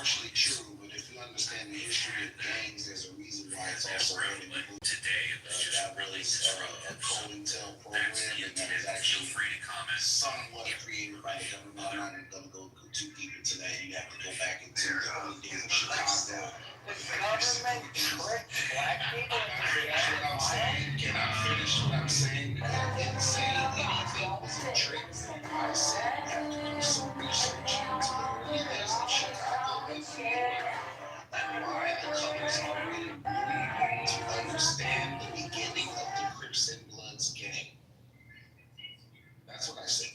partially true, but if you understand the history of gangs, there's a reason why it's also running people. Today, it was just That was a COINTEL program, and that was actually somewhat created by the government. I'm not going to go too deep into that. You have to go back into the early days of Chicago. The government tricked black people into Finish what I'm saying. Can I finish what I'm saying? Because I didn't say anything was a trick. I said you have to do some research into the early days of Chicago and New York and why the colors are red and blue to understand the beginning of the Crips and Bloods gang. That's what I said.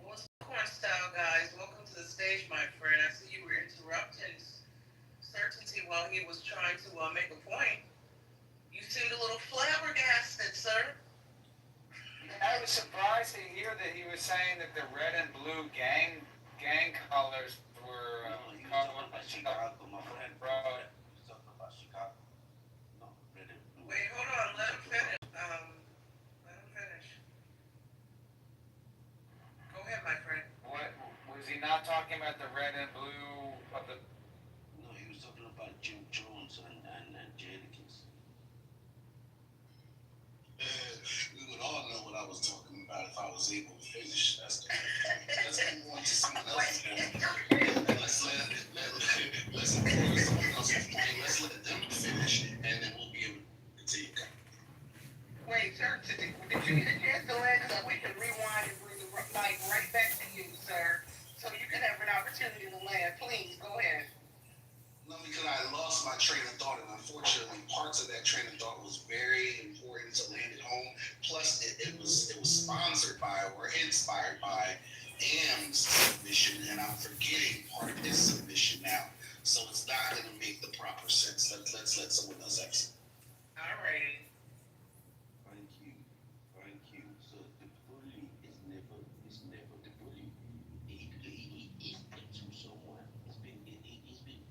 What's corn style, guys? Welcome to the stage, my friend. I see you were interrupting certainty while he was trying to make a point. You seemed a little flabbergasted, sir. I was surprised to hear that he was saying that the red and blue gang colors were colored by Chicago, my friend, bro. He was talking about Chicago. No, red and blue. Wait, hold on. Let him finish. Let him finish. Go ahead, my friend. What was he not talking about the red and blue of the? No, he was talking about Jim Jones and Jadakiss. We would all know what I was talking about if I was able to finish. Let's move on to someone else's point. Let's let them finish, and then we'll be able to take it. Wait, sir, did you get a chance to land so we can rewind and bring the mic right back to you, sir, so you can have an opportunity to land. Please, go ahead. No, because I lost my train of thought, and unfortunately, parts of that train of thought was very important to land at home. Plus, it was sponsored by or inspired by Am's submission, and I'm forgetting part of his submission now. So it's not going to make the proper sense. Let's let someone else exit. Alrighty. Thank you. So the bully is never the bully. He is into someone. He's been feeding his demons.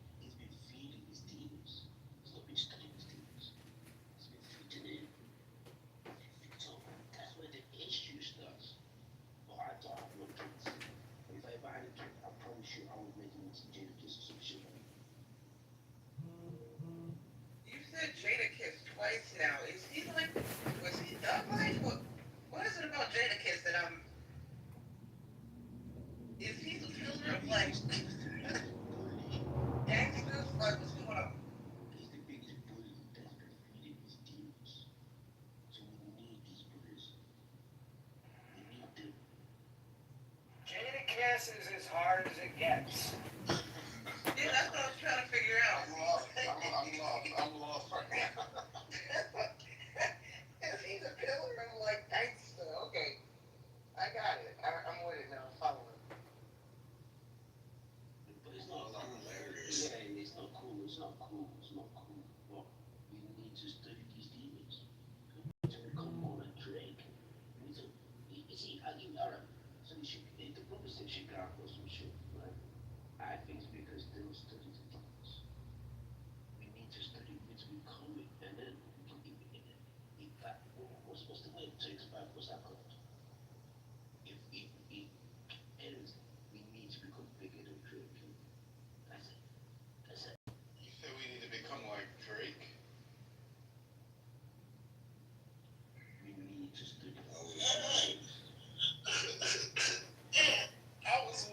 He's not been studying his demons. He's been feeding it. So that's where the issue starts. But I thought I would drink. If I ever had a drink, I promise you I would make him into Jadakiss or some shit. You said Jadakiss twice now. Is he like, was he done like? What is it about Jadakiss that I'm? Is he the pillar of like gangsters? Like, what's going on? He's the biggest bully that's been feeding his demons. So we need these bullies. We need them. Jadakiss is as hard as it gets. Yeah, that's what I was trying to figure out. I'm lost right now. Is he the pillar of like gangster? Okay, I got it. I'm with it now. I'm following. But it's not hilarious. Yeah, it's not cool. Well, we need to study these demons. We need to become more like Drake. We need to, you see, alright. So you should, the purpose of Chicago or some shit, right? I think it's because they don't study the demons. We need to study, we need to become it, and then in fact, what's the way it takes back? What's that called? If and we need to become bigger than Drake. That's it. You said we need to become like Drake? We need to study. I was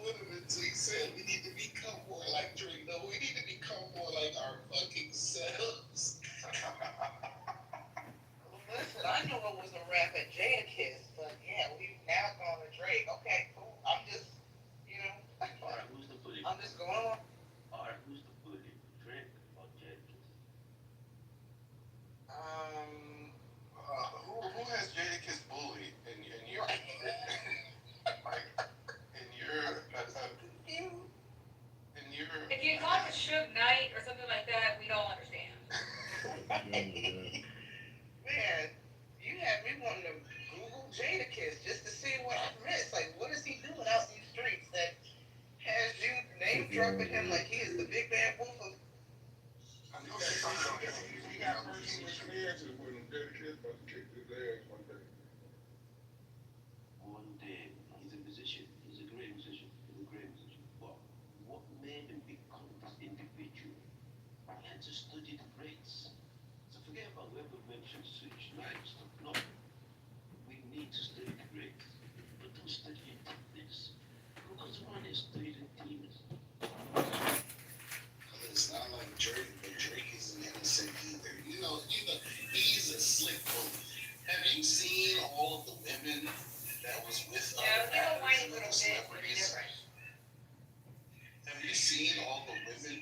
and to study the greats. So forget about whoever mentioned such nice stuff. No, we need to study the greats, but don't study your deepness. Because one is studying demons. It's not like Drake, but Drake isn't innocent either. He's a slick boat. Have you seen all of the women that was with Yeah, other he a whiny rappers little and other bit, but celebrities? different. Have you seen all the women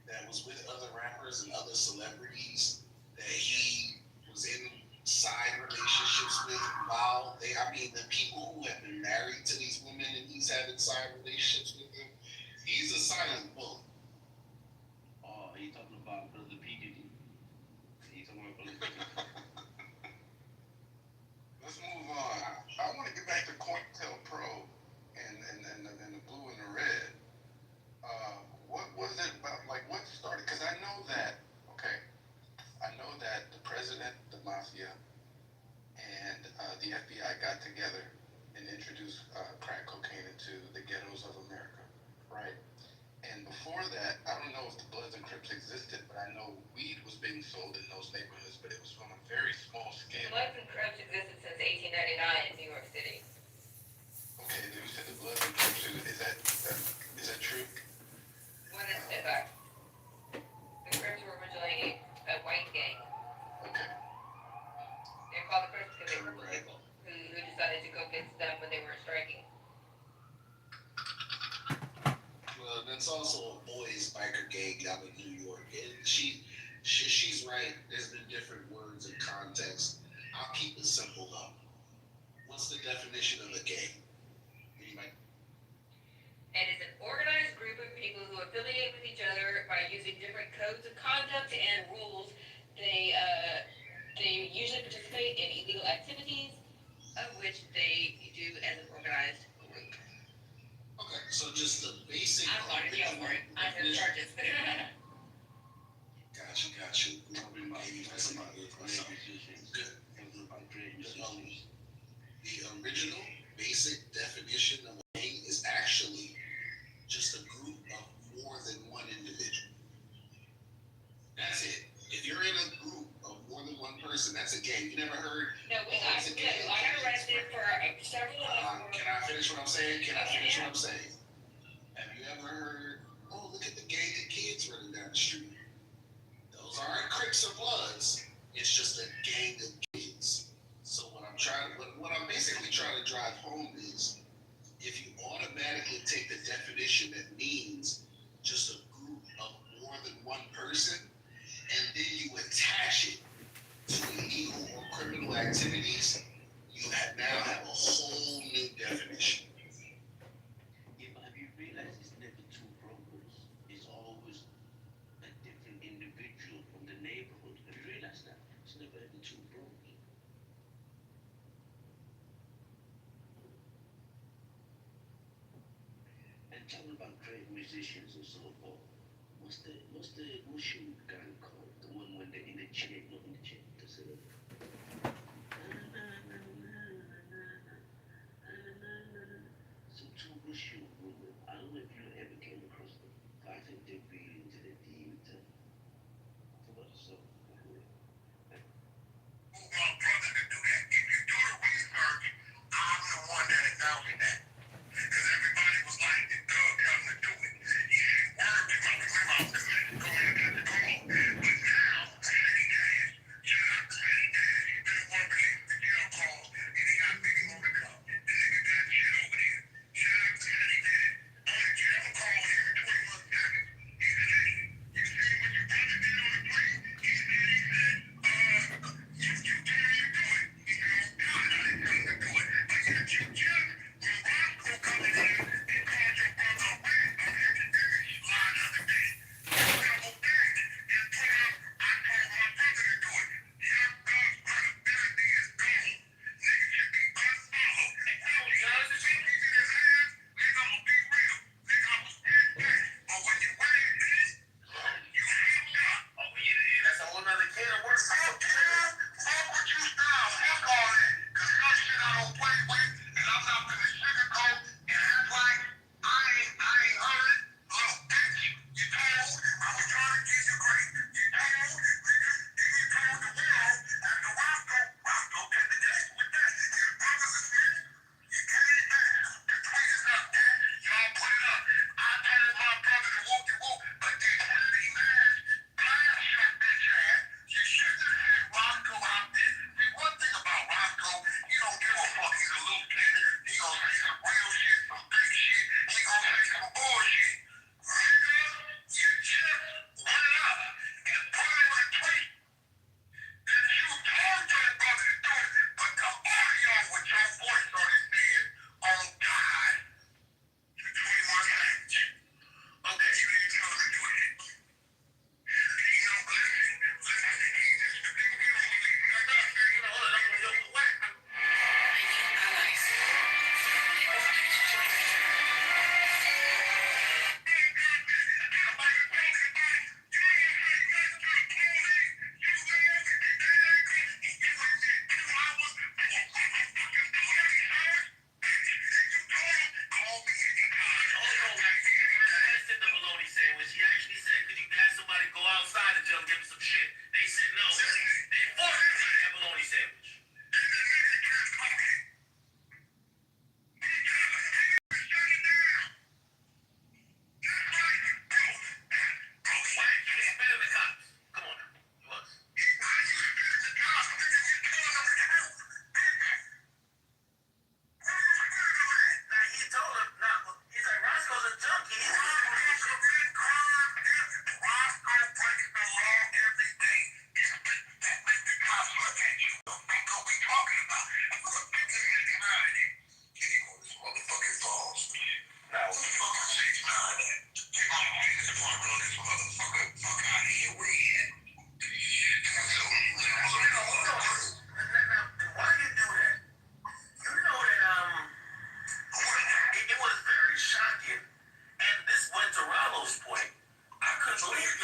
that was with other rappers and other celebrities that he was in side relationships with while the people who have been married to these women and he's having side relationships with them, he's a silent bullet. Oh, he talking about Brother P. Diddy. He talking about Brother P. Diddy. Let's move on. I want to get back to COINTELPRO and the blue and the red. What was it about? Like, what started? Because I know that the president, the mafia, and the FBI got together and introduced crack cocaine into the ghettos of America, right? And before that, I don't know if the Bloods and Crips existed, but I know weed was being sold in those neighborhoods, but it was on a very small scale. Bloods and Crips existed since 1899 in New York City. Okay, then you said the Bloods and Crips. Is that true? When it's step back. The Crips were originally a white gang. Okay. They're called the Crips because they were people who decided to go get stuff when they were striking. Well, that's also a boys' biker gang out in New York, and she's right. There's been different words and context. I'll keep it simple though. What's the definition of a gang? Anybody? It is an organized group of people who affiliate with each other by using different codes of conduct and rules. They usually participate in illegal activities, of which they do as an organized group. Okay, so just the basic. I'm going to jail for it. I have charges. Gotcha. Talking about Maybe talking that's about something good. musicians. Good. Talking about great musicians. The original basic definition of a gang is actually just a group of more than one individual. That's it. If you're in a group of more than one person, that's a gang. You never heard? No, I got arrested for several of them. Can I finish what I'm saying? Have you ever heard, oh, look at the gang of kids running down the street? Those aren't Crips or Bloods. It's just a gang of kids. So what I'm basically trying to drive home is, if you automatically take the definition that means just a group of more than one person, and then you attach it to illegal or criminal activities, you now have a whole new definition. Yeah, but have you realized it's never two brokers? It's always a different individual from the neighborhood. Have you realized that? It's never ever two brokers. And talking about great musicians and so forth, what's the Muslim gang called? The one when they're in the chair, not in the chair. That's it. Some two Russian women. I don't know if you ever came across them. I think they're really into the demons. So what's so? Brother, to do that. If you do the research, I'm the one that announced that. Because everybody was like, the thug come to do it. Yeah, word came out of my mouth. Come on. But now, Daddy Dash, shout out to Daddy Dash, been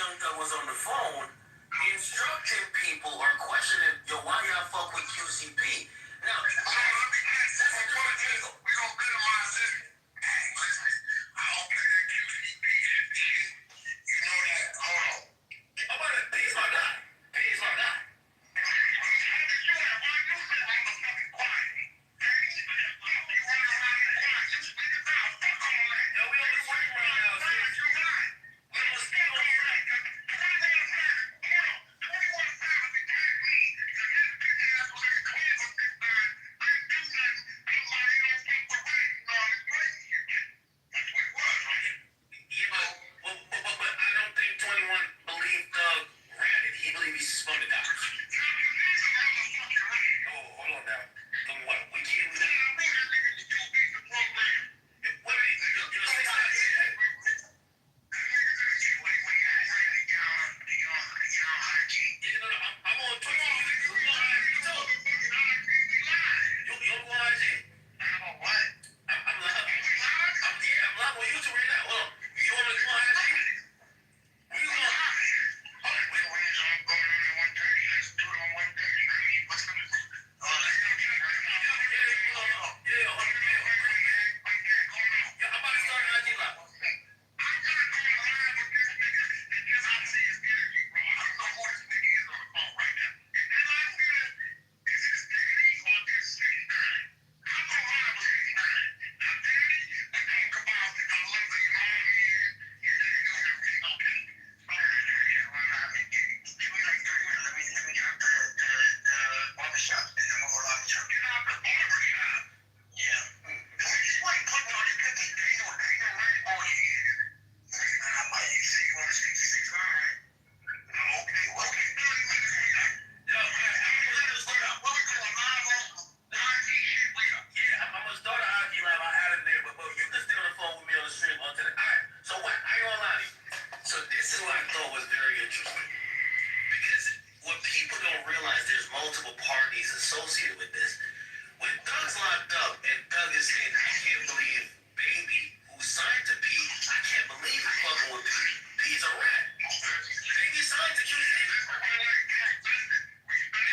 Young Thug was on the phone instructing people or questioning, yo, why y'all fuck with QCP? Now, that's a different angle. We gonna minimize it. Hey, listen, I don't play that QCP shit. You know that. Hold on. I'm about to, he's my guy. He's my guy. But I don't think 21 believed Thug ratted. He believed he spun the cops. Oh, hold on now. Then what? We can't do that. Wait, you're 6 times. Yeah, no, I'm on Twitter. You go on IG too. You don't go on IG? I'm live. I'm live on YouTube right now. Hold on. You want me to go on IG? Where you going? Yeah, I'm about to start an IG live. Yeah, I'm gonna start an IG live. I'll add it there, but you can stay on the phone with me on the stream until the. Alright, so what? I ain't gonna lie to you. So this is what I thought was very interesting. Because what people don't realize, there's multiple parties associated with this. When Thug's locked up and Thug is saying, I can't believe Baby, who signed to P, I can't believe he's fucking with P. P's a rat. Baby signed to QC.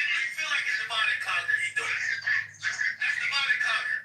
You feel like it's divide and conquer he's doing. That's divide and conquer.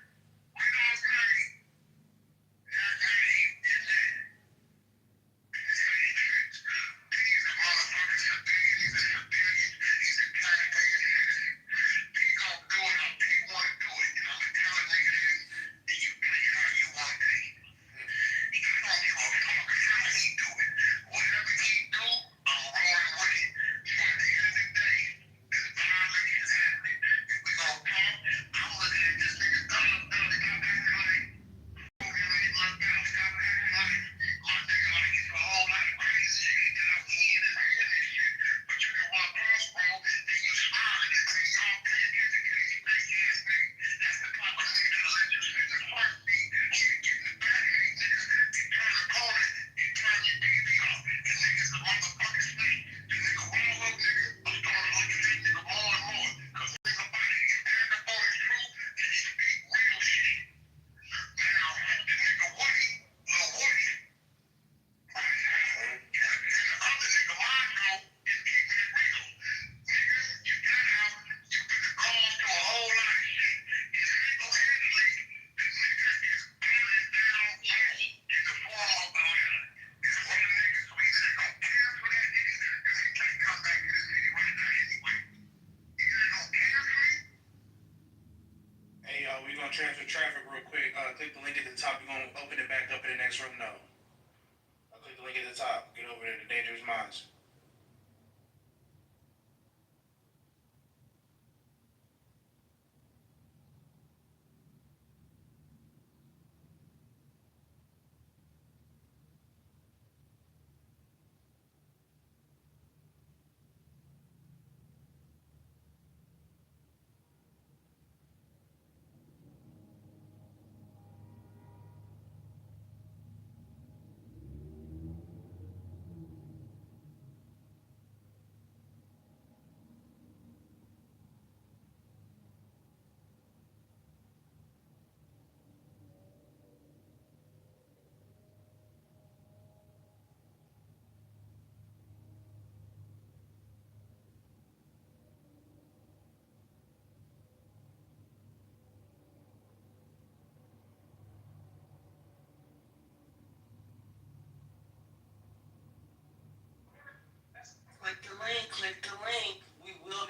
Transfer traffic real quick. Click the link at the top. We're going to open it back up in the next room. No. Click the link at the top. Get over there to Dangerous Minds.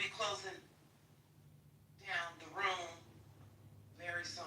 be closing down the room very soon.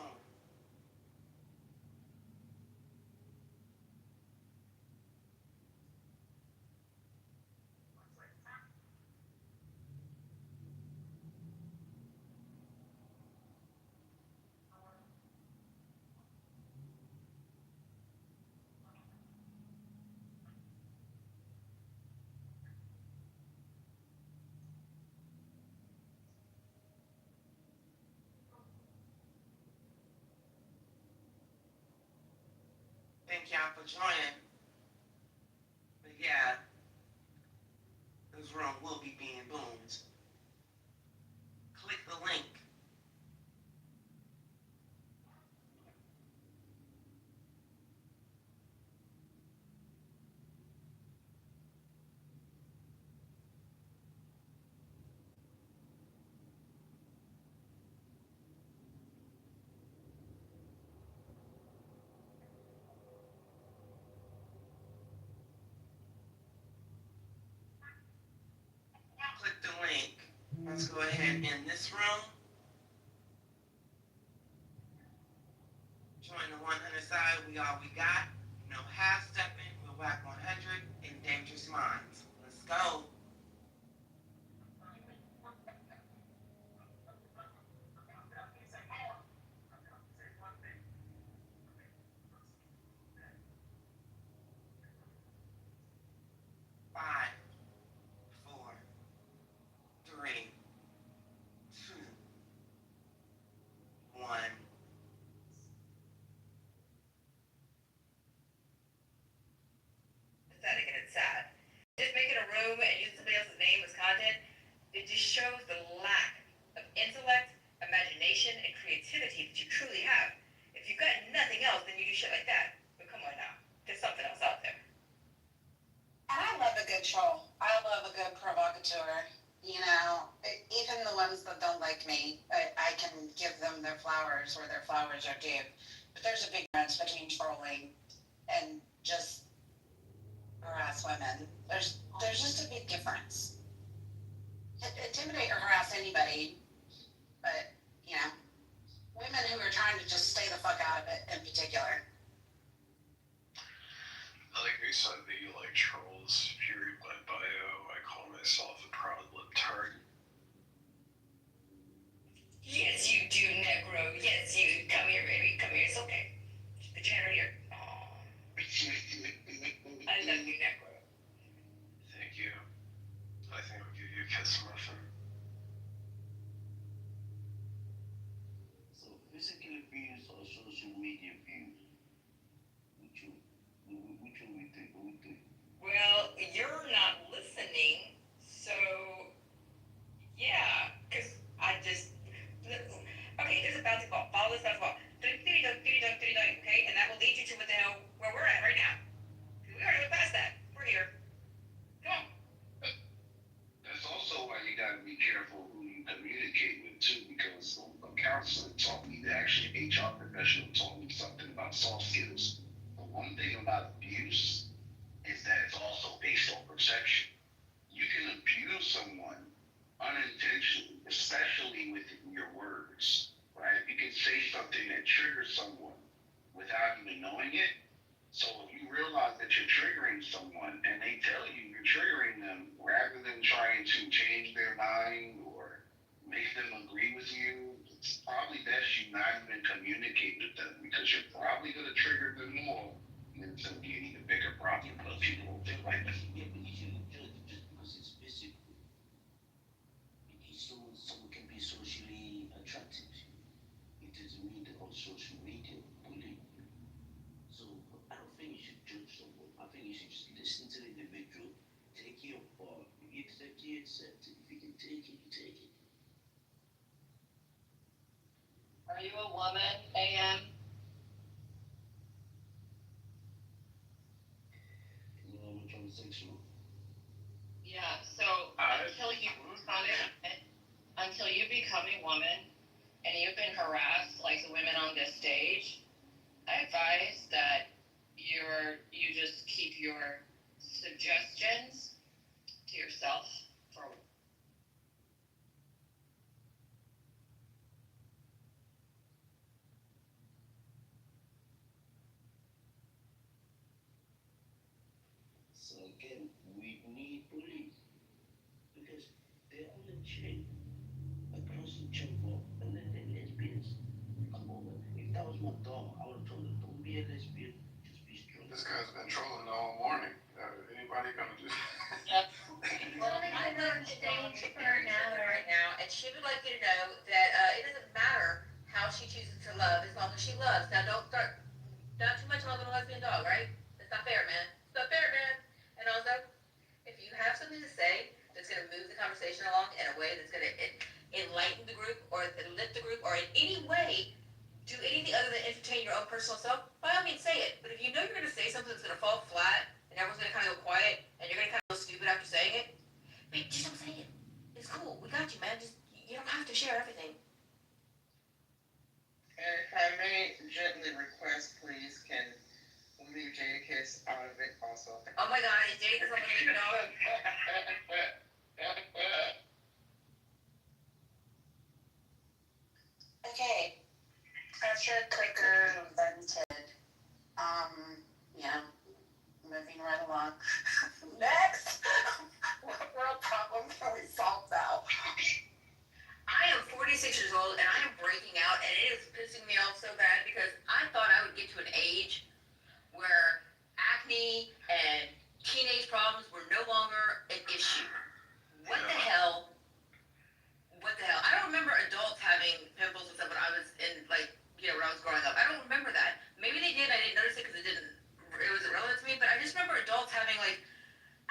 Thank y'all for joining. But yeah, this room will be being boomed. Click the link. Click the link. Let's go ahead and in this room. Join the 100 side. We all we got. No half stepping. We'll whack 100 in dangerous minds. Let's go. Five, four, three, two, one. Pathetic and it's sad. Just making a room and using somebody else's name as content, it just shows the lack of intellect, imagination, and creativity that you truly have. If you've got nothing else, then you do shit like that. But come on now, there's something else out there. And I love a good troll. I love a good provocateur. You know, even the ones that don't like me, I can give them their flowers where their flowers are due. But there's a big difference between trolling and just harass women. There's just a big difference. Intimidate or harass anybody, but you know, women who are trying to just stay the fuck out of it in particular. Like they said that you like trolls. If you read my bio, I call myself a proud libtard. Yes, you do, Negro. Yes, you. Come here, baby. Come here. It's okay. The janitor here. Aww. I love you, Negro. Thank you. I think I'll give you a kiss muffin. So physical abuse or social media abuse? Which one we think? What we think? Well, you're not listening, so yeah, because I just okay. There's a bouncy ball. Follow this bouncy ball. Okay, and that will lead you to what the hell where we're at right now. We already went past that. We're here. Come on. That's also why you gotta be careful who you communicate with too, because a counselor taught me, actually HR professional taught me something about soft skills. The one thing about abuse is that it's also based on perception. You can abuse someone unintentionally, especially with your words, right? You can say something that triggers someone without even knowing it. So if you realize that you're triggering someone and they tell you you're triggering them, rather than trying to change their mind or make them agree with you, it's probably best you not even communicate with them, because you're probably going to trigger them more and it's going to be an even bigger problem because people will think like that. Yeah, but you shouldn't judge just because it's physical. Because someone can be socially attractive to you. It doesn't mean that on social media bullying you. So I don't think you should judge someone. I think you should just listen to the individual, take your part. If you accept it, you accept it. If you can take it, you take it. Are you a woman, AM? You know, I'm a transsexual. Yeah, so until you become a woman and you've been harassed like the women on this stage, I advise that you just keep your suggestions to yourself for stage for now, right now, and she would like you to know that it doesn't matter how she chooses to love as long as she loves. Now, don't start not too much loving a lesbian dog, right? That's not fair, man. It's not fair, man. And also, if you have something to say that's going to move the conversation along in a way that's going to enlighten the group or lift the group or in any way do anything other than entertain your own personal self, by all means say it. But if you know you're going to say something that's going to fall flat and everyone's going to kind of go quiet and you're going to kind of go stupid after saying it, just don't say it. It's cool. We got you, man. Just you don't have to share everything. And if I may gently request, please, can we leave Jadakiss out of it also? Oh my God, is Jadakiss on the dog? Okay, pressure cooker vented. Yeah, moving right along. Next, what world problem can we solve now? I am 46 years old and I am breaking out, and it is pissing me off so bad because I thought I would get to an age where acne and teenage problems were no longer an issue. What the hell? What the hell? I don't remember adults having pimples and stuff when I was in, like, when I was growing up. I don't remember that. Maybe they did. I didn't notice it because it wasn't relevant to me. But I just remember adults having, like,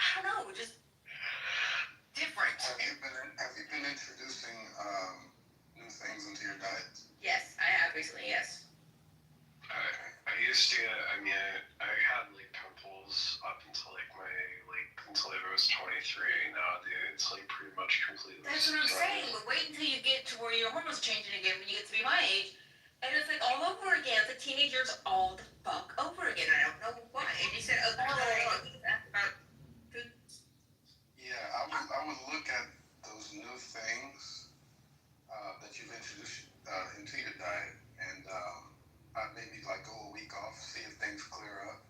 I don't know, just different. Have you been introducing new things into your diet? Yes, I have recently. Yes. I used to. I mean, I had like pimples up until until I was 23. Now, dude, it's like pretty much completely. That's what I'm saying. But wait until you get to where your hormones are changing again when you get to be my age, and it's like all over again. It's like teenagers all the fuck over again. I don't know why. And you said, Yeah, I would look at those new things that you've introduced into your diet, and I'd maybe like go a week off, see if things clear up,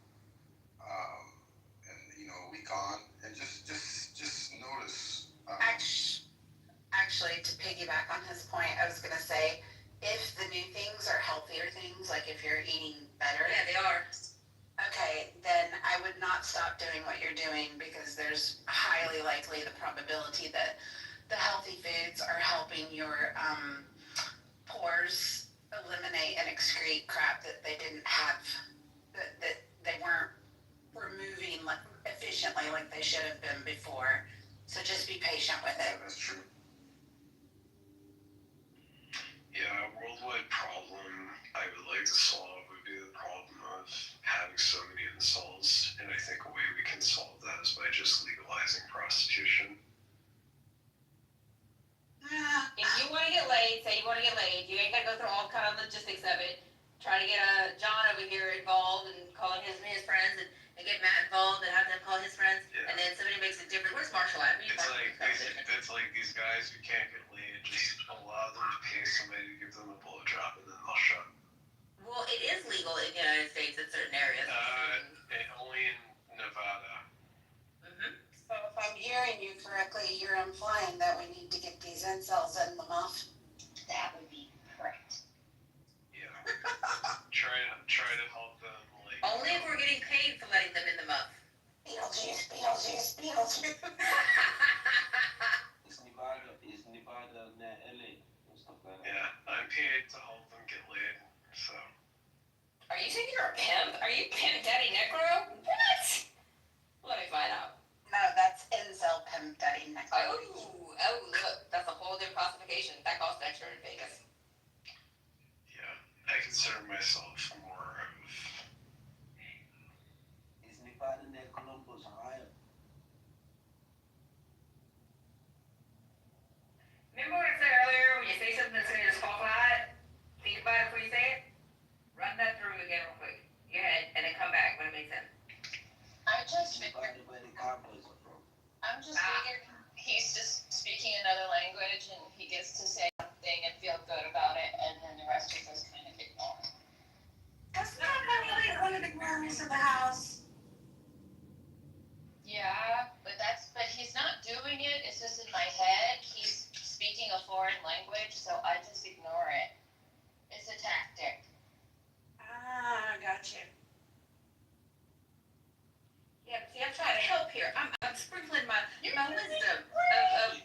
and a week on, and just notice. Actually, to piggyback on his point, I was gonna say, if the new things are healthier things, like if you're eating better, yeah, they are. okay, then I would not stop doing what you're doing, because there's highly likely the probability that the healthy foods are helping your pores eliminate and excrete crap that they didn't have, that they weren't removing like efficiently like they should have been before. So just be patient with it. Yeah, that's true. Yeah, a worldwide problem I would like to solve would be the problem of having so many installs, and I think a way we can solve that is by just legalizing prostitution. If you want to get laid, say you want to get laid, you ain't got to go through all kind of logistics of it. Try to get John over here involved and calling his friends and get Matt involved and have them call his friends. Yeah. And then somebody makes it different. Where's Marshall at? It's like these guys who can't get laid, just allow them to pay somebody to give them a blowjob and then they'll shut up. Well, it is legal in the United States in certain areas. Only in Nevada. So if I'm hearing you correctly, you're implying that we need to get these incels in the muff? That would be correct. Yeah. Try to help them, like. Only if we're getting paid for letting them in the muff. Beetlejuice. It's Nevada, LA, and stuff like that. Yeah, I'm paid to help them get laid, so. Are you saying you're a pimp? Are you Pimp Daddy Necro? What? Let me find out. No, that's incel pimp daddy next. Oh, look, that's a whole different classification. That costs extra in Vegas. Yeah, I consider myself more of. It's Nevada near Columbus, Ohio. Remember what I said earlier, when you say something that's going to disqualify it, think about it before you say it? Run that through again real quick. Your head, and then come back when it makes sense. I just Nevada, where the Cowboys are from. I'm just figuring he's just speaking another language and he gets to say something and feel good about it, and then the rest of us kind of ignore it. That's not really one of the grounds of the house. Yeah, but he's not doing it. It's just in my head. He's speaking a foreign language, so I just ignore it. It's a tactic. Ah, gotcha. Yeah, but see, I'm trying to help here. I'm sprinkling my wisdom of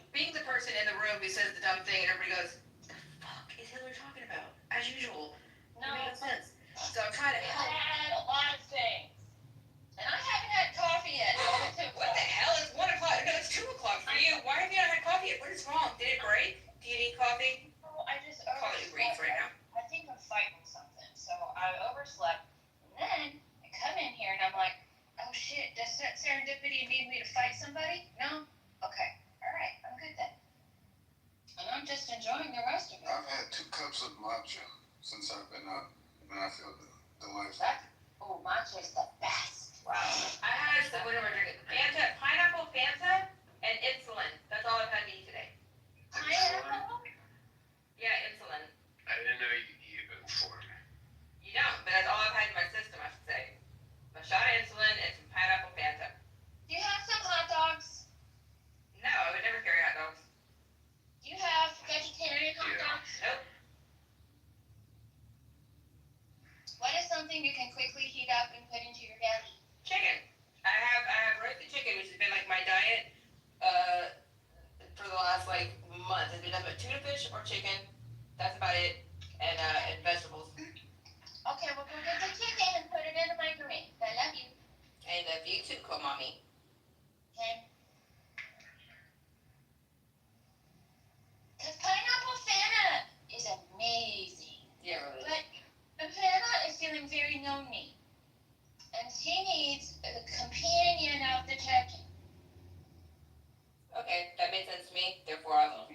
And that made sense to me, therefore I vote.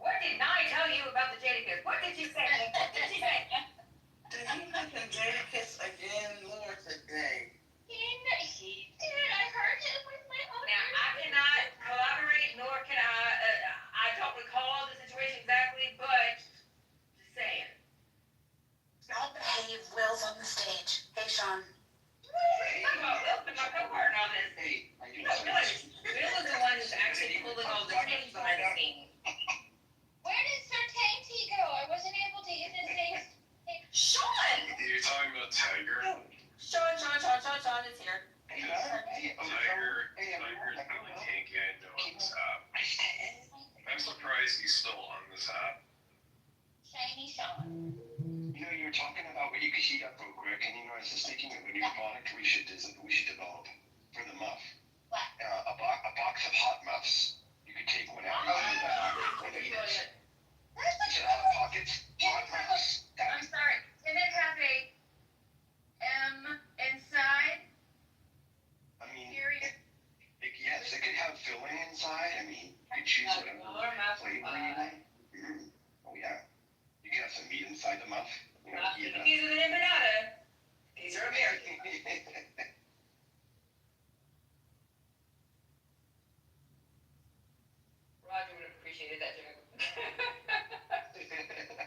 What did I tell you about the Jadakiss? What did you say? What did she say? Did he mention Jadakiss again more today? He did. I heard it with my own ears. Now, I cannot collaborate, nor can I don't recall the situation exactly, but just saying. Oh, hey, Will's on the stage. Hey, Sean. Talk about Will's been my co-partner on this. You know, Will is the one who's actually pulling all the strings behind the scenes. Where did Sir Tanty go? I wasn't able to get his name. Sean! You're talking about Tiger? Sean is here. Tiger really can't get into on this app. I'm surprised he's still on this app. Shiny Sean. You know, you were talking about what you could heat up real quick, and you know, I was just thinking of a new product we should develop for the muff. What? A box of hot muffs. You could take one out and eat it. That's Is it hot pockets? Hot muffs. I'm sorry. Can it have a M inside? I mean, Period. yes, it could have filling inside. I mean, you could choose whatever flavor you want. Oh yeah. You can have some meat inside the muff. You know, eat it up. These are the empanada. These are American. Roger would have appreciated that joke.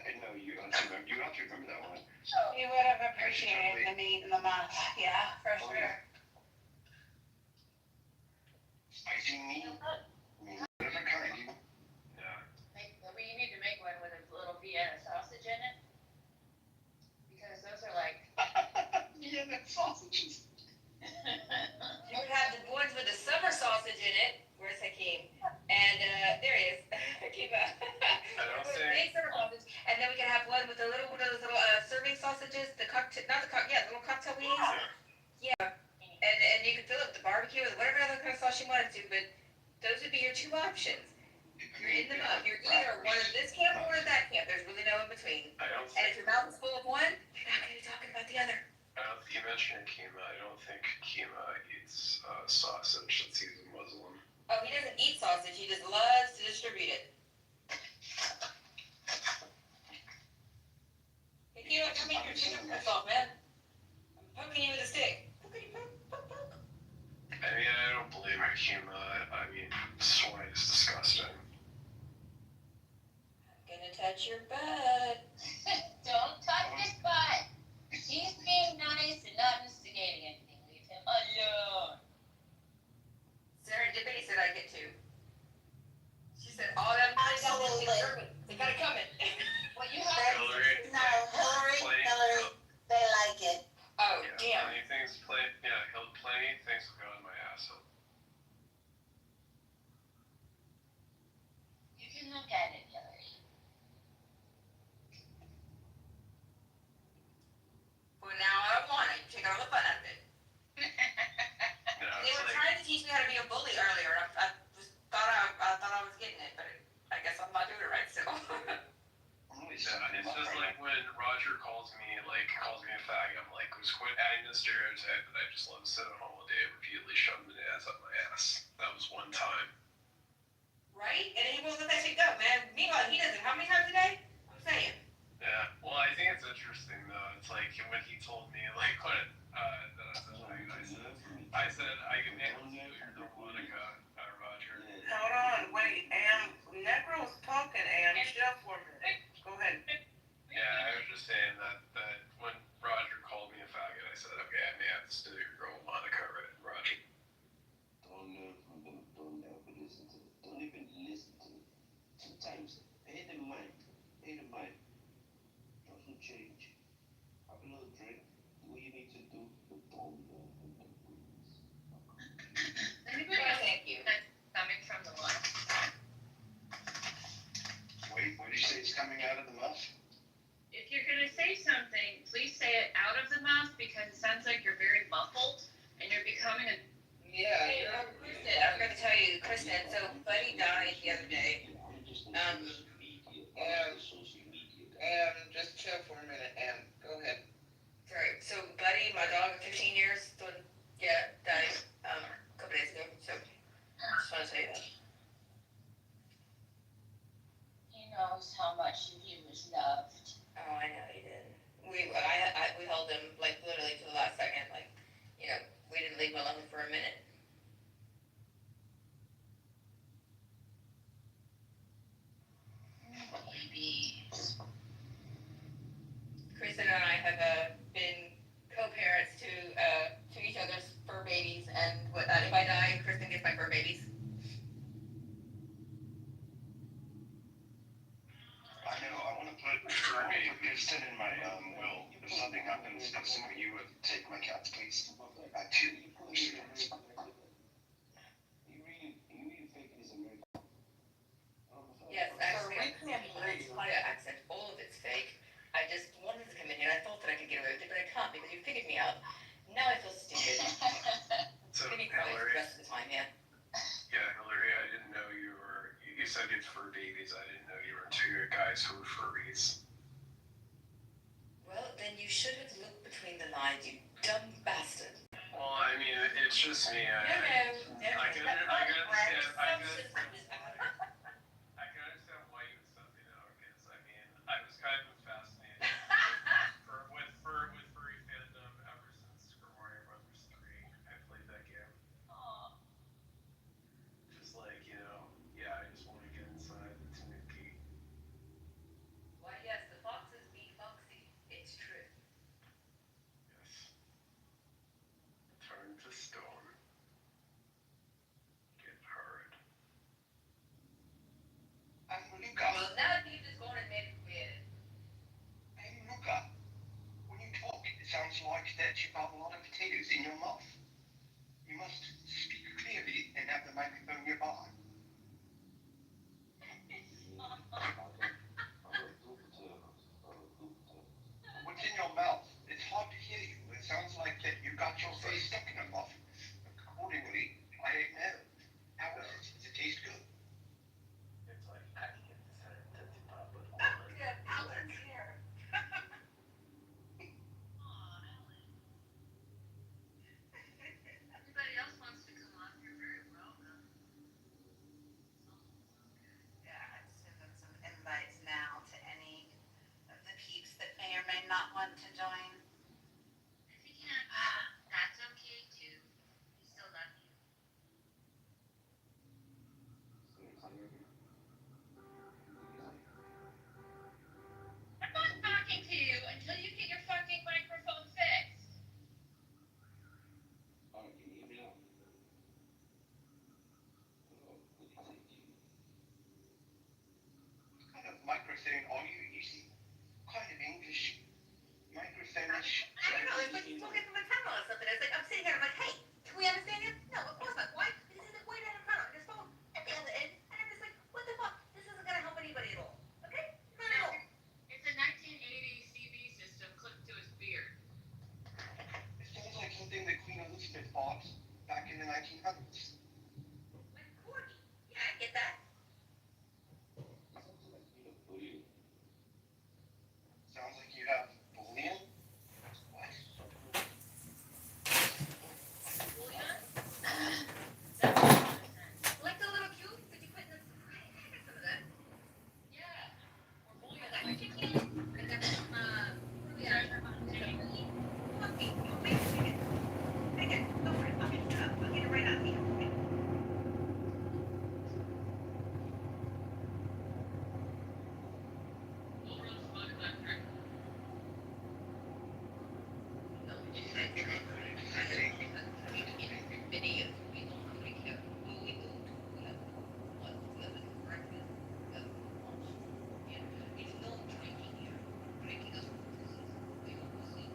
I know you have to remember. You have to remember that one. You would have appreciated the meat and the muff. Yeah, for Oh, sure. yeah. Spicy meat. I mean, whatever kind you. Yeah. You need to make one with a little Vienna sausage in it. Because those are like. Vienna sausages. You would have the ones with the summer sausage in it. Where's Hakeem? And there he is. Hakeem. Big summer sausage. And then we can have one with one of those little serving sausages. The cocktail, not the cocktail, little cocktail wings. Yeah. And you could fill it with the barbecue or whatever other kind of sauce you wanted to. But those would be your two options. You're in the mouth. You're either one of this camp or that camp. There's really no in between. I don't And if think, your mouth is full of one, you're not going to be talking about the other. you mentioned Kima. I don't think Kima eats sausage since he's a Muslim. Oh, he doesn't eat sausage. He just loves to distribute it. Hey, Kima, come make your chicken cuts off, man. I'm poking you with a stick. Poke. I mean, I don't believe Kima. I mean, swine is disgusting. I'm gonna touch your butt. Don't touch his butt. He's being nice and not instigating anything. Leave him alone. Serendipity said I get to. She said all that Absolutely. They got it coming. Well, you have Hillary. No, Hillary, they like it. Oh, Yeah, damn. plenty things will go in my asshole. You can look at it, Hillary. Well, now I don't want it. You take all the fun out of it. You know, They it's were like, trying to teach me how to be a bully earlier. I thought I was getting it, but I guess I'm not doing it right still. yeah, it's just like when Roger calls me a fag. I'm like, just quit adding the stereotype that I just love to sit at home all day and repeatedly shove bananas up my ass. That was one time. Right? And he won't let that shit go, man. Meanwhile, he does it how many times a day? I'm saying. Yeah, well, I think it's interesting though. It's like when he told me that I said I can handle you, you're the Monica, Roger. Hold on, wait, Necro's talking, chill for a minute. Go ahead. Yeah, I was just saying that when Roger called me a faggot, I said, okay, I may have to steal your girl Monica, right, Roger? Don't ever listen to it. Don't even listen to it. Sometimes, pay the mind. Also change. Have a little drink. Do what you need to do. But don't go with the breeze. Anybody else Thank you. coming from the muff? Wait, what did you say is coming out of the muff? If you're gonna say something, please say it out of the mouth because it sounds like you're very muffled and you're becoming a. Hey, Kristen, I'm gonna tell you, Kristen, so Buddy died the other day. Just chill for a minute, go ahead. Sorry, so Buddy, my dog of 15 years, died. rest of the time, yeah. Yeah, Hillary, I didn't know you said it's fur babies. I didn't know you were into guys who were furries. Well, then you should have looked between the lines, you dumb bastard. Well, I mean, it's just me. I can understand why you would stuff me out, because I mean, I was kind of fascinated with furry fandom ever since Super Mario Brothers 3. I played that game. Just like, yeah, I just want to get inside the Tanuki. Why, yes, the foxes be foxy. It's true. Yes. Turn to stone. Get hard. I'm Luca. Well, now you just gone and made it weird. Hey, Luca. When you talk, it sounds like that you've got a lot of potatoes in your mouth. You must speak clearly and have the microphone nearby. What's in your mouth? It's hard to hear you. It sounds like that you got your face stuck in a muff. Accordingly, I know. How is it? Does it taste good? It's like packing it inside a Tootsie Pop with Good, Alan's here. Anybody else wants to come on, you're very welcome. Yeah, I'm sending some invites now to any of the peeps that may or may not want to join. If you can't, that's okay too. We still love you. I'm not talking to you until you get your fucking microphone fixed. What kind of microphone are you using? What kind of English microphone is I don't know, it's like talking from a tunnel or something. It's like I'm sitting here, I'm like, hey, can we understand you? No, of course not. Why? This is way down in front of his phone at the other end. And I'm just like, what the fuck? This isn't gonna help anybody at all. Okay? Not at all. It's a 1980 CB system clipped to his beard. It sounds like something that Queen Elizabeth bought back in the 1900s. Like corgi. Yeah, I get that. Sounds like you have bullion. What? Like the little cube that you put in the. I got some of that. Yeah. Or bullion. I got chicken. I got some, Fuck me. Oh, wait a second. Make it. Go for it. I'll get it up. I'll get it right out here. Okay? We'll run fun electric. No, we just said video. We don't really care. Well, we do. We have lunch, breakfast, lunch. Yeah. It's no drinking here. Drinking is for pussies. We don't pussy.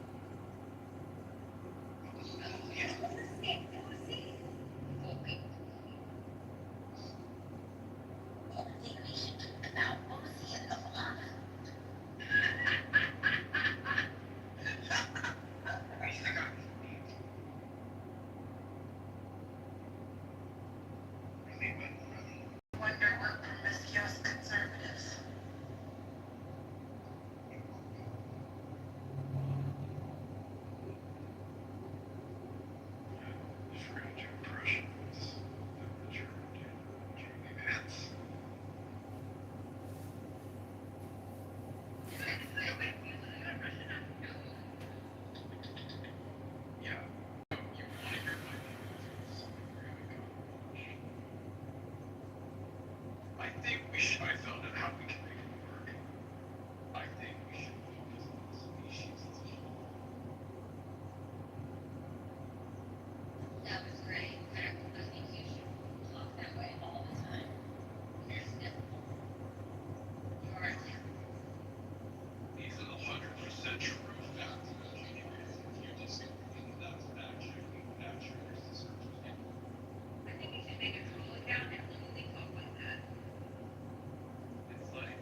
Wonder what promiscuous conservatives. Strange impressions. Jamie Pence. Yeah. You want to hear my views? Something really good. I think I found out how we can make it work. I think we should focus on the species as a whole. That was great. I think you should talk that way all the time. You're sniffable. You are a These are 100% true facts. If you disagree, that's fact-checking research. I think you should make a trolling down and only talk like that. It's like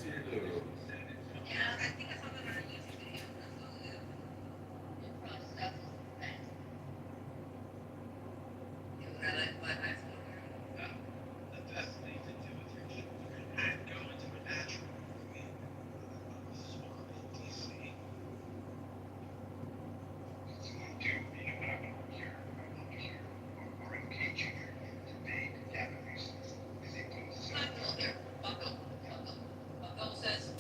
Yeah, I think I saw that on a YouTube video. That's so good. Improv stuff is the best. You know what I like about high school? The best thing to do with your children and go into a natural movie. This is one in DC. Someone do, you know what I would hear, or engage you to date Japanese. Is it close? Buckle there. Buckle. Buckle. Buckle says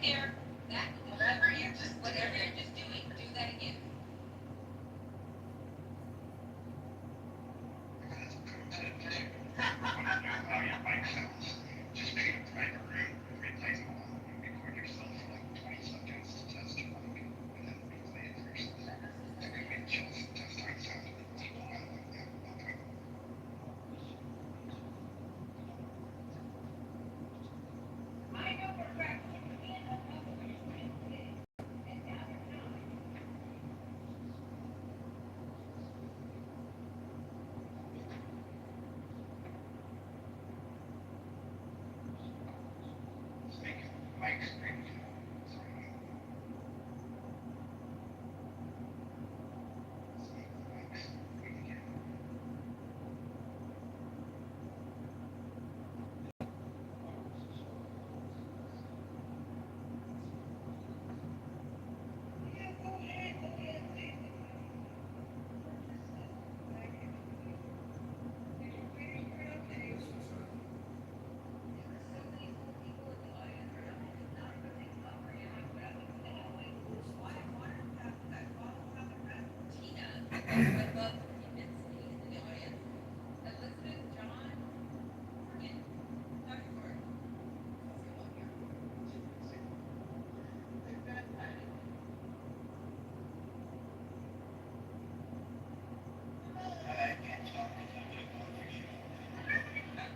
there. That whatever you're just doing, do that again. How your mic sounds. Just pick a private room, replace them all, and record yourself for like 20 seconds to test your mic, and then replay it for yourself. Then we can just test how it sounds with people out like that. Okay. I know for a fact you can't help what you're doing today. And now you're not. Just make mic screen. Sorry. Let's make the mic screen again. Yeah, go ahead, please.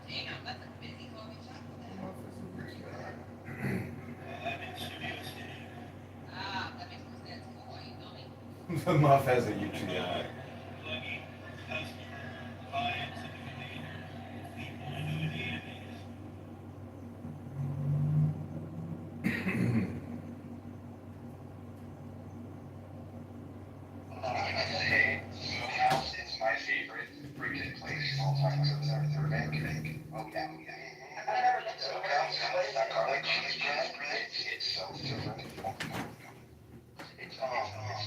Damn, that's a busy coffee shop. Ah, that makes more sense. Cool, you feel me? The muff has a UTI. Smokehouse is my favorite freaking place of all time. I was there with Third Bank. Oh yeah, oh yeah. Smokehouse, that garlic cheese bread, it's so different. It's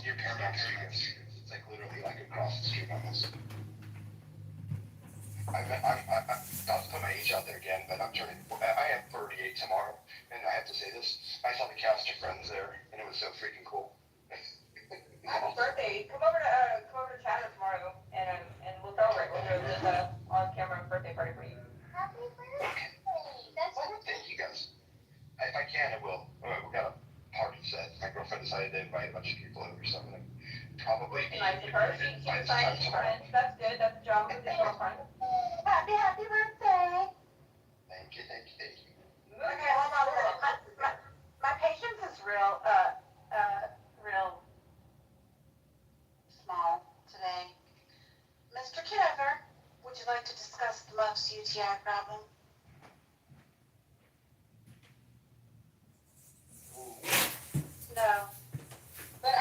near Paramount Studios. It's like literally like across the street almost. Not to put my age out there again, but I am 38 tomorrow, and I have to say this, I saw the cast of Friends there, and it was so freaking cool. Happy birthday. Come over to Chatham tomorrow and we'll celebrate. We'll do just a on camera birthday party for you. Happy birthday. That's Thank you guys. If I can, I will. We got a party set. My girlfriend decided to invite a bunch of people over, so I'm gonna probably be Nice to her. She by this invited time tomorrow. friends. That's good. That's a job with your girlfriend. Happy birthday. Thank you. Okay, hold on. My patience is real small today. Mr. Kitover, would you like to discuss the Muff's UTI problem? No. But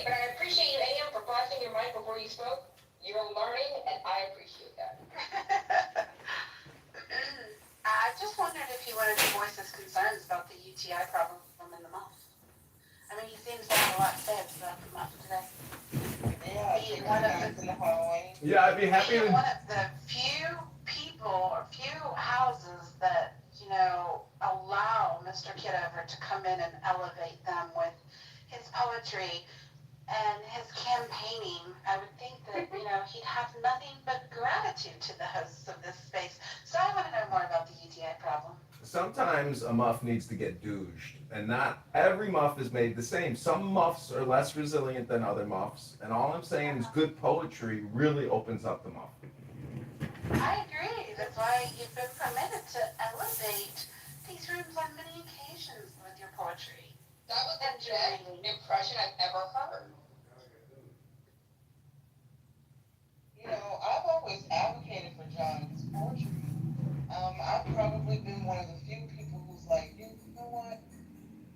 but I appreciate you, AM, for flashing your mic before you spoke. You're learning, and I appreciate that. I just wondered if he wanted to voice his concerns about the UTI problem in the Muff. I mean, he seems to have a lot to say about the Muff today. Being one of in the hallway. Yeah, I'd be happy being to. one of the few people or few houses that, allow Mr. Kitover to come in and elevate them with his poetry and his campaigning. I would think that, he'd have nothing but gratitude to the hosts of this space. So I want to know more about the UTI problem. Sometimes a muff needs to get douged, and not every muff is made the same. Some muffs are less resilient than other muffs, and all I'm saying is good poetry really opens up the muff. I agree. That's why you've been permitted to elevate these rooms on many occasions with your poetry. That was the best impression I've ever heard. I've always advocated for Jonathan's poetry. I've probably been one of the few people who's like, you know what?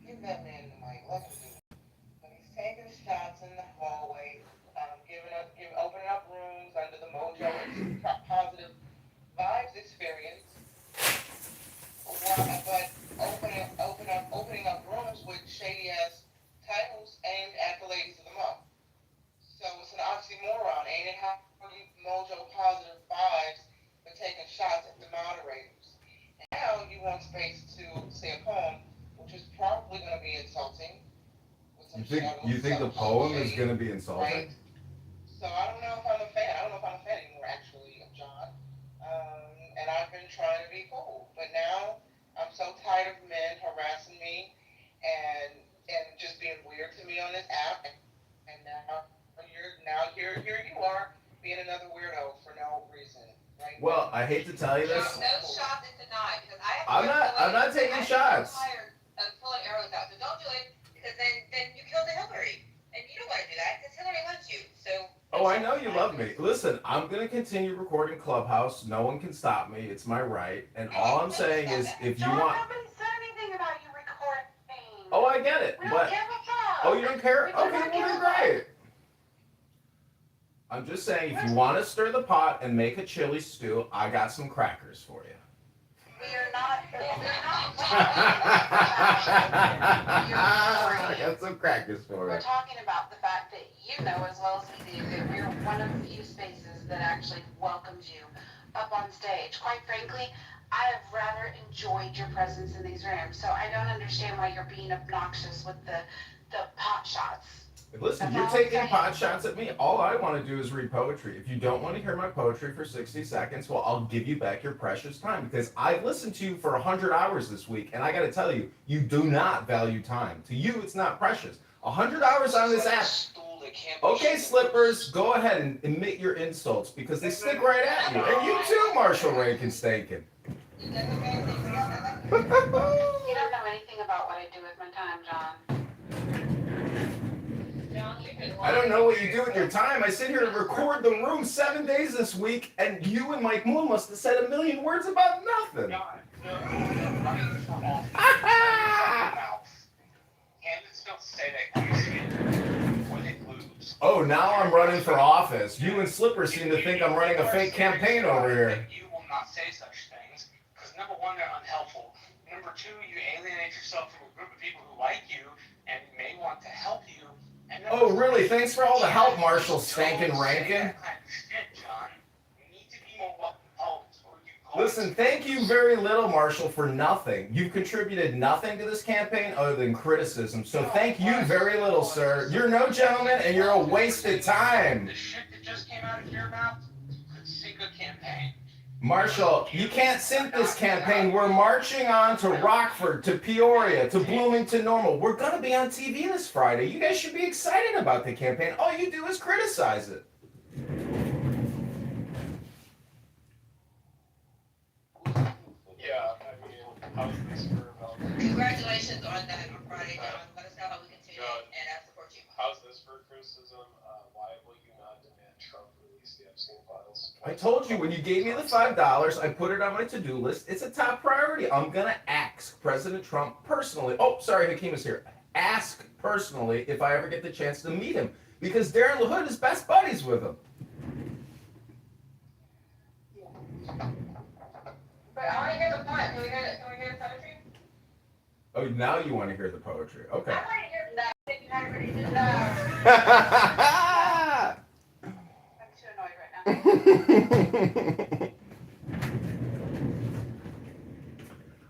Give that man the mic. Let him do it. But he's taking shots in the hallway, opening up rooms under the Mojo Positive Vibes experience. But opening up rooms with shady ass titles aimed at the ladies of the month. So it's an oxymoron, ain't it? How you Mojo Positive Vibes but taking shots at the moderators? And now you want space to say a poem, which is probably probably going to be insulting. With some You think the poem is going to be insulting? Right. So I don't know if I'm a fan. I don't know if I'm a fan anymore, actually, of John. And I've been trying to be cool, but now I'm so tired of men harassing me and just being weird to me on this app. And here you are being another weirdo for no reason. Right? Well, I hate to tell you this. No shots in denied, because I have I'm not taking shots. tired of pulling arrows out, so don't do it, because then you killed Hillary, and you don't want to do that, because Hillary loves you, so. Oh, I know you love me. Listen, I'm going to continue recording Clubhouse. No one can stop me. It's my right. And all I'm saying is if you want... Nobody said anything about you recording. Oh, I get it. We But... don't give a fuck. Oh, you don't care? We do Okay, not give well, a then great. I'm just saying, if you want to stir the pot and make a chili stew, I got some crackers for you. We are not. I got some crackers for We're you. talking about the fact that you know as well as we do that we're one of the few spaces that actually welcomes you up on stage. Quite frankly, I have rather enjoyed your presence in these rooms, so I don't understand why you're being obnoxious with the pot shots. Listen, you're taking pot shots at me. All I want to do is read poetry. If you don't want to hear my poetry for 60 seconds, well, I'll give you back your precious time because I've listened to you for 100 hours this week, and I got to tell you, you do not value time. To you, it's not precious. 100 hours on this app. Okay, Slippers, go ahead and admit your insults because they stick right at you. And you too, Marshall Rankin-Stankin. You don't know anything about what I do with my time, John. I don't know what you do with your time. I sit here and record the room 7 days this week, and you and Mike Moon must have said a million words about nothing. Oh, now I'm running for office. You and Slipper seem to think I'm running a fake campaign over here. You will not say such things because number one, they're unhelpful. Number two, you alienate yourself from a group of people who like you and may want to help you. And Oh, really? Thanks for all the help, Marshall Stankin' Rankin. Listen, thank you very little, Marshall, for nothing. You've contributed nothing to this campaign other than criticism. So thank you very little, sir. You're no gentleman, and you're a wasted time. The shit that just came out of your mouth could sink a campaign. Marshall, you can't sink this campaign. We're marching on to Rockford, to Peoria, to Bloomington Normal. We're going to be on TV this Friday. You guys should be excited about the campaign. All you do is criticize it. Yeah, I mean, how's this for about... Congratulations on that on Friday, John. Let us know how we continue and I support you. How's this for criticism? Why will you not demand Trump release the Epstein files? I told you, when you gave me the $5, I put it on my to-do list. It's a top priority. I'm going to ask President Trump personally. Oh, sorry, Hakeem is here. Ask personally if I ever get the chance to meet him. Because Darren LaHood is best buddies with him. But I want to hear the poem. Can we hear the poetry? Oh, now you want to hear the poetry. Okay. I want to hear that. If you haven't already did that. I'm too annoyed right now.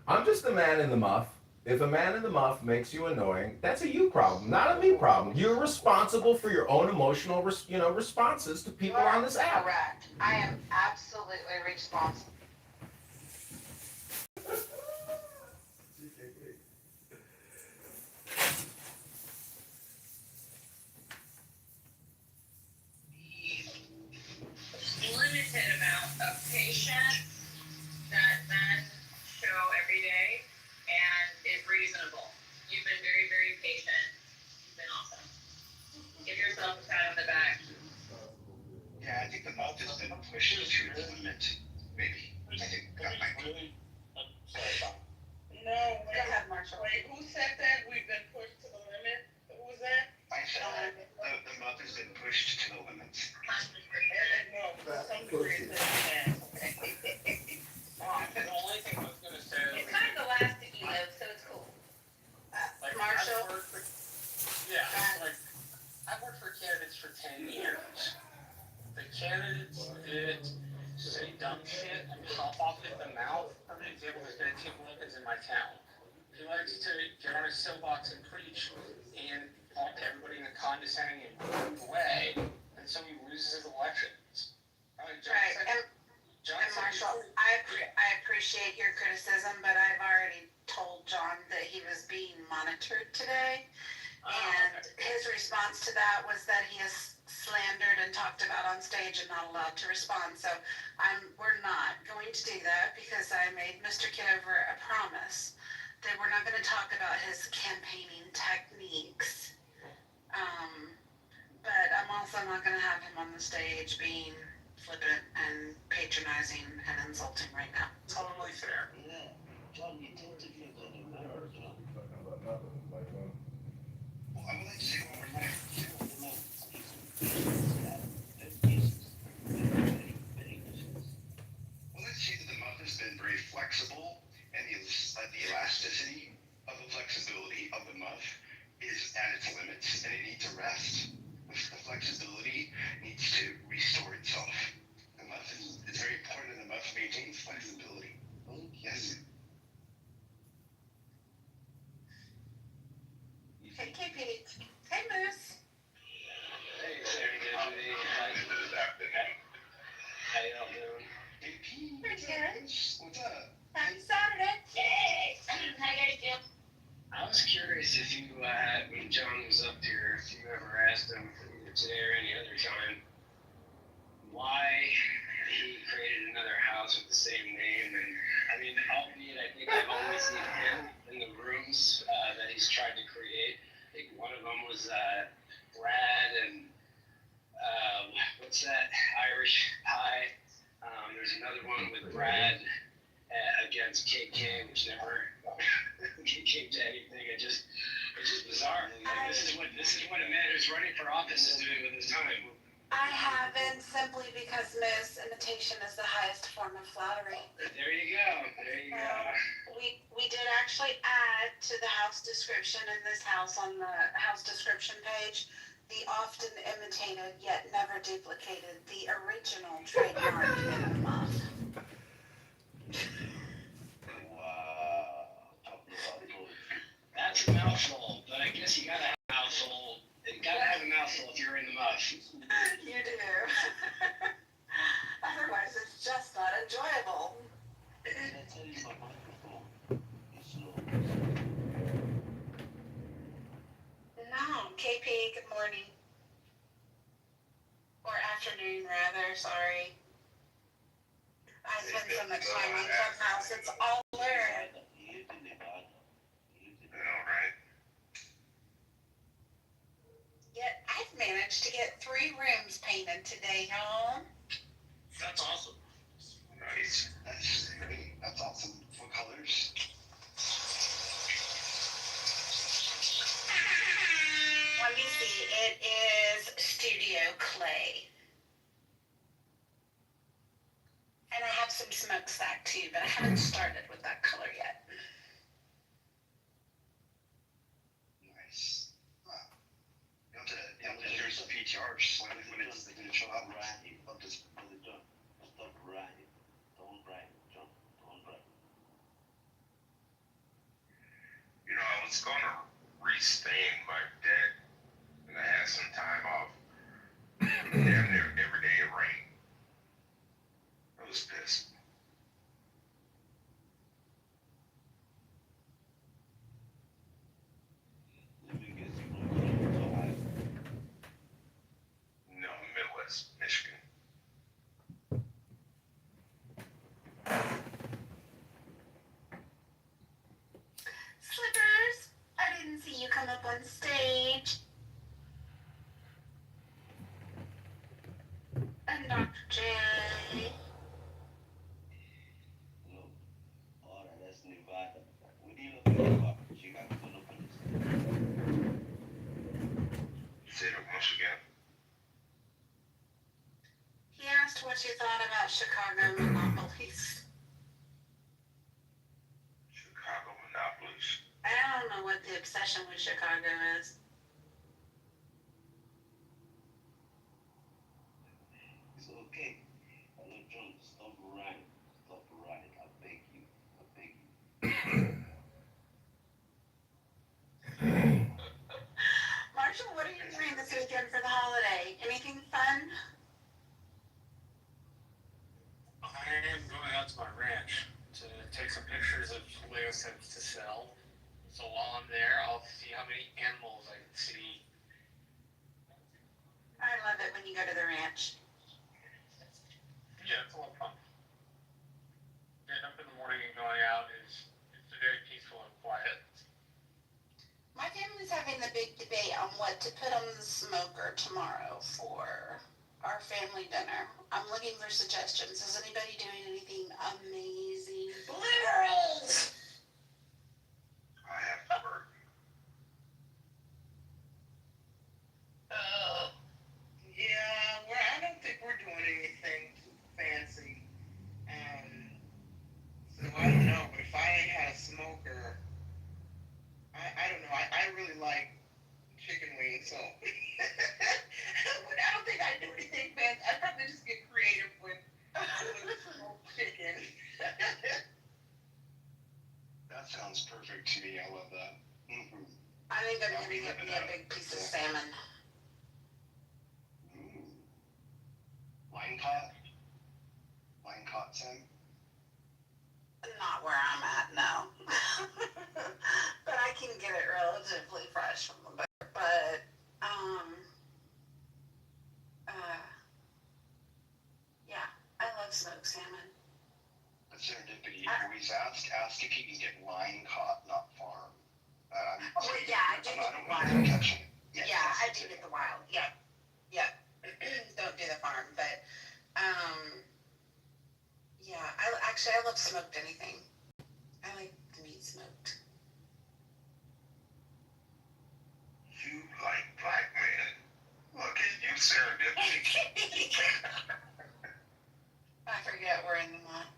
I'm just a man in the muff. If a man in the muff makes you annoying, that's a you problem, not a me problem. You're responsible for your own emotional, responses to people on this app. Correct. I am absolutely responsible. Limited amount of patience that men show every day and is reasonable. You've been very, very patient. You've been awesome. Give yourself a pat on the back. Yeah, I think the mouth has been pushed to the limit. Maybe. I think that might be. No, Go ahead, Marshall. wait, who said that? We've been pushed to the limit? Who was that? I said the mouth has been pushed to the limit. No, to some degree it's that. The only thing I was going to say is... It's kind of the last to eat of, so it's cool. Marshall? I've worked for candidates for 10 years. The candidates that say dumb shit and pop off at the mouth. For an example, there's been a Tim Wilkins in my town. Tim likes to get on his soapbox and preach and talk to everybody in a condescending and rude way, and so he loses his elections. Right, and Marshall, I appreciate your criticism, but I've already told John that he was being monitored today. And his response to that was that he is slandered and talked about on stage and not allowed to respond. So we're not going to do that because I made Mr. Kitover a promise that we're not going to talk about his campaigning techniques. But I'm also not going to have him on the stage being flippant and patronizing and insulting right now. Totally fair. Yeah. John, you tend to feel that in marriage, John. Well, I would like to say one more thing. Well, let's say that the muff has been very flexible, and the elasticity of the flexibility of the muff is at its limits, and it needs a rest. The flexibility needs to restore itself. The muff it's very important that the muff maintains flexibility. Yes. Hey, KP. Hey, Moose. Hey, Sammy, Dignity. How y'all doing? Hey, Pete. Pretty good. What's up? Happy Saturday. Yay! How you guys doing? I was curious if you, when John was up here, if you ever asked him, either today or any other time, why he created another house with the same name. And I mean, albeit I think I've always seen him in the rooms that he's tried to create. I think one of them was Brad and what's that, Irish Pie. There's another one with Brad against KK, which never came to anything. It's just bizarre. Like, this is what a man who's running for office is doing with his time. I haven't, simply because, Miss, imitation is the highest form of flattery. There you go. There you go. We did actually add to the house description in this house on the house description page the often imitated yet never duplicated, the original trademark in the muff. Wow. That's a mouthful, but I guess you gotta have a mouthful. You gotta have a mouthful if you're in the muff. You do. Otherwise, it's just not enjoyable. That's how you my microphone. It's low. No, KP, good morning. Or afternoon, rather, sorry. I spend so much time on Clubhouse, it's all blurred. All right. Yet I've managed to get 3 rooms painted today, y'all. That's awesome. Nice. That's awesome. What colors? Let me see, it is Studio Clay. And I have some smokestack too, but I haven't started with that color yet. Nice. You have to hear some PTRs when it's the show up. Stop writing. Don't write, John. Don't write. You know, I was gonna restain my deck, and I had some time off. Damn near every day it rained. I was pissed. Let me guess, you don't go to Ohio. No, Midwest, Michigan. Slippers, I didn't see you come up on stage. And Dr. J. No. Alright, that's Nevada. What do you look at Nevada? Chicago, Philippines. Say it once again. He asked what you thought about Chicago monopolies. Chicago monopolies. I don't know what the obsession with Chicago is. It's okay. Hello, John. Stop writing. Stop writing. I beg you. I beg you. everybody's having the big debate on what to put on the smoker tomorrow for our family dinner. I'm looking for suggestions. Is anybody doing anything amazing? Liberals! I have to work. Yeah, well, I don't think we're doing anything too fancy. So I don't know, but if I ain't had a smoker, I don't know. I really like chicken wings, so but I don't think I'd do anything fancy. I'd probably just get creative with smoked chicken. That sounds perfect to me. I love that. Mm-hmm. I think I'm gonna get me a big piece of salmon. Line caught? Line caught, Sam? Not where I'm at, no. But I can get it relatively fresh from the boat. But, yeah, I love smoked salmon. The serendipity. Always ask if you can get line caught, not farm. Oh, yeah, I do get the wild. Yeah, I do get the wild. Yep. Don't do the farm, but, yeah, I love smoked anything. I like the meat smoked. You like black men. Look at you, serendipity. I forget we're in the month.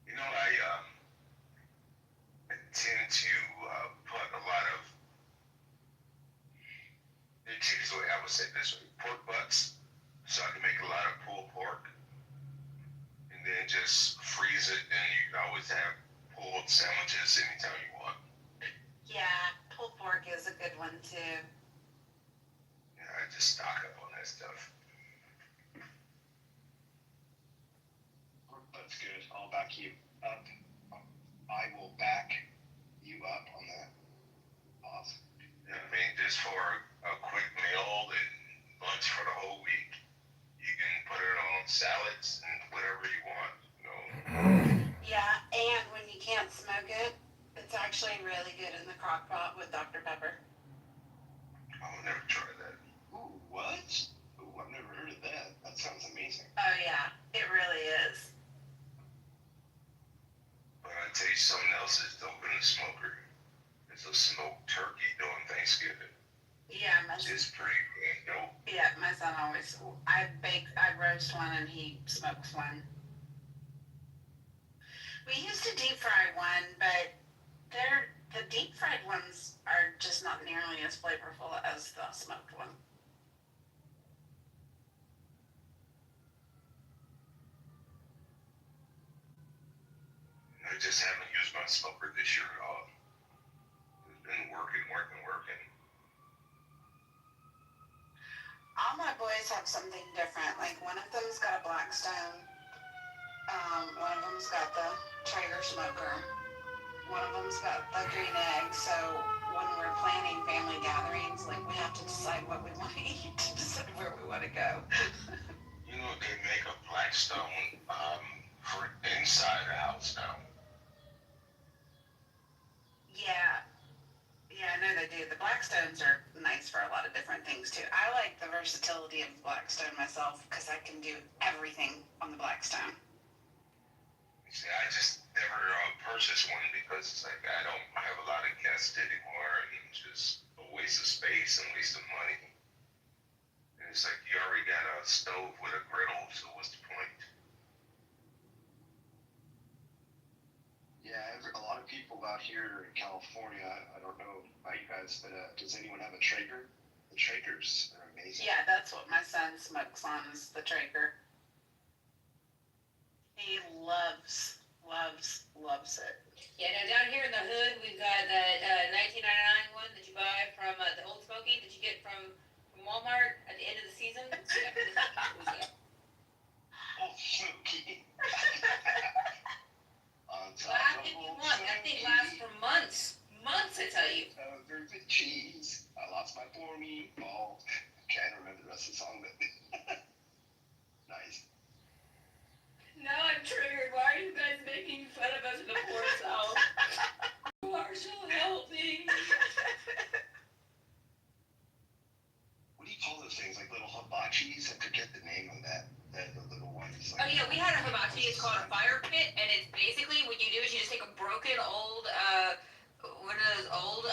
You know, I tend to put a lot of, it's the way I would say it this way, pork butts, so I can make a lot of pulled pork, and then just freeze it, and you can always have pulled sandwiches anytime you want. Yeah, pulled pork is a good one too. Yeah, I just stock up on that stuff. That's good. I'll back you up. I will back you up on that. Awesome. You know what I mean? Just for a quick meal and lunch for the whole week. You can put it on salads and whatever you want, you know. Yeah, and when you can't smoke it, it's actually really good in the crock pot with Dr. Pepper. I'll never try that. Ooh, what? Ooh, I've never heard of that. That sounds amazing. Oh yeah, it really is. But I tell you something else that's dope in the smoker. It's a smoked turkey during Thanksgiving. Yeah, It's pretty good, dope. yeah, my son always, I roast one and he smokes one. We used to deep fry one, but the deep fried ones are just not nearly as flavorful as the smoked one. I just haven't used my smoker this year at all. It's been working. All my boys have something different. Like one of them's got a Blackstone. One of them's got the Traeger smoker. One of them's got the green egg. So when we're planning family gatherings, like we have to decide what we want to eat to decide where we want to go. You know, they make a Blackstone for inside the house now. Yeah, I know they do. The Blackstones are nice for a lot of different things too. I like the versatility of the Blackstone myself because I can do everything on the Blackstone. See, I just never purchased one because it's like I don't have a lot of guests anymore, and it's just a waste of space and waste of money. And it's like you already got a stove with a griddle, so what's the point? Yeah, a lot of people out here in California, I don't know about you guys, but does anyone have a Traeger? The Traegers are amazing. Yeah, that's what my son smokes on is the Traeger. He loves it. Yeah, now down here in the hood, we've got that 1999 one that you buy from the Old Smoky that you get from Walmart at the end of the season. Oh, Smoky. Well, I think you want that thing lasts for months, I tell you. Over the cheese. I lost my poor meatball. Can't remember the rest of the song, but nice. Now I'm triggered. Why are you guys making fun of us in the poor South? one of those old,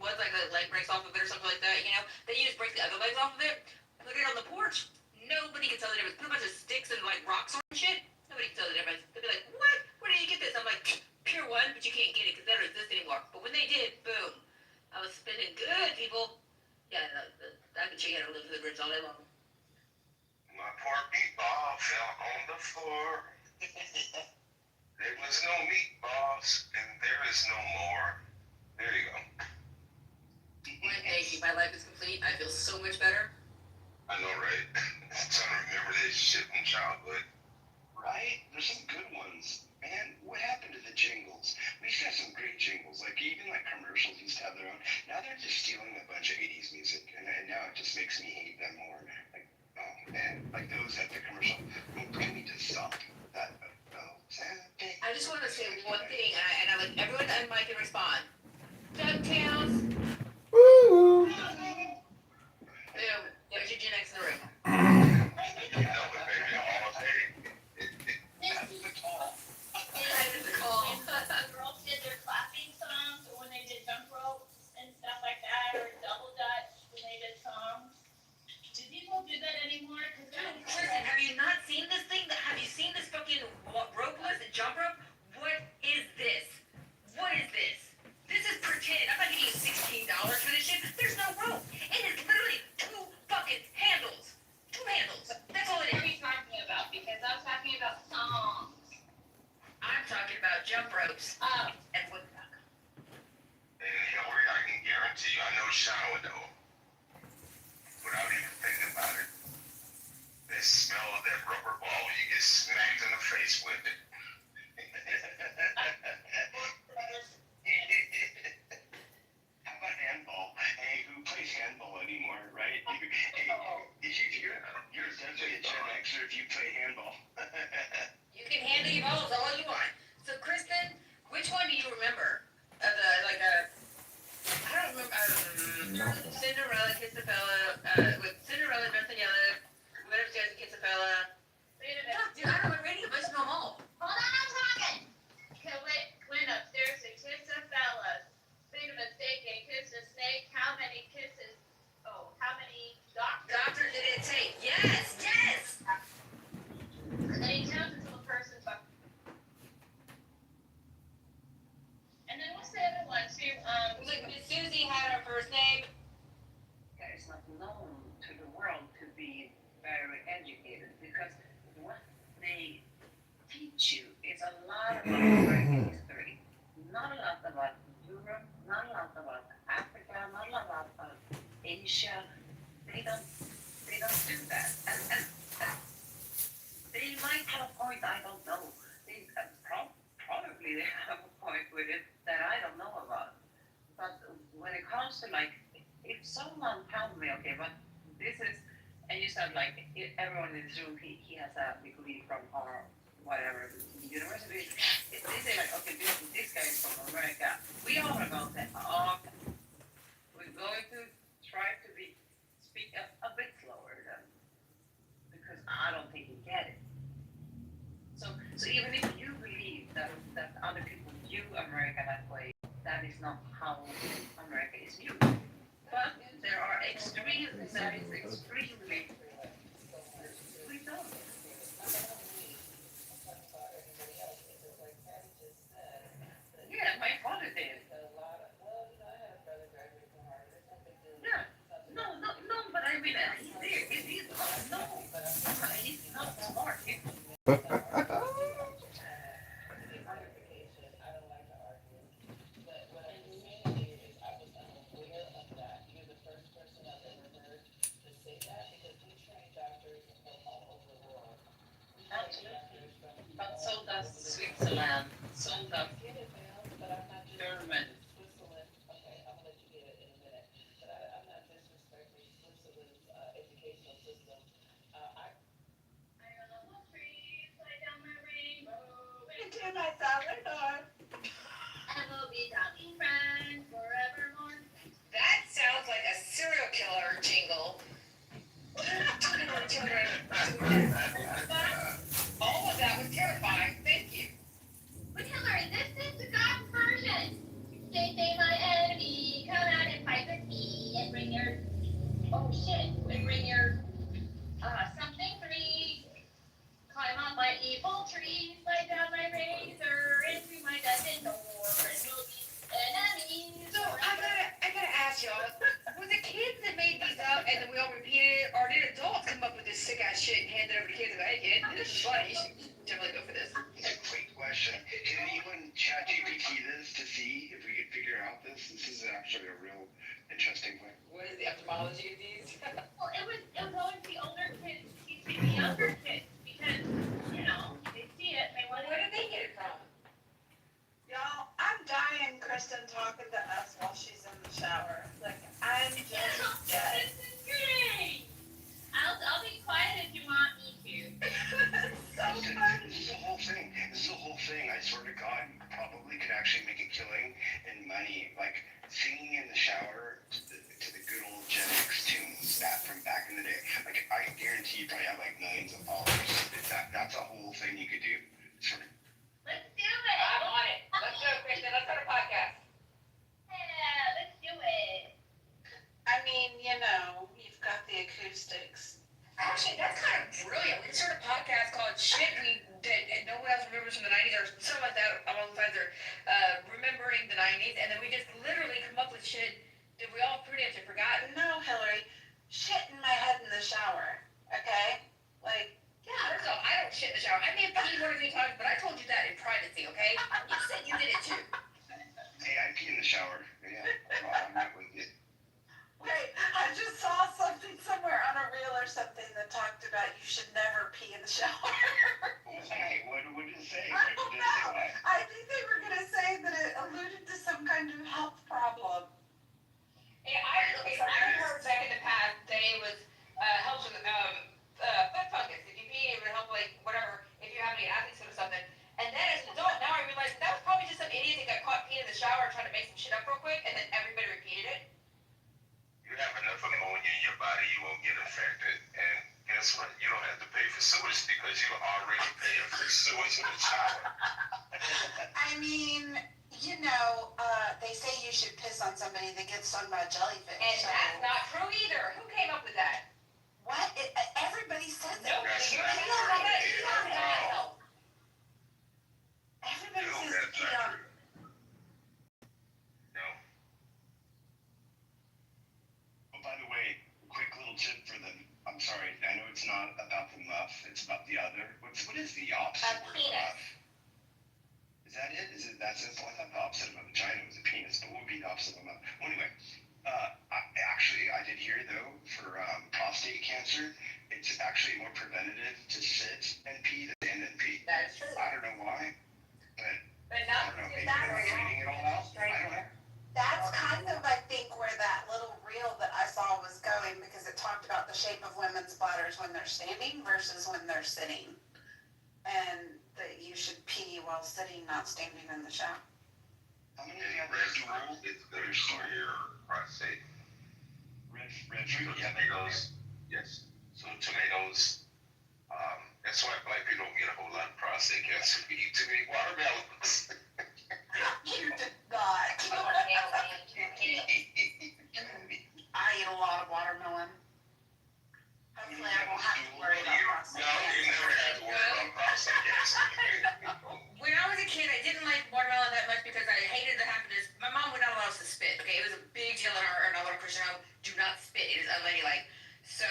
what's like a leg breaks off of it or something like that, you know? Then you just break the other legs off of it, put it on the porch. Nobody can tell the difference. Put a bunch of sticks and like rocks and shit. Nobody can tell the difference. They'll be like, what? Where did you get this? I'm like, Pier 1, but you can't get it because they don't exist anymore. But when they did, boom. I was spinning good, people. Yeah, I could show you how to live through the bridge all day long. My poor meatball fell on the floor. There was no meatballs, and there is no more. There you go. Well, thank you. My life is complete. I feel so much better. I know, right? I'm trying to remember this shit from childhood. Right? There's some good ones. Man, what happened to the jingles? We used to have some great jingles. Like, even like commercials used to have their own. Now they're just stealing a bunch of 80s music. And now it just makes me hate them more. Like, oh man. Like those at the commercial. Can we just stop that? I just want to say one thing, and I like everyone on mic can respond. DuckTales. Woo! Boom. There's your Gen X in the room. You know it, baby. All day. That is the call. When the girls did their clapping songs, or when they did jump ropes and stuff like that, or double dutch when they did songs. Do people do that anymore? Listen, have you not seen this thing? Have you seen this fucking ropeless and jump rope? What is this? What is this? This is pretend. I'm not giving you $16 for this shit. There's no rope. It is literally two fucking handles. Two handles. That's all it What are is. you talking about? Because I was talking about songs. I'm talking about jump ropes. And woodcock. And Hillary, I can guarantee you, I know Sean would know. Without even thinking about it. The smell of that rubber ball when you get smacked in the face with it. How about handball? Hey, who plays handball anymore, right? You're essentially a Gen Xer if you play handball. You can handle your balls all you want. So, Kristen, which one do you remember? Of the, like, I don't remember, Cinderella, Kiss the Fella, with Cinderella, dressed in yellow, went upstairs and Kiss the Fella. Wait a minute. Dude, I don't know radio, but I know them all. Hold on, I'm talking. Went upstairs to kiss a fella. Made a mistake and kissed a snake. How many kisses? Oh, how many doctors? Doctor, did it take? Yes, yes! And then he tells it to the person. And then what's the other one too? Look, Miss Susie had her first name. That is not known to the world to be very educated because what they teach you is a lot about American history, not a lot about Europe, not a lot about Africa, not a lot about Asia. They don't do that, and they might have a point. I don't know. They probably they have a point with it that I don't know about. But when it comes to like, if someone tells me, okay, but this is, and you said like everyone in this room, he has a degree from our whatever university. They say like, okay, this guy is from America. We all are going to say, oh, we're going to try to speak a bit slower then, because I don't think you get it. So even if you believe that other people view America that way, that is not how America is viewed. But there are extremes that is extremely. We don't. Yeah, my father did. Yeah. No, but I mean, he did. He's not, no. He's not smart. But so does Switzerland, so does Germany. And we'll be talking friends forevermore. That sounds like a serial killer jingle. All of that was terrifying. Thank you. see if we could figure out this. This is actually a real interesting way. What is the etymology of these? Well, it was always the older kids teaching the younger kids because, you know, they see it and they want to. Where did they get it from? Y'all, I'm dying Kristen talking to us while she's in the shower. Like, I'm just dead. This is great. I'll be quiet if you want me to. So funny. This is the whole thing. This is the whole thing. I swear to God, you probably could actually make a killing and money, like singing in the shower to the good old Gen X tunes that from back in the day. Like, I guarantee you probably have like millions of followers. That's a whole thing you could do. Sort of. Let's do it. I'm on it. Let's go, Kristen. Let's start a podcast. Yeah, let's do it. I mean, you know, you've got the acoustics. Actually, that's kind of brilliant. We started a podcast called Shit We Did No One Else Remembers from the 90s or something like that along the lines of remembering the 90s. And then we just literally come up with shit that we all pretty much have forgotten. No, Hillary, shit in my head in the shower, okay? Like, Yeah, first off, I don't shit in the shower. I may have peed one or two times, but I told you that in privacy, okay? You said you did it too. Hey, I pee in the shower. Yeah, I'm not with you. wait, I just saw something somewhere on a reel or something that talked about you should never pee in the shower. Hey, what did it say? I What don't did it say? know. What? I think they were going to say that it alluded to some kind of health problem. Yeah, I heard back in the past that it was helps with foot fungus. If you pee, it would help like whatever if you have any athlete's foot or something. And then as an adult, now I realize that was probably just some idiot that got caught peeing in the shower trying to make some shit up real quick, and then everybody repeated it. You have enough ammonia in your body, you won't get infected. And guess what? You don't have to pay for sewage because you're already paying for sewage in the shower. I mean, you know, they say you should piss on somebody that gets stung by a jellyfish. And so. that's not true either. Who came up with that? What? Everybody says it. Nobody. That's You're not not true. that. You're not that. Everybody No, says that's pee not on. true. No. Oh, by the way, quick little tip for them. I'm sorry, I know it's not about the muff, it's about the other. What is the opposite word of penis. muff? Is that it? Is it that simple? I thought the opposite of a vagina was a penis, but what would be the opposite of a muff? Well, anyway, I did hear though, for prostate cancer, it's actually more preventative to sit and pee than stand and pee. That is true. I don't know why, but But I not don't know, maybe that's they're reading it all out. I don't know. That's kind of, I think, where that little reel that I saw was going because it talked about the shape of women's bladders when they're standing versus when they're sitting. And that you should pee while sitting, not standing in the shower. How many And of red you have fruit is good for your prostate. red So fruit? Yeah, tomatoes, yes. So tomatoes, that's why black people don't get a whole lot of prostate cancer. We eat too many watermelons. You did not. I eat a lot of watermelon. Hopefully I won't have to worry about prostate No, you cancer. never have to worry about prostate cancer. When I was a kid, I didn't like watermelon that much because I hated the happiness. My mom would not allow us to spit. Okay, it was a big deal in our little Christian home. Do not spit. It is unladylike. So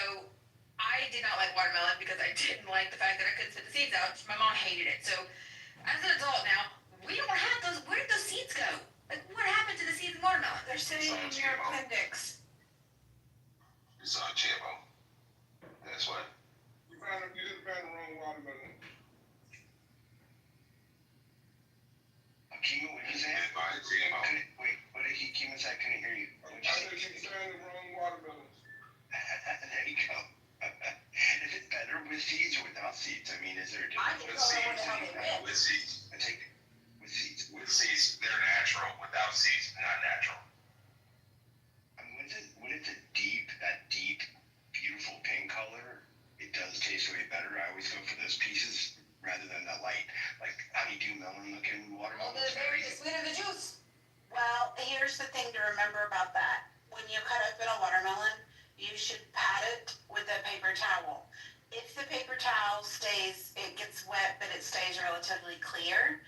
I did not like watermelon because I didn't like the fact that I couldn't spit the seeds out. My mom hated it. So as an adult now, we don't have those. Where did those seeds go? Like, what happened to the seeds in watermelon? They're sitting in your appendix. It's on GMO. That's why. You just found the wrong watermelon. Kima, what did he say? It's by GMO. Wait, what did Kima say? I couldn't hear you. What did I you think say? you found the wrong watermelons. There you go. Is it better with seeds or without seeds? I mean, is there a I difference? think With so. With How they win. With seeds. I take with seeds. With seeds, they're natural. Without seeds, not natural. I mean, when it's that deep, beautiful pink color, it does taste way better. I always go for those pieces rather than the light, like honeydew melon looking watermelon. The sweeter the juice. Well, here's the thing to remember about that. When you cut open a watermelon, you should pat it with a paper towel. If the paper towel it gets wet, but it stays relatively clear,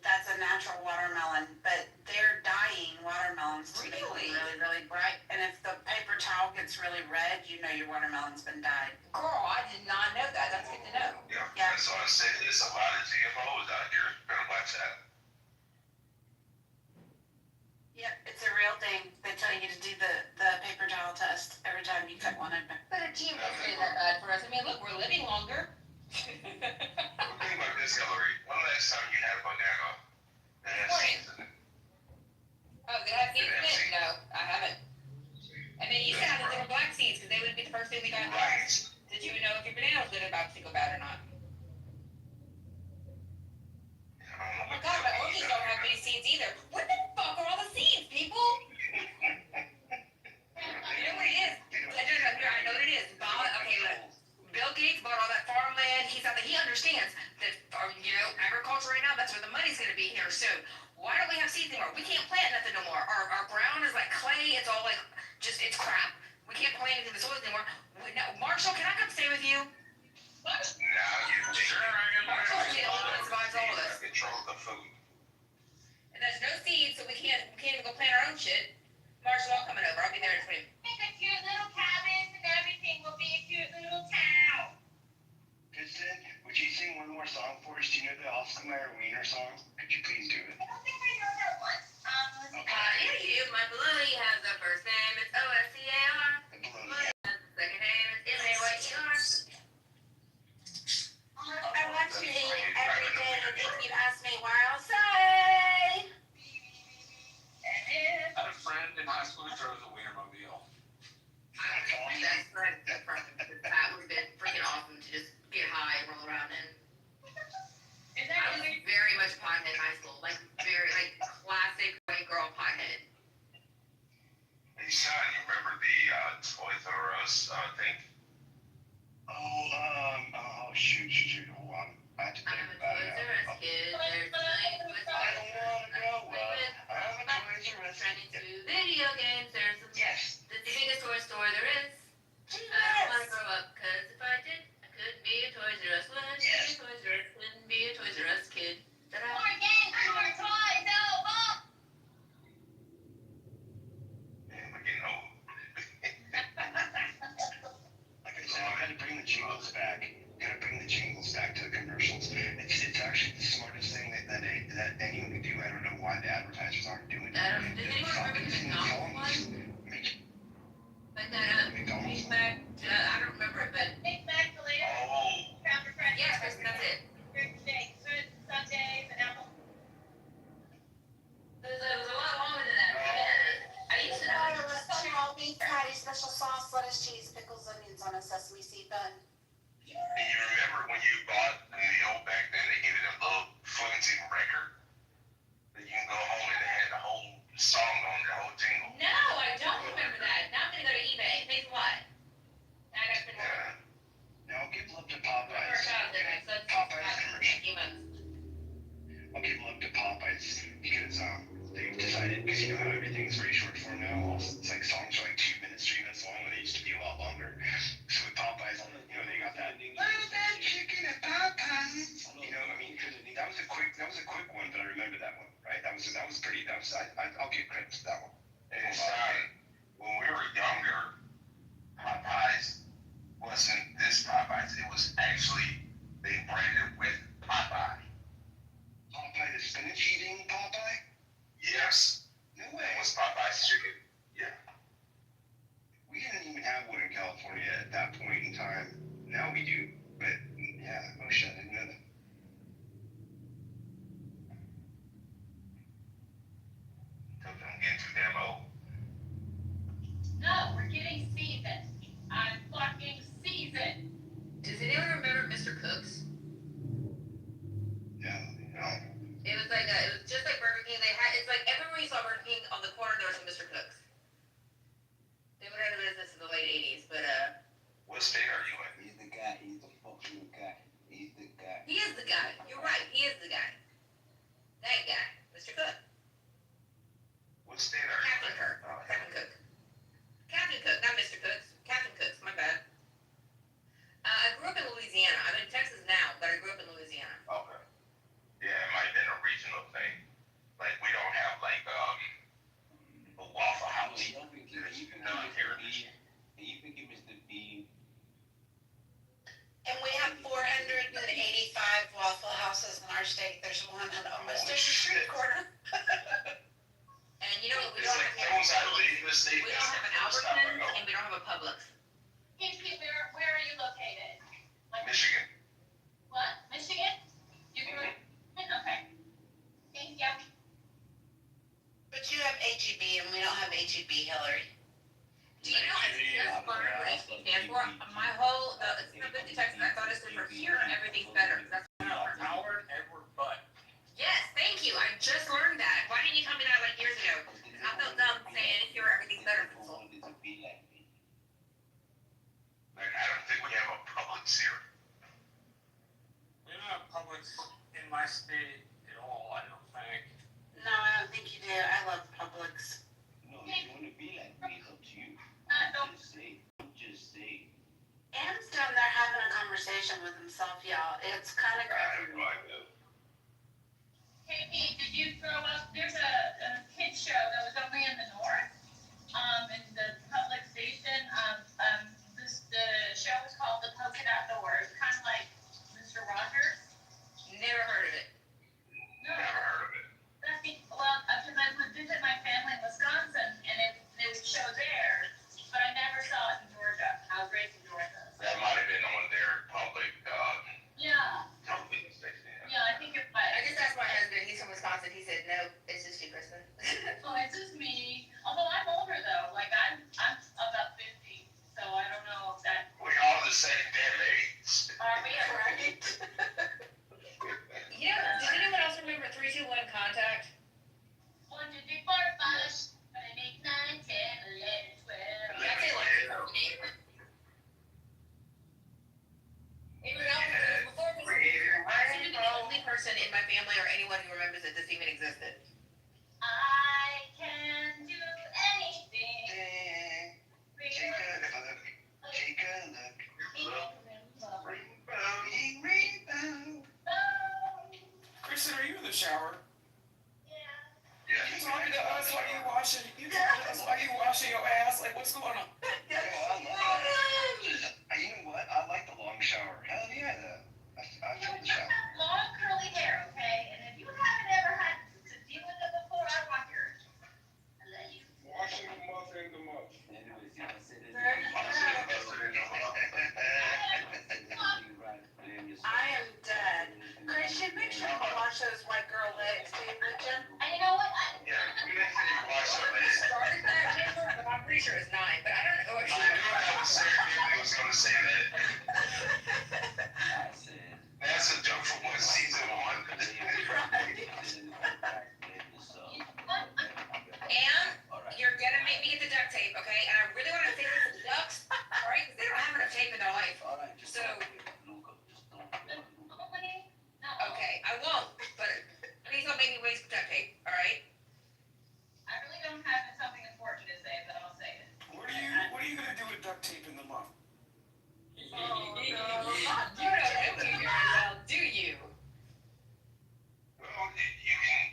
that's a natural watermelon. But they're dying watermelons to make them Really? really, really bright. And if the paper towel gets really red, you know your watermelon's been dyed. Girl, I did not know that. That's good to know. Yeah. Yeah. That's why I said there's a lot of GMOs out here. Better watch that. mean, look, we're living longer. Well, think about this, Hillary. When last time you had a banana that has seasoning? Oh, did I have seeds in it? No, I haven't. And they used to have the little black seeds because they would be the first thing we got. Right. Did you even know if your banana was about to go bad or not? Oh my God, my orchids don't have many seeds either. What the fuck are all the seeds, people? You know what it is? I know what it is. Okay, look. Bill Gates bought all that farmland. He understands that, agriculture right now, that's where the money's going to be here soon. Why don't we have seeds anymore? We can't plant nothing no more. Our ground is like clay. It's all like, it's crap. We can't plant anything in the soil anymore. Now, Marshall, can I come stay with you? What? Now you're sure I am. Marshall's the only one that survives all of us. Control the food. And there's no seeds, so we can't even go plant our own shit. Marshall, I'm coming over. I'll be there in 20 minutes. Make a cute little cabin and everything will be a cute little town. Kristen, would you sing one more song for us? Do you know the Oscar Mayer Wiener song? Could you please do it? I don't think I know that one. My baloney has a first name, it's O-S-C-A-R. The balloon. Has a second name, it's M-A-Y-E-R. I watch you every day, and if you ask me why, I'll say. I had a friend in high school who drove the Wienermobile. That would have been freaking awesome to just get high and roll around in. I was very much pothead in high school, like classic white girl pothead. Hey, son, you remember the Toys R Us thing? Oh, shoot. Hold on. I have to think I'm a about Toys it. R Us kid, there's plenty of toys. I don't want to go well. I'm a Toys R Us Running to video games, there's some. Yes. It's the biggest toy store there is. I don't want to grow up, cause if I did, I couldn't be a Toys R Us. Yes. Couldn't be a Toys R Us kid. More games, more toys, oh, Bob! Man, we're getting old. Like I said, I gotta bring the jingles back. Gotta bring the jingles back to the commercials. It's actually the smartest thing that anyone can do. I don't know why the advertisers aren't doing it. Does anyone remember the McDonald's one? Like that, McDonald's? Big Mac, I don't remember it, but. Big Mac, Toledo, Oh, Cracker Crunch. Yes, Kristen, that's it. Steaks, Sundays, and apple. It was a lot longer than that. I used to know. Small beef patty, special sauce, lettuce, cheese, pickles, onions on a sesame seed bun. and you remember when you bought in the old back then, they gave you a little flimsy record that you can go home and it had the whole song on the whole jingle. No, I don't remember that. Now I'm gonna go to eBay. Thanks a lot. Now I gotta spend more. Yeah. Now I'll give love to We're Popeyes. out there, so that's Popeyes a commercial. few months. I'll give love to Popeyes because they've decided, because you know how everything's very short form now. It's like songs are like 2 minutes, 3 minutes long, when they used to be a lot longer. So with Popeyes, they got that. Oh, that chicken at Popeyes. That was a quick one, but I remember that one, right? I'll give credit to that one. And when we were younger, Popeyes wasn't this Popeyes. It was actually, they branded with Popeye. Popeye, the spinach eating Popeye? Yes. No way. It was Popeye's chicken. Yeah. We didn't even have one in California at that point in time. Now we do, but yeah, oh shit, I didn't know that. I'm getting too damn old. No, we're getting seasoned. I'm fucking seasoned. Does anyone remember Mr. Cooks? No. It was just like Burger King. It's like everywhere you saw Burger King on the corner there was a Mr. Cooks. They went out of business in the late 80s, but What state are you in? He's the guy. He's the fucking guy. He's the guy. he is the guy. You're right. He is the guy. That guy, Mr. Cook. What state are you Captain in? Kirk. Oh, Captain Cook. Captain Cook, not Mr. Cooks. Captain Cooks. My bad. I grew up in Louisiana. I'm in Texas now, but I grew up in Louisiana. okay. Yeah, it might have been a regional thing. Like, we don't have, like, a Waffle House. There's none here in Michigan. You can give Mr. B. And we have 485 Waffle Houses in our state. There's one on almost every street corner. And you know what? We It's don't like, have once I leave the state, we that's don't have the an first time I Albertsons go. and we don't have a Publix. Kinky, where are you located? HEB, and we don't have HEB, Hillary. Do you know, I just learned what HEB stands for. My whole, it's not 50 Texas, I thought it stood for here, everything's better. That's what I learned. Howard Edward Butt. Yes, thank you. I just learned that. Why didn't you tell me that like years ago? I felt dumb saying here everything's better. Wanted to be like me. Like, I don't think we have a Publix here. We don't have Publix in my state at all, I don't think. No, I don't think you do. I love Publix. No, if you want to be like me, it's up to you. Just say. Just say. Adam's down there having a conversation with himself, y'all. It's kind of I have crazy. no idea. Hey Pete, did you throw up, there's a kid show that was only in the north, in the public station, the show was called The Poke It Outdoors, kind of like Mr. Rogers. Never heard of it. No, Never heard of it. that's, well, because I would visit my family in Wisconsin, and it would show there, but I never saw it in Georgia. I was raised in Georgia. That might have been on their public, Yeah, television station. yeah, I think it was. I just asked my husband, he's from Wisconsin, he said, no, it's just you, Kristen. Oh, it's just me. Although I'm older though, like I'm about 50, so I don't know if that. We all the same damn age. Are we right? Yeah, does anyone else remember 3, 2, 1 Contact? 1, 2, 3, 4, 5, 6, 7, 8, 9, 10, 11, 12. That's it, like, anyone else? Before I seem to be the only person in my family or anyone who remembers that this even existed. I can do anything. Take a look. Take a look. Rainbow. Rainbow. Kristen, are you in the shower? Yeah. You talking to us while you washing? You talking to us while you washing your ass? Like, what's going on? Yo, I love it. You know what? I like the long shower. Hell yeah, though. I You feel the just shower. have long curly hair, okay? And if you haven't ever had to deal with it before, I want yours. I let you. Washing the mouth in the mouth. Anyways, you know, I said it. There you I am dead. Christian, make sure you wash those white girl legs, too, would you? And you know what? Yeah, we didn't say wash up it. Started that paper, but I'm pretty sure it's 9, but I don't know. I knew the same family was gonna say that. I said. That's a joke from what season 1. And you're gonna make me get the duct tape, okay? And I really want to take this to the ducks, alright? Because they don't have enough tape in their life. So, okay, I won't, but please don't make me waste duct tape, alright? I really don't have something important to say, but I'll say it. What are you gonna do with duct tape in the mouth? You don't know me very well, do you? Well, you can,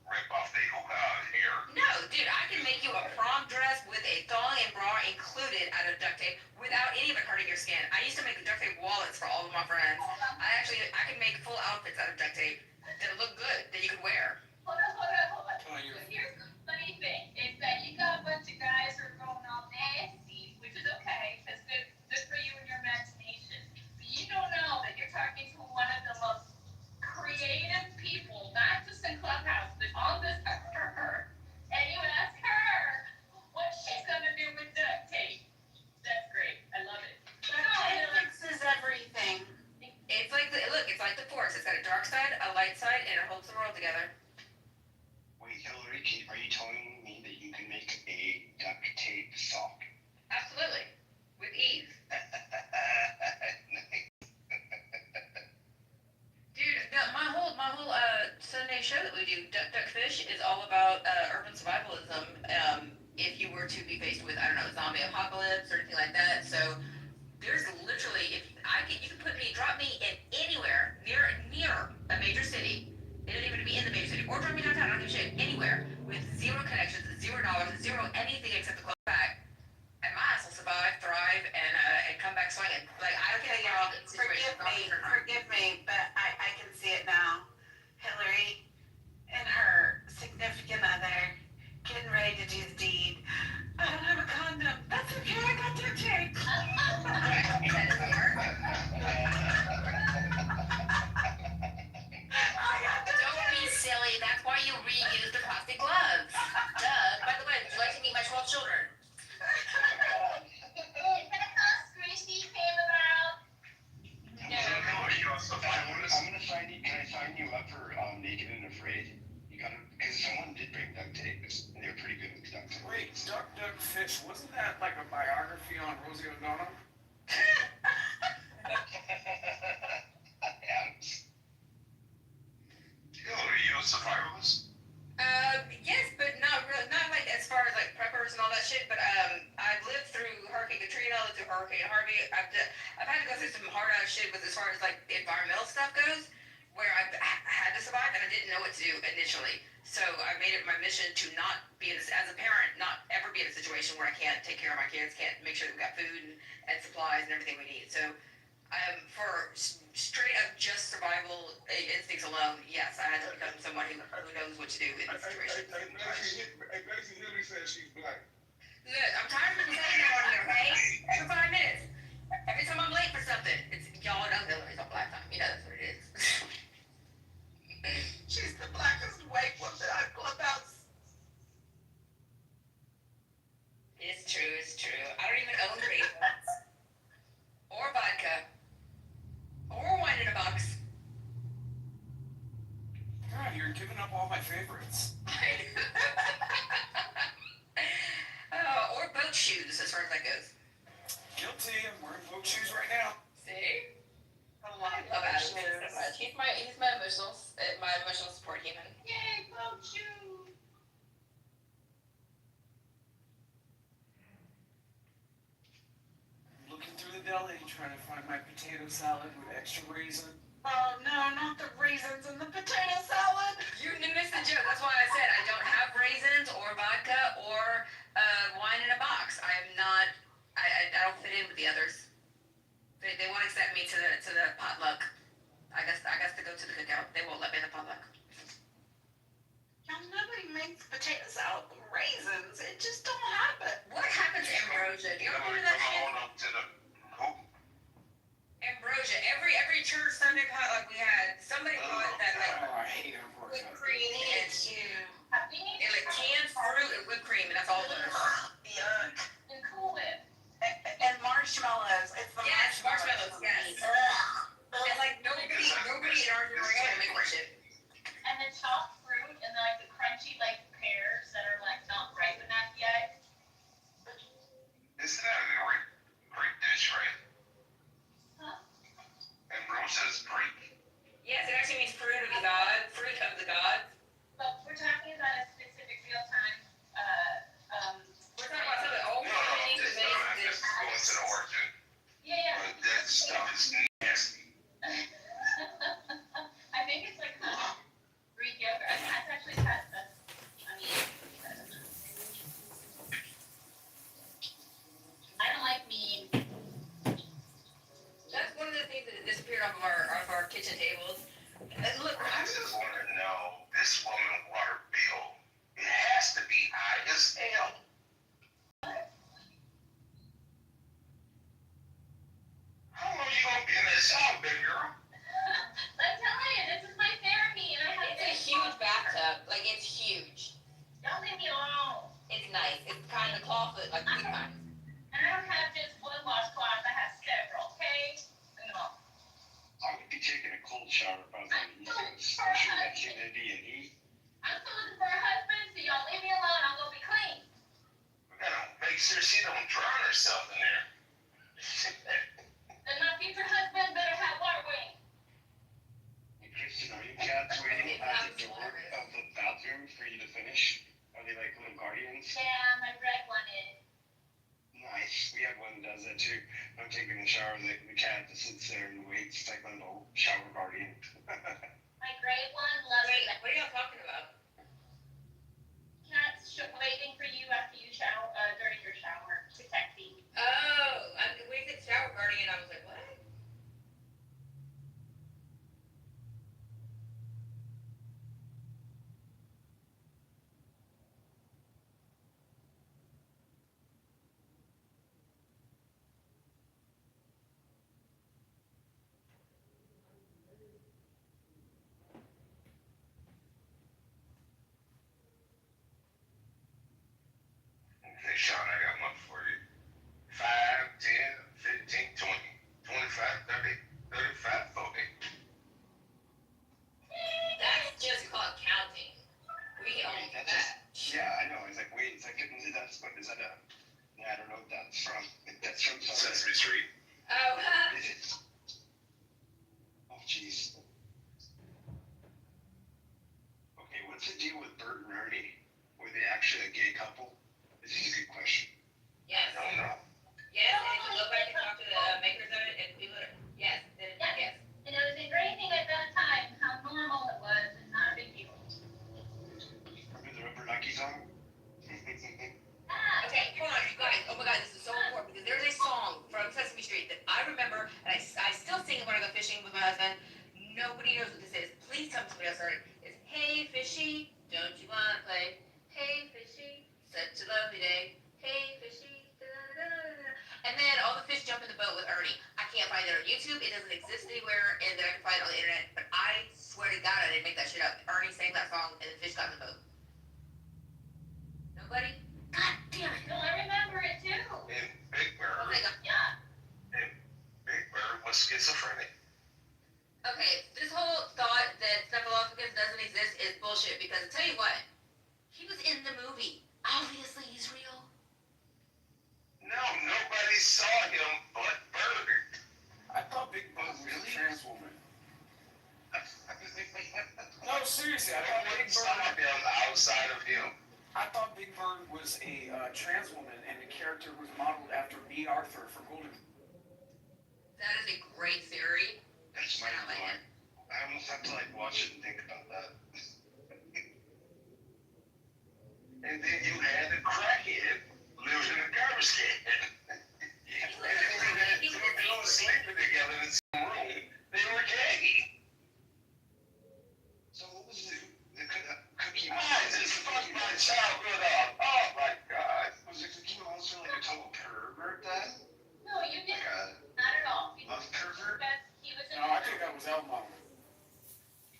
rip off the hoo-ha here. No, dude, I can make you a prom dress with a thong and bra included out of duct tape without any of it hurting your skin. I used to make duct tape wallets for all of my friends. I can make full outfits out of duct tape that'll look good, that you can wear. Hold on. Oh, you're- Here's the funny thing, is that you got a bunch of guys who are going all nasty, which is okay, that's good for you and your imagination. But you don't know that you're talking to one of the most creative people, not just in Clubhouse, but on this earth. And you ask her what she's gonna do with duct tape. That's great, I love it. Duct tape fixes everything. It's like it's like the Force. It's got a dark side, a light side, and it holds the world together. Wait, Hillary, are you telling me that you can make a duct tape sock? Absolutely. With ease. Dude, no, my whole Sunday show that we do, Duck Fish, is all about urban survivalism. If you were to be faced with, I don't know, zombie apocalypse or anything like that. So there's literally, you can drop me in anywhere near a major city. It doesn't even have to be in the major city, or drop me downtown. I don't give a shit. Anywhere with zero connections, $0, zero anything except the close back, and my ass will survive, thrive, and come back swinging. Like I don't care how the situation Forgive me, but I can see it now. Hillary and her significant other getting ready to do the deed. I don't have a condom. That's okay, I got duct tape. Don't be silly. That's why you reuse the plastic gloves. Duh. By the way, would you like to meet my 12 children? Is that how squishy came about? No, you know, I'm gonna sign you. Can I sign you up for Naked and Afraid? You gotta, because someone did bring duct tape, and they were pretty good with duct tape. Wait, Duck Duck Fish, wasn't that like a biography on Rosie O'Donnell? Hillary, you a survivalist? Yes, but not really, not like as far as like preppers and all that shit. But I've lived through Hurricane Katrina, lived through Hurricane Harvey. I've had to go through some hard ass shit with as far as like the environmental stuff goes, where had to survive and I didn't know what to do initially. So I made it my mission to not be as a parent, not ever be in a situation where I can't take care of my kids, can't make sure that we got food and supplies and everything we need. So for straight up just survival instincts alone, yes, I had to become someone who knows what to do in this situation. Basically, Hillary says she's black. Look, I'm tired of saying that on here, okay? Every 5 minutes. Every time I'm late for something, it's y'all know Hillary's on black time. You know that's what it is. She's the blackest white woman I've clubhouse. It's true, it's true. I don't even own raisins. Or vodka. Or wine in a box. God, you're giving up all my favorites. Or boat shoes, as far as that goes. Guilty, I'm wearing boat shoes right now. See? I love Adam so much. He's my emotional support human. Yay, boat shoes! Looking through the deli, trying to find my potato salad with extra raisin. Oh no, not the raisins in the potato salad. You missed the joke. That's why I said I don't have raisins or vodka or wine in a box. I am not. I don't fit in with the others. They won't accept me to the potluck. I guess to go to the cookout. They won't let me in the potluck. Y'all, nobody makes potato salad with raisins. It just don't happen. What happened to ambrosia? Do you remember that shit? Hold up to the who? Ambrosia. Every church Sunday potluck we had, somebody brought that like Oh, I hate ambrosia. With cream and and like canned fruit and whipped cream, and that's all it was. yuck. And Cool Whip. And marshmallows. It's the Yes, marshmallows. Yes. And like nobody in our generation will make that shit. And the chopped fruit and like the crunchy like pears that are like not ripe enough yet. Isn't that a Greek dish, right? Huh? Ambrosia is Greek. Yes, it actually means fruit of the god, fruit of the gods. But we're talking about a specific real time. We're talking about something old. No, I'm just going to the origin. Yeah. But that stuff is nasty. I think it's like Greek yogurt. I've actually had that. I mean, I don't like meat. That's one of the things that disappeared off of our kitchen tables. And look, I just want to know, this woman water bill, it has to be high as hell. How long you gonna be in that shower, big girl? I'm telling you, this is my therapy, and I have it's a huge bathtub. Like it's huge. Don't leave me alone. It's nice. It's kind of clawfoot, like we kind. And I don't have just one washcloth. I have several. Okay. No. I would be taking a cold shower if I was on the East Coast, especially that humidity and heat. I'm still looking for a husband, so y'all leave me alone. I'll go be clean. We gotta make sure she don't drown herself in there. Then my future husband better have water wing. Hey, Kristen, are your cats waiting at the door of the bathroom for you to finish? Are they like little guardians? Yeah, my red one is. Nice. We have one that does that too. I'm taking a shower, the cat just sits there and waits. It's like my little shower guardian. My gray one loves Wait, it. what are y'all talking about? Cat's waiting for you after you shower, during your shower. Protecting. Oh, we said shower guardian. I was like, what? what's the deal with Bert and Ernie? Were they actually a gay couple? This is a good question. Yes. I don't know. Yes, and if you go back and talk to the makers of it, and people are, yes, yes. And it was a great thing at that time, how normal it was and not a big deal. Remember the Rubber Ducky song? Okay, hold on, you guys. Oh my God, this is so important because there's a song from Sesame Street that I remember, and I still sing it when I go fishing with my husband. Nobody knows what this is. Please tell me somebody else heard it. It's Hey Fishy, don't you wanna play? Hey Fishy, such a lovely day. Hey Fishy, da-da-da-da-da. And then all the fish jump in the boat with Ernie. I can't find it on YouTube. It doesn't exist anywhere, and then I can find it on the internet. But I swear to God, I didn't make that shit up. Ernie sang that song, and the fish got in the boat. Nobody? God damn it. No, I remember it too. And Big Bird, Okay, Yeah. Big Bird was schizophrenic. okay, this whole thought that Snuffleupagus doesn't exist is bullshit because I'll tell you what, he was in the movie. Obviously, he's real. No, nobody saw him but Bird. I thought Big Bird was a trans woman. No, seriously, I thought Big Saw Bird. him outside of him. I thought Big Bird was a trans woman, and the character was modeled after B. Arthur for Golden. That is a great theory. That's my thought. I almost have to like watch it and think about that. And then you had the crackhead living in a garbage can. Yeah. And then you had two girls sleeping together in the same room. They were gay. So what was the Cookie Why Monster? is this fucked my childhood up? Oh my God. Was the Cookie Monster like a total pervert then? No, you Like didn't. a Not at all. love pervert? Because he was No, I think that was Elmo.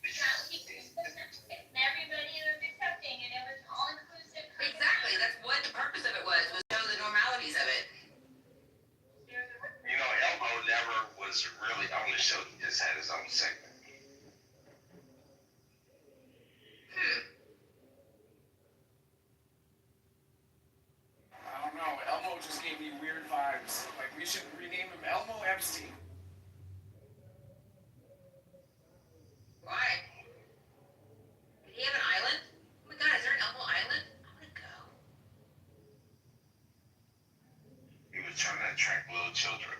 and everybody was accepting, and it was all inclusive. Exactly, that's what the purpose of it was show the normalities of it. You know, Elmo never was really on the show. He just had his own segment. I don't know. Elmo just gave me weird vibes. Like, we should rename him Elmo Epstein. Why? Did he have an island? Oh my God, is there an Elmo Island? I wanna go. He was trying to attract little children.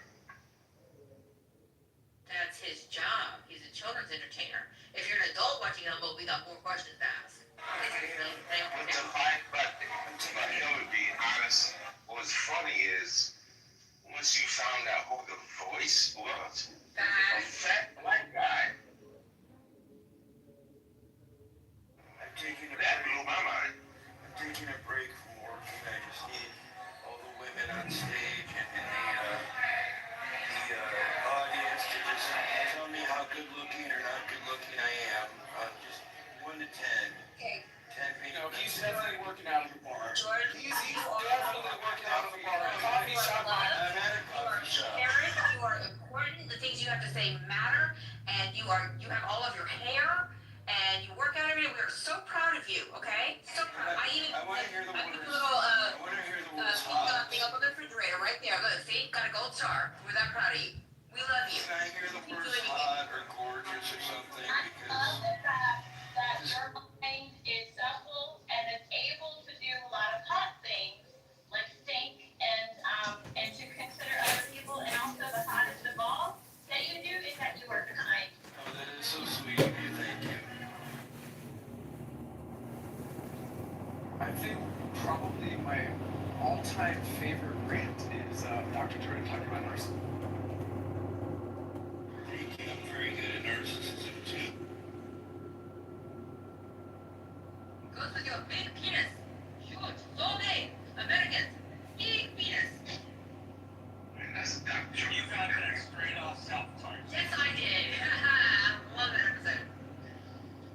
That's his job. He's a children's entertainer. If you're an adult watching Elmo, we got more questions to ask. But you know, to be honest, what's funny is once you found out who the voice was, a fat black guy, I'm taking a that break. blew my mind. I'm taking a break from work, and I just need all the women on stage and the audience to just tell me how good looking or not good looking I am. Just 1 to 10. Okay. 10 being You know, he's definitely working out of the bar. Jordan, He's definitely working out of the bar. Coffee shop. I'm at a coffee shop. Aaron, you are important. The things you have to say matter, and you have all of your hair, and you work out every day. We are so proud of you. Okay, so proud. I want to hear the I put words. a little I want to hear the words hot. thing up on the refrigerator right there. Look, see, got a gold star. We're that proud of you. We love you. Can I hear the Keep words doing it. hot or gorgeous or something? I Because love the fact that your mind is supple and is able to do a lot of hot things, like think and to consider other people, and also the hottest of all that you do is that you are kind. oh, that is so sweet of you. Thank you. I think probably my all-time favorite rant is Dr. Jordan talking about narcissism. Thank you. I'm very good at narcissism too. Goes with your big penis. Huge, so big. Americans, big penis. And that's a doctor. You got that straight off South Park. Yes, I did. Haha, love that episode.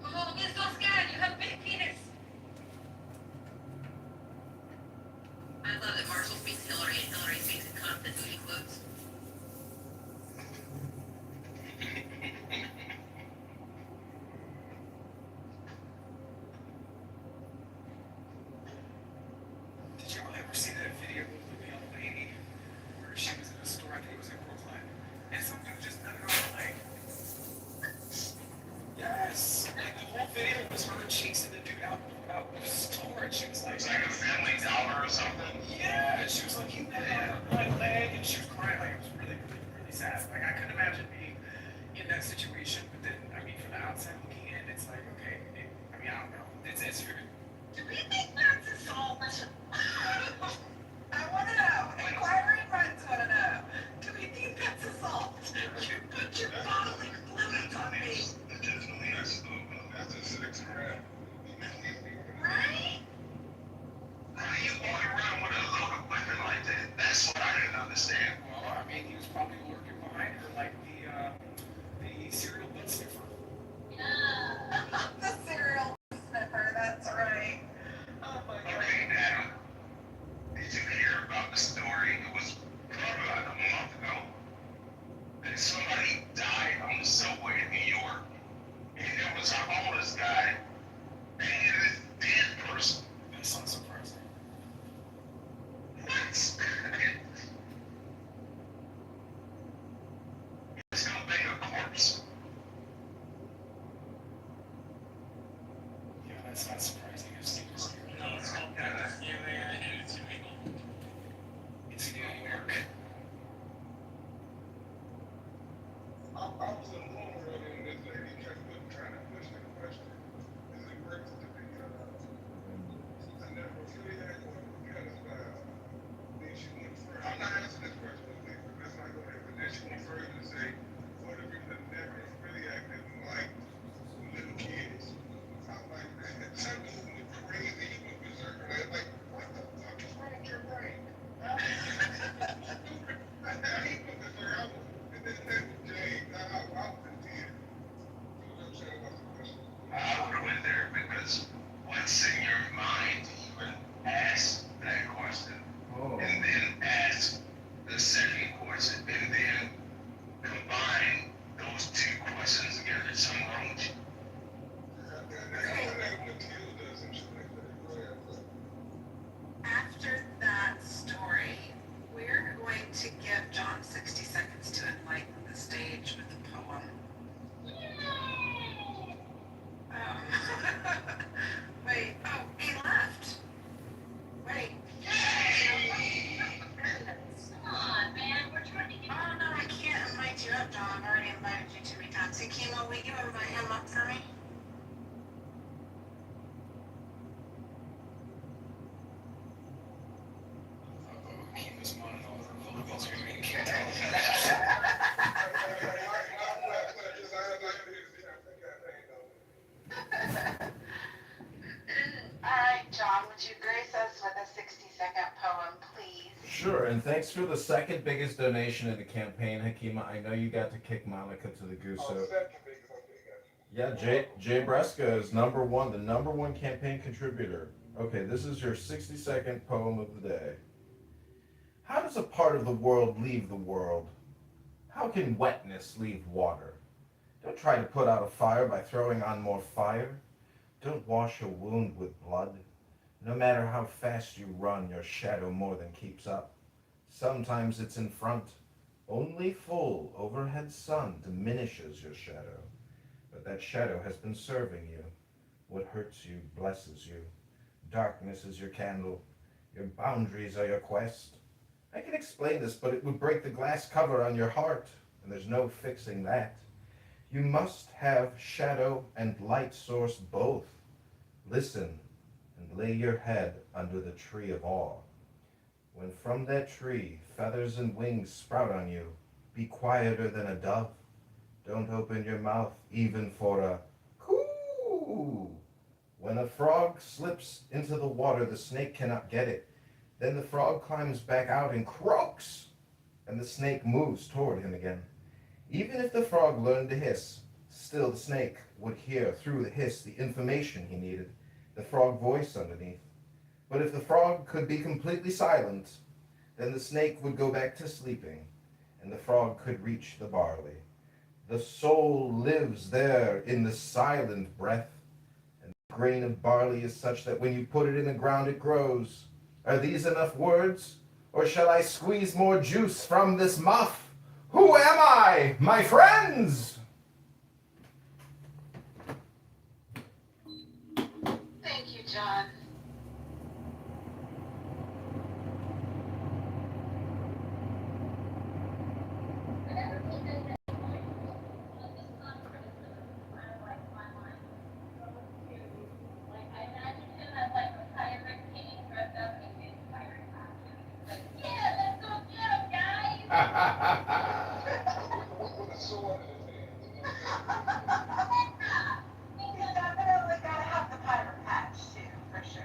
Oh, get so scared. You have big penis. I love that Marshall speaks Hillary and Hillary speaks in constant booty quotes. Did you ever see that video of the young lady where she was in a store, I think it was in Brooklyn, and some dude just nutted on her leg? Yes! Like, the whole video was her chasing the dude Sure, and thanks for the second biggest donation in the campaign, Hakima. I know you got to kick Monica to the goose. So yeah, Jay Breska is number one, the number one campaign contributor. Okay, this is your 60-second poem of the day. How does a part of the world leave the world? How can wetness leave water? Don't try to put out a fire by throwing on more fire. Don't wash a wound with blood. No matter how fast you run, your shadow more than keeps up. Sometimes it's in front. Only full overhead sun diminishes your shadow. But that shadow has been serving you. What hurts you blesses you. Darkness is your candle. Your boundaries are your quest. I can explain this, but it would break the glass cover on your heart, and there's no fixing that. You must have shadow and light source both. Listen and lay your head under the tree of awe. When from that tree feathers and wings sprout on you, be quieter than a dove. Don't open your mouth even for a coo. When a frog slips into the water, the snake cannot get it. Then the frog climbs back out and croaks, and the snake moves toward him again. Even if the frog learned to hiss, still the snake would hear through the hiss the information he needed, the frog voice underneath. But if the frog could be completely silent, then the snake would go back to sleeping, and the frog could reach the barley. The soul lives there in the silent breath, and the grain of barley is such that when you put it in the ground it grows. Are these enough words, or shall I squeeze more juice from this muff? Who am I, my friends? Thank you, John. Definitely gotta have the pirate patch too, for sure.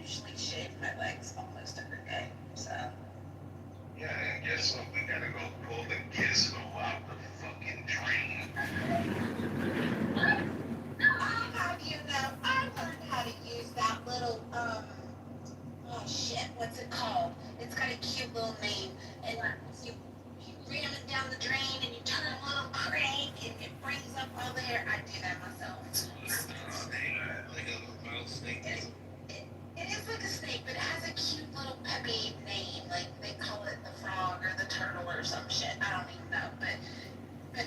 usually shave my legs almost every day. So. Yeah, and guess what? We gotta go pull the gizmo out the fucking drain. I learned how to use that little, oh shit, what's it called? It's got a cute little name. And you ram it down the drain and you turn a little crank and it brings up all the hair. I do that myself. Like a little mouse snake. It is like a snake, but it has a cute little peppy name. Like they call it the frog or the turtle or some shit. I don't even know, but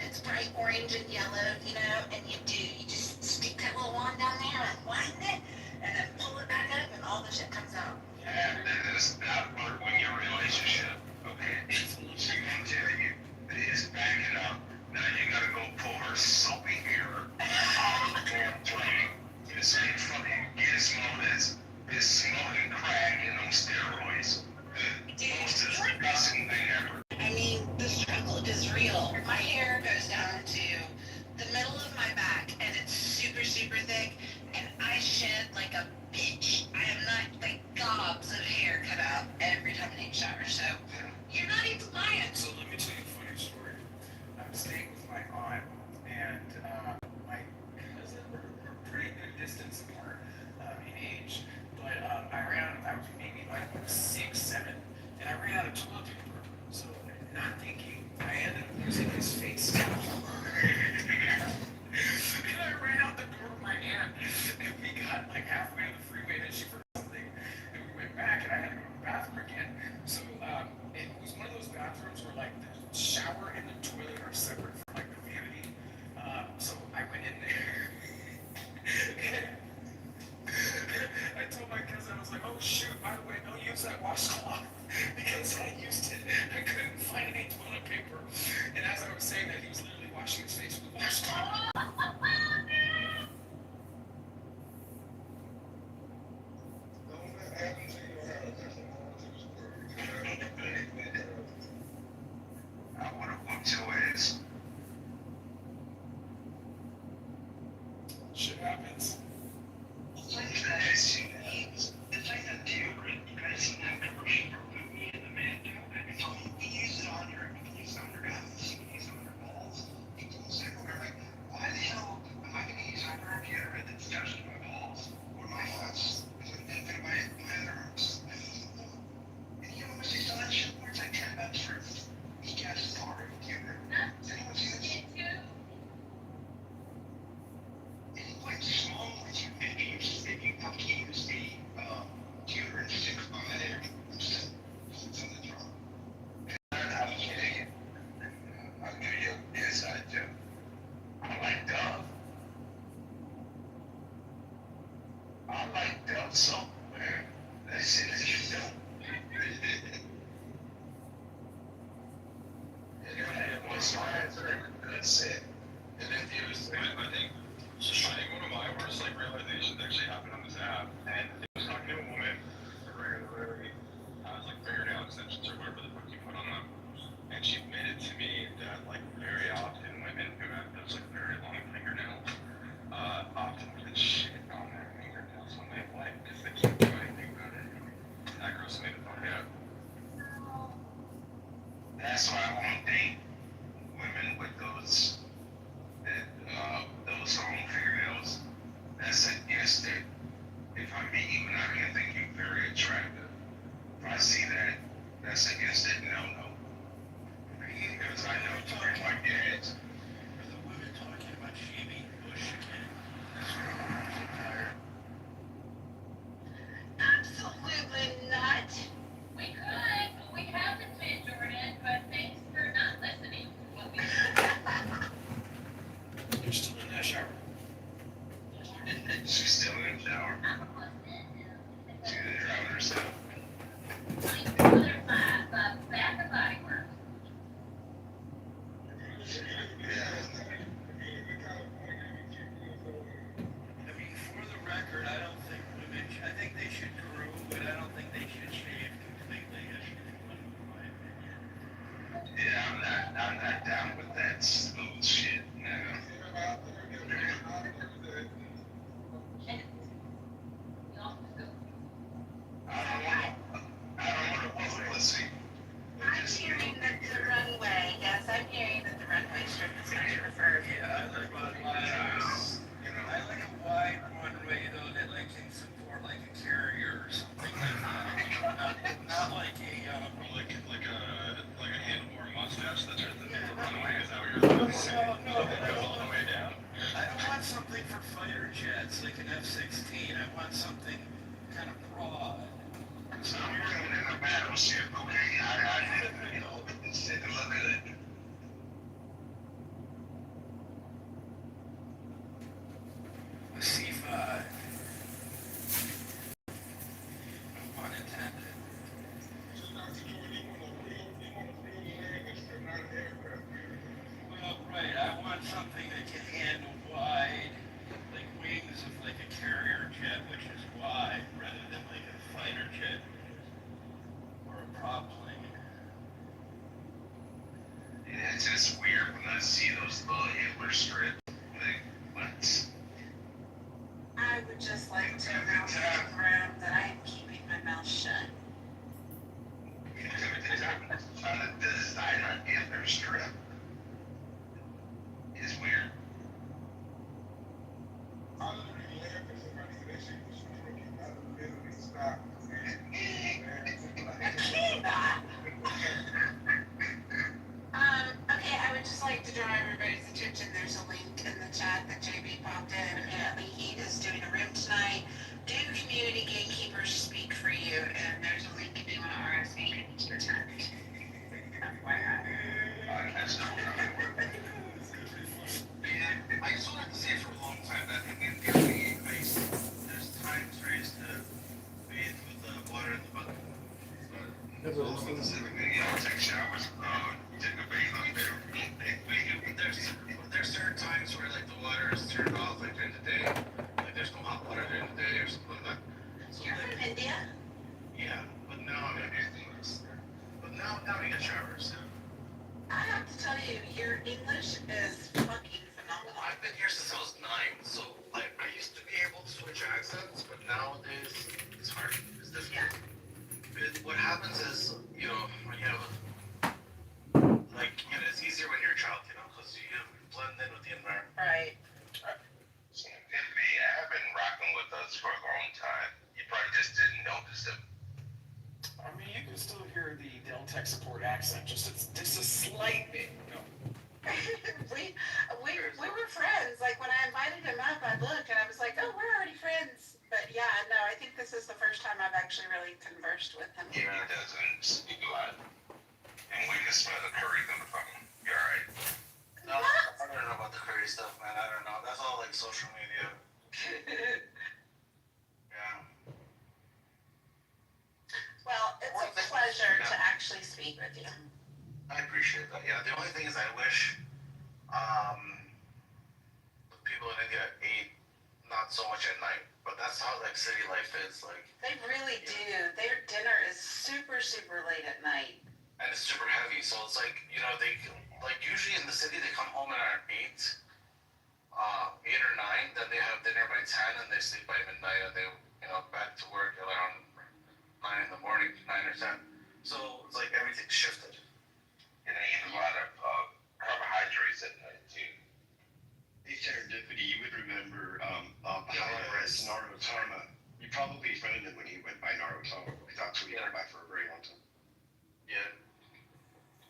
it's bright orange and yellow, you know, and you just stick that little wand down there and wind it, and then pull it back up, and all the shit comes out. And that does not work when you're in a relationship. Okay? She can tell you this, back it up. Now you gotta go pull her soapy hair out of the damn drain. This ain't fucking gizmo this smoking crack and on steroids. The most disgusting thing ever. I mean, the struggle is real. My hair goes down to the middle of my back, and it's super, super thick, and I shed like a bitch. I have not, like, gobs of hair cut out every time I take a shower, so you're not even lying. So let me tell you a funny story. I'm staying with my aunt, and my cousin, we're pretty good distance apart in age, but I was maybe like 6, 7, and I ran out of toilet paper. So, not thinking, I ended up using his face towel. And I ran out the door with my aunt, and we got like halfway to the freeway, and she forgot something, and we went back, and I had to go to the bathroom again. So, it was one of those bathrooms where like the shower and the toilet are separate from like the vanity. So I went in there. I told my cousin, I was like, oh shoot, by the way, don't use that washcloth. Because I used it, I couldn't find any toilet paper. And as I was saying that, he was literally washing his face with the washcloth. I would have whooped your ass. Shit happens. The fact that deodorant, you guys seen that commercial for me and the man do? It's all, you can use it on your, you can use it on your guns, you can use it on your balls, you can use it everywhere. Like, why the hell am I gonna use over a deodorant that's touching my balls or my nuts? And my other arms. And you know how much they sell that shit for? It's like $10 for each gas bar of deodorant. Does anyone see this? It's quite small if you fucking use the deodorant stick on there instead of something wrong. I'm kidding. I'll give you a inside joke. I like Dove. I like Dove soap, man. That shit is just dope. And you had moisturizer, good set. And if you was, I think, I think one of my worst like realizations actually happened on this app, and I was talking to a woman, regularly, like fingernail extensions or whatever the fuck you put on them, and she admitted to me that like very often women who have those like very long fingernails, often put shit on their fingernails when they wipe because they can't do anything about it. That grosses me the fuck out. That's why I won't date women with those long fingernails. That's an instant. If I meet you and I can think you're very attractive, if I see that, that's an instant no-no. Because I know you look like your heads. Are the women talking about shaving bush again? That's what I'm tired. Absolutely not. We could, but we haven't been, Jordan, but thanks for not listening to what we You're still in that shower. She's still in the shower. She's driving herself. Bath and Body Works. I mean, for the record, I don't think women, I think they should groom, but I don't think they should shave completely, as in my opinion. Yeah, I'm not down with that smooth shit. No. And you also go it's just weird when I see those little Hitler strips. Like, what? I would just like to announce to the room that I am keeping my mouth shut. The design on Hitler strip is weird. I literally laughed at somebody said that shit was crooked. I literally stopped and laughed. Okay, I would just like to draw everybody's attention. There's a link in the chat that JB popped in. Apparently he is doing a room tonight. Do community gatekeepers speak for you? And there's a link if you want to RSVP to attend. FYI. That's not yeah, I just wanted to say for a long time that in the ice, there's times where I used to bathe with the water in the bucket. But take showers, take a bath on there. There's certain times where like the water is turned off, like during the day, like there's no hot water during the day or something like that. So You're from India? Yeah, but now I'm But now we get showers. I have to tell you, your English is fucking phenomenal. I've been here since I was 9, so like I used to be able to switch accents, but nowadays it's hard. It's difficult. What happens is, you know, when you have it's easier when you're a child, you know, because you blend in with the environment. Right. They have been rocking with us for a long time. You probably just didn't notice it. I mean, you can still hear the Deltec support accent, just a slight bit, you know. we were friends. Like when I invited him up, I looked and I was like, oh, we're already friends. But yeah, no, I think this is the first time I've actually really conversed with him. Yeah, he doesn't speak a lot. And we can smell the curry coming from him. You're alright. No, I don't know about the curry stuff, man. I don't know. That's all like social media. Yeah. Well, it's a pleasure to actually speak with you. I appreciate that. Yeah, the only thing is I wish the people in India ate not so much at night, but that's how like city life is. Like They really do. Their dinner is super, super late at night. and it's super heavy, so it's like, you know, they like usually in the city they come home at 8 or 9, then they have dinner by 10 and they sleep by midnight and they, you know, back to work around 9 in the morning, 9 or 10. So it's like everything's shifted. And they eat a lot of carbohydrates at night too. Hey, Serendipity, you would remember Narutama. You probably befriended him when he went by Naruto. That's what he went by for a very long time. Yeah.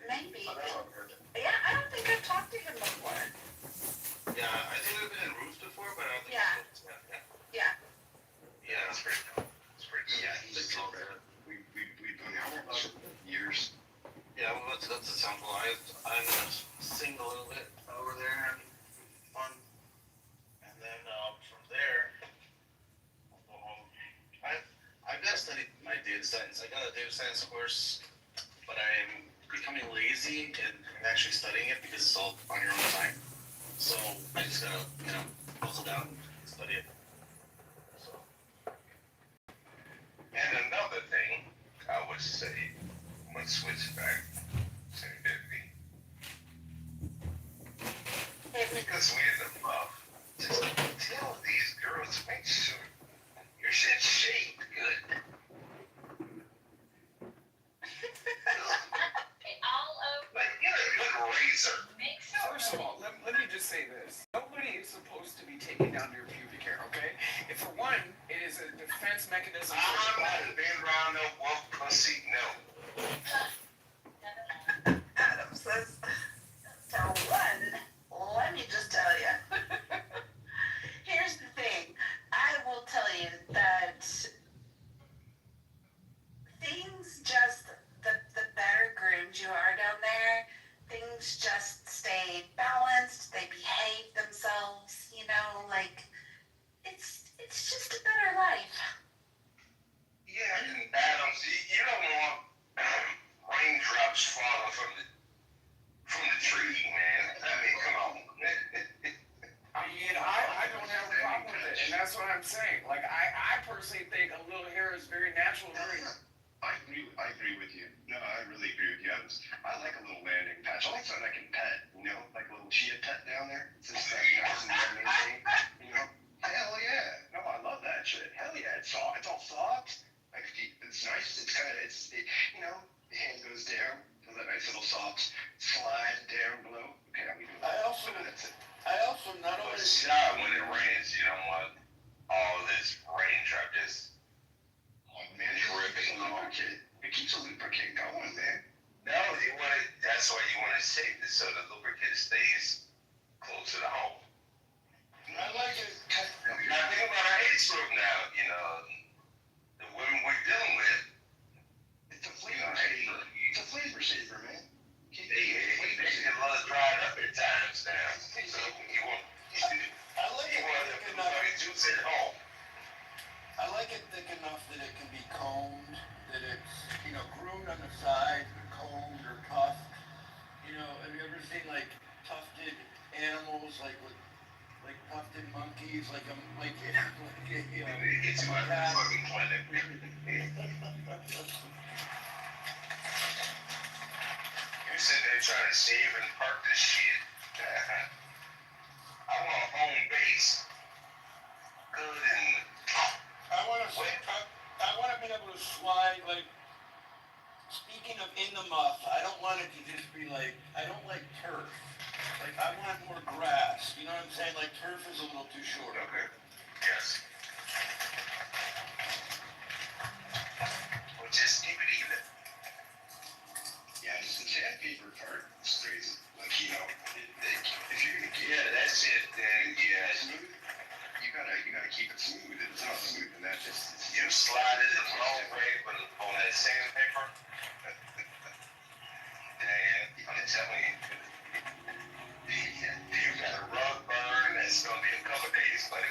Maybe. Yeah, I don't think I've talked to him before. Yeah, I think we've been in rooms before, but I don't think Yeah. Yeah, that's pretty cool. That's pretty cool. Yeah, he's all right. We've been out for years. Yeah, well, that's a sample. I'm gonna sing a little bit over there and fun. And then from there, I'll go home. I've got to study my data science. I got a data science course, but I'm becoming lazy in actually studying it because it's all on your own time. So I just gotta, you know, buckle down and study it. So. And another thing I would say, let's switch back to Serendipity. Because we're in the buff, just tell these girls to make sure your shit's shaved good. All over. Like, get a good razor. Make sure. First of all, let me just say this. Nobody is supposed to be taking down your pubic hair, okay? If for one, it is a defense mechanism for I'm your not body. being around no wolf pussy, no. Adam says, for one, let me just tell you. Here's the thing. I will tell you that things just, the better groomed you are down there, things just stay balanced, they behave themselves, you know, like, it's just a better life. Yeah, and Adams, you don't want raindrops falling from the tree, man. I mean, come on. I mean, I don't have a problem with it, and that's what I'm saying. Like, I personally think a little hair is very natural. Very, I agree agree with you. No, I really agree with you. I like a little landing patch. I like something I can pet, like a little chia pet down there. It's just, isn't there amazing? Hell yeah. No, I love that shit. Hell yeah. It's all soft. Like, it's nice. It's kind of, the hand goes down. Does that nice little soft slide down below. Okay, I'm gonna do that. I also not only. When it rains, you don't want all this raindrop just dripping off. It keeps a lubricant going, man. No, that's why you want to save it so the lubricant stays close to the home. I like it. Now think about our age group now, the women we're dealing with. It's a flavor saver. It's a flavor saver, man. They get a lot dried up at times now. So you want thick enough. Juice at home. I like it thick enough that it can be combed, that it's, groomed on the sides, but combed or tusked. Have you ever seen like tufted animals, like tufted monkeys, It's my fucking clinic. You're sitting there trying to save and park this shit. I want a home base. Good and I want to be able to slide, like, speaking of in the muff, I don't want it to just be like, I don't like turf. Like, I want more grass. You know what I'm saying? Like, turf is a little too short. okay. Yes. Well, just keep it even. Yeah, just the sandpaper part is crazy. Like, if you're gonna keep that's it. Then smooth, you gotta keep it smooth. If it's not smooth, then that's just you slide it in long way, but on that sandpaper. I'm telling you. You got a rug burn. That's gonna be a couple days, buddy.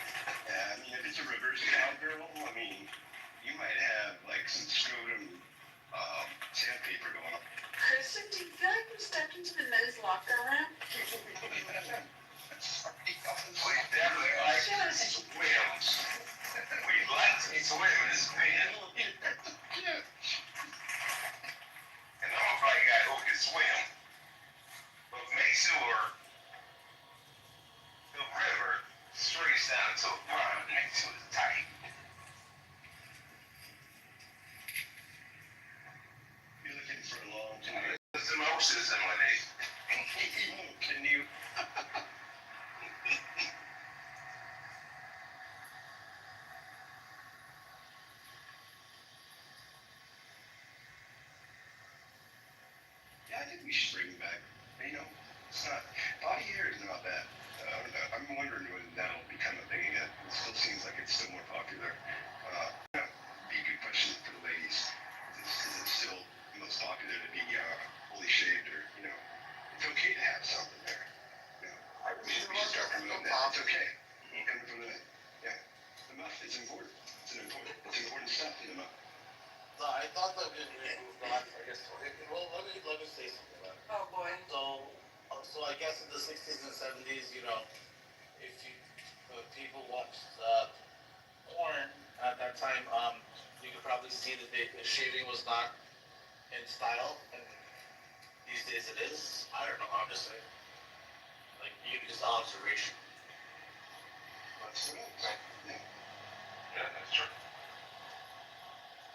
Yeah, if it's a reverse cowgirl, you might have like some scrotum sandpaper going on. Kristen, do you feel like we stepped into the men's locker room? We definitely like swims. We like to swim as men. And I'm a black guy who can swim. But make sure the river streams down to a pond next to the tight. You're looking for a long time. There's emotions in my name. Can you? Yeah, I think we should bring it back. It's not, body hair is not bad. I'm wondering when that'll become a thing again. It still seems like it's still more popular. Be a good question for the ladies. Is it still the most popular to be fully shaved or, it's okay to have something there. I really think we should start promoting that. It's okay. Coming from the muff is important. It's important stuff in the muff. No, I thought that we moved on, I guess. Well, let me say something about it. Oh, boy. So I guess in the 60s and 70s, if people watched porn at that time, you could probably see that the shaving was not in style, and these days it is. I don't know, I'm just saying. Like, just observation. That's true. Yeah, that's true.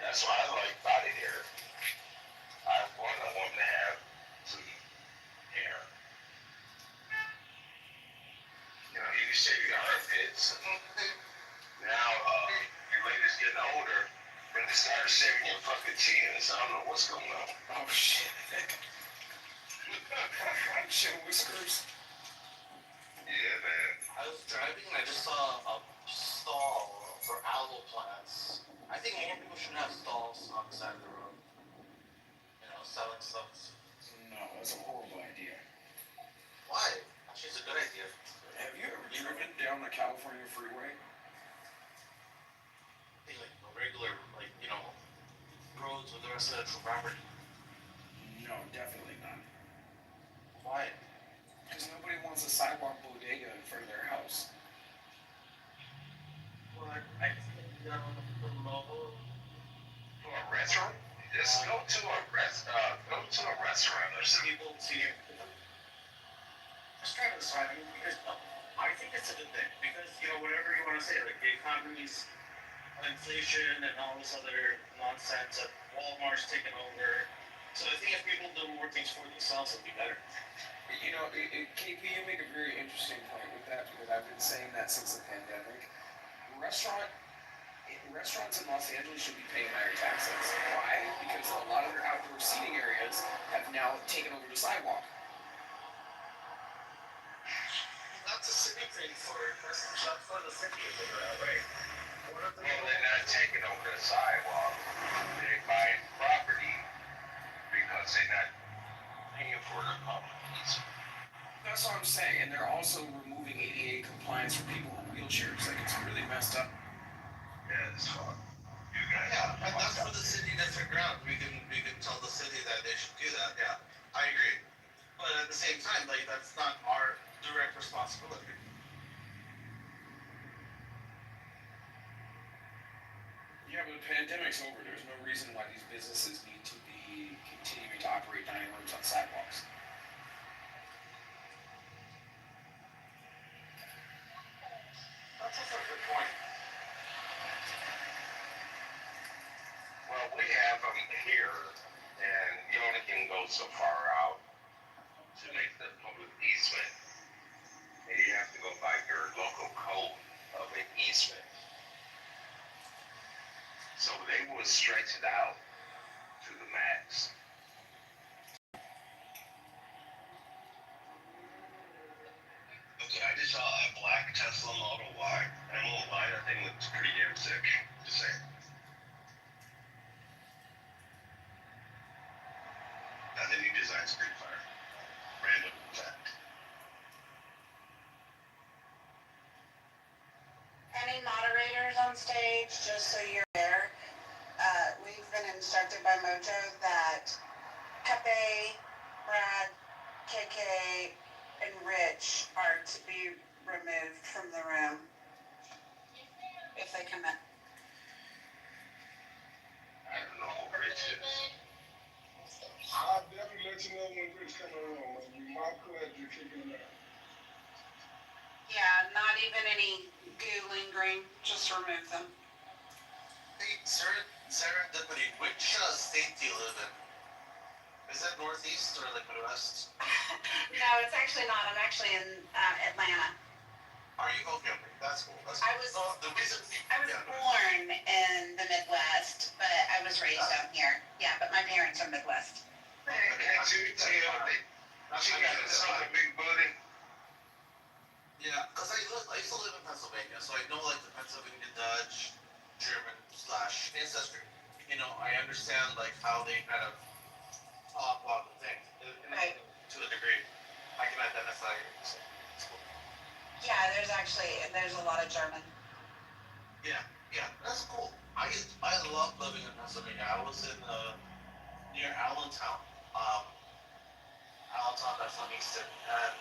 That's why I like body hair. I want a woman to have some hair. You can shave your armpits. Now, your ladies getting older, when they start shaving your fucking chins, I don't know what's going on. Oh, shit. Show whiskers. Yeah, man. I was driving and I just saw a stall for aloe plants. I think more people should have stalls on the side of the road. Selling stuff. No, that's a horrible idea. Why? Actually, it's a good idea. Have you ever driven down the California freeway? Like regular, roads with residential property. No, definitely not. Why? Because nobody wants a sidewalk bodega in front of their house. Well, I think, For a restaurant? Just go to a restaurant or some people see you. Just trying to decide. I mean, because I think it's a good thing because whatever you want to say, like the economy's inflation and all this other nonsense that Walmart's taken over. So I think if people do more things for themselves, it'll be better. KP, you make a very interesting point with that because I've been saying that since the pandemic. Restaurants in Los Angeles should be paying higher taxes. Why? Because a lot of their outdoor seating areas have now taken over the sidewalk. That's a city thing that's for the city to figure out, right? Well, they're not taking over the sidewalk. They're buying property because they're not paying for the public easement. That's what I'm saying. And they're also removing ADA compliance for people in wheelchairs. Like, it's really messed up. Yeah, it's fun. You guys. Yeah, and that's for the city to figure out. We can tell the city that they should do that. Yeah, I agree. But at the same time, like that's not our direct responsibility. Yeah, but the pandemic's over. There's no reason why these businesses need to be continuing to operate dining rooms on sidewalks. That's also a good point. Well, we have them here, and you only can go so far out to make the public easement. And you have to go by your local code of an easement. So they will stretch it out to the max. Okay, I just saw a black Tesla Model Y. And I'm gonna buy that thing. Looks pretty damn sick. Just saying. And the new design's pretty fire. Random fact. Any moderators on stage, just so you're aware, we've been instructed by Mojo that Pepe, Brad, KK, and Rich are to be removed from the room if they come in. I don't know who Rich is. I'll definitely let you know when Rich comes around. It'll be my pleasure kicking him out. Yeah, not even any goo lingering, just remove them. Hey, serendipity. Which state do you live in? Is that Northeast or like Midwest? No, it's actually not. I'm actually in Atlanta. Are you okay? That's cool. That's I cool. was No, the reason. born in the Midwest, but I was raised down here. Yeah, but my parents are Midwest. She got a big booty. Yeah, because I used to live in Pennsylvania, so I know like the Pennsylvania Dutch, German / ancestry. I understand like how they kind of talk about the thing Right. to a degree. I can identify. So it's cool. Yeah, there's a lot of German. Yeah, that's cool. I love living in Pennsylvania. I was in near Allentown. Allentown, that's on Easton, and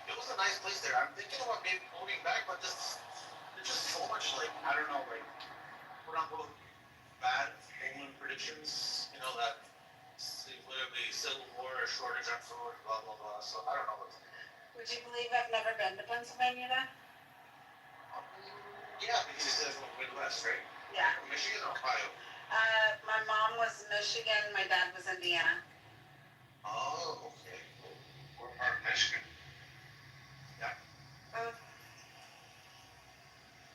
it was a nice place there. I'm thinking about maybe moving back, but there's just so much like I don't know, like we're not going bad omen predictions. That literally civil war, a shortage on food, blah blah blah. So I don't know. Would you believe I've never been to Pennsylvania then? Yeah, because you said from the Midwest, right? Yeah. Michigan or Ohio? My mom was Michigan, my dad was Indiana. Oh, okay. Cool. What part of Michigan? Yeah.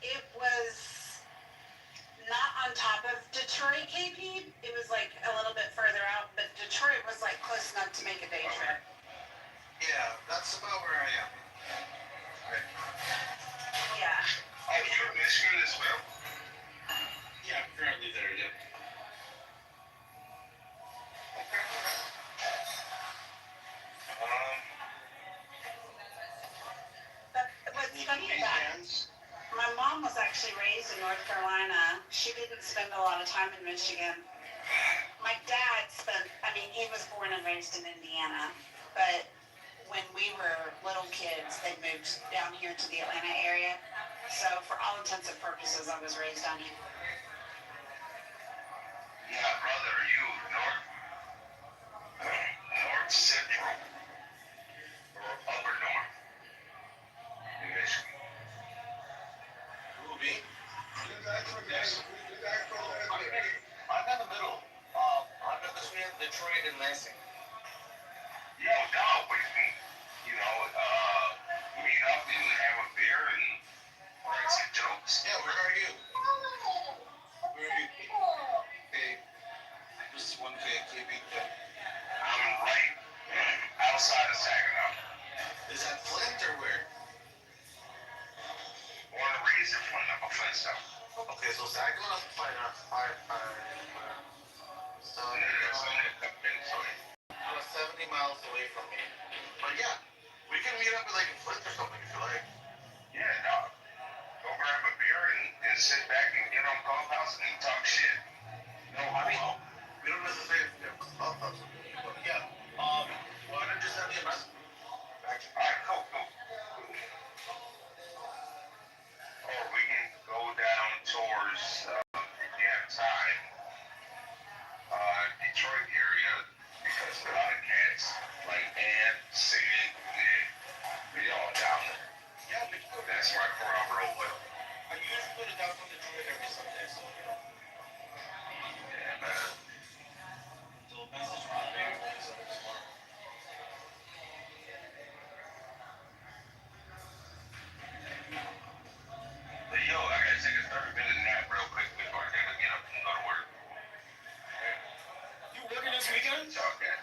It was not on top of Detroit, KP. It was like a little bit further out, but Detroit was like close enough to make a day trip. Yeah, that's about where I am. Right. Yeah. Oh, you're in Michigan as well? Yeah, I'm currently there, yeah. But what's funny about it, my mom was actually raised in North Carolina. She didn't spend a lot of time in Michigan. My dad he was born and raised in Indiana, but when we were little kids, they moved down here to the Atlanta area. So for all intents and purposes, I was raised down here. Yeah, brother, you Detroit and Lansing. Yo, dog, we can, meet up and have a beer and write some jokes. Yeah, where are you? Where are you? Okay. Just one thing, I'm right outside of Saginaw. Is that Flint or where? Born and raised in Flint. I'm a Flintstone. Okay, so Saginaw, fine. So, That's only a couple minutes away. about 70 miles away from me. But yeah, we can meet up like in Flint or something if you like. Yeah, dog. Go grab a beer and sit back and get on Clubhouse and talk shit. No homo. We don't necessarily have to talk about something. But yeah, why don't you just send me a message? Alright, cool. Or we can go down towards, if you have time, Detroit area, because a lot of cats, like Ann, Sid, Nick, they all down there. Yeah, we can go. That's right where I roll with them. I usually go to downtown Detroit every Sunday, so Yeah, man. So message me there tomorrow. But yo, I gotta take a 30-minute nap real quick before I gotta get up and go to work. You working this weekend? Talk that.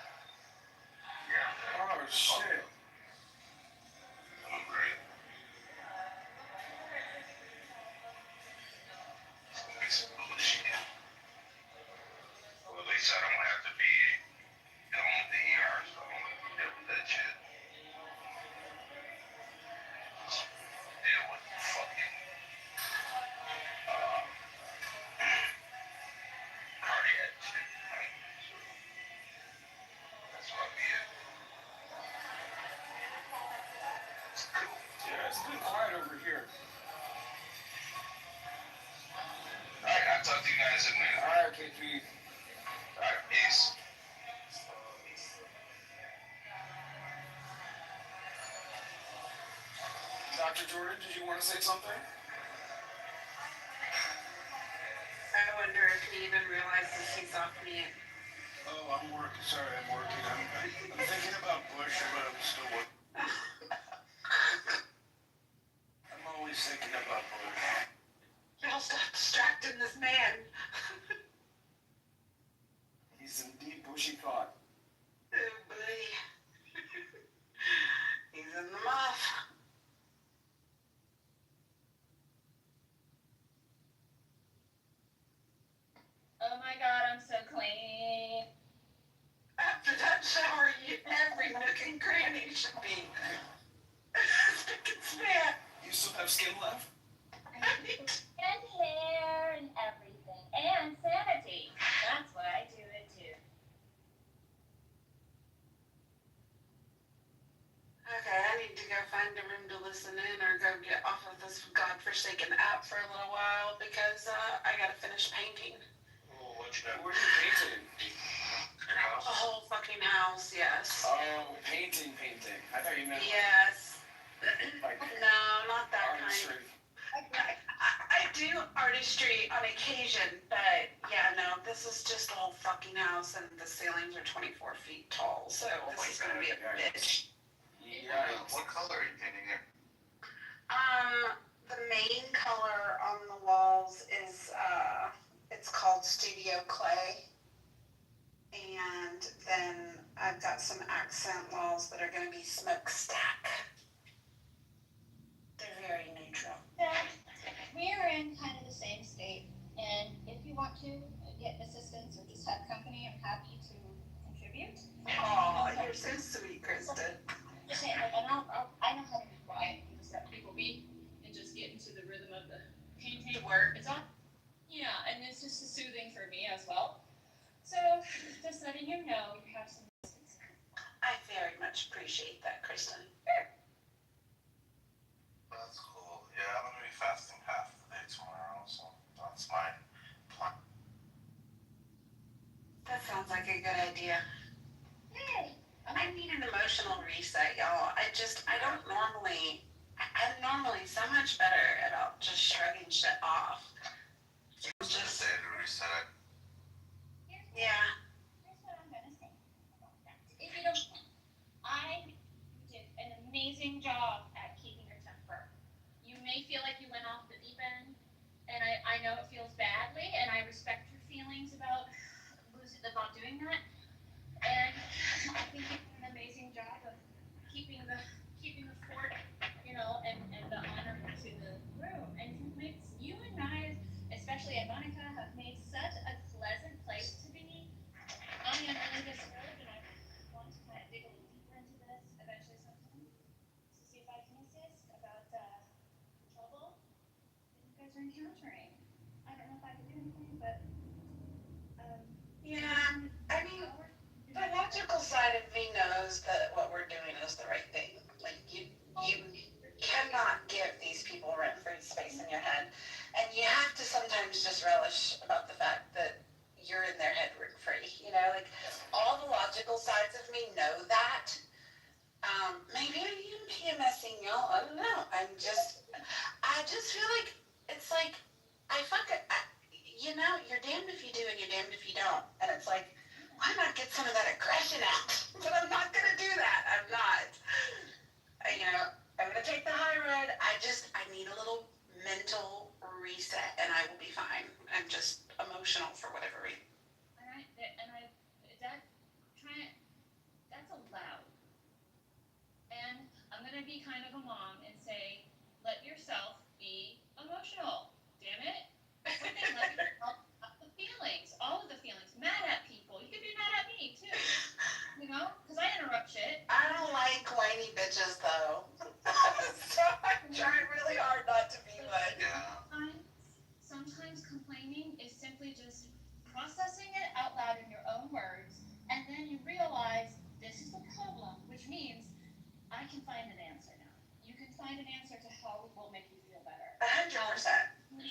Yeah. Oh, shit. I'm great. It's bullshit. Well, at least I don't have to be on the ER, so I don't have to deal with that shit. Just deal with fucking cardiac shit. That's what I'll be in. It's cool. Yeah, it's been quiet over here. Alright, I'll talk to you guys in a minute. Alright, KP. Alright, peace. Dr. Jordan, did you want to say something? I wonder if he even realizes he's off mute. Oh, I'm working. Sorry, I'm working. I'm thinking about Bush, but I'm still working. I'm always thinking about Bush. Y'all stop distracting this man. He's in deep bushy thought. Oh, buddy. He's in the muff. Oh my god, I'm so clean. After that shower, every nook and cranny should be spick and span. You still have skin left? And hair and everything. And sanity. That's why I do it too. Okay, I need to go find a room to listen in or go get off of this godforsaken app for a little while because I gotta finish painting. Oh, what you got? Where are you painting? Your house? A whole fucking house, yes. Oh, painting. I thought you meant Yes. like No, not that kind. artistry. I do artistry on occasion, but yeah, no, this is just a whole fucking house and the ceilings are 24 feet tall, so this is gonna be a bitch. Yeah. What color are you painting here? The main color on the walls is, it's called Studio Clay. And then I've got some accent walls that are gonna be smokestack. They're very neutral. We're in kind of the same state, and if you want to get assistance or just have company, I'm happy to contribute. Aw, you're so sweet, Kristen. Just saying, like, and I know how to be quiet and just let people be and just get into the rhythm of the painting work. It's on, yeah, and it's just soothing for me as well. So, just letting you know, you have some assistance. I very much appreciate that, Kristen. That's cool. Yeah, I'm gonna be fasting half the day tomorrow, so that's my plan. That sounds like a good idea. Yay! I need an emotional reset, y'all. I'm normally so much better about just shrugging shit off. Just say to reset. Yeah. Here's what I'm gonna say. damned if you don't. And it's like, why not get some of that aggression out? But I'm not going to do that. I'm not. I'm going to take the high road. I need a little mental reset and I will be fine. I'm just emotional for whatever reason. That's allowed. And I'm going to be kind of a mom and say, let yourself be emotional. Damn it. Let yourself have the feelings, all of the feelings. Mad at people. You could be mad at me too. Because I interrupt shit. I don't like whiny bitches though. So I'm trying really hard not to be one. Sometimes complaining is simply just processing it out loud in your own words, and then you realize this is the problem, which means I can find an answer now. You can find an answer to how it will make you feel better. 100%. 100%.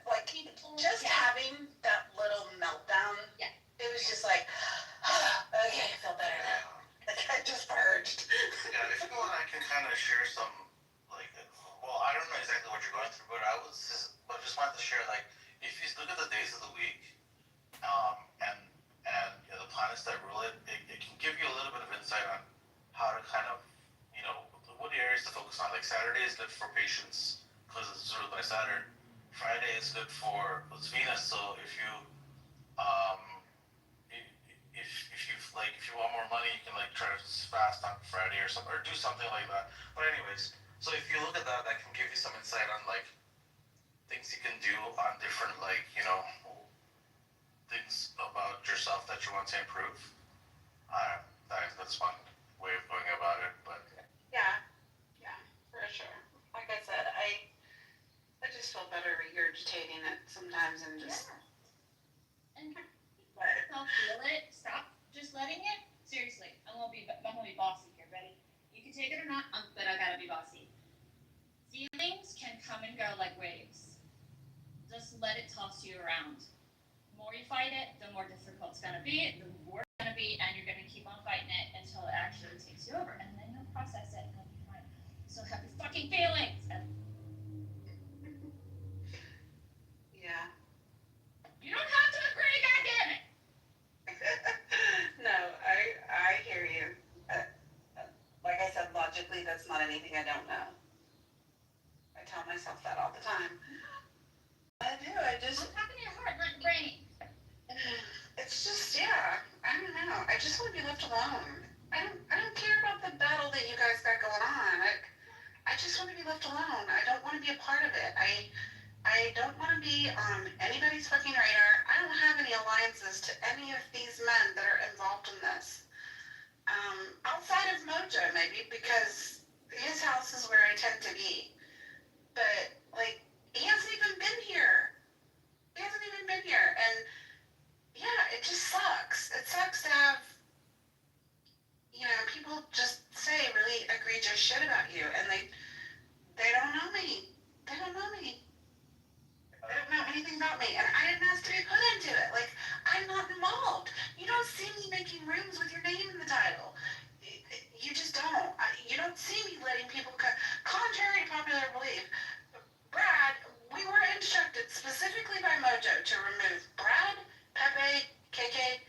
Like, just having that little meltdown, it was just like, okay, I feel better now. Like, I just purged. Yeah, if you want, I can kind of share some, I don't know exactly what you're going through, but I just wanted to share, if you look at the days of the week, and the planets that rule it, it can give you a little bit of insight on how to kind of, what areas to focus on. Like Saturday is good for patience because it's ruled by Saturn. Friday is good for Venus. So if you if you want more money, you can try to fast on Friday or something, or do something like that. But anyways, so if you look at that, that can give you some insight on things you can do on different things about yourself that you want to improve. That's one way of going about it, but Yeah, for sure. Like I said, I just feel better regurgitating it sometimes and just. And I'll feel it. Stop just letting it. Seriously, I'm gonna be bossy here. Ready? You can take it or not, but I gotta be bossy. Feelings can come and go like waves. Just let it toss you around. The more you fight it, the more difficult it's gonna be. The more it's gonna be, and you're gonna keep on fighting it until it actually takes you over, and then you'll process it and you'll be fine. So happy fucking feelings. Yeah. You don't have to agree, goddammit. No, I hear you. Like I said, logically, that's not anything I don't know. I tell myself that all the time. I do. I'm talking to your heart, not your brain. It's just, I don't know. I just want to be left alone. I don't care about the battle that you guys got going on. I just want to be left alone. I don't want to be a part of it. I don't want to be on anybody's fucking radar. I don't have any alliances to any of these men that are involved in this. Outside of Mojo, maybe, because his house is where I tend to be. But, he hasn't even been here. And, it just sucks. It sucks to have, people just say really egregious shit about you, and they don't know me. They don't know anything about me, and I didn't ask to be put into it. I'm not involved. You don't see me making rooms with your name in the title. You just don't. You don't see me letting people contrary to popular belief. Brad, we were instructed specifically by Mojo to remove Brad, Pepe, KK,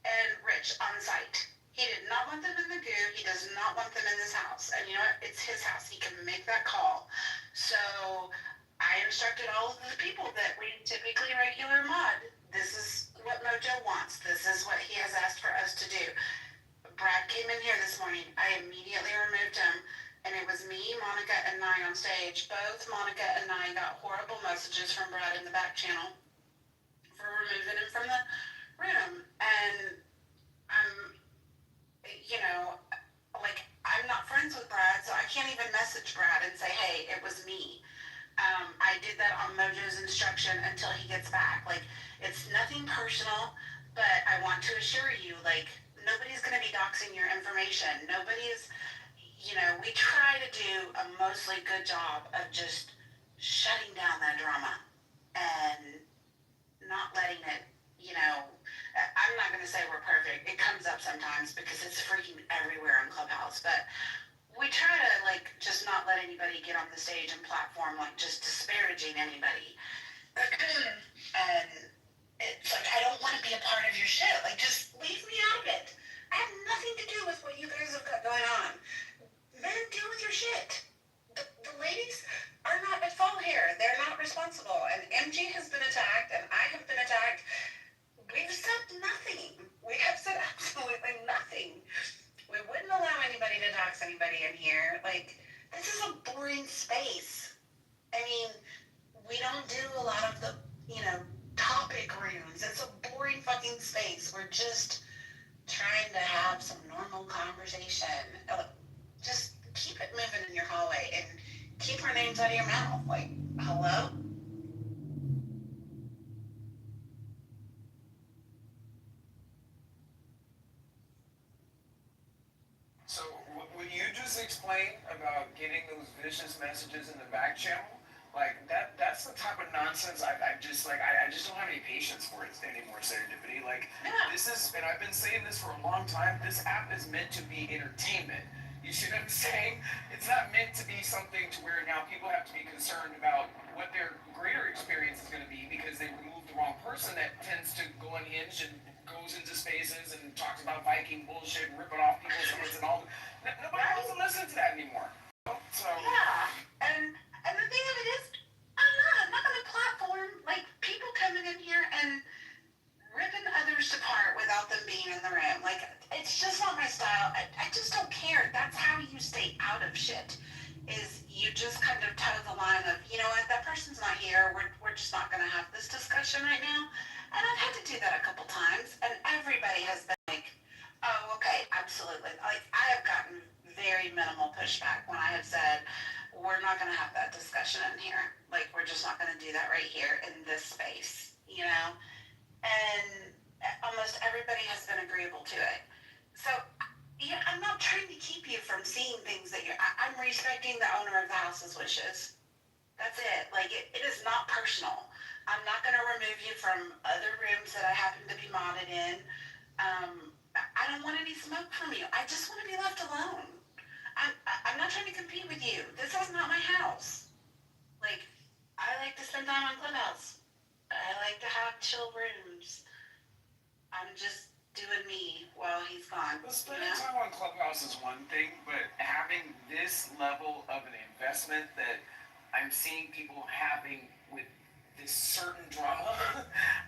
and Rich on site. He did not want them in the goo. He does not want them in this house. And you know what? It's his house. He can make that call. So I instructed all of the people that we typically regular mod. This is what Mojo wants. This is what he has asked for us to do. Brad came in here this morning. I immediately removed him. And it was me, Monica, and Nye on stage. Both Monica and Nye got horrible messages from Brad in the back channel for removing him from the room. And I'm not friends with Brad, so I can't even message Brad and say, hey, it was me. I did that on Mojo's instruction until he gets back. It's nothing personal, but I want to assure you, nobody's going to be doxing your information. Nobody's, we try to do a mostly good job of just shutting down that drama and not letting it, I'm not going to say we're perfect. It comes up sometimes because it's freaking everywhere on Clubhouse, but we try to, just not let anybody get on the stage and platform, just disparaging anybody. And boring fucking space. We're just trying to have some normal conversation. Just keep it moving in your hallway and keep our names out of your mouth. Like, hello? So what you just explained about getting those vicious messages in the back channel, like that's the type of nonsense I just don't have any patience for it anymore, Serendipity. Like, this is, and I've been saying this for a long time, this app is meant to be entertainment. You see what I'm saying? It's not meant to be something to where now people have to be concerned about what their greater experience is going to be because they removed the wrong person that tends to go unhinged and goes into spaces and talks about Viking bullshit and ripping off people's heads and all. Nobody wants to listen to that anymore. So Yeah, and the thing of it is, I'm not going to platform like people coming in here and ripping others apart without them being in the room. Like, it's just not my style. I just don't care. That's how you stay out of shit. Is you just kind of toe the line of, you know what, that person's not here. We're just not going to have this discussion right now. And I've had to do that a couple times, and everybody has been like, oh, okay, absolutely. Like, I have gotten very minimal pushback when I have said, we're not going to have that discussion in here. Like, we're just not going to do that right here in this space, you know? And almost everybody has been agreeable to it. So, yeah, I'm not trying to keep you from seeing things that I'm respecting the owner of the house's wishes. That's it. Like, it is not personal. I'm not going to remove you from other rooms that I happen to be modded in. I don't want any smoke from you. I just want to be left alone. I'm not trying to compete with you. This is not my house. Like, I like to spend time on Clubhouse. I like to have chill rooms. I'm just doing me while he's gone. Well, spending time on Clubhouse is one thing, but having this level of an investment that I'm seeing people having with this certain drama,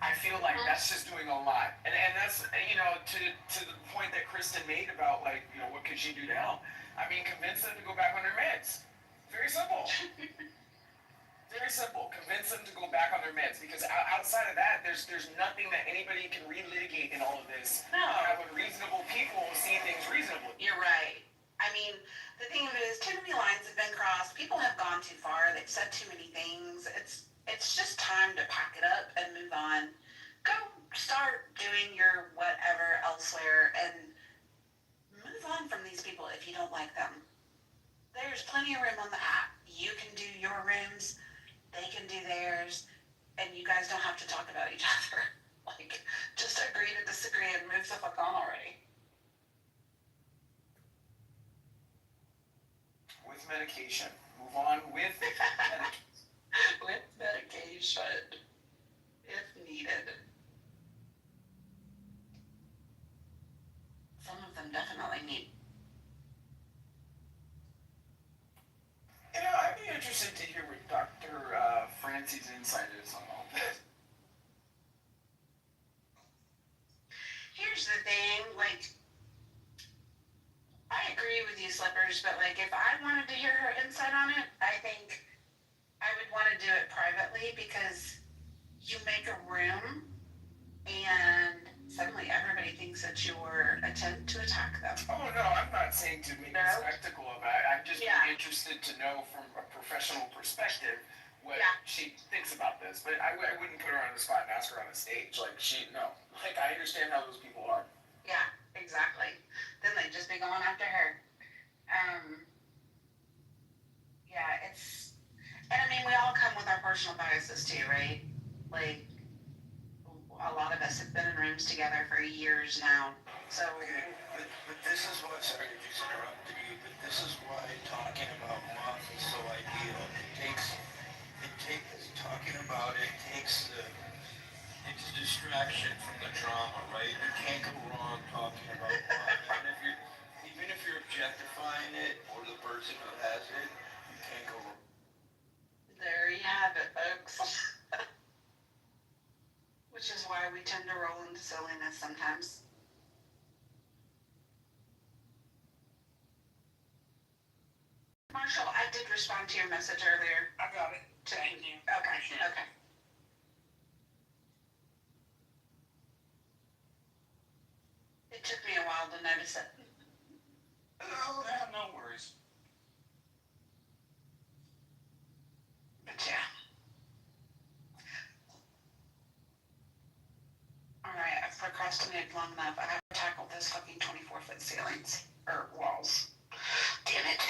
I feel like that's just doing a lot. And that's, you know, to the point that Kristen made about, like, you know, what could she do to help? I mean, convince them to go back on their meds. Very simple. Very simple. Convince them to go back on their meds, because outside of that, there's nothing that anybody can relitigate in all of this. No. When reasonable people see things reasonably. You're right. I mean, the thing of it is, too many lines have been crossed. People have gone too far. They've said too many things. It's just time to pack it up and move on. Go start doing your whatever elsewhere and move on from these people if you don't like them. There's plenty of room on the app. You can do your rooms, they can do theirs, and you guys don't have to talk about each other. Like, just agree to disagree and move the fuck on already. With medication. Move on with medication. With medication, if needed. Some of them definitely need. You know, I'd be interested to hear what Dr. Francie's insight is on all this. Here's the thing, like, I agree with you, Slippers, but, like, if I wanted to hear her insight on it, I think I would want to do it privately, because you make a room and suddenly everybody thinks that you're attempt to attack them. Oh, no, I'm not saying to make a spectacle of it. I'm just interested to know from a professional perspective what she thinks about this. But I wouldn't put her on the spot and ask her on the stage. Like, Like, I understand how those people are. Yeah, exactly. Then they'd just be going after her. Yeah, it's... And I mean, we all come with our personal biases too, right? Like, a lot of us have been in rooms together for years now. So... Okay, but this is why, sorry to just interrupt you, but this is why talking about moms is so ideal. Talking about it takes it's a distraction from the drama, right? You can't go wrong talking about mom. Even if you're objectifying it or the person who has it, you can't go wrong. There you have it, folks. Which is why we tend to roll into silliness sometimes. Marshall, I did respond to your message earlier. I got it. Thank you. Okay, okay. to notice it. Oh, no worries. But yeah. Alright, I've procrastinated long enough. I have to tackle this fucking 24-foot ceilings. Or walls. Damn it.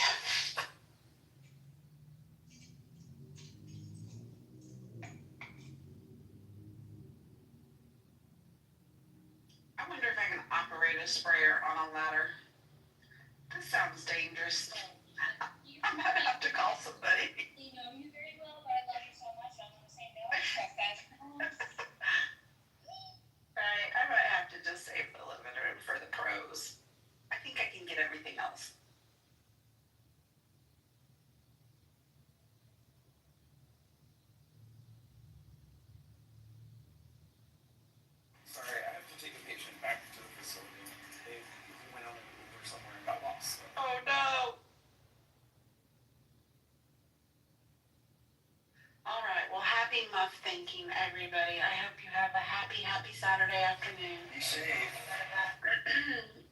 I wonder if I can operate a sprayer on a ladder. This sounds dangerous. I might have to call somebody. You know you very well, but I love you so much. I'm gonna say no. I trust that. Right, I might have to just save the living room for the pros. I think I can get everything else. Sorry, I have to take a patient back to the facility. They went on an Uber somewhere and got lost. So. Oh no! Alright, well, happy muff thinking, everybody. I hope you have a happy Saturday afternoon. Be safe.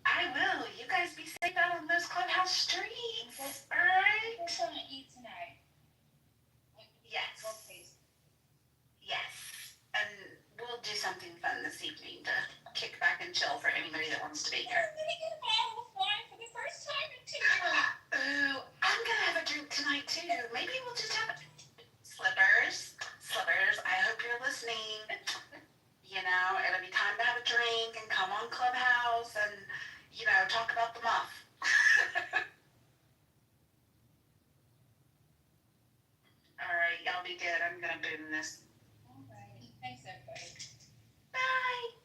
I will. You guys be safe out on those clubhouse streets. Alright? We're gonna eat tonight. Yes. Well, please. Yes. And we'll do something fun this evening to kick back and chill for anybody that wants to be I'm here. gonna get a bottle of wine for the first time in 2 years. Ooh, I'm gonna have a drink tonight too. Maybe we'll just have a Slippers, I hope you're listening. You know, it'll be time to have a drink and come on Clubhouse and, you know, talk about the muff. Alright, y'all be good. I'm gonna boom this. Alright. Thanks, everybody. Bye.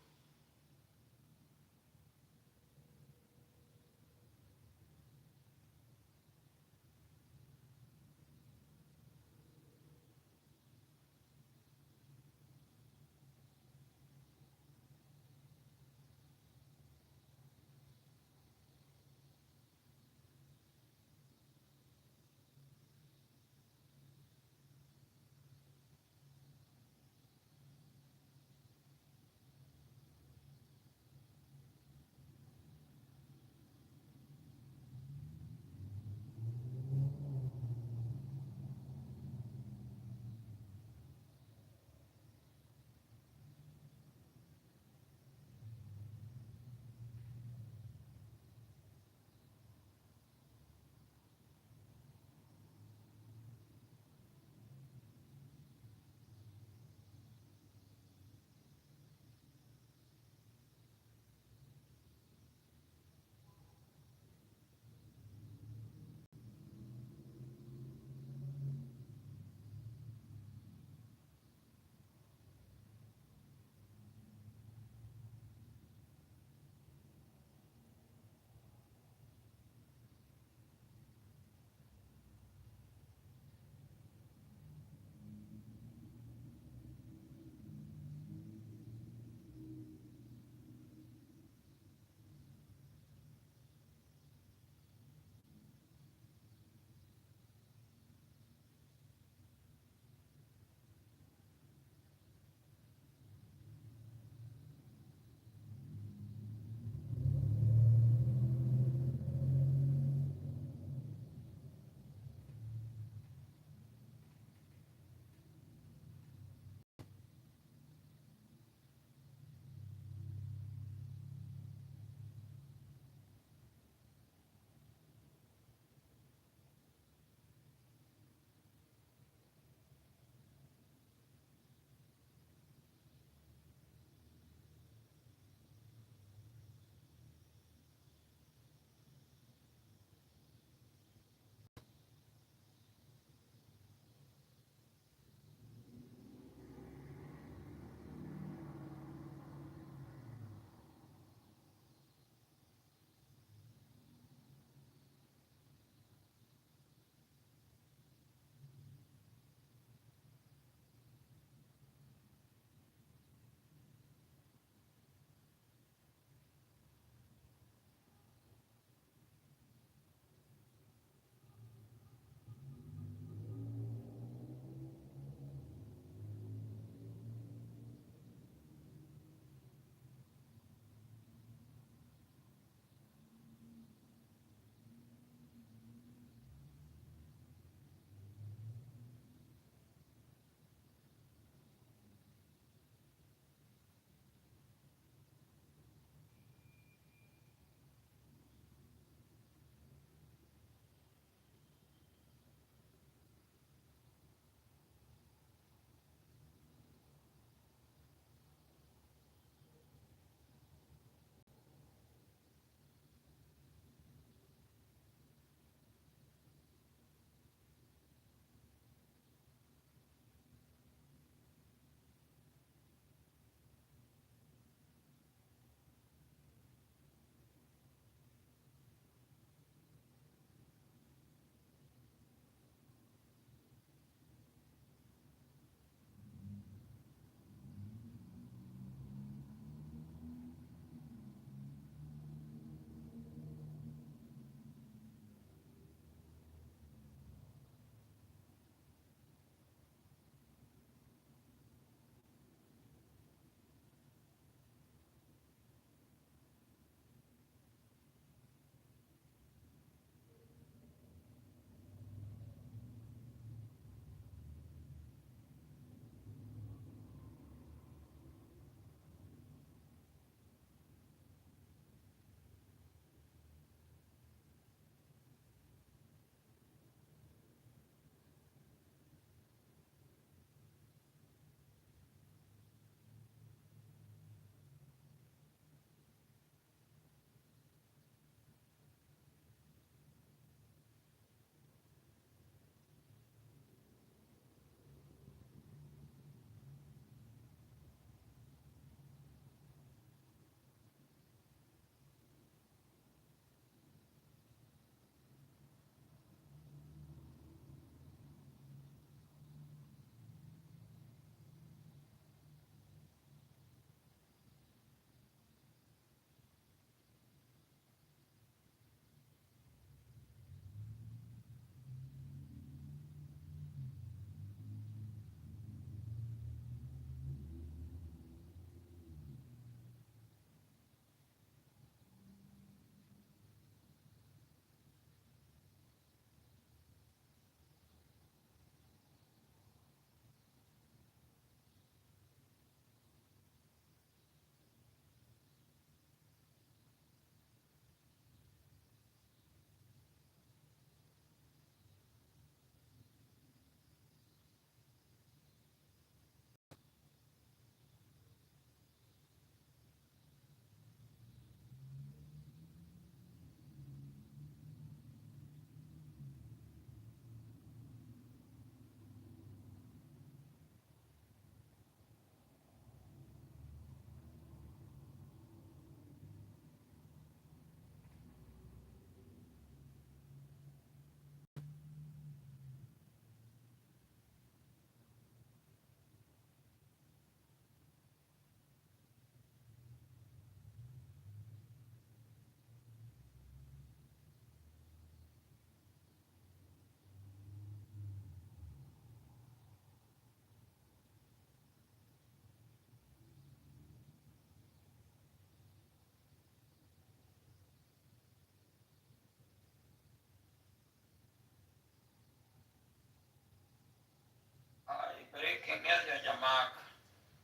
Breaking news ya jamaa,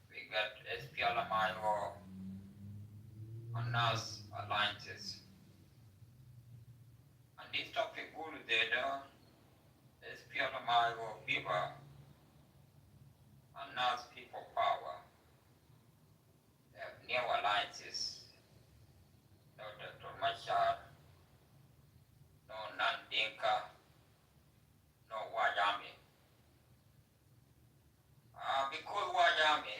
we got SPLMIO announced alliances. And this topic good there, SPLMIO people announced people power. They have new alliances. No Dr. Machar, no Nandinka, no Wajami. Because Wajami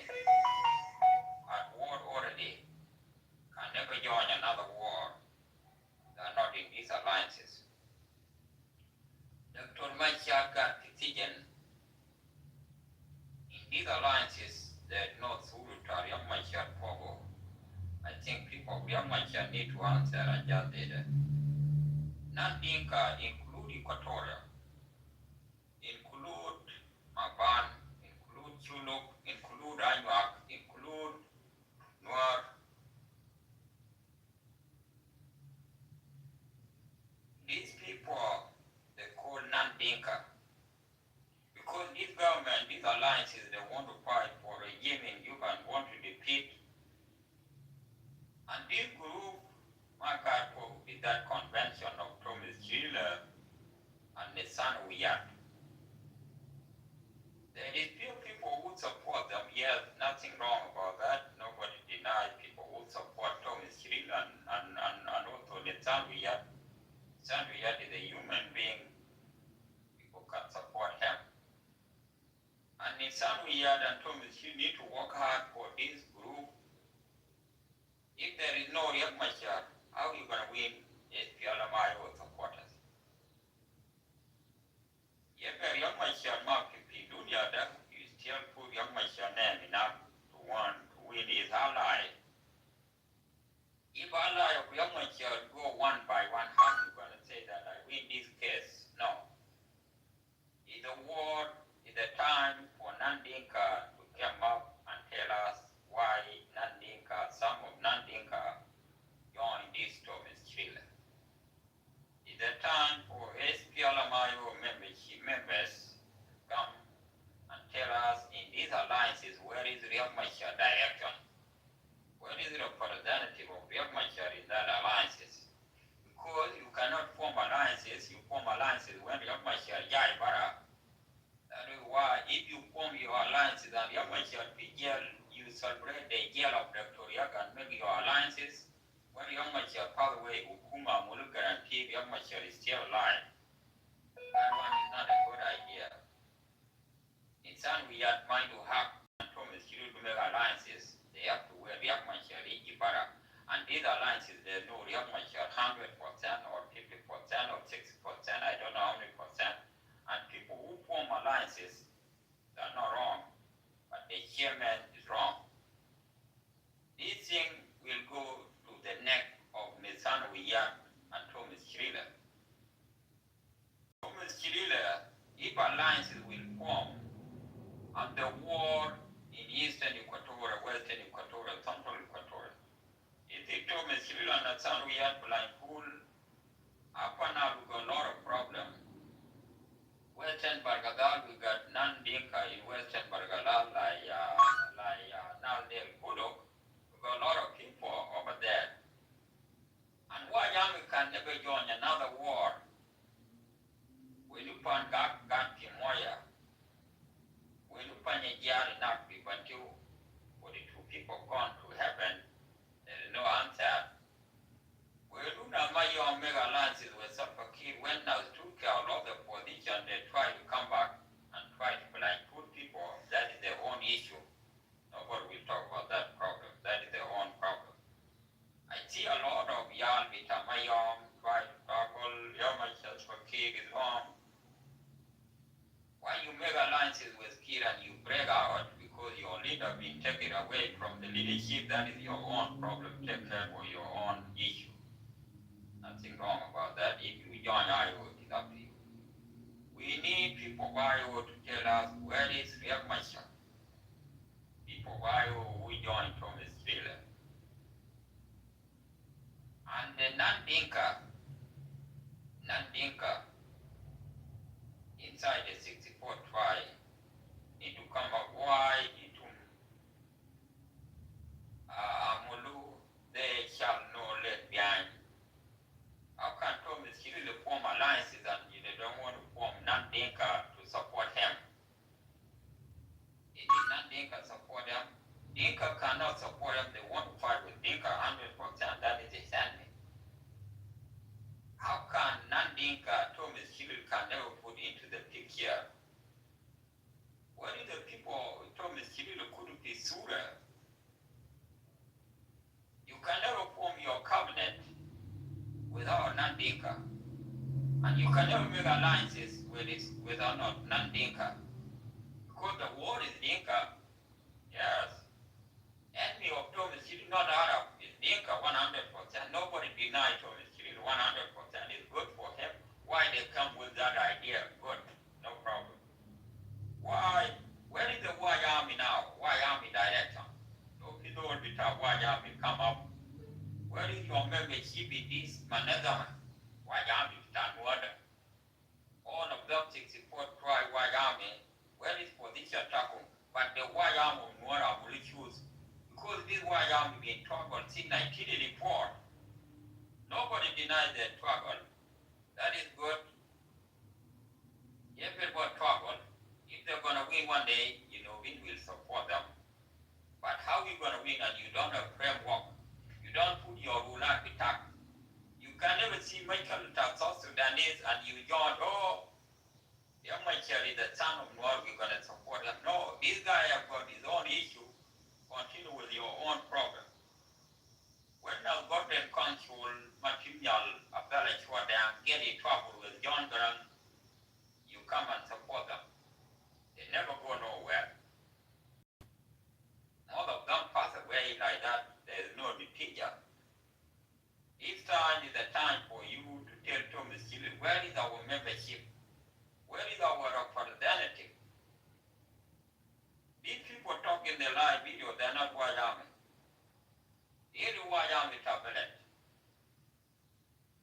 at war already can never join another war. They are not in these alliances. Dr. Machar got decision in these alliances that not through to Young Machar Pogo. I think people of Young Machar need to answer and just did it. Nandinka include Equatoria, include Maban, include Chuluk, include Anuak, include Nuer. These people, they call Nandinka. Because this government, these alliances, they want to fight for regime in Juba and want to defeat. And this group, my God, with that convention of Thomas Schiller and Nissan Wiyat. There is few people who support them. Yes, nothing wrong about that. Nobody denies people who support Thomas Schiller and also Nissan Wiyat. Nissan Wiyat is a human being. People can support him. And Nissan Wiyat and Thomas Schiller need to work hard for this group. If there is no Riek Machar, how are you going to win SPLMIO supporters? If Riek Machar mark in Dunia, you still put Riek Machar name enough to want to win his ally. If ally of Riek Machar go one by one, how are you going to say that I win this case? No. It's a war, it's a time for Nandinka to come up and tell us why Nandinka, some of Nandinka join this Thomas Schiller. It's a time for SPLMIO members to come and tell us in these alliances where is Riek Machar direction? Where is the representative of Riek Machar in that alliances? Because you cannot form alliances, you form alliances when Riek Machar Jai Bara. That is why if you form your alliances and Riek Machar be jail, you celebrate the jail of Dr. Riek and make your alliances. When Riek Machar pass away, Ukuma will guarantee Riek Machar is still alive. That one is not a good idea. Insan we are trying to have Thomas Chirul to make alliances. They have to wear Riek Machar Ijibara. And these alliances, there's no Riek Machar 100% or 50% or 60%, I don't know how many percent. And people who form alliances, they're not wrong, but the chairman is wrong. This thing will go to the neck of Misano Wiyat and Thomas Schiller. Thomas Schiller, if alliances will form, and the war in eastern Equatorial, western Equatorial, central Equatorial, if the Thomas Schiller and Misano Wiyat blind pool, up and now we got a lot of problems. Western Bargadal, we got Nandinka in Western Bargadal, like Naldel Kudok. We got a lot of people over there. And Wayami can never join another war. When you find God Moya, when you find a jar enough people for the two people gone to heaven, there is no answer. When you know my young mega alliances with Sapakir, when now took care of the position, they try to come back and try to blind put people, that is their own issue. Nobody will talk about that problem. That is their own problem. I see a lot of y'all with Amayom try to tackle Yamachas for Kir is wrong. Why you make alliances with Kir and you break out because your leader been taken away from the leadership, that is your own problem. Take care of your own issue. Nothing wrong about that. If you join IO, it is up to you. We need people of IO to tell us where is Riek Machar. People of IO who join Thomas Schiller. And the Nandinka inside the 64 tribe need to come why itum amulu they shall know let behind. How can Thomas really form alliances and they don't want to form non-Dinka to support him? It is non-Dinka support them. Dinka cannot support them. They want to fight with Dinka 100%. That is his enemy. How can non-Dinka Thomas Hill can never put into the picture? What is the people Thomas Hill could be Sura? You can never form your cabinet without non-Dinka. And you can never make alliances without non-Dinka. Because the war is Dinka, yes. Enemy of Thomas Hill, not Arab, is Dinka 100%. Nobody denies Thomas Hill 100% is good for him. Why they come with that idea? Good, no problem. Why? Where is the White Army now? White Army director? So people will be told White Army come up. Where is your membership in this Manazama? White Army stand order. All of them 64 try White Army. Where is position Takum? But the White Army of Nuara will choose. Because this White Army been struggled since 1984. Nobody denies their struggle. That is good. Everybody struggle. If they're gonna win one day, we will support them. But how you gonna win and you don't have framework? You don't put your rule at the top. You can never see Michael South Sudanese and you join, young Michael is the son of Noor, we're gonna support him. No, this guy have got his own issue. Continue with your own problem. When the government control material ability for them get in trouble with John Grant, you come and support them. They never go nowhere. All of them pass away like that. There is no teacher. This time is the time for you to tell Thomas Chile, where is our membership? Where is our representative? These people talk in the live video, they're not White Army. They're the White Army tablet.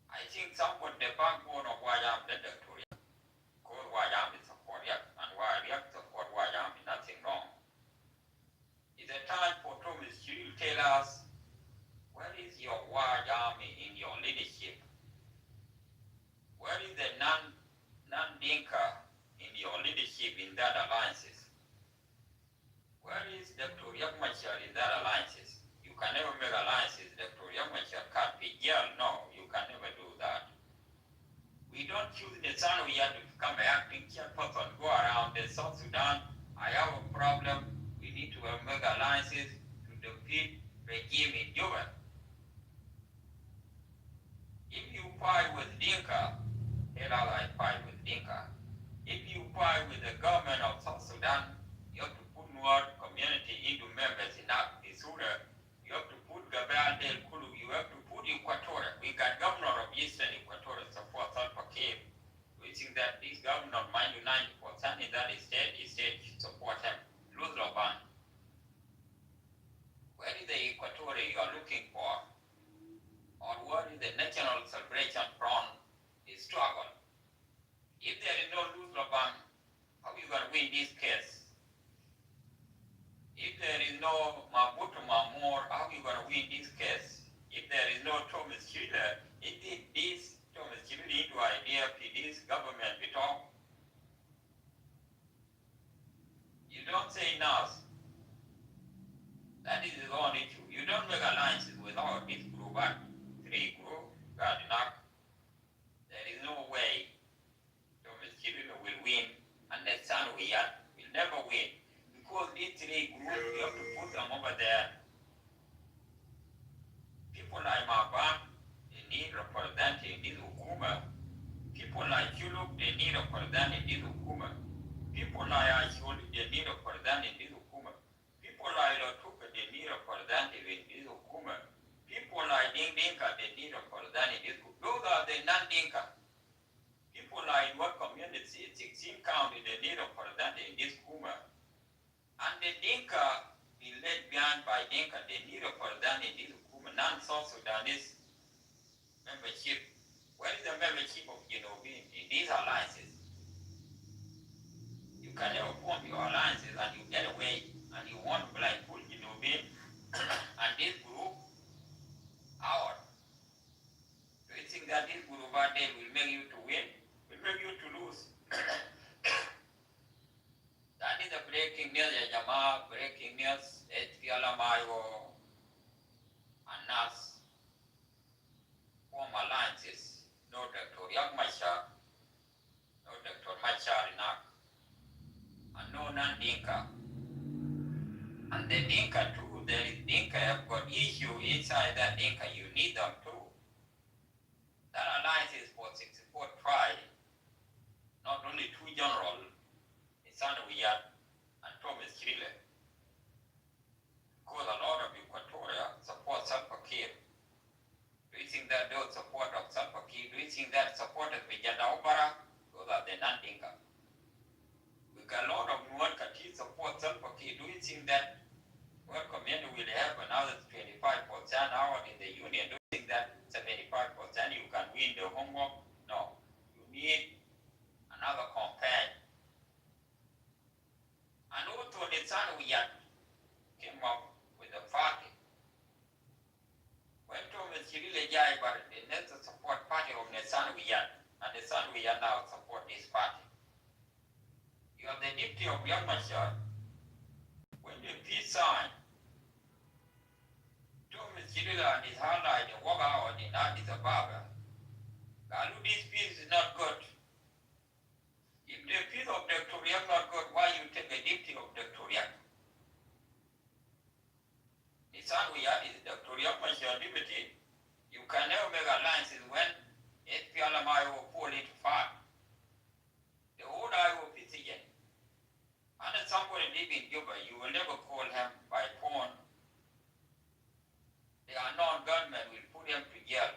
I think someone the backbone of White Army, the Victoria, called White Army support, yeah, and White Army support White Army, nothing wrong. It's a time for Thomas Chile to tell us, where is your White Army in your leadership? Where is the non-Dinka in your leadership in that alliances? Where is Dr. Yakmachar in that alliances? You can never make alliances. Dr. Yakmachar can't be jailed. No, you can never do that. We don't choose the son we have to become an acting chairperson, go around the South Sudan. I have a problem. We need to make alliances to defeat regime in Juba. If you fight with Dinka, tell us I fight with Dinka. If you fight with the government of South Sudan, you have to put more community into members in that disorder. You have to put Gabriel Del Kulu, you have to put Equatorial. We got governor of Eastern Equatorial support Salva Kiir. We think that this governor, mind you, 90% in that state should support him. Lose Loban. Where is the Equatorial you are looking for? Or what is the national celebration from the struggle? If there is no lose Loban, how are you going to win this case? If there is no Mabutu Mamor, how are you going to win this case? If there is no Thomas Schiller, indeed this Thomas Schiller into idea for this government we talk. You don't say now. That is his own issue. You don't make alliances without this group, but three group, got enough. There is no way Thomas Schiller will win, and the son we have will never win. Because these three groups, you have to put them over there. People like Maban, they need representing in this Hukuma. People like Chuluk, they need representing in this Hukuma. People like Asholi, they need representing in this Hukuma. People like Lotuka, they need representing in this Hukuma. People like Ding Dinka, they need representing in this Hukuma. Those are the non-Dinka. People like what community, 16 county, they need representing in this Hukuma. And the Dinka be led behind by Dinka, they need a representative in this non-South Sudanese membership. Where is the membership of Genovese in these alliances? You can never form your alliances and you get away candidate will make you to win, will make you to lose. That is the breaking news, Jama, breaking news, Ethiala Mayo, and NAS, form alliances, no Dr. Yakmasha, no Dr. Macharinak, and no non-Dinka. And the Dinka too, there is Dinka have got issue inside that Dinka, you need them too. That alliance is for 64 tribe, not only two general, Nissan Wiyat and Thomas Chile. Because a lot of Equatoria support Salva Kiir. Do you think that those support of Salva Kiir, do you think that support of Vijada Obara? Those are the non-Dinka. We got a lot of Nuer Kati support Salva Kiir. Do you think that Nuer community will have another 25% out in the union? Do you think that 75% you can win the homework? No. You need another campaign. And also the son we had came up with a party. When Thomas Chirile Jai, but the next support party of the son we had, and the son we had now support this party. You have the deputy of Young Machar. When the peace sign, Thomas Chirila and his ally, they walk out in Addis Ababa. Galu, this peace is not good. If the peace of Dr. Riak not good, why you take the deputy of Dr. Riak? The son we had is Dr. Riak Machar deputy. You can never make alliances when SPLMIO fall into fight. The whole IO is again. And if somebody live in Juba, you will never call him by phone. The unknown gunman will put him to jail.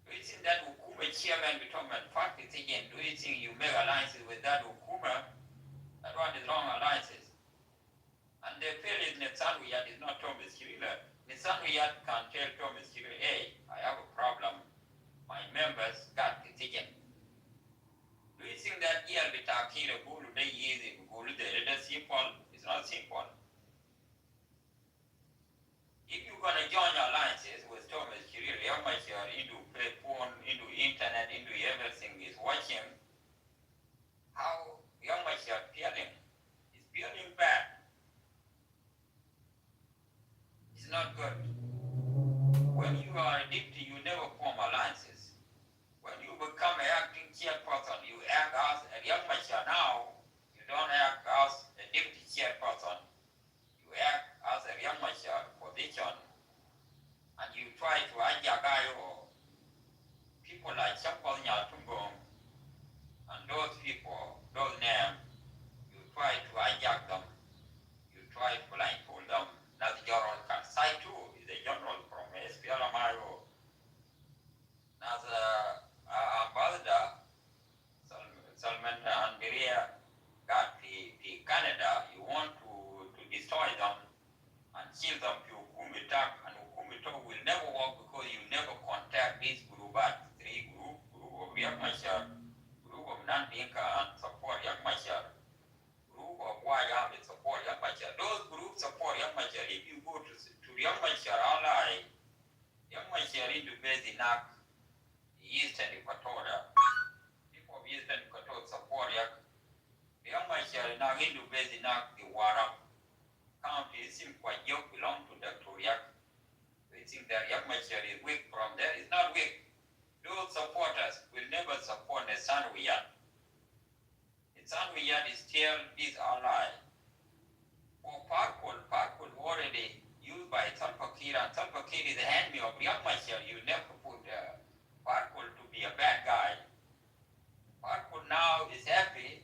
Do you think that Ukuma chairman become a party again? Do you think you make alliances with that Ukuma? That one is wrong alliances. And the fail is Netsanuyat is not Thomas Kirila. Netsanuyat can tell Thomas Kirila, hey, I have a problem. My members got the ticket. Do you think that here with Akira Gulu, they easy, Gulu, they're simple? It's not simple. If you're going to join alliances with Thomas Kiril, how much you're into phone, into internet, into everything is watching, how much you're feeling. It's feeling bad. It's not good. When you are addicted, you never form alliances. When you become an acting chairperson, you act as a young mature now, you don't act as a deputy chairperson. You act as a young mature position, and you try to hijack or people like Champal Nyatumbong and those people, those names, you try to hijack them, you try to blindfold them. That's General Kansai too, is a general from SPLMIO. As ambassador, Salman and Beria got the Canada, you want to destroy them and kill them to Ukumitak, and Ukumitak will never work because you never contact this group at three group of Young Machar, group of non-Dinka and support Young Machar, group of White Army support Young Machar. Those groups support Young Machar. If you go to Young Machar ally, Young Machar into Bezinak, Eastern Equatoria, people of Eastern Equatoria support Young Machar now into Bezinak, the Warab County, Simquayo belong to Dr. Yak. They think that Young Machar is weak from there. It's not weak. Those supporters will never support the Sanwiyat. The Sanwiyat is still this ally. For Parkul already used by Salva Kiir, and Salva Kiir is the enemy of Young Machar. You never put Parkul to be a bad guy. Parkul now is happy,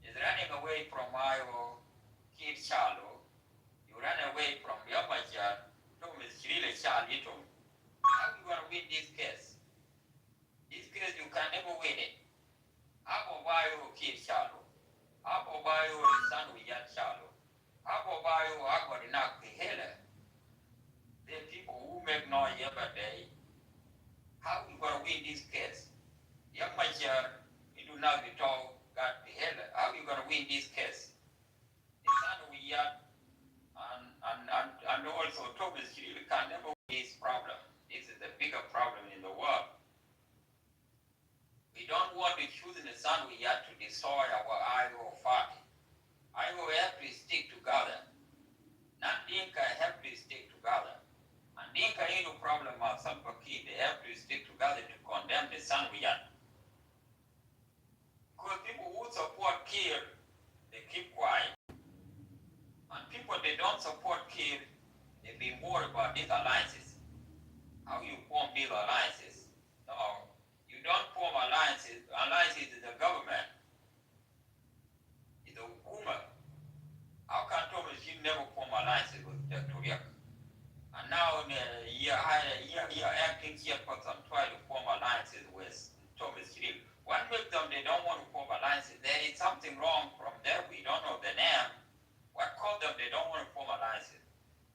is running away from Iowa, Kid Charlo. You run away from Young Machar, Thomas Chirila Charlito. How are you going to win this case? This case, you can never win it. Abo Bayo Kid Charlo. Abo Bayo Sanwiyat Charlo. Abo Bayo Agwadinak the Heller. The people who make noise every day. How are you going to win this case? Young Machar, you do not be told, got the Heller. How are you going to win this case? The Sanwiyat and also Thomas Chiril can never win this problem. This is the bigger problem in the world. Sun we had to destroy our Iowa party. Iowa have to stick together. Not Dinka have to stick together. And Dinka ain't no problem of Salva Kiir. They have to stick together to condemn the Sun we had. Because people who support Kiir, they keep quiet. And people they don't support Kiir, they be more about these alliances. How you form these alliances. No, you don't form alliances. Alliances is the government. It's the Hukuma. How can Thomas you never form alliances with Dr. Riek? And now you're acting here for some try to form alliances with Thomas Hill. What makes them they don't want to form alliances? There is something wrong from there. We don't know the name. What caused them they don't want to form alliances?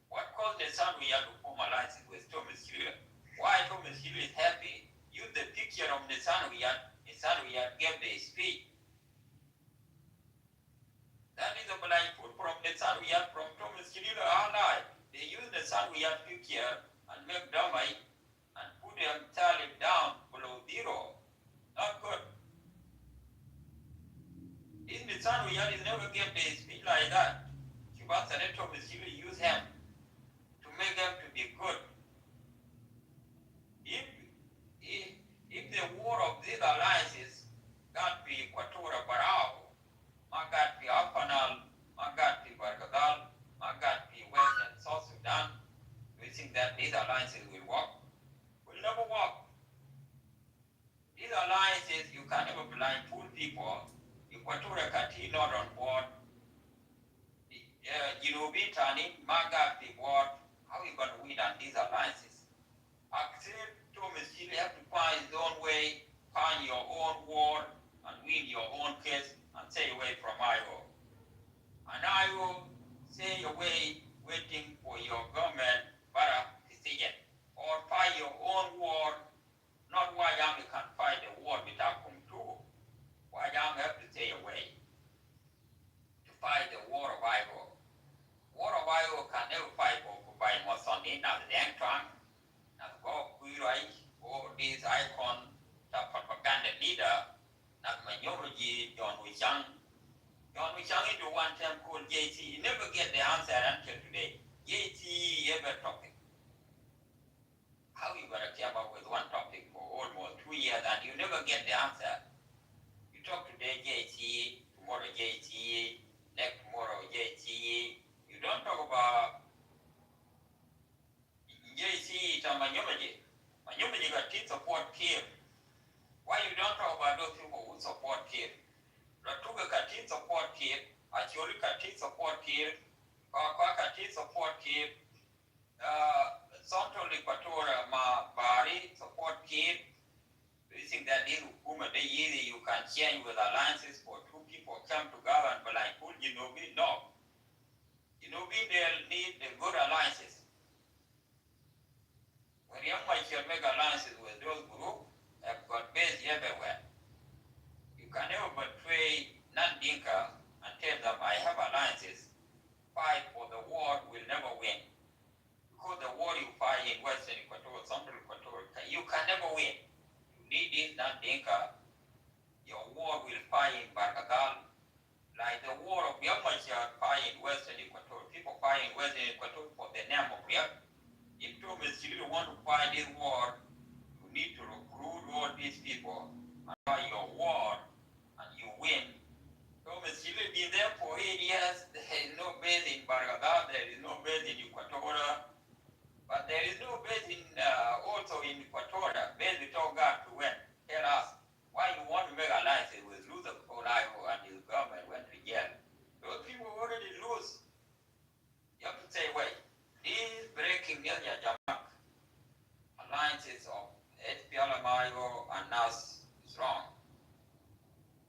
What caused the son we have to form alliances with Thomas Hill? Why Thomas Hill is happy? Use the picture of the son we had gave the speech. That is a blind food from the son we had from Thomas Hill all night. They use the son we had picture and make dummy and put them tally down below zero. Not good. In the son we had is never gave the speech like that. Chibasa and Thomas Hill use him to make them to be good. If the war of these alliances got be Equatorial Barao, got be Apanal, got be Bargadal, got be Western South Sudan, we think that these alliances will work. Will never work. These alliances, you can never blindfold people. Equatorial Kati not on board. Tani, got the board. How are you going to win on these alliances? Accept Thomas Hill have to find his own way, find your own war, and win your own case, and stay away from Iowa. And Iowa, stay away, waiting for your government para decision, or fight your own war. Not why young can fight the war without control. Why young have to stay away to fight the war of Iowa. War of Iowa can never fight for by Mosoni, not the Yangtang. Not go Kuirai or this icon, the propaganda leader, not Manyoji, John Wishang. John Wishang into one time called JT. He never get the answer until today. JT ever topic. How you gonna come up with one topic for almost 2 years and you never get the answer? You talk today JT, tomorrow JT, next tomorrow JT. You don't talk about JC to Manyomaji. Manyomaji got to support Kiev. Why you don't talk about those people who support Kiev? Ratuga got to support Kiev. Acholi got to support Kiev. Kaka got to support Kiev. Central Equatorial Bari support Kiev. Do you think that this woman, they easy you can change with alliances for two people come together and be like, no. They'll need the good alliances. When young should make alliances with those groups, have got base everywhere. You can never betray non-Dinka and tell them I have alliances. Fight for the war will never win. Because the war you fight in Western Equatorial, Central Equatorial, you can never win. You need this non-Dinka. Your war will fight in Bargadal. Like the war of Yamashia fight in Western Equatorial. People fight in Western Equatorial for the name of Riek. If Thomas you want to fight this war, you need to recruit all these people and fight your war and you win. Thomas you will be there for 8 years. There is no base in Bargadal, there is no base in Equatorial, but there is no base in also in Equatorial. Base with all God to win. Tell us why you want to make alliances with Luther Olayo and his government went to jail. Those people already lose. You have to say, wait, this breaking news alliances of SPLMIO and NAS is wrong.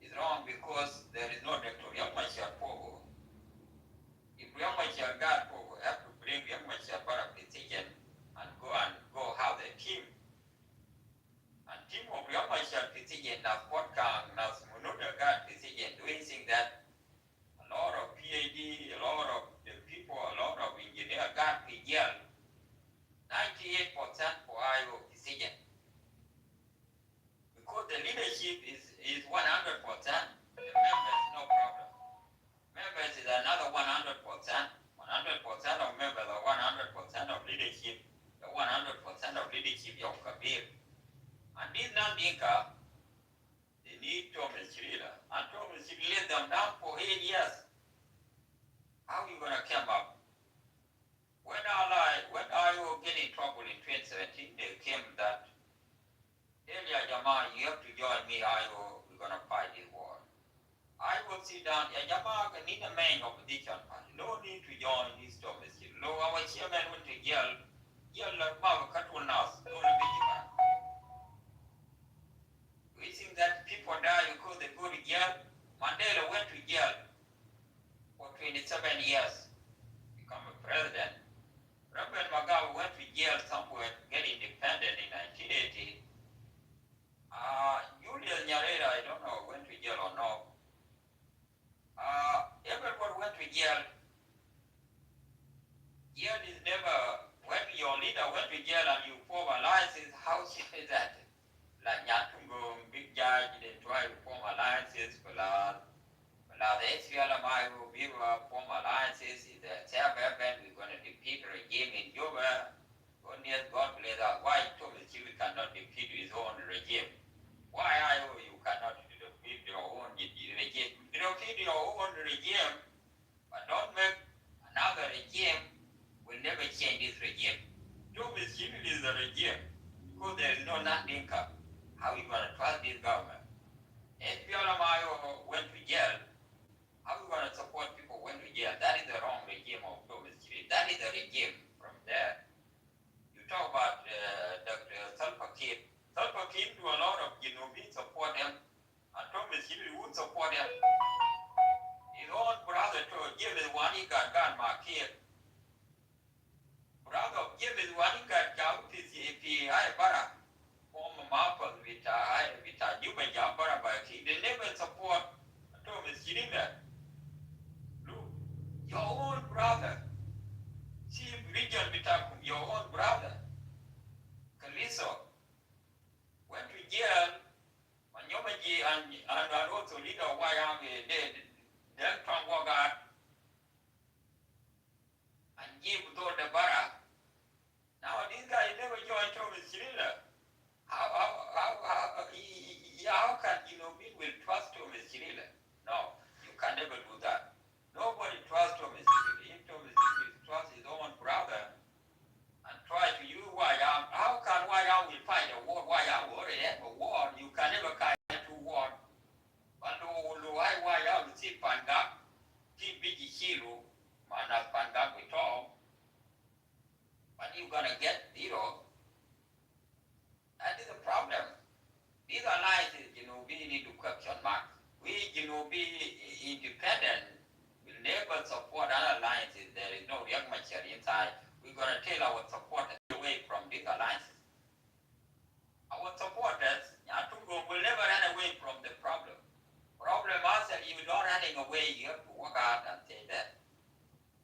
It's wrong because there is no Dr. Yamashia Pogo. If Yamashia got Pogo, have to bring Yamashia back chief of Kabir. And these non-Dinka, they need Thomas Chirila. And Thomas Chirila let them down for 8 years. How are you going to come up? When I was getting in trouble in 2017, they came that, Elia Jama, you have to join me, we're going to fight this war. I will sit down, Jama, I need a man opposition party. No need to join this Thomas Chirila. No, our chairman went to yell Mama Katul Nas, no Vigiman. We think that people die because they go to jail. Mandela went to jail for 27 years, become a president. Robert Mugabe went to jail somewhere, get independent in 1980. Julius Nyerere, I don't know, went to jail or no. Everyone went to jail. Jail is never, when your leader went to jail and you form alliances, how is that? Like Nyatungo, big judge, they try to form alliances, but the SPLMI will be form alliances, is the Chairman, we're going to defeat the regime in Juba. God bless us. Why Thomas Chiwi cannot defeat his own regime? Why you cannot defeat your own regime? Defeat your own regime, but don't make another regime will never change this regime. Thomas Chiwi is the regime because there is no non-income. How are you going to trust this government? SPLMI went to jail. How are you going to support people went to jail? That is the wrong regime of Thomas Chiwi. That is the regime from there. You talk about Dr. Salva Kiir. Salva Kiir do a lot of support him, and Thomas Chiwi would support him. His own brother to James Wani got gun Kiir. Brother of James Wani got job PCAPI Bara. Former Marple with Juba Jabara by Kiir. They never support Thomas Chiwi. Look, your own brother. Chief Region Bitakum, your own brother. Kaliso went to jail. Manyomaji and also leader of Wyoming did. Then Tom Wogart and give to the bara. Now this guy never joined Thomas Chirila. How can we will trust Thomas Chirila? No, you can never do that. Nobody trusts Thomas Chirila. If Thomas Chirila trusts his own brother and try to use Wyoming, how can Wyoming fight a war? Wyoming already have a war. You can never fight two wars. But Wyoming see Panga, keep big hero, man as Panga with all. But you're gonna get zero. That is the problem. These alliances, we need to question mark. We, be independent, will never support other alliances. There is no young mature inside. We're gonna tell our supporters away from these alliances. Our supporters, will never run away from the problem. Problem is that you don't running away, you have to work out and say that.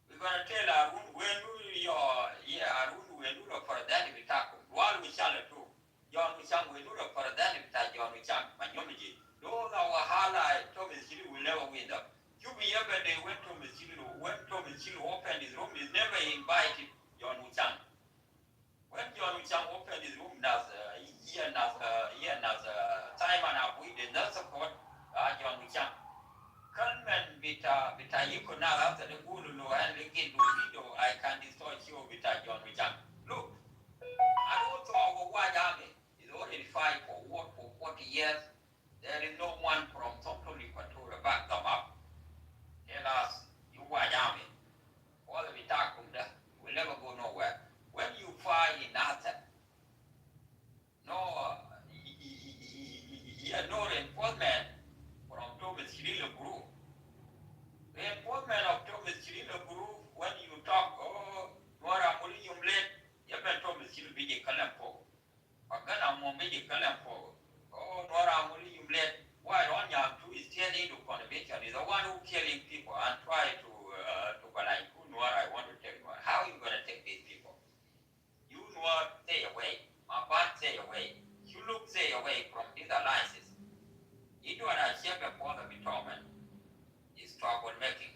We're gonna tell Arun when we look for that we talk. While we shall too. John Wichang will look for that if John Wichang, Manyomaji. Those our highlight, Thomas Chilu will never win them. You be ever they went to Michilu, when Thomas Chilu opened his room, he's never invited John Wichang. When John Wichang opened his room, Simon Abu did not support John Wichang. Conman Vita Yuko now after the Gulu and Ligin Video, I can destroy you with John Wichang. Look, and also our white army is already fight for war for 40 years. There is no one from Central Equatorial back them up. Tell us, you white army, all the Vitakum will never go nowhere. When you fight in Nasa, no reinforcement from Thomas Chirilo group. Reinforcement of Thomas Chirilo group, when you talk, Nora Mulium late, you have Thomas Chirilo Biji Kalampo. Pagana Momiji Kalampo. Nora Mulium late, why Ronya too is turning to convention is the one who killing people and try to like who Nora I want to take Nora. How are you gonna take these people? You Nora stay away, Mabat stay away, you look stay away from these alliances. You do not share before the Bitoman is troublemaking.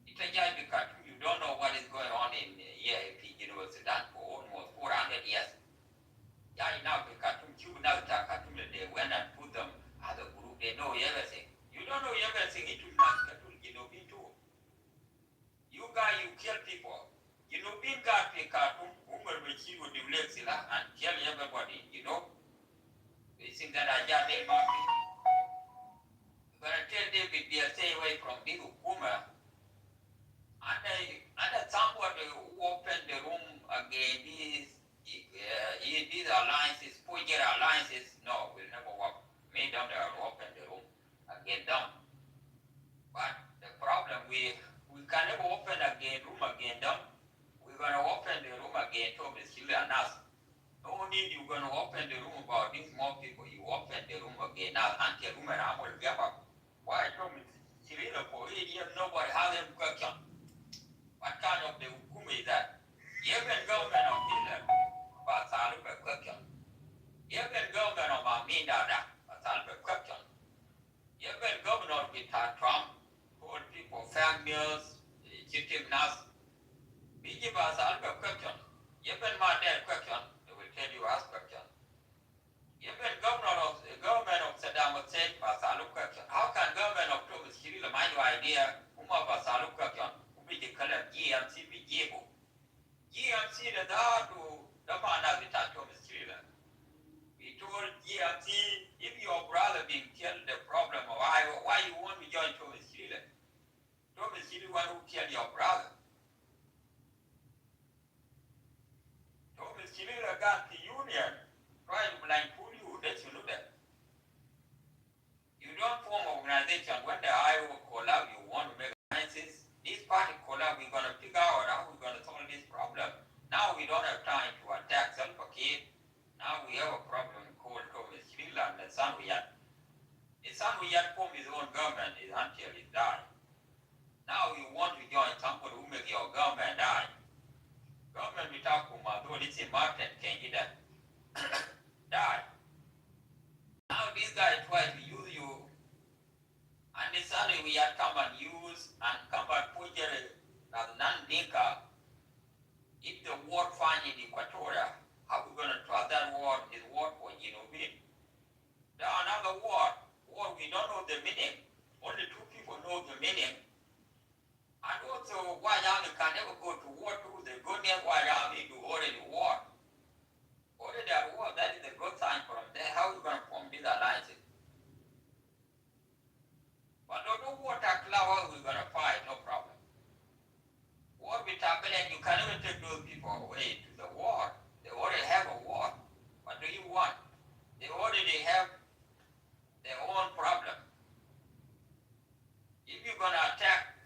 It's a job because you don't know what is going on in EAP University Sudan for almost 400 years. machine would deflect and tell everybody, they think that I just ain't market. But I tell David, they stay away from this Ukuma. And somebody who opened the room again, these alliances, project alliances, no, will never work. Made them to open the room again them. But the problem we can never open again room again them. We're gonna open the room again to Miss and us. No need you're gonna open the room about these more people. You open the room again now until room and I will give up. Why told me for 8 years nobody has them question. What kind of the hukum is that? Even government of Israel, but I'll be question. Even government of Aminda, but I'll be question. Even governor with Trump, told people, families, chicken nuts, we give us all the question. Even my dad question, they will tell you ask question. Even government of Saddam Hussein, Basalu question. How can government of Thomas Kirill mind your idea, Basalu question, who be declared GMC be Jibo? GMC the to the man has been Thomas Kirill. We told GMC, if your brother being killed, the problem of Iowa, why you want to join Thomas Kirill? Thomas Kirill want who killed your brother. Thomas Kirill got the union, trying to blindfold you, that you know that. You don't form organization when the Iowa collab, you want to make alliances. This party collab, we're going to figure out how we're going to solve this problem. Now we don't have time to attack Self-Care. Now we have a problem called Thomas Kirill and the son we had. The son we had formed his own government until he died. Now you want to join somebody who make your government die. Government without Kumado, it's a Martin Kenya die. Now this guy try to use you, and the suddenly we had come and use and come and put as non-dinka. If the war find in Equatoria, how we going to trust that war is war for Genovese? There are another war we don't know the meaning. Only 2 people know the meaning. And also, White Army can never go to war too. They go near White Army to already war. Already at war, that is a good sign from there. How are you going to form these alliances? But no water cloud, we're going to fight, no problem. War with Tablet, you can't even take those people away to the war. They already have a war. What do you want? They already have their own problem. If you're going to attack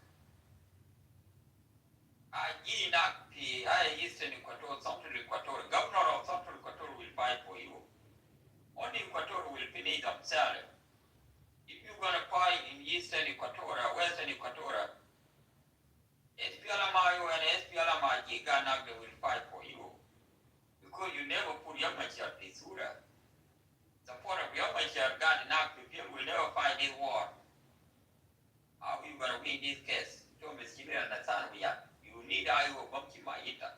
Eastern Equator, Central Equator, governor of Central Equator will fight for you. Only Equator will finish themselves. If you're going to fight in Eastern Equator, Western Equator, SPLMIO and SPLMIGA they will fight for you. Because you never put Yamachar Pisura. Support of Yamachar God enough people will never fight this war. How are you going to win this case? Thomas Kirill and Nathan, you need Iowa Bumki Maita.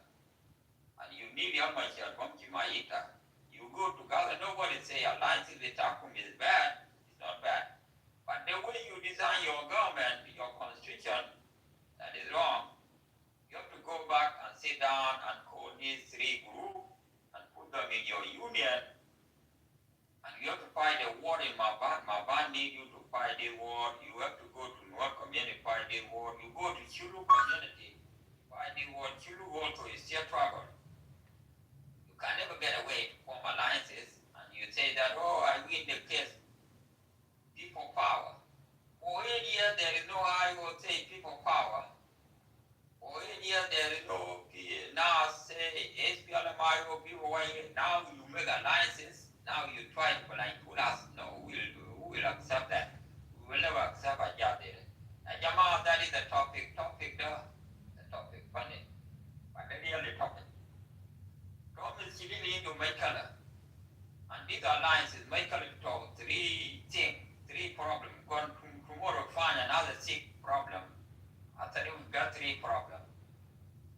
And you need Yamachar Bumki Maita. You go to Gaza, nobody say alliance in the Takum is bad. It's not bad. But the way you design your government, your constitution, that is wrong. You have to go back and sit down and call these 3 groups and put them in your union. And you have to fight a war in Maban. Maban need you to fight a war. You have to go to North community, fight a war. You go to Chulu community, fight a war. Chulu also is still trouble. You can never get away from alliances. And you say that, oh, I win the case. People power. For 8 years, there is no, I will say, people power. For 8 years, there is no, now say, SPLMIO, people, now you make alliances. Now you try to blindfold us. No, who will accept that? We will never accept a job there. Jama, that is the topic. The topic, funny. But the real topic. Thomas Chilili into Michael. And these alliances, Michael talk 3 things, 3 problems. Going tomorrow find another 6 problem. After we got 3 problems.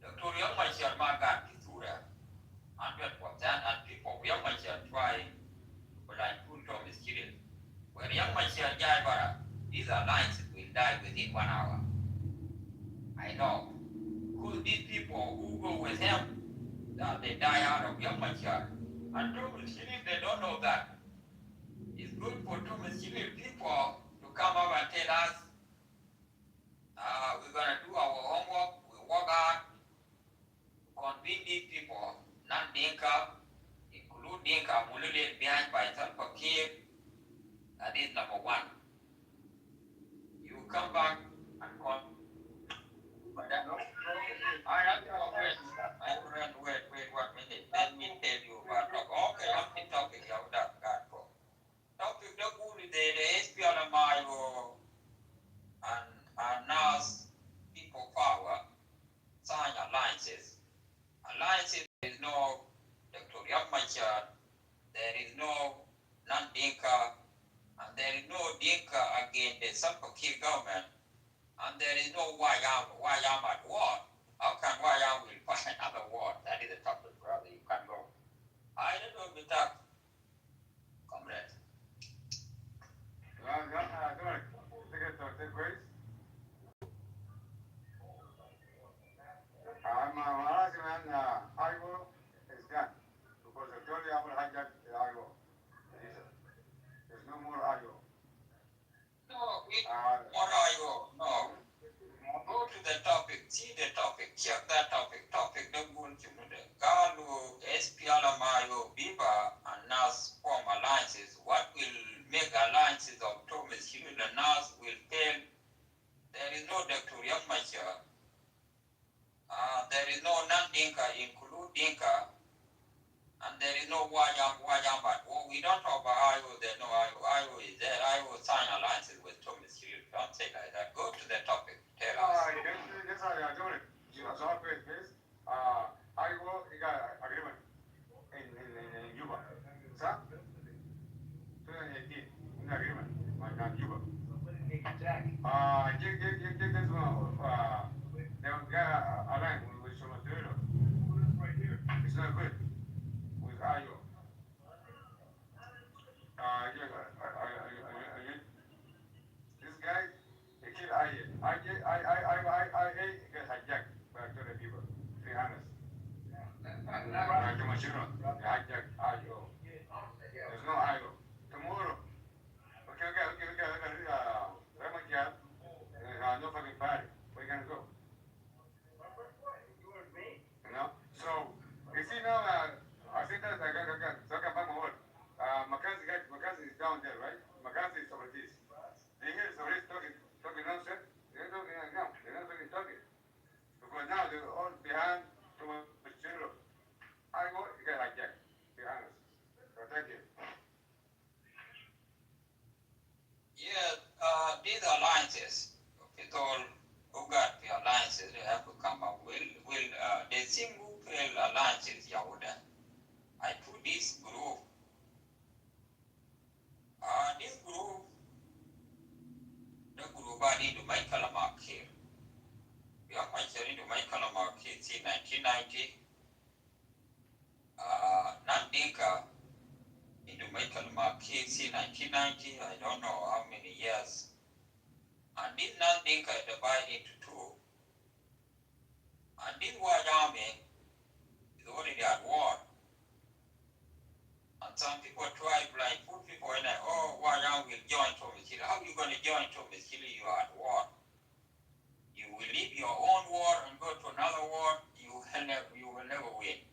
Dr. Young Michael got Kisura. 100%, and people, Young Michael try. But I put Thomas Kirill. When young Michael Jaibara, these alliances will die within 1 hour. I know. Because these people who go with him, they are they die out of Yamachar. And Thomas Chilip, they don't know that. It's good for Thomas Chilip people to come up and tell us, we're going to do our homework, we work hard, convince these people, not Dinka, include Dinka, Mulule behind by Salva Kiir. That is number one. You come back and call. But I don't know. I have to wait 1 minute. Let me tell you about talk. Okay, I'm the topic of that God for. Topic the good the SPLMIO and NAS people power sign alliances. Alliances there is no Dr. Yamachar, there is no non-Dinka, and there is no Dinka against the Salva Kiir government, and there is no Wayam at war. How can Wayam will find another war? That is the topic, brother. You can go. I don't know with that, comrade. Iowa is done because I told you I will hijack Iowa. There's no more Iowa. No, what are you? No. Go to the topic, see the topic, check that topic, the good to the Galu, SPLMIO, Biba, and NAS form alliances. What will make alliances of Thomas Hill and NAS will fail? There is no Dr. Yamachar. There is no non-Dinka, include Dinka, and there is no Wayam at war. We don't talk about Iowa, there's no Iowa. Iowa is there. Iowa sign alliances with Thomas Hill. Don't say like that. Go to the topic. Tell us. Yes, I do it. You know, so please. Iowa, you got agreement in Cuba. Sir? 2018, in agreement, like Cuba. Exactly. Give this one, they got aligned with some material. Right here. It's not good with Iowa. This guy, he killed I get hijacked by the people. To be honest. Like the machine, they hijacked IO. There's no IO. Tomorrow, okay, Ramadan, no fucking party. We're gonna go. You know? So, you see now, I think that I got talk about my word. Mackenzie is down there, right? Mackenzie is over this. They hear somebody talking nonsense. They're talking now. They're not talking. Because now they're all behind too much children. I go, you get hijacked. Be honest. So thank you. Yeah, these alliances, with all who got the alliances, they have to come up. They seem to fail alliances, Yahuda. I put this group. This group, the group I need to make a mark here. We are mentioning to make a mark here in 1990. Nandinka into Michael Marquez in 1990, I don't know how many years. And this Nandinka divided into two. And this White Army is already at war. And some people try to like put people in there, White Army will join Thomas Hill. How are you going to join Thomas Hill? You are at war. You will leave your own war and go to another war, you will never win.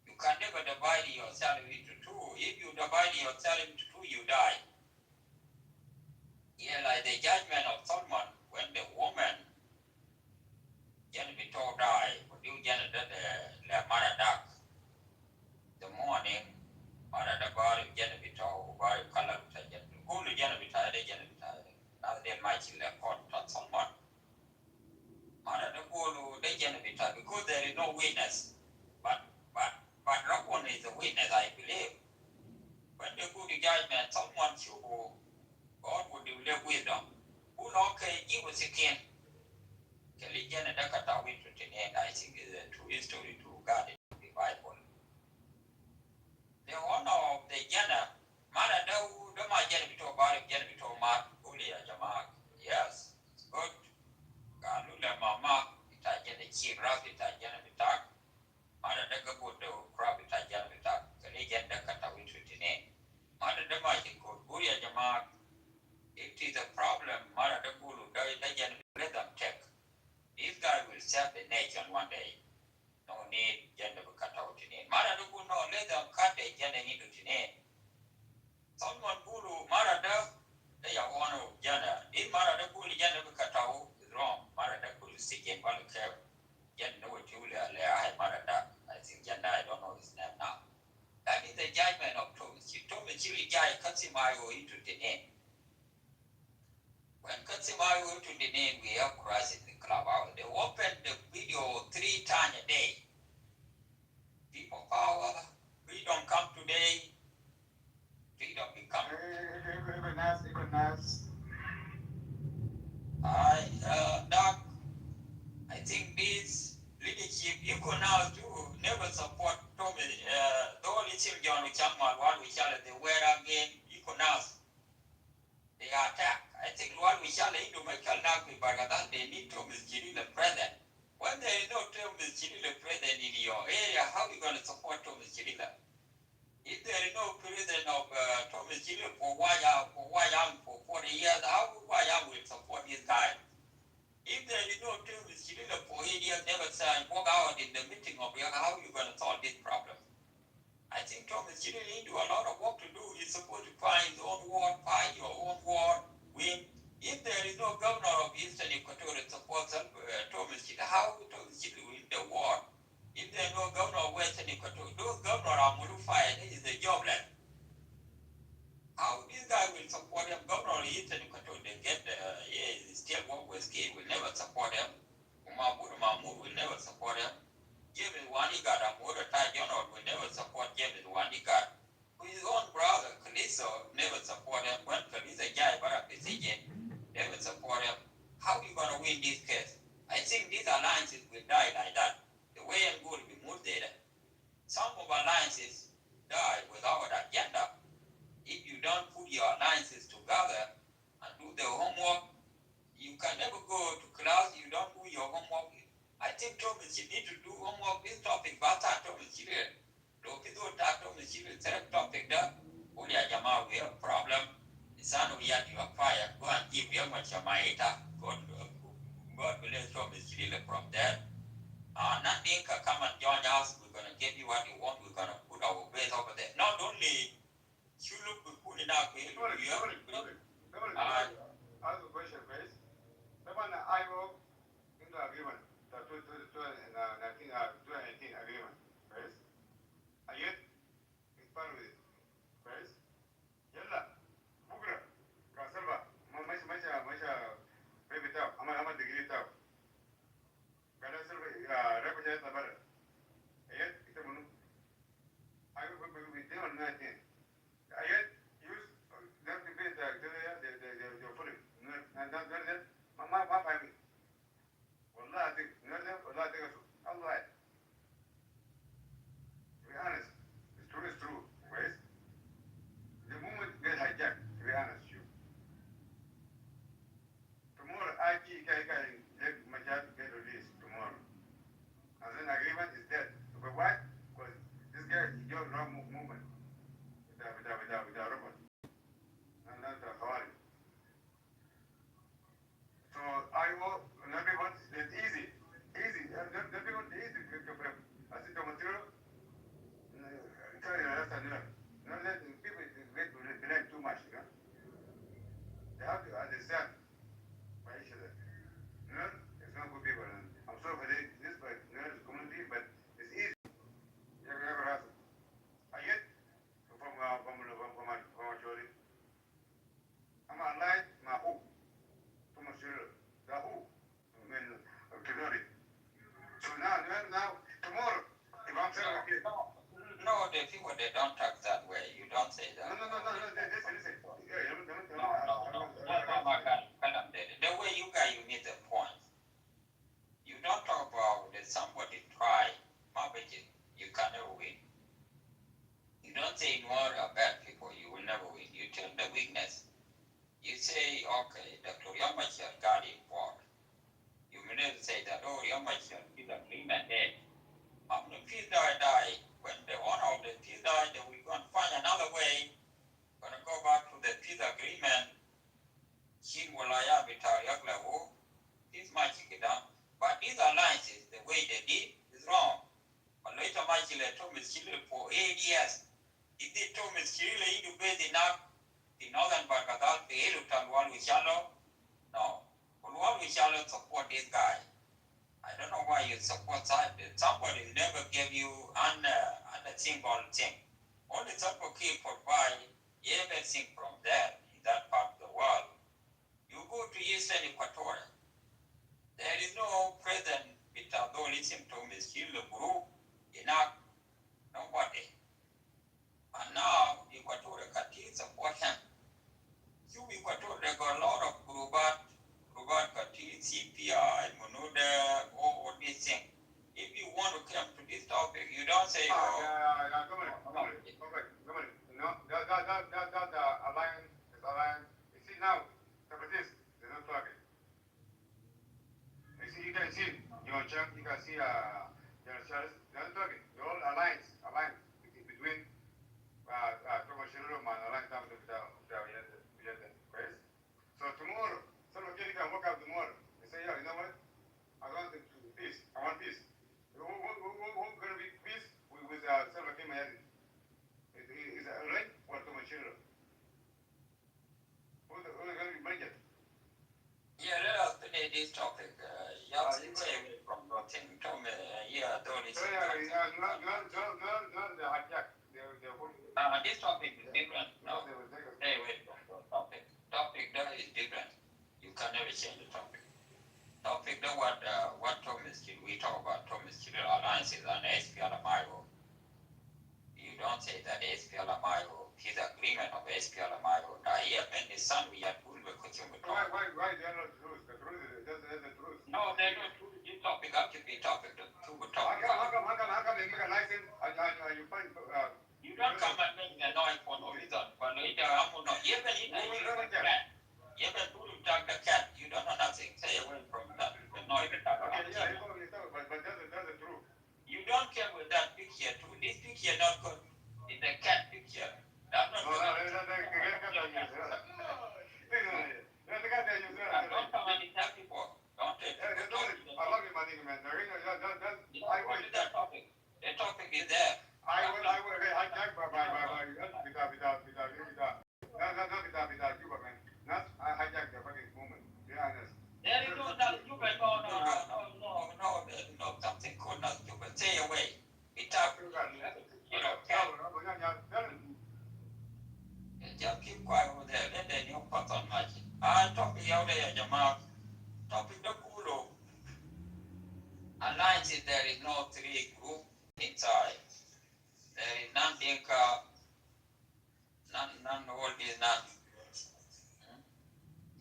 You can never divide yourself into two. If you divide yourself into two, you die. Yeah, like the judgment of Solomon, when the woman, Jennifer died, when you Jennifer the Maradak, the morning, Maradak body Jennifer, body color, who the Jennifer, now they might in the court of Solomon. Maradak go to the Jennifer, because there is no witness. But Rockwan is the witness, I believe. When they go to judgment, someone should go, God would live wisdom. Who okay, give us again. Kelly Janet Dakata went to I think is a true history to God in the Bible. The honor of the Jana, Mara the Majan to Barak Jan to Mark, Ulia Jamak. Yes, it's good. Galula Mama, Itajan, the Chief Ras, Itajan, Mara Daka good Chili Jai Katsimayo into the name. When Katsimayo into the name, we have crisis in the clubhouse. They open the video 3 times a day. People power, freedom come today, freedom become. Doc, I think this leadership, you could now do, never support Tommy, the only thing John Changman, one we shall the wear again, you could now, they attack. I think what we shall do, Michael Nagui Bagadan, they need Thomas Giri the president. When there is no Thomas Giri the president in your area, how are you going to support Thomas Giri? If there is no president of Thomas Giri for Wayang for 40 years, how Wayang will support this guy? If there is no Thomas Giri for 8 years, never say, walk out in the meeting of your, how are you going to solve this problem? I think Thomas Giri need a lot of work to do. He's supposed to find his own ward, find your own ward, win. If there is no governor of Eastern Equatorial support Thomas Giri, how will Thomas Giri win the war? If there is no governor of Western Equatorial, those governors are modified, this is the jobless. How this guy will support him? Governor of Eastern Equatorial, they get, still work with Kid, will never support him. Umabur Mahmoud will never support him. James Wanigat and Mordecai General will never support James Wanigat. His own brother, Kaliso, never support him. When Kalisa Jai Barak never support him. How are you going to win this case? I think these alliances will die like that. The way I'm going to be moved there. Some of alliances die without agenda. If you don't put your alliances together and do the homework, you can never go to class, you don't do your homework. I think Thomas, you need to do homework. This topic, Bata Thomas, you know, Thomas, you select topic there. Only a Jama, we have a problem. The son of Yat, you are fired. Go and give your much of my eta. God bless Thomas, you from there. Nothing can come and join us. We're going to give you what you want. We're going to put our base over there. Not only you look, we put it out here. I have a question, please. Someone I will into agreement. The 2018 agreement, right? Ayet is part of it, right? Yalla, Bugra, Kasalva, Masha, baby tap, I'm degree tap. Gana Silva, represent the better. Ayet, it's a moon. I will be with them on 19. Ayet, use them to be the fully. And that's my family. والله أديك نرجع والله أديك الله to be honest it's true right the moment get hijacked to be honest you tomorrow I let my child get released tomorrow and then agreement is dead but why? Because this guy is your wrong movement with the robot and that's the Hawari so I will everyone it's easy everyone is easy I see the material people relate too much, you know. They have to understand my issue. None is not good people. And I'm sorry for this community, but it's easy. You ever have I get from my story. I'm alive, my hope. From my children. The hope. I mean, so now, tomorrow, if I'm saying okay. No, the people, they don't talk that way. You don't say that. No. Listen. The way you guys, you need the point. You don't talk about that somebody try, maybe you can never win. You don't say more are bad people, you will never win. You tell the weakness. You say, okay, Dr. Yamachar got involved. You will never say that, oh, Yamachar is a agreement dead. After the peace die, when the owner of the peace die, then we're going to find another way. Going to go back to the peace agreement. Shin Walaya Vitariakla, this might get down. But these alliances, the way they did, is wrong. But later, Michael told me for 8 years. If they told me Chile to base enough, the northern Bargadal, the Elutan one with shallow, no. But one with shallow support this guy. I don't know why you support that. Somebody never gave you a single thing. Only support keep provide everything from there, in that part of the world. You go to Eastern Equatorial, there is no president with abolition to mischief the group, enough, nobody. And now Equatorial Kati support him. You Equatorial, they got a lot of Grubat Kati, CPI, Monuda, all these things. If you want to come to this topic, you don't say, oh, No, that alliance is alliance. You see now, separatists, they're not talking. You can see, John Chang, you can see, General Charles, they're not talking. They're all alliance between, Thomas Shiro and alliance down to the West. So tomorrow, somebody can walk out tomorrow and say, yeah, you know what? I want peace. I want peace. Who's going to be peace with Salva Kiir Mayadi? Is it right or Thomas Shiro? Who's going to be budget? yeah, let us finish this topic. You have to stay away from nothing. Tell me, yeah, don't listen. No, the hijack. This topic is different. No, stay away from the topic. Topic that is different. You can never change the topic. Topic that what Thomas Kidd, we talk about Thomas Kidd alliances and SPLMIO. You don't say that SPLMIO, his agreement of SPLMIO. Now, he and his son, we had pulled the question. Why they are not truth? The truth is the truth. No, they don't do this topic up to be topic. The two topic. How come they make a license and you find you don't come and make a noise for no reason. But later, I'm not even in a even to talk the cat, you don't know nothing. Stay away from that. The noise. Okay, yeah, but that's the truth. You don't care with that picture too. This picture not good. It's a cat picture. That's not good. Don't come and tell people. Don't take it. I love you, my nigga, man. What is that topic? The topic is there. I will hijack without Cuba, man. Not hijack the fucking movement. Be honest. There is no Cuba. No, something could not Cuba. Stay away. It's up. Just keep quiet over there. Let the new person match it. Topic out there, Jamal. Topic the Kulu. Alliances, there is no three group inside. There is none Dinka, none all this, none.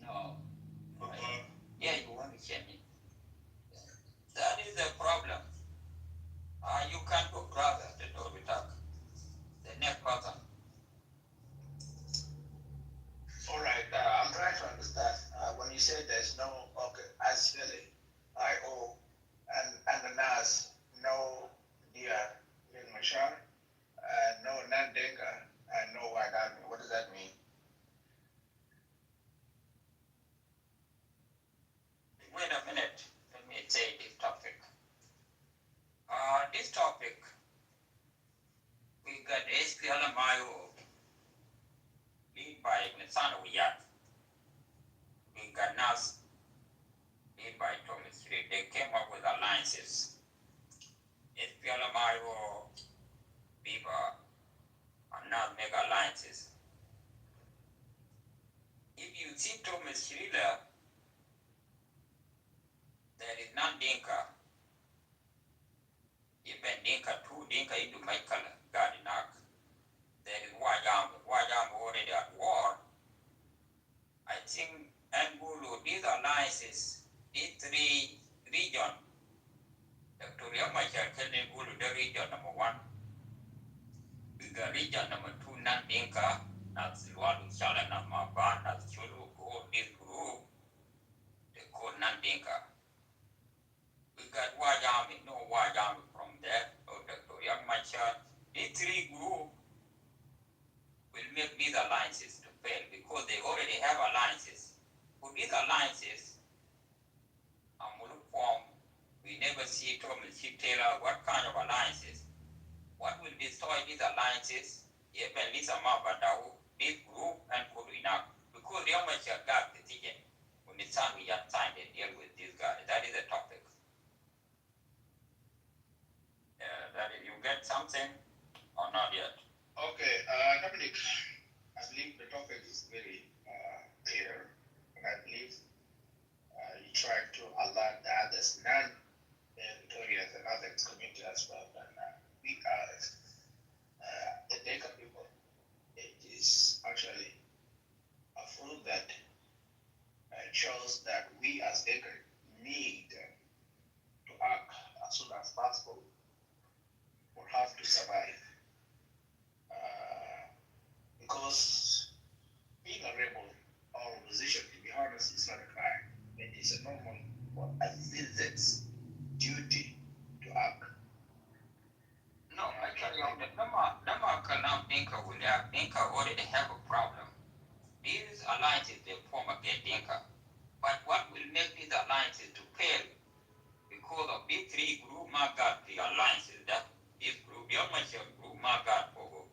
No. Yeah, you want to hear me. That is the problem. You can't go brother, the door we talk. The next person. All right, I'm trying to understand. When you say there's no, SPLA, IO, and the NAS, no dear in Mashar, no Nandenga, and no White Army. What does that mean? Wait a minute. Let me say this topic. This topic, we got SPLMIO lead by Nisano Wiyat. We got NAS lead by Thomas Reed. They came up with alliances. SPLMIO, Biba, and NAS make alliances. If you see Thomas Reed, there is none Dinka. Even Dinka 2, Dinka into Michael Gardinak. There is Wajam already at war. I think Angulu, these alliances, these three regions, Dr. Yamachar Ngulu, the region number 1. The region number 2, Nan Dinka, that's Lualu Chala Namaban, that's Chulu, all this group, they call Nan Dinka. We got Wajami, no Wajami from there, or Dr. Yamachar. These three groups will make these alliances to fail because they already have alliances. For these alliances, form, we never see Thomas Taylor what kind of alliances. What will destroy these alliances? Even Lisa Mabadao, this group and Kuruina, because the amateur got the ticket when the time we have signed and deal with this guy. That is the topic. That is, you get something or not yet? Okay, Dominic, I believe the topic is very clear, and I believe you try to alert the others, non-Victorians and other community as well. And we are the Denka people. It is actually a fruit that shows that we as Denka need to act as soon as possible for us to survive. Because being a rebel or opposition, to be honest, is not a crime. It is a normal for a citizen's duty to act. No, I tell you, Nama Kalam Dinka will have Dinka already have a problem. These alliances they form against Dinka. But what will make these alliances to fail? Because of these three group got the alliances that this group, the Amachar group got for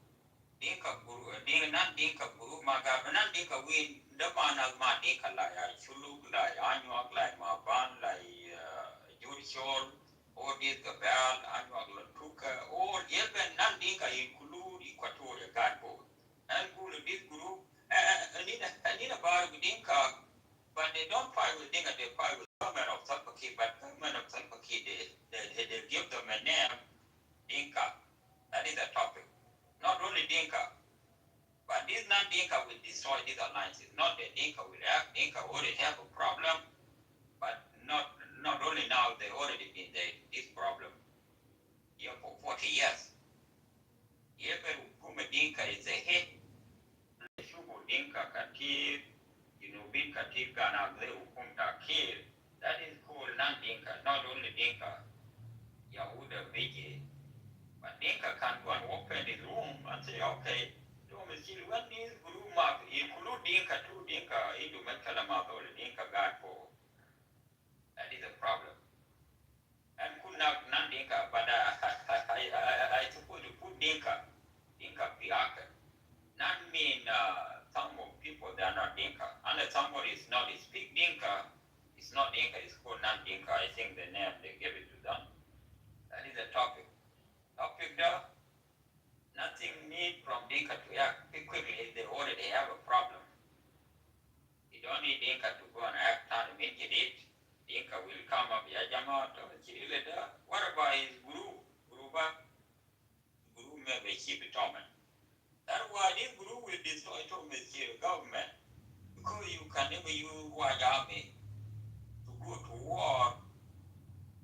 Dinka group, not Dinka group got, but not Dinka win the man as my Dinka like Chuluk, like Anyuak, like Maban, like Judicial, or this Gabal, Anyuak Latuka, or even non Dinka include Equatorial Godboard. And this group, and in a bar with Dinka, but they don't fight with Dinka, they fight with government of Salpaki, but government of Salpaki, they give them a name, Dinka. That is a topic. Not only Dinka, but this non-Dinka will destroy these alliances. Not that Dinka will have, Dinka already have a problem, but not only now, they already been there, this problem here for 40 years. Even Puma Dinka is a head, Shubu Dinka Katir, Bin Katir Ganagre, Ukumta Kir, that is called non-Dinka, not only Dinka, Yahuda Viji. But Dinka can go and open his room and say, okay, when this group mark include Dinka, two Dinka, into Mekalamak or Dinka God for, that is a problem. And could not non Dinka, but I suppose you put Dinka Piaka. Not mean some of people that are not Dinka. Unless somebody is not speak Dinka, it's not Dinka, it's called non Dinka. I think the name they gave it to them. That is a topic. Topic there. Nothing need from Dinka to act quickly. They already have a problem. You don't need Dinka to go and act and immediate. Dinka will come up. What about his group? Group may be keep it on. That's why this group will destroy the government. Because you can never use white army to go to war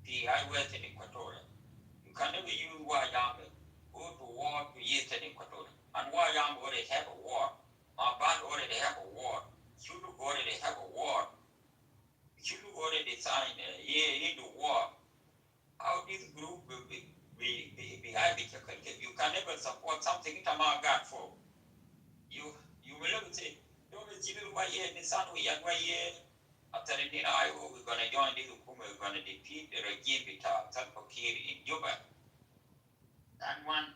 the Western Equatorial. You can never use white army go to war to Eastern Equatorial. And white army already have a war. Maban already have a war. Chuluk already have a war. Chuluk already signed into war. How this group will be you can never support something God for. You will never say, don't why after the dinner, we're going to join this Ukuma, we're going to defeat the regime with Salva Kiir in Juba. That one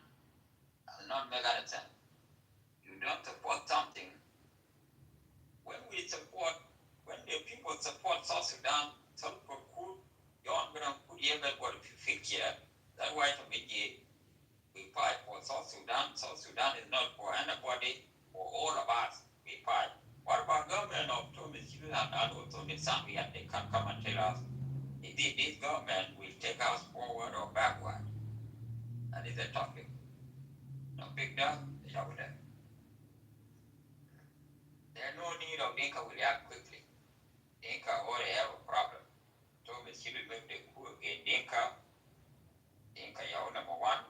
will not make any sense. You don't support something. When the people support South Sudan, Salva Kiir, John Graham could everybody picture. That's why to me, we fight for South Sudan. South Sudan is not for anybody, for all of us. We fight. What about government of Thomas and also the Zambia? They can come and tell us if this government will take us forward or backward. That is the topic. No big deal. There's no need of Dinka will react quickly. Dinka already have a problem. Thomas will make the coup again. Dinka, you number one.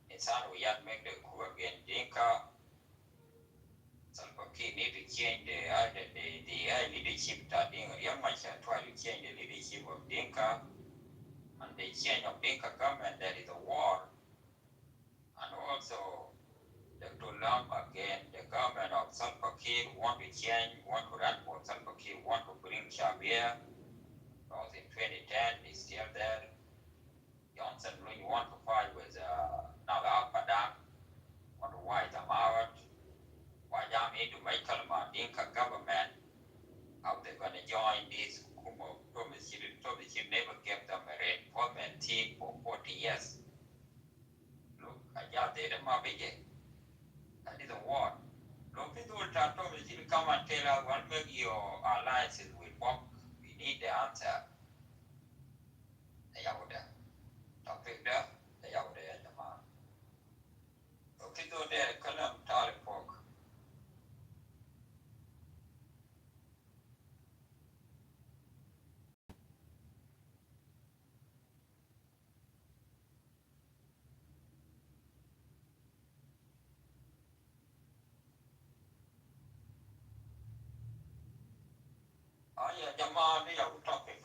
It's how we have make the coup again. Dinka. Salva Kiir need to change the leadership that Dinka. Young Macha try to change the leadership of Dinka. And the change of Dinka government, there is a war. And also, to learn again, the government of Salva Kiir want to change, want to run for Salva Kiir, want to bring Shabir. Because in 2010, he's still there. Johnson really want to fight with Naga Padang, want to wipe them out. Why they need to make Dinka government, how they're going to join this Kumo Thomas never gave them a reinforcement team for 40 years. Look, I just did a mobile. That is a war. Don't people talk to me, you come and tell us what make your alliances will work. We need the answer. Yahuda. Topic there, the Yahuda Yajama. Okay, so there, Kalam Talipok. Oh, yeah, Jama, the Yahu topic.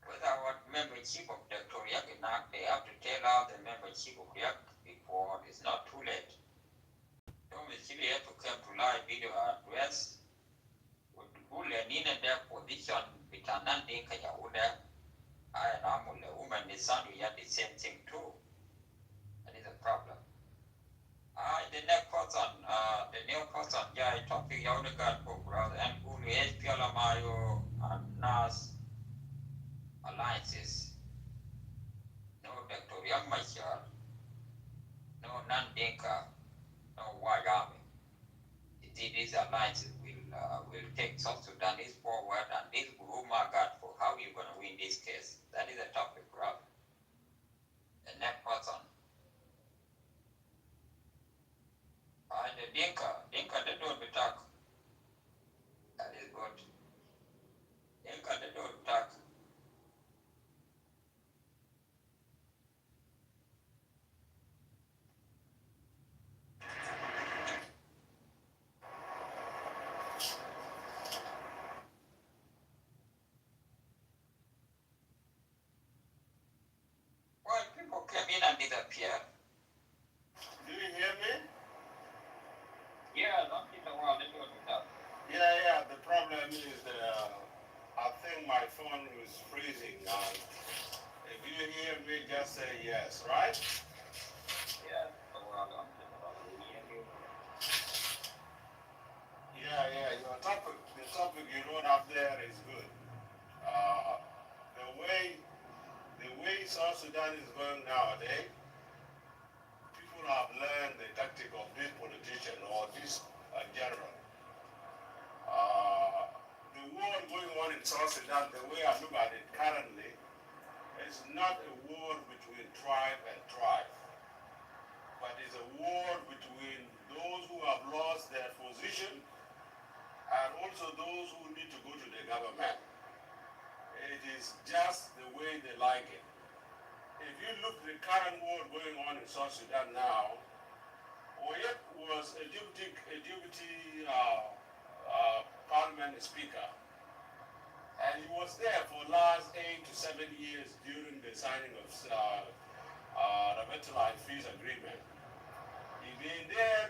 Whether what membership of the Korean, they have to tell us the membership of Korean before it's not too late. Don't we still have to come to live video address with the rule and in their position with an ending Kayahuda. I am a woman, the son, we have the same thing too. That is a problem. The next person, yeah, topic Yahuda for brother and who is Pialamayo and Nas alliances. No Dr. Yamashar, no Nandinka, no White Army. These alliances will take South Sudanese forward, and this will God for how you're going to win this case. That is a topic, Rob. The next person. The Dinka, they don't talk. That is good. Dinka, they don't talk. Well, people came in and disappeared. Do you hear me? Yeah, not in the world, they don't talk. Yeah. The problem is that I think my phone is freezing. If you hear me, just say yes, right? Yeah, the world, we hear you. Yeah. The topic you wrote up there is good. The way South Sudan is going nowadays, people have learned the tactic of this politician or this general. The war going on in South Sudan, the way I look at it currently, is not a war between tribe and tribe, but it's a war between those who have lost their position and also those who need to go to the government. It is just the way they like it. If you look at the current war going on in South Sudan now, Oyet was a deputy parliament speaker, and he was there for the last 8 to 7 years during the signing of the revitalized peace agreement. He been there,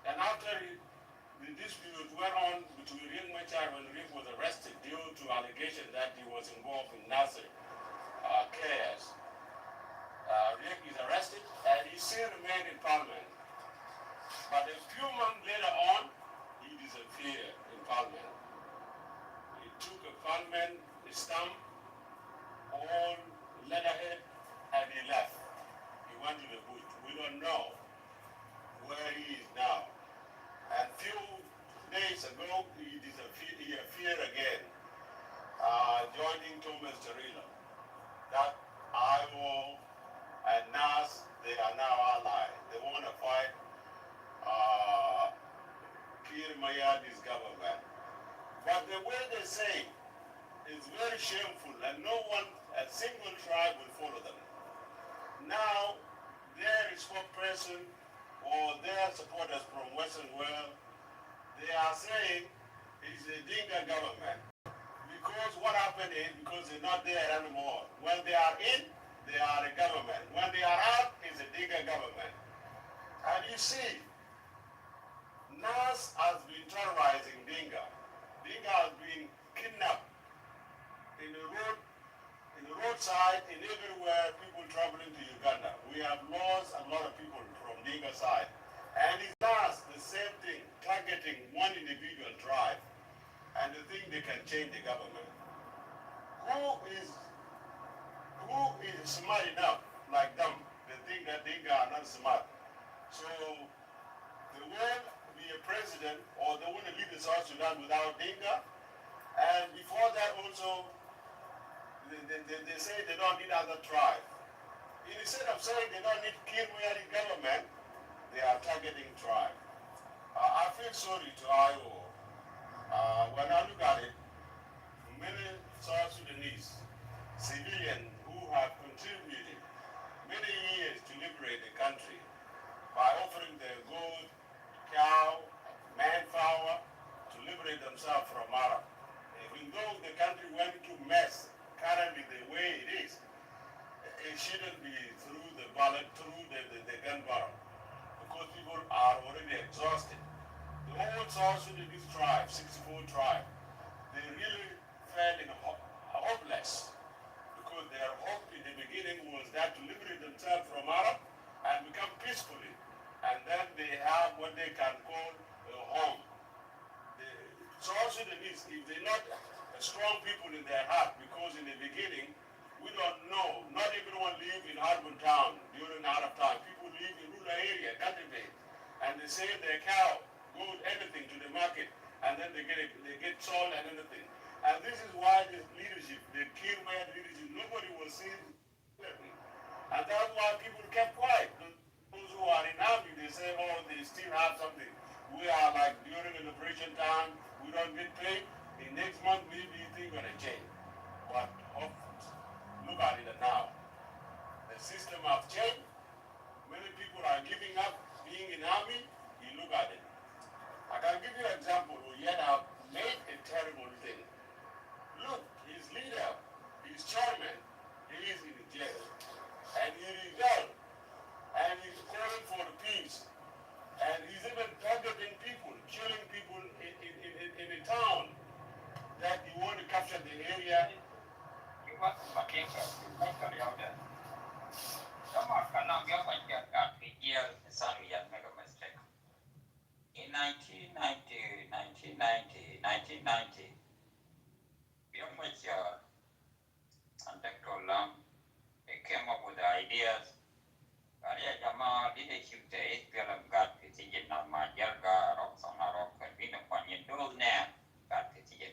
and after the dispute went on between Riek Machar when Riek was arrested due to allegations that he was involved in Nasser chaos. Riek is arrested, and he still remained in parliament. But a few months later on, he disappeared in parliament. He took a parliament stamp, all letterhead, and he left. He went to the bush. We don't know where he is now. And few days ago, he disappeared. He appeared again, joining Thomas Cirillo. That IO and NAS, they are now allies. They want to fight Kir Mayadi's government. But the way they say is very shameful, and no one, a single tribe will follow them. Now, their spokesperson or their supporters from Western world, they are saying it's a Dinka government. Because what happened is, because they're not there anymore. When they are in, they are a government. When they are out, it's a Dinka government. And you see, NAS has been terrorizing Dinka. Dinka has been kidnapped in the roadside, in everywhere, people traveling to Uganda. We have lost a lot of people from Dinka side. And it's NAS, the same thing, targeting one individual tribe. And they think they can change the government. Who is smart enough like them? They think that Dinka are not smart. So won't be a president or they want to lead the South Sudan without Dinka. And before that also, they say they don't need other tribes. Instead of saying they don't need Kirmayari government, they are targeting tribe. I feel sorry to Iowa. When I look at it, many South Sudanese civilians who have contributed many years to liberate the country by offering their gold, cow, manpower to liberate themselves from Arab. Even though the country went into mess currently the way it is, it shouldn't be through the ballot, through the gun barrel, because people are already exhausted. The whole South Sudanese tribe, 64 tribe, they really felt hopeless because their hope in the beginning was that to liberate themselves from Arab and become peacefully. And then they have what they can call a home. The South Sudanese, if they're not strong people in their heart, because in the beginning, we don't know, not everyone live in urban town during Arab time. People live in rural area, country base, and they sell their cow, gold, anything to the market, and then they get sold and anything. And this is why the leadership, the Kirmayan leadership, nobody was seeing. And that's why people kept quiet. Those who are in army, they say, oh, they still have something. We are like during the liberation time, we don't get paid. The next month, maybe things gonna change. But look at it now. The system have changed. Many people are giving up being in army. You look at it. I can give you an example. Uyena made a terrible thing. Look, his leader, his chairman, he is in jail. And he rebelled. And he's calling for the peace. And he's even targeting people, killing people in a town that he want to capture the area. In 1990, young Mature and Dr. Lam, they came up with the ideas. Kaya jama leadership the SPLM got petition na majarga Robson Arok and Vina Panyan do now got petition.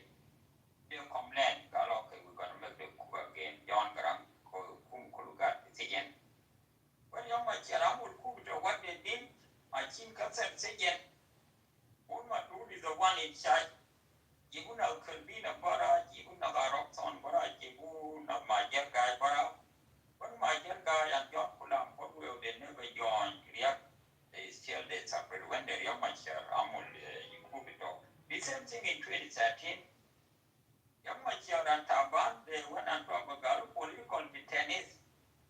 They complain, Galo, we're gonna make the coup again, John Grant, Kumkulu got petition. When young Mature would coup to what they did, I think consent again. Uma Dud is the one in charge. Jibuna Kalbina Bara, Jibuna Robson Bara, Jibuna Majarga Bara. When Majarga and John Kulam, what will they never join? They still they separate when they're young Machar, Amul, Yukubito. The same thing in 2013. Young Machar and Taban, they went and talked about political tennis.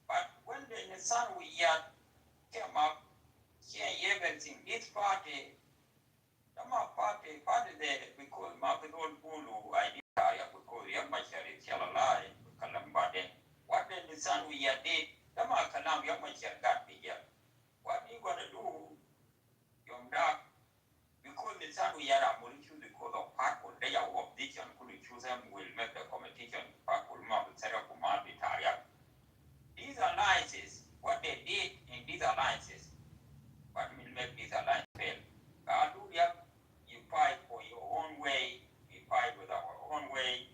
But when the Nissan we had came up, she everything, this party, Dama party there because Market Bulu idea because young Machar is still alive, Kalambade. What then the son we did, Dama Kalam young Machar got the year. What are you gonna do, young dog? Because the son we are going to choose because of Parkwood, they are opposition, could choose them, will make the competition, Parkwood Mark, Sarah Kumar, Vitaria. These alliances, what they did in these alliances, what will make this alliance fail? You fight for your own way, we fight with our own way,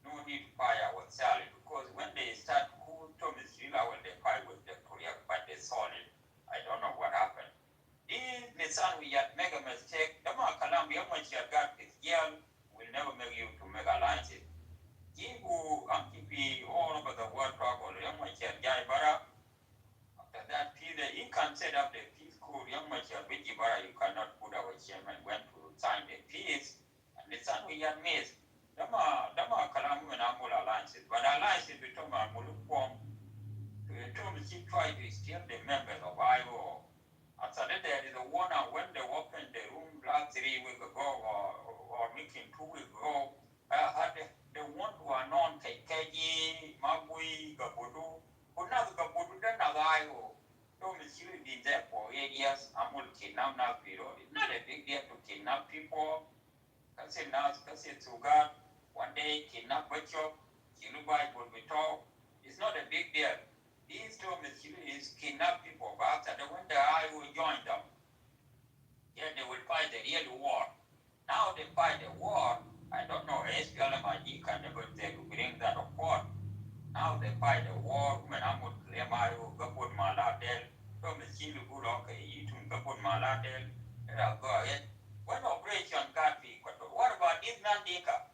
no need to fight ourselves, because when they start, who told me when they fight with the Korea, but they saw it, I don't know what happened. This Nissan we had make a mistake, Dama Kalam, young got this girl will never make you to make alliances. Jibu Amkipi all over the world talk or young Jai Bara. After that, you can set up the peace corps, young Bara, you cannot put our chairman went to sign the peace, and the son we had missed. Dama Kalamu and Amul alliances, but alliances between Mulukwam, to try to steal the members of IO. After that, there is a warner when they opened the room last 3 weeks ago or meeting 2 weeks ago, they want to announce Keji, Mabui, Gabudu, another Gabudu, then another IO. So, Monsieur been there for 8 years. Amul kidnap now, it's not a big deal to kidnap people. Kasi now, kasi Sugar, one day kidnap Butchop, Kilubai will be told. It's not a big deal. These two is kidnap people, but after they went there, I will join them. Get to me see the good okay, you to put my latte, go ahead. What operation got me? What about this Nandika?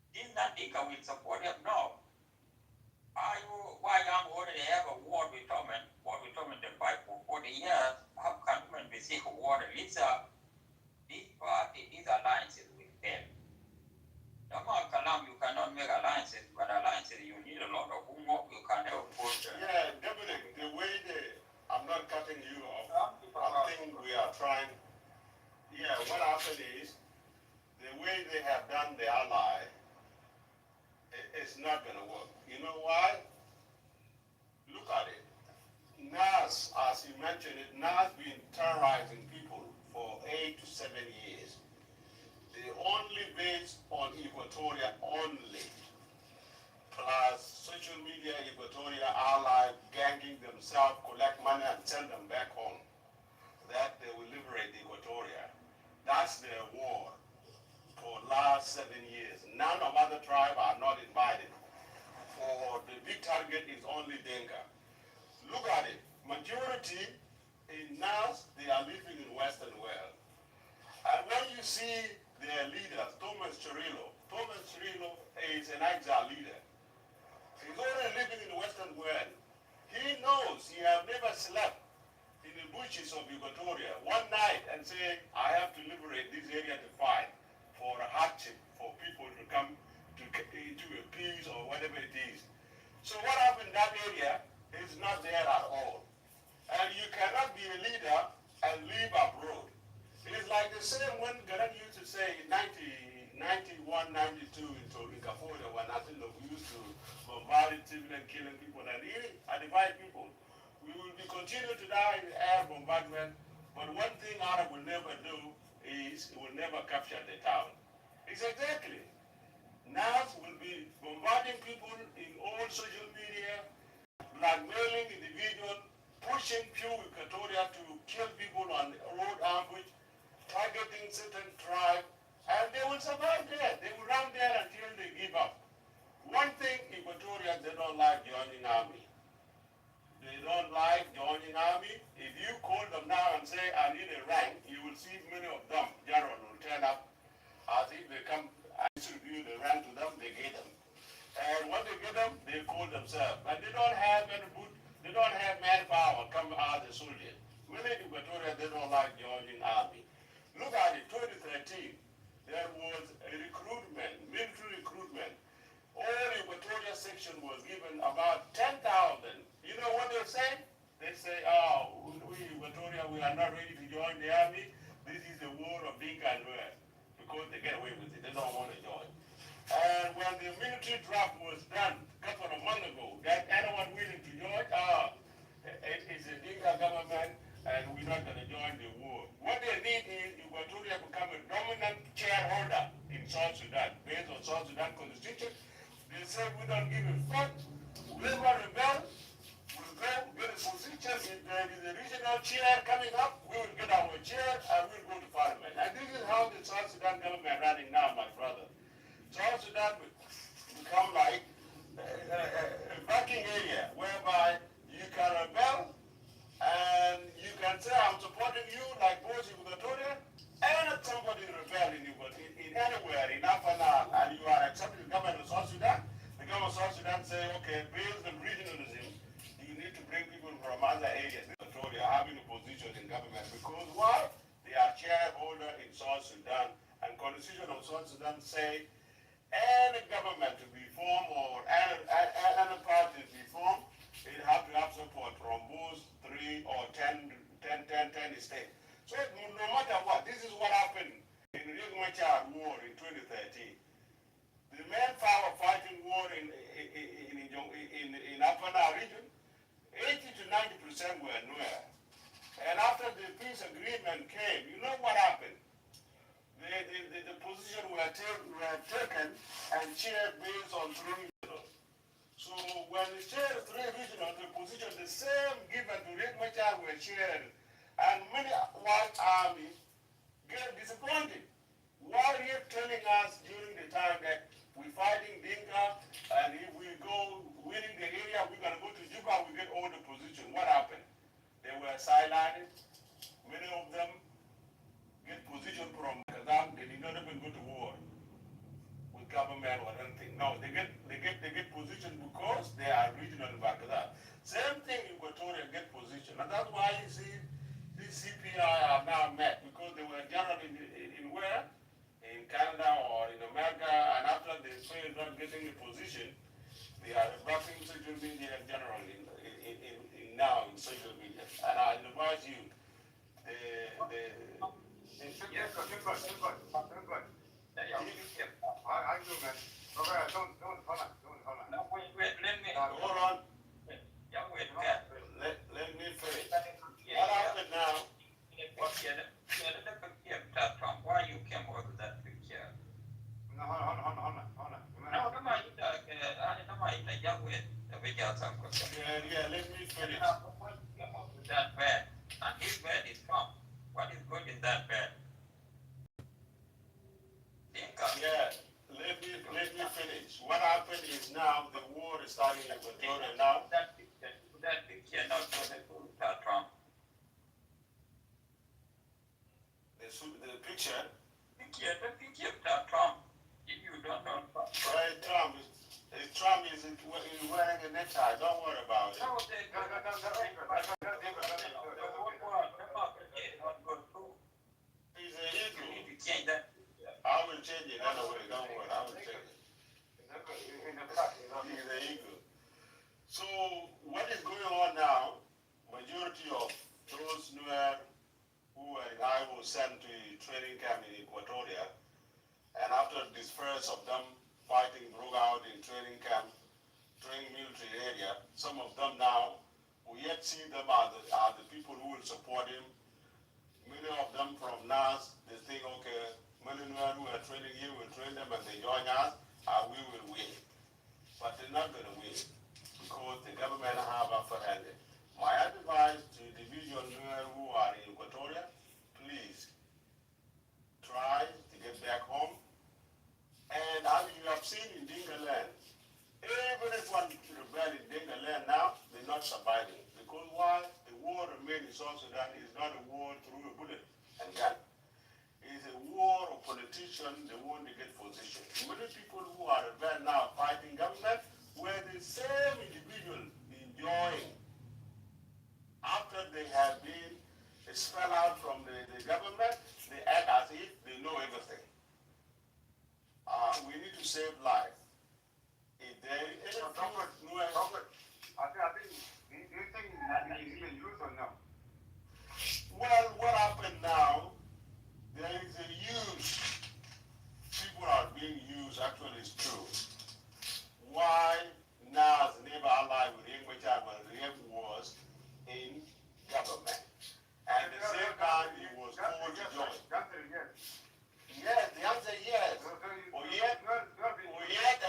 This Nandika will support him? No. Are you, why young already have a war with the fight for 40 years? How can women be sick of war? These party, these alliances with them. You cannot make alliances, but alliances you need a lot of homework. You can never put. Yeah, Dominic, the way I'm not cutting you off. I think we are trying. Yeah, what happened is the way they have done the ally, it's not going to work. You know why? Look at it. NAS, as you mentioned it, NAS been terrorizing people for 8 to 7 years. They only based on Equatoria only, plus social media Equatoria ally ganging themselves, collect money and send them back home. That they will liberate Equatoria. That's their war for last 7 years. None of other tribes are not invited. For the big target is only Denka. Look at it. Majority in NAS, they are living in Western world. And when you see their leader, Thomas Cirillo is an exile leader. He's already living in the Western world. He knows he has never slept in the bushes of Equatoria one night and say, I have to liberate this area to fight for a hardship, for people to come into a peace or whatever it is. So what happened in that area is not there at all. And you cannot be a leader and live abroad. It's like the same when Garan used to say in 91, 92 in Kitover when I think we used to bombard civilians, killing people and divide people. We will be continuing to die in air bombardment, but one thing Arab will never do is it will never capture the town. It's exactly. NAS will be bombarding people in all social media, blackmailing individuals, pushing few Equatoria to kill people on road ambush, targeting certain tribes, and they will survive there. They will run there until they give up. One thing Equatorians, they don't like joining army. They don't like joining army. If you call them now and say, I need a rank, you will see many of them, general, will turn up. As if they come, I distribute the rank to them, they get them. And when they get them, they call themselves. But they don't have any boot, they don't have manpower come as a soldier. Many Equatorians, they don't like joining army. Look at it, 2013, there was a recruitment, military recruitment. All Equatoria section was given about 10,000. You know what they say? They say, oh, we Equatoria, we are not ready to join the army. This is the war of Dinka and Nuer. Because they get away with it, they don't want to join. And when the military draft was done a couple of months ago, that anyone willing to join, it is a Dinka government and we're not going to join the war. What they need is Equatoria become a dominant shareholder in South Sudan, based on South Sudan constitution. They say we don't give a fuck. Whoever rebel will go get a position. If there is a regional chair coming up, we will get our chair and we'll go to parliament. And this is how the South Sudan government running now, my brother. South Sudan will become like a backing area whereby you can rebel and you can say, I'm supporting you like both in Equatoria, and if somebody rebel in anywhere in Afana and you are accepting the government of South Sudan, the government of South Sudan say, okay, based on regionalism, you need to bring people from other areas. Equatoria having a position in government because why? They are shareholder in South Sudan, and Constitution of South Sudan say any government to be formed or any party to be formed, it have to have support from both 3 or 10 states. So no matter what, this is what happened in the Riek Machar war in 2013. The manpower fighting war in Afana region, 80 to 90% were Nuer. And after the peace agreement came, you know what happened? The position were taken and shared based on 3 regionals. So when they shared 3 regionals, the position, the same given to Riek Machar were shared. And many white armies get disappointed. Why are you telling us during the time that we're fighting Dinka and if we go winning the area, we're going to go to Juba, we get all the position. What happened? sign it. Many of them get position from Kazam. They did not even go to war with government or anything. No, they get position because they are regional in Kazam. Same thing in Equatorial get position, and that's why you see these CPI are now met because they were generally in where? In Canada or in America, and after they failed not getting a position, they are blocking social media in general now in social media. And I advise you, I do, man. Okay, don't, hold on. No, wait, let me, hold on. yeah, wait, Kat. Let me finish. What happened now? Trump, why you came over with that picture? No, hold on. No, come on, yeah, wait, Yeah, let me finish. That bad. And his bad is Trump. What is good is that bad? Yeah, let me finish. What happened is now the war is starting in Equatorial now. That picture not for the Trump. The picture? The picture of Trump. If you don't know Trump. Right, Trump is wearing a necktie. Don't worry about it. No, He's an eagle. you need to change that. I will change it anyway. Don't worry. I will change it. He's an eagle. So what is going on now? Majority of those who I was sent to training camp in Equatoria, and after this first of them fighting broke out in training camp, training military area, some of them now, we yet see them are the people who will support him. Many of them from NAS, they think, okay, many who are training here will train them and they join us, and we will win. But they're not going to win because the government have upper hand. My advice to division who are in Equatoria, please try to get back home. And as you have seen in Dinka land, everyone rebel in Dinka land now, they're not surviving. Because why? The war remains in South Sudan is not a war through a bullet and gun. It's a war of politicians, they want to get position. Many people who are rebel now fighting government were the same individual enjoying after they have been expelled out from the government, they act as if they know everything. We need to save life. If there is any I think, do you think he's even used or no? well, what happened now, there is a use. People are being used, actually it's true. Why NAS never allied with Riek Machar when Riek was in government. And the same time he was told to join. Yes, the answer is yes. Oyet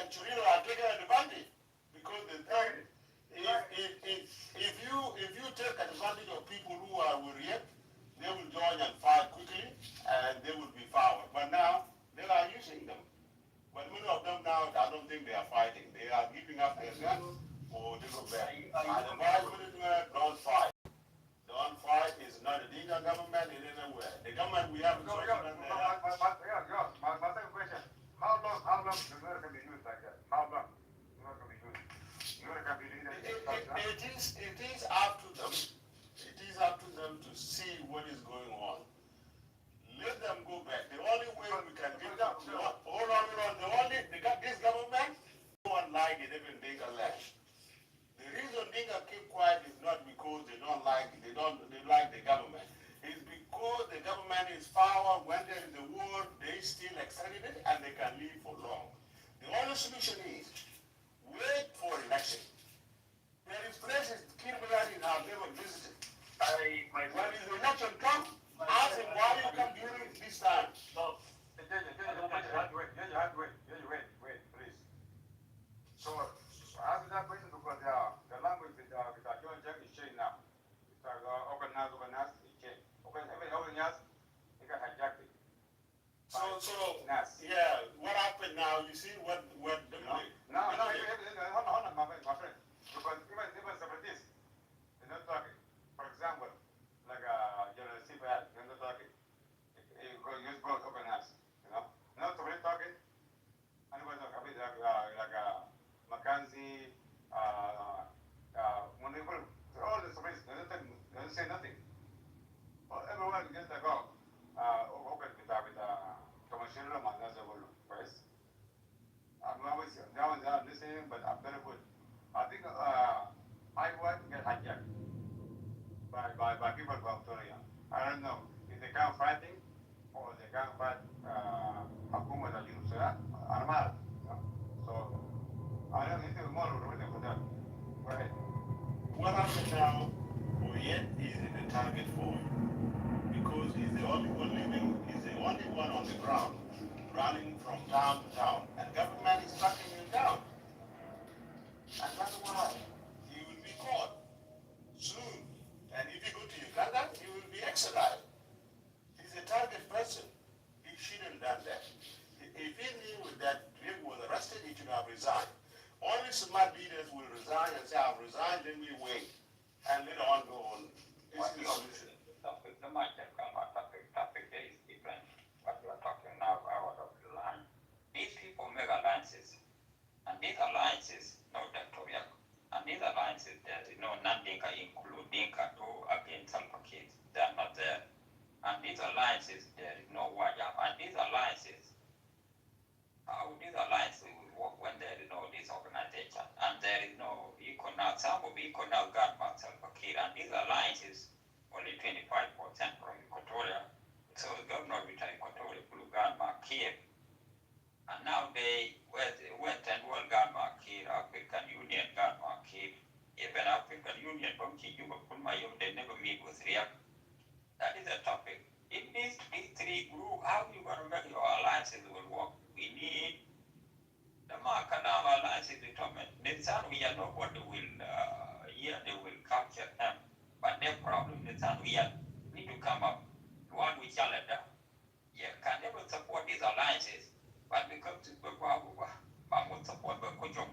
and Churino are taking advantage because the thing, if you take advantage of people who are with Riek, they will join and fight quickly and they will be powered. But now they are using them. But many of them now, I don't think they are fighting. They are giving up their guns or they go back. And the vice don't fight. Don't fight is not a legal government in anywhere. The government we have in South Sudan, My second question. How long the Nuer can be used like that? How long Nuer can be used? Nuer can be used like that? it is up to them. It is up to them to see what is going on. Let them go back. The only way we can get them, hold on. This government, no one like it, even Dinka land. The reason Dinka keep quiet is not because they don't like it, they like the government. It's because the government is power. When there is a war, they still extended it and they can live for long. The only solution is wait for election. There is places Kiribati have never visited. When the election comes, ask him why you come during this time. No. Wait, please. So answer that question because the language with John Jack is changed now. It's organized, is changed. Organized, they got hijacked it. Yeah, what happened now, you see what the hold on, my friend. Because even separatists, they're not talking. For example, like by people from Victoria. I don't know if they come fighting or they come fight Hakuma that you say Armada. So I don't think it's more waiting for them. Go ahead. What happened now, Oyet is in the target for because he's the only one living, he's the only one on the ground running from town to town. And government is tracking him down. And that's why he will be caught soon. And if you go to Uganda, he will be extradited. He's a target person. He shouldn't have done that. If he knew that Riek was arrested, he should have resigned. Only smart leaders will resign and say, I've resigned, then we wait. And later on go on. This is the solution. Topic there is different. What you are talking now out of the line. These people make alliances. And these alliances, no Victoria. And these alliances, there is no non-Dinka include Dinka to against Salva Kiir. They are not there. And these alliances, there is no Wajam. And these alliances, how these alliances will work when there is no disorganization and there is no economic, some of economic government Salva Kiir, and these alliances only 25% from Equatoria. So the governor with Equatoria Blue Government Kiir. And now they went and world Government Kiir, African Union Government Kiir, even African Union from Kijuba Kulmayum, they never meet with Riek. That is a topic. In these three groups, how you going to make your alliances will work? We need the Makanam alliances determined. Nisan, we are nobody will, they will capture them. But their problem is that we need to come up. One we challenge them. Yeah, can never support these alliances. But because to Babuba, I would support the Kojong.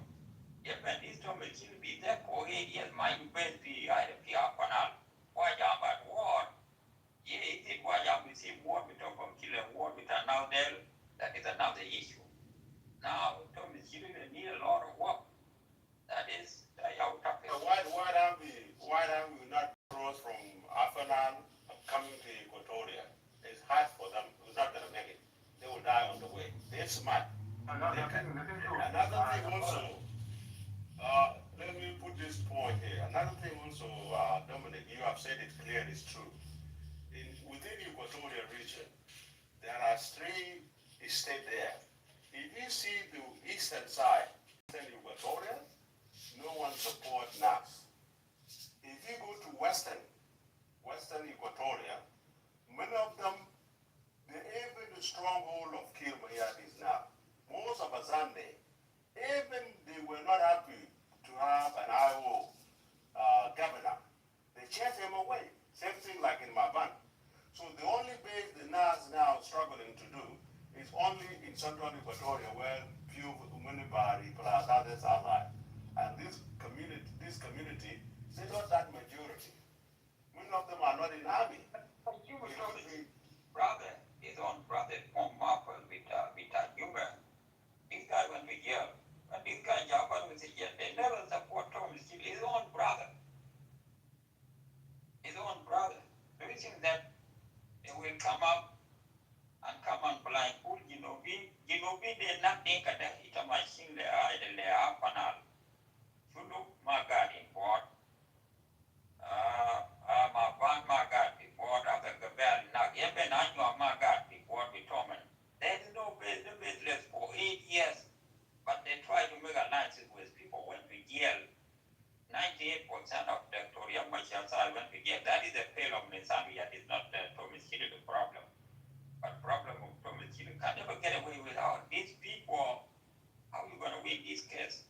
Yeah, but this term will be there for 8 years. My best be either PR panel. Why am I war? Yeah, it was we see war with them from killer war with now there. That is another issue. Now, Tom is giving need a lot of work. That is our topic. Why don't we not cross from Afanan coming to Equatoria? It's hard for them. It's not going to make it. They will die on the way. They're smart. Another thing also, let me put this point here. Another thing also, Dominic, you have said it clearly, it's true. Within the Equatorial region, there are 3 states there. If you see the eastern side, eastern Equatoria, no one supports NAS. If you go to western Equatoria, many of them, even the stronghold of Kirmayat is now. Most of Azande, even they were not happy to have an IO governor. They chased him away. Same thing like in Maban. So the only base the NAS now struggling to do is only in central Equatoria where few Munibari plus others are alive. And this community, they not that majority. Many of them are not in army. But you were told his brother, his own brother, from Marple with Juba. This guy went to jail. And this guy, Jabal, was in jail. They never support Thomas, his own brother. His own brother. Do you think that they will come up and come and blindfold Ginobi? Ginobi, they're not think that it's a machine, they are panel. Shulu, Magad in board. Magad before other Gabel, now even I know Magad before determined. There is no business for 8 years, but they try to make alliances with people went to jail. 98% of the Victoria Machasa went to jail. That is a fail of Nisambia, is not the Thomas Chile the problem. But problem of Thomas Chile can never get away without these people. How are you going to win this case?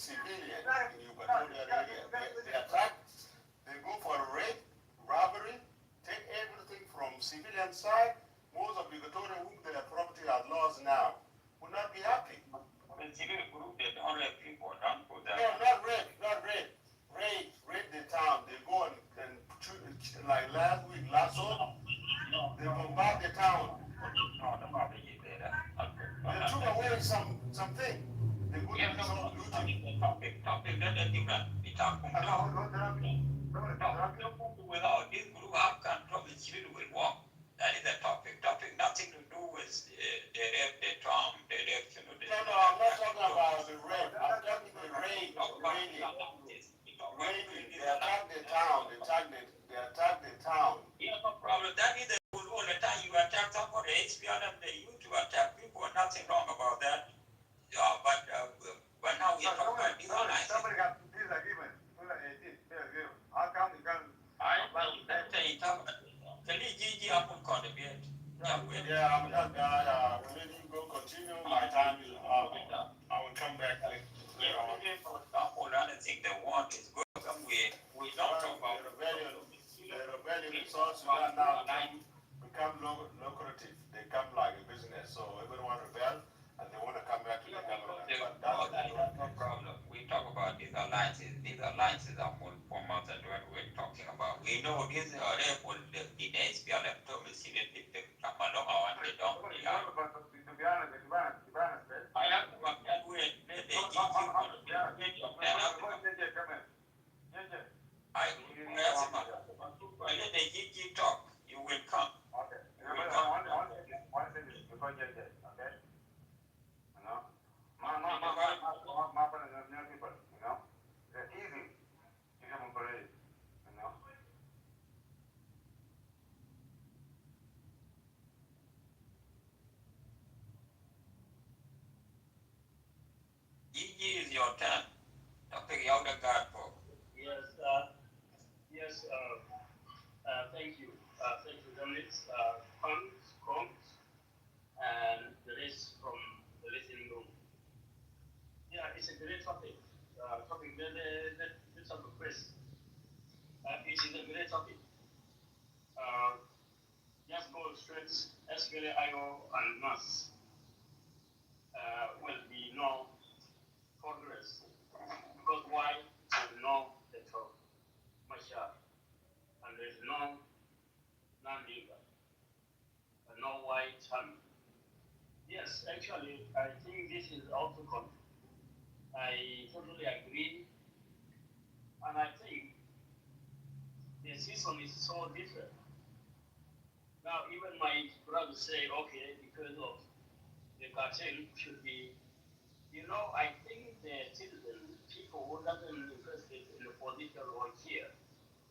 civilians in Equatorial area. They attack, they go for rape, robbery, take everything from civilian side. Most of Equatorial whom their property are lost now will not be happy. The civil group, they don't rape people, don't put that. No, not rape, not rape. Rape the town. They go and like last week, last week, they bombard the town. They took away something. They put some looting. Topic that is different. We talk without this group, how can trouble civil will work? That is the topic. Topic nothing to do with the rape, the trauma, the rape, you know. No, I'm not talking about the rape. I'm talking the rape, raiding. They attack the town. They attack the town. Yeah, no problem. That is the rule all the time. You attack somebody, HPLM, they used to attack people. Nothing wrong about that. Yeah, but now we are talking about these alliances. Somebody got disagreement. How come you can? Yeah, I'm done, guy. When you go continue, my time is up. I will come back later. I think the want is good. We don't talk about the rebellion in South Sudan now become lucrative. They come like a business. So everyone rebel and they want to come back to the government. But that's no problem. We talk about these alliances. These alliances are more formal than what we're talking about. We know these are able the SPLM to see that they come along and they don't. To be honest, I have to work that way. I let the GG talk. You will come. Okay. One thing is before JJ, okay? You know? My people, you know? They're easy to give them parade, you know? GG is your turn. Topic you the guard for. Yes, thank you. Thank you, Dominic. Combs, and the rest from the listening room. Yeah, it's a great topic. Topic that's of the press. It is a great topic. Just go straight, SPLA, IO, and MAS will be no progress. Because why? There's no Dr. Mashar, and there's no non-legal, no white hand. Yes, actually, I think this is also I totally agree, and I think the system is so different. Now, even my brother say, okay, because of the cartel should be, I think the citizens, people who doesn't interested in the political or here,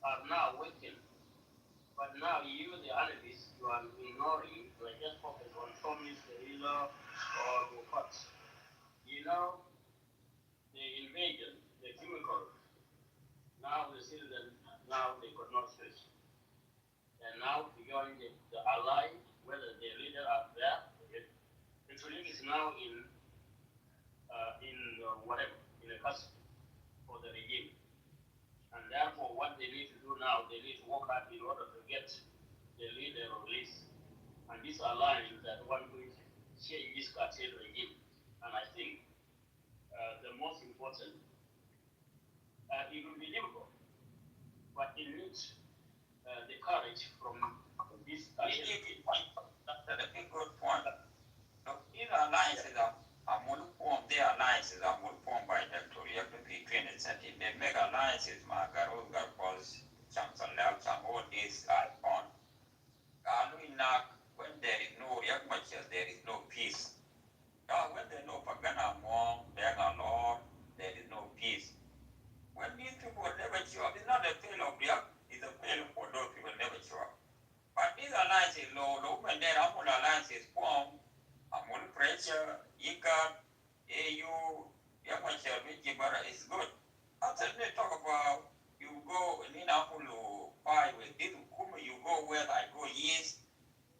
are now waking. But now you, the analysts, you are ignoring, like just focus on Tommy's guerrilla or the cuts. The invasion, the chemical, now the citizens, now they could not switch. And now to join the ally, whether the leader are there, the colleague is now in whatever, in a custody for the regime. And therefore, what they need to do now, they need to work hard in order to get the leader released. And this alliance that one will change this cartel regime. And I think the most important, it will be difficult, but it needs the courage from this cartel regime. That's a good point. These alliances are more formed. Their alliances are more formed by them to react between it. They make alliances, Margaret, because Chamson Lao, all these are on. When there is no reaction, there is no peace. When there is no Pagana Mong, there are Lord, there is no peace. When these people never show up, it's not a fail of react, it's a fail for those people never show up. But these alliances, when there are more alliances formed, Amul pressure, ICA, AU, Yamachar, Mijibara is good. After they talk about you go in Apollo 5 with this you go where I go east,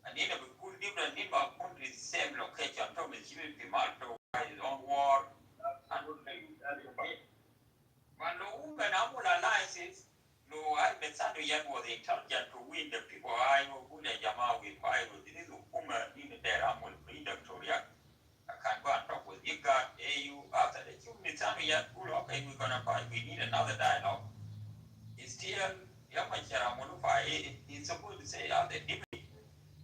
and in a good different in my country, same location, Thomas, you will be marked by his own war. And yet was intelligent to win the people. I know who the Jama with fire with this woman in the Ram will bring them to react. I can't go and talk with you. Got AU after the 2 minutes. Yet, okay, we're gonna fight. We need another dialogue. It's still Yamachara Monufai is supposed to say out the debate.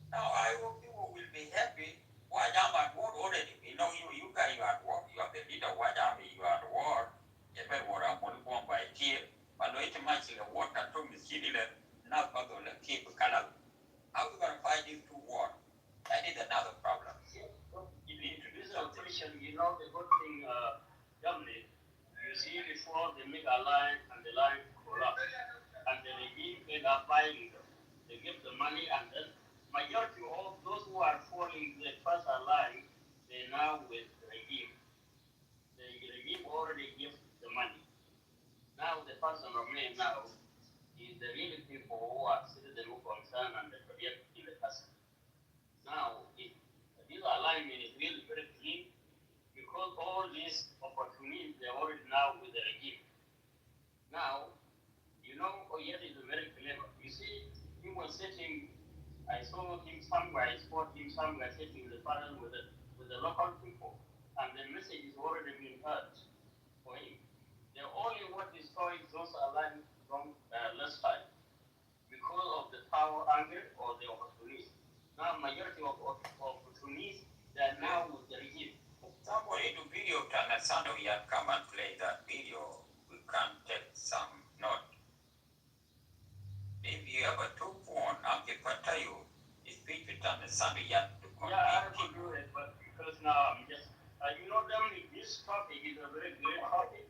Now, I hope people will be happy. Why am I at war already? You know, you guys, you are at war. You are the leader. Why am you are at war? You better war. I'm going to go by here. But no, it's much in the war. And from the city, not about the keep color. How are we going to fight these two wars? That is another problem. You introduce a question, you know, the good thing, Germany, you see before they make a line and the line collapse, and the regime end up buying them. They give the money, and then majority of those who are falling the first line, they now with the regime. The regime already gives the money. Now the person remain now is the real people who are citizens who concern and the project in the person. Now, if this alignment is really very clean, because all these opportunities they already now with the regime. Now, you know, Oyet is very clever. You see, he was sitting. I saw him somewhere. I spot him somewhere sitting in the panel with the local people, and the message is already being heard for him. The only what is showing those aligned from last time because of the power angle or the opportunities. Now, majority of opportunities they are now with the regime. Somebody do video to understand how you come and play that video. We can take some note. If you have a two phone, I'll give it to you. It's big to understand you have to complete. Yeah, I could do it, but because now I'm just, you know, Dominic, this topic is a very great topic.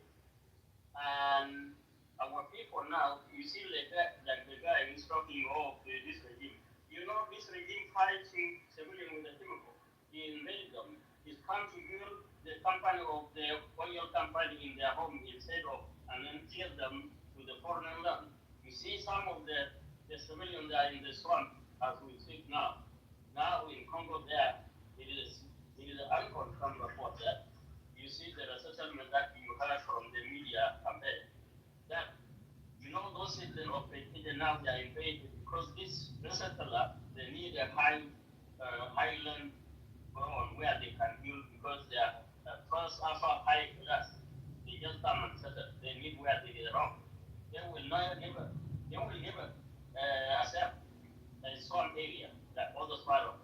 And our people now, you see like that, like the guy who's talking of this regime. You know, this regime fighting civilian with the chemical. He invaded them. He's come to build the company of the oil company in their home instead of, and then kill them to the foreign land. You see some of the civilians are in the swamp as we speak now. Now in Congo there, it is unconfirmed report that you see there are settlement that you heard from the media campaign that you know those citizens of the now they are invaded because this settler they need a highland ground where they can build because they are first upper high class. They just come and settle. They need where they get wrong. They will never accept a swamp area that others follow.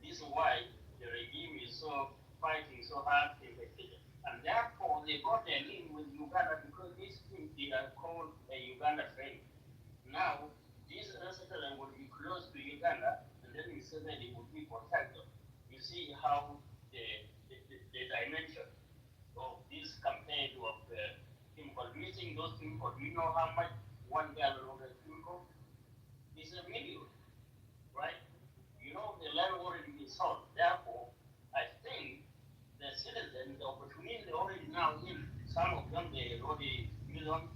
This is why the regime is so fighting so hard in the city. And therefore, they got a link with Uganda because this thing they are called a Uganda trade. Now, this settlement will be close to Uganda, and then it will be protected. You see how the dimension of this campaign of chemical, using those chemicals, do you know how much 1 gallon of the chemical is a million, right? You know, the land already been sold. Therefore, I think the citizens, the opportunity they already now in. Some of them they already use on.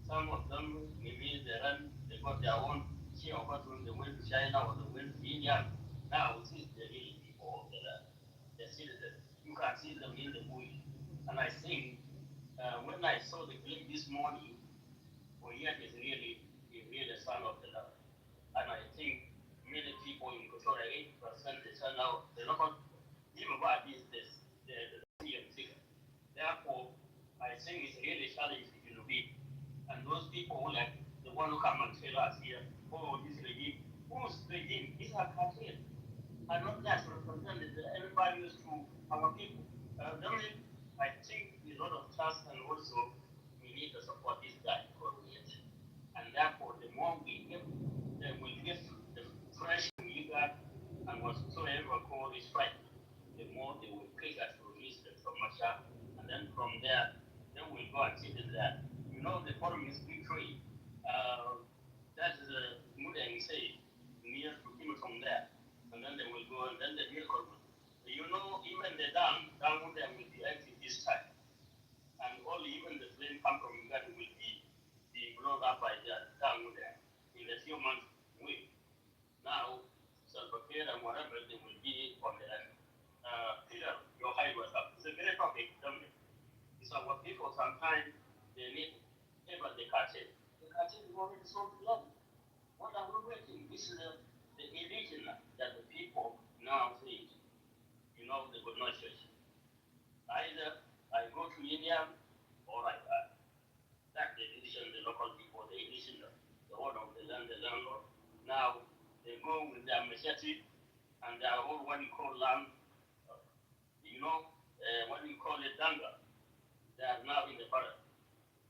Some of them maybe they got their own share of what when they went to China or they went to India. Now this is the real people, the citizens. You can see them in the bush. And I think when I saw the clip this morning, Oyet is really a son of the Lord. And I think many people in Kotora, 80% they turn out, the local, even what is this, the figure. Therefore, I think it's really challenging to be. And those people who like the one who come and tell us here, oh, this regime, whose regime? These are cartel. Are not that represented any values to our people. I think a lot of trust and also we need to support this guy for it. And therefore, the more we give, then we give the fresh we got and whatsoever called is right, the more they will pick us to release them from Masha. And then from there, then we'll go and sit in that. You know, the forum is big trade. That is a mood and say, near to him from there. And then they will go, and then the vehicle. You know, even the down there will be active this time. And only even the plane come from Uganda will be blown up by the down there in a few months week. Now, Salvador and whatever they will be on the Peter, your high was up. It's a great topic, don't it? It's our people sometimes they need even the cartel. The cartel is already so long. This is the religion that the people now think, they would not church. Either I go to India or I attack the religion, the local people, the religion, the whole of the land, the landlord. Now they go with their machete and their whole what you call land, what you call it, danga. They are now in the forest.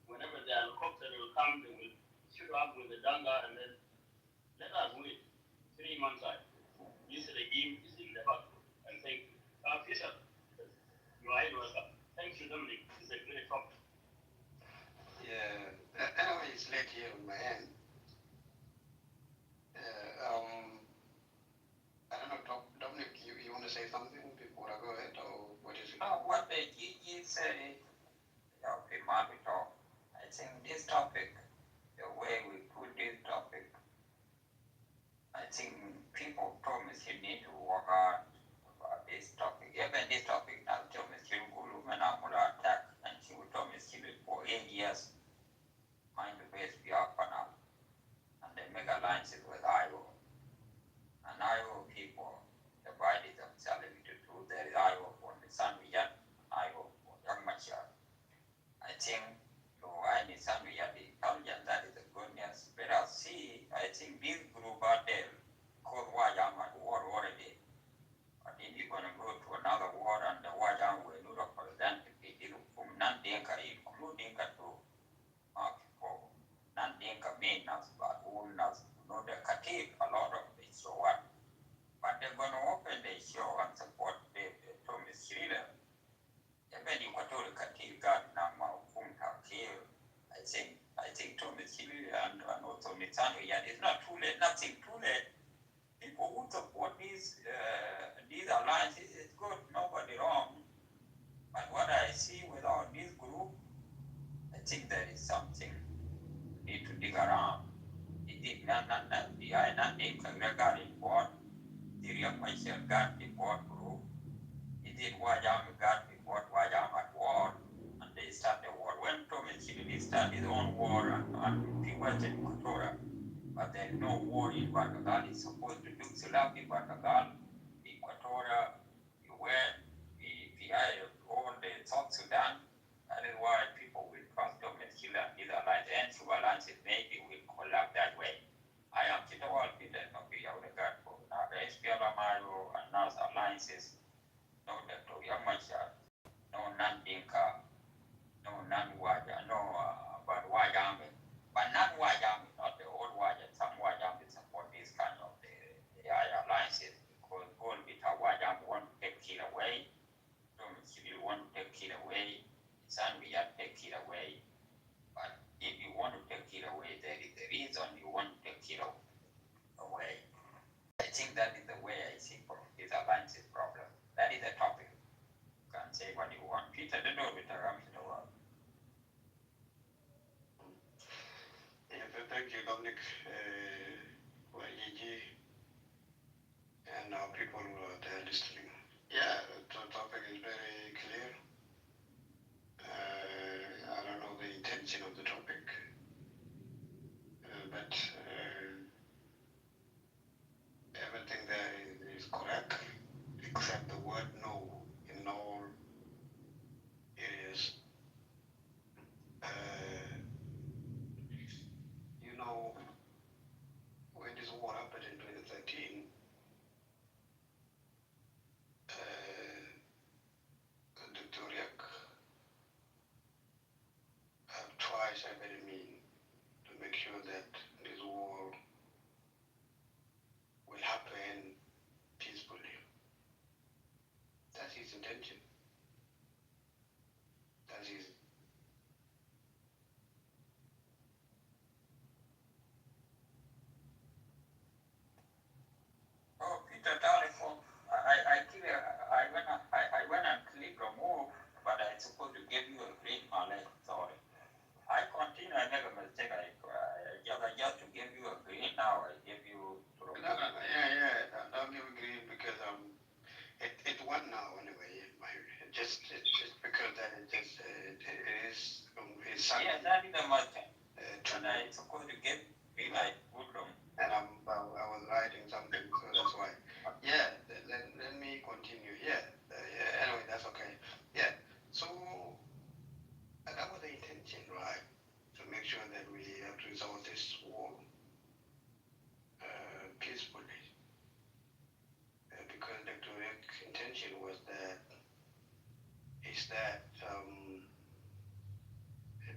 Whenever the helicopter will come, they will shoot up with the danga and then let us wait 3 months out. This regime is in the back. And thank you. Fisher, you are welcome. Thank you, Dominic. It's a great topic. Yeah. Anyway, it's late here on my end. I don't know, Dominic, you want to say something before I go ahead, or what is it? What the Gigi said, I think this topic, the way we put this topic, I think people promise you need to work hard about this topic. Even this topic, now promise you will attack, and she will promise you for 8 years, mind the base be up and up, and they make alliances with Iowa. And Iowa people divided themselves into two. There is Iowa for the Sanwiyan, Iowa for Young Machar. I think I need Sanwiyan, the intelligence, that is the good news. But I see, I think this group out there, called Wajam at war already. I think you're going to go to another war, and the Wajam will not represent the people from Nandinka, including to people. Nandinka mean us, but who knows, the Khatib, a lot of it, so what? But they're going to open the show and support the Thomas Schiller. Even you go to the Khatib Garden, I think Thomas Schiller and also Netanyahu, it's not too late, nothing too late. People who support these alliances is good, nobody wrong. But what I see with all this group, I think there is something we need to dig around. It did not regarding what the Michael got before group. It did Wajam got before Wajam at war, and they started the war. When Thomas Kennedy started his own war and he was in Kitover, but there is no war in Barkagal. It's supposed to do Sulap in Barkagal, Equatorial, where the eye of all the South Sudan. That is why people will trust Thomas Killer and his alliance, and two alliances maybe will collapse that way. I am Kitover, Peter, not be out of God for now. The SPLMIO and now alliances, no Dr. Yamashar, no Nandinka, no Nanwaja, no but Wajami. But not Wajami, not the old Waja. Some Wajami support this kind of the alliances because all Vita Wajami want to take it away. You want to take it away. Son, we have to take it away. But if you want to take it away, there is the reason you want to take it away. I think that is the way I see this alliances problem. That is the topic. You can say what you want. Peter, the door with the ram in the world. Yeah, thank you, Dominic, Gigi, and now people who are there listening. Yeah, the topic is very clear. I don't know the intention of the topic, but everything there is correct, except the word no in all areas. When this war happened in 2013, Dr. Riak have twice I very mean to make sure that this war will happen peacefully. That's his intention. That's his. Oh, Peter, telephone. I went and clicked remove, but I supposed to give you a green mallet. Sorry. I continue. I make a mistake. I just to give you a green. Now I give you. Yeah. I'll give a green because it won now anyway. Just because that it is his son. Yeah, that is the most. And I supposed to give me like good room. And I was is that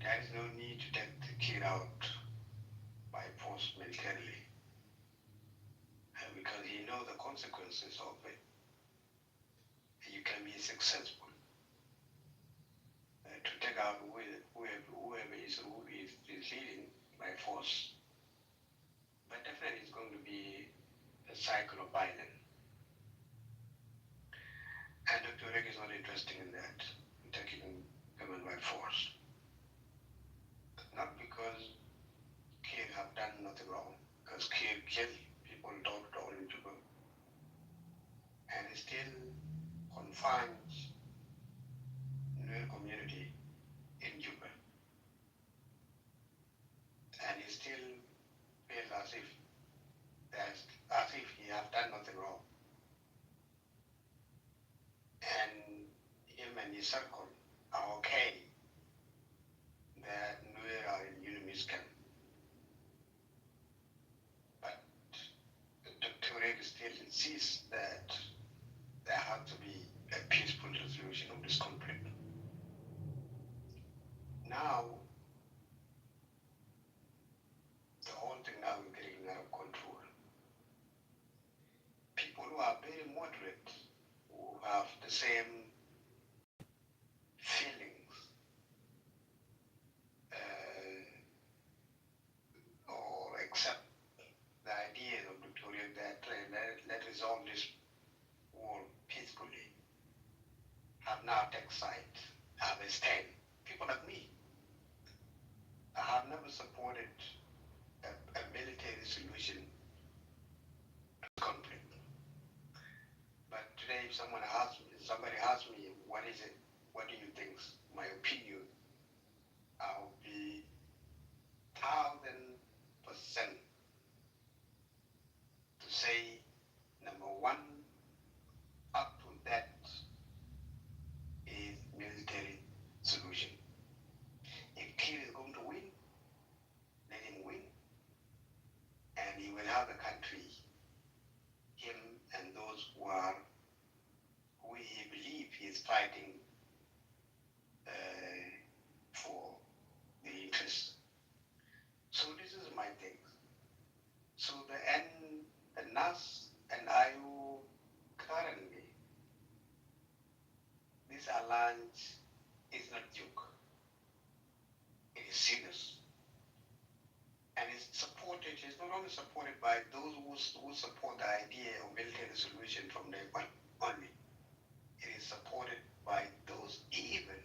there is no need to take the kid out by force militarily because you know the consequences of it. You can be successful to take out whoever is leading by force, but definitely it's going to be a cycle of violence. And Dr. Reg is not interested in that, taking women by force. Not because kids have done nothing wrong, because kids kill people don't in Juba, and it still confines Nuer community in Juba, and he still feels as if he have done nothing wrong, and him and his circle are okay that Nuer are in Unimist camp. But Dr. Reg still insists that there has to be a peaceful resolution of this conflict. Now, the whole thing now is getting out of control. People who are very moderate, who have the same feelings, or accept the idea of Victoria that let resolve this war peacefully, have now taken side, have a stand. People like me, I have never supported a military solution to conflict. But today, if somebody asks me, what is it? What do you think? My opinion, I'll be 1,000% to say, number one, up to that is military solution. If Kir is going to win, let him win, and he will have the country, him and those who he believes he is fighting for the interest. So this is my thing. So the NAS and IU currently, this alliance is not joke. It is serious. And it's not only supported by those who support the idea of military solution from day one only. It is supported by those even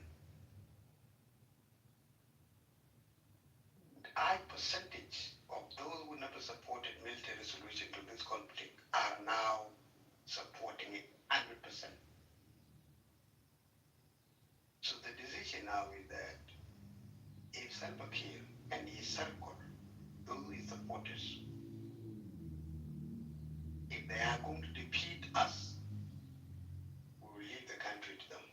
high percentage of those who never supported military solution to this conflict are now supporting it 100%. So the decision now is that if Salva Kiir and his circle, those his supporters, if they are going to defeat us, we will leave the country to them,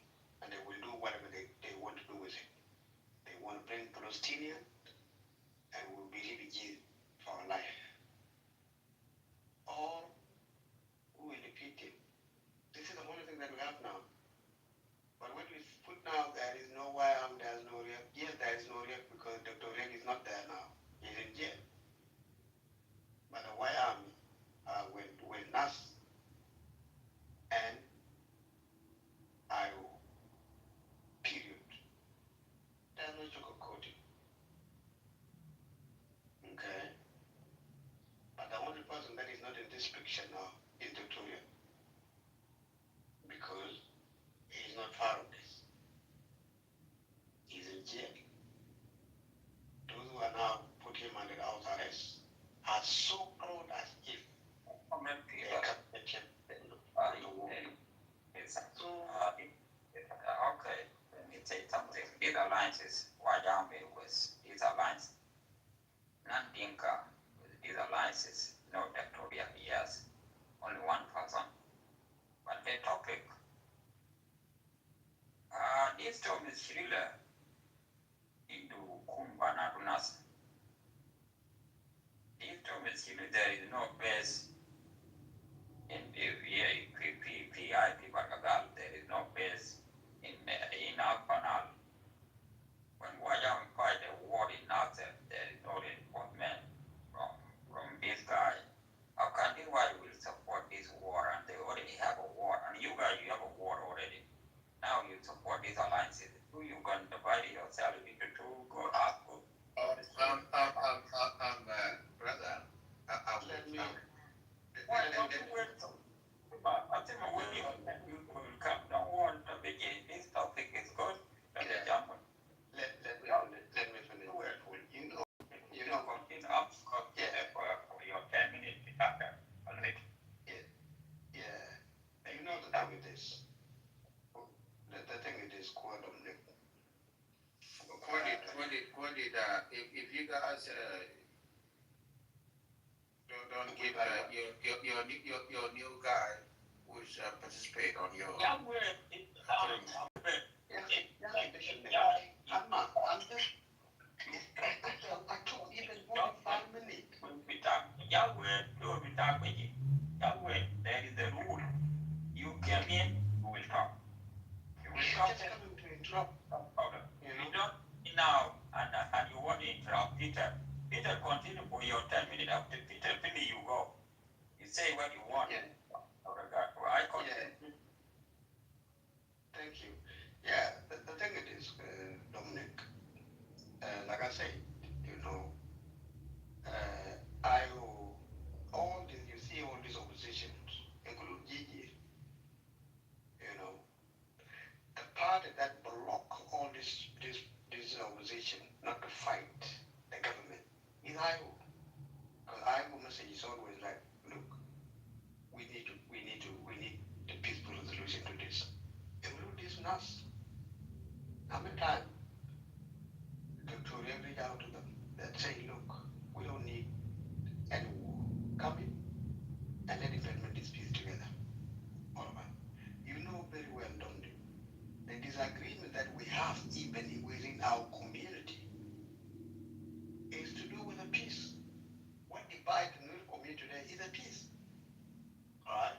and they will do whatever they want to do with it. They want to bring Palestinians, and we will be refugees for our life. Or we will defeat him. This is the only thing that we have now. But what we put now, there is no YAM, there is no react. Yes, there is no react because Dr. Reg is not there now. He's in jail. But the YAM with NAS and IO, period. There's no sugarcoating. Okay? But the only person that is not in this picture now is Dr. Reg. Because he's not part of this. He's in jail. Those who are now put him under house arrest are so proud as if they can make him Okay, let me say something. These alliances, Wajame was these alliances. Nandinka with these alliances, no Victoria, yes, only one person. But the topic, this term is thriller into Kumbana Dunas. This term is thriller, there is no base in the VAPPIP Barkagal, there is no base in come with this. The thing it is quite if you guys don't give your new guy who's participate on your I'm just I took even more than 5 minutes. Yahweh, Lord, we talk with you. Yahweh, that is the rule. You came in, we will talk. You will talk. Just coming to interrupt. Okay. You don't now, and you want to interrupt Peter. Peter, continue for your 10 minutes. After Peter finish, you go. You say what you want. Yeah. Okay, God. Well, I continue. Thank you. Yeah, the thing it is, Dominic, like I said, you know, all this, you see all these oppositions, including Gigi, you know, the party that block all this opposition not to fight the government is IO. Because IO message is always like, look, we need the peaceful resolution to this. Include this NAS. How many times to reach out to them that say, look, we don't need any war. Come in and let implement this peace together. All right. You know very well, don't you? The disagreement that we have even within our community is to do with a peace. What divides the new community today is a peace. All right?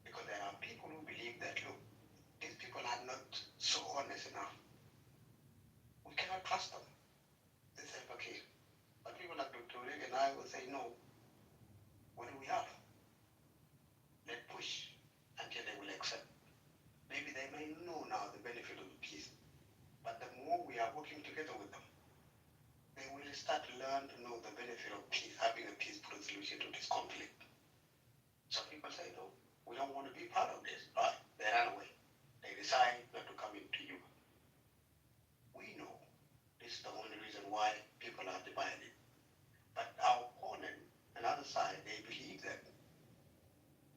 Because there are people who believe that, look, these people are not so honest enough. We cannot trust them. They say, okay. But people like Dr. Rick and I will say, no. What do we have? Let's push until they will accept. Maybe they may know now the benefit of the peace. But the more we are working together with them, they will start to learn to know the benefit of peace, having a peaceful resolution to this conflict. Some people say, no, we don't want to be part of this. Right? They run away. They decide not to come into you. We know this is the only reason why people are divided. But our opponent, another side, they believe that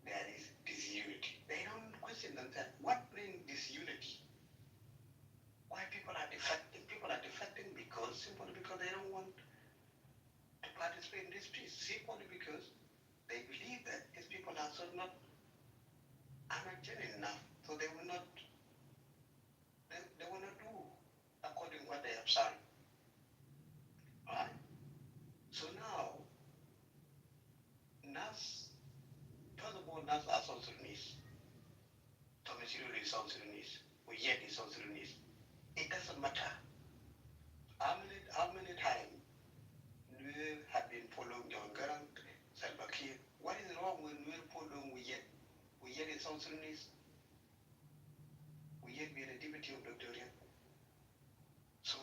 there is disunity. They don't question themselves, what brings disunity? Why people are defecting? People are defecting simply because they don't want to participate in this peace. Simply because they believe that these people are so not genuine enough. So they will not do according to what they have signed. Right? So now, first of all, NAS are South Sudanese. Thomas Yuri is South Sudanese. Uyet is South Sudanese. It doesn't matter how many times Nuer have been following John Garang, Salva Kiir. What is wrong with Nuer following Uyet? Uyet is South Sudanese. Uyet being a deputy of Dr. Riek. So,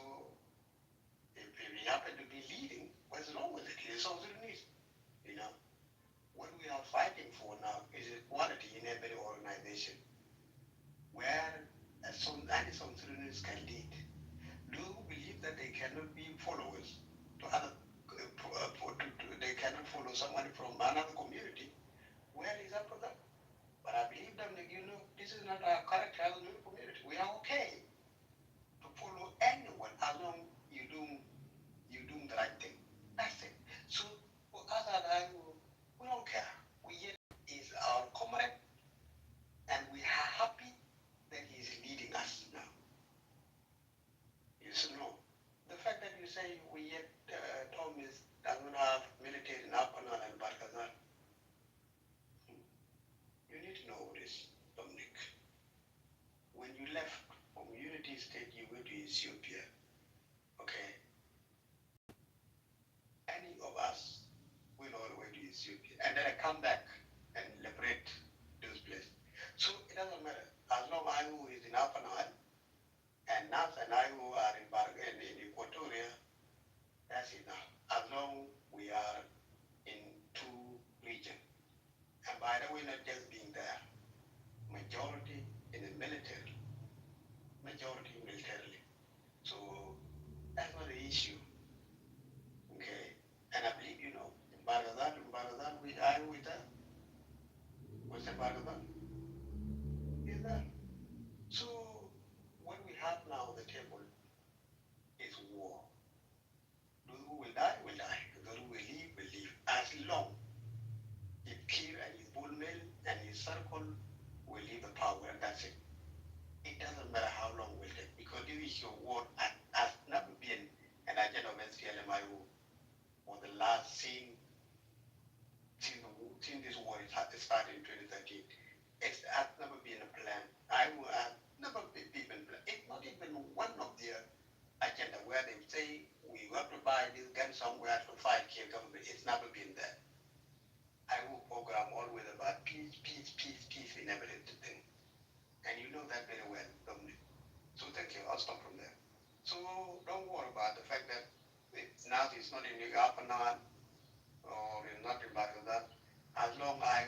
if we happen to be leading, what's wrong with it? It is South Sudanese. You know, what we are fighting for now is equality in every organization, where any South Sudanese can lead. Do you believe that they cannot be followers to other? They cannot follow someone from another community? Well, it's up to them. But I believe them that this is not our character as a new community. We are okay to follow anyone as long you do the right thing. That's it. So for us, we don't care. Is our comrade, and we are happy that he is leading us now. Yes, no. The fact that you say Tom doesn't have military in Apanal and Barkazal, you need to know this, Dominic. When you left from Unity State, you went to Ethiopia, okay? Any of us will all the way to Ethiopia, and then I come back and liberate those places. So it doesn't matter. As long as Iwo is in Apanal, and Nas and Iwo are in Equatoria, that's enough. As long we are in two regions. And by the way, not just being there, majority in the military, majority militarily. So that's not the issue. Okay? And I believe, in Barazan, I with that. What's in Barazan? issue has never been an agenda of SPLMIO for the last since this war started in 2013. It has never been a plan. I will have never been plan. It's not even one of their agenda where they say we got to buy this gun somewhere to fight kill government. It's never been there. I will program always about peace in everything. And you know that very well, Dominic. So thank you. I'll stop from there. So don't worry about the fact that now it's not in the upper north or in nothing like that. As long as I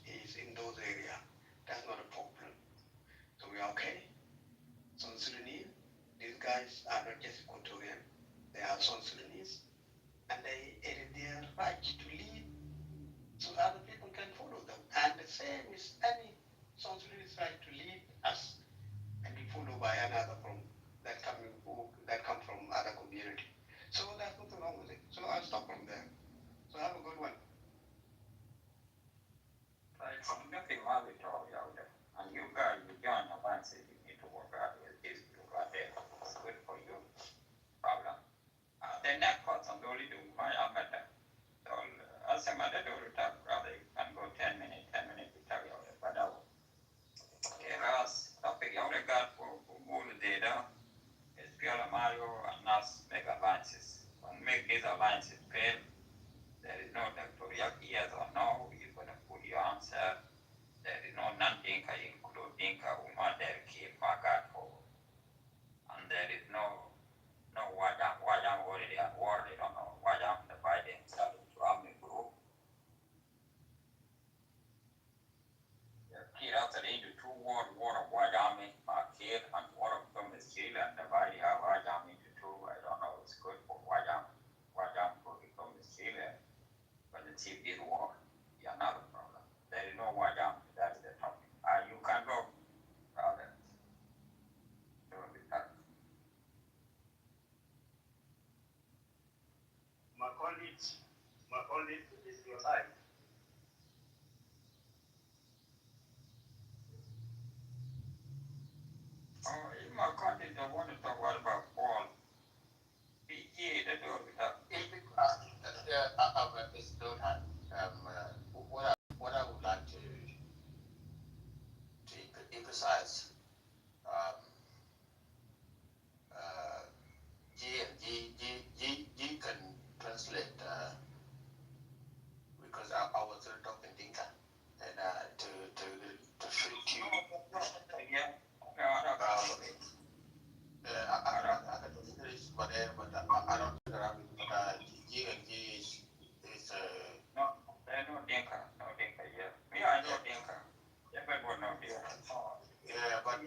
is in those areas, that's not a problem. So we are okay. South Sudanese, these guys are not just Equatorian. They are South Sudanese. And it is their right to lead so other people can follow them. And the same is any South Sudanese right to lead us and be followed by another that come from other community. So there's nothing wrong with it. So I'll stop from there. So have a good one. Nothing wrong with all y'all there. And you guys, you join the one say you need to work out with this group right there. It's good for you. Problem. Then that costs on only do my amateur. So I'll say my dad will talk rather you can go 10 minutes to tell you all but I will. Keras, topic you only got for more data is Pierre Mario and us make alliances. When make these alliances fail, there is no Dr. Yes or no, you're gonna put your answer. There is no non-Dinka include Dinka Uma there keep Magat for. And there is no Wajam already at war, they don't know Wajam divided himself into army group. Kira after into two war of Wajam, Makir and war of Commissil and divided Wajam into two. I don't know it's good for Wajam. Wajam could become Commissil, but it's a big war. Yeah, not a problem. There is no Wajam, that's the topic. You can go rather. My colleague is your side. Oh, in my country, they want to talk about Paul. PG, they do it up. What I would like to emphasize, G can translate because I was talking Dinka and to treat you. Yeah, I can do English, but I don't think Arabic. But G and G is no, they're no Dinka, yeah. Me, I know Dinka. Everyone know Dinka. Yeah, but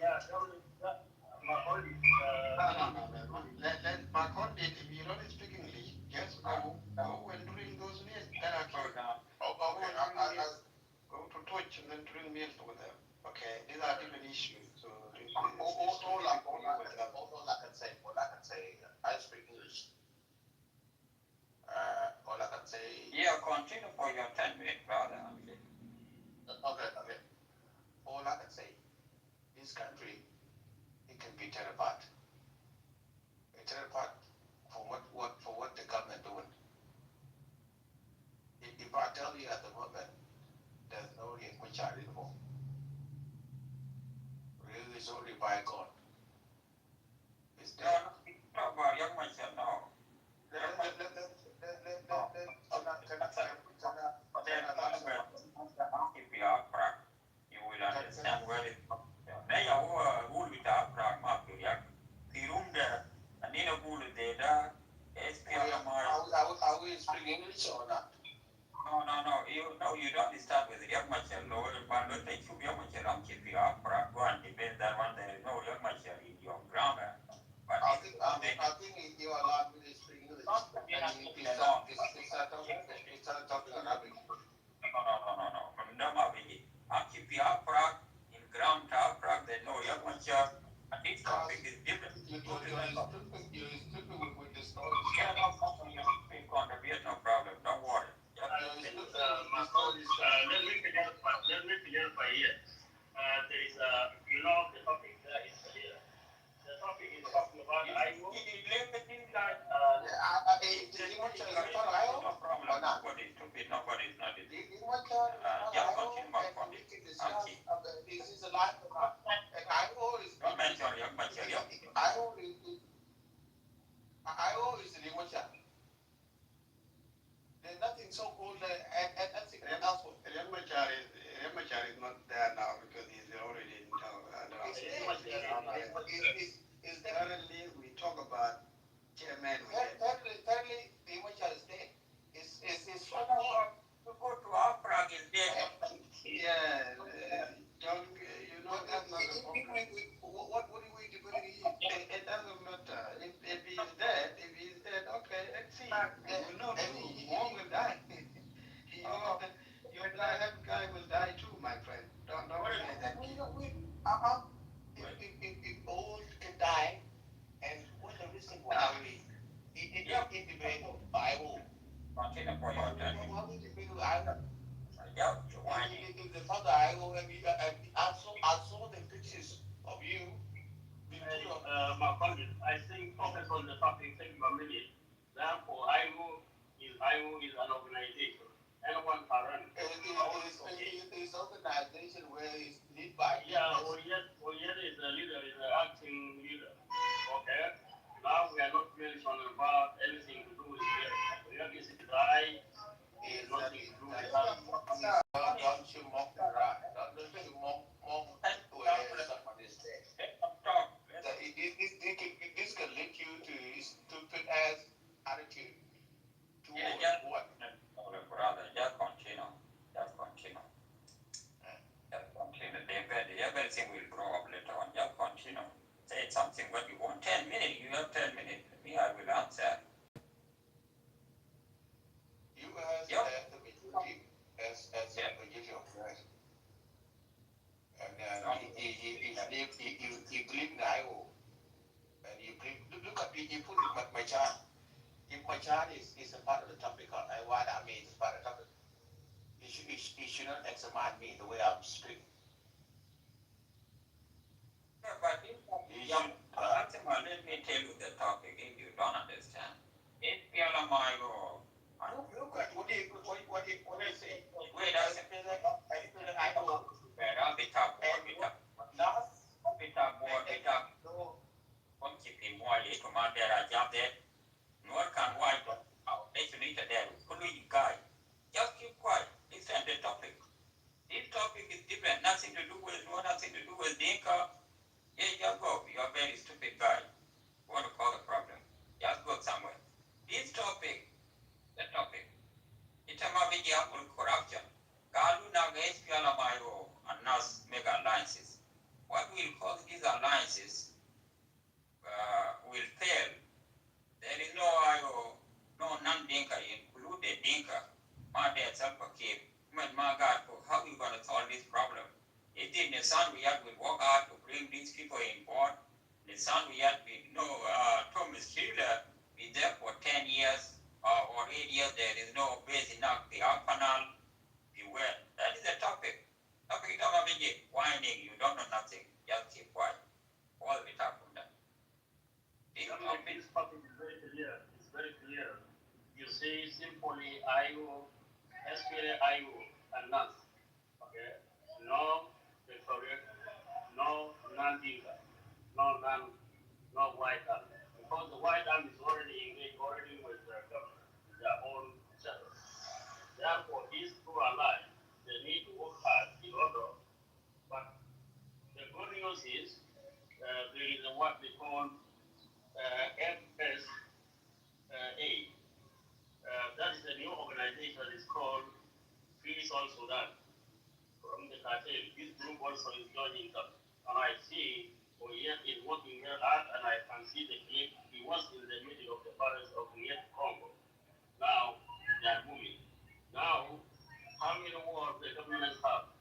my colleague, let my colleague, if you don't speak English, just go and drink those meals. Then I can go to Twitch and then drink meals over there. Okay, these are different issues. So all I can say, I speak English. All I can say. Yeah, continue for your 10 minutes, brother. Okay. All I can say, this country, it can be torn apart. It's torn apart for what the government doing. If I tell you at the moment, there's no language anymore. Really, it's only bygone. It's dead. Talk about young myself now. You will understand where it comes from. They are who will be the pragma period. The room there, and in a good data, Are we speaking English or not? No. You don't start with young myself. No, but don't take you young myself. I'm keeping up. Go and debate that one. There is no young myself in your grammar. But I think you allowed me to speak English. And you start talking Arabic. No. I'm keeping up in ground up. They know young myself. And this topic is different. You're stupid with the story. Yeah, no problem. Don't worry. Let me clarify here. There is the topic there is clear. The topic is life of and I always I always remember there's nothing so called and elsewhere. Remachar is not there now because he's already in town. Is that Currently, we talk about chairman. thirdly, Remachar is dead. Is so on. To go to Afrag is there. Yeah, John, you know that's not the problem. What are we debating here? It doesn't matter. If he's dead, okay, let's see. We know Wong will die. Your guy will die too, my friend. Don't forget that. If old can die, and what's the reason why it debate Bible? Continue for your turn. If the father I will have I saw the pictures of you. My comment, I think focus on the topic, take a minute. Therefore, IO is an organization. Anyone can run. It's organization where it's led by. Yeah, Oyet is a leader, is an acting leader. Okay? Now we are not mentioning about anything to do with it. Oyet is right. Is nothing to do with that. Don't you mock the right. Don't you mock where somebody is there. This can lead you to stupid ass attitude towards what? Brother, just continue. Just continue. Just continue. Everything will grow up later on. Just continue. Say something what you want. 10 minutes. You have 10 minutes. Me, I will answer. You guys have the majority as a majority of guys. And you believe in IO. And you believe, look at you put my child. If my child is a part of the topic, what I mean is part of the topic. He should not examine me the way I'm speaking. Yeah, but if let me tell you the topic if you don't understand. If you are my look at what they say. Wait a second. I know. Just keep quiet. Listen to the topic. This topic is different. Nothing to do with nothing to do with Dinka. Yeah, just go. You're a very stupid guy. You want to cause a problem. Just go somewhere. This topic, the topic. It's about corruption. Kalu na SPL Mayo and NAS make alliances. What will cause these alliances will fail. There is no IO, no non-Dinka, include the Dinka. My dad self-came. My God, how are you going to solve this problem? It is the son we have will work hard to bring these people in board. The son we have been, Thomas Schiller is there for 10 years or 8 years. There is no base enough. The Alpanal, beware. That is the topic. Topic of whining, you don't know nothing. Just keep quiet. All the talk from that. This topic is very clear. It's very clear. You say simply IO, SPLA IO, and NAS. Okay? No Victoria, no non-Dinka, no White Army. Because the White Army is already engaged with the government, their own settlers. Therefore, these two allies, they need to work hard in order. But the good news is there is what they call FSA. That is a new organization. It's called Free South Sudan. From the cartel, this group also is joining them. And I see Oyet is working very hard, and I can see the clip. He was in the middle of the forest of Oyet Congo. Now they are moving. Now, how many wars the government have?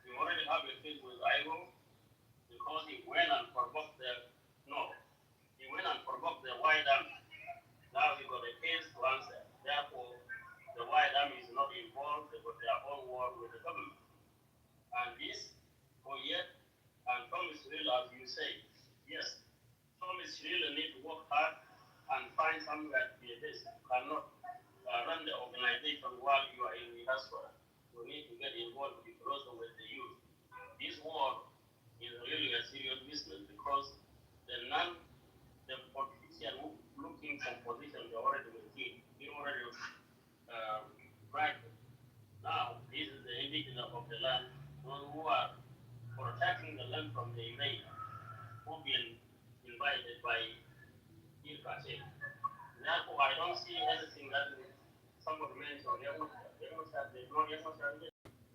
We already have a case with IGO because he went and provoked he went and provoked the White Army. Now he got a case to answer. Therefore, the White Army is not involved. They got their own war with the government. And this, Oyet and Thomas Hill, as you say, yes, Thomas Hill need to work hard and find somewhere to be a base. You cannot run the organization while you are in the diaspora. You need to get involved with the youth. This war business because the politician looking for position, they already maintained, they already granted. Now, this is the indigenous of the land, those who are protecting the land from the invader, who've been invited by Ilkase. Therefore, I don't see anything that somebody mentioned. There's no Yamasha.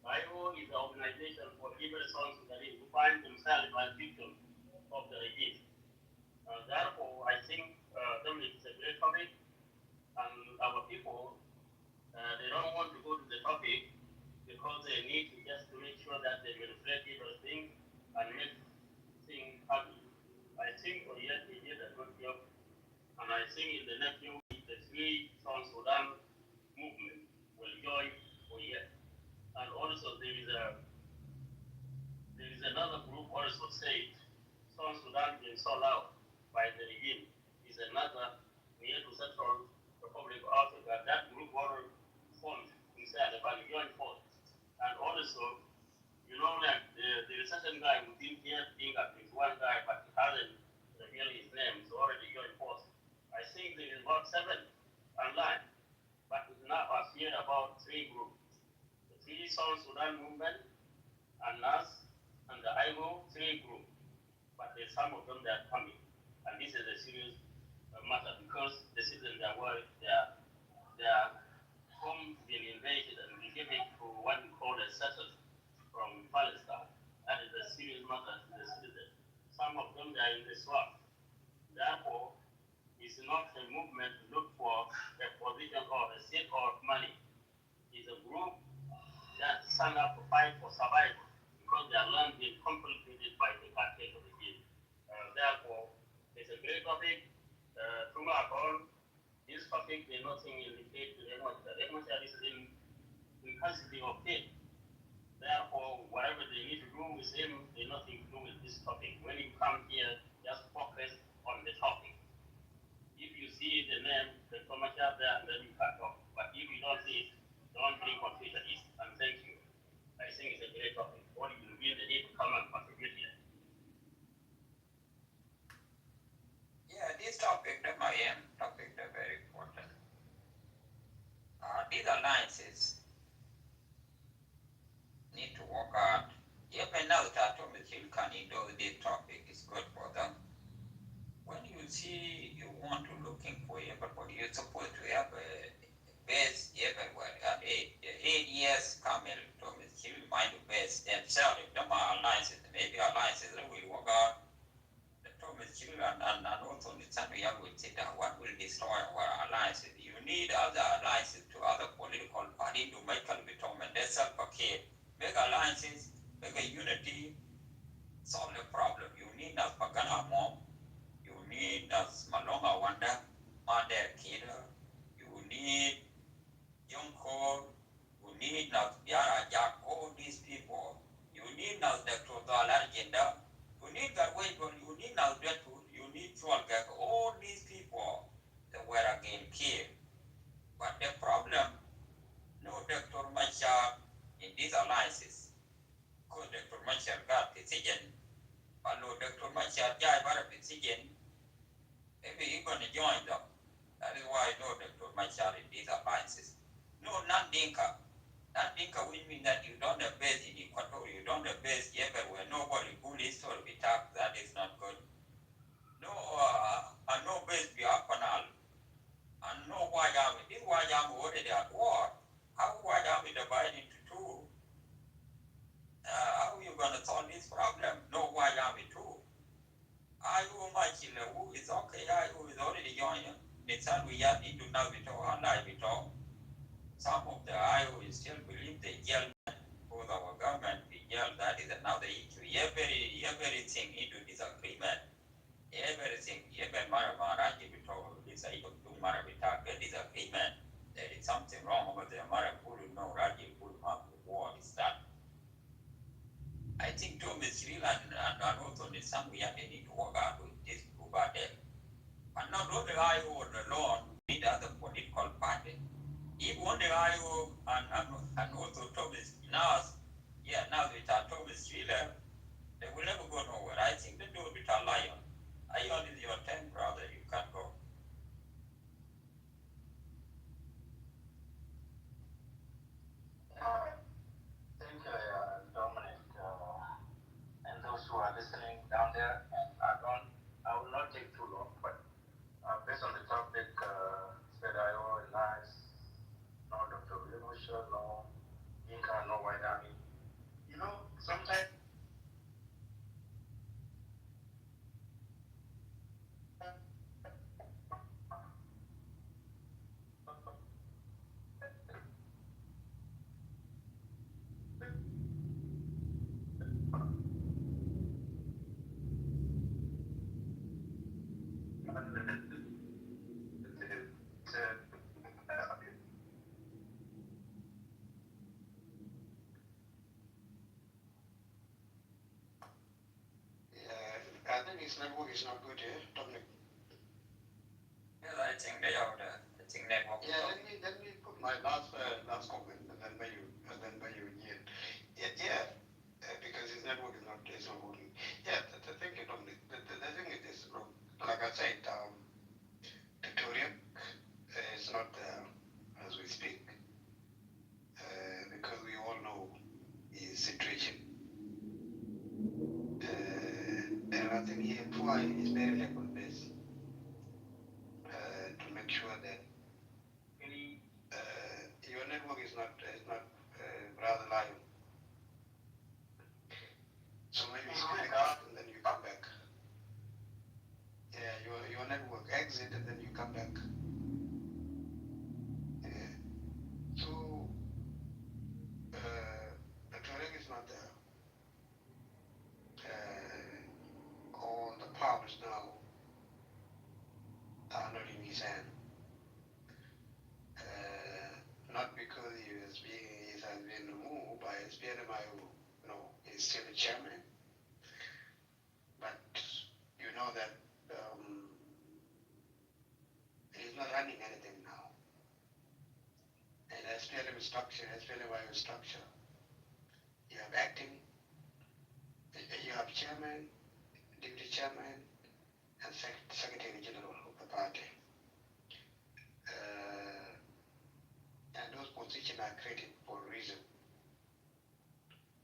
IO is the organization for every South Sudanese who find themselves as victims of the regime. Therefore, I think it's a great topic, and our people they don't want to go to the topic because they need to just to make sure that they manipulate everything and make things happy. I think Oyet did a good job, and I think in the next few weeks the three South Sudan movement will join Oyet. And also there is another group also said South Sudan being sold out by the regime is another near to Central Republic of Africa. That group already formed inside the joint force. And also, like the certain guy who didn't hear being at least one guy, but he hasn't revealed his name, is already joined force. I think there is about 7 online, but now I've heard about 3 groups. The 3 South Sudan movement, and NAS, and the IGO 3 group. But there's some of them that are coming. And this is a serious matter because the citizens that were their home being invaded and we give it to what we call a settled from Palestine. That is a serious matter to the citizens. Some of them are in the swamp. Therefore, it's not a movement to look for a position or a seat or money. It's a group that stand up to fight for survival because their land is complicated by the cartel regime. Therefore, it's a great topic. To my call, this topic is nothing indicate to them. The is in custody of him. Therefore, whatever they need to do with him, they nothing to do with this topic. When you come here, just focus on the topic. If you see the name, the commercial there, then you can talk. But if you don't see it, don't bring confusion. And thank you. I think it's a great topic. What you will be the need to come and contribute here. Yeah, this topic, the Mayan topic, they're very important. These alliances need to work out. Even now that you can do this topic is good for them. When you see you want to looking for everybody, you're supposed to have a base everywhere. And 8 years coming to mind to base themselves. If them are alliances, maybe alliances that will work out. The Thomas children and also the Samuel will sit down. What will destroy our alliances? You need other alliances to other political parties to make a determination. That's a packet. Make alliances, make a unity, solve the problem. You need us Pagana Mom. You need us Malonga Wanda, Mother Kida. You need Young Cole. You need us Yara Jack. All these people. You need us Dr. Dollar Agenda. You need that way, you need now that you need to get all these people that were again killed. But the problem, no Dr. Machar in these alliances, because Dr. Machar got decision, but no Dr. Machar got a decision, maybe you're going to join them. That is why no Dr. Machar in these alliances. No, not Dinka. Not Dinka will mean that you don't have base in Equatorial, you don't have base everywhere, nobody bullies or be tapped, that is not good. No, no base be Apanal, and no Wajami. This Wajami already at war. How Wajami divided into 2? How are you going to solve this problem? No Wajami too. Ayu Machile, who is okay, Ayu is already joining. Nitsan we have into now we talk, and I we talk. Some of the Ayu still believe the jail for our government, the jail, that is another issue. Everything into disagreement. Everything, even Maramaraji, we told this I don't do Maravita, disagreement. There is something wrong over there. Marakulu, no, Raji, put up the war is that. I think Tom is real and also the some we have need to work out with this group out there. And not only I or the Lord, need other political party. If one the IO and also Thomas now, yeah, now with Thomas Wheeler, they will never go nowhere. I think they do down there, and I will not take too long, but based on the topic, said I owe a nice, no Dr. Revolution, no Inca, no White Army. Sometimes I think his network is not good here, Dominic. Yes, I think they are the. I think network. Yeah, let me put my last comment and then by you again. Because his network is not working. Yeah, the thing is, Dominic, the thing is this, look, like I said, Victoria is not there as we speak because we all know his situation. And I think he tried his very level best to make sure that your network is not rather live. So maybe you connect out and then you come back. Yeah, your network exit and then you come back. Yeah. So the training is not there. All the powers now are not in his hand. Not because he has been removed by his PNMIO. No, he's still the chairman. But you know that he's not running anything now. And SPLM structure, SPLMIO structure, you have acting, you have chairman, deputy chairman, and secretary general of the party. And those positions are created for a reason.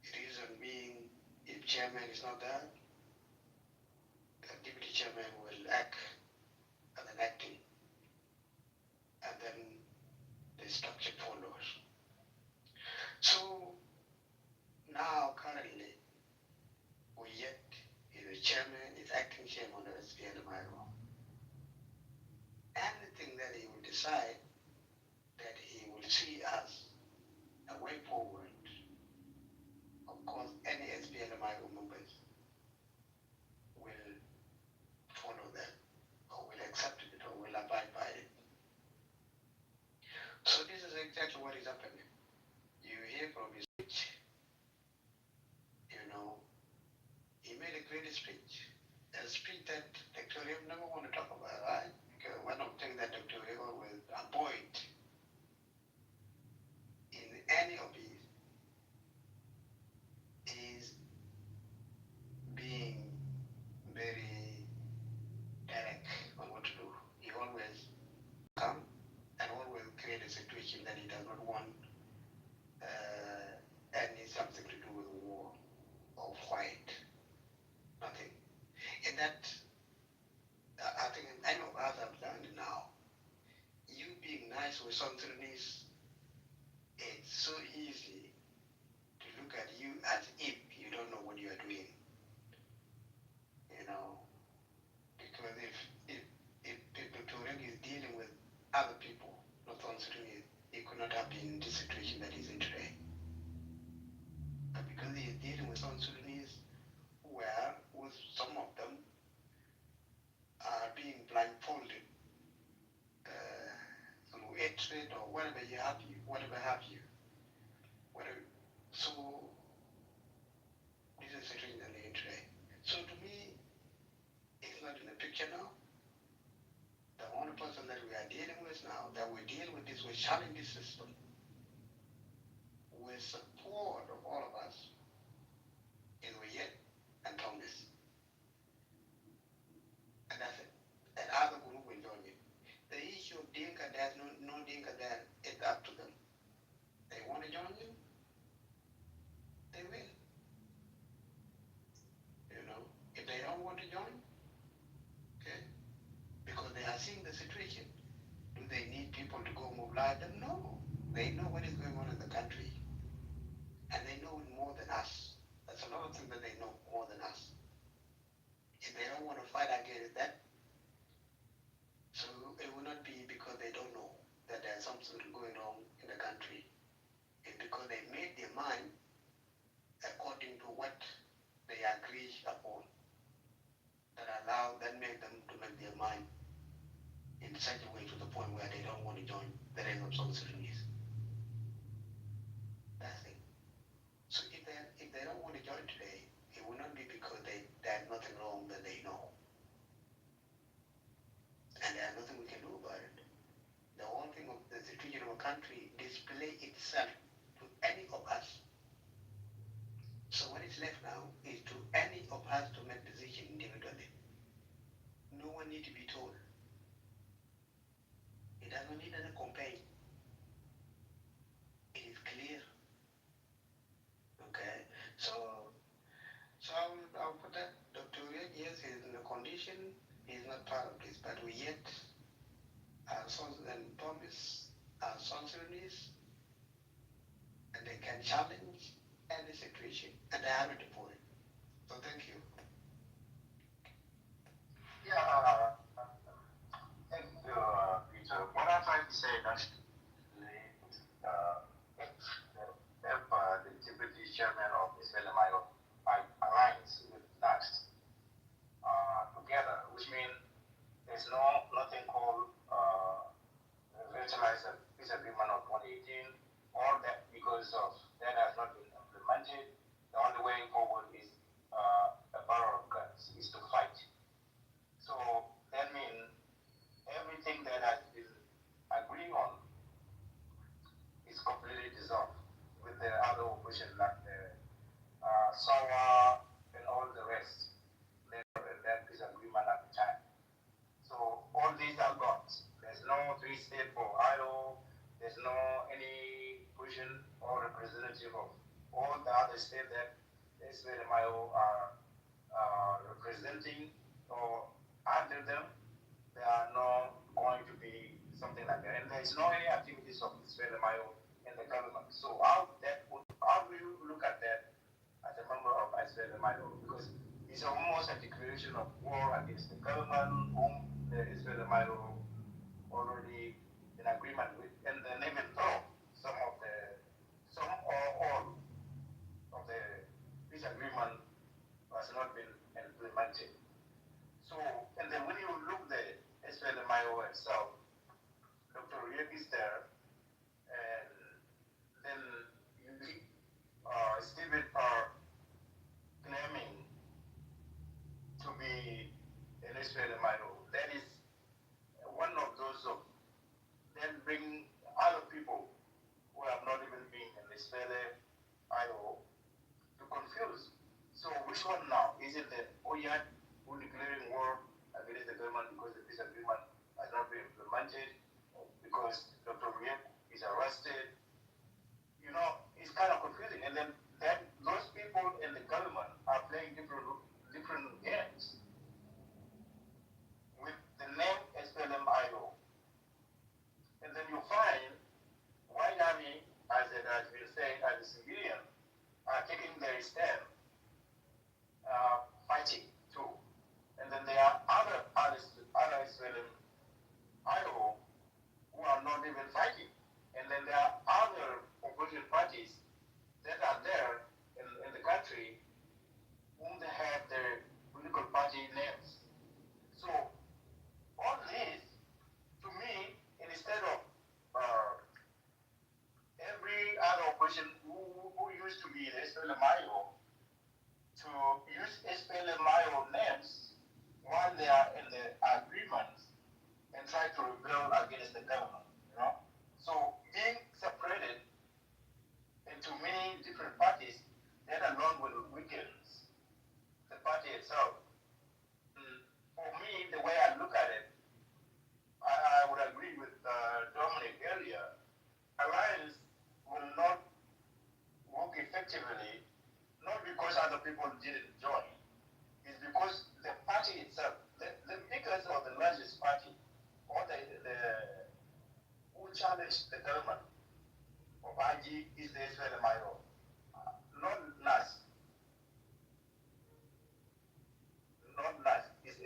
The reason being, if chairman is not there, the deputy chairman will act as an acting, and then the structure follows. So now currently, yet is the chairman, is acting chairman of SPLMIO. Anything that he will decide that he will see as a way forward, of course, any SPLMIO members will follow that, or will accept it, or will abide by it. So this is exactly what is happening. You hear from his speech, he made a great speech, a speech that Dr. Rio never want to talk about, right? Because one of the things that Dr. Rio will avoid in any of these is being very direct on what to do. He always come and always create a situation that he does not want any something to do with war or fight. Nothing. And that, I think any of us have learned now. You being nice with South Sudanese, it's so easy to look at you as if you don't know what you are doing. Because if Victoria is dealing with other people, not South Sudanese, he could not have been in this situation that he's in today. But because he is dealing with South Sudanese, where with some of them are being blindfolded through hatred or whatever have you. So this is the situation that they're in today. So to me, it's not in the picture now. The only person that we are dealing with now, that we deal with this, we challenge this system with support of all of us, is Oyet and Thomas. And that's it. And other group will join it. The issue of Dinka, there's no Dinka there, it's up to them. They want to join you, they will. If they don't, want to join? Okay? Because they are seeing the situation. Do they need people to go mobilize them? No. They know what is going on in the country. And they know it more than us. That's another thing that they know more than us. If they don't want to fight against that, so it will not be because they don't know that there's something going on in the country. It's because they made their mind according to what they agree upon. That made them to make their mind in such a way to the point where they don't want to join the ranks of South Sudanese. That's it. So if they don't want to join today, it will not be because there's nothing wrong that they know. And there's nothing we can do about it. The whole thing of the situation of a country display itself to any of us. So what is left now is to any of us to make decision individually. No one need to be told. It doesn't need any campaign. It is clear. Okay. So I'll put that. Dr. Riek, yes, he's in a condition. He's not part of this, but we yet our sons and Thomas are South Sudanese, and they can challenge any situation, and they have it for it. So thank you. Yeah, thank you, Peter. What I'm trying to say that if the deputy chairman of the SLMI aligns with that together, which means there's nothing called virtualized peace agreement of 2018, or that because of that has not been implemented, the only way forward is a barrel of guns, is to fight. So that means everything that has been agreed on is completely dissolved with the other opposition like the SAWA and all the rest. That peace agreement at the time. So all these are gone. There's no three-state for IO. There's no any position or representative of all the other states that the SPLMIO are representing or under them. There are not going to be something like that. And there's no any activities of SPLMIO in the government. So how do you look at that as a member of SPLMIO? Because it's almost a declaration of war against the government whom the SPLMIO already in agreement with, and then even though some or all of the peace agreement has not been implemented. So, and then when you look the SPLMIO itself, Dr. Riek is there, and then you see Stephen are claiming to be an SPLMIO. That is one of those of then bring other people who have not even been in this IO to confuse. So which one now? Is it the Oyat who declaring war against the government because the peace agreement has not been implemented, because Dr. Riek is arrested? You know, it's kind of confusing. And then those people in the government are playing different games with the name SPLM-IO. And then you find White Army, as it has been said, as a civilian, are taking their stand, fighting too. And then there are other SPLM IO who are not even fighting. And then there are other opposition parties that are there in the country whom they have their political party names. So all this, to me, instead of every other opposition who used to be the SPLMIO to use SPLMIO names while they are in the agreements and try to rebel against the government, you know. So being separated into many different parties, that alone will weaken the party itself. For me, the way I look at it, I would agree with Dominic earlier. Alliance will not effectively, not because other people didn't join, it's because the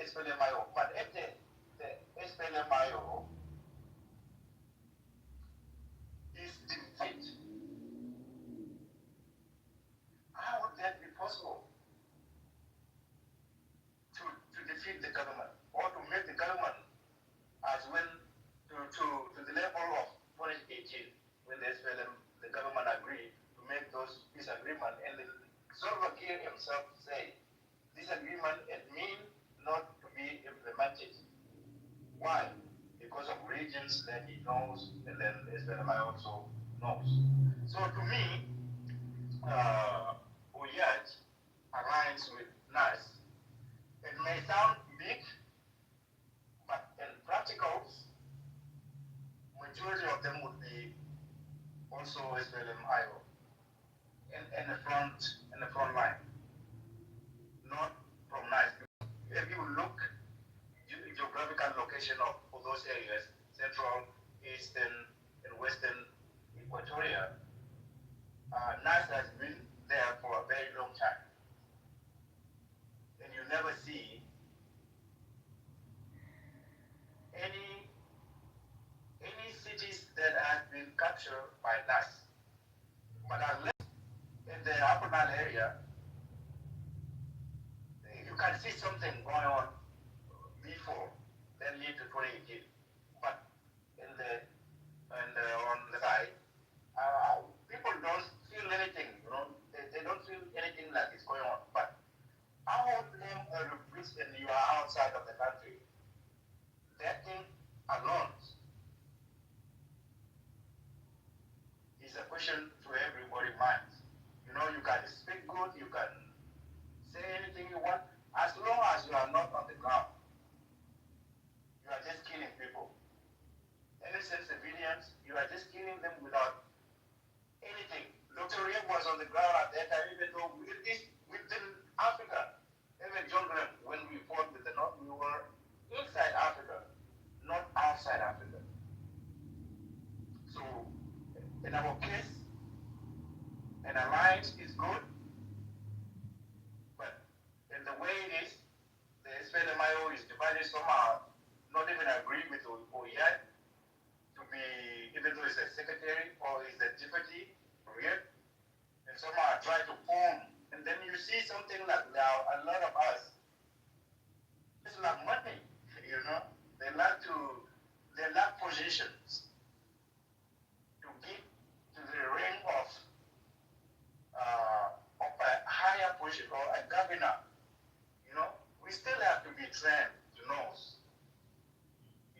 SPLMIO. But if the SPLMIO is defeated, how would that be possible to defeat the government or to make the government as when to the level of 2018 when the government agreed to make those peace agreement and then Salva Kiir himself say this agreement it mean not to be implemented. Why? Because of regions that he knows and then SPLMI also knows. So to me, Oyaj aligns with NAS. It may sound big, but in practicals, majority of them would be also SPLM-IO in the front line, not from NICE. If you look geographical location of those areas, central, eastern, and western Equatoria, NICE has been there for a very long time, and you never see any cities that have been captured by NAS. But unless in the Upper Nile area, you can see something going on before, then lead to 2018. But on the side, people don't feel anything, they don't feel anything like it's going on. But I would blame a reprieve when you are outside of the country. That thing alone is a question to everybody's mind. You can speak good, you can say anything you want, as long as you are not on the ground. You are just killing people. Innocent civilians, you are just killing them without anything. Dr. Riek was on the ground at that time, even though it is within Africa. Even John Graham, when we fought with the North, we were inside Africa, not outside Africa. So, in our case, an alliance is good, but in the way it is, the SPLMIO is divided somehow, not even agree with Oyad to be, even though he's a secretary or he's the deputy, and somehow try to form, and then you see something like now, a lot of us, it's like money, they lack positions to get to the rank of a higher position or a governor. We still have to be trained to know.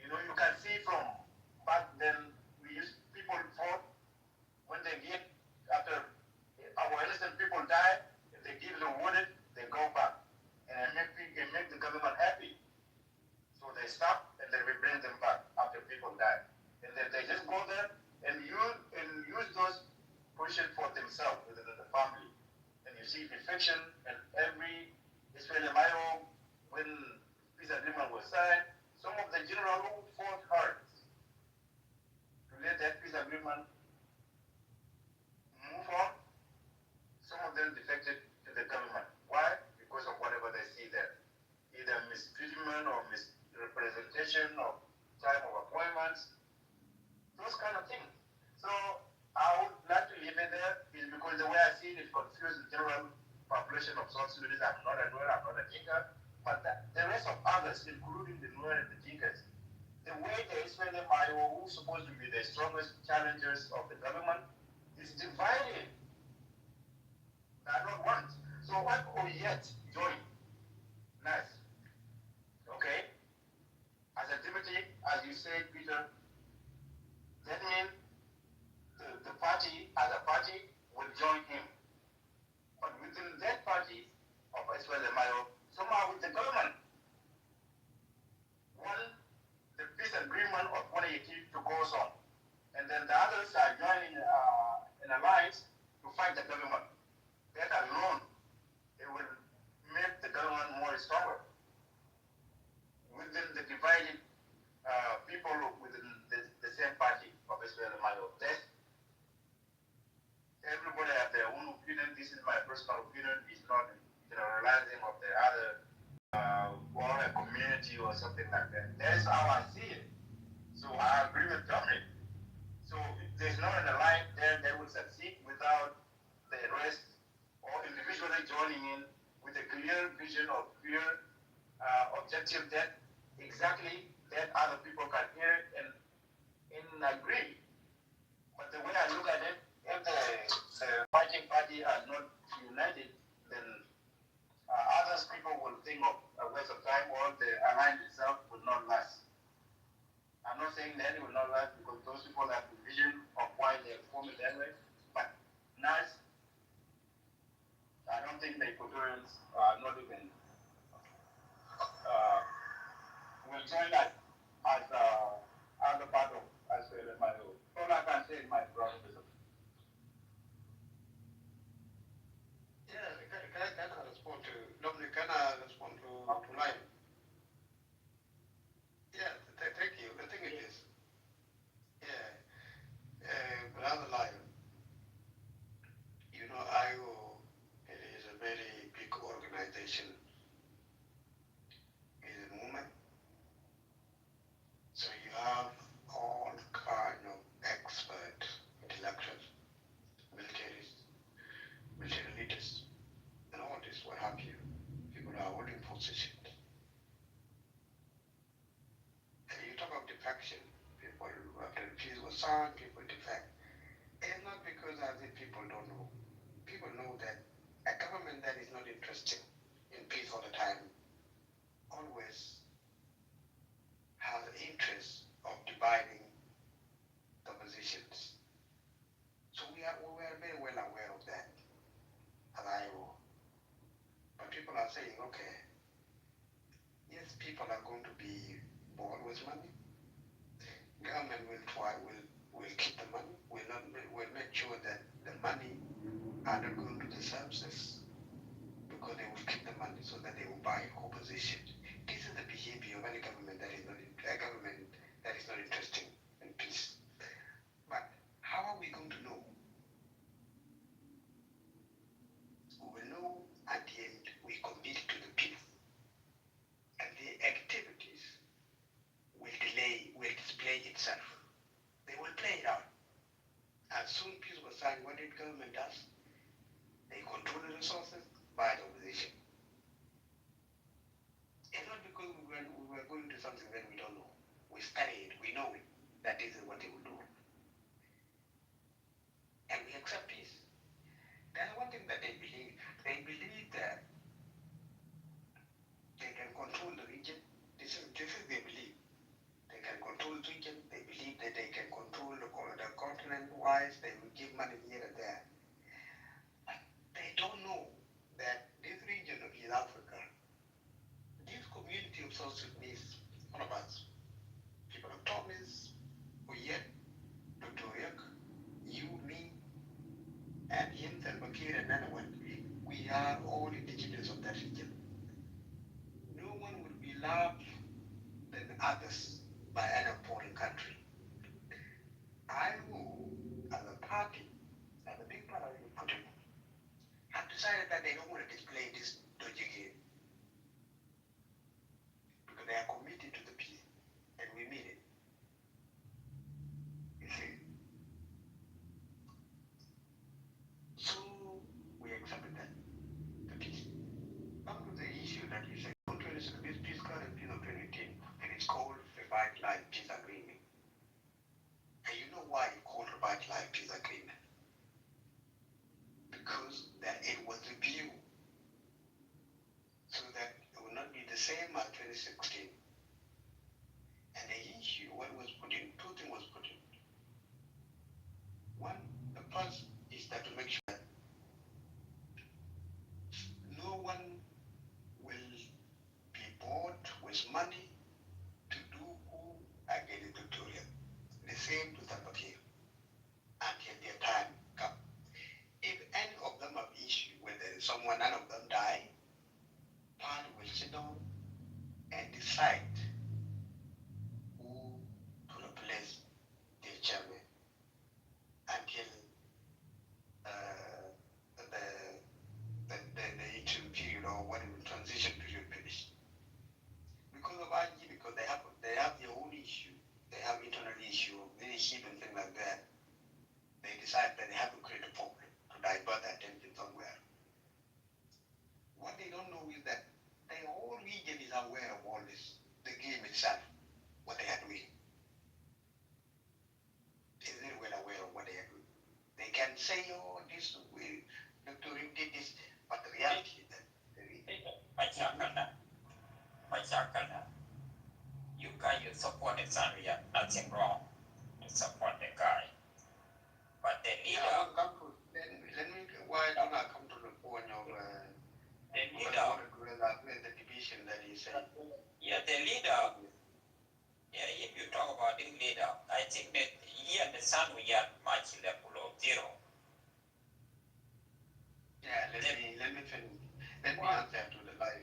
You can see from back then, people fought when they get, after our innocent people die, if they give the wounded, they go back. And it make the government happy. So they stop and then we bring them back after people die. And then they just go there and use those positions for themselves within the family. And you see defection and every SPLMIO, when peace agreement was signed, some of the generals who fought hard to let that peace agreement move on, some of them defected to the government. Why? Because of whatever they see there. Either mistreatment or misrepresentation of time of appointments, those kind of things. So I would like to leave it there is because the way I see it confuses the general population of South Sudanese. I'm not a Nuer, I'm not a Dinka, but the rest of others, including the Nuer and the Dinkas, the way the SPLMIO, who's supposed to be the strongest challengers of the government, is divided. They are not one. So what Oyet joined NAS, okay, as a deputy, as you said, Peter, that means the party, as a party, will join him. But within that party of SPLMIO, somehow with the government, one, the peace agreement of 2018 to go on. And then the others are joining an alliance to fight the government. That alone, it will make the government more stronger. Within the divided people within the same party of SPLMIO. Everybody have their own opinion. This is my personal opinion. It's not generalizing of the other or a community or something like that. That is how I see it. So I agree with Dominic. So there's no other line there that will succeed without the rest or individually joining in with a clear vision or clear objective that exactly that other people can hear and agree. But the way I look at it, if the fighting party are not united, then others people will think of a waste of time or the alliance itself will not last. I'm not saying that it will not last because those people have the vision of why they're forming that way. But nice, I don't think the Equatorians are not even will join us as a part of as my all I can say in my brother. Yeah, can I respond to Dominic? Can I respond to Lion? Yeah, thank you. The thing is, yeah, Brother Lion, you know, IO is a very big organization, is a movement. So you have all kind of expert, intellectuals, militaries, military leaders, and all this, what have you. People are holding positions. And you talk of defection, people, after the peace was signed, people defect. It's not because as if people don't know. People know that a government that is not interested in peace all the time always has an interest of dividing the positions. So we are very well aware of that as IO. But people are saying, okay, yes, people are going to be bought with money. Government will keep the money, will make sure that the money are not going to the services because they will keep the money so that they will buy opposition. This is the behavior of any government that is not interested in peace. But how are we going to know? We will know at the end we commit to the peace, and the activities will display itself. They will play it out. As soon as peace was signed, what did government does? They control the resources by the opposition. It's not because we were going to something that we don't know. We study it, we know it, that this is what they will do. And we accept peace. That's one thing that they believe. They believe that they can control the region. This is their belief. They can control the region. They believe that they can control the continent-wise. They will give money here and there. But they don't know that this region of East Africa, this community of South Sudanese, all of us, people of Thomas, Oyet, Dr. Oyek, you, me, and him, Bakir, and anyone, we are all indigenous of that region. No one will be loved than others by any foreign country. I, as a party, as a big part of the party, have decided that they don't want to display this dodgy game because they are committed to the peace, and we mean it. You see? So we accepted that, the peace. Come to the issue that you said, this peace card and peace of 2018, and it's called Revitalized Peace Agreement. And you know why it's called Revitalized Peace Agreement? Because that it was reviewed so that it will not be the same as 2016. And the issue, what was put in, two things was put in. One, the first is that to make sure that no one will be bought with money to do coup against Victoria. The same to Salva Kiir until their time come. If any of them have issue, whether someone, none of them die, party will sit down and decide who to replace their chairman until the interim period or what transition period finish. support the son, we have nothing wrong. You support the guy. But the leader, Yeah, come to, let me, why don't I come to the point of the leader, the division that he said? yeah, the leader, yeah, if you talk about the leader, I think that he and the son, we have much level of zero. Yeah, let me finish. Let me answer to the lion.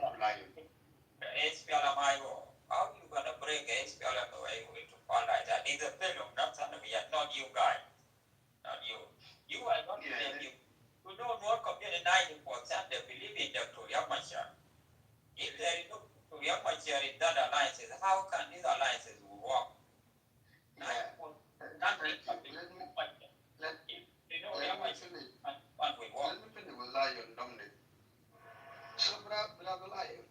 SPLMIO, how you gonna break SPLM away to fall like that? It's a failure, not something we are, not you guys, not you. You are not believe you. You don't work up in 90%, they believe in Dr. Yamashar. If there is no Dr. Yamashar in that alliances, how can these alliances work? Yeah. Let me finish with lion, Dominic. So, brother lion.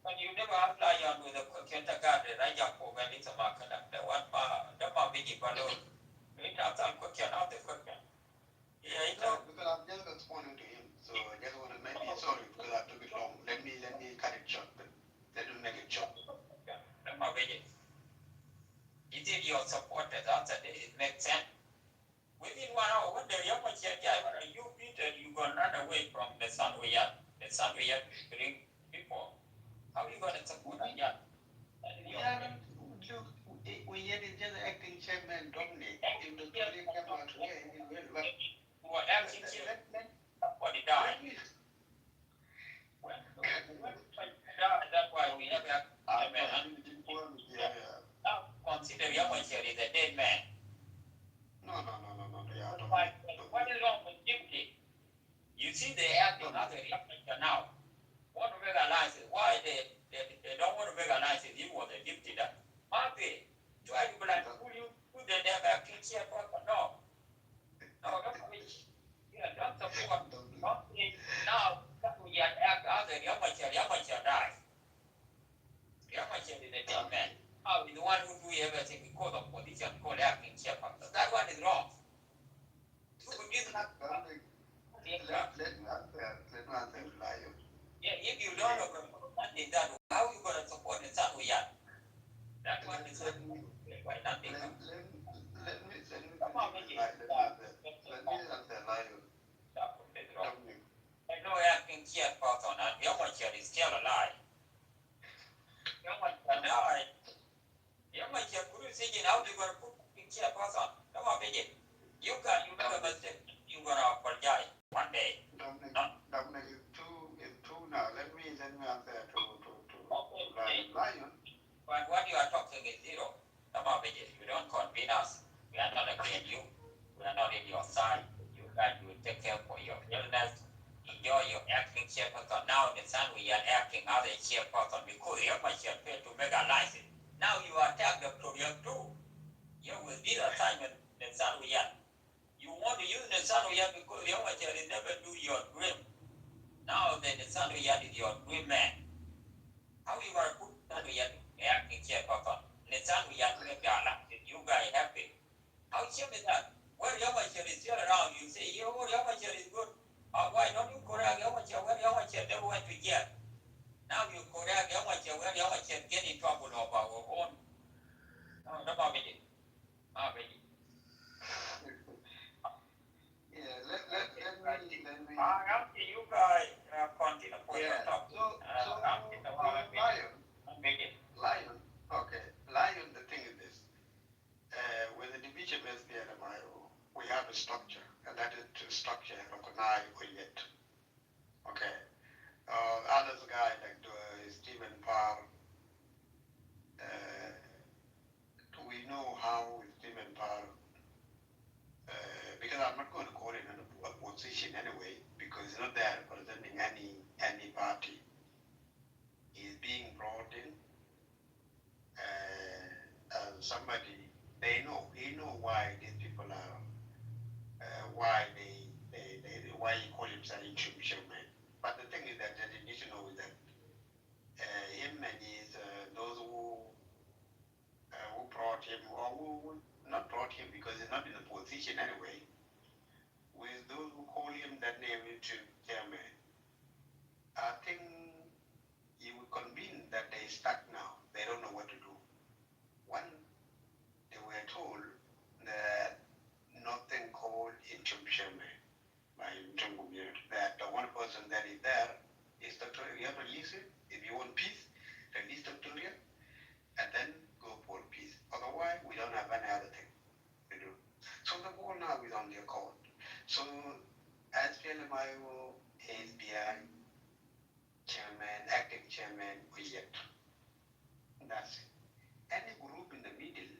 But you never have lion with a kindergarten, I jump over and it's a market, the one the big balloon. It has a question out the question. Yeah, No, because I'm just responding to him. So I just want to make me sorry because I took it long. Let me cut it short, but let me make it short. Is it your supporters answer? It makes sense. Within 1 hour, when the young driver, you beat and you gonna run away from the sun we have. The sun we have to bring people. How are you gonna support that? Yeah. Look, we had just acting chairman Dominic. If the story come out here, he will work. Who are acting chairman? What he died. That's why we have consider Yamashir is a dead man. No. Yeah, What is wrong with duty? You see, they acting as a Yamashir now. Want to make alliances? Why they don't want to make alliances? You was a deputy that. Marty, try to be like who they never acting chairman? No, don't support. Now we act as a Yamashir died. Yamashir is a dead man. How is the one who do everything because of position called acting chairman? That one is wrong. Let me answer lion. Yeah, if you don't understand that, how are you going to support the son we have? That one is why nothing. Let me answer lion. I know acting chairperson and Yamashir is still alive. Yamashir died. Yamashir couldn't say how they going to put acting chairperson. Come on, Bridget. You make a mistake. You're going to apologize one day. Dominic, it's two now. Let me answer to lion. But what you are talking is zero. Come on, Bridget. You don't convene us. We are not against you. We are not in your side. You guys will take care for your illness. Enjoy your acting chairperson. Now the son we are acting as a chairperson because Yamashir failed to make a license. Now you attack the program too. You will be the assignment the son we are. You want to use the son we are because Yamashir never do your dream. Now the son we are is your dream man. How you going to put son we are acting chairperson? The son we are make the election. You guys happy. How shame is that? Where Yamashir is still around, you say, Yamashir is good. Why don't you correct Yamashir where Yamashir never went to jail? Now you correct Yamashir where Yamashir get in trouble of our own. No, not it. Yeah, let me. You guys continue for your talk. Lion. Okay, lion. The thing is this: with the division of SPLMIO, we have a structure, and that is the structure recognized or yet. Okay. Others guy like Stephen Parr. We know how Stephen Parr. Because I'm not going to call it a position anyway, because he's not there representing any party. He's being brought in as somebody he know why these people are why why he call himself interim chairman. But the thing is that they need to know is that him and his those who brought him or who not brought him because he's not in a position anyway. With those who call him that name into chairman, I think he would convene that they stuck now. They don't know what to do. One yet. That's it. Any group in the middle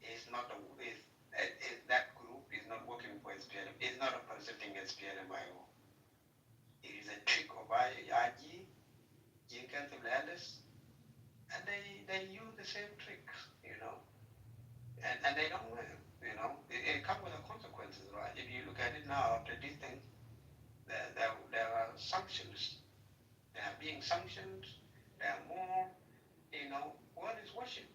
is not that group is not working for SPLM. It's not representing SPLM-IO. It is a trick of IG, Jenkins and others, and they use the same tricks, and they don't win, It comes with the consequences, right? If you look at it now, after these things, there are sanctions. They are being sanctioned. There are more, what is worship?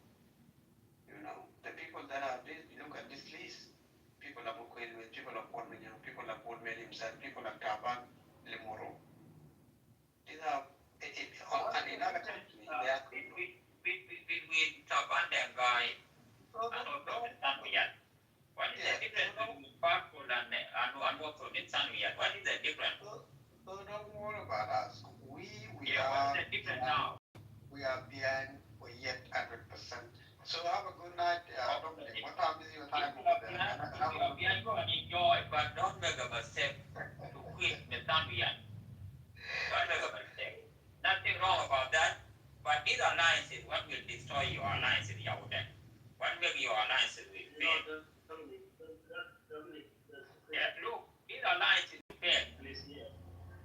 The people that are this, look at this list. People are Mukwege, people are Portmanian, people are Portman himself, people are Taban, Lemoro. These are, and in other countries, they are. Between Taban and guy, and also yet. What is the difference between Parkwood and what from yet? What is the difference? Don't worry about us. We what is the difference now? We are behind for yet 100%. So have a good night. What time is your time over there? Behind, go and enjoy, but don't make a mistake to quit the yet. Don't make a mistake. Nothing wrong about that. But these alliances, what will destroy your alliances out there? What will your alliances will fail? Yeah, look, these alliances will fail.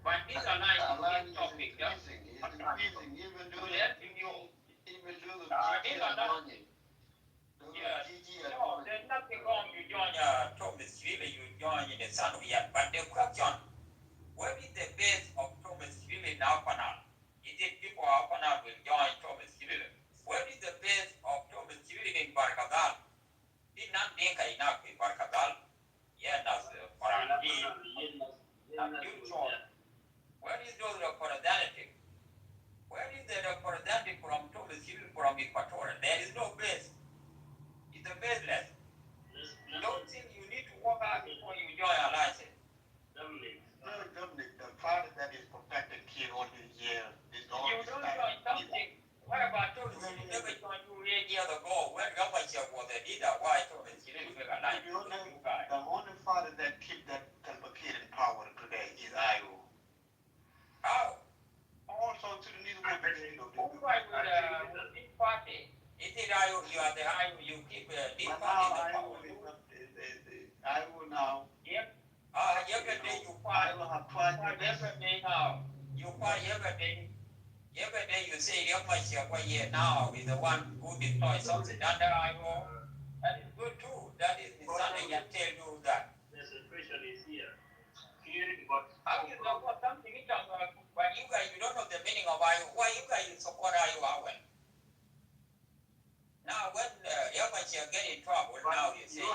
But these alliances is topic. Even though there's nothing wrong. You join Thomas Really, you join in the Sun yet. But the question, what is the base of Thomas Really now for now? Is it people of Panal will join Thomas Really? What is the base of Thomas Really in Barkadal? Did not think enough in Barkadal. Yeah, that's for a deal. Where is those representative? Where is the representative from Thomas Really from Equatorial? There is no base. It's a baseless. Don't think you need to work out before you join alliances. Dominic, the part that is protected here all these years is all you don't join something. What about Thomas Really never joined you 8 years ago when Gambacha was the leader? Why Thomas Really make a line? The only father that keep that Kalpakir in power today is IO. How? Also to the new why with this party? Is it IO? You are the IO, you keep this party in the power. IO now. Yep. Every day you fight. I will have tried every day now. You fight every day. Every day you say now is the one who destroys something under IO. That is good too. That is the son can tell you that. There's a question is here. How you know what something is when you guys you don't know the meaning of IO? Why you guys support IO? Now when Yamachia get in trouble, now you say you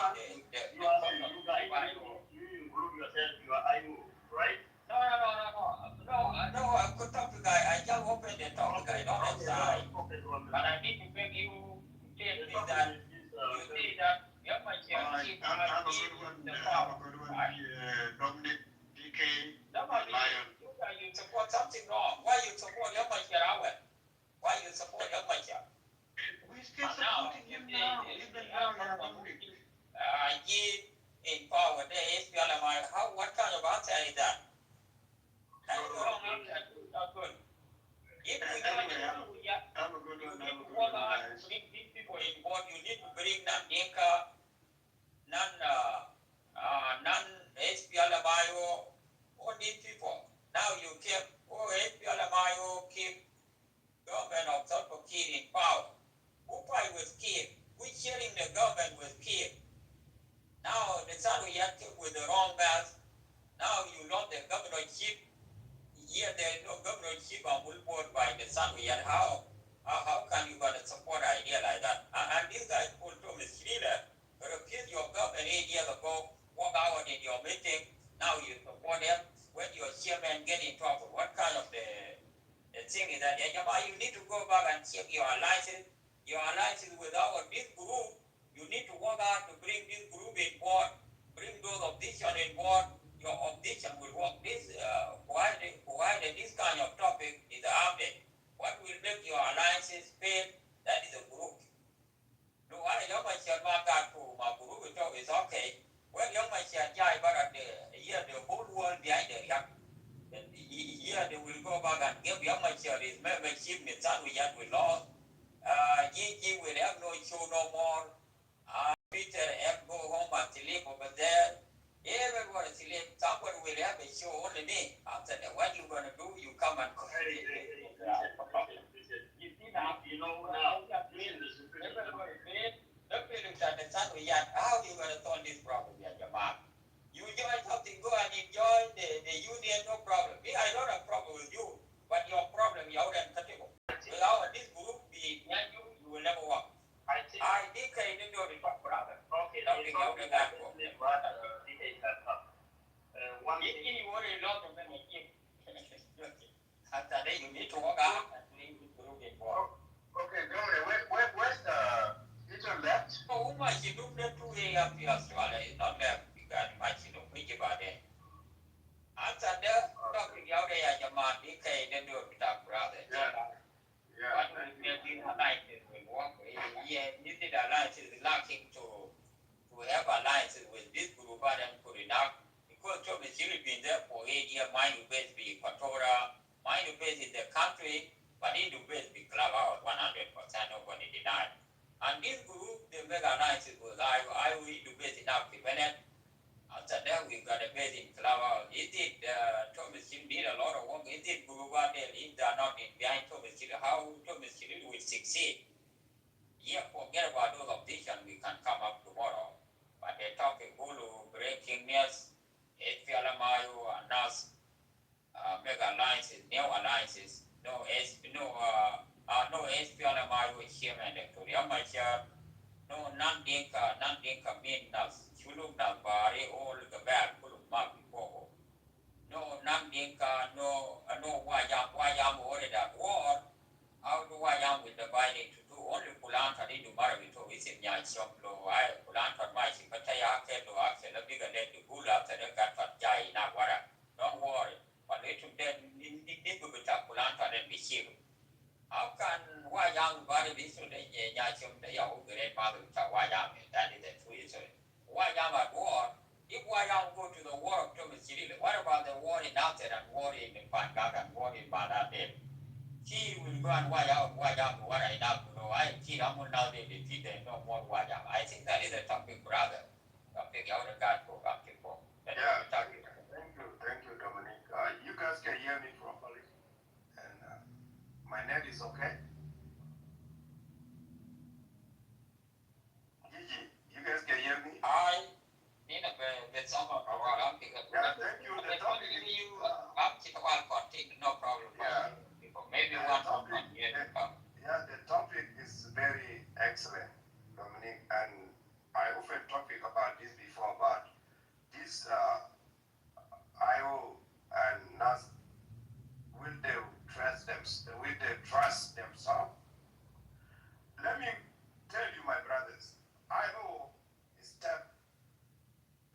include yourself, you are IO, right? No, I could talk to guy. I just open the topic. I don't have time. But I need to beg you to tell me that you say that Yamachia keep the power. Dominic, DK, Lion. You support something wrong. Why you support Yamachia? Why you support Yamachia? We still supporting him now. Even now, Dominic. I give in power the SPLMI. What kind of answer is that? That's the wrong answer. Not good. If you join the group, you need to work hard to bring these people in board. You need to bring non-Dinka, non-SPLMIO, all these people. Now you keep, SPLMIO keep government of South Kid in power. Who fight with Kid? Who sharing the government with Kid? Now the son we had with the wrong mask. Now you lost the governorship. Here there is no governorship on board by the son we had. How can you gonna support an idea like that? And this guy called Thomas Leader refused your government 8 years ago, walk out in your meeting. Now you support him when your chairman get in trouble. What kind of the thing is that you need to go back and check your alliances. Your alliances without this group, you need to work out to bring this group in board, bring those opposition in board. Your opposition will work. This provided this kind of topic is an update. What will make your alliances fail? That is a group. No, I don't want to mark out to my group is okay. Well, you might say, but the whole world behind the react. year they will go back and give Yamachar his membership in Sanuyat with law. Gigi will have no show no more. Peter have go home and sleep over there. Everyone sleep. Someone will have a show only me. After that, what you gonna do? You come and call me. You know, now, me and the Supreme Everybody said, look at the Sanuyat. How you gonna solve this problem, Yajaman? You join something, go and enjoy the union, no problem. Me, I don't have problem with you, but your problem, you are uncountable. Without this group being behind you, you will never work. I think I didn't do it, brother. Okay, something out of that book. One thing you want to love them, then you keep. After that, you need to work out and leave the group involved. Okay, Governor, where's the teacher left? Oh, my, you do that to Australia. It's not left because my children think about it. After that, talking out there, your man, they can't do it without brother. Yeah. But we did alliances with one way. Yeah, you did alliances lacking to have alliances with this group and then put it out. Because Tom has really been there for 8 years. Mine will base be Equatorial, mine will base in the country, but he will base be club out 100%, nobody denied. And this group, they make alliances with I will do base in Africa. After that, we got a base in Clover. Is it Thomas Hill did a lot of work? Is it Guruba there? If they are not in behind Thomas Hill, how Thomas Hill will succeed? Yeah, forget about those opticians. We can come up tomorrow. But they're talking Hulu, breaking news, HPLMIO, and NAS, mega alliances, new alliances. No HPLMIO chairman, actually. No, non-dinka mean nas, chuluk nas bari all the bad kuluk mak before. No, non-dinka, no wayam ordered that war. How do wayam with dividing to do? Only Kulanta did do Maravito, is in Yan Shoplo, I Kulanta, my Sipataya, Kendo, Axel, a bigger than the Gula, after the Kat Jai, Nawara. Don't worry, but let them in Kulanta and be shield. How can Wayang body be so that Yachum the Yahoo grandmother to Wayang? That is the truth. Wayang at war. If Wayang go to the war of Thomas City, what about the war in Alter and war in Pangak and war in Badade? She will go and Wayang, what I now know. I see Amun now they defeat and no more Wayang. I think that is a topic, brother. Topic out of God for Captain Paul. Yeah, thank you, Dominic. You guys can hear me properly. And my net is okay. Gigi, you guys can hear me? I need a bit some of our because thank you. The topic no problem. Yeah. Maybe one topic. Yeah, the topic is very excellent, Dominic, and I often topic about this before, but this IO and NAS, will they trust themselves? Let me tell you, my brothers, IO is step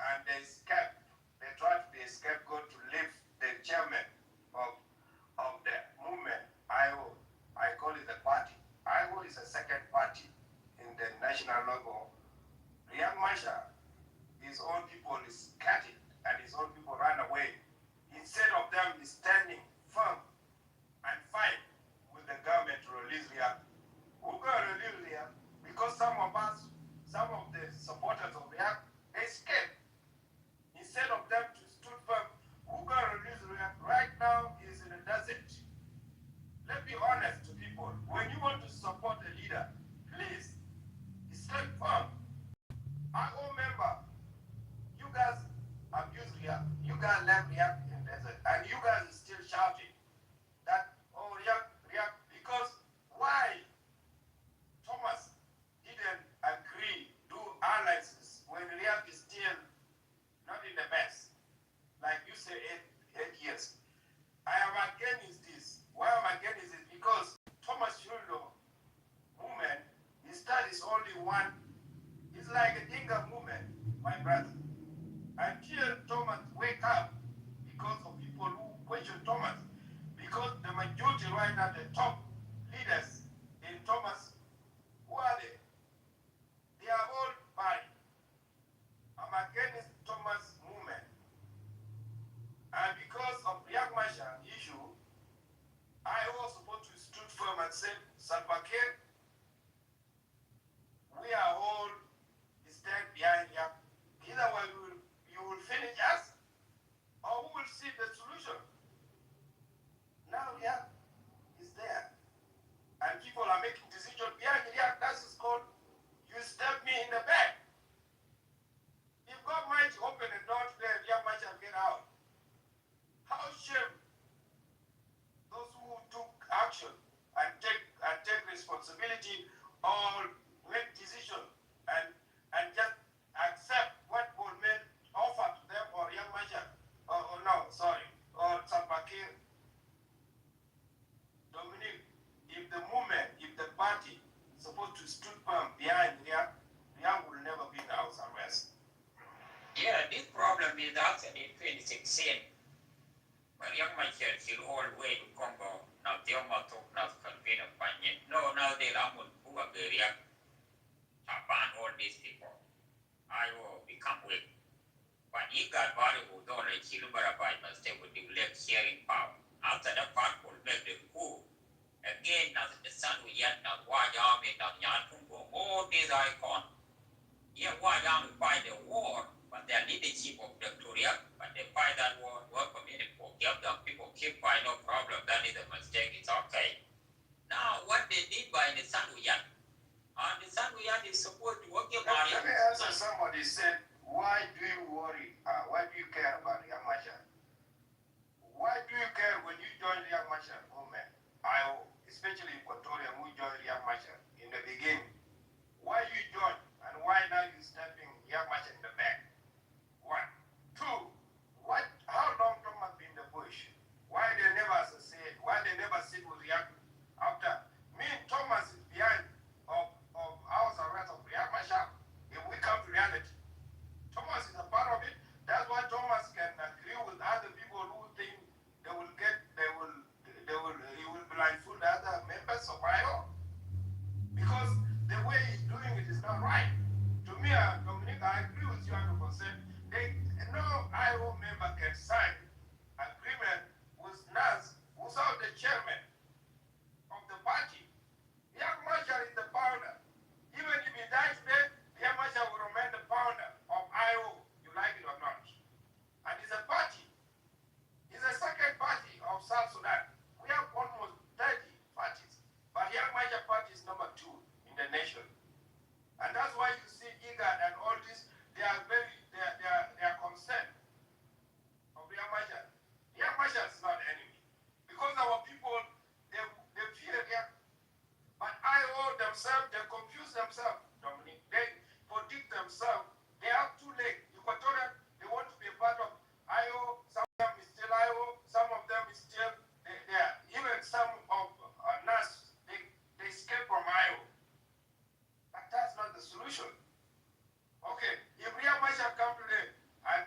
and they escape. They try to be a scapegoat to lift the chairman of the movement. IO, I call it the party. IO is a second party in the national level. Riyad Masha, his own people is scattered and his own people ran away. Instead of them standing firm and fight with the government to release Riyad. Who gonna release Riyad? Because some of the supporters of Riyad escaped. Instead of them to stood firm, who gonna release Riyad? Right now is in the desert. Let's be honest to people. When you want to support a leader, please stand firm. I remember you guys abuse Riyad. You guys left Riyad in the desert, and you guys are still shouting that Riyad, because why Thomas didn't agree do alliances when Riyad is still said, Salva Kiir, we are all stand behind you. Either way, you will finish us, or we will see the solution. Now Riek is there, and people are making decisions behind Riek. That is called, you stab me in the back. If God might open the door today, Riek might get out. How shame those who took action and take responsibility or make decision and just accept what Goldman offered to them or Young Machar or Salva Kiir. Dominic, if the movement, if the party is supposed to stood firm behind Riek will never be in the house arrest. Yeah, this problem is actually in 2016. But Young Machar still all the way to Congo. Now the Oma talk now convene a panye. No, now they lamun who are the Riek. Ban all these people. I will become weak. But he got body who don't let Chilubara by mistake with the left sharing power. After that part will make them coup. Again, now the sun we yet now why army now Yatungo, all these icons. Yeah, why army fight the war, but their leadership of Victoria, but they fight that war, work community for give them people keep fight no problem, that is a mistake, it's okay. Now what they did by the sun we yet. And the sun we is supposed to work your money. Let me answer somebody said, why do you worry? Why do you care about Young Machar? Why do you care when you join the Young Machar movement? Especially Equatorial, who joined Young Machar in the beginning. Why you join and why now you stepping Young Machar in the back? One. Two, how long Thomas been in the bush? Why they never associate? Why they never sit with Young after? Me and Thomas is behind of house arrest of Riek Machar. If we come to reality, Thomas is a part of it. That's why Thomas can agree with other people who think he will blindfold the other members of IO. Because the way he's doing it is not right. To me, Dominic, I agree with you 100%. No IO member can sign agreement with NAS without the chairman of the party. Young Machar is the founder. Even if he dies today, Young Machar will remain the founder of IO, you like it or not. And it's a party. It's the second party of South Sudan. We have almost 30 parties. But Young Machar party is number 2 in the nation. And that's why you see IGAD and all this, they are concerned of Young Machar. Young Machar is not enemy. Because our people, they fear Young. But IO themselves, they confuse themselves, Dominic. They predict themselves. They have 2 legs. Equatorial, they want to be a part of IO. Some of them is still IO. Some of them is still, even some of NAS, they escape from IO. But that's not the solution. Okay, if Riek Machar come today and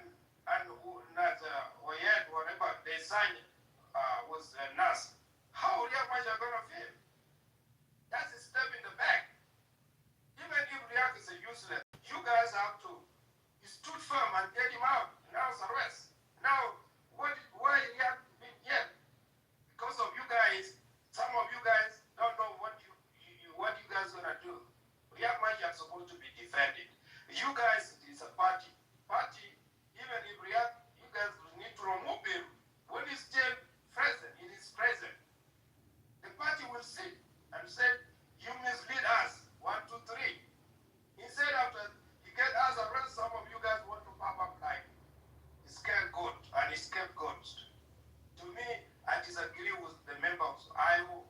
whatever, they sign with NAS, how Riek Machar gonna feel? That's a step in the back. Even if Riek is a useless, you guys have to stood firm and get him out. Now it's arrest. Now, why Riek been here? Because of you guys, some of you guys don't know what you guys gonna do. Riek Machar is supposed to be defended. You guys is a party. Even if Riek, you guys need to remove him when he's still present. He is present. The party will sit and say, you mislead us. 1, 2, 3. He said after he get us arrested, some of you guys want to pop up like scapegoat and scapegoats. To me, I disagree with the members of IO.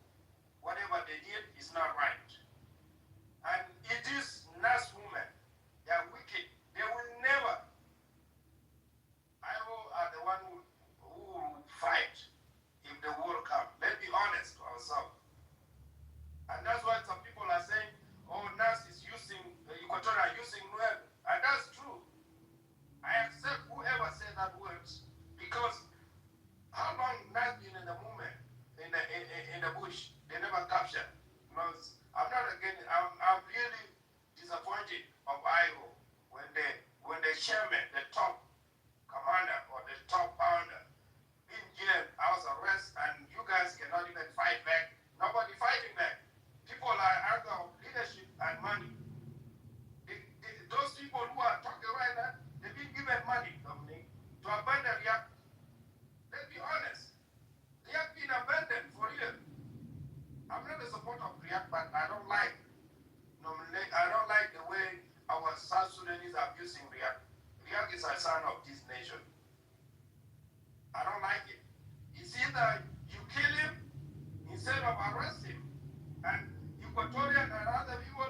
Whatever they did is not right. And it is NAS women. They are wicked. They will never. IO are the one who will fight if the war comes. Let's be honest to ourselves. And that's why some people are saying, oh, NAS is using, Equatorial using Nuer. And that's true. I accept whoever said that words because how long NAS been in the movement, in the bush? They never captured. I'm not against, I'm really disappointed of IO when the chairman, the top commander or the top founder in jail, house arrest, and you guys cannot even fight back. Nobody fighting back. Riek is a son of this nation. I don't like it. It's either you kill him instead of arrest him. And Equatorian and other people,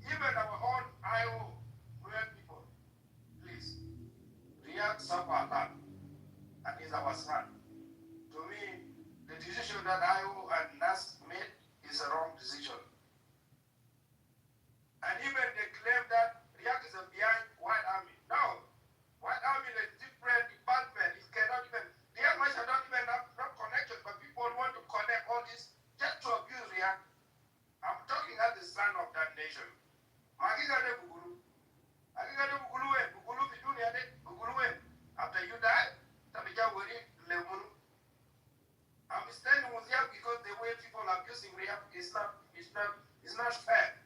even our own IO, Nuer people, please, Riek suffer a lot, and he's our son. To me, the decision that IO and NAS made is a wrong decision. And even they claim that Riek is behind White Army. No, White Army is a different department. It cannot even, Riek Machar don't even have no connection, but people want to connect all this just to abuse Riek. I'm talking as the son of that nation. Magigade Bugulu. Agigade Bugulu, Bugulu Pidunia, Bugulu. After you die, Tabija Wari Lemunu. I'm standing with you because the way people are abusing Riek is not fair.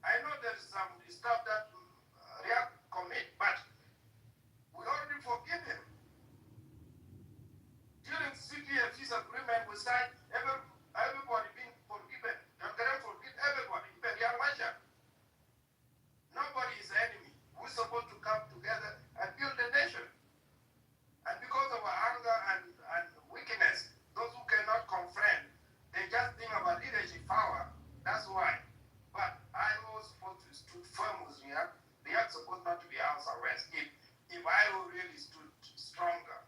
I know there's some stuff that Riek commit, but we already forgive him. During CPA peace agreement we signed, everybody being forgiven. You're going to forgive everybody, even Riek Machar. Nobody is enemy. We're supposed to come together and build a nation. And because of our anger and weakness, those who cannot confront, they just think about leadership power. That's why. But I was supposed to stood firm with Riek. Riek supposed not to be house arrest. If I really stood stronger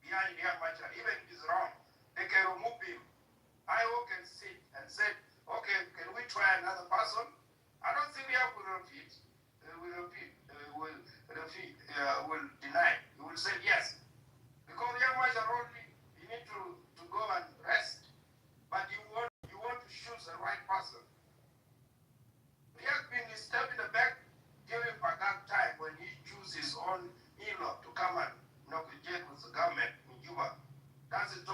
behind Riek Machar, even if it's wrong, they can remove him. IO can sit and say, okay, can we try another person? I don't think Riek will repeat. Will deny. He will say yes. Because Riek Machar only, you need to go and rest. But you want to choose the right person. Riek been stabbed in the back during Pagak time when he chose his own in-law to come and negotiate with the government in Juba. That is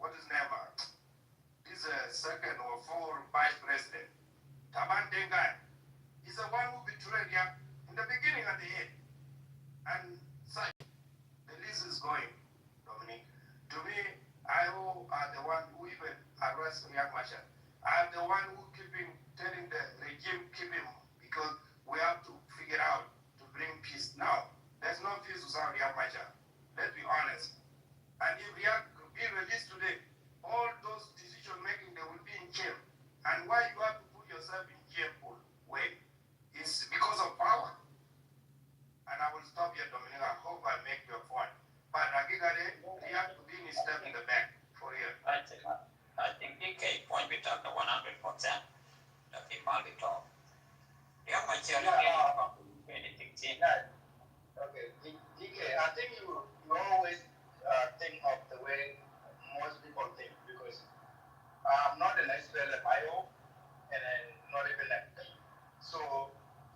what is name? This second or fourth vice president. Taban Dengai. He's the one who betrayed Riek in the beginning and the end. And such, the list is going, Dominic. To me, IO are the one who even arrest Riek Machar. I'm the one who telling the regime keep him because we have to figure out to bring peace. Now, there's no peace without Riek Machar. Let's be honest. And if Riek be released today, all those decision making they will be in jail. And why you have to put yourself in jail for? Wait, it's because of power. And I will stop here, Dominic. I hope I make your point. But Agigade, Riek to be in step in the back for here. I think DK point we talked 100%. That he might talk. Yeah, my chair. Okay, DK, I think you always think of the way most people think because I'm not an SPLM IO and I'm not even a so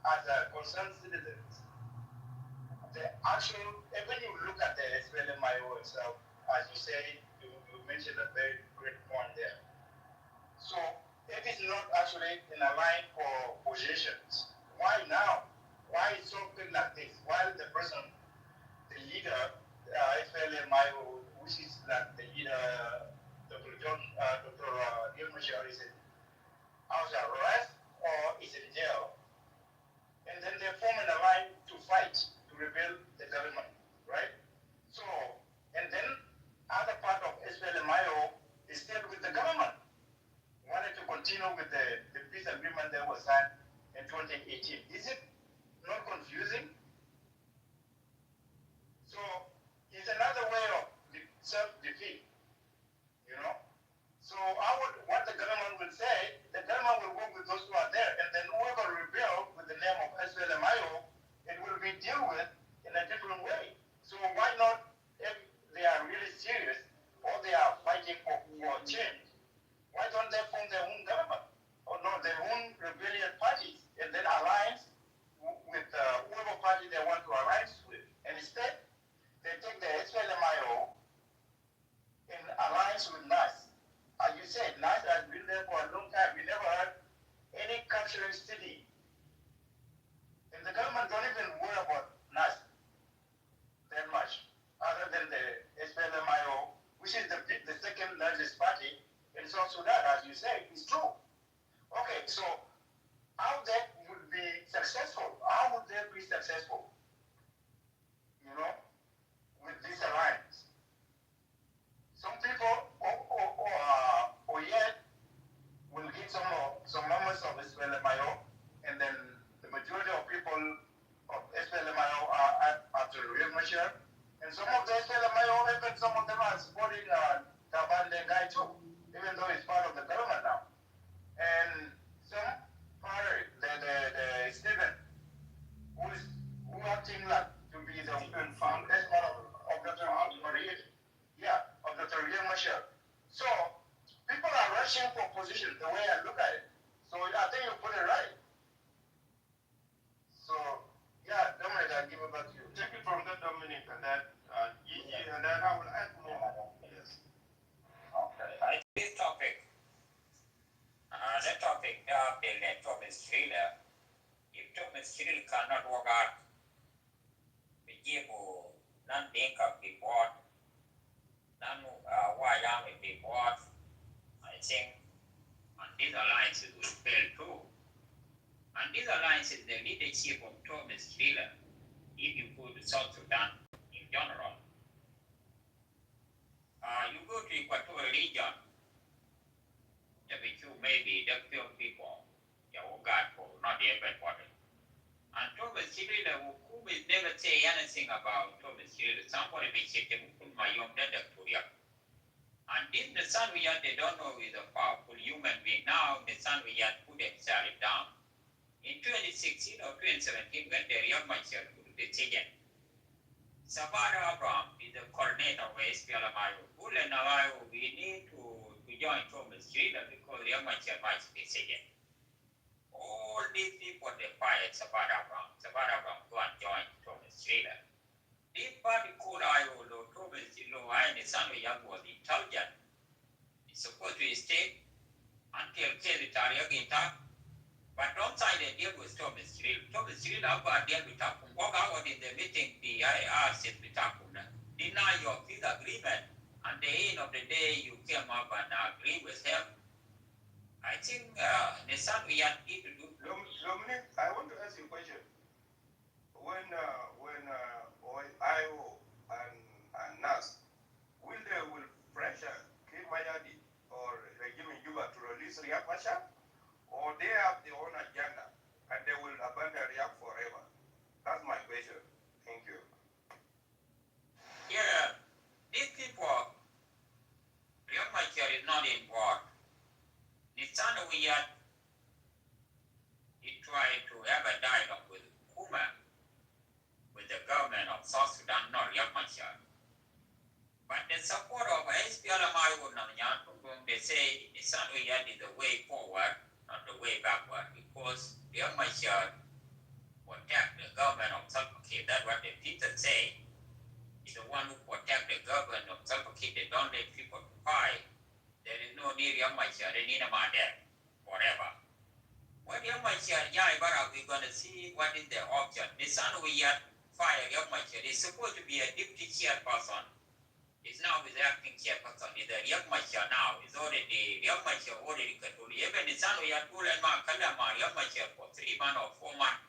as a concerned citizen, the actual, when you look at the SPLM IO itself, as you say, you mentioned a very great point there. So if it's not actually in a line for positions, why now? Why is something like this? Why the person, the leader, SPLM-IO, which is like the leader, Dr. Riek Machar, is in house arrest or is in jail? And then they form an alliance to fight, to rebuild the government, right? So, and then other part of SPLM-IO is still with the government. Wanted to continue with the peace agreement that was signed in 2018. Is it not confusing? So it's another way of self-defeat, you know? So what the government will say, the government will work with those who are there, and then whoever rebel with the name of SPLM-IO, it will be dealt with in a different way. So why not, if they are really serious, or they are fighting for change, why don't they form their own government? Or no, their own rebellion parties, and then alliance with whoever party they want to alliance with. And instead, they take the SPLM-IO in alliance with NAS. As you said, NAS has been there for a long time. We never had any capturing city. And the government don't even worry about NAS that much, other than the SPLM-IO, which is the second largest party in South Sudan, as you say, it's true. Okay, so how that would be successful. How would they be successful? With this alliance. Some people, or yet, will get some members of SPLMIO, and then the majority of people of SPLMIO are after real measure, and some of the SPLMIO, even some of them are supporting Taban Dengai too, even though it's part of the government now. And some party, the Stephen, who acting like to be the founder of the real measure. So people are rushing for position the way I look at it. So I think you put it right. So yeah, Dominic, I'll give it back to you. Take it from that, Dominic, and then Gigi, and then I will add more. Yes. Okay. This topic, the topic that Thomas Taylor, if Thomas Taylor cannot work out, the Jibo, non think of the board, non why am I the board, I think, and these alliances will fail too. And these alliances, the leadership of Thomas Taylor, if you go to South Sudan in general, you go to Equatorial region, maybe the few people, not everybody. And Thomas Taylor, who will never say anything about Thomas Taylor, somebody may say, my young Victoria. And this the son we had, they don't know is a powerful human being. Now the son we had put himself down. In 2016 or 2017, when the young myself put the decision, Sabara Abraham is the coordinator of SPLMIO. We need to join Thomas Taylor because the young myself might be decision. All these people, they fired Sabara Abraham. Sabara Abraham go and join Thomas Taylor. This party called Thomas Taylor, and the son we had was intelligent. It's supposed to stay until Kelly Tariq. But don't sign a deal with Thomas Taylor. Thomas Taylor have a deal with Takum. Walk out in the meeting, the IR said with Takum. Deny your peace agreement. At the end of the day, you came up and agree with him. I think the son we had need to do. Dominic, I want to ask you a question. When IO and NAS, will pressure Kim Mayadi or regime in Juba to release Riek Machar? Or they have their own agenda and they will abandon Riek forever? That's my question. Thank you. Yeah, these people, Riek Machar is not in war. The son we had, he tried to have a dialogue with Kuma, with the government of South Sudan, not Riek Machar. But the support of SPLMIO, they say the son we had is the way forward, not the way backward, because Riek Machar protect the government of Salva Kiir. That's what the people say. He's the one who protect the government of Salva Kiir. They don't let people fight. There is no need Riek Machar, they need him there forever. When Riek Machar, we're going to see what is the option. The son we had fire Riek Machar is supposed to be a deputy chairperson. It's now with the acting chairperson. Is the Riek Machar now. It's already, Riek Machar already control. Even the son we had pulled and Riek Machar for 3 months or 4 months.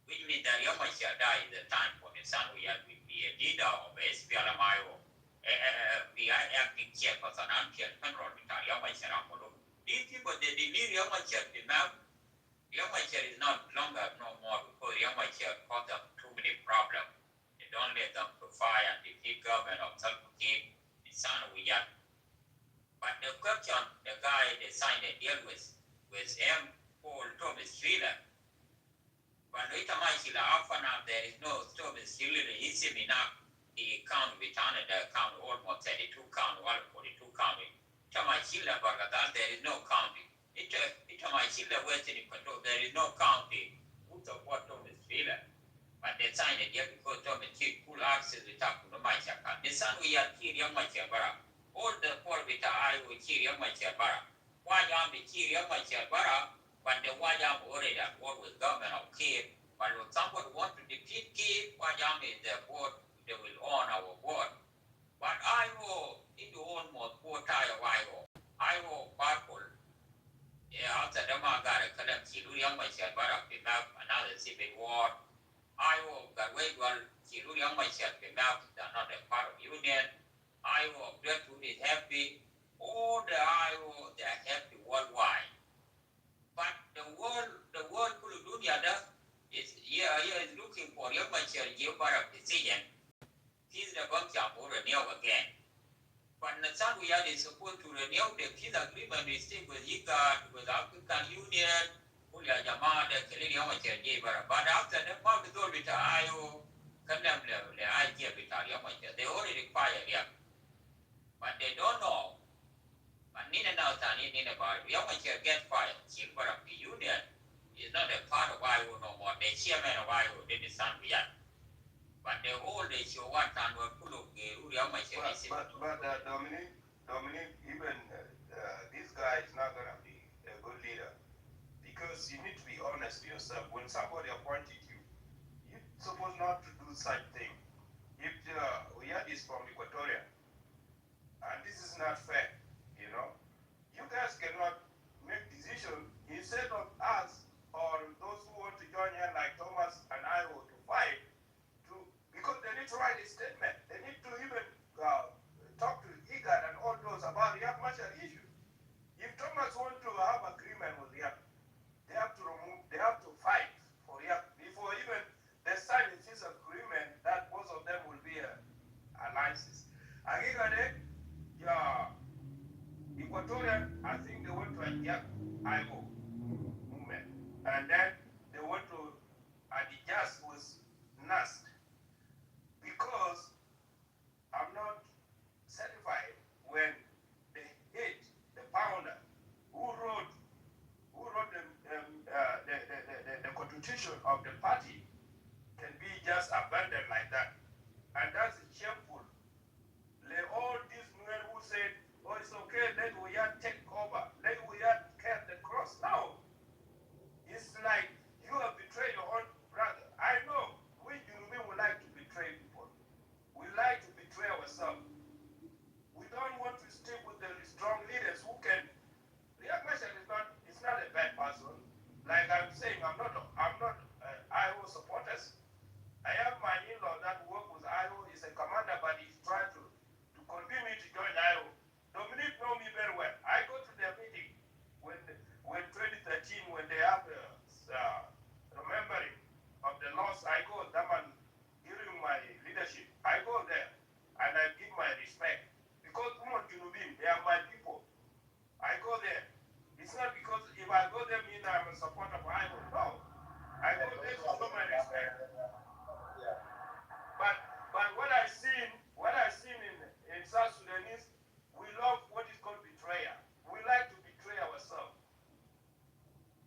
Which means that Riek Machar died the time for the son we had will be a leader of SPLMIO. The acting chairperson until General Riek Machar. These people, they need Riek Machar to map. Riek Machar is not longer no more because Riek Machar caused them too many problems. They don't let them to fire and defeat government of Salva Kiir, the son we had. But the question, the guy they signed a deal with him, Paul Thomas Taylor. When we come out there is no Thomas Taylor, he's enough. The count we counted the count almost 32 count, 42 county. Tamashila Bargadal, there is no county. Itamashila Western Equator, there is no county. Who support Thomas Taylor? But they signed it here because Thomas Taylor full access to Taku no Machaka. The son we had Kiriam Machabara. All the poor with Iowa Kiriam Machabara. Wajam the Kiriam Machabara, but the Wajam already at war with government of Kiev. But if somebody want to defeat Kiev, Wajam is their board, they will own our board. But Iowa, it almost 4 times of Iowa. Iowa purple. Yeah, after that. Adama got a column, Silurium, myself, another civil war. Iowa got way well, Silurium, myself, not a part of union. Iowa, Gertrude is happy. All the Iowa, they are happy worldwide. But the world full of dunya is looking for your myself, your part of decision. He's the bunch of renew again. But the son we are supposed to renew the peace agreement we stick with IGAD, with African Union, Ulia Jama, the Canadian but after the mark is all with IO, condemn the idea with Ariamacha. They already fired him. But they don't know. But Nina now talking about Yamacha get fired. Silver of the Union is not a part of IO no more. The chairman of IO did the son we are. But the whole they show what and were full of But Dominic, even this guy is not gonna be a good leader because you need to be honest to yourself. When somebody appointed you, you're supposed not to do such thing. If Oyad is from Equatoria, and this is not fair, you know, you guys cannot make decisions instead of us or those who want to join here like Thomas and I to fight. Because they need to write a statement. They need to even talk to IGAD and all those about the Machar issue. If Thomas want to have agreement with Yak, they have to fight for Yak before even they sign this agreement that both of them will be alliances. IGAD, Equatorian, I think they went to a Yak IGO movement. And then they went to Adijas was NAST. Because I'm not satisfied when the head, the founder, who wrote the constitution of the party can be just abandoned like that. And that's shameful. All these men who said, oh, it's okay, let Uyat take over, let Uyat carry the cross. Now, it's like you have betrayed your own brother. I know we Junubin would like to betray people. We like to betray ourselves. We don't want to stick with the strong leaders who can. Riek Machar is not a bad person. Like I'm saying, I'm not IO supporters. I have my in-law that work with IO. He's a commander, but he's trying to convince me to join IO. Dominic know me very well. I go to their meeting when 2013 when they have remembering of the loss. I go them and during my leadership. I go there and I give my respect because they are my people. I go there. It's not because if I go there mean I'm a supporter of IO. No. I go there to show my respect. But what I seen in South Sudanese, we love what is called betrayal. We like to betray ourselves.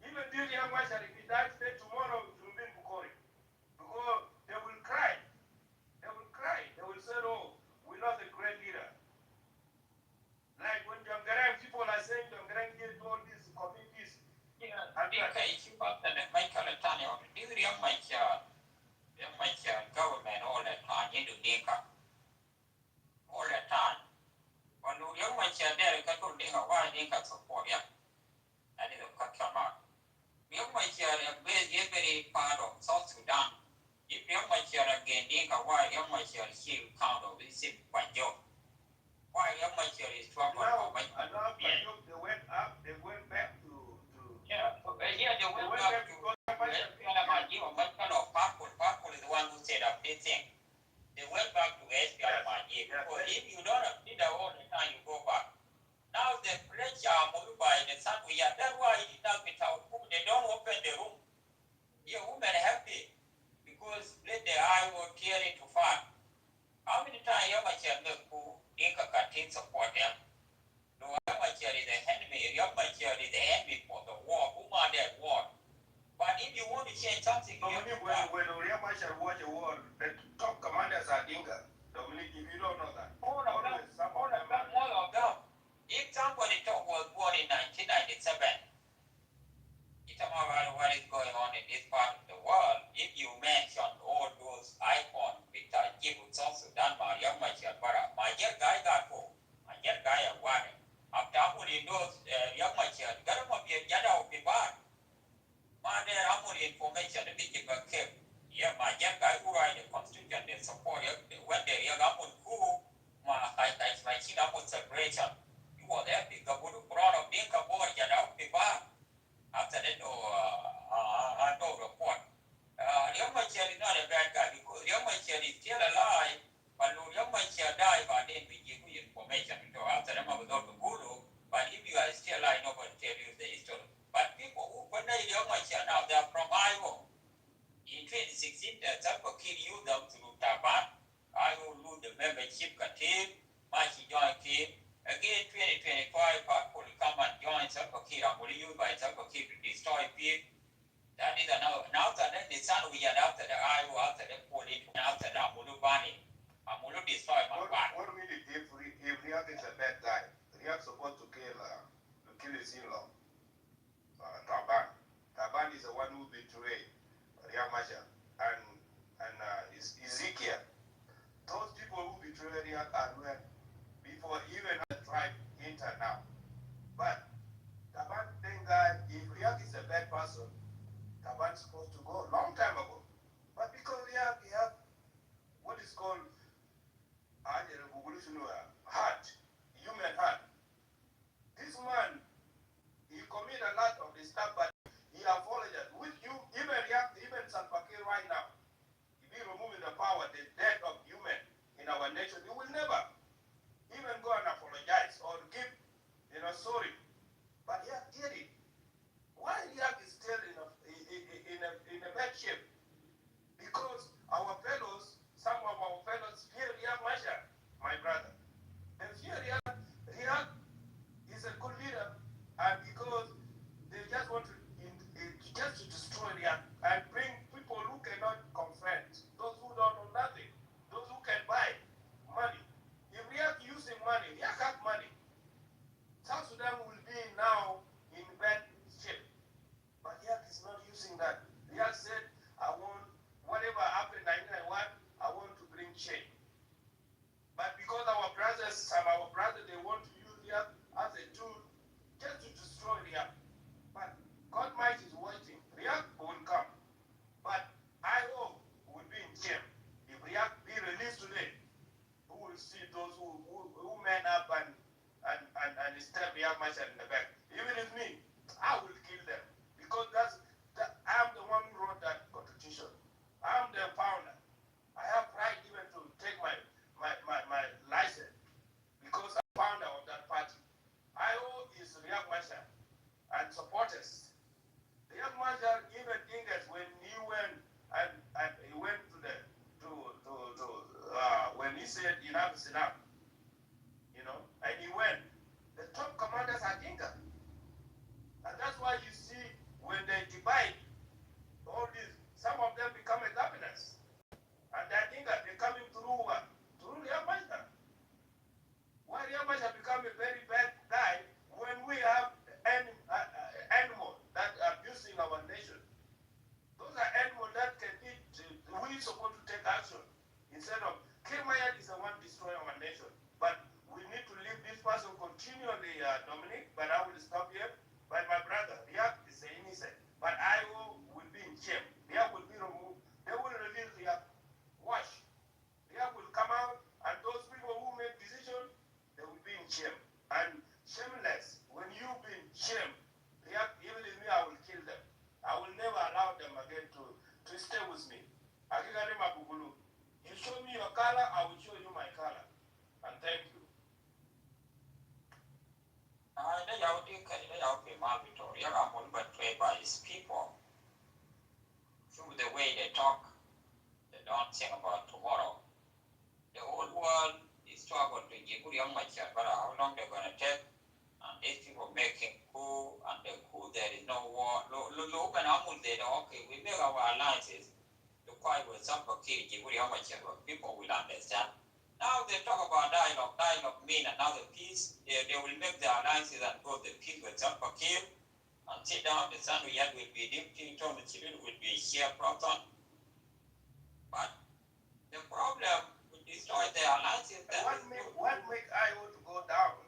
Even during Young Machar, if he dies today, tomorrow it will be Bukori. Because they will cry. They will cry. They will say, oh, we lost a great leader. Like when Jongarang people are saying Jongarang did all these committees. Government all the time, you do Dinka. All the time. When you young Machar there, you can do Dinka, why Dinka support ya? That is a cut come out. Young Machar is very part of South Sudan. If Young Machar again Dinka, why Young Machar still count of this Panjo? Why Young Machar is trouble? Now they went up, they went back to they went back to Parkul is the one who set up this thing. They went back to SPLMIG because if you don't need all the time you go back. Now the pressure moved by the sun we are. That's why it does without whom they don't open the room. Your women happy because let the eye will tear it to far. How many times you ever hear me who Dinka Katin support them? No, how much is the kill you them through Taban. I will lose the membership team, Machi join team. Again, 2025, people will come and join Salva Kiir and will use by Salva Kiir to destroy people. That is another then the son we had after the IO, after the police, after the Amulubani. Amulu destroy my part. What really if Riak is a bad guy? Riak supposed to kill his in-law. Taban. Taban is the one who betrayed Riak Machar and Ezekiel. Those people who betrayed Riak are well before even the tribe enter now. But Taban guy, if Riak is a bad person, Taban's supposed to go a long time ago. But because Riak have what is called heart, human heart. This man, he commit a lot of the stuff, but he apologized. With you, even Salva Kiir right now, if he removing the power, the death of human in our nation, he will never even go and apologize or give, sorry. But he did it. Why Iraq is still in a bad shape? Because our fellows, some of our fellows fear Riek Machar, my brother. And fear Riek is a good leader, and because they just want to destroy Riek and bring people who cannot confront, those who don't know nothing, those who can buy money. If Riek using money, Riek have money. South Sudan will be now in bad shape. But Riek is not using that. Riek said, I want whatever happened in 1991, I want to bring change. But because some of our brothers, they want to use Riek as a tool just to destroy Riek. But God might is waiting. Riek will come. But IO will be in jail. If Riek be released today, who will see those who man up and stab Riek Machar in the back? Even if me, I will kill them. Because I'm the one who wrote that constitution. I'm the founder. I have right even to take my license because I'm founder of that party. IO is Riek Machar and supporters. Riek Machar even think that when he went and he went when he said enough is enough, and he went, the top commanders are Dinka. And that's why you see when they divide all this, some of them become a governors. And I think that they're coming through what? Through Riek Machar. Why Riek Machar become a very bad guy when we have animals that are abusing our nation? Those are animals that can eat. We're supposed to take action. Instead of, Kirmayat is the one destroying our nation. But we need to leave this person continually, Dominic, but I will stop here. But my brother, Riek is innocent. But IO will be in jail. Riek will be removed. They will release Riek. Watch. Riek will come out, and those people who make decisions, they will be in shame. And shameless, when you be in shame, Riek, even if me, I will kill them. I will never allow them again to stay with me. You show me your color, I will show you my color. And thank you. They are Victoria, but by his people. Through the way they talk, they don't think about tomorrow. The whole world is struggling to give young Machar, but how long they're going to take? And these people making coup, and the coup, there is no war. Look, and okay, we make our alliances. The quiet with some Kiir, people will understand. Now they talk about dialogue mean another peace. They will make the alliances and go the peace with some Kiir and sit down. The son will be deputy, Tom Children will be chairperson. But the problem will destroy the alliances. What make IO to go down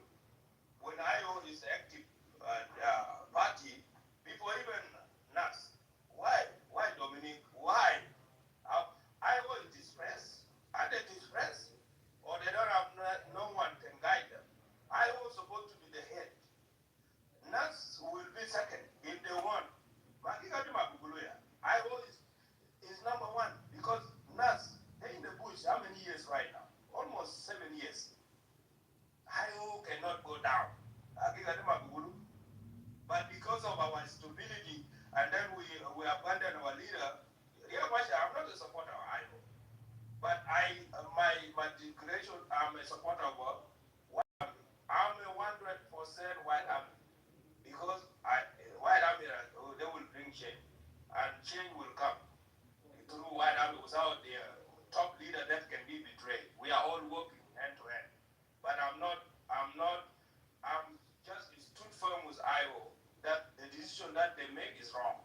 when IO is active party before even NAS? Why, Dominic? Why? IO is distressed. Are they distressed? Or they don't have no one can guide them? IO is supposed to be the head. NAS will be second if they want. IO is number one because NAS, they're in the bush how many years right now? Almost 7 years. IO cannot go down. But because of our stupidity, and then we abandon our leader, I'm not a supporter of IO. my declaration, I'm a supporter of White Army. I'm a 100% White Army because White Army, they will bring change, and change will come through White Army. Without the top leader, that can be betrayed. We are all working hand to hand, but I'm just stood firm with IO that the decision that they make is wrong.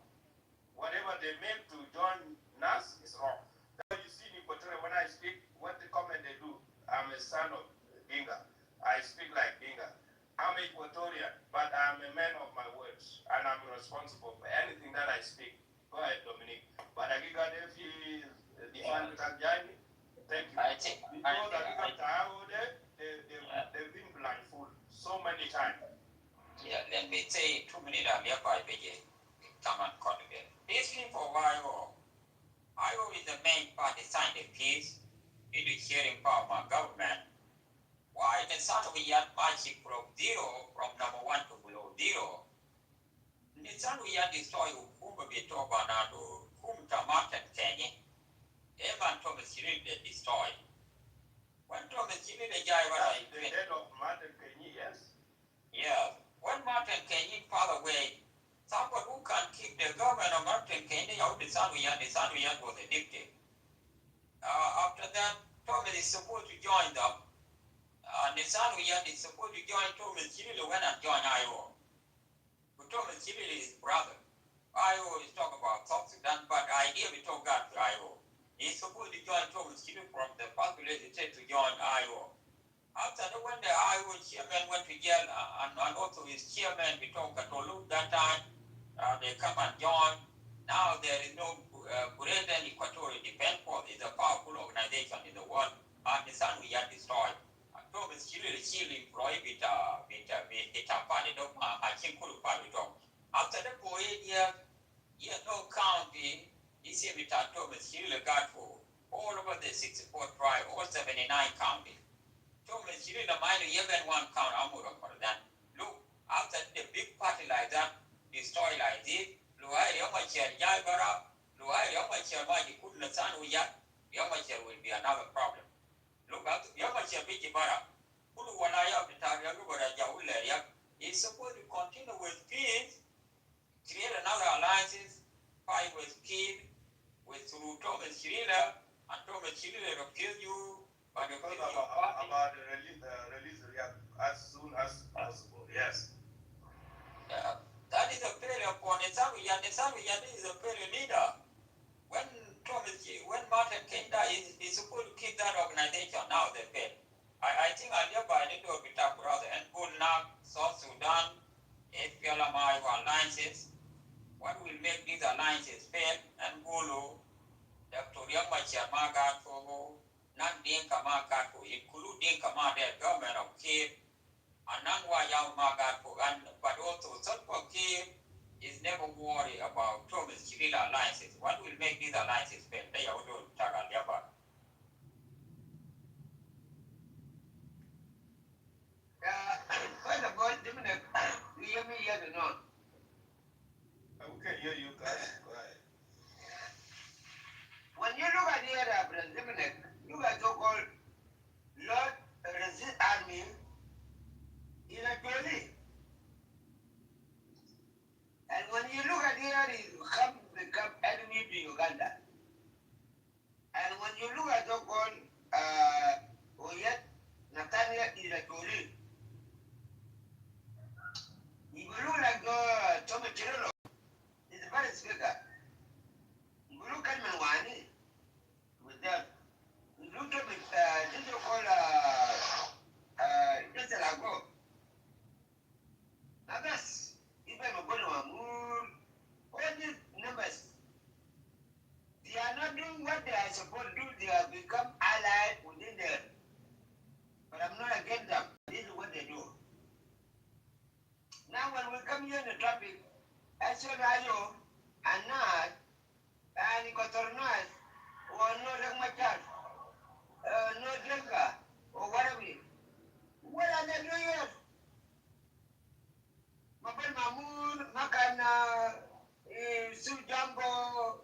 Whatever they make to join NAS is wrong. That's why you see in Equatorial when I speak, what the comment they do, I'm a son of Dinga. I speak like Dinga. I'm Equatorian, but I'm a man of my words, and I'm responsible for anything that I speak. Go ahead, Dominic. But I got if he define Kanjani, thank you. Because they've been blindfolded so many times. Yeah, let me say 2 minutes earlier by Beijing. Come on, Congressman. Basically for IO is the main party signed the peace in the sharing power of our government. Why the son of Yat Machi from zero, from number 1 to below 0. The son of Yat destroy Kuma Bitoba Nado, Kum Tamat and Kenny. Eman Thomas Hill they destroy. When Thomas Hill the guy was the dead of Martin Kenny, yes. Yeah. When Martin Kenny fell away, someone who can keep the government of Martin Kenny out the son of Yat was addicted. After that, Thomas is supposed to join them. Nissan Uyat is supposed to join Thomas Chilili when I join IO. But Thomas Chilili is his brother. IO is talking about South Sudan, but idea we talk about to IO. He's supposed to join Thomas Chilili from the first place he said to join IO. After that, when the IO chairman went to jail, and also his chairman, we talked at Olu that time, they come and join. Now there is no greater Equatorial Defense Force is a powerful organization in the world, and Nissan Uyat destroyed. Thomas Chilili employed with party dog, I think could party dog. After the 4 years, no county, he said with Thomas Chilili got for all over the 64 tribe, all 79 counties. Thomas Chilili mind even one count, I'm going for that. Look, after the big party like that, destroy like this, Luai Yamachar Yagara, Luai Yamachar Maji couldn't son we yet, Yamachar will be another problem. Look at Yamachar Bijibara. Is supposed to continue with peace, create another alliances, fight with Kid, with through Thomas Chirila, and Thomas Chirila will kill you, but you kill your party. About the release as soon as possible, yes. That is a failure for Nesaruyan. Nesaruyan is a failure leader. When Martin Kenda is supposed to keep that organization, now they fail. I think I nearby the door with our brother and Bulnak, South Sudan, SPLMI alliances. What will make these alliances fail? And Gulu, Dr. Yamachar Magat Fogo, Nan Dinka Magat, including the government of Kiev, and Nangwa Yam Magat, but also Sulfur Kiev is never worried about Thomas Chirila alliances. What will make these alliances fail? They are all Tagal Yaba. First of all, Dominic, you hear me here or not? We can hear you guys. Go ahead. When you look at the other Dominic, look at so-called Lord Resist Army in a Jolly. And when you look at the other, you become enemy to Uganda. And when you look at so-called Oyet, Nathaniel is a Jolly. You look like Tommy Chirolo, he's a very speaker. You look at Manwani with them. You look at this is called just a lago. Now that's even a good one. All these numbers, they are not doing what they are supposed to do. They have become allied within them. But I'm not against them. This is what they do. Now when we come here in the topic, SNIO and NAD and Cotornas or no Rangmachar, no Drinker or whatever, what are they doing here? Mabel Mamoon, Makana, Sujambo,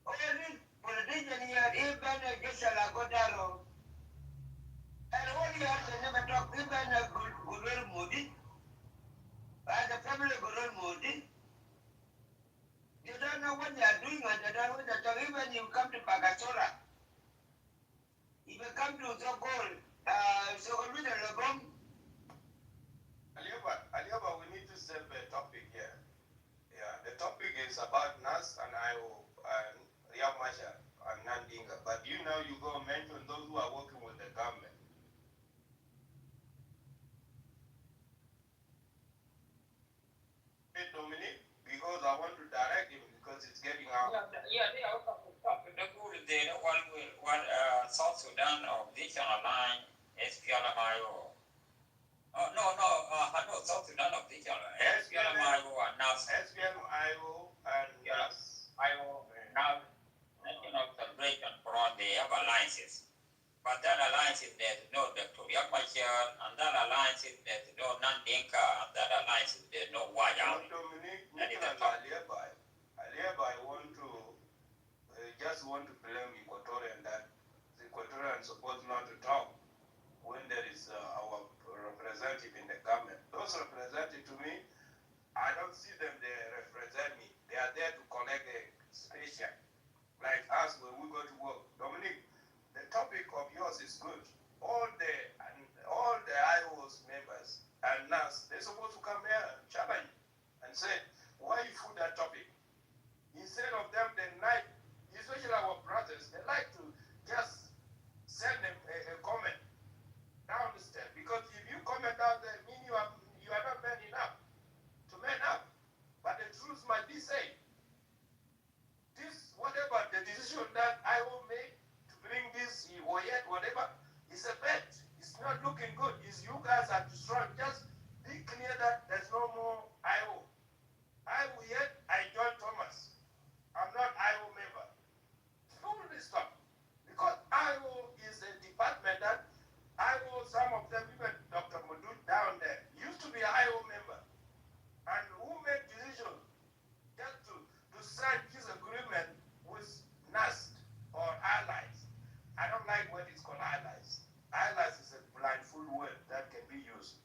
all these politicians here, even just like know what they are doing under that window. Even you come to Pagatora, if you come to Zogol, Zogol Lobong. Aliaba, we need to save a topic here. Yeah, the topic is about NAS and IO and Yamasha and Nandinga. But you go mention those who are working with the government. Hey, Dominic, because I want to direct him because it's getting out. Yeah, they are talking. The good there, one South Sudan of this line, SPLMIO. Oh, no, South Sudan of this SPLMIO and NAS. SPLMIO and yes, IO, NAS, National Salvation Front, they have alliances. But that alliance is there's no Dr. Yakmachar, and that alliance is there's no Nandinka, and that alliance is there's no Wajam. That is the top. I want to just want to blame Equatorian that the Equatorian supposed not to talk when there is our representative in the government. Those representatives to me, I don't see them, they represent me. They are there to collect a station. Like us when we go to work. Dominic, the topic of yours is good. All the IO's members and NAS, they're supposed to come here and challenge and say, why you put that topic? Instead of them, they like, especially our brothers, they like to just send them a comment down the step. Because if you comment out there, mean you are not man enough to man up. But the truth might be said. This, whatever the decision that I will make to bring this or yet whatever, is a bet. It's not looking good. It's you guys are destroying. Just be clear that there's no more IO. I joined Thomas. I'm not IO member. Totally stop. Because IO is a department that IO, some of them, even Dr. Mudud down there, used to be an IO member. And who made decision just to sign this agreement with NAST or allies? I don't like what it's called allies. Allies is a blindfold word that can be used.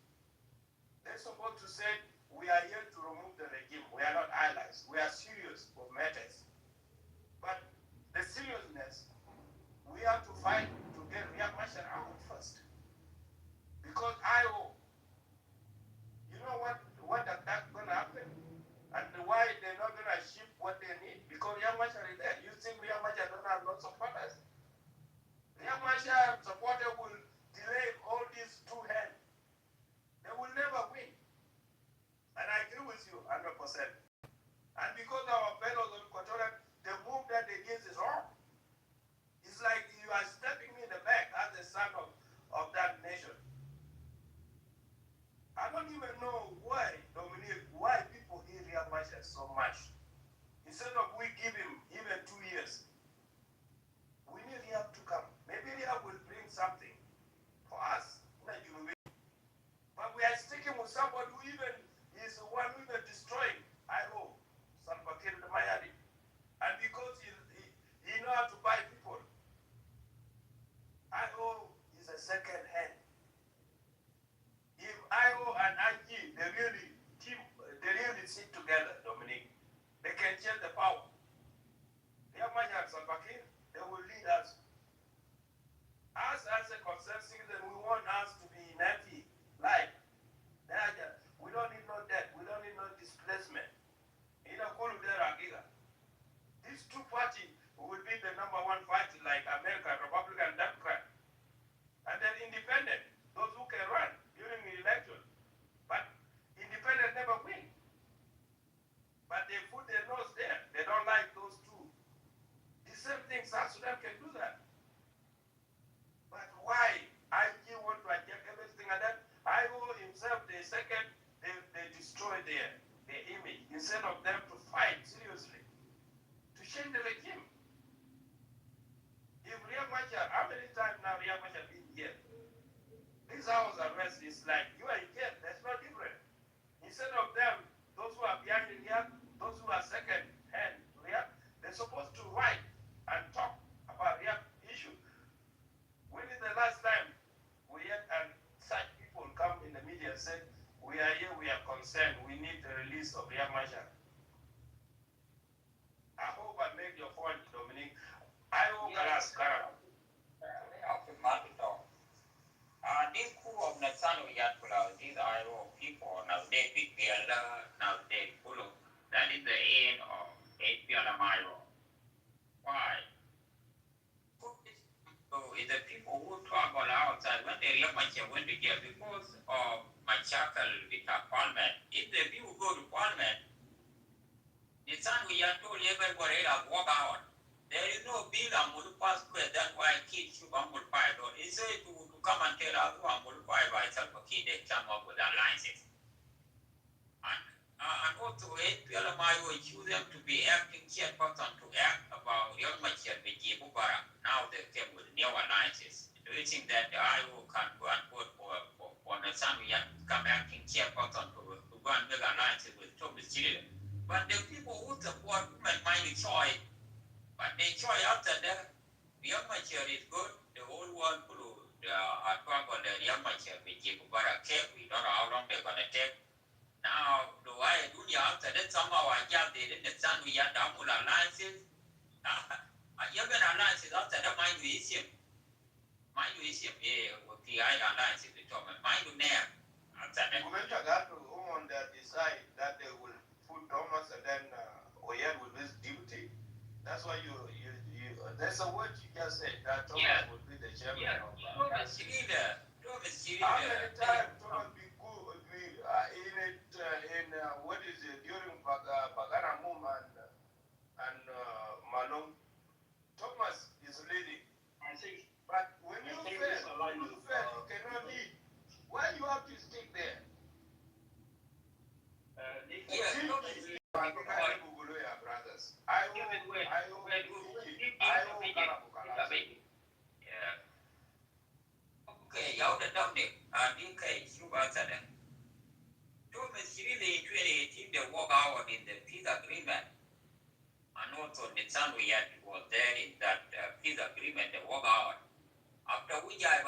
They're supposed to say, we are here to remove the regime. We are not allies. We are serious for matters. But the seriousness, we have to fight to get Riek Machar out first. Because IO, you know what that's going to happen? And why they're not going to ship what they need? Because Riek Machar is there. You think Riek Machar don't have lots of supporters? Riek Machar supporters will delay all these two hands. They will never win. And I agree with you 100%. And because our fellows in Equatorial, the move that they did is wrong. It's like you are stepping me in the back as the son of that nation. I don't even know why, Dominic, why people hate Riek Machar so much. Instead of we give him even 2 years, we need Riek to come. Maybe Riek will bring something for us. But we are sticking with somebody who even is the one who even destroying IO, Salva Kiir the Mayadi. And because he know how to buy people, IO is a second hand. If IO and IG, they really sit together, Dominic, they can change the power. Riek Machar and Salva Kiir, they will lead us. Us as a concerned citizen, we want us to be in happy life. We don't need no debt. We don't need no displacement. These two parties will be the number one party like America, Republican, Democrat. And then independent, those who can run during the election. But independent never win. But they put their nose there. They don't like those two. The same thing, South Sudan can do that. But why? IG want to hijack everything and that. IO himself, they destroy their image instead of them to fight seriously to change the regime. If Riek Machar, how many times now Riek Machar been here? This house arrest is like you are in jail. There's no difference. Instead of them, those who are behind Riek, those who are second hand Riek, they're supposed to write and talk about Riek issue. When is the last time we had and such people come in the media and say, we are here, we are concerned, we need the release of Riek Machar? Ras Karab. This crew of Nasano Yatula, these are all people, now they be now they follow. That is the end of APLMIO. Why? So it's the people who travel outside when they reach when they get because of my shackle with a parliament. If the people go to parliament, the son we are told everybody have walk out. There is no bill on Mulupa's square, that's why kids should on Mulupai. It's said to come and tell us who are Mulupai by itself, okay, they come up with alliances. And also, PLMI will choose them to be acting chairperson to act about young Machel Bujibubara. Now they came with new alliances. Do you think that the IO can go and vote for the son we have come acting chairperson to go and make alliances with Thomas Chile? But the people who support women mind choice, but they choice after that, the young Machel is good, the whole world blue, the young Machel Bujibubara came. We don't know how long they're going to take. Now, the way do you after that somehow I got the son we had double alliances. Even alliances after that mind we issue. Mind we issue, with the alliances with Thomas. Mind we name. After that. Gumenta got to whom that decide that they will put Thomas and then Oyen will miss duty. That's why you that's a word you just said that Thomas would be the chairman of Thomas Chile. How many times Thomas be good in it what is it during Pagana Mum and Malong? Thomas is leading. I think. But when you fail, you cannot lead. Why you have to stick there? Brothers. Okay, y'all the dummy. I think you answer them. Thomas really in 2018 they walk out in the peace agreement. And also the son we had was there in that peace agreement, they walk out. After which I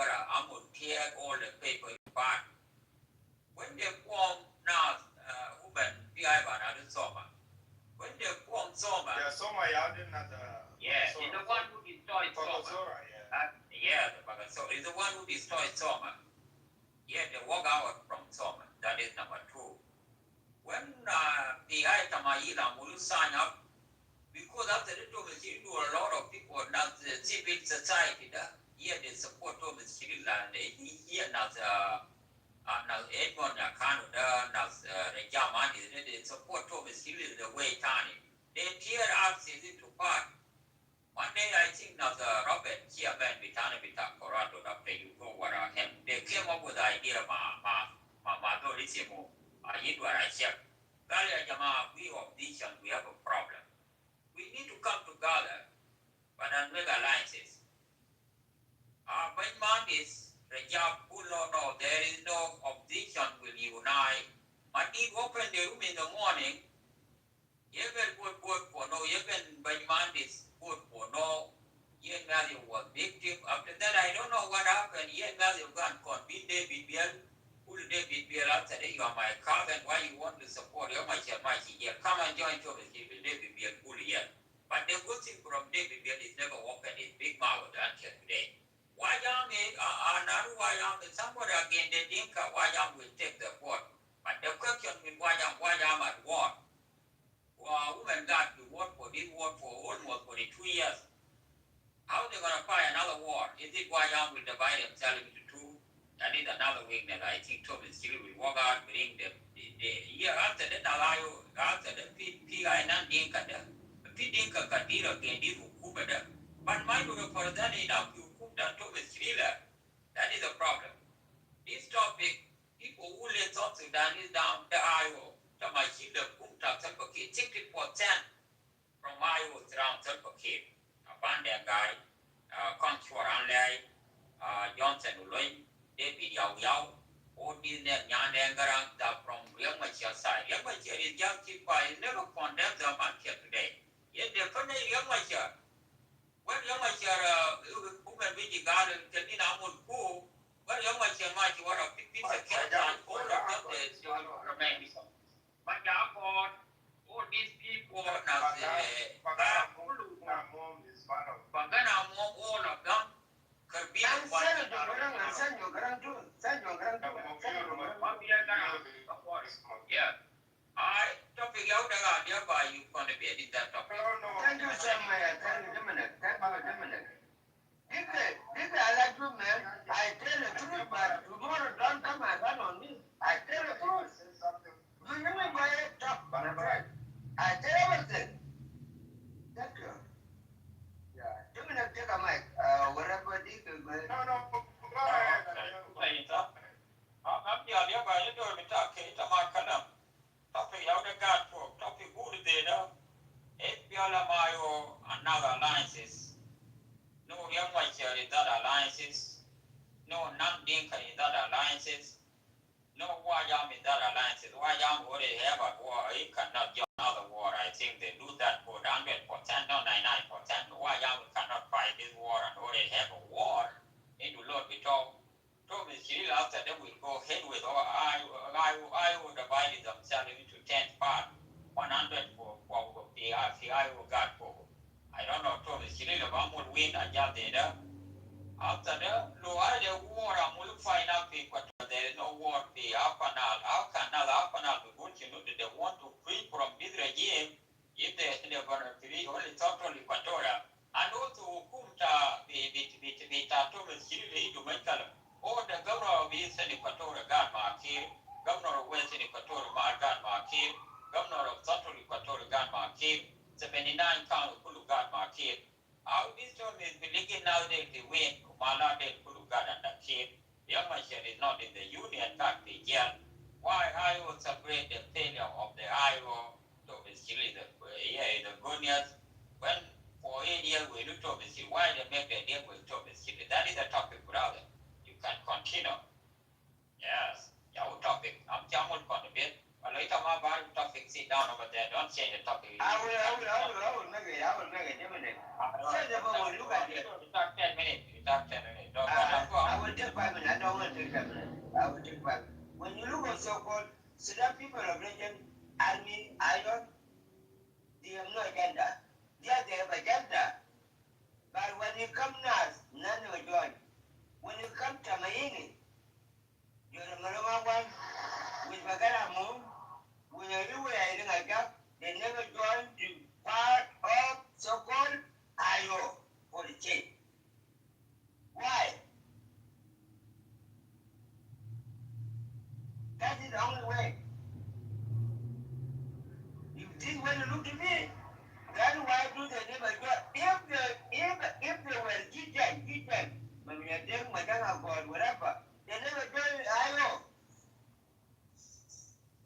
will tear all the paper apart. When they form now, women, another summer. When they form summer. Yeah, summer, yeah, it's the one who destroyed summer. Yeah, the Bagasora is the one who destroyed summer. Yeah, they walk out from summer. That is number two. When the item will sign up, because after the Thomas Chiril, a lot of people, now the civil society, here they support Thomas Chiril and here now Edmond Canada, now Rajamani, they support Thomas Chiril the way Tani. They tear up into part. One day I think now Robert Chiaban Vitana Vita Corrado after you go what him, they came up with the idea Madorissimo, Ayidwa Rashep. Galia Jama, we of this and we have a problem. We need to come together, but then make alliances. When Mandis, Rajab, no, there is no opposition will unite. But if open the room in the morning, even would vote for no, even by Mandis vote for no. Yen Valley was victim. After that, I don't know what happened. Yen Valley got convened David Biel. Who David Biel after that? You are my cousin. Why you want to support your my here? Come and join Thomas with David Biel. But the good thing from David Biel is never opened his big mouth until today. Why young somebody again they think why young will take the vote. But the question is why young at war. Women got to work for this war for almost 42 years. How are they going to fight another war? Is it why young will divide themselves into two? That is another weakness. I think Thomas Chile will walk out, bring them. The year after that, after the PI and Dinka, Dinka Kadira again, this will but mind you, for that enough, you cook that Thomas Chile. That is a problem. This topic, people who let South Sudan is down the Iowa, to my Chile, Kumta, 60% from Iowa around Selpakir. Abandoned guy, Contour Anlay, Johnson Uloy, David Yao Yao, all these names, Yan Garang, from Yamachia side. Yamachia is young people, never condemned them until today. Yet they're funny Yamachia. When Yamachia, women with the garden, can be now cool. When Yamachia might what a piece of cat and all of them remain. But all these people, Pagana Mom, all nearby, you're going to be in that topic. Thank you, Samuel. Thank you, Dominic. Thank you, Dominic. If I like you, man, I tell the truth, but tomorrow don't come and run on me. I tell the truth. Do you mean by it? Talk, my friend. I tell everything. Thank you. Yeah. Dominic, take a mic. Whatever it is, man. No. Go ahead. Play it up. I'm the nearby, you don't talk, it's a marker. Topic, you have got for topic, good data. FPL Mayo, another alliances. No young white in that alliances. No non-dinka in that alliances. No Wayam in that alliances. Wayam already have a war. He cannot join another war. I think they do that for 100%, not 99%. Wayam cannot fight this war and already have a war. Into Lord we talk. Thomas Hill after them will go ahead with all Iowa divided themselves into 10 parts. 100 for the Iowa got for. I don't know Thomas Hill will win and just there. After that, no idea war, I'm going to find out people, there is no war, the Apanal, because you know that they want to free from this regime, if they're going to free only totally Equatorial, and also Kumta, the Thomas Hill, to make or the governor of Eastern Equatorial, God Markir, governor of Western Equatorial, God Markir, governor of Central Equatorial, God Markir, 79 county, Kulu, God Markir. Our wisdom is believing now that they win, Kumala, they Kulu, God and the Kir. Young Machine is not in the union, not the jail. Why Iowa celebrate the failure of the Iowa to be still the good news? When for 8 years we look to be why they make the deal with Thomas Chile. That is the topic, brother. You can continue. Yes, your topic. I'm Jamal for the bit. But later, my body topic, sit down over there. Don't change the topic. I will make it. Dominic. Look at it. You talk 10 minutes. I will take 5 minutes. I don't want to take 10 minutes. I will take 5 minutes. When you look at so-called Sudan people of region, army, iron, they have no agenda. Yeah, they have agenda. But when you come now, none will join. When you come to Mayini, you're the Maloma one, with Magara Moon, when you were in a gap, they never joined to part of so-called IO for the change. Why? That is the only way. If this way to look to me, that's why do they never join? If they were G10, whatever, they never join IO.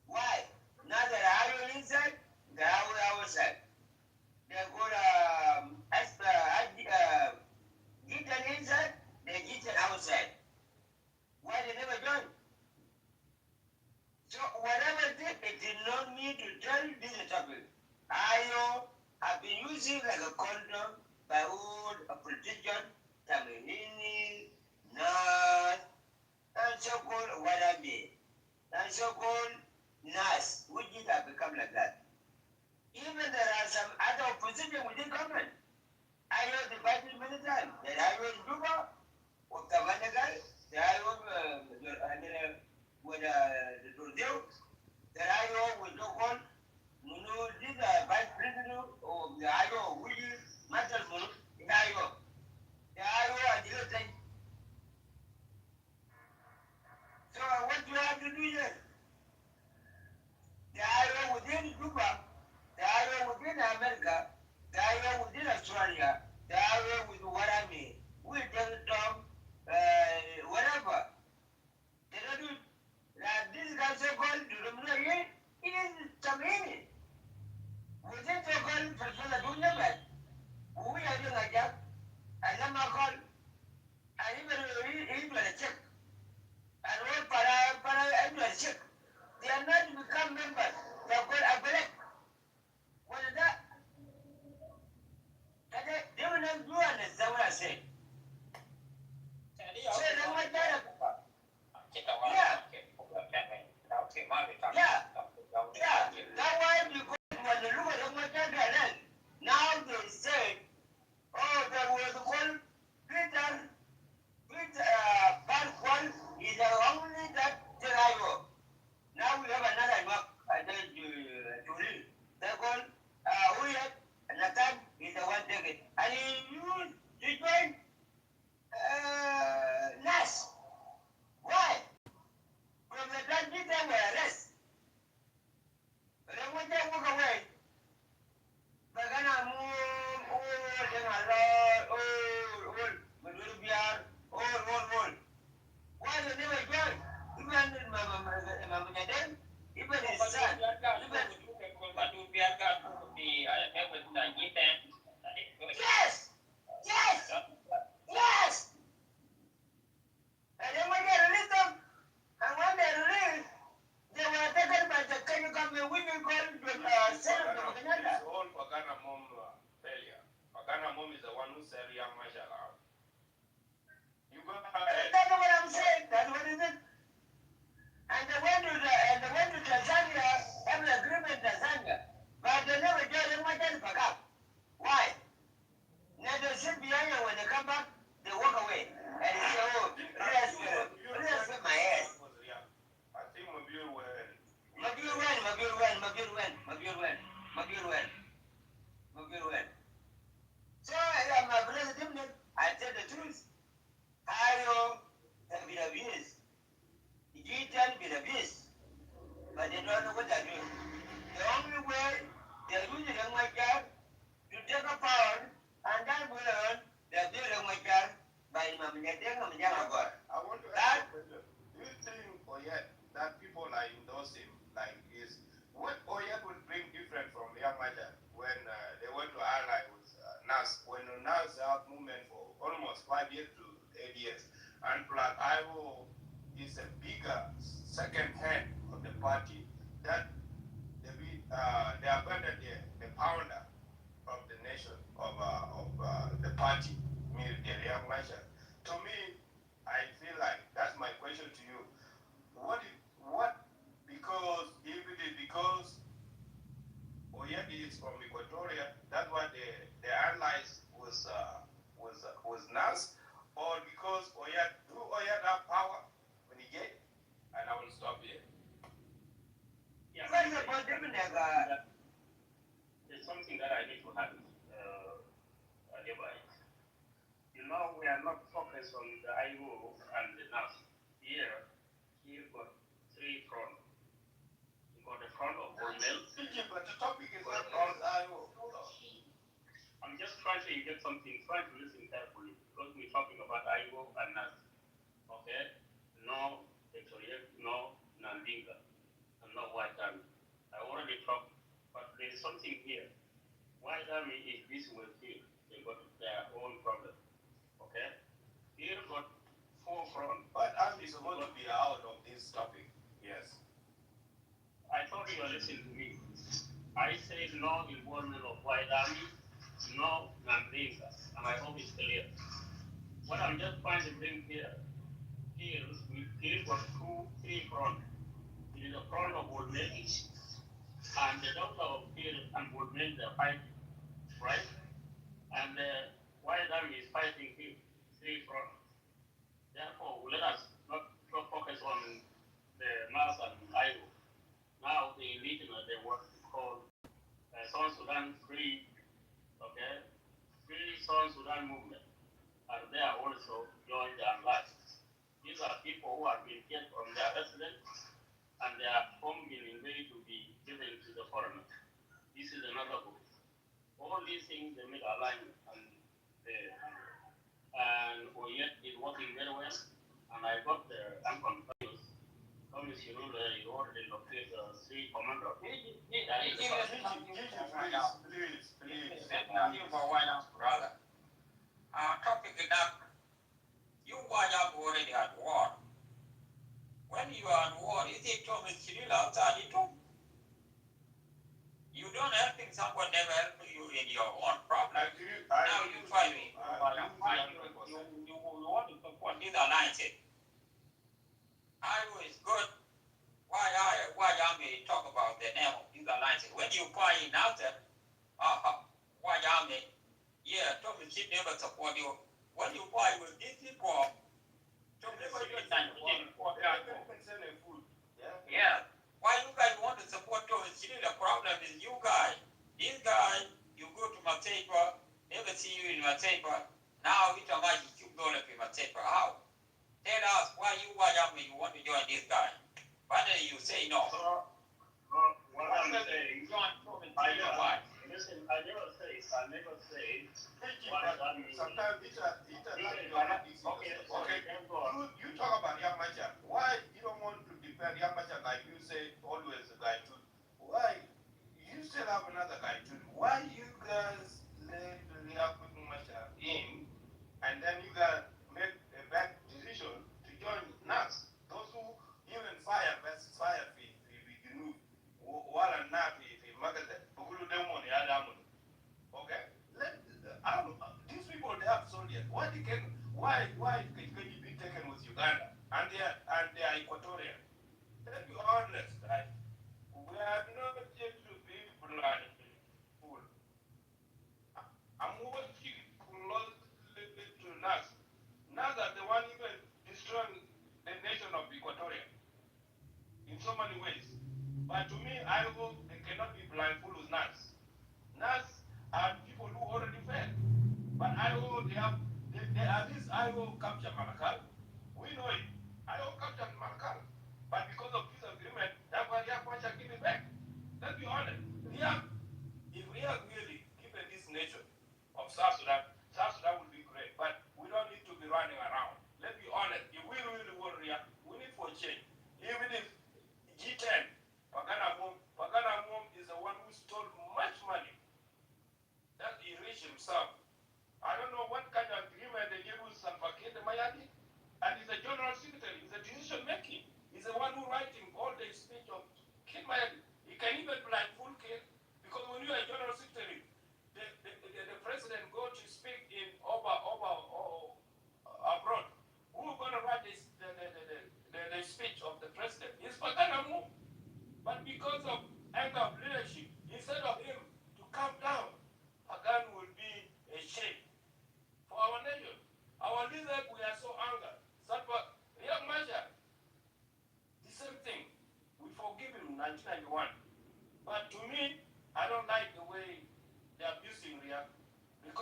Why? Now that IO inside, the IO outside. They go to G10 inside, they G10 outside. Why they never join? So whatever it did not need to tell this topic. IO have been using like a condom by all a politician, Tamanini, Nas, and so-called Wadabi, and so-called Nas, which it have become like that. Even there are some other opposition within government. I know the party many times. That I was Juba, or Kamanagai, that I was with the Turdio, that I know with no one, Munu, this vice president of the IO, which is Master Munu, in IO. The IO, I didn't think. So what do you have to do here? The IO within Juba, the IO within America, the IO within Australia, the IO with what I mean, we don't talk, whatever. They don't do this guy so-called Durumina, it is Tamini. Within so-called Persona Dunyaman, we are doing like that, and I'm not called, and even a check, and all para check. They are not to become members. They are called Abelek. What is that? They will not do understand what I say. So they want that. Yeah. That's why because when they look at them, what they're now they It's all Pagana Mom failure. Pagana Mom is the one who said Young Machar out. You go ahead. That's what I'm saying. That's what it is. And they went to Tanzania, have an agreement in Tanzania. But they never get him back up. Why? Now they sit behind you when they come back, they walk away. And they say, oh, rest my head. I think Mabir went. Mabir went. So, my president, I tell the truth. I have been abused. You can be abused. But they don't know what they're doing. The only way they're using my job to take a power and then we learn they're doing my job by nominating a God. I want to ask you a question. Do you think Oyet that people are endorsing like is what Oyet would bring different from Young Machar when they went to ally with NAS when NAS had movement for almost 5 years to 8 years and Black Ivo is a bigger second hand of the party that they abandoned the founder of the nation of the party, the Young Machar. To me, I feel like that's my question to you. Because if it is because Oyet is from Equatoria, that's why the allies was NAS, or because Oyet have power when he get, and I will stop here. Yeah, there's something that I need to have Levite. You know, we are not focused on the IO and the NAS. Here, you've got three fronts. You've got the front of Bornell. But the topic is not about IO. I'm just trying to get something, trying to listen carefully, because we're talking about IO and NAS. Okay? No Victoria, no Nandinga, and no White Army. I already talked, but there's something here. White Army is this way here. They got their own problem. Okay? Here got four fronts. White Army is supposed to be out of this topic. Yes. I thought you were listening to me. I said no involvement of White Army, no Nandinga, and I hope it's clear. What I'm just trying to bring here got three fronts. It is a front of Bornell, and the doctor of Kir and Bornell are fighting, right? And White Army is fighting here, three fronts. Therefore, let us not focus on the NAS and IO. Now they meeting at what is called South Sudan Free, okay? Free South Sudan movement. And they are also joined the alliance. These are people who have been kept from their residence and their home been invaded to be given to the foreigners. This is another group. All these things they make alignment and Oyet is working very well. And I got the unconscious commission he already located three commanders. Please. Brother. Topic enough. You wind up already at war. When you are at war, is it Thomas Chiril outside it? You don't helping someone never helping you in your own problem. Now you try to you want to support this alliance. Iowa is good. Why Army talk about the name of this alliance? When you buy in out there, why Army? Yeah, Thomas Chiril never support you. When you buy with these people, yeah. Why you guys want to support Thomas Chiril? The problem is you guys. This guy, you go to Matepa, never see you in Matepa. Now it's a magic you go to Matepa. How? Tell us why you want to join this guy. Why do you say no? What I'm saying, listen, I never say what I mean. Sometimes it's okay. You talk about Young Machar. Why you don't want to defend Young Machar like you say always the guy too? Why you still have another guy too? Why you guys let Young Machar in and then you guys make a bad decision to join NAS? Those who even fire versus fire fee, you know, while not if you market that,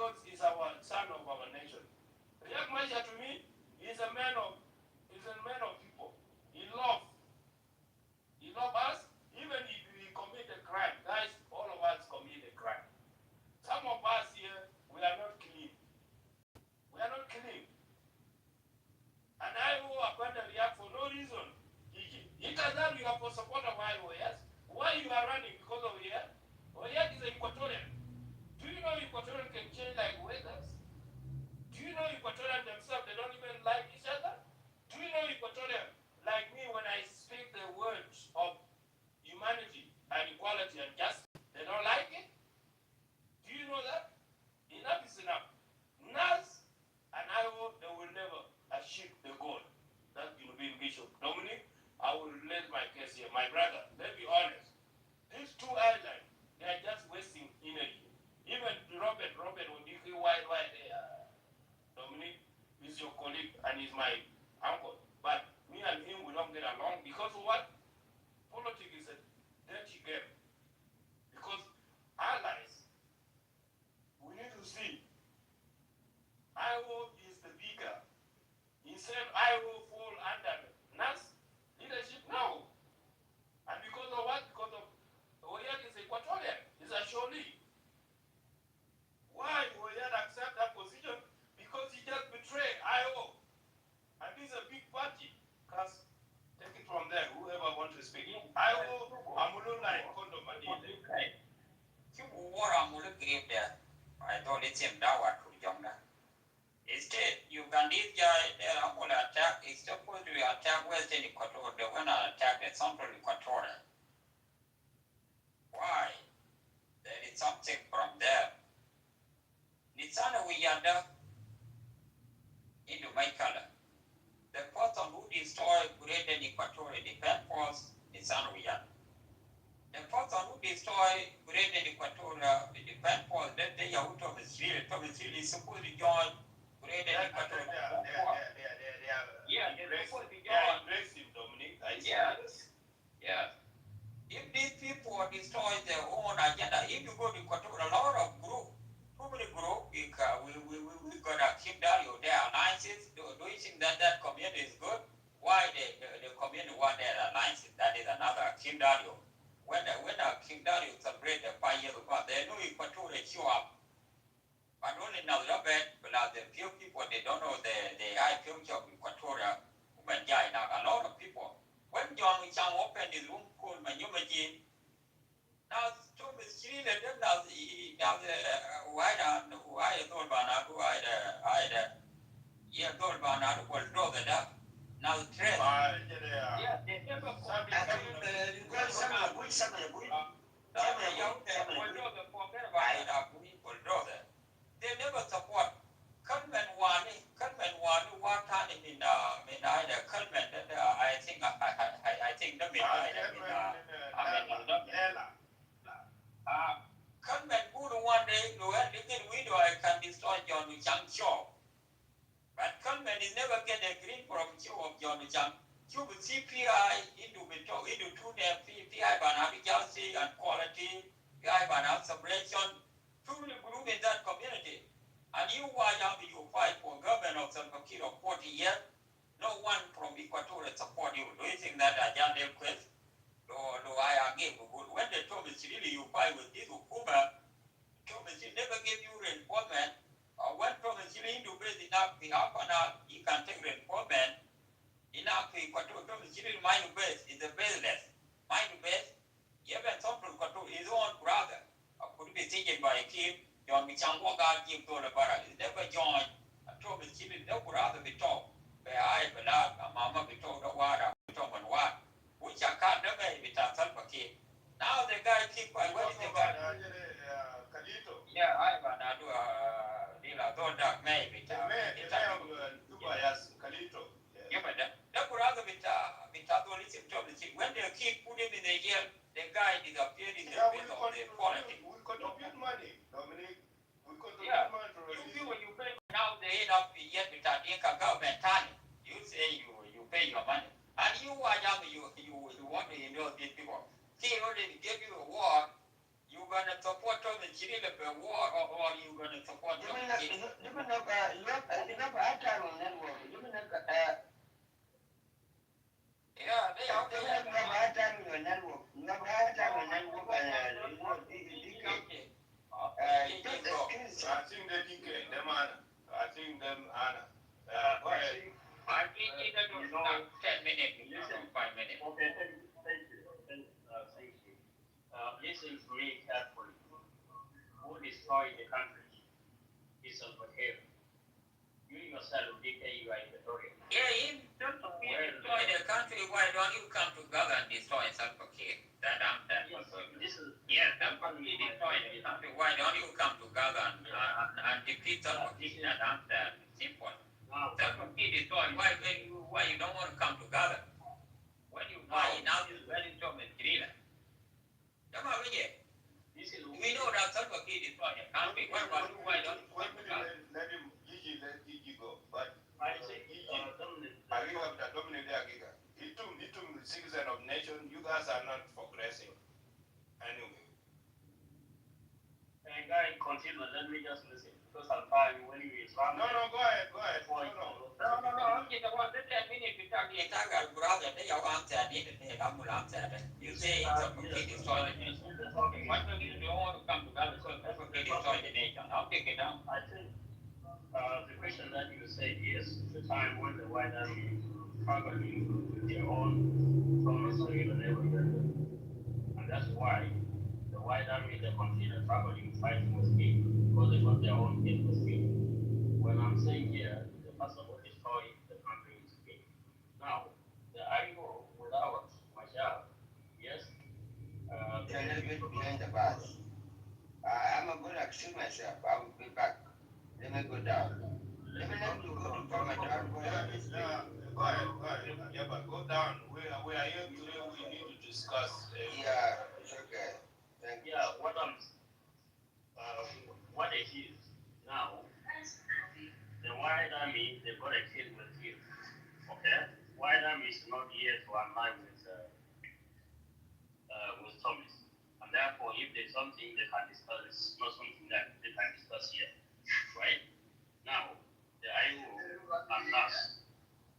because he's our son of our nation. Riek Machar to me is a man of people. He loves us, even if we commit a crime. Guys, all of us commit a crime. Some of us here, we are not clean. We are not clean. And I will abandon Riek for no reason. It does that you have for support of IOS. Why you are running because of Riek? Riek is an Equatorian. Do you know Equatorian can change like weathers? Do you know Equatorian themselves, they don't even like each other? Do you know Equatorian, like me, when I speak the words of humanity and equality and justice, they don't like it? Do you know that? Enough is enough. Nas and I hope they will never achieve the goal. That's going to be Bishop. Dominic, I will relate my case here. My brother, let's be honest. These two islands, they are just wasting energy. Even Robert will be why they are. Dominic is your colleague and is my uncle. But me and him, we don't get along because of what? Politics is a dirty game. Because allies, we need to see. Iowa is the bigger. Instead, Iowa fall under NAS leadership now. And because of what? Because of Oyek is Equatorian. He's a Sholi. Why Oyek accept that position? Because he just betrayed Iowa. And this is a big party. Because take it from there, whoever wants to speak. Iowa, Amulula, and Kondomani. What I'm looking at, I don't let him know what to young. Instead, you can leave the Angola attack, it's supposed to attack Western Equatorial, they want to attack the Central Equatorial. Why? There is something from there. Nitsana we yada into my color. The person who destroyed Greater Equatorial Defense Force, Nitsana we yada. The person who destroyed Greater Equatorial Defense Force, that they are out of the street, is supposed to join Greater Equatorial Defense Force. Yeah, they're supposed to join. Aggressive, Dominic. Yeah. If these people destroy their own agenda, if you go to Equatorial, a lot of groups, too many groups, we got a Kim Dario, their alliances. Do you think that community is good? Why the community want their alliances? That is another Kim Dario. When Kim Dario celebrate the 5 years ago, they know Equatorial show up. But only now the few people, they don't know the high future of Equatorial. A lot of people. When John Chang opened his room called Manyumaji, now to me, she let them now the why told Banana, told Banana will draw the duck. Now the trend. Yeah, they never they never support. Conman one what time in Conman I think the Conman good one day you had little window I can destroy John Chang Shaw. But Conman is never get a green from Joe of John Chang. You will CPI into 2 PI banana jealousy and quality, PI banana separation, truly group in that community. And you why you fight for government of San Francisco 40 years, no one from Equatorial support you. Do you think that a young quest? Do I give good? When they told me really you fight with this Ukuma, told me she never give you reinforcement. When Thomas really into base enough, the half an hour, he can take reinforcement. Enough Equatorial Thomas really mind base is the baseless. Mind base, even Central Equatorial his own brother. Could be taken by a kid. John Michangwaga give to the barrel. He never joined. I told me, she didn't know rather be taught. Where I belong, a mama be told the water, be told and what. Which I can't never be taught a kid. Now the guy keep by what is the guy? Yeah, I want to do a don't maybe. Yeah, but that would rather be when they keep putting in the year, the guy disappeared in the face of the politics. We contribute money, Dominic. We contribute money to you pay now the end of the year with a government time. You say you pay your money. And you are young, you want to know these people. He already gave you a award, you gonna support the Chile war or you gonna support the Chile? Yeah, they are I think they DK, them Anna. I think them Anna. Go ahead. I think it was not 10 minutes, listen, 5 minutes. Okay, thank you. Listen to me carefully. Who destroyed the country is Salva Kiir. You yourself, DK, you are Equatorial. Yeah, if you destroy the country, why don't you come together and destroy Salva Kiir? That I'm that. Yes, Salva Kiir destroyed the country. Why don't you come together and defeat Salva Kiir? That I'm that. Simple. Salva Kiir destroyed. Why you don't want to come together? When you find out is very strong and clear. Come on, will you? We know that Salva Kiir destroyed the country. Why don't you come together? Let Gigi go. But I say Gigi, I will have the dominant Giga. He took citizen of nation. You guys are not progressing. Anyway. And guy, continue. Let me just listen. Because I'm fine when you is wrong. No, go ahead. No. I'm just about 10 minutes to talk to your brother. They are on that. You say Salva Kiir destroyed the nation. Why don't you want to come together so Salva Kiir destroyed the nation? I'll take it down. I think the question that you said is the time when the White Army struggling with their own promissory and everything. And that's why the White Army, they continue struggling, fighting with me because they got their own interest. When I'm saying here, the person who destroyed the country is me. Now, the IGO without myself, yes. A little bit behind the bus. I'm a good excuse myself. I will be back. Let me go down. Let me go to former down. Go ahead. Yeah, but go down. We are here today. We need to discuss. Yeah, it's okay. Thank you. Yeah, what it is now, the White Army, they got a kid with you. Okay? White Army is not here to align with Thomas. And therefore, if there's something they can discuss, it's not something that they can discuss here. Right? Now, the IO and NAS,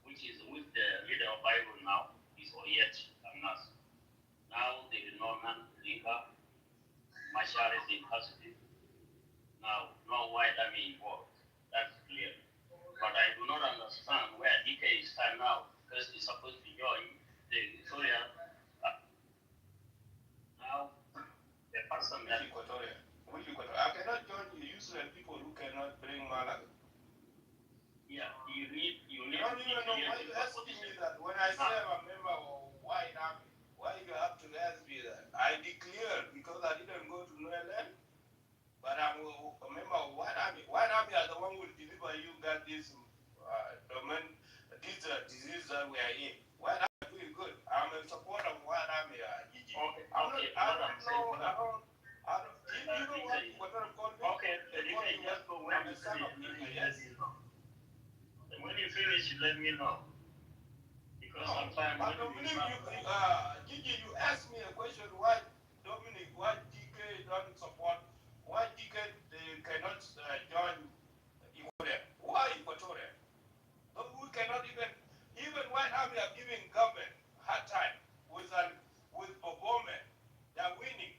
which is with the leader of IO now, is Oyet and NAS. Now, they do not have Linka. Mashar is in custody. Now, no White Army involved. That's clear. But I do not understand where DK is stand now, because he's supposed to join the Victoria. Now, the person that Equatorial. I cannot join the useless people who cannot bring Malaga. Yeah, you need. I don't even know why you asking me that. When I say I'm a member of White Army, why you have to ask me that? I declare because I didn't go to Noel, but I'm a member of White Army. White Army are the one who will deliver you got this disease that we are in. White Army are doing good. I'm in support of White Army, Gigi. Okay, I don't know what I'm called. Okay, just go when you finish. Yes. When you finish, let me know. Because sometimes Gigi, you asked me a question why DK don't support, why DK they cannot join Equatorial. Why Equatorial? We cannot even White Army are giving government hard time with Bobome. They are winning.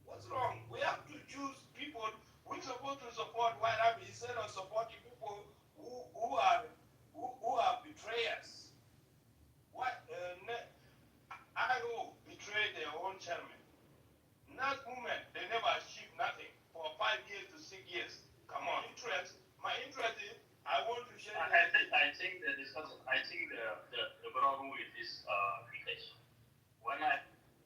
What's wrong? We have to choose people. We're supposed to support White Army instead of supporting people who are betrayers. What IO betrayed their own chairman. That movement, they never achieved nothing for 5 years to 6 years. Come on, my interest is I want to share. I think the problem with this application. When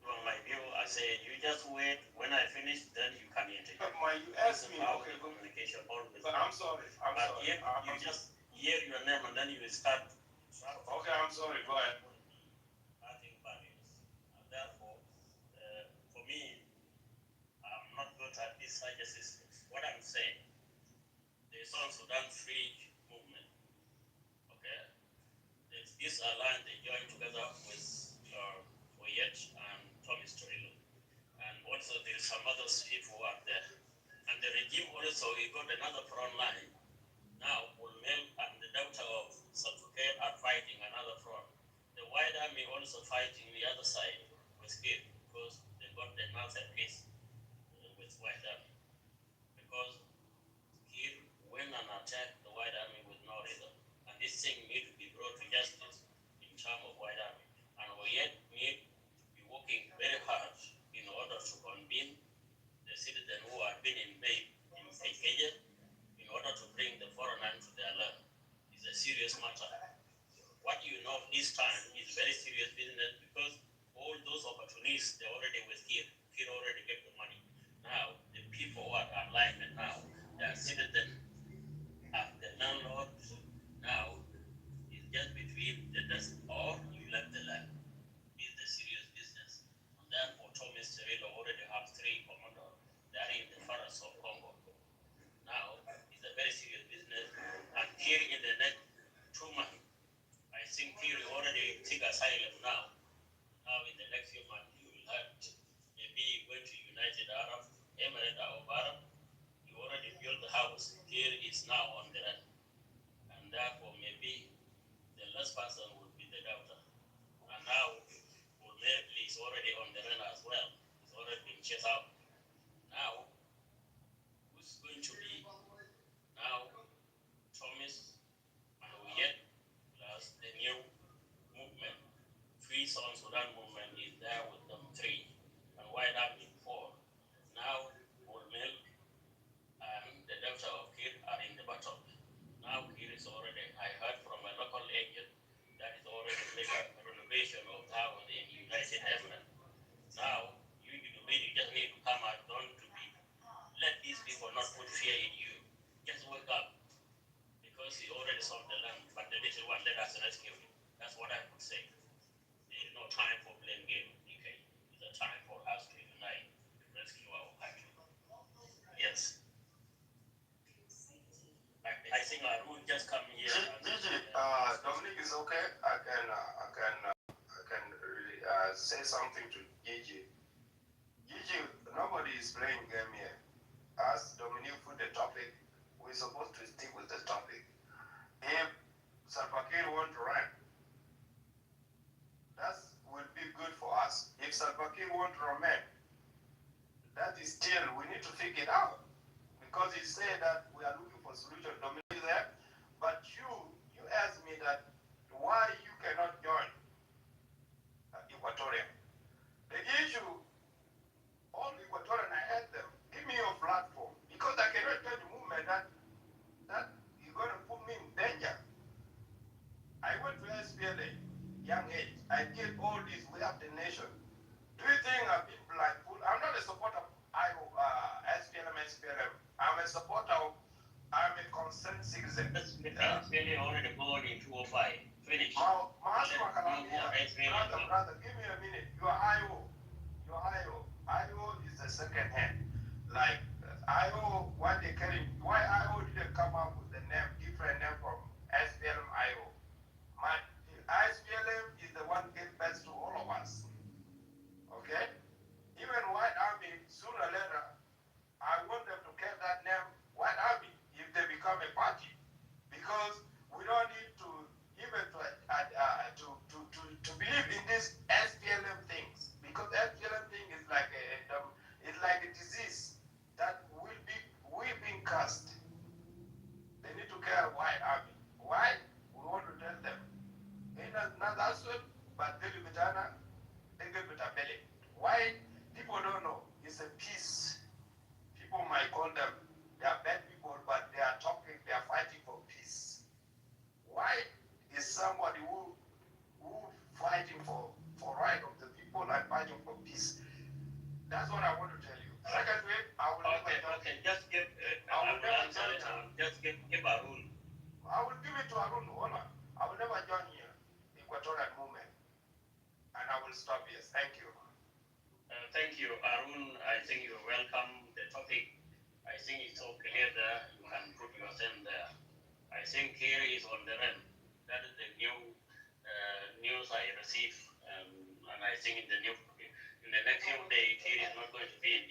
from my view, I say you just wait. When I finish, then you can interject. You ask me, okay, communication always. But I'm sorry. If you just hear your name and then you start. Okay, I'm sorry. Go ahead. I think values. And therefore, for me, I'm not good at this such a system. What I'm saying, the South Sudan Free Movement. Okay, this alliance they joined together with Oyet and Thomas Torilo. And what also there is some other people who are there. And the regime also, he got another front line. Now, Bulmel and the daughter of Salfakir are fighting another front. The White Army also fighting the other side with Kir because they got the another piece with White Army. Because Kir went and attacked the White Army with no reason. And this thing need to be brought to justice in terms of White Army. And we yet need to be working very hard in order to convene the citizens who have been invaded in Kenya in order to bring the foreigner to their land. It's a serious matter. What you know this time is very serious business because all those opportunists, they're already with Kir. Kir already gave the money. Now, the people who are alive and now, they are citizens of the landlord. Now, it's just between the dust or you left the land. It's a serious business. And therefore, Thomas Cirillo already have 3 commanders. They are in the forests of Congo. Now, it's a very serious business. And here in the next 2 months, I think here you already take asylum now. Now, in the next few months, you will have maybe going to United Arab Emirates or Arab. You already built the house. Here is now on the run. And therefore, maybe the last person will be the daughter. And now, Bulmel is already on the run as well. He's already been chased out. Now, who's going to be now Thomas and Oyet plus the new movement? Free South Sudan movement is there with them 3 and White Army 4. Now, Bulmel and the daughter of Kir are in the battle. Now, Kir is already, I heard from a local agent that is already made a renovation of house in United Emirates. Now, you just need to come out, don't to be, let these people not put fear in you. Just wake up, because he already sold the land, but the little one let us rescue him. That's what I could say. There is no time for blame game, okay? It's a time for us to unite to rescue our country. Yes. I think I will just come here. Gigi, Dominic is okay. I can really say something to Gigi. Gigi, nobody is playing game here. As Dominic put the topic, we're supposed to stick with the topic. If Salva Kiir want to run, that will be good for us. If Salva Kiir want to remain, that is still, we need to figure it out. Because he said that we are looking for solution. Dominic is there, but you asked me that why you cannot join Equatorial. The issue, all Equatorian, I asked them, give me your platform, because I cannot join the movement that is going to put me in danger. I went to SPLA, young age. I did all this. We have the nation. Do you think I've been blindfolded? I'm not a supporter of SPLM. I'm a supporter of, I'm a concerned citizen. SPLA already gone in 205. Finish. Brother, give me a minute. You are IO. IO is the second hand. Like, IO, why IO didn't come up with the name, different name from SPLM IO? SPLM is the one that gives best to all of us. Okay? Even White Army, sooner or later, I want them to get that name, White Army, if they become a party. Because we don't need to even to believe in this SPLM things. Because SPLM thing is like a disease that we've been cursed. They need to care White Army. Why? We want to tell them. Not that soon, but why people don't know? It's a peace. People might call them, they are bad people, but they are fighting for peace. Why is somebody who fighting for right of the people and fighting for peace? That's what I want to tell you. Secondly, I will just give Arun. I will give it to Arun. Hold on. I will never join here, Equatorial Movement. And I will stop here. Thank you. Thank you, Arun. I think you're welcome. The topic, I think it's so clear there. You can put yourself there. I think here is on the run. That is the new news I received, and I think in the next few days here is not going to be in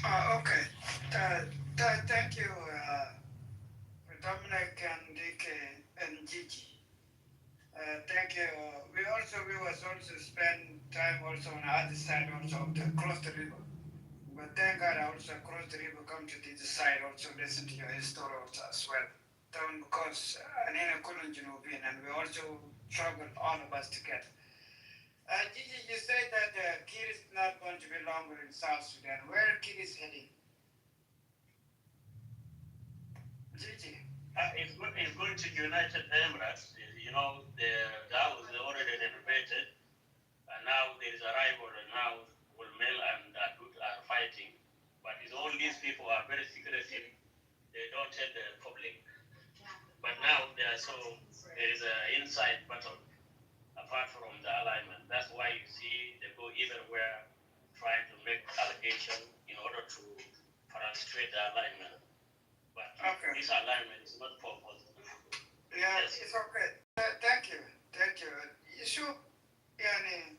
Okay. Thank you, Dominic and Dike and Gigi. Thank you. We was also spend time also on the other side also of the cross the river. But thank God I also cross the river, come to this side also listen to your history also as well. Because Anina couldn't you know and we also struggle all of us together. Gigi, you said that Kir is not going to be longer in South Sudan. Where Kir is heading? Gigi. It's going to United Emirates. You know, that was already renovated, and now there is a rival, and now Wilmel and Adut are fighting. But all these people are very secretive. They don't tell the public. But now there is an inside battle apart from the alignment. That's why you see they go everywhere trying to make allegation in order to frustrate the alignment. But this alignment is not purpose. Yeah, yes. It's okay. Thank you. Thank you. You should, yani,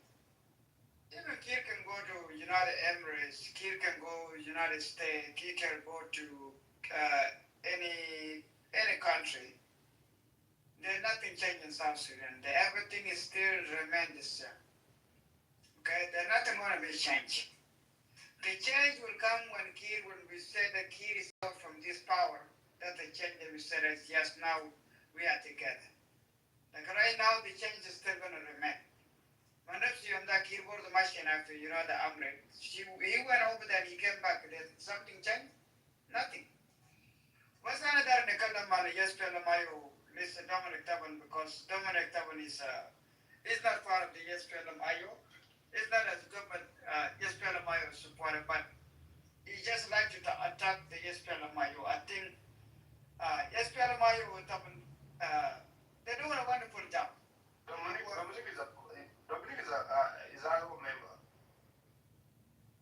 even Kir can go to United Emirates, Kir can go United States, Kir can go to any country. There's nothing changed in South Sudan. Everything is still remain the same. Okay, there's nothing going to be changed. The change will come when we say that Kir is out from this power. That's the change that we said is yes, now we are together. Like right now, the change is still going to remain. When you on that Kir was the machine after the Amrit, he went over there, he came back. Did something change? Nothing. What's another Nikalamana? Yes, Pelamayo. Listen, Dominic Taban, because Dominic Taban is not part of the Yes Pelamayo. It's not as good, but Yes Pelamayo supporter, but he just like to attack the Yes Pelamayo. I think Yes Pelamayo they're doing a wonderful job. Dominic is our member.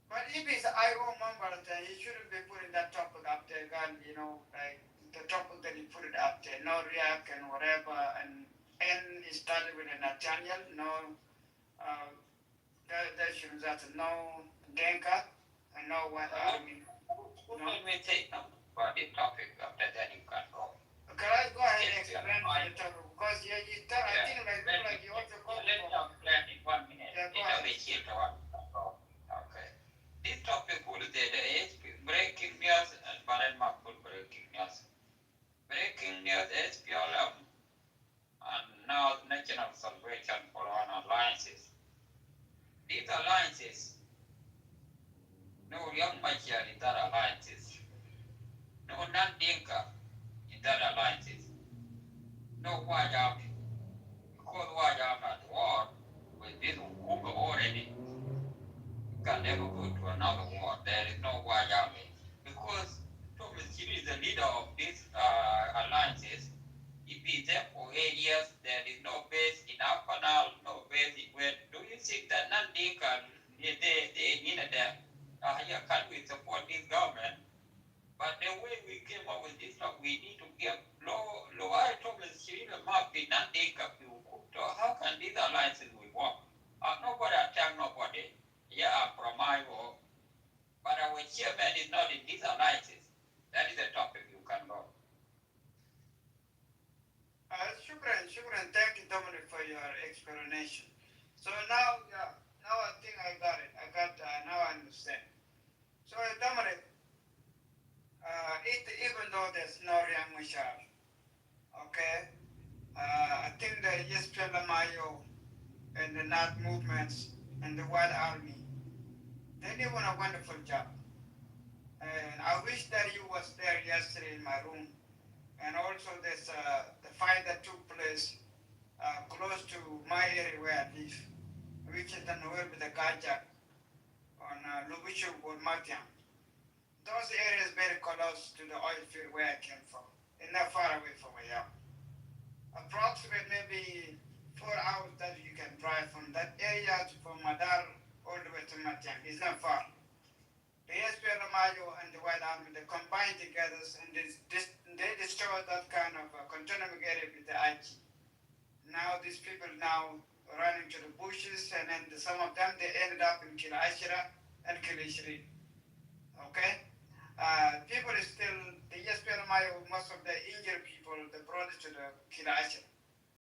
But if he's an IO member, then he shouldn't be putting that topic up there, God, like the topic that he put it up there, no react and whatever, and he started with a Nathaniel, no, that should that no Denka, and no what army. Who will we take them for the topic after that you can go? Can I go ahead and explain the topic? Because I think like you also go. Let's explain in 1 minute. Yeah, go ahead. Okay. This topic will be the breaking news and Baran Makul breaking news. Breaking news SPLM and now National Salvation for One alliances. These alliances, no young Machar in that alliances, no non-Dinka in that alliances, no Wajab, because Wajab at war with this Ukuba already. You can never go to another war. There is no Wajab. Because Thomas Chiri is the leader of these alliances. If he's there for 8 years, there is no base in Apanal, no base in where. Do you think that non-Dinka, they needed them? Here can we support this government? But the way we came up with this stuff, we need to give low I Thomas Chiri must be non-Dinka. How can these alliances will work? Nobody attack nobody. Yeah, from Iowa. But our chairman is not in these alliances. That is a topic you can go. Shukran. Thank you, Dominic, for your explanation. So now I think I got it. Now I understand. So, Dominic, even though there's no Riang Machar, okay, I think the Yespela Mayo and the North movements and the White Army, they did a wonderful job. And I wish that you was there yesterday in my room. And also there's the fight that took place close to my area where I live, which is the Noel with the Gajak on Lubishu Matian. Those areas very close to the oil field where I came from, and not far away from where I am. Approximately maybe 4 hours that you can drive from that area from Madar all the way to Matian. It's not far. The SPLMIO and the White Army, they combined together and they destroyed that kind of autonomous area with the IG. Now these people now running to the bushes, and then some of them, they ended up in Kila Ashira and Kila Ishri. Okay? People is still, the SPLMIO, most of the injured people, they brought it to the Kirasha.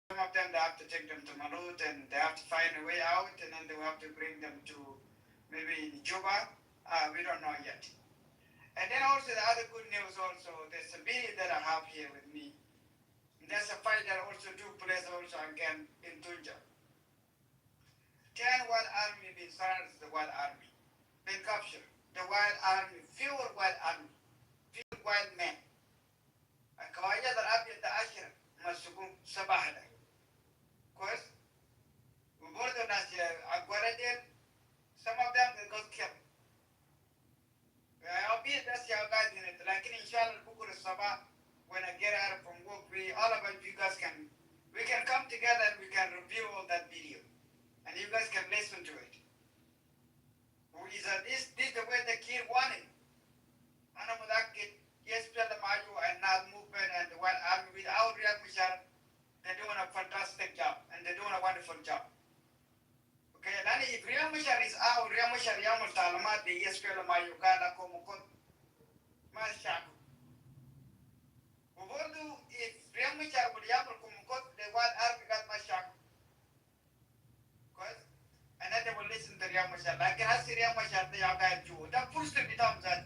Some of them, they have to take them to Marut and they have to find a way out and then they will have to bring them to maybe in Juba. We don't know yet. And then also the other good news also, there's a video that I have here with me. There's a fight that also took place also again in Tunja. 10 White Army been silenced, the White Army. Been captured. The White Army, fewer White Army, fewer white men. الكواجد الأبيض ده 10 مسكون 7 ده. كويس؟ وبرضه ناس أقوالدين, some of them they got killed. أبيض ده سياقات هنا, لكن إن شاء الله بكرة الصباح when I get out from work, all of us, you guys we can come together and we can review all that video. And you guys can listen to it. This is the way the kid wanted. أنا متأكد يسبل معجو and not movement and the White Army without Riek Machar, they're doing a fantastic job and they're doing a wonderful job. Okay, then if Riek Machar is out, Riek Machar يعمل تعليمات يسبل معجو قال لكم وكن ما شاكو. وبرضو if Riek Machar would يعمل كم the White Army قال ما شاكو. كويس؟ and then they will listen to Riek Machar. لكن هسه Riek Machar ده يعقاد جو. ده فرصة بتاعهم ذات.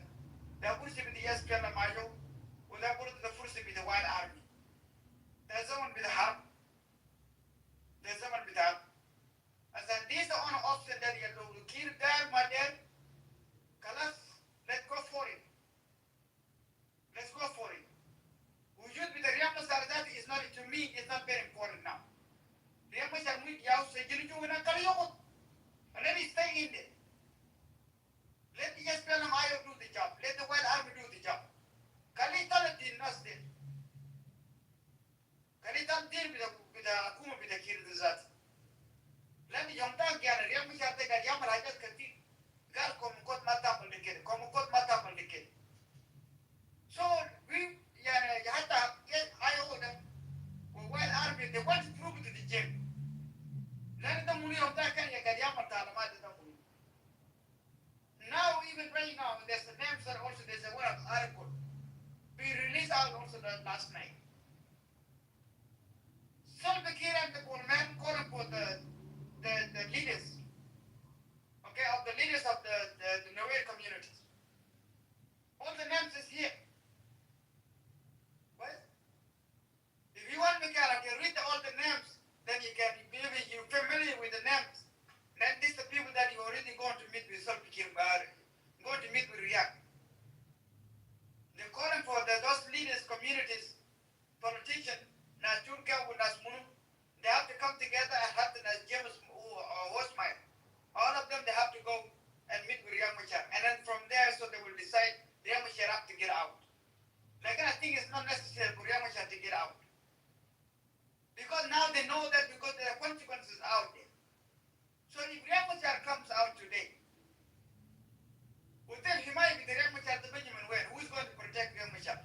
ده فرصة بتاع يسبل معجو. وده برضو ده فرصة بتاع White Army. ده زمن بتاع حرب. ده زمن بتاع. And this is the only option that you do. Kill there, my dad. Kalas, let's go for it. Let's go for it. Wujud with the Riek Machar that is not, to me, it's not very important now. Riek Machar moet jou zeggen, jullie doen een kalioot. And let it stay in there. Let the SPLM-IO do the job. Let the White Army do the job. Kalital din nas din. Kalital din bida akuma bida kirdu zat. Let the young dog get Riek Machar te gal yamal hajat kati. Gal komukot mata malikid. Komukot mata malikid. So we hatta IO them White Army they want to prove it to the gym. Let them muli young dog can gal yamal talamat them muli. Now even right now there's the names that also there's a word article. We released out also last night. Salva Kiir and the Bullman calling for the leaders, okay, of the leaders of the Nuer communities. All the names is here. What? If you want me to read all the names, then you can, maybe you're familiar with the names. Then these are the people that you're already going to meet with Salva Kiir, going to meet with Riek. They're calling for those leaders, communities, politicians, Najurka or Nasmunu, they have to come together and have the James Hosmai. All of them, they have to go and meet with Riek Machar. And then from there, so they will decide Riek Machar have to get out. Like, I think it's not necessary for Riek Machar to get out. Because now they know that because there are consequences out there. So if Riek Machar comes out today, well, then he might be the Riek Machar, the Benjamin Wayne. Who's going to protect Riek Machar?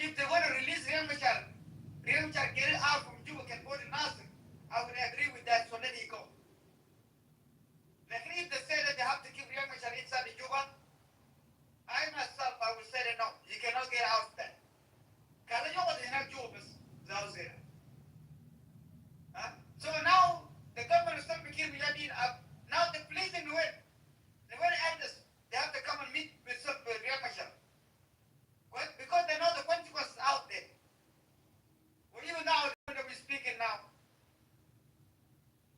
If they want to release Riek Machar get it out from Juba, can go to Nasser, I would agree with that, so let it go. Like if they say that they have to keep Riek Machar inside the Juba, I myself, I would say that no, you cannot get out of that. Because the Juba is not Juba, Zawzira. So now, the government is not making me up. Now the police in Nuer elders, they have to come and meet with Riek Machar. Well, because they know the consequences out there. Well, even now, when we're speaking now,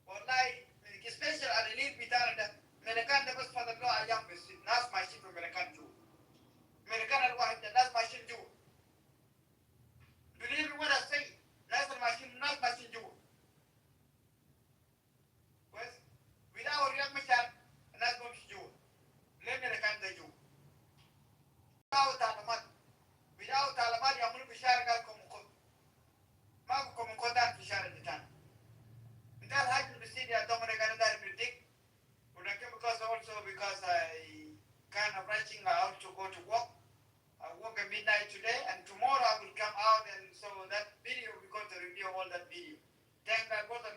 wallahi, especially at the lead bitana da, American da bas fadar lo ayam bas, nas machine for American Jew. American al wahid da nas machine Jew. Believe me when I say, nas machine Jew. Well, without Riek Machar, nas machine Jew. Let American da Jew. Without Talamat, Yamul Bishar gal Komukot. Magu Komukotan Bishar at the time. That happened to see the Dominican that predict. Because I kind of rushing out to go to work. I work at midnight today, and tomorrow I will come out, and so that video, we're going to review all that video. Thank God for the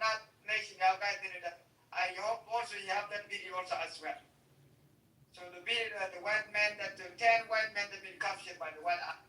Nation, I hope also you have that video also as well. So the the white man, that the 10 white men that been captured by the white army.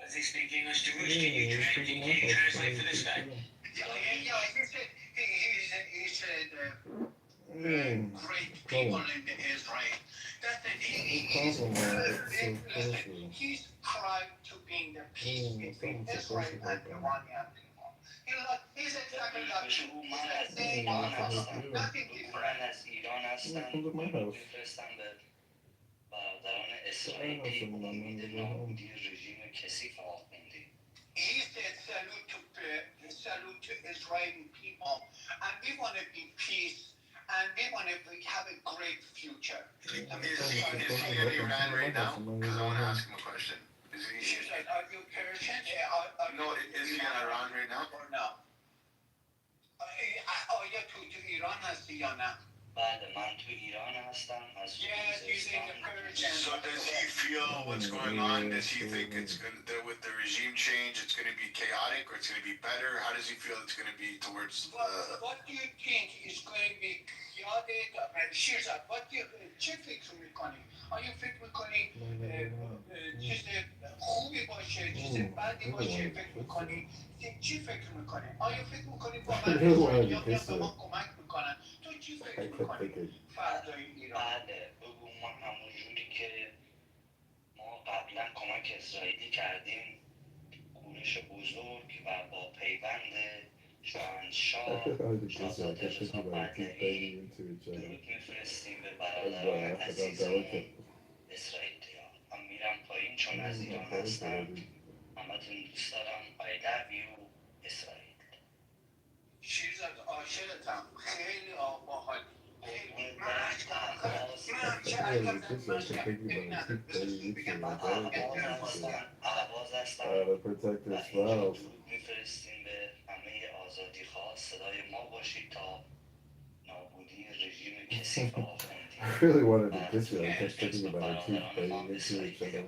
Does he speak English? Jewish? Can you translate for this guy? Yeah, he said great people in Israel. He's tried to bring the peace between Israel and Iranian people. He's exactly like you. Nothing different. He said salute to Israeli people, and we want to be peace, and we want to have a great future. Is he in Iran right now? Because I want to ask him a question. Is he? She said, "Are you Persian?" No, is he in Iran right now? Or no? آیا تو ایران هستی یا نه؟ بله من تو ایران هستم از Yes, he's in the Persian. So does he feel what's going on? Does he think it's going to, with the regime change, it's going to be chaotic or it's going to be better? How does he feel it's going to be towards? What do you think is going to be chaotic? Shirzad, what do you چه فکر میکنی؟ آیا فکر میکنی چیز خوبی باشه، چیز بدی باشه فکر میکنی؟ چی فکر میکنی؟ آیا فکر میکنی واقعا اسرائیلی‌ها میان به ما کمک میکنن؟ تو چی فکر میکنی؟ فردای ایران. بله بگو ما همونجوری که ما قبلا کمک اسرائیلی کردیم کورش بزرگ و با پیوند شاهنشاه شاهزاده رضا پهلوی درود میفرستیم به برادران عزیزمون اسرائیلیا. من میرم پایین چون از ایران هستم. همتون دوست دارم. I love you اسرائیل. شیرزاد عاشقتم. خیلی باحال. میفرستیم به همه آزادی خواه صدای ما باشید تا نابودی رژیم کثیف آخوندی. I really wanted to kiss you. I kept thinking about it too, biting into each other.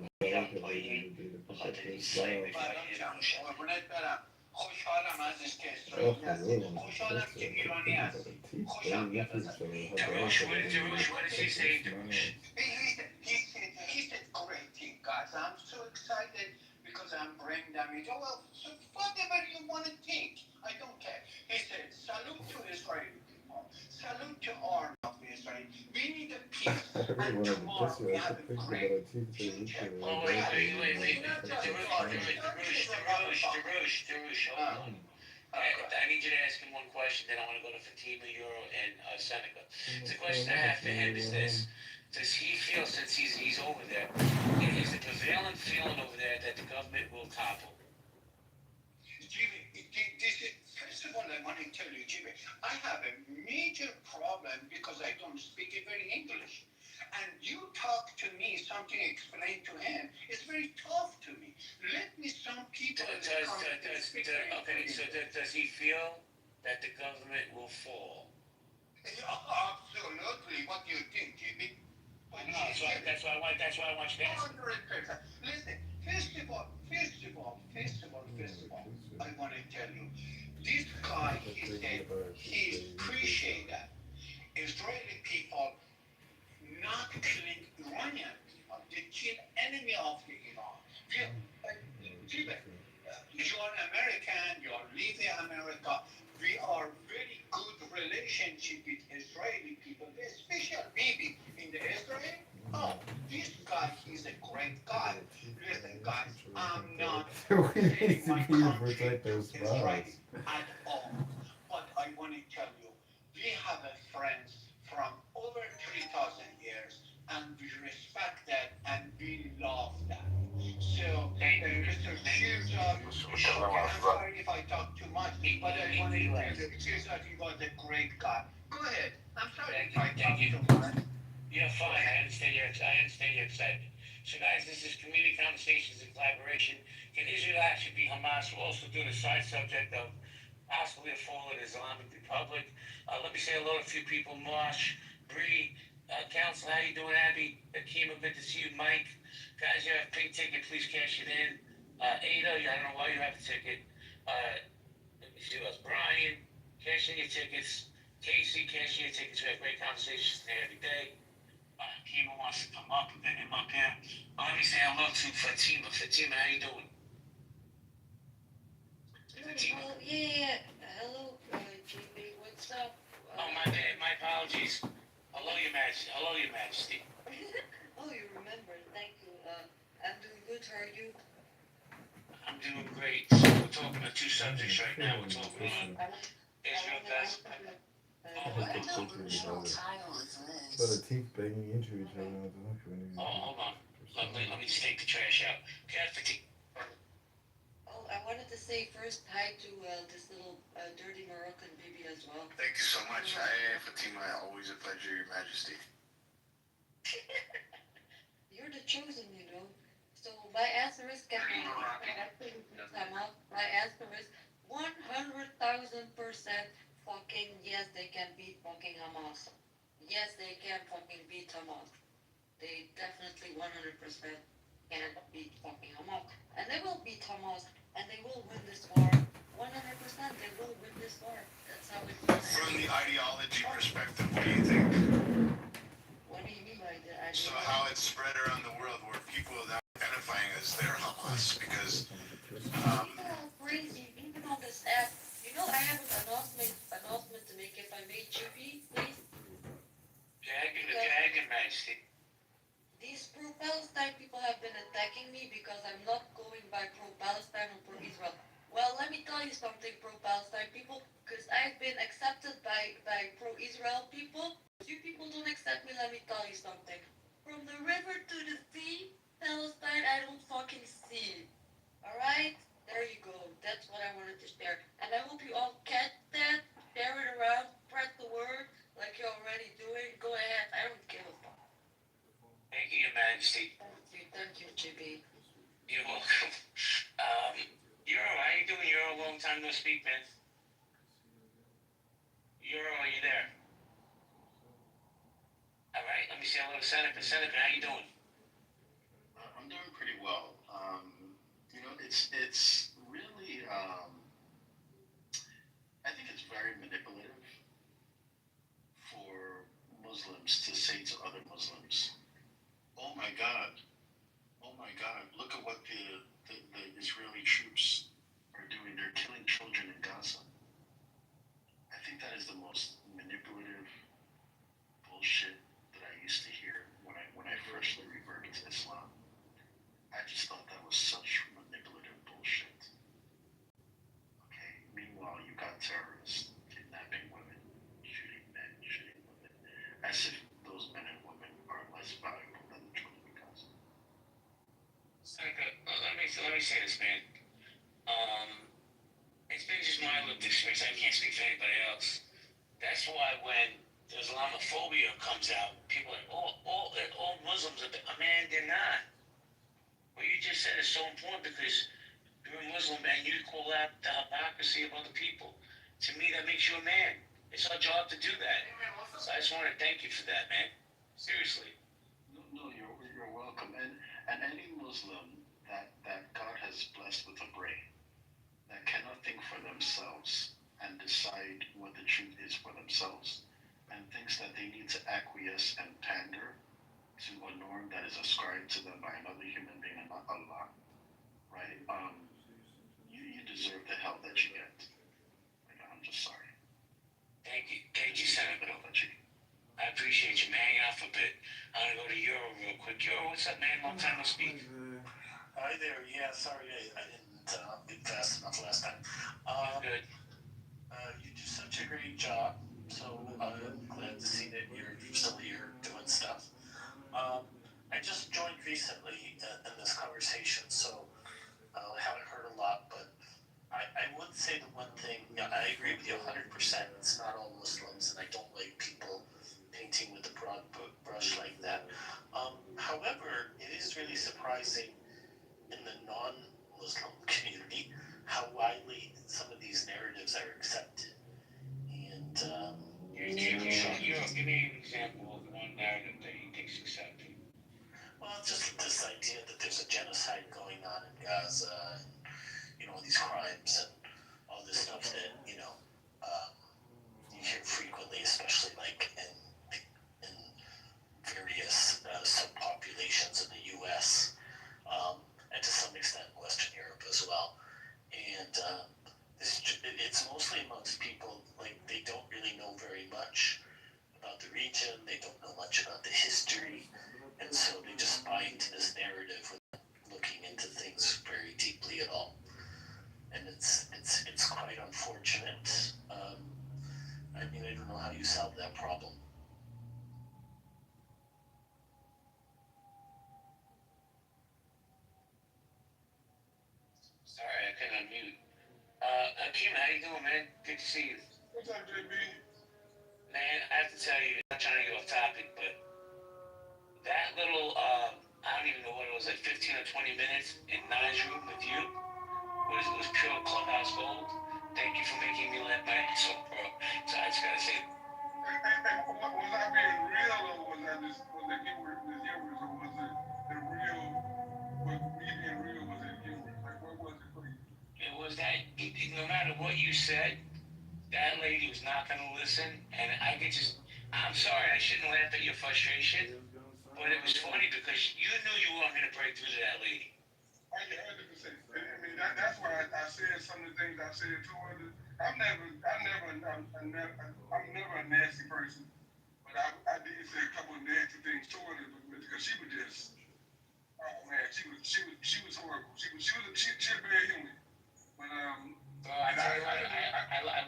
خوشحالم ازش که اسرائیلی هستی. خوشحالم که ایرانی هستی. خوشحالم که Darush, what did he say, Darush? He said great thing, guys. I'm so excited because I'm bringing them in. Oh, well, so whatever you want to think, I don't care. He said, salute to Israeli people. Salute to army of Israel. We need a peace. And tomorrow we have a great future. Oh, wait, Darush, hold on. I need you to ask him one question, then I want to go to Fatima, Euro, and Seneca. The question I have for him is this. Does he feel, since he's over there, is the prevailing feeling over there that the government will topple? Jimmy, first of all, I want to tell you, Jimmy, I have a major problem because I don't speak very English. And you talk to me, something explained to him, it's very tough to me. Let me some people... Does he feel that the government will fall? Absolutely. What do you think, Jimmy? That's why I want you to ask. 100%. Listen, first of all, I want to tell you, this guy, he said, he appreciated Israeli people not killing Iranian people. They kill enemy of the Iran. You are American, you are leaving America. We are very good relationship with Israeli people, especially maybe in the Israel. Oh, this guy is a great guy. Listen, guys, I'm not We need to be to protect those Israel spots. at all. But I want to tell you, we have a friends from over 3,000 years, and we respect that and we love that. So, Mr. Shirzad, I'm sorry if I talk too much, but I want to tell you, Shirzad, he was a great guy. Go ahead. I'm sorry if I talk too much. You're fine. I understand your excitement. So, guys, this is Community Conversations and Collaboration. Can Israel actually be Hamas? We're also doing a side subject of possibly a fallen Islamic Republic. Let me say hello to a few people. Marsh, Bree, Council, how you doing, Abby? Akima, good to see you. Mike, guys, you have a pink ticket. Please cash it in. Ada, I don't know why you have a ticket. Let me see what's Brian, cash in your tickets. Casey, cash in your tickets. We have great conversations today every day. Akima wants to come up and him up here. Let me say hello to Fatima. Fatima, how you doing? Fatima. Oh, yeah. Hello, JB. What's up? Oh, my bad. My apologies. Hello, Your Majesty. Hello, Your Majesty. Oh, you remember. Thank you. I'm doing good. How are you? I'm doing great. So we're talking about two subjects right now. We're talking about Israel Gaza. But the teeth banging into each other. Oh, hold on. Let me just take the trash out. Okay, Oh, I wanted to say first hi to this little dirty Moroccan baby as well. Thank you so much. Fatima, always a pleasure, Your Majesty. You're the chosen, you know. So my answer is can my answer is 100,000% fucking yes, they can beat fucking Hamas. Yes, they can fucking beat Hamas. They definitely 100% can beat fucking Hamas. And they will beat Hamas. And they will win this war. 100% they will win this war. That's how it is. From the ideology perspective, what do you think? What do you mean by the ideology? So how it's spread around the world where people are now identifying as their Hamas because People are crazy, even on this app. You know, I have an announcement to make if I may, Chippy, please. Dragon Majesty. These pro-Palestine people have been attacking me because I'm not going by pro-Palestine or pro-Israel. Well, let me tell you something, pro-Palestine people, because I've been accepted by pro-Israel people. If you people don't accept me, let me tell you something. From the river to the sea, Palestine, I don't fucking see. Alright? There you go. That's what I wanted to share. And I hope you all catch that, share it around, spread the word like you're already doing. Go ahead. I don't give a fuck. Thank you, Your Majesty. Thank you, JB. You're welcome. Euro, how you doing, Euro? Long time no speak, man. Euro, are you there? All right, let me see a little Seneca. Seneca, how you doing? I'm doing pretty well. It's really, I think it's very manipulative for Muslims to say to other Muslims, oh my God, look at what the Israeli troops are doing. They're killing children in Gaza. I think that is the most manipulative bullshit that I used to hear when I freshly reverted to Islam. I just thought that was such manipulative bullshit. Okay, meanwhile you got terrorists kidnapping women, shooting men, shooting women, as if those men and women are less valuable than the children in Gaza. Seneca, let me say this, man. It's been just my lived experience. I can't speak for anybody else. That's why when the Islamophobia comes out, people are like, all Muslims are, man, they're not. What you just said is so important because you're a Muslim and you call out the hypocrisy of other people. To me, that makes you a man. It's our job to do that. So I just want to thank you for that, man. Seriously. No, you're welcome. And any Muslim that God has blessed with a brain that cannot think for themselves and decide what the truth is for themselves and thinks that they need to acquiesce and pander to a norm that is ascribed to them by another human being and not Allah, right? You deserve the hell that you get. Like, I'm just sorry. Thank you, Senator. I appreciate you, man. Hang out for a bit. I'm gonna go to Euro real quick. Euro, what's up, man? Long time no speak. Hi there. Yeah, sorry I didn't get fast enough last time. Good. You do such a great job, so I'm glad to see that you're still here doing stuff. I just joined recently in this conversation, so I haven't heard a lot, but I would say the one thing, yeah, I agree with you 100%. It's not all Muslims, and I don't like people painting with a broad brush like that. However, it is really surprising in the non-Muslim community how widely some of these narratives are accepted. And Give me an example of one narrative that you think is accepted. well, just this idea that there's a genocide going on in Gaza, and these crimes and all this stuff that you hear frequently, especially like in various subpopulations in the U.S. And to some extent Western Europe as well. And this on mute. Kim, how you doing, man? Good to see you. What's up, JB? Man, I have to tell you, I'm not trying to get off topic, but that little, I don't even know what it was, like 15 or 20 minutes in Nine's room with you was pure clubhouse gold. Thank you for making me laugh my ass off, bro. So I just gotta say, Was I being real or was I just, was it humorous or was it the real, was me being real, was it humorous? Like, what was it for you? it was that no matter what you said, that lady was not gonna listen, and I could just, I'm sorry, I shouldn't laugh at your frustration, but it was funny because you knew you weren't gonna break through to that lady. Oh, yeah, 100%. I mean, that's why I said some of the things I said to her. I'm never a nasty person, but I did say a couple of nasty things to her because she was just, oh man, she was horrible. She a bad human. But I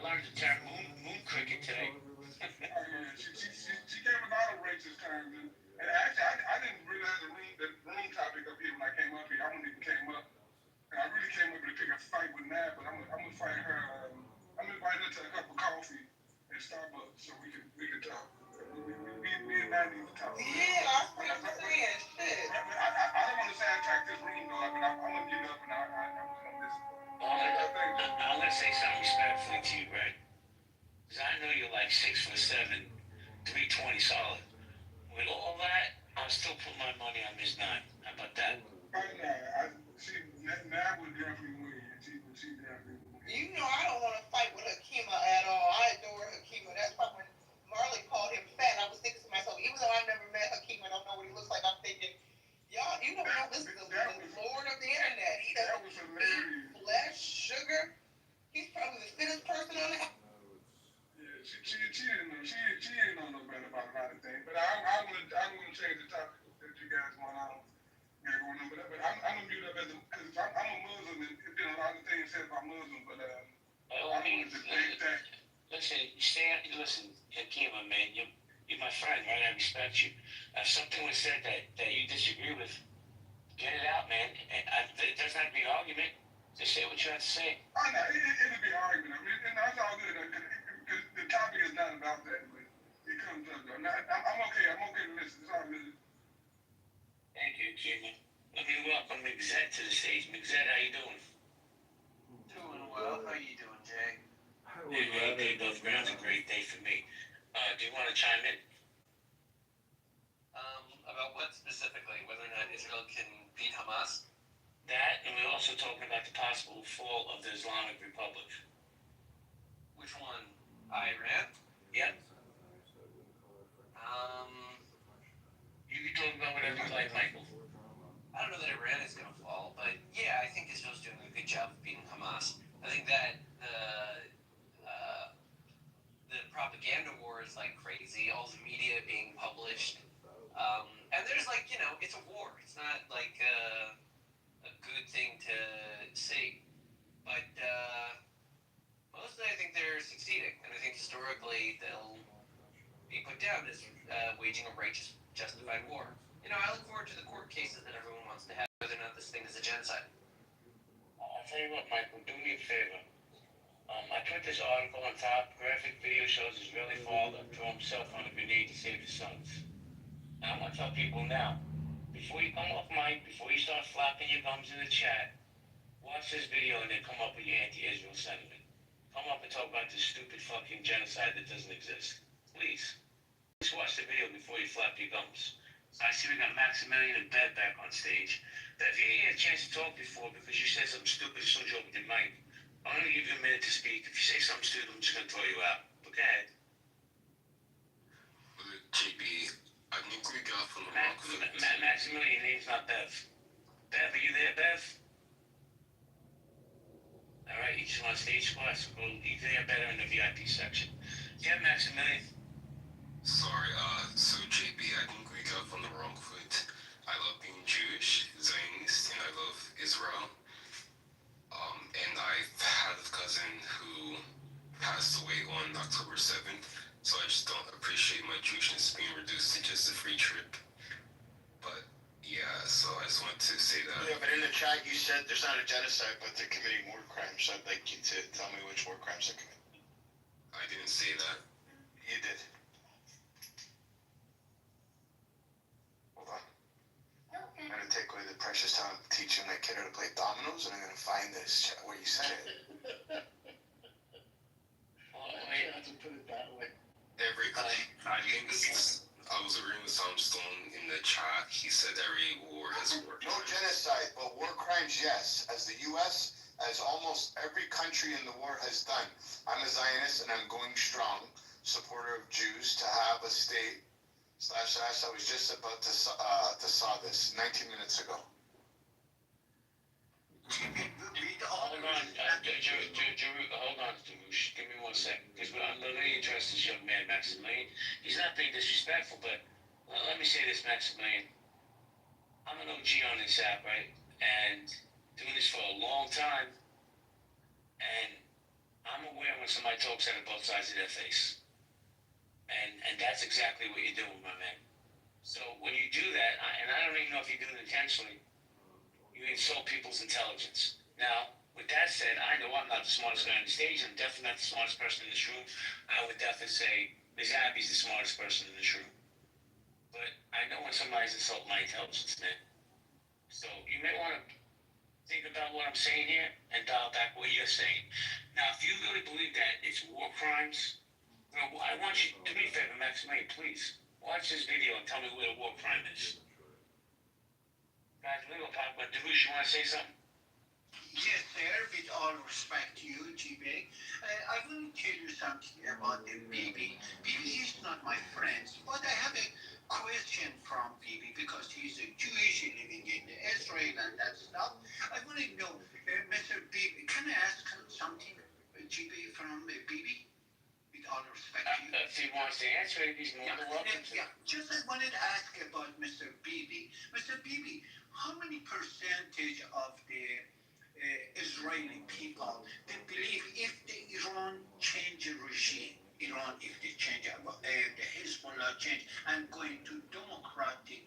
learned the term moon cricket today. Oh yeah, she gave a lot of racist terms, and actually I didn't realize the room topic up here when I came up here. I wouldn't even came up, and I really came up to pick a fight with Nat, but I'm gonna fight her. I'm inviting her to a cup of coffee at Starbucks so we can talk. Me and Nat need to talk. Yeah, I was saying shit. I don't want to sidetrack this room though, but I'm gonna get up and I'm gonna listen. I'm gonna say something respectfully to you, Greg. Because I know you're like 6'7", 320 solid. With all that, I'll still put my money on Ms. 9. How about that? Nat would definitely win. She definitely win. You know I don't want to fight with Hakima at all. I adore Hakima. That's why when Marley called him fat, I was thinking to myself, even though I've never met Hakima, I don't know what he looks like, I'm thinking, y'all, you never know this is the lord of the internet. He doesn't eat flesh, sugar. He's probably the fittest person on it. Yeah, she ain't know no better about a lot of things. But I want to change the topic that you guys want on. But I'm gonna mute up because I'm a Muslim and there's been a lot of things said about Muslims, but I mean, listen, Hakima, man, you're my friend, right? I respect you. If something was said that you disagree with, get it out, man. It doesn't have to be an argument. Just say what you have to say. I know, it'll be an argument. I mean, that's all good. Because the topic is not about that, but it comes up. I'm okay. I'm okay to listen. It's all good. Thank you, Jimmy. Let me welcome Mixette to the stage. Mixette, how you doing? Doing well. How you doing, Jay? Day above ground's a great day for me. Do you want to chime in? About what specifically? Whether or not Israel can beat Hamas? That, and we're also talking about the possible fall of the Islamic Republic. Which one? Iran? Yep. You can talk about whatever you like, Michael. I don't know that Iran is going to fall, but yeah, I think Israel's doing a good job of beating Hamas. I think that the propaganda war is like crazy, all the media being published. And there's like, it's a war. It's not like a good thing to see. But mostly I think they're succeeding. And I think historically they'll be put down as waging a righteous, justified war. I look forward to the court cases that everyone wants to have, whether or not this thing is a genocide. I'll tell you what, Michael, do me a favor. I put this article on top. Graphic video shows Israeli father throw himself on a grenade to save his sons. Now, I'm going to tell people now, before you come off mic, before you start flapping your gums in the chat, watch this video and then come up with your anti-Israel sentiment. Come up and talk about this stupid fucking genocide that doesn't exist. Please. Just watch the video before you flap your gums. I see we got Maximilian and Bev back on stage. Bev, you didn't get a chance to talk before because you said something stupid, some joke with your mic. I'm going to give you a minute to speak. If you say something stupid, I'm just going to throw you out. But go ahead. JB, I think we got from the Maximilian, your name's not Bev. Bev, are you there, Bev? All right, you just want stage spots? Well, you there better in the VIP section. Yeah, Maximilian. Sorry, so JB, I think we got from the wrong foot. I love being Jewish, Zionist, and I love Israel. And I've had a cousin who passed away on October 7th, so I just don't appreciate my Jewishness being reduced to just a free trip. But yeah, so I just wanted to say that. Yeah, but in the chat you said there's not a genocide, but they're committing war crimes. So I'd like you to tell me which war crimes they're committing. I didn't say that. You did. Hold on. I'm gonna take away the precious time of teaching my kid how to play dominoes, and I'm gonna find this chat where you said it. I have to put it that way. I was agreeing with Tom Stone in the chat. He said every war has war. No genocide, but war crimes, yes. As the U.S., as almost every country in the war has done. I'm a Zionist, and I'm going strong, supporter of Jews to have a state. / I was just about to saw this 19 minutes ago. Hold on, hold on, Darush. Give me 1 second. Because let me address this young man, Maximilian. He's not being disrespectful, but let me say this, Maximilian. I'm an OG on this app, right? And doing this for a long time. And I'm aware when somebody talks out of both sides of their face. And that's exactly what you're doing, my man. So when you do that, and I don't even know if you do it intentionally, you insult people's intelligence. Now, with that said, I know I'm not the smartest guy on the stage. I'm definitely not the smartest person in this room. I would definitely say Ms. Abby's the smartest person in this room. But I know when somebody's insulting my intelligence, man. So you may want to think about what I'm saying here and dial back what you're saying. Now, if you really believe that it's war crimes, I want you to do me a favor, Maximilian, please. Watch this video and tell me where the war crime is. Guys, we will talk about Darush. You want to say something? Yes, sir. With all respect to you, GB, I want to tell you something about the Bibi. Bibi is not my friend, but I have a question from Bibi because he's a Jewish living in Israel and that stuff. I want to know, Mr. Bibi, can I ask something, GB, from Bibi? With all respect to you. If he wants to answer it, he's more than welcome to. Yeah, just I wanted to ask about Mr. Bibi. Mr. Bibi, how many percentage of the Israeli people they believe if the Iran change the regime, if they change the Hezbollah change and going to democratic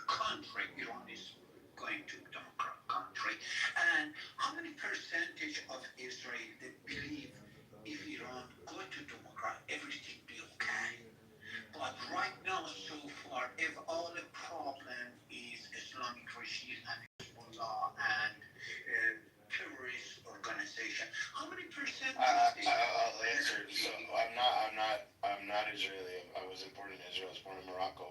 country, Iran is going to democratic country, and how many percentage of Israel they believe if Iran go to democrat, everything be okay? But right now, so far, if all the problem is Islamic regime and Hezbollah and terrorist organization, how many percent? I'll answer. So I'm not Israeli. I wasn't born in Israel. I was born in Morocco,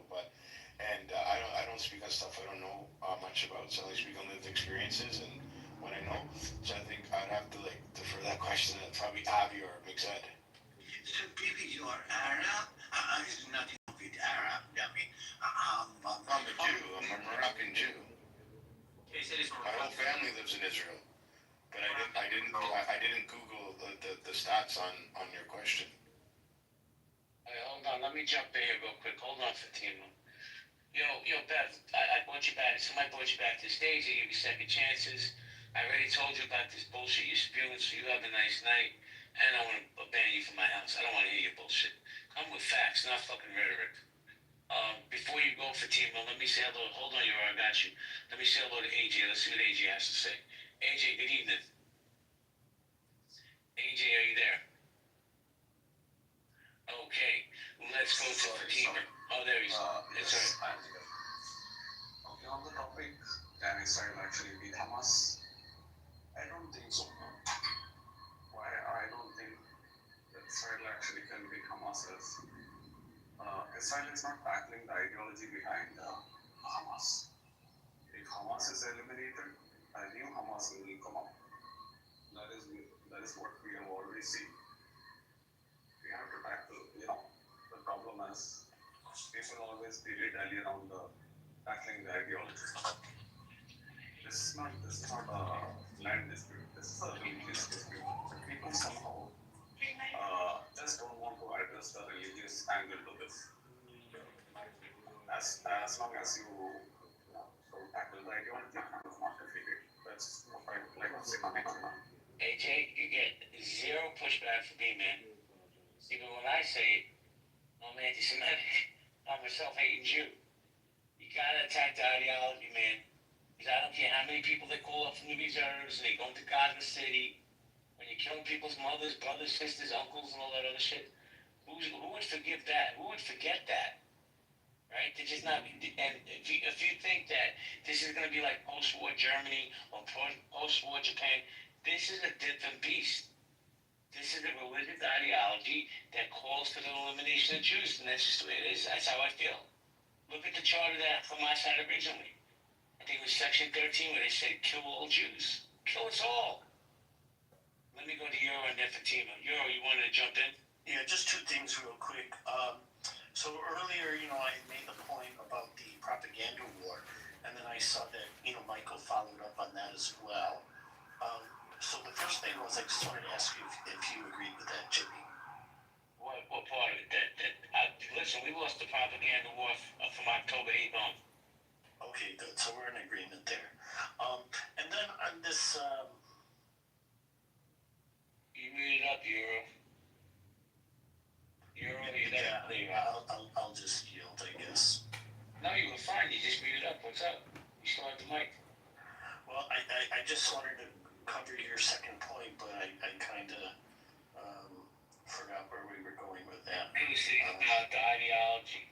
I don't speak on stuff I don't know much about. So I speak on lived experiences and what I know. So I think I'd have to defer that question to probably Avi or Mixed. So maybe you are Arab? It's nothing with Arab. I mean, I'm a Jew. I'm a Moroccan Jew. My whole family lives in Israel, but I didn't Google the stats on your question. Hey, hold on, let me jump in here real quick. Hold on, Fatima. Yo, Beth, I brought you back. Somebody brought you back to the stage. They give you second chances. I already told you about this bullshit you're spewing, so you have a nice night. And I want to ban you from my house. I don't want to hear your bullshit. Come with facts, not fucking rhetoric. Before you go, Fatima, let me say hello. Hold on, I got you. Let me say hello to AJ. Let's see what AJ has to say. AJ, good evening. AJ, are you there? Okay, let's go to Fatima. Oh, there he is. It's all right. Okay, on the topic, can Israel actually beat Hamas? I don't think so. Why I don't think that Israel actually can beat Hamas is Israel is not tackling the ideology behind Hamas. If Hamas is eliminated, a new Hamas will come up. That is what we have already seen. We have to tackle, the problem as people always dilly-dally around tackling the ideology. This is not a land dispute. This is a religious dispute. People somehow just don't want to address the religious angle to this. As long as you don't tackle the ideology, you cannot defeat it. That's what I would like to say. AJ, you get zero pushback from me, man. Even when I say I'm anti-Semitic, I'm a self-hating Jew. You gotta attack the ideology, man. Because I don't care how many people they call up from the reserves, and they go into Gaza City, when you're killing people's mothers, brothers, sisters, uncles, and all that other shit. Who would forgive that? Who would forget that? Right? They're just not. And if you think that this is going to be like post-war Germany or post-war Japan, this is a different beast. This is a religious ideology that calls for the elimination of Jews, and that's just the way it is. That's how I feel. Look at the charter that Hamas had originally. I think it was Section 13 where they said, kill all Jews. Kill us all. Let me go to Euro and then Fatima. Euro, you wanted to jump in? Yeah, just two things real quick. So earlier, I made the point about the propaganda war, and then I saw that, Michael followed up on that as well. So the first thing was, I just wanted to ask you if you agreed with that, Jimmy. What part of it? Listen, we lost the propaganda war from October 8th on. Okay, good. So we're in agreement there. And then on this, you muted up, Euro. I'll just yield, I guess. No, you were fine. You just muted up. What's up? You still have the mic. Well, I just wanted to cover your second point, but I kind of forgot where we were going with that. It was about the ideology,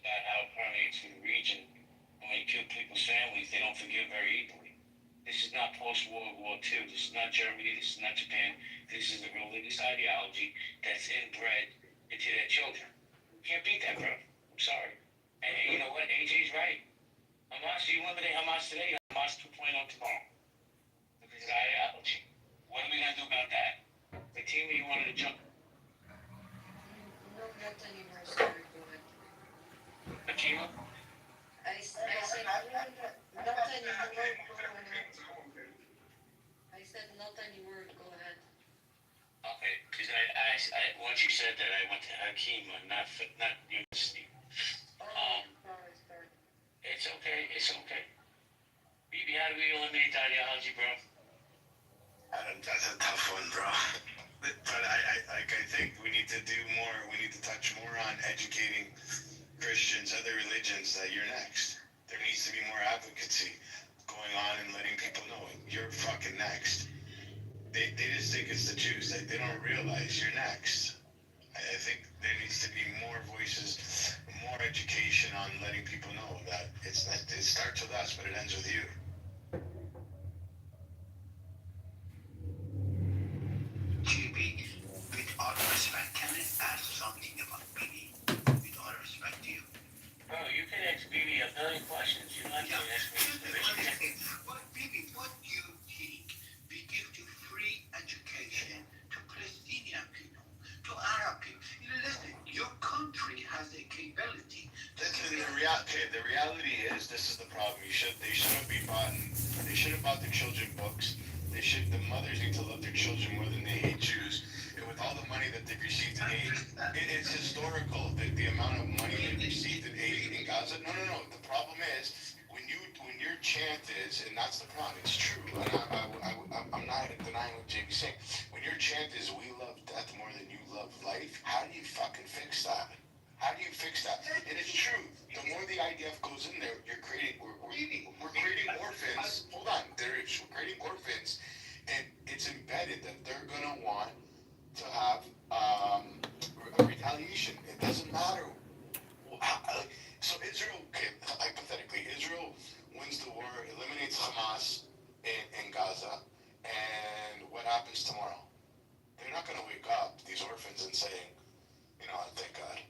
about how it permeates through the region. When they kill people's families, they don't forgive very easily. This is not post-World War II. This is not Germany. This is not Japan. This is a religious ideology that's inbred into their children. You can't beat that, bro. I'm sorry. And you know what? AJ's right. Hamas, you eliminate Hamas today, Hamas 2.0 tomorrow. Because it's ideology. What are we going to do about that? Fatima, you wanted to jump? No, not anymore, sorry, go ahead. Fatima? I said, not anymore, go ahead. I said, not anymore, go ahead. Okay, because I once you said that, I went to Hakeem, not you, Steve. Sorry. It's okay. Bibi, how do we eliminate the ideology, bro? That's a tough one, bro. But I think we need to do more. We need to touch more on educating Christians, other religions, that you're next. There needs to be more advocacy going on and letting people know you're fucking next. They just think it's the Jews. They don't realize you're next. I think there needs to be more voices, more education on letting people know that it starts with us, but it ends with you. GB, with all respect, can I ask something about Bibi? With all respect to you. Bro, you can ask Bibi a million questions. You like to ask me. But Bibi, what do you think we give to free education to Palestinian people, to Arab people? Listen, your country has the capability. The reality is, this is the problem. They shouldn't be bought. They shouldn't bought the children books. The mothers need to love their children more than they hate Jews. And with all the money that they've received in aid, it's historical. The amount of money they've received in aid in Gaza. No. The problem is when your chant is, and that's the problem. It's true. I'm not denying what JB's saying. When your chant is, "We love death more than you love life," how do you fucking fix that? How do you fix that? And it's true. The more the IDF goes in there, we're creating orphans. Hold on, we're creating orphans, and it's embedded that they're gonna want to have a retaliation. It doesn't matter. So Israel, hypothetically, Israel wins the war, eliminates Hamas in Gaza, and what happens tomorrow? They're not gonna wake up, these orphans, and saying, thank God.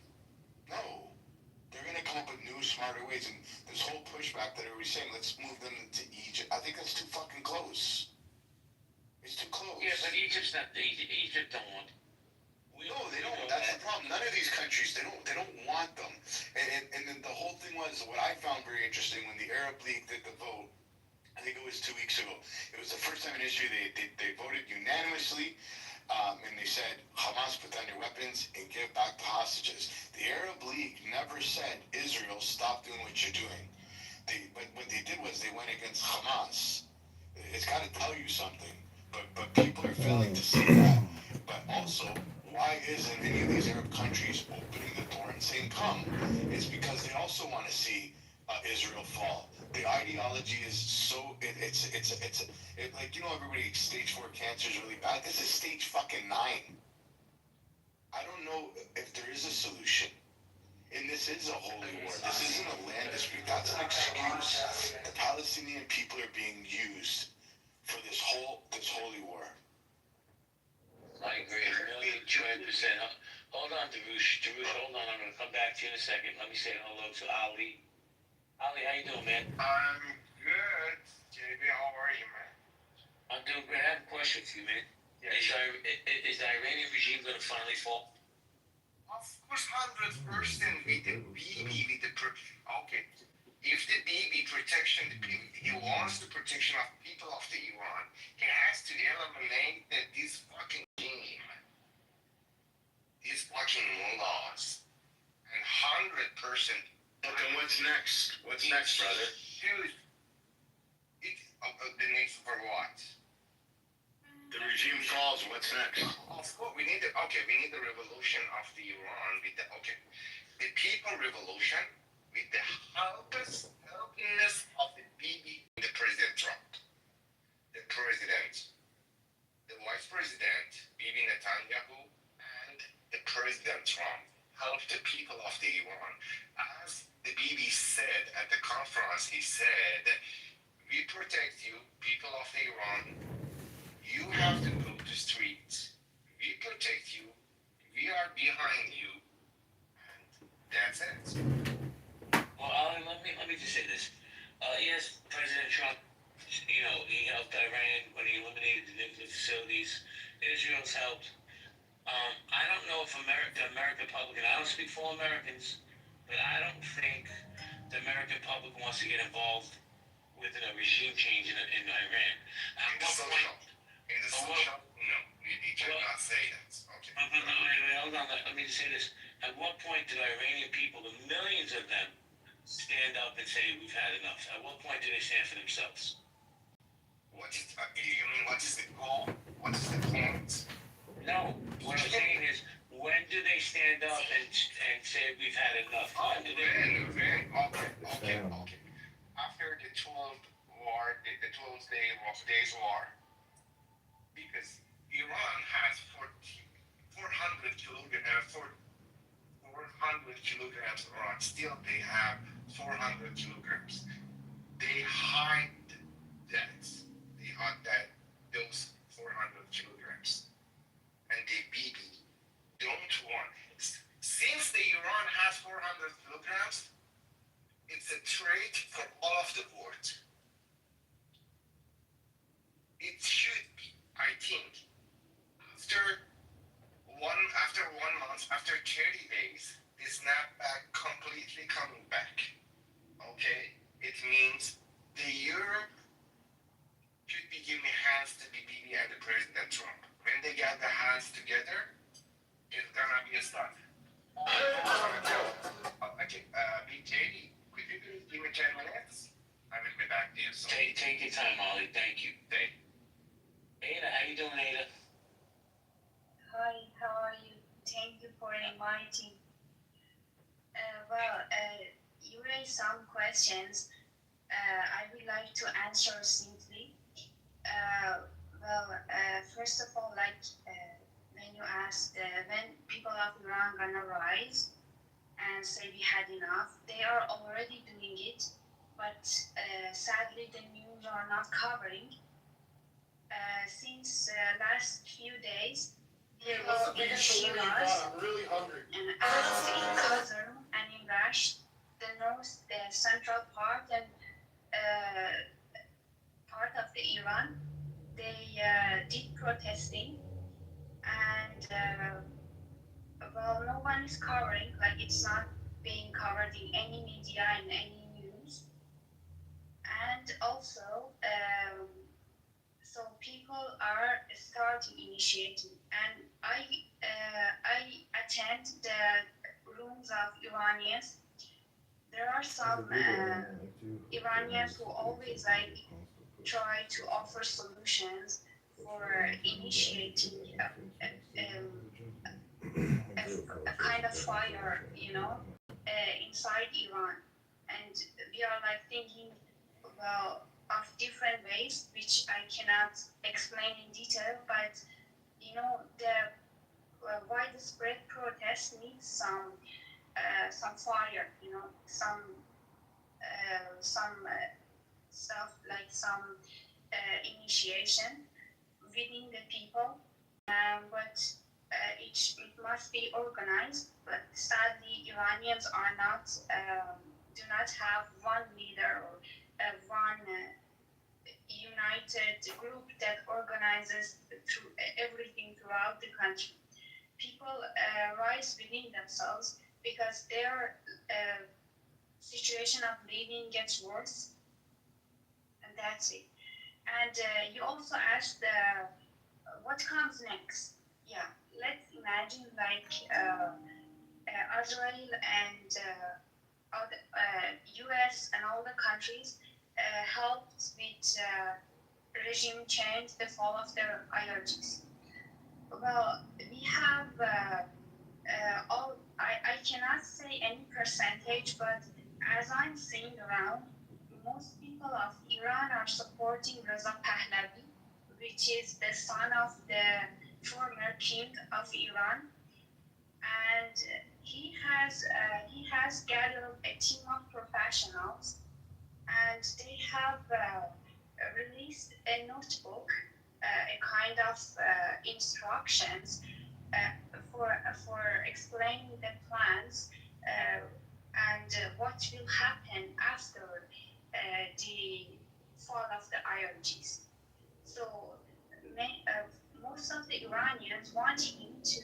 No. They're going to come up with new, smarter ways. And this whole pushback that everybody's saying, let's move them to Egypt, I think that's too fucking close. It's too close. Yeah, but Egypt don't want. No, they don't. That's the problem. None of these countries, they don't want them. And then the whole thing was, what I found very interesting, when the Arab League did the vote, I think it was 2 weeks ago, it was the first time in history they voted unanimously. And they said, Hamas, put down your weapons and give back the hostages. The Arab League never said, Israel, stop doing what you're doing. But what they did was they went against Hamas. It's got to tell you something. But people are failing to see that. But also, why isn't any of these Arab countries opening the door and saying, come? It's because they also want to see Israel fall. The ideology is so like everybody stage 4 cancer is really bad. This is stage fucking 9. I don't know if there is a solution. And this is a holy war. This isn't a land dispute. That's an excuse. The Palestinian people are being used for this holy war. I agree, really, 200%. Hold on, Darush. Darush, hold on. I'm going to come back to you in a second. Let me say hello to Ali. Ali, how you doing, man? I'm good. JB, how are you, man? I'm doing great. I have a question for you, man. Yeah. Is the Iranian regime going to finally fall? Of course, 100% with the BB, with the okay. If the BB protection, he wants the protection of people of the Iran, he has to eliminate this fucking regime, these fucking mullahs, and 100%. Okay, what's next? What's next, brother? Dude, the next for what? The regime falls. What's next? Of course, we need the revolution of the Iran with the people revolution with the helpness of the BB, the President Trump, the president, the vice president, Bibi Netanyahu, and the President Trump help the people of the Iran. As the BB said at the conference, he said, we protect you, people of the Iran. You have to go to streets. We protect you. We are behind you. And that's it. Well, Ali, let me just say this. Yes, President Trump, he helped Iran when he eliminated the nuclear facilities. Israel's helped. I don't know if the American public, and I don't speak for Americans, but I don't think the American public wants to get involved with a regime change in Iran. In the social, no, you cannot say that. Okay. Hold on, let me just say this. At what point did Iranian people, the millions of them, stand up and say, we've had enough? At what point do they stand for themselves? You mean what is the goal? What is the point? No, what I'm saying is, when do they stand up and say, we've had enough? When do they? Okay. After the 12th war, the 12 days war, because Iran has 400 kilograms of uran. Still, they have 400 kilograms. They hide that. They hide those 400 kilograms. And the BB don't want. Since the Iran has 400 kilograms, it's a trait for all of the world. It should be, I think, after 1 month, after 30 days, the snapback completely coming back. Okay? It means the Europe should be giving hands to the BB and the President Trump. When they get the hands together, it's gonna be a start. Okay, Big JD, could you please give me 10 minutes? I will be back there. So. Take your time, Ollie. Thank you. Ada, how you doing, Ada? Hi, how are you? Thank you for inviting. You raised some questions. I would like to answer simply. First of all, when you asked when people of Iran gonna rise and say we had enough, they are already doing it, but sadly the news are not covering. Since last few days, people in Shiraz and in Kazarm and in Rasht, the central part and part of the Iran, they did protesting, and no one is covering, it's not being covered in any media, in any news. And also, so people are starting initiating, and I attend the rooms of Iranians. There are some Iranians who always try to offer solutions for initiating a kind of fire, inside Iran. and we are like thinking well of different ways which I cannot explain in detail, but the widespread protest needs some fire, some stuff like some initiation within the people, but it must be organized. But sadly, Iranians are not do not have one leader or one united group that organizes through everything throughout the country. People rise within themselves because their situation of living gets worse, and that's it. And you also asked what comes next. Yeah, let's imagine like Israel and US and all the countries helped with regime change, the fall of their IRGs. Well, we have I cannot say any percentage, but as I'm seeing around, most people of Iran are supporting Reza Pahlavi, which is the son of the former king of Iran, and he has gathered a team of professionals, and they have released a notebook, a kind of instructions for explaining the plans and what will happen after the fall of the IRGs. So most of the Iranians want him to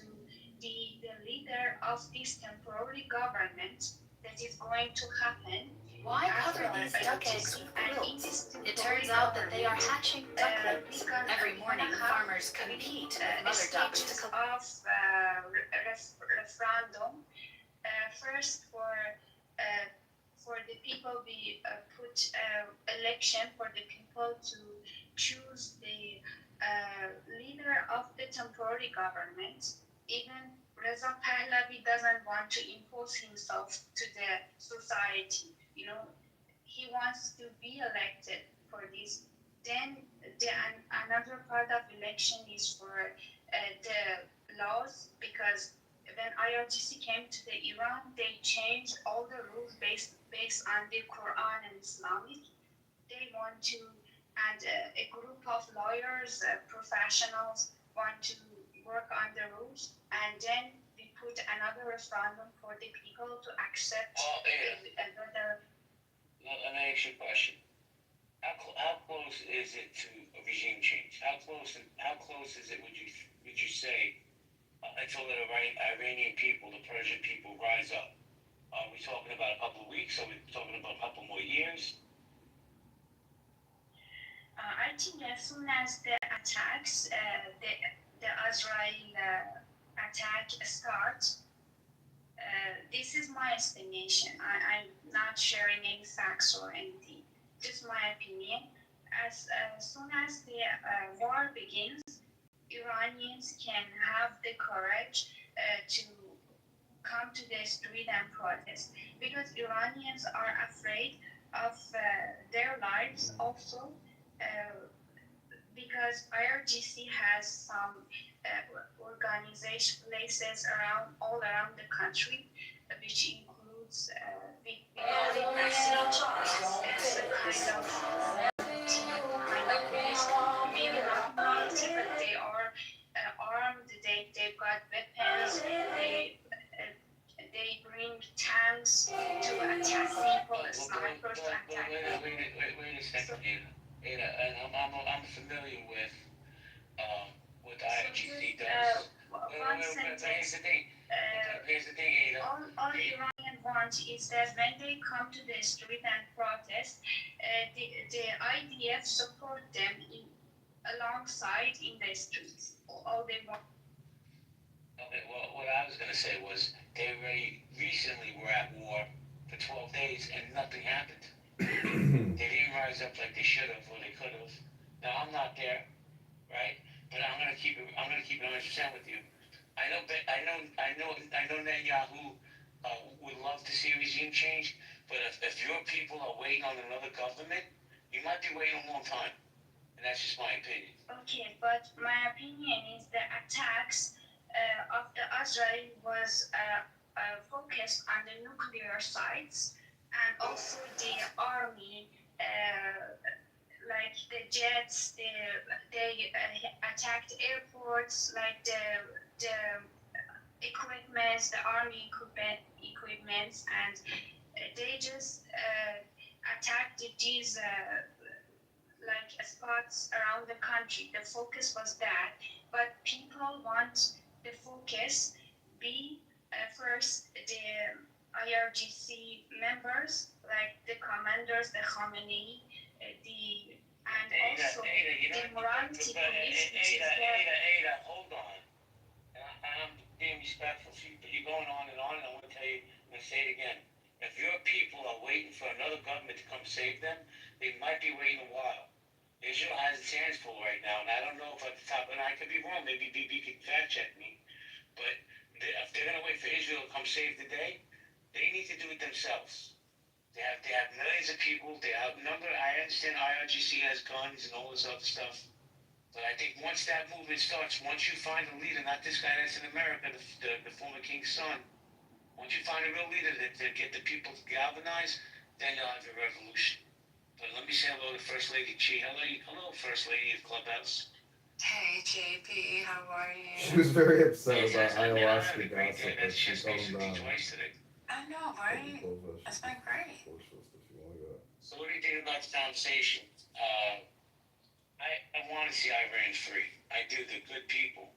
be the leader of this temporary government that is going to happen. Why cover these duck eggs with quilts? It turns out that they are hatching ducklings. Every morning, farmers compete with mother ducks to cook. Of referendum, first for the people, we put election for the people to choose the leader of the temporary government. Even Reza Pahlavi doesn't want to impose himself to the society. He wants to be elected for this. Then another part of election is for the laws, because when IRGC came to the Iran, they changed all the rules based on the Quran and Islamic. They want to, and a group of lawyers, professionals want to work on the rules, and then we put another referendum for the people to accept whether. Let me ask you a question. How close is it to a regime change? How close is it? Would you say until the Iranian people, the Persian people, rise up? Are we talking about a couple of weeks? Are we talking about a couple more years? I think as soon as the attacks, the Israel attack starts, this is my estimation. I'm not sharing any facts or anything. Just my opinion. As soon as the war begins, Iranians can have the courage to come to the street and protest, because Iranians are afraid of their lives also, because IRGC has some organization places all around the country, which includes we call it maybe not multi, but they are armed. They've got weapons. They bring tanks to attack people, snipers to attack people. Wait a second, Ada, and I'm familiar with what the IRGC does. Here's the thing, Ada. All Iranian want is that when they come to the street and protest, the IDF support them alongside in the streets. All they want. Okay, well, what I was going to say was they recently were at war for 12 days and nothing happened. They didn't rise up like they should have or they could have. Now, I'm not there, right? But I'm going to keep it 100% with you. I know Netanyahu would love to see a regime change, But if your people are waiting on another government, you might be waiting a long time. And that's just my opinion. Okay, but my opinion is the attacks of the Israel was focused on the nuclear sites and also the army, like the jets, they attacked airports, like the equipments, the army equipments, and they just attacked these like spots around the country. The focus was that, but people want the focus be first the IRGC members, like the commanders, the Khamenei, and also the morality police, which is Ada, hold on. I'm being respectful to you, but you're going on, and I want to tell you, I'm going to say it again. If your people are waiting for another government to come save them, they might be waiting a while. Israel has its hands full right now, and I don't know if at the top, and I could be wrong, maybe BB could fact check me, but if they're going to wait for Israel to come save the day, they need to do it themselves. They have millions of people, they outnumber. I understand IRGC has guns and all this other stuff, but I think once that movement starts, once you find a leader, not this guy that's in America, the former king's son, once you find a real leader to get the people galvanized, then you'll have a revolution. But let me say hello to First Lady Chi. Hello, First Lady of Clubhouse. Hey, JP, how are you? She was very upset about ayahuasca gossip, but she told him I know, right? It's been great. So what do you think about the conversation? I want to see Iran free. I do. They're good people.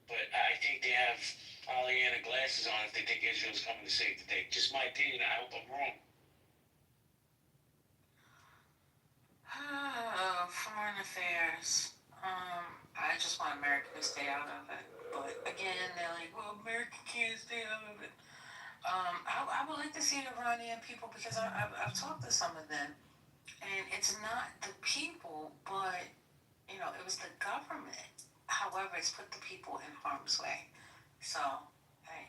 But I think they have Pollyanna glasses on if they think Israel's coming to save the day. Just my opinion. I hope I'm wrong. Oh, foreign affairs. I just want America to stay out of it. But again, they're like, well, America can't stay out of it. I would like to see Iranian people because I've talked to some of them, and it's not the people, but you know, it was the government. However, it's put the people in harm's way. So,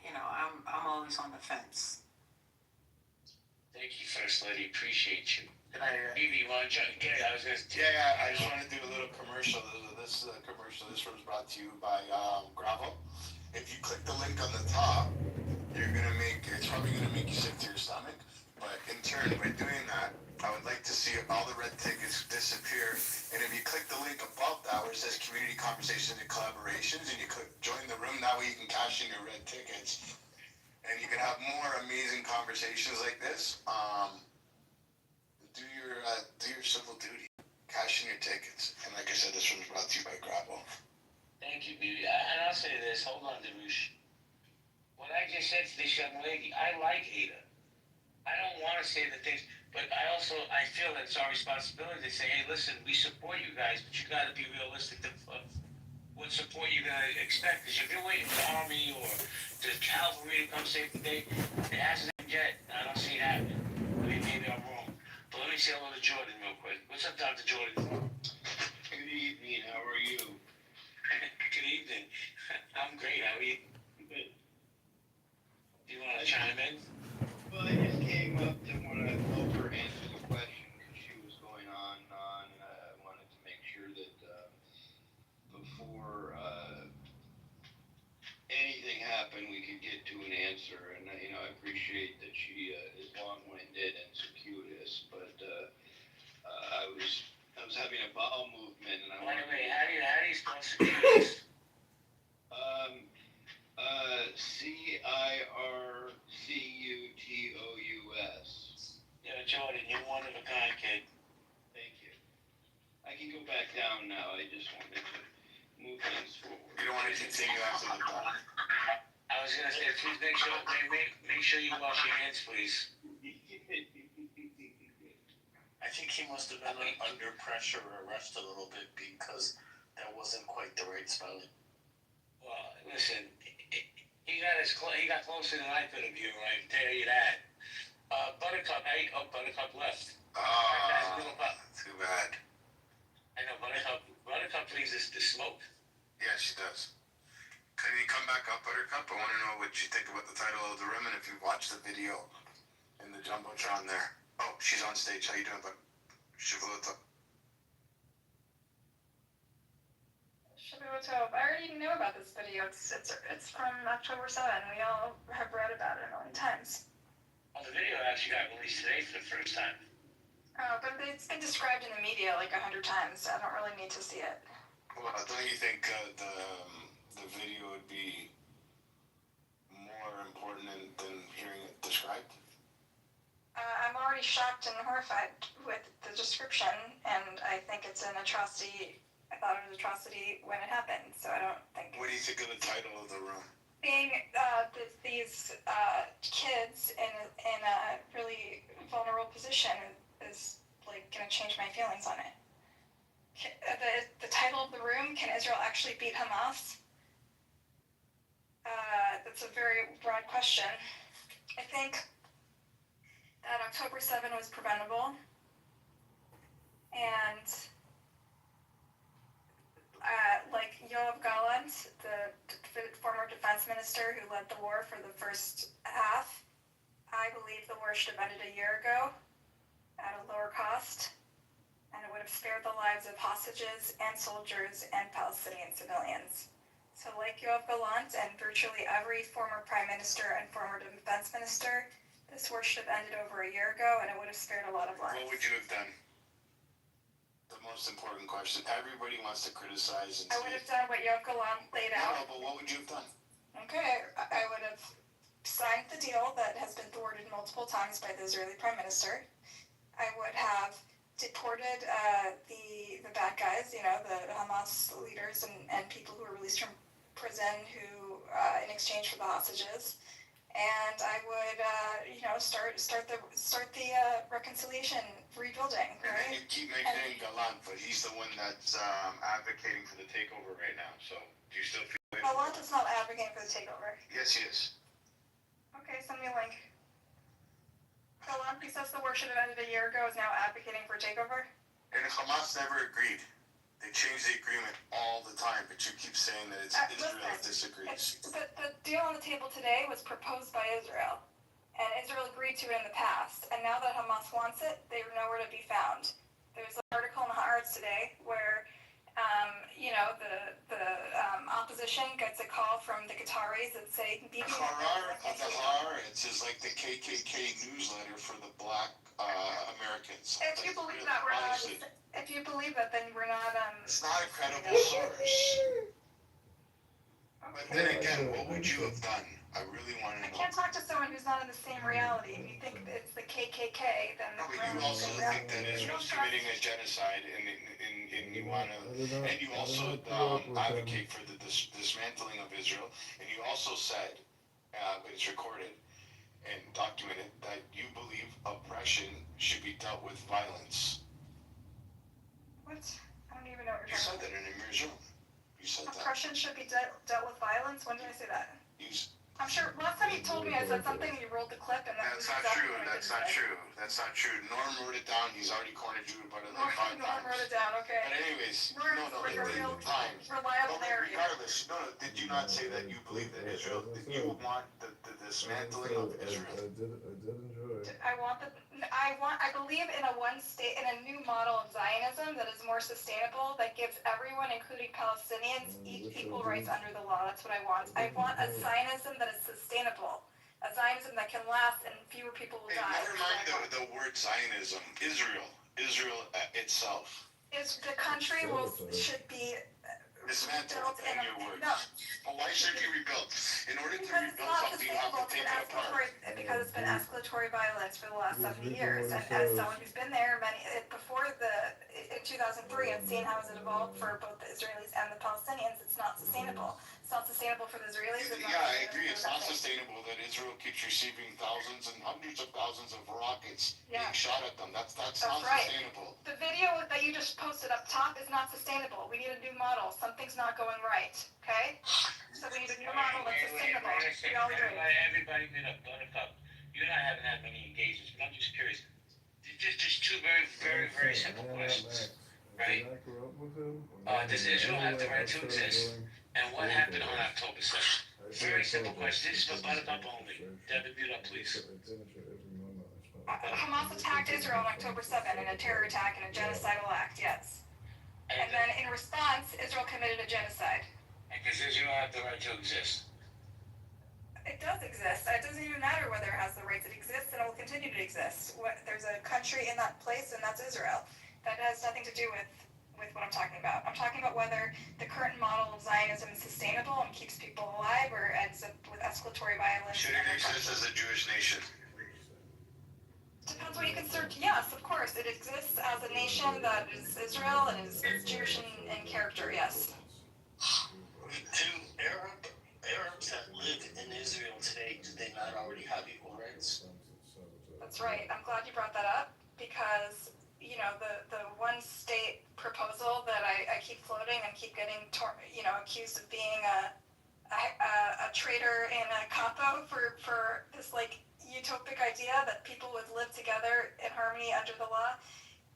you know, I'm always on the fence. Thank you, First Lady. Appreciate you. Bibi, you want to jump? Yeah, I just want to do a little commercial. This commercial, this one's brought to you by Gravel. If you click the link on the top, it's probably gonna make you sick to your stomach. But in turn, by doing that, I would like to see all the red tickets disappear. And if you click the link above that where it says Community Conversations and Collaborations, and you click Join the Room, that way you can cash in your red tickets. And you can have more amazing conversations like this. Do your civil duty. Cash in your tickets. And like I said, this one's brought to you by Grapple. Thank you, Bibi. And I'll say this. Hold on, Darush. What I just said to this young lady, I like Ada. I don't want to say the things, but I feel that it's our responsibility to say, hey, listen, we support you guys, but you got to be realistic of what support you're going to expect. Because if you're waiting for the Army or the cavalry to come save the day, it hasn't yet. I don't see it happening. I mean, maybe I'm wrong. But let me say hello to Jordan real quick. What's up, Dr. Jordan? Good evening. How are you? Good evening. I'm great. How are you? Good. Do you want to chime in? Well, I just came up to want to help her answer the question because she was going on and on, and I wanted to make sure that before anything happened, we could get to an answer. And you know, I appreciate that she is long-winded and circuitous, but I was having a bowel movement, and Wait, how do you spell circuitous? Circuitous. Yeah, Jordan, you're one of a kind, kid. Thank you. I can go back down now. I just wanted to move things forward. You don't want to continue after the call. I was gonna say, please make sure you wash your hands, please. I think he must have been under pressure or rushed a little bit because that wasn't quite the right spelling. Well, listen, he got closer than I could have, you, I can tell you that. Buttercup, Buttercup left. Too bad. I know, Buttercup pleases the smoke. Yeah, she does. Can you come back up, Buttercup? I want to know what you think about the title of the room and if you watched the video in the jumbotron there. Oh, she's on stage. How you doing, bud? Shavuot. I already know about this video. It's from October 7. We all have read about it a million times. Well, the video actually got released today for the first time. Oh, but it's been described in the media like 100 times. I don't really need to see it. Well, don't you think the video would be more important than hearing it described? I'm already shocked and horrified with the description, and I think it's an atrocity. I thought it was an atrocity when it happened, so I don't think. What do you think of the title of the room? Being these kids in a really vulnerable position is like gonna change my feelings on it. The title of the room: Can Israel actually beat Hamas? That's a very broad question. I think that October 7 was preventable, and like Yoav Gallant, the former defense minister who led the war for the first half, I believe the war should have ended a year ago at a lower cost, and it would have spared the lives of hostages and soldiers and Palestinian civilians. So like Yoav Gallant and virtually every former prime minister and former defense minister, this war should have ended over a year ago, and it would have spared a lot of lives. What would you have done? The most important question. Everybody wants to criticize and I would have done what Yoav Gallant laid out. No, but what would you have done? Okay, I would have signed the deal that has been thwarted multiple times by the Israeli prime minister. I would have deported the bad guys, the Hamas leaders and people who were released from prison who in exchange for the hostages. And I would, start the reconciliation, rebuilding. And then you keep mentioning Gallant, but he's the one that's advocating for the takeover right now. So do you still feel? Gallant is not advocating for the takeover. Yes, he is. Okay, send me a link. Gallant, who says the war should have ended a year ago, is now advocating for takeover. And Hamas never agreed. They change the agreement all the time, but you keep saying that it's Israel that disagrees. The deal on the table today was proposed by Israel, and Israel agreed to it in the past. And now that Hamas wants it, they're nowhere to be found. There's an article in Haaretz today where, the opposition gets a call from the Qataris that say, The Haaretz is like the KKK newsletter for the black Americans. If you believe that, if you believe that, then we're not. It's not a credible source. But then again, what would you have done? I really want to know. I can't talk to someone who's not in the same reality. If you think it's the KKK, then. No, but you also think that Israel's committing a genocide, and you want to, and you also advocate for the dismantling of Israel, and you also said, but it's recorded and documented, that you believe oppression should be dealt with violence. What? I don't even know what You said that in Amir's room. You said that. Oppression should be dealt with violence? When did I say that? I'm sure last time you told me I said something and you rolled the clip and That's not true. That's not true. That's not true. Norm wrote it down. He's already cornered you about it like 5 times. Norm wrote it down, okay. But anyways, Norm's like a real reliable narrative. Regardless, did you not say that you believe that Israel, that you want the dismantling of Israel? I did enjoy. I believe in a new model of Zionism that is more sustainable, that gives everyone, including Palestinians, equal rights under the law. That's what I want. I want a Zionism that is sustainable. A Zionism that can last and fewer people will die. Never mind the word Zionism. Israel itself. Is the country should be dismantled in your words. No. Well, why should you rebuild? In order to rebuild something, you have to take it apart. Because it's been escalatory violence for the last 70 years. And as someone who's been there in 2003 and seen how it's evolved for both the Israelis and the Palestinians, it's not sustainable. It's not sustainable for the Israelis. Yeah, I agree. It's not sustainable that Israel keeps receiving thousands and hundreds of thousands of rockets being shot at them. That's not sustainable. The video that you just posted up top is not sustainable. We need a new model. Something's not going right. Okay? So we need a new model that's sustainable. We all agree. Everybody did a buttercup. You and I haven't had many engagements, but I'm just curious. Just two very, very, very simple questions. Right? Does Israel have the right to exist? And what happened on October 7th? Very simple question. This is for buttercup only. Devin, mute up, please. Hamas attacked Israel on October 7 in a terror attack and a genocidal act, yes. And then in response, Israel committed a genocide. And does Israel have the right to exist? It does exist. It doesn't even matter whether it has the rights. It exists and it will continue to exist. There's a country in that place, and that's Israel. That has nothing to do with what I'm talking about. I'm talking about whether the current model of Zionism is sustainable and keeps people alive, or ends up with escalatory violence. Should it exist as a Jewish nation? Depends what you consider. Yes, of course, it exists as a nation that is Israel and is Jewish in character. Yes. Do Arabs that live in Israel today, do they not already have equal rights? That's right. I'm glad you brought that up because the one state proposal that I keep floating and keep getting accused of being a traitor and a capo for this like utopic idea that people would live together in harmony under the law.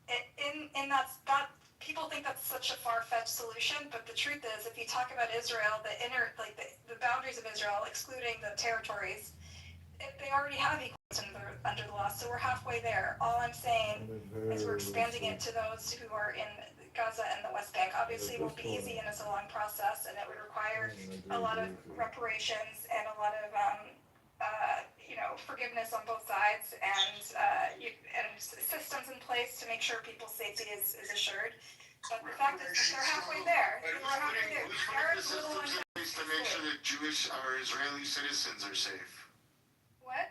That people think that's such a far-fetched solution, but the truth is, if you talk about Israel, the boundaries of Israel, excluding the territories, they already have equals under the law, so we're halfway there. All I'm saying is we're expanding it to those who are in Gaza and the West Bank. Obviously, it won't be easy, and it's a long process, and it would require a lot of reparations and a lot of forgiveness on both sides, and systems in place to make sure people's safety is assured. But the fact is that they're halfway there. But who's putting the systems in place to make sure that Jewish or Israeli citizens are safe? What?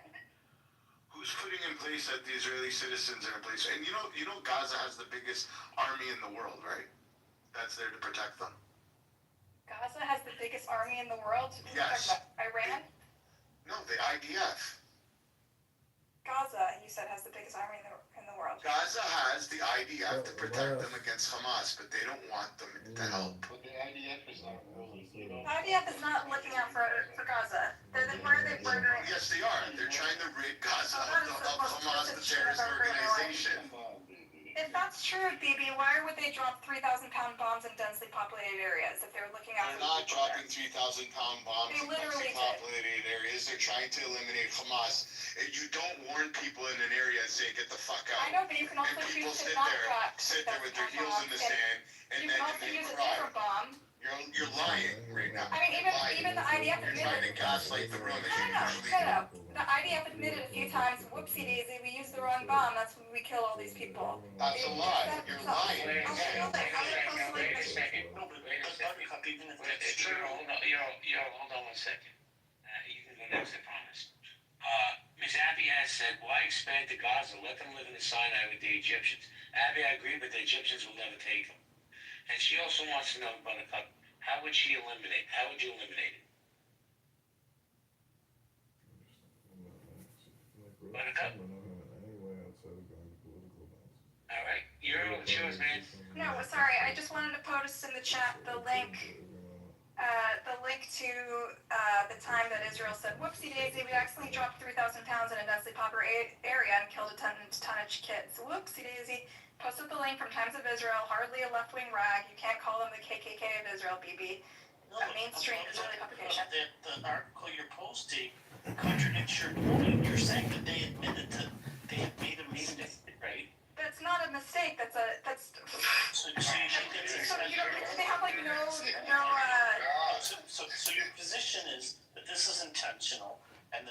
Who's putting in place that the Israeli citizens are in place? And you know Gaza has the biggest army in the world, right? That's there to protect them. Gaza has the biggest army in the world? Yes. Iran? No, the IDF. Gaza, you said, has the biggest army in the world. Gaza has the IDF to protect them against Hamas, but they don't want them to help. But the IDF is not really, The IDF is not looking out for Gaza. Where are they murdering? Yes, they are. They're trying to rid Gaza of Hamas, the terrorist organization. If that's true, Bibi, why would they drop 3,000-pound bombs in densely populated areas if they're looking out for They're not dropping 3,000-pound bombs They in literally densely populated areas. They're trying to eliminate Hamas. You don't warn people in an area and say, get the fuck out. I know, but you can also and people choose to sit not there, drop sit there with their heels in the sand, and you then can also they use a cry. different bomb. You're lying right now. I mean, even the IDF You're trying to admitted. gaslight the room as you usually No. The IDF admitted a few times, whoopsie daisy, we used the wrong bomb. That's when we kill all these people. That's a lie. You're lying. Wait a second. no, but Buttercup, even if that's It's true. true. Hold on 1 second. You can go next, I promise. Ms. Abby has said, why expand to Gaza? Let them live in the Sinai with the Egyptians. Abby, I agree, but the Egyptians will never take them. And she also wants to know, Buttercup, how would you eliminate it? Buttercup? All right. It's yours, man. No, sorry. I just wanted to post in the chat the link to the time that Israel said, whoopsie daisy, we accidentally dropped 3,000 pounds in a densely populated area and killed a tonnage kids. Whoopsie daisy. Posted the link from Times of Israel, hardly a left-wing rag. You can't call them the KKK of Israel, BB. No, A mainstream Israeli publication. The article you're posting contradicts your point. You're saying that they admitted that they had made a mistake, right? That's not a mistake. That's So you think it's they have like no. So your position is that this is intentional and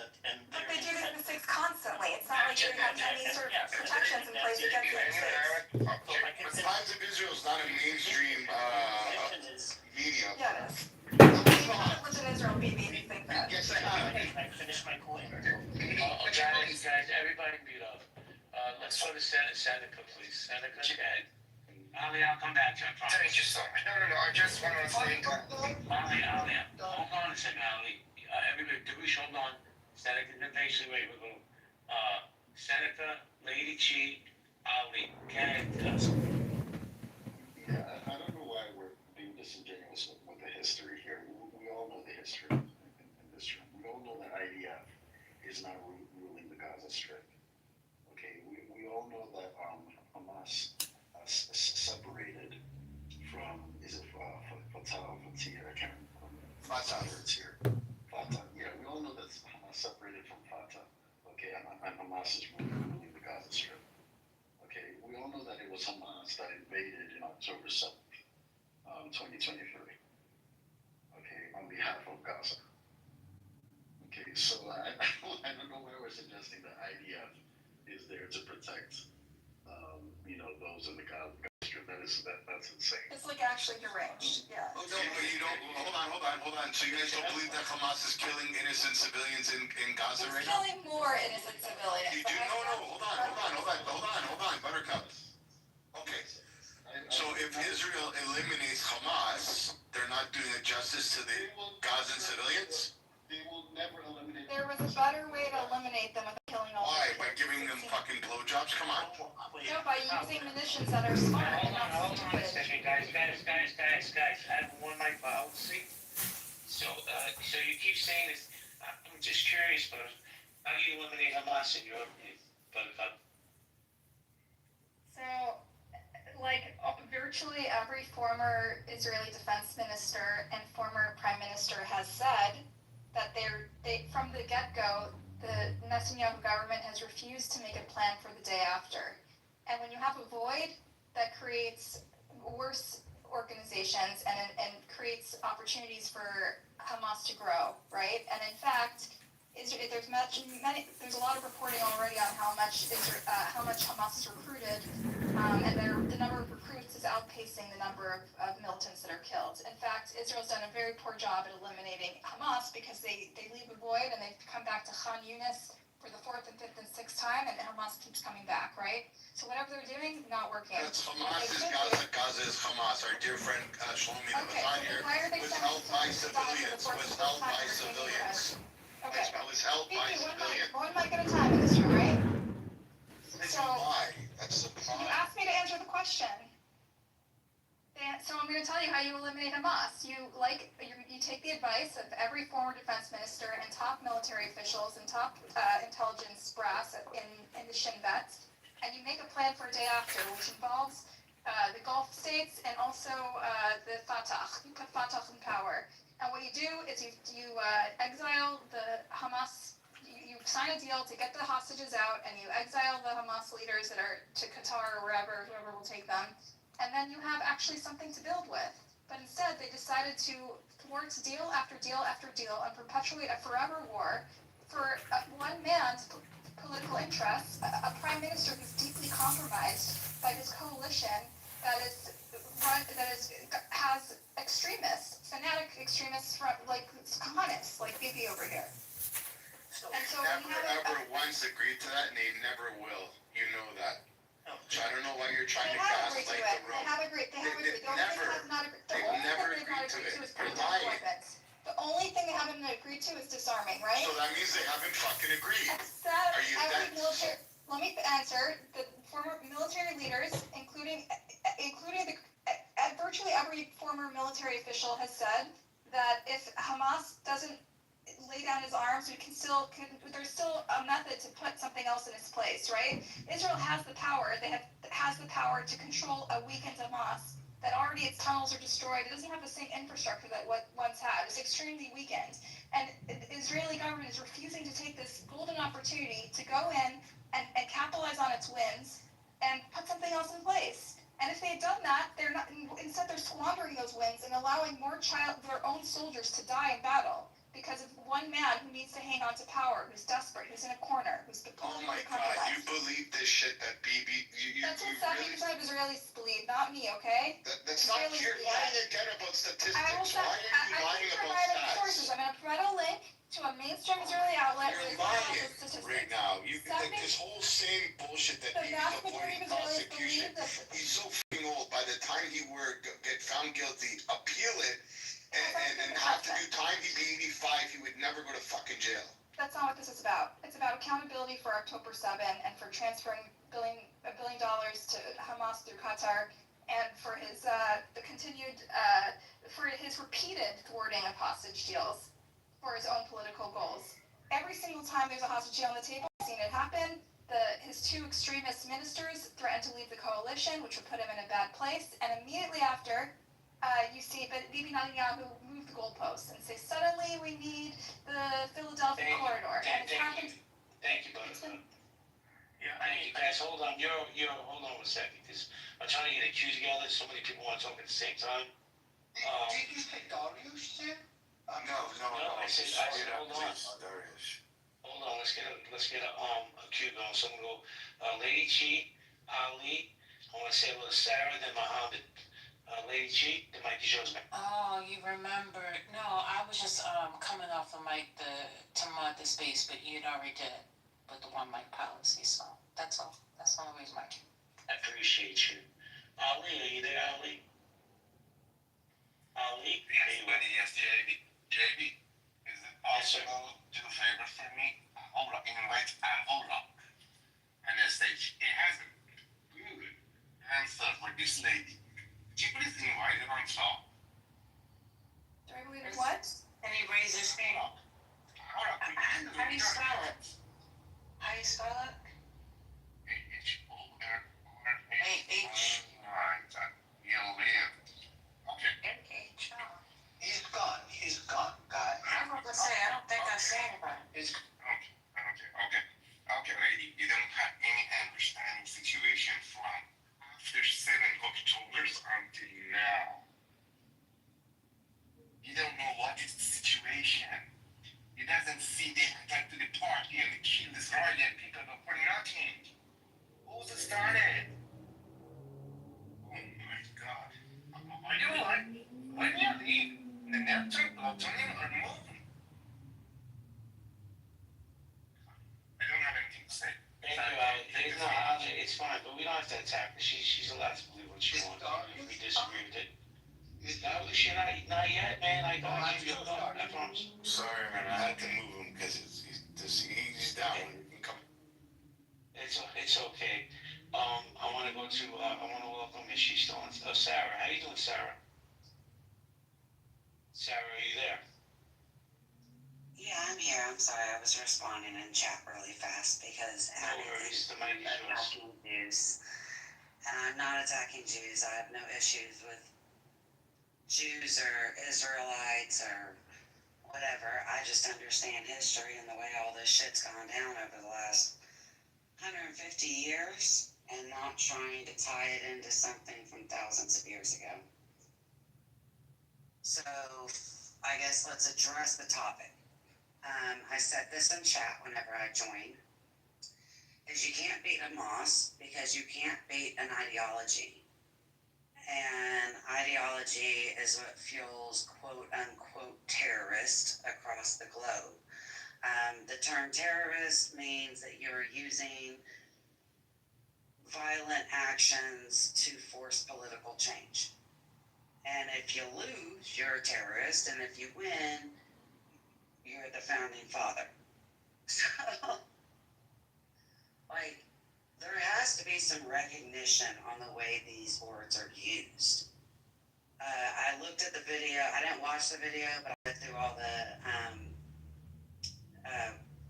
But they do these mistakes constantly. It's not like they have any sort of protections in place against these mistakes. But Times of Israel is not a mainstream media. Yeah, it is. You haven't lived in Israel, BB, if you think that. Yes, I have. I finished my point. Guys, everybody mute up. Let's go to Seneca, please. Seneca, go ahead. Ali, I'll come back to you. Thank you so much. No, I just want to say Ali, hold on a second, Ali. Everybody, Darush, hold on. Seneca, then patiently wait. We're going Seneca, Lady Chi, Ali. Go ahead. Yeah, I don't know why we're being disingenuous with the history here. We all know the history in this room. We all know that IDF is not ruling the Gaza Strip. Okay, we all know that Hamas separated from, is it Fatah, I can't remember. Fatah, it's here. Fatah, yeah, we all know that Hamas separated from Fatah. Okay, and Hamas is ruling the was Hamas that invaded in October 7th, 2023. Okay, on behalf of Gaza. Okay, so I don't know why we're suggesting that IDF is there to protect, those in the Gaza Strip. That's insane. It's like actually deranged. Yeah. Oh, no, but you don't. Hold on. So you guys don't believe that Hamas is killing innocent civilians in Gaza right now? Killing more innocent civilians. You do? No. Hold on, Buttercup. Okay. So if Israel eliminates Hamas, they're not doing a justice to the Gazan civilians? They will never eliminate. There was a better way to eliminate them without killing all. Why? By giving them fucking blowjobs? Come on. No, by using munitions that are smart and not Hold on a stupid. second, guys. I have one mic policy. So you keep saying this. I'm just curious, but how do you eliminate Hamas in your opinion? So, like, virtually every former Israeli defense minister and former prime minister has said that they from the get-go, the Netanyahu government has refused to make a plan for the day after. And when you have a void, that creates worse organizations and creates opportunities for Hamas to grow, right? And in fact, there's a lot of reporting already on how much Hamas is recruited, and the number of recruits is outpacing the number of militants that are killed. In fact, Israel's done a very poor job at eliminating Hamas because they leave a void and they come back to Khan Yunis for the 4th and 5th and 6th time, and Hamas keeps coming back, right? So whatever they're doing, not working. That's Hamas is Gaza. Gaza is Hamas. Our dear friend Shlomi Navatan here was held by civilians. Okay. Was held by civilians. One mic at a time in this room, right? So why? That's the problem. You asked me to answer the question. So I'm going to tell you how you eliminate Hamas. You take the advice of every former defense minister and top military officials and top intelligence brass in the Shin Bet, and you make a plan for a day after, which involves the Gulf states and also the Fatah. You put Fatah in power. And what you do is you exile the Hamas, you sign a deal to get the hostages out, and you exile the Hamas leaders that are to Qatar or whoever will take them, and then you have actually something to build with. But instead, they decided to thwart deal after deal after deal and perpetuate a forever war for one man's political interests, a prime minister who's deeply compromised by his coalition that has extremists, fanatic extremists from like communists, like Bibi over here. And so never once agreed to that, and they never will. You know that. So I don't know why you're trying to gaslight the room. They have agreed. The only thing They've never agreed to it. You're lying. The only thing they haven't agreed to is disarming, right? So that means they haven't fucking agreed. Are you military? Let me answer. The former military leaders, including virtually every former military official, has said that if Hamas doesn't lay down his arms, there's still a method to put something else in its place, right? Israel has the power. Has the power to control a weakened Hamas that already its tunnels are destroyed. It doesn't have the same infrastructure that what once had. It's extremely weakened. And the Israeli government is refusing to take this golden opportunity to go in and capitalize on its wins and put something else in place. And if they had done that, instead they're squandering those wins and allowing their own soldiers to die in battle because of one man who needs to hang on to power, who's desperate, who's in a corner, who's oh my God, you believe this shit that Bibi... That's what 70% of Israelis believe, not me, okay? That's not... You're lying again about statistics. Why are you lying about stats? Sources. I'm going to provide a link to a mainstream Israeli outlet. You're lying right now. This whole same bullshit that Bibi's avoiding prosecution. He's so f***ing old. By the time he get found guilty, appeal it, and have to do time, he'd be 85, he would never go to fucking jail. That's not what this is about. It's about accountability for October 7 and for transferring $1 billion to Hamas through Qatar, and for his repeated thwarting of hostage deals for his own political goals. Every single time there's a hostage deal on the table, I've seen it happen. His two extremist ministers threatened to leave the coalition, which would put him in a bad place, and immediately after, you see Bibi Netanyahu move the goalposts and say, suddenly we need the Philadelphia corridor. And it's happened. Thank you, Buttercup. Yeah, Thank you guys. Hold on. Hold on a second, because I'm trying to get a queue together. So many people want to talk at the same time. Did you say Darius, she said? No, I said, hold on. Darius. Hold on, let's get a queue going. So I'm gonna go, Lady Chi, Ali. I want to say hello to Sarah, then Mohammed. Lady Chi, the mic is yours, man. Oh, you remember? No, I was just coming off the mic to mod the space, but you'd already did it with the one mic policy. So that's all. That's the only reason why. I appreciate you. Ali, are you there, Ali? Ali? Yes, buddy, yes, JB. JB, is it possible to do a favor for me? Hold up, invite Hold up. And the stage. It has a good answer for this lady. Could you please invite her on top? Do I believe it what? And he raised his hand. Hold up, How do you spell it? How do you spell it? H. He's gone. He's gone, guy. I'm about to say, I don't think I say anybody. Okay, lady, you don't have any understanding situation from after 7 October until now. You don't know what is the situation. You doesn't see the attack to the party and kill Israeli people for nothing. Who's started? Oh my God. Are you alive? When you leave, the neutral plutonium are moving. I don't have anything to say. Thank you, Ali. It's fine, but we don't have to attack her. She's allowed to believe what she wants. If we disagree with it. No, she not yet, man. I promise. Sorry, man. I had to move him because he's down. Come. It's okay. I want to welcome if she's still on. Sarah. How you doing, Sarah? Sarah, are you there? Yeah, I'm here. I'm sorry. I was responding in chat really fast because No worries. The mic is yours. attacking Jews. And I'm not attacking Jews. I have no issues with Jews or Israelites or whatever. I just understand history and the way all this shit's gone down over the last 150 years and not trying to tie it into something from thousands of years ago. So I guess let's address the topic. I said this in chat whenever I joined, is you can't beat a moss because you can't beat an ideology. And ideology is what fuels quote unquote terrorists across the globe. The term terrorist means that you're using violent actions to force political change. And if you lose, you're a terrorist, and if you win, you're the founding father. So, there has to be some recognition on the way these words are used. I looked at the video. I didn't watch the video, but I went through all the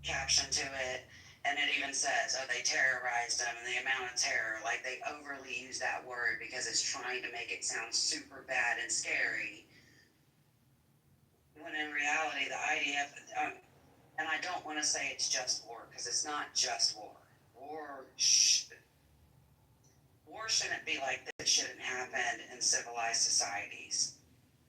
caption to it, and it even says, oh, they terrorized them, and the amount of terror, they overly use that word because it's trying to make it sound super bad and scary, when in reality, the IDF, and I don't want to say it's just war, because it's not just war. War shouldn't be like this. Shouldn't happen in civilized societies.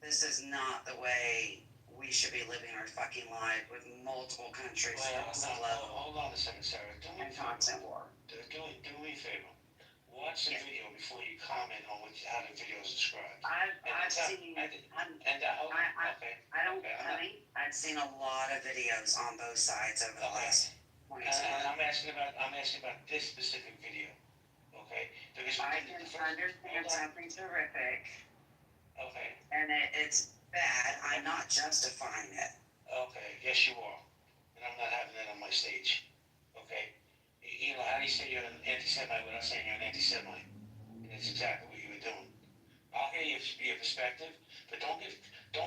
This is not the way we should be living our fucking life with multiple countries across the globe. Hold on a second, Sarah. Do me a favor. Do me a favor. Watch the video before you comment on how the video is described. I've seen a lot of videos on both sides over the last 20 years. I'm asking about this specific video. Okay? I can understand something terrific. Okay. And it's bad. I'm not justifying it. Okay, yes you are. And I'm not having that on my stage. Okay? You know, how do you say you're an anti-Semite without saying you're an anti-Semite? And that's exactly what you were doing. I'll hear your perspective, but don't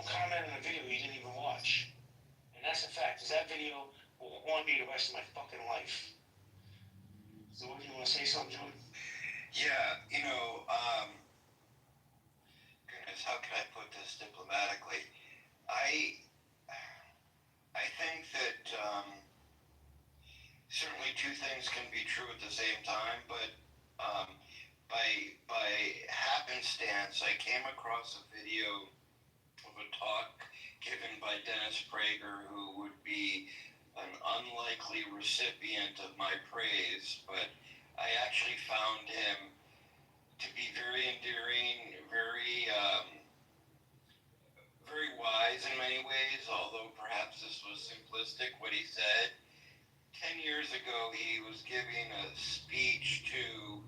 comment on a video you didn't even watch. And that's a fact, because that video will haunt me the rest of my fucking life. So what do you want to say something, Jordan? Yeah, goodness, how can I put this diplomatically? I think that certainly two things can be true at at the same time, but by happenstance, I came across a video of a talk given by Dennis Prager, who would be an unlikely recipient of my praise, but I actually found him to be very endearing, very wise in many ways, although perhaps this was simplistic what he said. 10 years ago, he was giving a speech to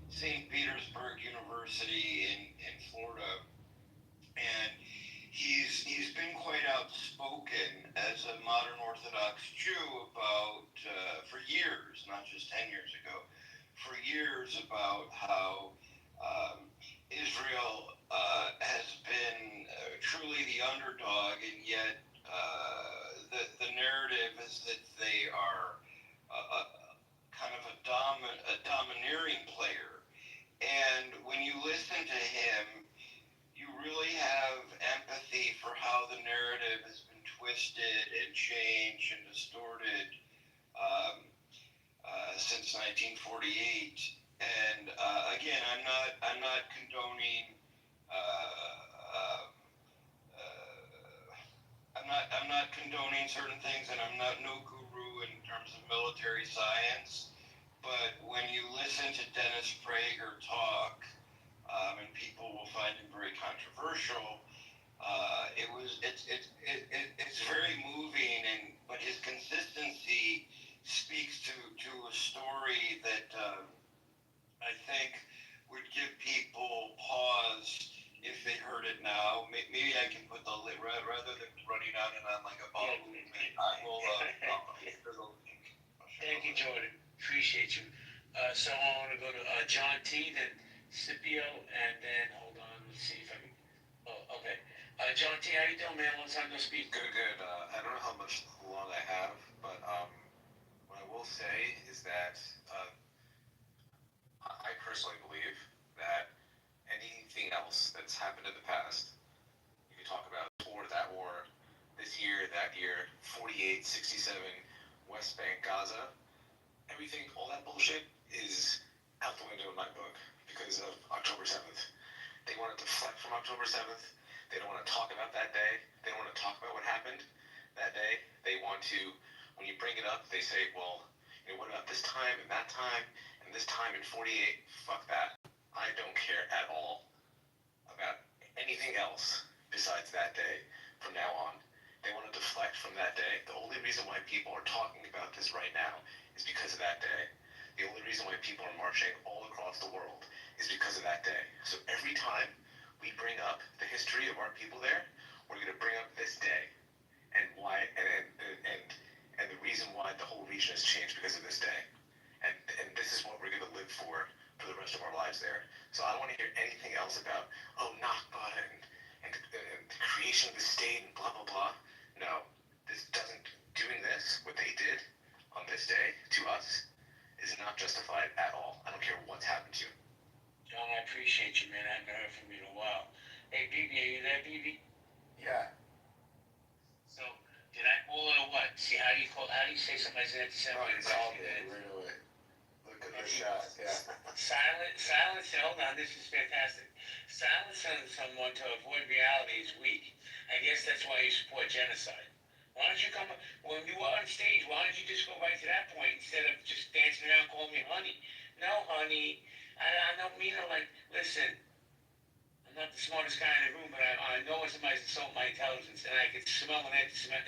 St. Petersburg University in Florida, and he's been quite outspoken as a modern Orthodox Jew about, for years, not just 10 years ago, for years about how Israel has been truly the underdog, and yet the narrative is that they are kind of a domineering player. And when you listen to him, you really have empathy for how the narrative has been twisted and changed and distorted since 1948. And again, I'm not condoning. I'm not condoning certain things, and I'm not no guru in terms of military science. But when you listen to Dennis Prager talk, and people will find him very controversial, it's very moving, but his consistency speaks to a story that I think would give people pause if they heard it now. Maybe I can put the rather than running out and on like a ball movement. I will. Thank you, Jordan. Appreciate you. So I want to go to John T, then Scipio, and then hold on. Let's see if I can. Oh, okay. John T, how you doing, man? Long time no speak. Good. I don't know how much long I have, but what I will say is that I personally believe that anything else that's happened in the past, you can talk about that war, this year, that year, 48, 67, West Bank, Gaza, everything, all that bullshit is out the window in my book because of October 7th. They want to deflect from October 7th. They don't want to talk about that day. They don't want to talk about what happened that day. They want to, when you bring it up, they say, well, what about this time and that time and this time in 48? Fuck that. I don't care at all about anything else besides that day from now on. They want to deflect from that day. The only reason why people are talking about this right now is because of that day. The only reason why people are marching all across the world is because of that day. So every time we bring up the history of our people there, we're going to bring up this day and why, and the reason why the whole region has changed because of this day. And this is what we're going to live for the rest of our lives there. So I don't want to hear anything else about, Nakba and the creation of the state and blah, blah, blah. No, doing this, what they did on this day to us, is not justified at all. I don't care what's happened to you. John, I appreciate you, man. I haven't heard from you in a while. Hey, BB, are you there, BB? Yeah. So, did I call it or what? See, how do you say somebody's anti-Semitic? It's all good, really. Look at the shot, yeah. Silence, hold on, this is fantastic. Silence on someone to avoid reality is weak. I guess that's why you support genocide. Why don't you come, when you were on stage, why don't you just go right to that point instead of just dancing around calling me honey? No, honey, I don't mean it like, listen, I'm not the smartest guy in the room, but I know when somebody's insulting my intelligence, and I can smell when it's not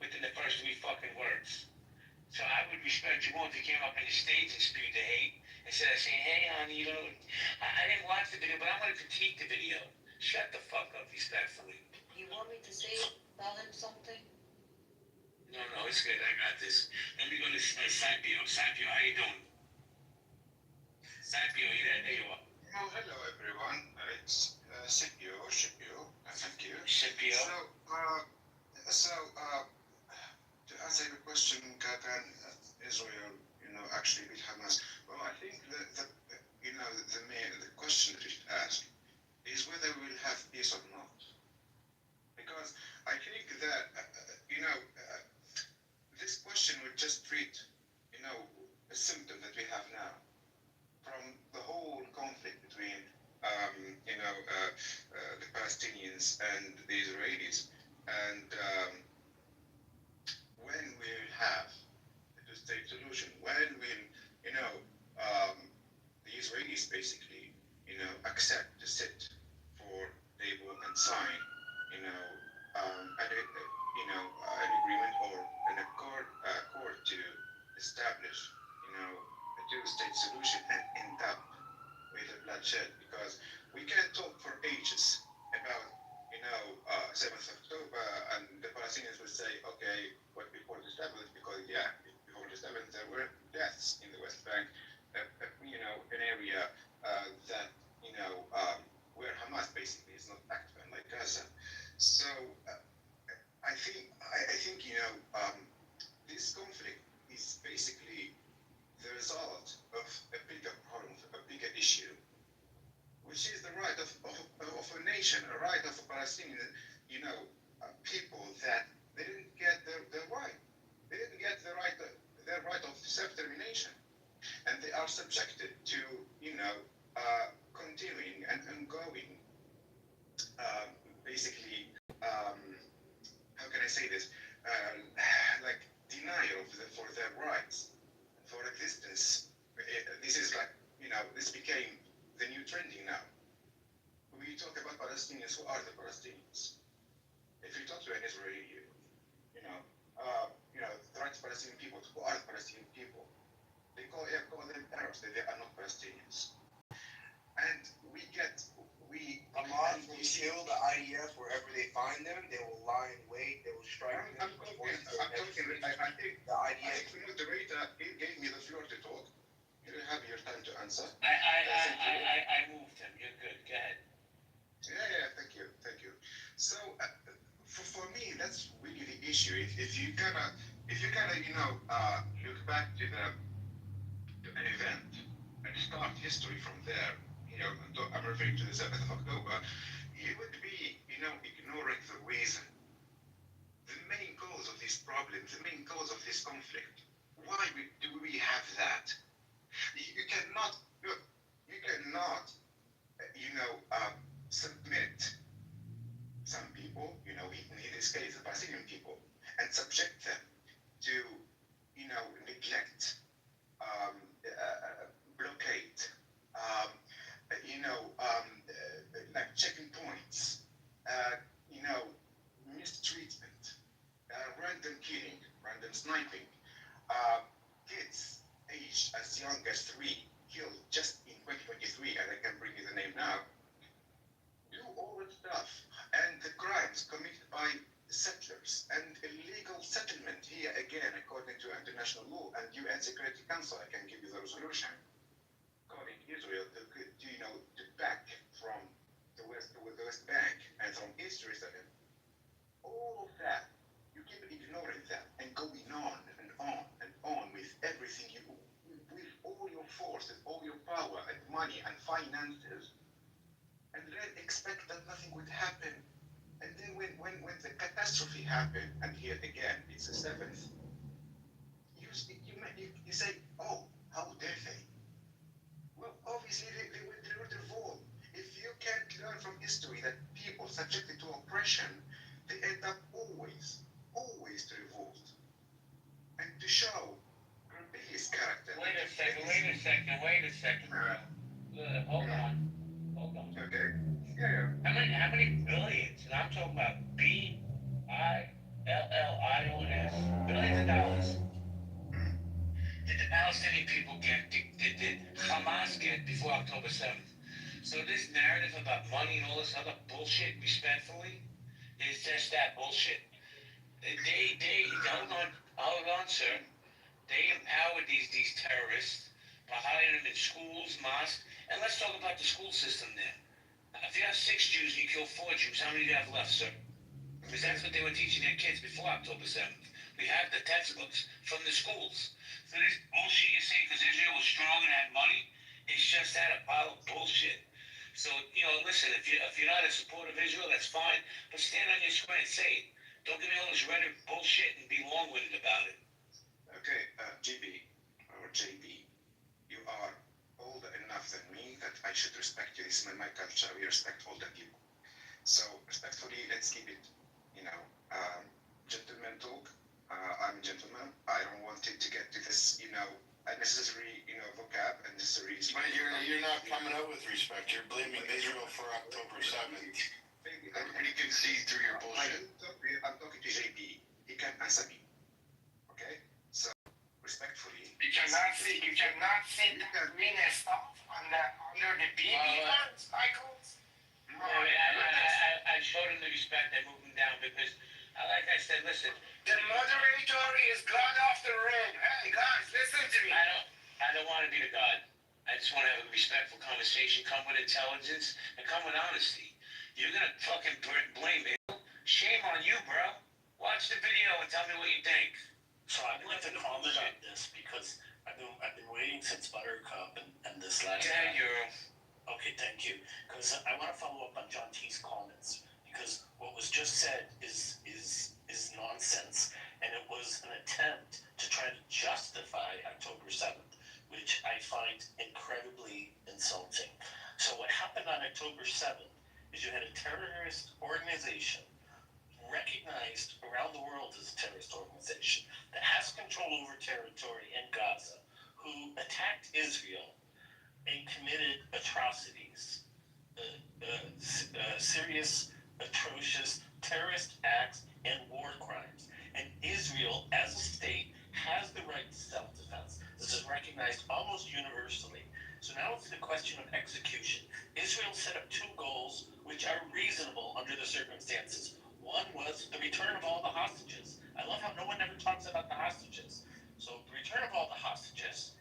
within the first 3 fucking words. So I would respect you more if you came up on the stage and spewed the hate instead of saying, hey, honey, I didn't watch the video, but I'm going to critique the video. Shut the fuck up, respectfully. You want me to tell him something? No, it's good. I got this. Let me go to Scipio. Scipio, how you doing? Scipio, you there? There you are. Oh, hello everyone. It's Scipio. Thank you. Scipio. So, to answer your question, can Israel, actually beat Hamas? Well, I think the question that you should ask is whether we'll have peace or not. Because I think that, this question would just treat, Israelis. And when we have a two-state solution, when will, the Israelis basically, accept to sit for table and sign, an agreement or an accord to establish, a two-state solution and end up with a bloodshed, because we can talk for ages about 7th October, and the Palestinians will say, okay, what before the 7th, because before the 7th there were deaths in the West Bank, an area that where Hamas basically is not active, like Gaza. So I think this conflict is basically the result of a bigger problem, a bigger issue, which is the right of a nation, a right of a Palestinian, people that they didn't get their right. They didn't get their right of self-determination, and they are subjected to, continuing and ongoing, basically, how can I say this, like denial for their rights, for existence. This is like, this became the new trending now. We talk about Palestinians. Who are the Palestinians? If you talk to an Israeli, the right Palestinian people, who are the Palestinian people? They call them Arabs. They are not Palestinians. And Hamas will kill the IDF wherever they find them. They will lie in wait. They will strike them. I think the moderator gave me the floor to talk. You have your time to answer. I moved him. You're good. Go ahead. Yeah, thank you. So, for me, that's really the issue. If you kind of, look back to an event and start history from there, I'm referring to the 7th of October, you would be, ignoring the reason, the main cause of this problem, the main cause of this conflict. Why do we have that? You cannot, submit some people, in this case, the Palestinian people, and subject them to, neglect, blockade, like checking points, mistreatment, random killing, random sniping, kids aged as young as 3 killed just in 2023, and I can bring you the name now. Do all that stuff, and the crimes committed by settlers and illegal settlement here again, according to international law and UN Security Council. I can give you the resolution calling Israel to back from the West Bank and from East Jerusalem. All of that, you keep ignoring that and going on and on and on with everything with all your force and all your power and money and finances, and then expect that nothing would happen. And then when the catastrophe happened, and here again it's the 7th, you say, oh, how dare they? Well, obviously they would revolt. If you can't learn from history that people subjected to oppression, they end up always to revolt and to show rebellious character. Wait a second, bro. Hold on. Okay. Yeah. How many billions? And I'm talking about billions, billions of dollars. Did the Palestinian people get? Did Hamas get before October 7th? So this narrative about money and all this other bullshit, respectfully, is just that bullshit. Hold on, sir. They empowered these terrorists by hiding them in schools, mosques, and let's talk about the school system there. If you have 6 Jews and you kill 4 Jews, how many do you have left, sir? Because that's what they were teaching their kids before October 7th. We have the textbooks from the schools. So this bullshit you say because Israel was strong and had money, it's just that, a pile of bullshit. So, listen, if you're not a supporter of Israel, that's fine, but stand on your square and say it. Don't give me all this rhetoric bullshit and be long-winded about it. Okay, GB, or JB, you are older enough than me that I should respect you. This is my culture. We respect older people. So, respectfully, let's keep it reason. But you're not coming out with respect. You're blaming Israel for October 7th. Everybody can see through your bullshit. I'm talking to JP. He can answer me. Okay? So, respectfully. You cannot see the green stuff under the BB guns, Michael. I showed him the respect. I moved him down because, like I said, listen. The moderator is God of the room. Hey guys, listen to me. I don't want to be the God. I just want to have a respectful conversation. Come with intelligence and come with honesty. You're gonna fucking blame me. Shame on you, bro. Watch the video and tell me what you think. So I'd like to comment on this because I've been waiting since Buttercup and this last. Yeah, you're. Okay, thank you. Because I want to follow up on John T's comments because what was just said is nonsense, and it was an attempt to try to justify October 7th, which I find incredibly insulting. So what happened on October 7th is you had a terrorist organization recognized around the world as a terrorist organization that has control over territory in Gaza, who attacked Israel and committed atrocities, serious, atrocious terrorist acts and war crimes. And Israel, as a state, has the right to self-defense. This is recognized almost universally. So now it's the question of execution. Israel set up two goals which are reasonable under the circumstances. One was the return of all the hostages. I love how no one ever talks about the hostages. So the return of all the hostages.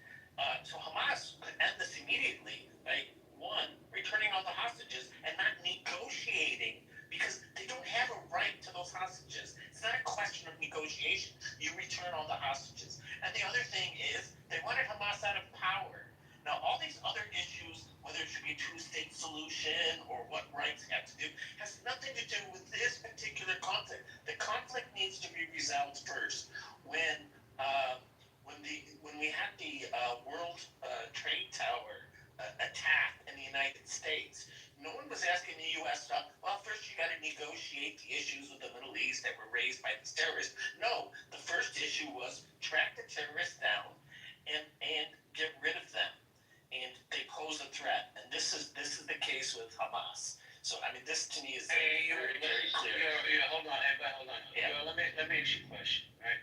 So Hamas could end this immediately by, one, returning all the hostages and not negotiating because they don't have a right to those hostages. It's not a question of negotiation. You return all the hostages. And the other thing is they wanted Hamas out of power. Now, all these other issues, whether it should be a two-state solution or what rights have to do, has nothing to do with this particular conflict. The conflict needs to be resolved first. When we had the World Trade Tower attack in the United States, no one was asking the U.S. Well, first you got to negotiate the issues with the Middle East that were raised by these terrorists. No, the first issue was track the terrorists down and get rid of them. And they pose a threat, and this is the case with Hamas. So I mean, this to me is very clear. Hold on. Yeah. Let me ask you a question. Right?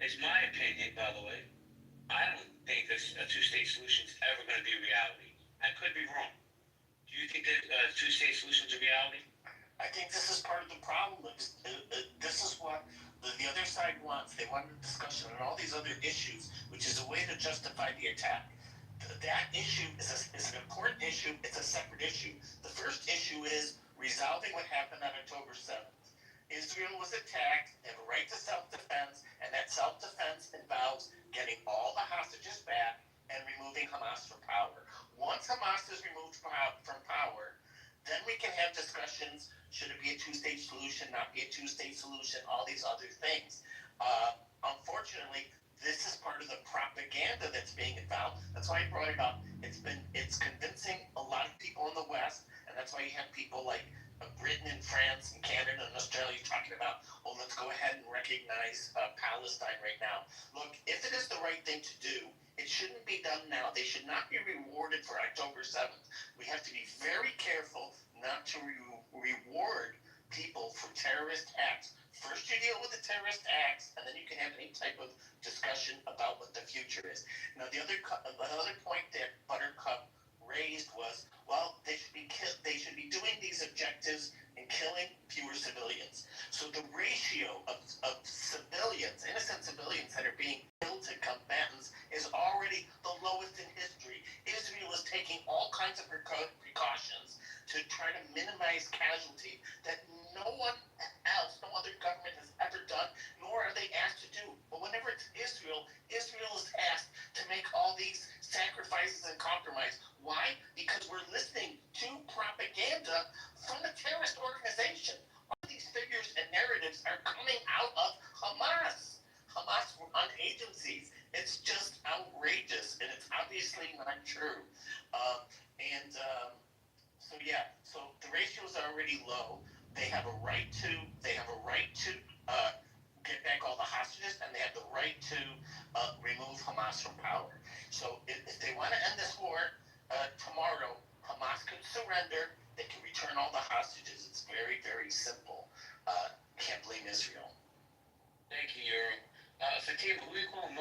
It's my opinion, by the way. I don't think this a two-state solution is ever going to be a reality. I could be wrong. Do you think that a two-state solution is a reality? I think this is part of the problem. This is what the other side wants. They want a discussion on all these other issues, which is a way to justify the attack. That issue is an important issue. It's a separate issue. The first issue is resolving what happened on October 7th. Israel was attacked, they have a right to self-defense, and that self-defense involves getting all the hostages back and removing Hamas from power. Once Hamas is removed from power, then we can have discussions, should it be a two-state solution, not be a two-state solution, all these other things. Unfortunately, this is part of the propaganda that's being involved. That's why I brought it up. It's convincing a lot of people in the West, and that's why you have people like Britain and France and Canada and Australia talking about, well, let's go ahead and recognize Palestine right now. Look, if it is the right thing to do, it shouldn't be done now. They should not be rewarded for October 7th. We have to be very careful not to reward people for terrorist acts. First you deal with the terrorist acts, and then you can have any type of discussion about what the future is. Now, the other point that Buttercup raised was, well, they should be doing these objectives and killing fewer civilians. So the ratio of civilians, innocent civilians that are being killed to combatants is already the lowest in history. Israel is taking all kinds of precautions to try to minimize casualty that no one else, no other government has ever done, nor are they asked to do. But whenever it's Israel is asked to make all these sacrifices and compromise. Why? Because we're listening to propaganda from a terrorist organization. All of these figures and narratives are coming out of Hamas. Hamas run agencies. It's just outrageous, and it's obviously not true. So the ratio is already low. They have a right to get back all the hostages, and they have the right to remove Hamas from power. So if they want to end this war,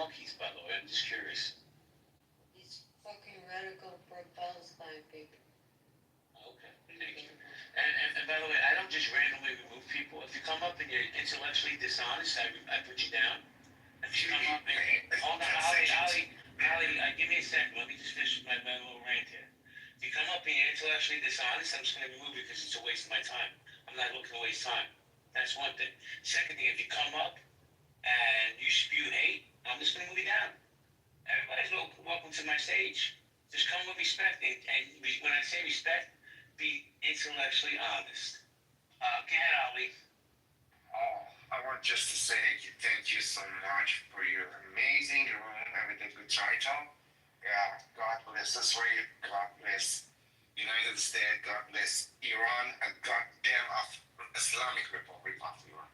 monkeys, by the way? I'm just curious. These fucking radical Palestine people. Okay, thank you. And by the way, I don't just randomly remove people. If you come up and you're intellectually dishonest, I put you down. If you come up and hold on, Ali, give me a second. Let me just finish my little rant here. If you come up and you're intellectually dishonest, I'm just going to remove you because it's a waste of my time. I'm not looking to waste time. That's one thing. Second thing, if you come up and you spew hate, I'm just going to move you down. Everybody's welcome to my stage. Just come with respect. And when I say respect, be intellectually honest. Go ahead, Ali. Oh, I want just to say thank you so much for your amazing room and with the good title. Yeah, God bless Israel, God bless United States, God bless Iran, and God damn Islamic Republic of Iran.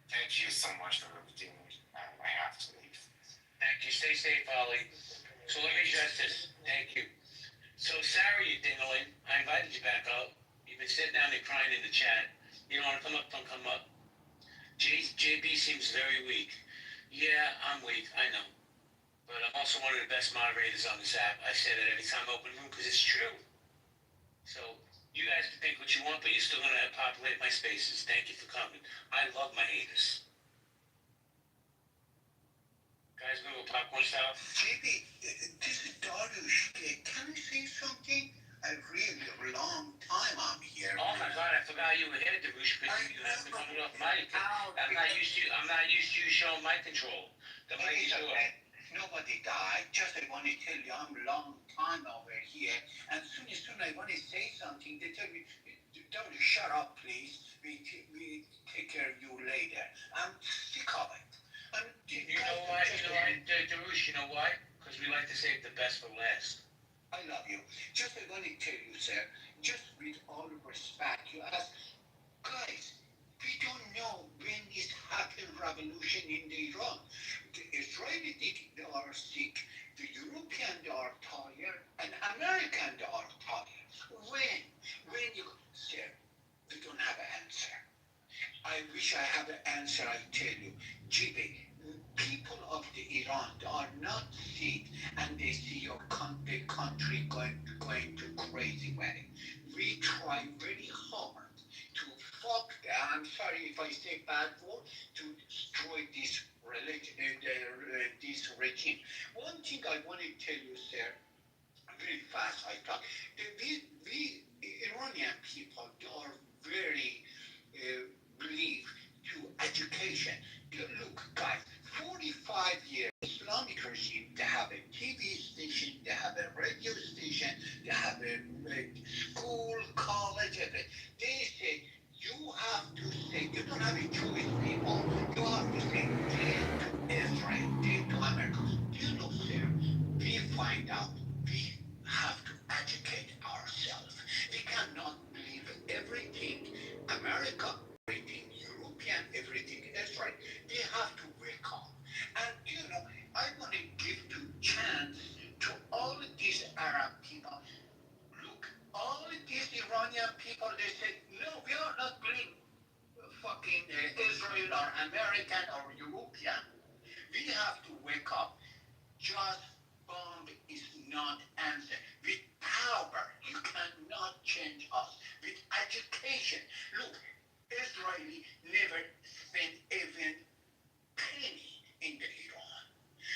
Thank you so much for everything. I have to leave. Thank you. Stay safe, Ali. So let me address this. Thank you. So, Sarah, you dingling, I invited you back up. You've been sitting down there crying in the chat. You don't want to come up, don't come up. JB seems very weak. Yeah, I'm weak, I know. But I'm also one of the best moderators on this app. I say that every time I open a room because it's true. So, you guys can think what you want, but you're still going to populate my spaces. Thank you for coming. I love my haters. Guys, go popcorn style. JB, this is Darush. Can I say something? A really long time I'm here. Oh my God, I forgot you were here, Darush, because you have to come off mic. I'm not used to you showing mic control. The mic is yours. Nobody died. Just I want to tell you, I'm a long time over here. And soon I want to say something. They tell me, don't shut up, please. We take care of you later. I'm sick of it. You know why, Darush, you know why? Because we like to save the best for last. I love you. Just I want to tell you, sir, just with all respect, you ask, guys, we don't know when this happened revolution in Iran. The Israeli they are sick, the European they are tired, and American they are tired. When you, sir, we don't have an answer. I wish I have an answer, I tell you. GB, people of the Iran they are not sick and they see your country going to crazy way. We try very hard to fuck, I'm sorry if I say bad word, to destroy this religion, this regime. One thing I want to tell you, sir, very fast I talk. We Iranian people they are very believe to education. Look, guys, 45 years Islamic regime, they have a TV station, they have a radio station, they have a school, college, everything. They say, you have to say, you don't have a choice, people. You have to say, dead to Israel, dead to America. You know, sir, we find out, we have to educate ourselves. We cannot believe everything America, everything European, everything Israel. We have to wake up. And I want to give to chance to all these Arab people. Look, all these Iranian people, they say, no, we are not blaming fucking Israel or American or European. We have to wake up. Just bomb is not answer. With power, you cannot change us. With education, look, Israeli never spent even penny in the Iran.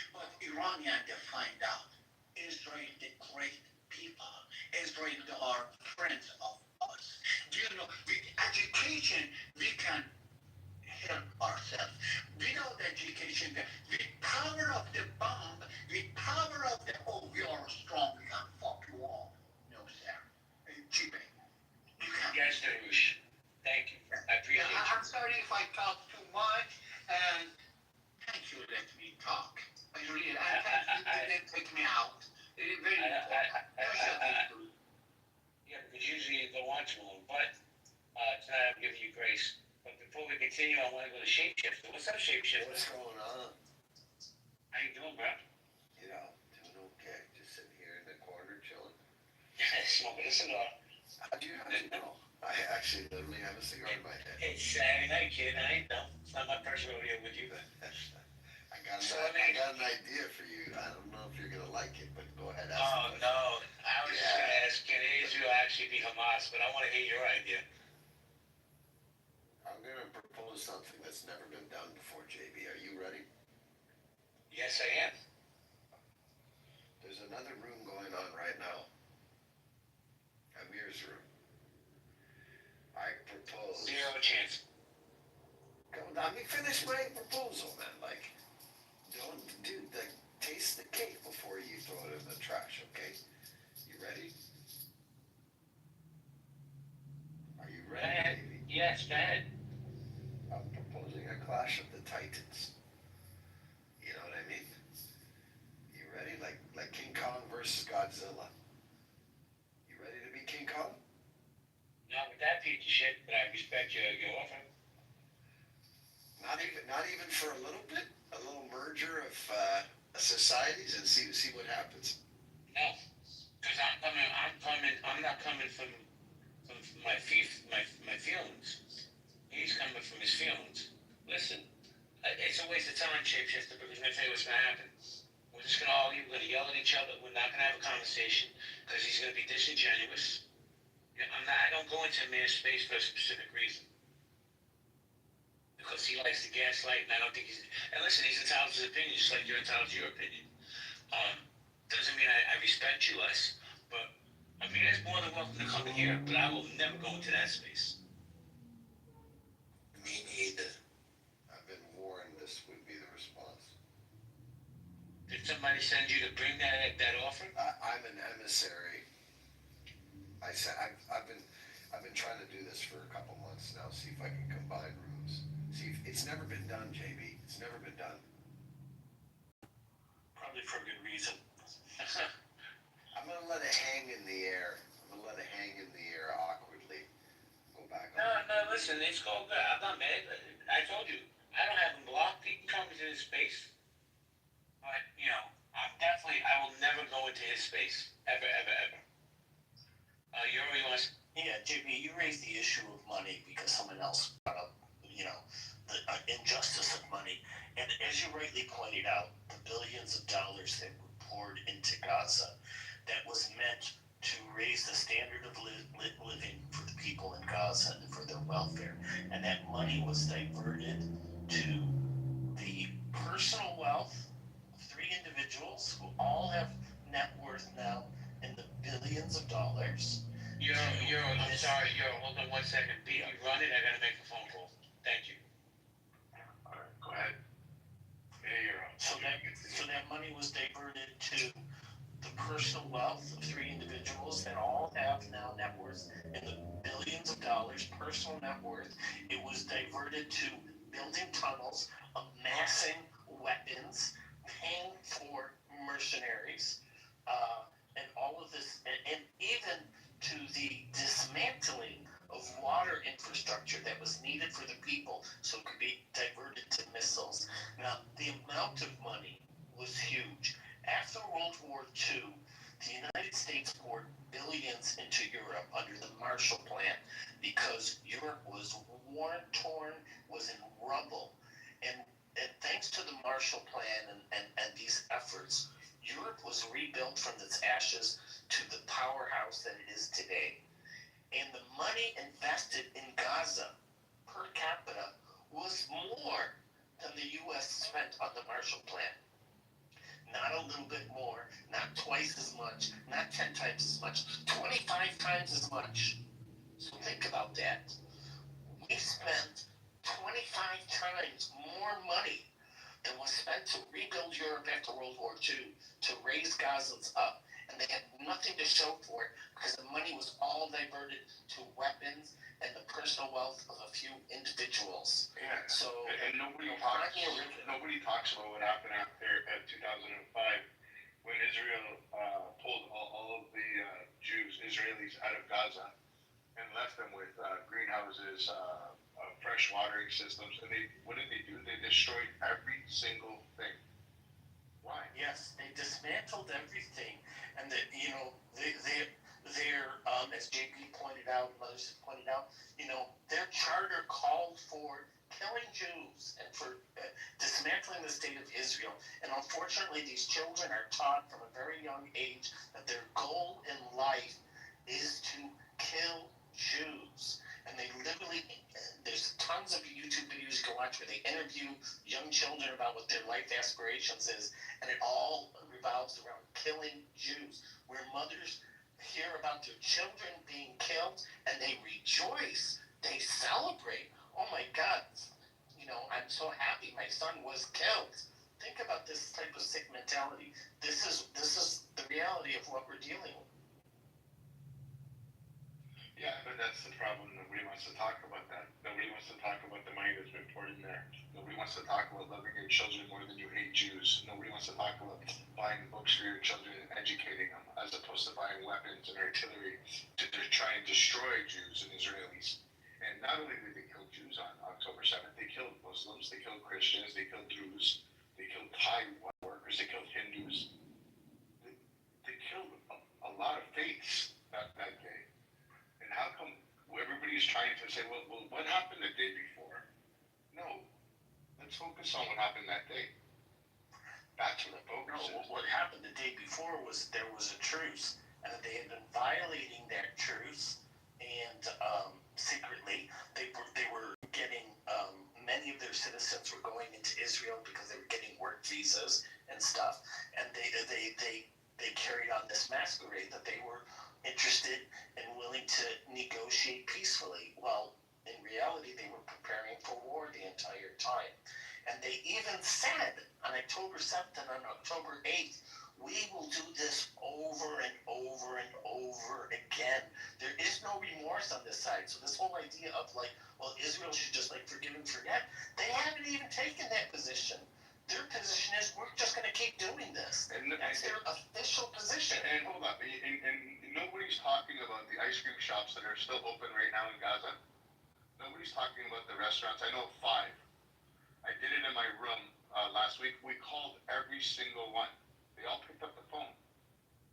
But Iranian, they find out Israel, the great people. Israel, they are friends of us. With education, we can help ourselves. Without education, with power of the bomb, with power of the, we are strong, we can fuck you all. No, sir. Jibe, you can. Yes, Darush. Thank you. I appreciate you. I'm sorry if I talk too much, and thank you for letting me talk. I really, and thank you for didn't take me out. It's very important. Yeah, because usually you go on too long, but tonight I'm giving you grace. But before we continue, I want to go to Shapeshifter. What's up, Shapeshifter? What's going on? How you doing, bro? Doing okay. Just sitting here in the corner chilling. Smoking a cigar. How do you know? I actually literally have a cigar in my head. It's Saturday night, kid. I ain't know. It's not my first rodeo with you. I got an idea Hamas, but I want to hear your idea. I'm gonna propose something that's never been done before, JB. Are you ready? Yes, I am. There's another room going on right now. Amir's room. I propose. Zero chance. Let me finish my proposal, man. Like, don't, dude, like, taste the cake before you throw it in the trash, okay? You ready? Are you ready, baby? Yes, go ahead. I'm proposing a clash of the titans. You know what I mean? You ready? Like King Kong versus Godzilla. You ready to be King Kong? Not with that piece of shit, but I respect your offer. Not even for a little bit? A little merger of societies and see what happens? No, because I'm not coming from my feelings. He's coming from his feelings. Listen, it's a waste of time, Shapeshifter, because I'm going to tell you what's going to happen. We're just going to argue, we're going to yell at each other, we're not going to have a conversation, because he's going to be disingenuous. I don't go into a man's space for a specific reason. Because he likes to gaslight, and I don't think he's... And listen, he's entitled to his opinion, just like you're entitled to your opinion. Doesn't mean I respect you less, but I mean, it's more than welcome to come in here, but I will never go into that space. Me neither. I've been warned this would be the response. Did somebody send you to bring that offer? I'm an emissary. I've been trying to do this for a couple months now. See if I can combine rooms. See, it's never been done, JB. It's never been done. Probably for a good reason. I'm gonna let it hang in the air. Awkwardly. Go back. No, listen, it's all good. I'm not mad. I told you, I don't have him blocked. He can come into his space. But, I will never go into his space. Ever, ever, ever. You already want to... Yeah, JB, you raised the issue of money because someone else brought up, the injustice of money. And as you rightly pointed out, the billions of dollars that were poured into Gaza, that was meant to raise the standard of living for the people in Gaza and for their welfare. And that money was diverted to the personal wealth of 3 individuals who all have net worth now in the billions of dollars. I'm sorry, hold on 1 second. Pete, you run it, I gotta make a phone call. Thank you. All right, go ahead. Yeah, you're on. So that money was diverted to the personal wealth of 3 individuals that all have now net worth in the billions of dollars, personal net worth. It was diverted to building tunnels, amassing weapons, paying for mercenaries, and all of this, and even to the dismantling of water infrastructure that was needed for the people so it could be diverted to missiles. Now, the amount of money was huge. After World War II, the United States poured billions into Europe under the Marshall Plan because Europe was war-torn, was in rubble. And thanks to the Marshall Plan and these efforts, Europe was rebuilt from its ashes to the powerhouse that it is today. And the money invested in Gaza per capita was more than the U.S. spent on the Marshall Plan. Not a little bit more, not twice as much, not 10 times as much, 25 times as much. So think about that. We spent 25 times more money than was spent to rebuild Europe after World War II, to raise Gazans up. And they had nothing to show for it because the money was all diverted to weapons and the personal wealth of a few individuals. Yeah. So, and nobody talks about what happened after 2005 when Israel pulled all of the Israelis out of Gaza and left them with greenhouses, fresh watering systems, and what did they do? They destroyed every single thing. Why? Yes, they dismantled everything, and they're as JP pointed out, and others have pointed out, their charter called for killing Jews and for dismantling the state of Israel. And unfortunately, these children are taught from a very young age that their goal in life is to kill Jews. And they literally, there's tons of YouTube videos you can watch where they interview young children about what their life aspirations is, and it all revolves around killing Jews, where mothers hear about their children being killed and they rejoice, they celebrate. Oh my God, I'm so happy my son was killed. Think about this type of sick mentality. This is the reality of what we're dealing with. Yeah, but that's the problem. Nobody wants to talk about that. Nobody wants to talk about the money that's been poured in there. Nobody wants to talk about loving your children more than you hate Jews. Nobody wants to talk about buying books for your children and educating them, as opposed to buying weapons and artillery to try and destroy Jews and Israelis. And not only did they kill Jews on October 7th, they killed Muslims, they killed Christians, they killed Druze, they killed Thai workers, they killed Hindus. They killed a lot of faiths that day. And how come everybody's trying to say, well, what happened the day before? No, let's focus on what happened that day. That's what the focus is. What happened the day before was there was a truce, and they had been violating that truce, and secretly they were getting many of their citizens were going into Israel because they were getting work visas and stuff, and they carried on this masquerade that they were interested and willing to negotiate peacefully. Well, in reality, they were preparing for war the entire time. And they even said on October 7th and on October 8th, we will do this over and over and over again. There is no remorse on this side. So this whole idea of Israel should just forgive and forget, they haven't even taken that position. Their position is we're just going to keep doing this. That's their official position. And hold up, and nobody's talking about the ice cream shops that are still open right now in Gaza. Nobody's talking about the restaurants. I know 5. I did it in my room last week. We called every single one. They all picked up the phone.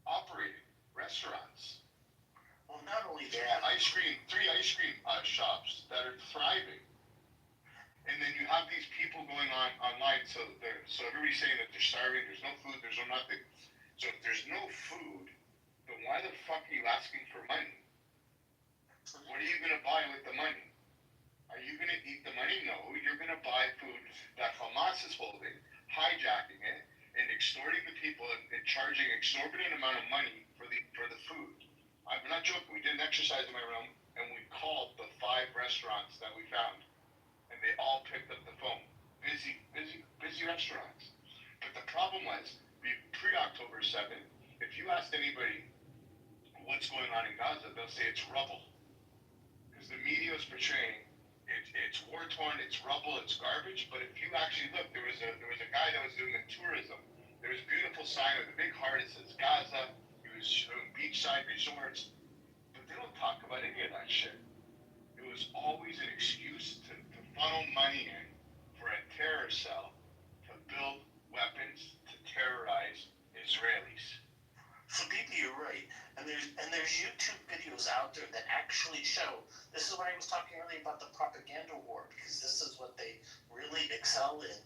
Operating restaurants. Well, not only that. 3 ice cream shops that are thriving. And then you have these people going online, so everybody's saying that they're starving, there's no food, there's no nothing. So if there's no food, then why the fuck are you asking for money? What are you going to buy with the money? Are you going to eat the money? No, you're going to buy food that Hamas is holding, hijacking it, and extorting the people and charging exorbitant amount of money for the food. I'm not joking, we did an exercise in my room, and we called the 5 restaurants that we found. And they all picked up the phone. Busy restaurants. But the problem was, pre-October 7th, if you asked anybody what's going on in Gaza, they'll say it's rubble. Because the media is portraying it's war-torn, it's rubble, it's garbage. But if you actually look, there was a guy that was doing a tourism. There was a beautiful sign with a big heart that says Gaza. He was showing beachside resorts. But they don't talk about any of that shit. It was always an excuse to funnel money in for a terror cell to build weapons to terrorize Israelis. So Bibi, you're right. And there's YouTube videos out there that actually show, this is what I was talking earlier about the propaganda war, because this is what they really excel in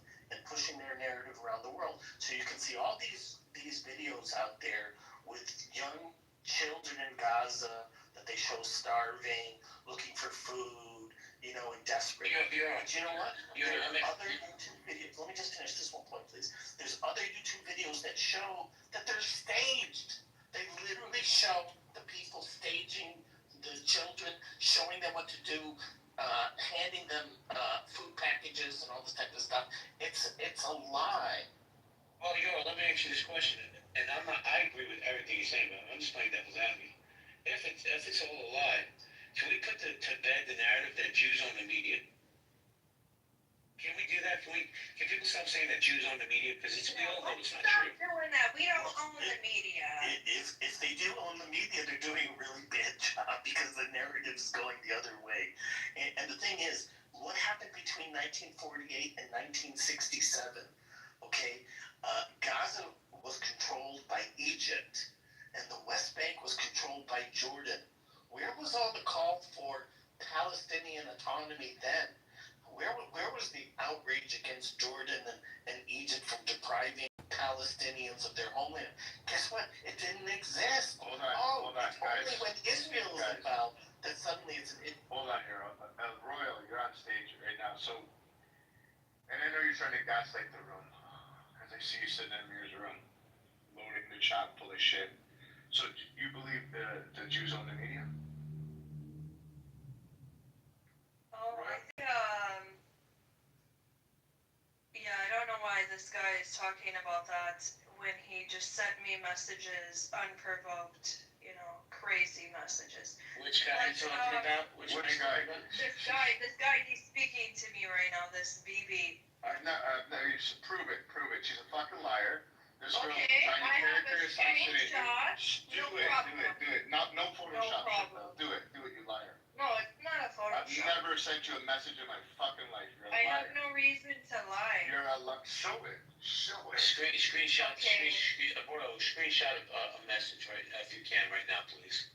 pushing their narrative around the world. So you can see all these videos out there with young children in Gaza that they show starving, looking for food, and desperate. But you know what? There are other YouTube videos. Let me just finish this one point, please. There's other YouTube videos that show that they're staged. They literally show the people staging the children, showing them what to do, handing them food packages and all this type of stuff. It's a lie. Well, let me ask you this question, and I agree with everything you're saying, but I'm just playing devil's advocate. If it's all a lie, can we put to bed the narrative that Jews own the media? Can we do that? Can people stop saying that Jews own the media? Because we all know it's not true. Stop doing that. We don't own the media. If they do own the media, they're doing a really bad job because the narrative is going the other way. And the thing is, what happened between 1948 and 1967? Okay, Gaza was controlled by Egypt, and the West Bank was controlled by Jordan. Where was all the call for Palestinian autonomy then? Where was the outrage against Jordan and Egypt from depriving Palestine Palestinians of their homeland. Guess what? It didn't exist. Hold on, It's guys. only when Israel is involved that suddenly it's. Hold on here. Royal, you're on stage right now. So, and I know you're trying to gaslight the room, because I see you sitting in Amir's room, loading the shop full of shit. So, you believe the Jews own the media? Oh, I think, yeah, I don't know why this guy is talking about that when he just sent me messages unprovoked, crazy messages. Which guy are you talking about? Which guy? This guy, he's speaking to me right now, this BB. No, you should prove it. She's a fucking liar. This girl Okay, trying to I have character a assassinate you. screenshot. Do it. No Photoshop. No problem. Do it, you liar. No, it's not a I've Photoshop. never sent you a message in my fucking life. You're a I liar. have no reason to lie. You're a liar. Show it. Screenshot. Okay. Screenshot a message right if you can right now, please.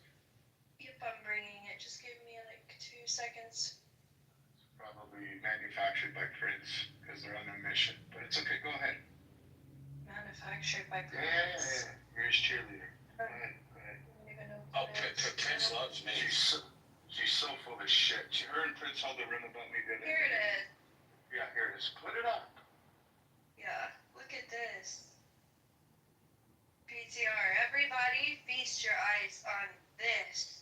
Yep, I'm bringing it. Just give me like 2 seconds. Probably manufactured by Prince because they're on a mission. But it's okay. Go ahead. Manufactured by Yeah. Prince. Here's cheerleader. Go ahead. I don't even know Oh, what it is. Prince loves me. She's so full of shit. Her and Prince held a room about me the other Here it day. is. Yeah, here it is. Put it up. Yeah, look at this. PTR. Everybody, feast your eyes on this.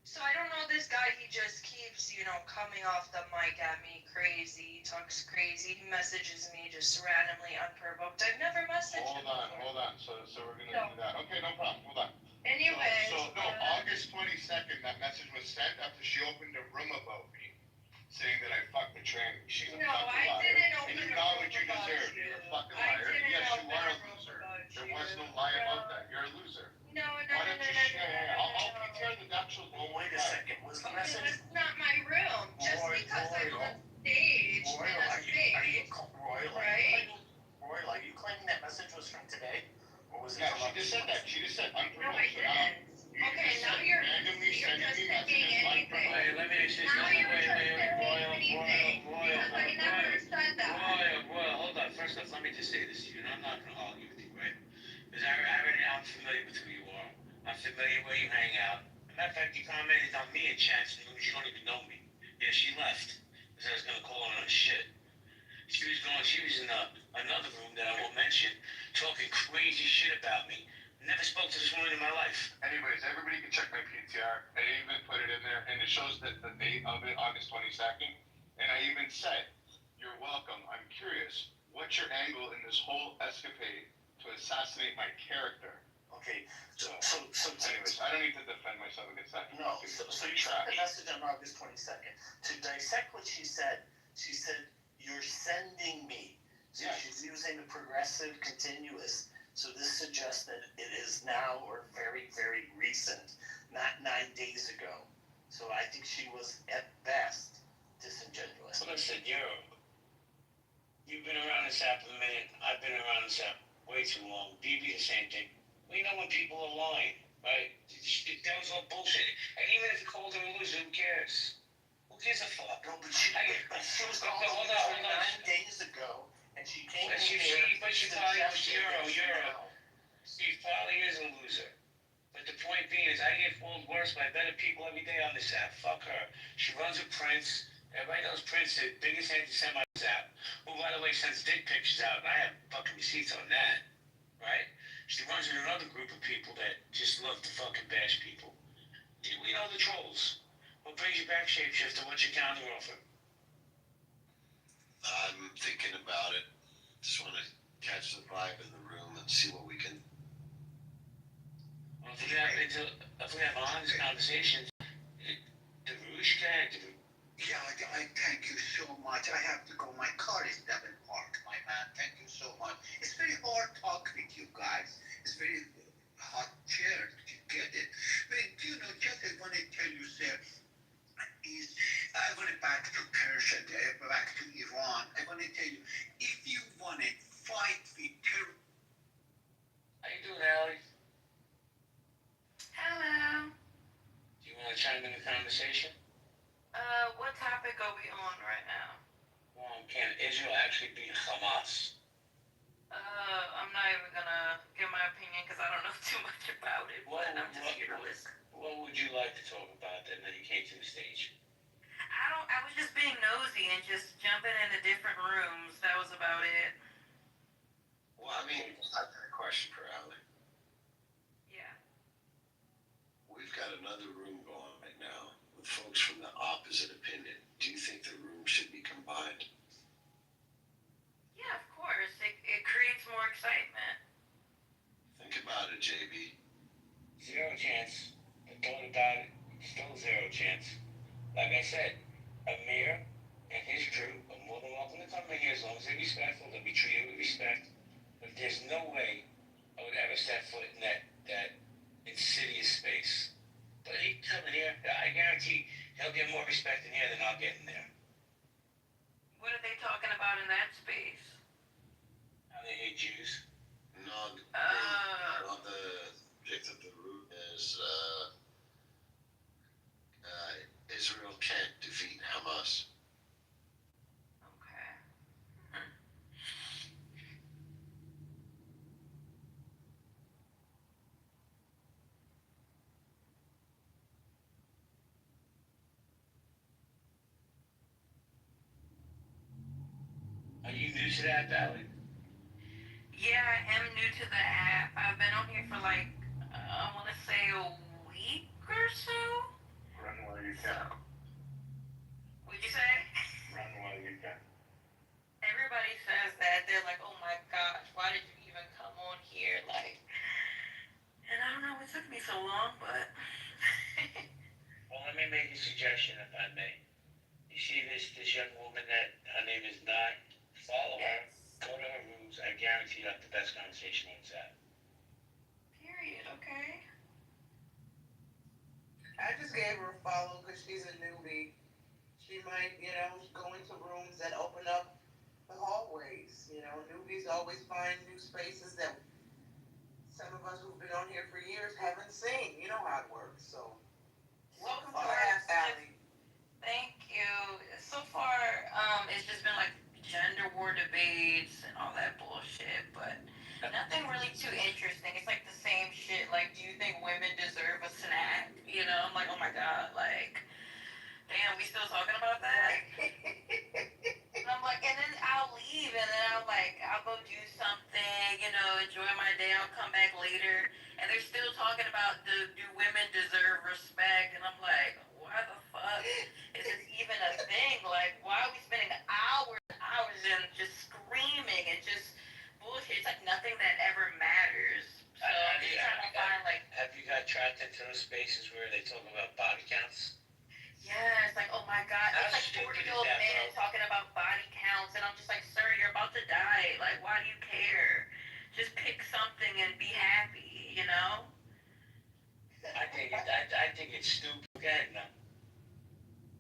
So I don't know this guy, he just keeps, coming off the mic at me crazy. He talks crazy. He messages me just randomly unprovoked. I've never messaged him before. Hold on. So we're gonna do that. Okay, no problem. Hold on. Anyway. August 22nd, that message was sent after she opened a room about me, saying that I fucked the tranny. She's a fucking liar. I didn't open and you a got room what you about deserve. you. You're a fucking I liar. didn't Yes, you open are a a room loser. about There you. was no lie about that. You're a loser. No. Why don't you share? I'll PTR the actual. Well, wait a second. Was the Okay, message? that's not my room. Just because I'm on stage in a Royal, stage, right? Royal, are you claiming that message was from today, or was it? Yeah, she just said that. She just said unprovoked. No, I didn't. Okay, now you're just thinking anything. Wait, let me ask you Now something. you're just Royal, thinking anything. Because I never said that. Royal, hold on. First off, let me just say this to you, and I'm not going to argue with you, right? Because I'm familiar with who you are. I'm familiar where you hang out. As a matter of fact, you commented on me in chats and you don't even know me. Yeah, she left. Because I was going to call her on shit. She was in another room that I won't mention, talking crazy shit about me. Never spoke to this woman in my life. Anyways, everybody can check my PTR. I even put it in there, and it shows that the date of it, August 22nd. And I even said, "You're welcome. I'm curious. What's your angle in this whole escapade to assassinate my character?" Okay, so anyways, I don't need to defend myself against that. No, so you sent the message on August 22nd. To dissect what she said, "You're sending me." So she's using the progressive continuous. So this suggests that it is now or very, very recent, not 9 days ago. So I think she was at best disingenuous. Listen, you've been around this app a minute. I've been around this app way too long. BB the same thing. We know when people are lying, right? That was all bullshit. And even if you called her a loser, who cares? Who gives a fuck? No, but she was calling hold on. 9 days ago, and she came in She here. Euro. She probably is a loser. But the point being is I get fooled worse by better people every day on this app. Fuck her. She runs a Prince. Everybody knows Prince, the biggest anti-Semite app. Who, by the way, sends dick pictures out. And I have fucking receipts on that. Right? She runs with another group of people that just love to fucking bash people. We know the trolls. What brings you back, Shapeshifter? What's your counter offer? I'm thinking about it. Just want to catch the vibe in the room and see what we can. Well, if we have honest conversations, Darush can. Yeah, I thank you so much. I have to go. My car is double parked, my man. Thank you so much. It's very hard talk with you guys. It's very hot chair. You get it. But just I want to tell you, sir, I want to back to Persia, back to Iran. I want to tell you, if you want to fight with terror. How you doing, Allie? Hello. Do you want to chime in the conversation? What topic are we on right now? Can Israel actually beat Hamas? I'm not even gonna give my opinion because I don't know too much about it, but I'm just here to listen. What would you like to talk about then that you came to the stage? I was just being nosy and just jumping into different rooms. That was about it. Well, I mean, I've got a question for Allie. Yeah. We've got another room going right now with folks from the opposite opinion. Do you think the room should be combined? Yeah, of course. It creates more excitement. Think about it, JB. Zero chance. The thought about it, still zero chance. Like I said, Amir and his crew are more than welcome to come in here as long as they're respectful, they'll be treated with respect. But there's no way I would ever set foot in that insidious space. But he come in here, I guarantee he'll get more respect in here than I'll get in there. What are they talking about in that space? How they hate Jews. No, the object of the room is Israel can't defeat Hamas. Okay. Are you new to that, Valley? Yeah, I am new to the app. I've been on here for like, I want to say a week or so. Run while you can. What'd you say? Run while you can. Everybody says that. They're like, oh my gosh, why did you even come on here? Like, and I don't know, it took me so long, but. Well, let me make a suggestion, if I may. You see this young woman that her name is Nye? Follow her. Go to her rooms. I guarantee you have the best conversation on WhatsApp. Period. Okay. I just gave her a follow because she's a newbie. She might, go into rooms that open up the hallways. Newbies always find new spaces that some of us who've been on here for years haven't seen. You know how it works. So, welcome to Ask Allie. Thank you. So far, it's just been like gender war debates and all that bullshit, but nothing really too interesting. It's like the same shit. Like, do you think women deserve a snack? I'm like, oh my god, like, damn, we still talking about that? And I'm like, and then I'll leave, and then I'll go do something, enjoy my day. I'll come back later, and they're still talking about do women deserve respect? And I'm like, why the fuck is this even a thing? Like, why are we spending hours and hours and just screaming and just bullshit? It's like nothing that ever matters. So I'm just trying to find like. Have you got trapped into those spaces where they talk about body counts? Yeah, it's like, oh my god, it's like 40-year-old men talking about body counts, and I'm just like, sir, you're about to die. Like, why do you care? Just pick something and be happy, I think it's stupid. Go ahead now.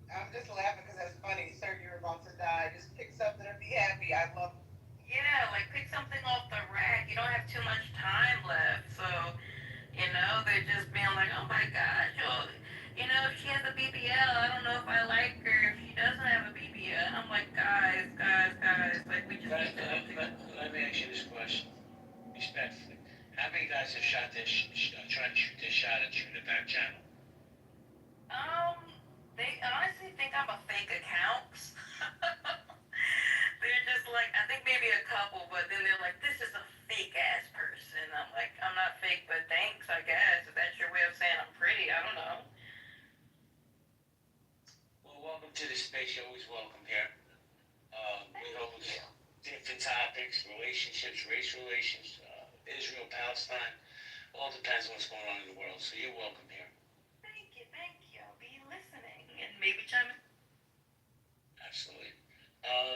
I'm just laughing because that's funny. Sir, you're about to die. Just pick something and be happy. I love it. Yeah, like pick something off the rack. You don't have too much time left. So, they're just being like, oh my gosh, if she has a BBL, I don't know if I like her. If she doesn't have a BBL, and I'm like, guys, like we just need to. Let me ask you this question, respectfully. How many guys have shot this, tried to shoot this shot at you in the back channel? They honestly think I'm a fake account. They're just like, I think maybe a couple, but then they're like, this is a fake ass person. I'm like, I'm not fake, but thanks, I guess. If that's your way of saying I'm pretty, I don't know. Well, welcome to the space. You're always welcome here. We host different topics, relationships, race relations, Israel, Palestine. All depends on what's going on in the world. So you're welcome here. Thank you. I'll be listening and maybe chime in. Absolutely.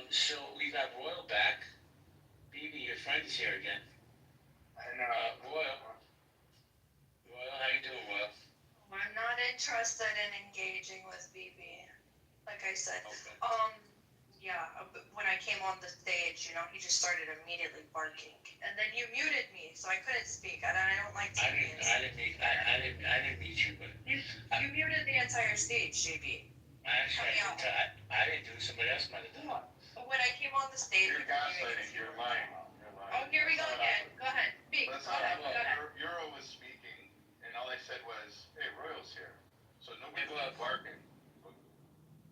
So we got Royal back. BB, your friend is here again. I know. Royal, how you doing, Royal? I'm not interested in engaging with BB. Like I said, Okay. when I came on the stage, he just started immediately barking, and then you muted me, so I couldn't speak, and I don't like to be. I didn't meet you, but You muted the entire stage, JB. I didn't do it. Somebody else might have done it. Oh when I came on the stage. You're gaslighting. You're lying. You're lying. Oh, here we go again. Go ahead. Speak. Let's Go ahead. not. Go ahead. Euro was speaking, and all I said was, "Hey, Royal's here." So nobody was barking.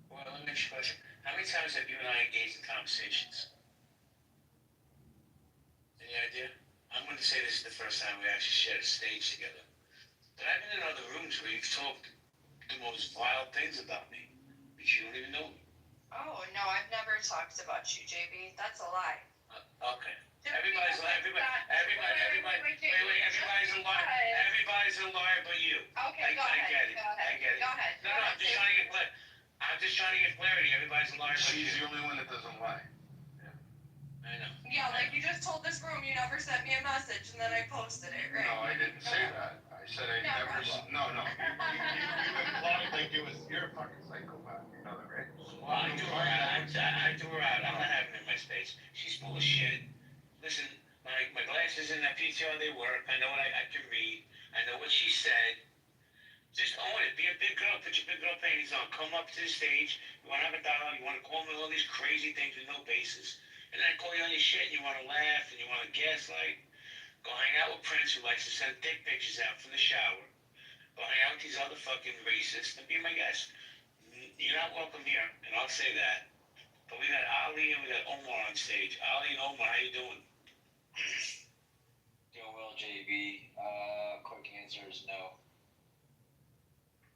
Well, let me ask you a question. How many times have you and I engaged in conversations? Any idea? I'm going to say this is the first time we actually shared a stage together. But I've been in other rooms where you've talked the most vile things about me, but you don't even know me. Oh, no, I've never talked about you, JB. That's a lie. Okay. Everybody's a liar. Everybody's a liar. Everybody's a liar but you. Okay, go ahead. I get it. Go ahead. I get it. Go ahead. No, I'm just trying to get clarity. I'm just trying to get clarity. Everybody's a liar but you. She's the only one that doesn't lie. I know. Yeah, like you just told this room you never sent me a message and then I posted it, right? No, I didn't say that. I said I never. No. You implied like it was. You're a fucking psychopath. You know that, right? Well, I do her out. I do her out. I'm not having it in my space. She's full of shit. Listen, my glasses in that PTR, they work. I know what I can read. I know what she said. Just own it. Be a big girl. Put your big girl panties on. Come up to the stage. You want to have a dialogue. You want to call me all these crazy things with no basis. And then I call you on your shit and you want to laugh and you want to gaslight. Go hang out with Prince who likes to send dick pictures out from the shower. Go hang out with these other fucking racists and be my guest. You're not welcome here, and I'll say that. But we got Ali and we got Omar on stage. Ali and Omar, how you doing? Doing well, JB. Quick answer is no.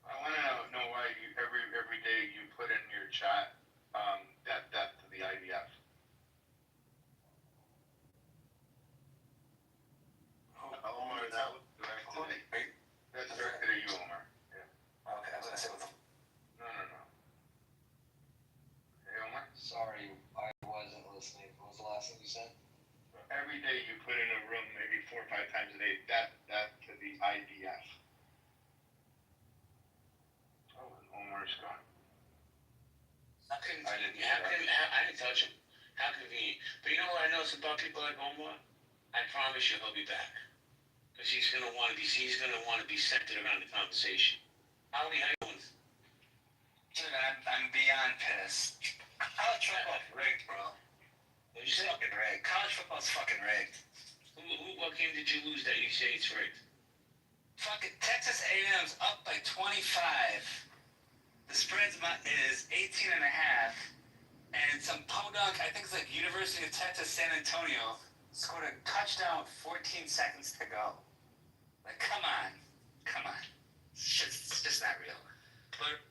I want to know why you every day you put in your chat death to the IDF. Omar, that's directed at you, Omar. Yeah. Okay, I was gonna say with the. No. Hey, Omar. Sorry, I wasn't listening. What was the last thing you said? Every day you put in a room, maybe 4 or 5 times a day, death to the IDF. Oh, and Omar's gone. I didn't touch him. How convenient. But you know what I notice about people like Omar? I promise you he'll be back. Because he's gonna want to be centered around the conversation. Ali, how you doing? Dude, I'm beyond pissed. College football's rigged, bro. What you say? Fucking rigged. College football's fucking rigged. What game did you lose that you say it's rigged? Fucking Texas A&M's up by 25. The spread is 18 and a half. And some podunk, I think it's like University of Texas San Antonio, scored a touchdown with 14 seconds to go. Like, come on. It's just not real. But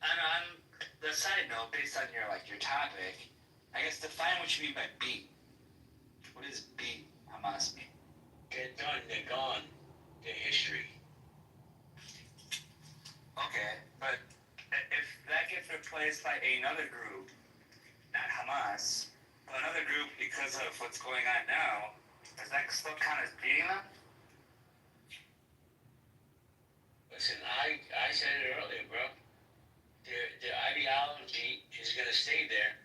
on the side note, based on your topic, I guess define what you mean by beat. What does beat Hamas mean? They're done. They're gone. They're history. Okay, but if that gets replaced by another group, not Hamas, but another group because of what's going on now, does that still count as beating them? Listen, I said it earlier, bro. Their ideology is going to stay there.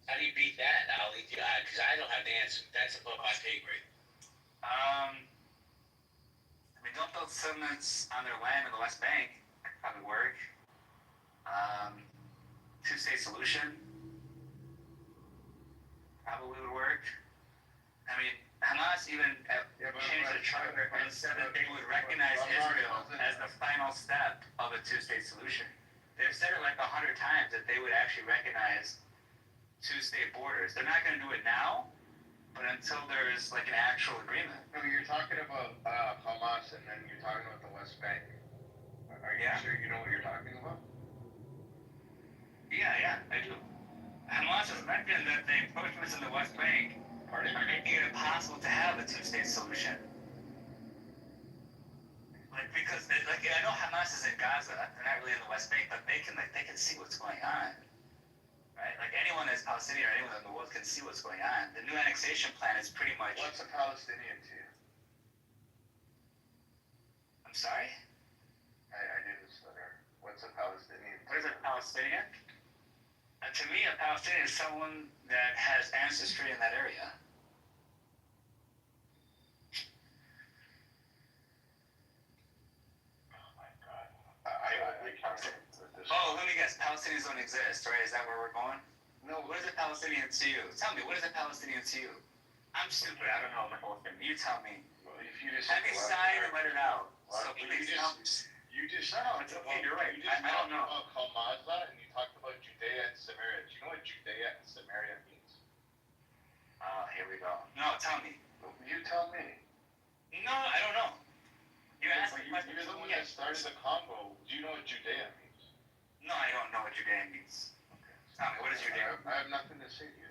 How do you beat that, Ali? Because I don't have the answer. That's above my pay grade. I mean, don't build settlements on their land in the West Bank. That could probably work. Two-state solution probably would work. I mean, Hamas even changed the charter and said that they would recognize Israel as the final step of a two-state solution. They've said it like 100 times that they would actually recognize two-state borders. They're not going to do it now, but until there's like an actual agreement. No, you're talking about Hamas, and then you're talking about the West Bank. Are you sure you know what you're talking about? Yeah, I do. Hamas has mentioned that the encroachments in the West Bank are making it impossible to have a two-state solution. Because I know Hamas is in Gaza, they're not really in the West Bank, but they can see what's going on, right? Like anyone that's Palestinian or anyone in the world can see what's going on. The new annexation plan is pretty much. What's a Palestinian to you? I'm sorry? I didn't stutter. What's a Palestinian? What is a Palestinian? To me, a Palestinian is someone that has ancestry in that area. Oh my God. I can't. Oh, let me guess. Palestinians don't exist, right? Is that where we're going? No, what is a Palestinian to you? Tell me, what is a Palestinian to you? I'm stupid. I don't know the whole thing. You tell me. Well, if you just Have me sign and let it out. So you please, just no, it's okay. You're right. You just I don't know. talked about Hamadza and you talked about Judea and Samaria. Do you know what Judea and Samaria means? Here we go. No, tell me. You tell me. No, I don't know. You asked the question. You're the one that started the Congo. Do you know what Judea means? No, I don't know what Judea means. Okay. Tell me, what is Judea? I have nothing to say to you.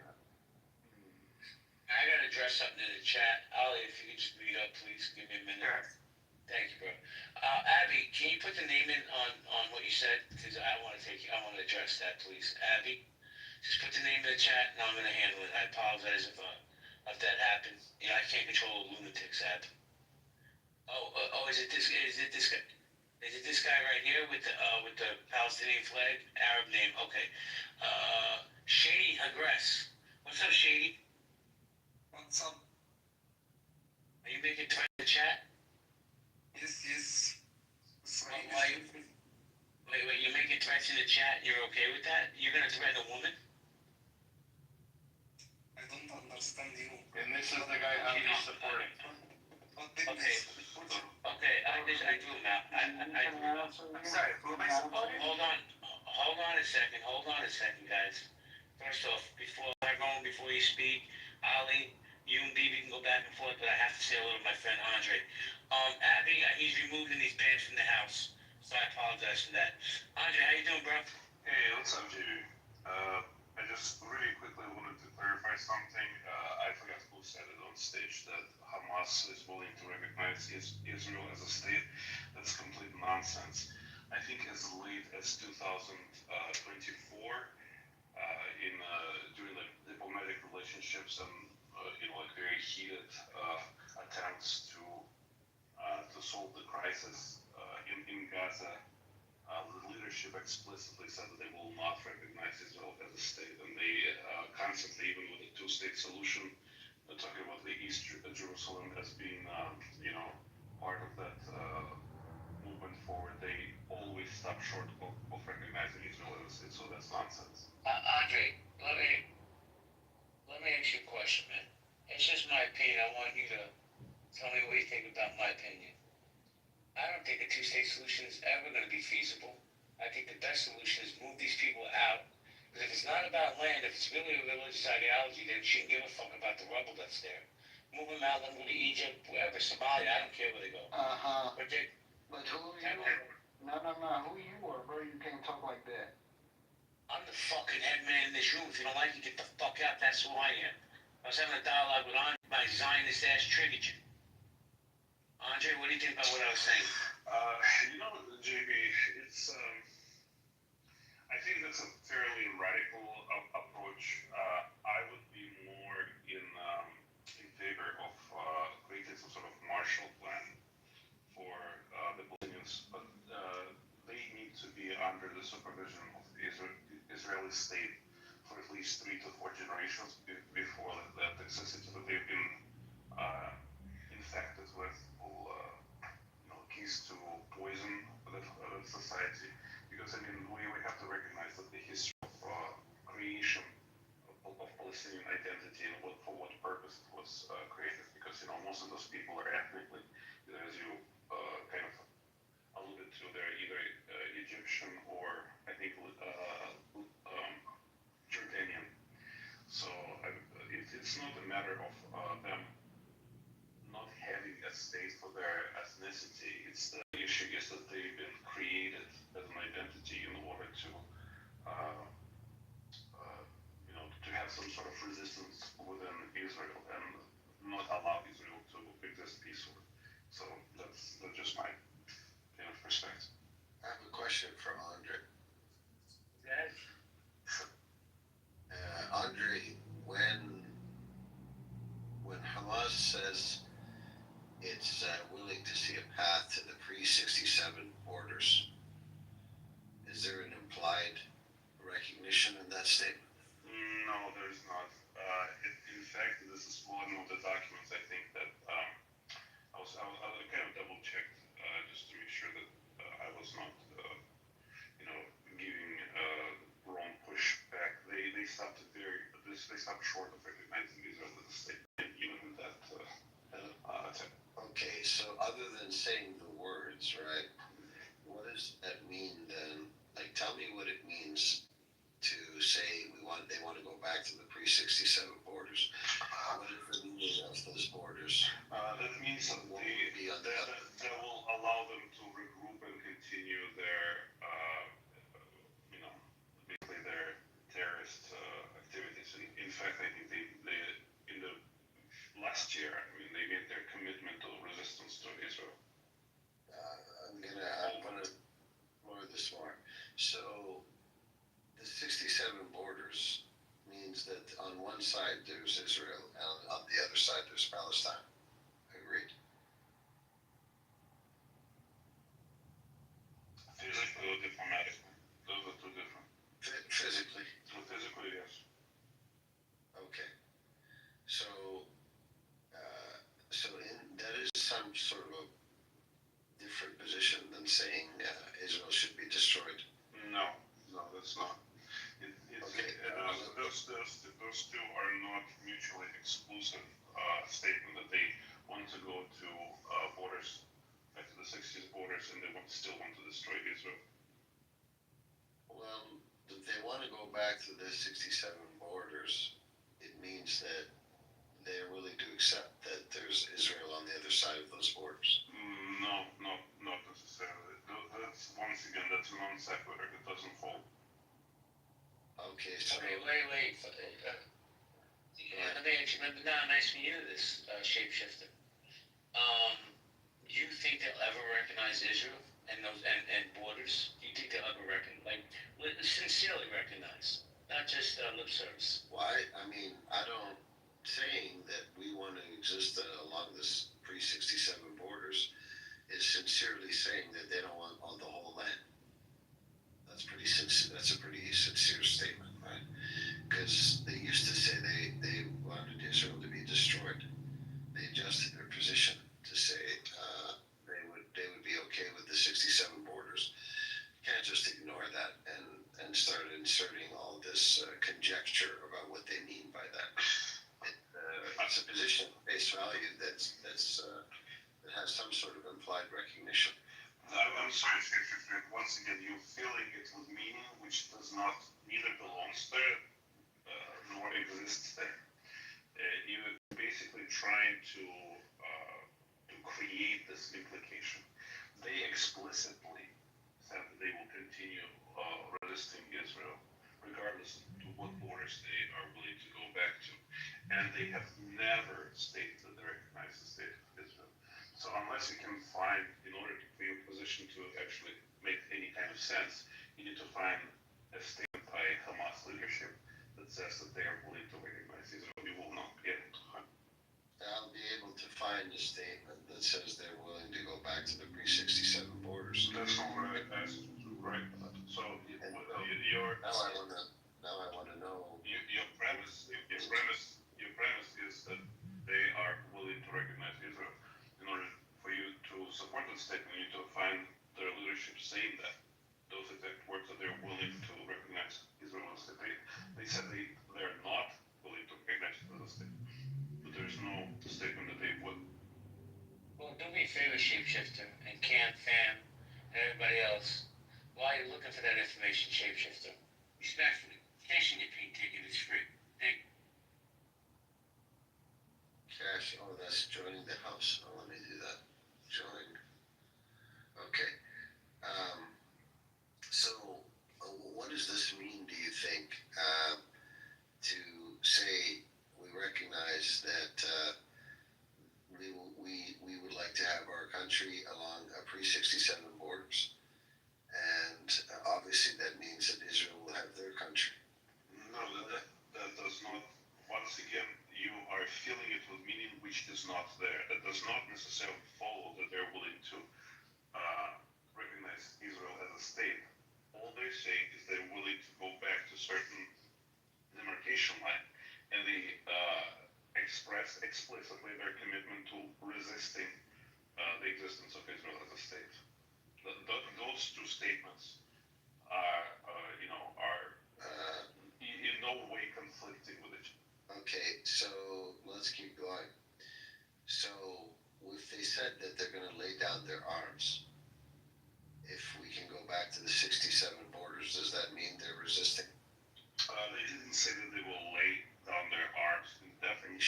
I gotta address something in the chat. Ali, if you could just read up, please. Give me a minute. Sure. Thank you, bro. Abby, can you put the name in on what you said? Because I want to address that, please. Abby, just put the name in the chat, and I'm gonna handle it. I apologize if that happened. You know, I can't control a lunatic's app. Is it this guy? Is it this guy right here with the Palestinian flag, Arab name? Okay. Shady Aggress. What's up, Shady? What's up? Are you making threats in the chat? Yes. Wait, you're making threats in the chat? You're okay with that? You're gonna threaten a woman? I don't understand you. And this is the guy I'm supporting. Okay, I do now. I'm sorry, who am I supporting? Hold on a second, guys. First off, before you speak, Ali, you and Bibi can go back and forth, but I have to say hello to my friend Andre. Abby, he's removed and he's banned from the house, so I apologize for that. Andre, how you doing, bro? Hey, what's up, JB? I just really quickly wanted to clarify something. I forgot who said it on stage that Hamas is willing to recognize Israel as a state. That's complete nonsense. I think as late as 2024, during the diplomatic relationships and like very heated attempts to solve the crisis in Gaza, the leadership explicitly said that they will not recognize Israel as a state, and they constantly, even with the two-state solution, they're talking about the East Jerusalem as being, part of that movement forward. They always stop short of recognizing Israel as a state, so that's nonsense. Andre, let me ask you a question, man. It's just my opinion. I want you to tell me what you think about my opinion. I don't think a two-state solution is ever going to be feasible. I think the best solution is move these people out. Because if it's not about land, if it's really a religious ideology, then you shouldn't give a fuck about the rubble that's there. Move them out, let them go to Egypt, wherever, Somalia, I don't care where they go. But who you are? No. Who you are, bro? You can't talk like that. I'm the fucking head man in this room. If you don't like it, get the fuck out. That's who I am. I was having a dialogue with Andre, my Zionist ass triggered you. Andre, what do you think about what I was saying? JB, it's I think that's a fairly radical approach. I would be more in favor of creating some sort of Marshall Plan for the Palestinians, but they need to be under the supervision of the Israeli state for at least 3 to 4 generations before that toxicity that they've been infected with will keys to poison the society. Because we have to recognize that the history of creation of Palestinian identity and for what purpose it was created. Because most of those people are ethnically, as you kind of alluded to, they're either Egyptian or I think Jordanian. So it's not a matter of them not having a state for their ethnicity. It's the issue is that they've been created as an identity in order to have some sort of resistance within Israel and not allow Israel to exist peacefully. So that's just my perspective. I have a question for Andre. Yes. Andre, when Hamas says it's willing to see a path to the pre-67 borders, is there an implied recognition in that statement? No, there's not. In fact, this is one of the documents I think that I kind of double checked just to make sure that I was not, giving wrong pushback. They stopped at stopped short of recognizing Israel as a state, even in that attempt. Okay, so other than saying the words, right? What does that mean then? Like, tell me what it means to say they want to go back to the pre-67 borders. What is the meaning of those borders? That means that that will allow them to regroup and continue their, basically their terrorist activities. In fact, I think they in the last year, they made their commitment to resistance to Israel. I'm gonna explore this more. So the 67 borders means that on one side there's Israel and on the other side there's Palestine. Agreed? Physically or diplomatically? Those are two different. Physically? Physically, yes. Okay. So that is some sort of a different position than saying Israel should be destroyed. No, that's not. Those two are not mutually exclusive statement that they want to go to borders, back to the 60s borders, and they still want to destroy Israel. Well, if they want to go back to the 67 borders, it means that they're willing to accept that there's Israel on the other side of those borders. No, not necessarily. That's, once again, that's non sequitur. It doesn't hold. Okay, so... Okay, wait. Let me actually, now I'm asking you this, shapeshifter. Do you think they'll ever recognize Israel and borders? Do you think they'll ever sincerely recognize, not just lip service? Why? Saying that we want to exist along this pre-67 borders is sincerely saying that they don't want the whole land. That's pretty sincere. That's a pretty sincere statement, right? Because they used to say they wanted Israel to be destroyed. They adjusted their position to say they would be okay with the 67 borders. You can't just ignore that and start inserting all this conjecture about what they mean by that. It's a position of face value that has some sort of implied recognition. I'm sorry, once again, you're filling it with meaning which does not neither belongs there nor exists there. You're basically trying to create this implication. They explicitly said that they will continue resisting Israel, regardless of what borders they are willing to go back to. And they have never stated that they recognize the state of Israel. So unless you can find, in order for your position to actually make any kind of sense, you need to find a statement by Hamas leadership that says that they are willing to recognize Israel. You will not get it. I'll be able to find a statement that says they're willing to go back to the pre-67 borders. That's not what I asked. Right. So now I want to know. Your premise is that they are willing to recognize Israel. In order for you to support that statement, you need to find their leadership saying that. Those exact words that they're willing to recognize Israel as a state. They said they're not willing to recognize it as a state. But there's no statement that they would. Well, do me a favor, shapeshifter, and Cam, Fam, and everybody else. While you're looking for that information, shapeshifter, respectfully, cashing your pink ticket is free. Thank you. Cash, that's joining the house. Let me do that. Join. Okay. So, what does this mean, do you think, to say we recognize that we would like to have our country along a pre-67 borders? And obviously that means that Israel will have their country. No, that does not. Once again, you are filling it with meaning which is not there. That does not necessarily follow that they're willing to recognize Israel as a state. All they're saying is they're willing to go back to certain demarcation line, and they express explicitly their commitment to resisting the existence of Israel as a state. Those two statements are in no way conflicting with each other. Okay, so let's keep going. So if they said that they're going to lay down their arms, if we can go back to the 67 borders, does that mean they're resisting? They didn't say that they will lay down their arms indefinitely.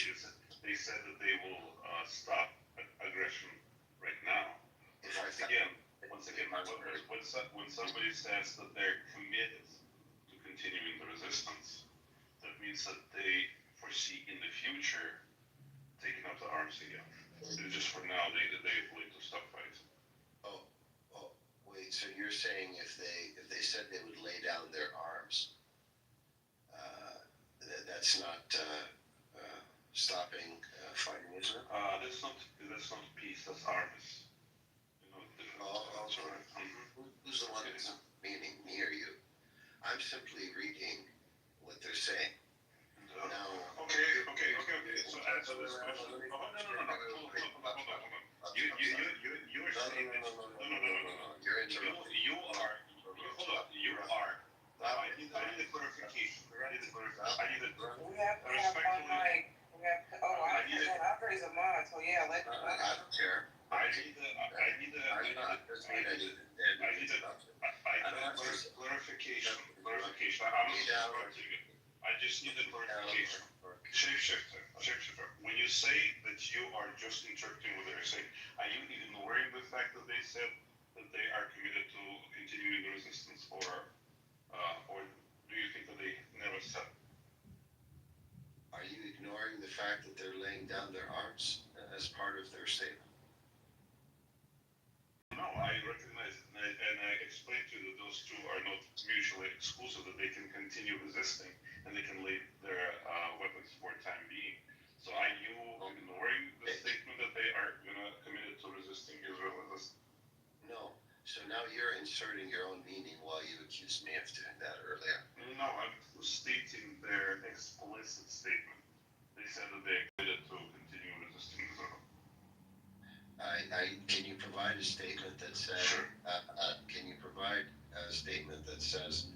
They said that they will stop aggression right now. Once again, when somebody says that they're committed to continuing the resistance, that means that they foresee in the future taking up the arms again. Just for now, they willing to stop fighting. Oh, wait. So you're saying if they said they would lay down their arms, that's not stopping fighting Israel? That's not peace. That's armies. That's right. Who's the one that's meaning, me or you? I'm simply reading what they're saying. Okay. So answer this question. No. You're saying that. No. You're interrupting. You are. I need a clarification. We have on mic. Andre's a mod, so yeah, I don't care. I need clarification. I just need a clarification. Shapeshifter. When you say that you are just interpreting what they're saying, are you ignoring the fact that they said that they are committed to continuing the resistance, or do you think that they never said? Are you ignoring the fact that they're laying down their arms as part of their statement? No, I recognize it, and I explained to you that those two are not mutually exclusive, that they can continue resisting and they can lay their weapons for the time being. So are you ignoring the statement that they are committed to resisting Israel? No. So now you're inserting your own meaning while you accused me of doing that earlier. No, I'm stating their explicit statement. They said that they are committed to continue resisting Israel. Can you provide a statement that says? Sure. Can you provide a statement that says,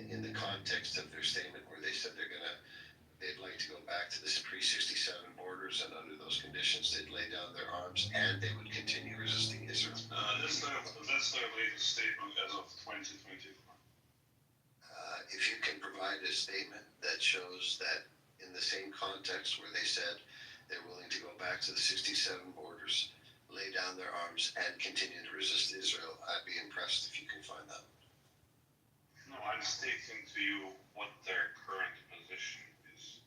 in the context of their statement, where they said they'd like to go back to the pre-67 borders, and under those conditions they'd lay down their arms and they would continue resisting Israel? That's their latest statement as of 2024. If you can provide a statement that shows that in the same context where they said they're willing to go back to the 67 borders, lay down their arms and continue to resist Israel, I'd be impressed if you can find that. No, I'm stating to you what their current position is.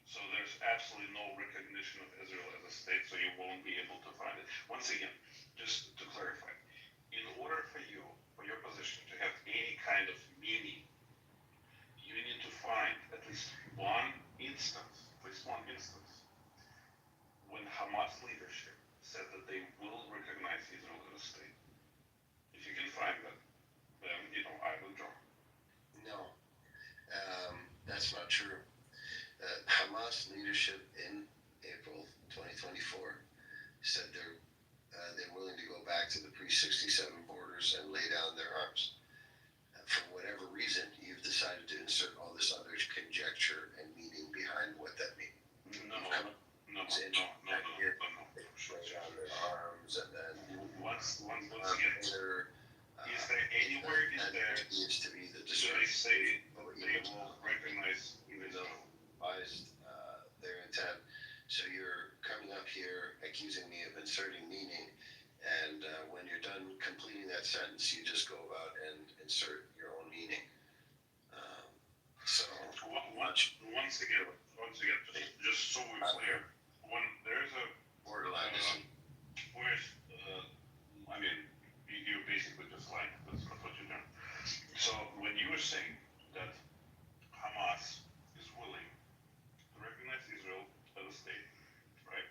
So there's absolutely no recognition of Israel as a state, so you won't be able to find it. Once again, just to clarify, in order for your position to have any kind of meaning, you need to find at least one instance when Hamas leadership said that they will recognize Israel as a state. If you can find that, then I will draw. No, that's not true. Hamas leadership in April 2024 said they're willing to go back to the pre-67 borders and lay down their arms. For whatever reason, you've decided to insert all this other conjecture and meaning behind what that means. No. Lay down their arms and then once again, is there anywhere in there needs to be the they say they will recognize Israel? Their intent. So you're coming up here accusing me of inserting meaning, and when you're done completing that sentence, you just go about and insert your own meaning. Once again, just so we're clear, when there's a borderline, you're basically just lying. That's what you're doing. So when you were saying that Hamas is willing to recognize Israel as a state, right?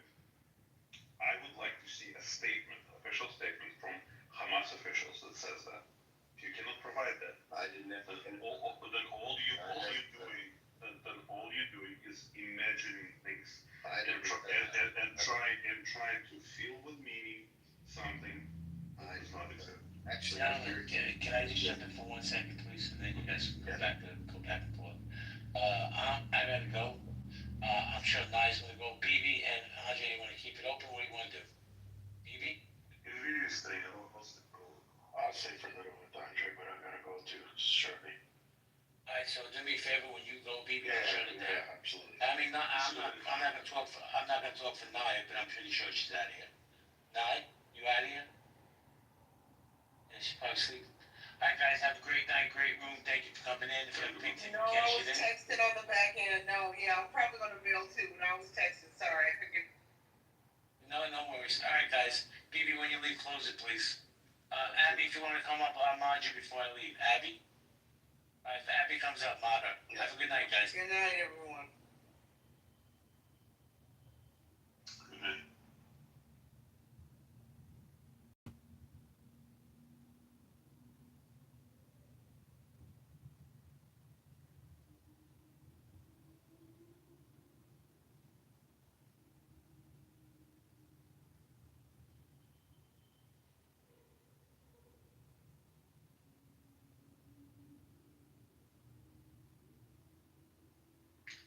I would like to see a statement, official statement from Hamas officials that says that. If you cannot provide that, then all you're doing is imagining things and trying to fill with meaning something that does not exist. Actually, can I just jump in for 1 second, please, and then you guys go back and forth. I gotta go. sure Nye's gonna go. BB and Andre, you wanna keep it open? What do you wanna do? BB? If you stay, I'll say for a little with Andre, but I'm gonna go too shortly. Alright, so do me a favor when you go, BB, make sure that Yeah, absolutely. I mean, I'm not gonna talk for Nye, but I'm pretty sure she's out of here. Nye, you out of here? And she's probably asleep. Alright, guys, have a great night, great room. Thank you for coming in. If you have a pink ticket, No, I cash was it in. texting on the back end. No, yeah, I'm probably gonna mail too, but I was texting. Sorry, I forget. No worries. Alright, guys. BB, when you leave, close it, please. Abby, if you want to come up, I'll mod you before I leave. Abby? Alright, if Abby comes up, mod her. Have a good night, guys. Good night, everyone. Good night.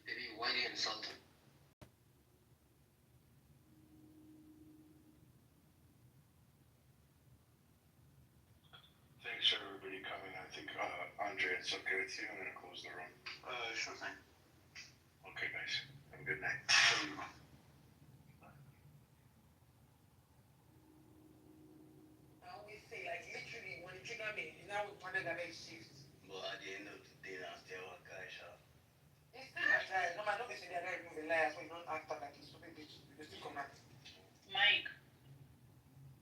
Maybe why do you insult him? Thanks for everybody coming. I think, Andre, it's okay with you. I'm gonna close the room. Sure thing. Okay, guys. Have a good night. I always say, like, literally, when you know me, now we find that they shift. But at the end of the day, I'm still a guy shop. It's still like that. No matter what they say, they're not even the last. When you don't act like this stupid bitch, you still come back. Mike,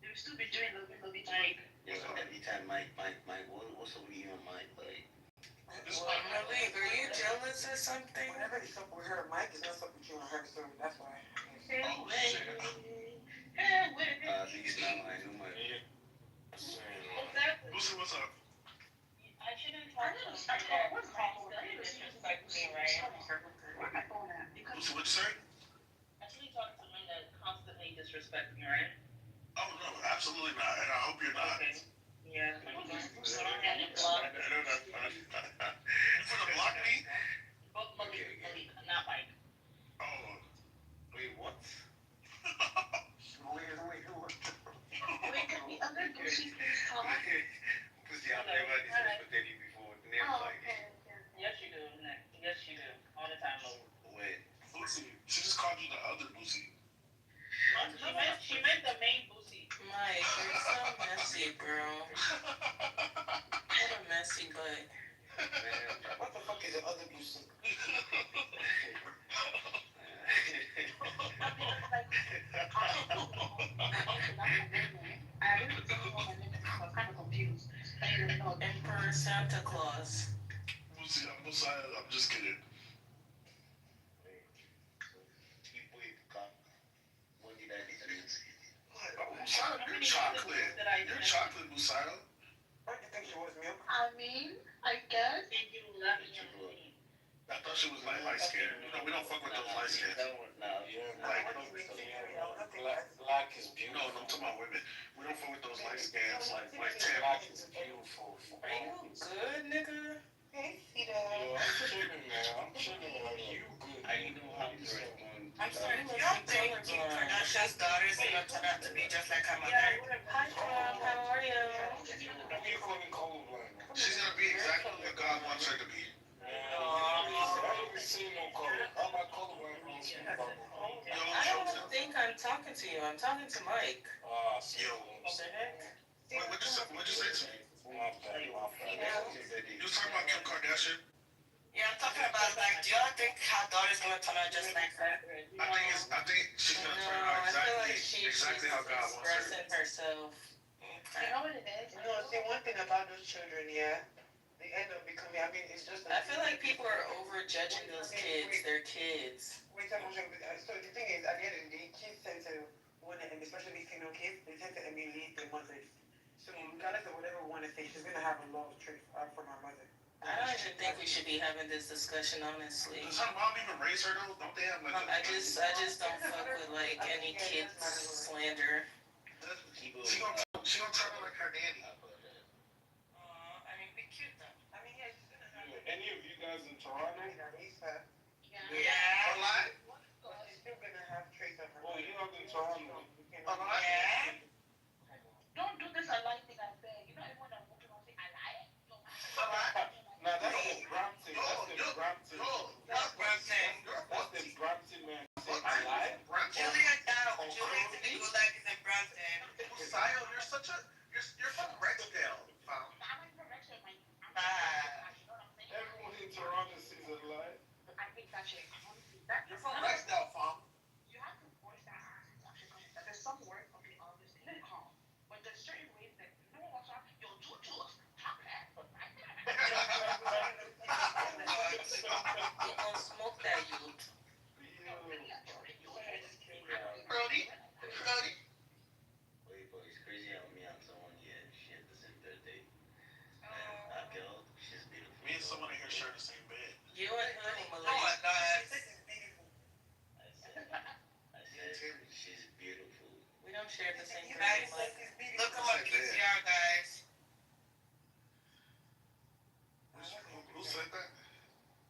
you still be doing the Mike. Yeah, so every time Mike, what's up with you and Mike? Like, Malik, are you jealous or something? Whenever it's up with her, Mike is not up with you and her, so that's why. oh shit. At least now I know my. Exactly. Lucy, what's up? I shouldn't talk to him like that. Disrespect me, right? Where's my phone at? Lucy, what'd you say? I shouldn't talk to men that constantly disrespect me, right? Oh, no, absolutely not. And I hope you're not. Okay. Yeah. I know that's funny. You finna block me? Both Malik, not Mike. Oh. Wait, what? Wait, can we other Gucci please talk? Pussy, I've never disrespected you before. Never like it. Yes, you do, Nick. Yes, you do. All the time, Lou. Wait. Lucy, she just called you the other Lucy. She meant the main Boosie. Mike, you're so messy, bro. What a messy butt. What the fuck is the other Lucy? I'm confused. Emperor Santa Claus. Lucy, I'm just kidding. What did I do? Oh, you're chocolate. You're chocolate, Musaya. Why do you think she was milk? I mean, I guess. I thought she was like light skinned. No, we don't fuck with those light skinned. Black is beautiful. No, I'm talking about women. We don't fuck with those light skins like tan. Black is beautiful. Are you good, nigga? Hey, Sita. Yo, I'm chilling, man. I'm chilling. Are you good? I know how to respond. I'm sorry, you don't think Kim Kardashian's daughter is gonna turn out to be just like her mother? Hi, Mom. How are you? I'm here calling colorblind. She's gonna be exactly what God wants her to be. I don't even see no color. I'm not colorblind. I don't think I'm talking to you. I'm talking to Mike. Yo. What the heck? What'd you say to me? My bad. You was talking about Kim Kardashian? Yeah, I'm talking about, like, do y'all think her daughter's gonna turn out just like her? I think she's gonna turn No, out I feel like she's exactly how God wants her. expressing herself. You know what it is? No, see, one thing about those children, yeah, they end up becoming, I mean, it's just... I feel like people are over-judging those kids. They're kids. Wait, so the thing is, at the end of the day, kids tend to, and especially female kids, they tend to emulate their mothers. So regardless of whatever we want to say, she's going to have a love trait from her mother. I don't even think we should be having this discussion, honestly. Does her mom even raise her though? Don't they have like I just don't fuck with like any kids slander. She gonna turn out like her daddy. I mean, be cute though. I mean, yeah, she's going to have... Any of you guys in Toronto? Yeah. Yeah. Or live? actually, that You're from Rexdale, fam. you have to voice that accent to actually understand. There's some words, okay, obviously you call, but there's certain ways that no one wants to yo, talk that, but like that. You gonna smoke that youth. Brody. Wait, but it's crazy how me and someone here shared the same birthday. And that girl, she's beautiful. Me and someone in here share the same bed. You and Honey Oh Malay. my God. I said she's beautiful. We don't share the same Guys, birthday. look at my PCR, guys. Who said that?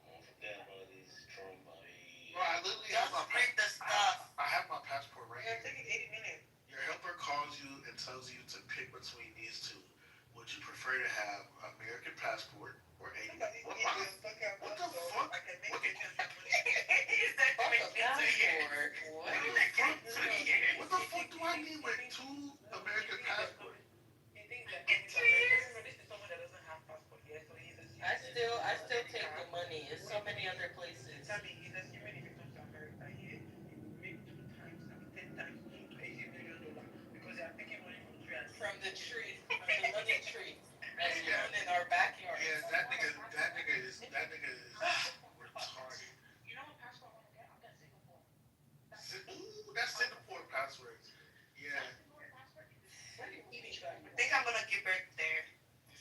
Don't forget about this Trump buddy. Bro, I literally have my Print the stuff. I have my passport right It's here. taking 80 minutes. Your helper calls you and tells you to pick between these two. Would you prefer to have American passport or a what the fuck? What the fuck? Fuck a passport. What? What the fuck do I need with two American passports? I still take the money. In so many other places. From the tree, from the money tree that's grown in our backyard. Yeah, that nigga is retarded. You know what passport I want to get? I'll get Singapore. Ooh, that's Singapore password. Yeah. What are you eating, guys? I think I'm gonna give birth there.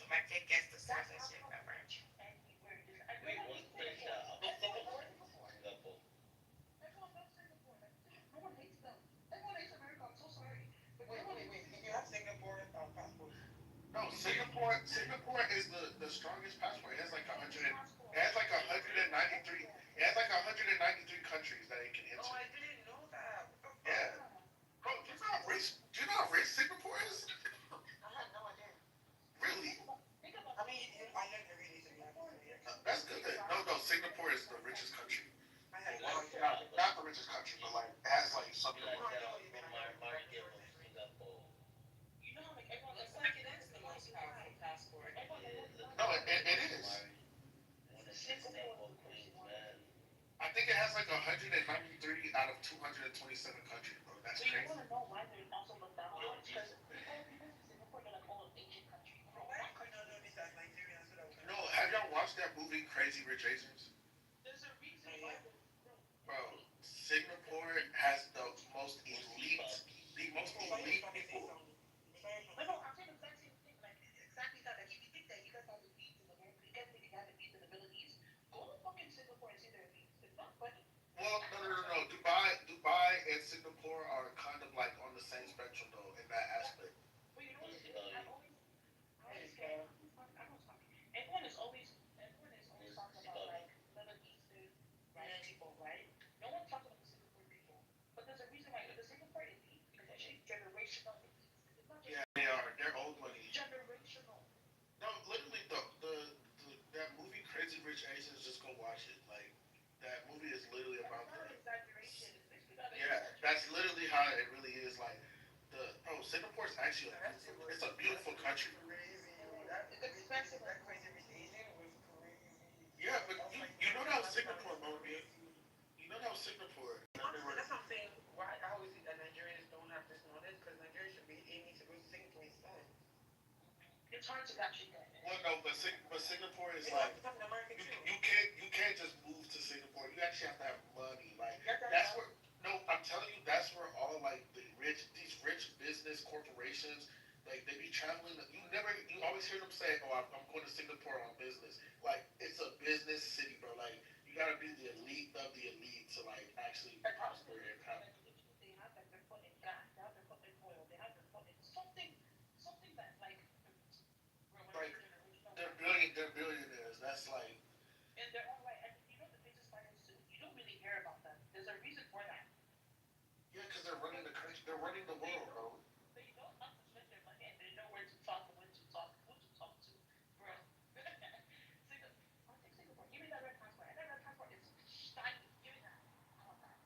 So my kid gets the stars and shit beverage. Wait, what's the Singapore? No one hates them. Everyone hates America. I'm so sorry. Wait. You have Singapore passport. No, Singapore is the strongest passport. It has like 193. It has like 193 countries that it can enter. Oh, I didn't know that. Yeah. Bro, do you know how rich Singapore is? I had no idea. Really? I mean, I never really said that. That's good. No, Singapore is the richest country. I had no Well, idea. not the richest country, but like it has like something. Like market of Singapore. You know, like everyone looks like it is the most powerful passport. No, it is. One of Singapore queens, man. I think it has like 193 out of 227 countries, bro. That's So you crazy. want to know why there's also McDonald's? Because people in Singapore, they're like all of Asian countries. No, have y'all watched that movie Crazy Rich Asians? There's a reason why. Bro, Singapore has the most elite people. No, I'm saying the exact same thing. Like, exactly that. Like, if you think that you guys have the beats in the world, you guys think you have the beats in the Middle East, go to fucking Singapore and see their beats. It's not funny. Well, no. Dubai and Singapore are kind of like on the same spectrum though in that aspect. But you know what? Everyone is always talking about like Middle Eastern right people, right? No one talks about the Singapore people. But there's a reason why the Singapore elite is actually generational elite. It's not just Yeah, they are. They're old money. generational. No, literally that movie Crazy Rich Asians, just go watch it. Like that movie is literally about It's not an exaggeration. It's basically not yeah, that's literally how it really is. Like Singapore is actually it's a beautiful country. It's expensive. That Crazy Rich Asian was crazy. Yeah, but you know that was Singapore, Moby. You know that was Singapore. Honestly, that's what I'm saying. Why I always think that Nigerians don't have this knowledge because Nigerians should be aiming to go to Singapore instead. It's hard to actually get it. Well, no, but Singapore is like you can't just move to Singapore. You actually have to have money. Like that's where I'm telling you, that's where all like these rich business corporations, like they be traveling. You always hear them say, "Oh, I'm going to Singapore on business." Like it's a business city, bro. Like you gotta be the elite of the elite to like actually prosper and have. They have like their foot in gas. They have their foot in oil. They have their foot in something that like. Like they're billionaires. That's like. And they're all right. And you know the business finance too. You don't really hear about them. There's a reason for that. Yeah, because they're running the country. They're running the world, bro. They know how to spend their money and they know where to talk and when to talk, who to talk to, bro. Singapore. Give me that red passport. And that red passport is shiny. Give me that. I want that.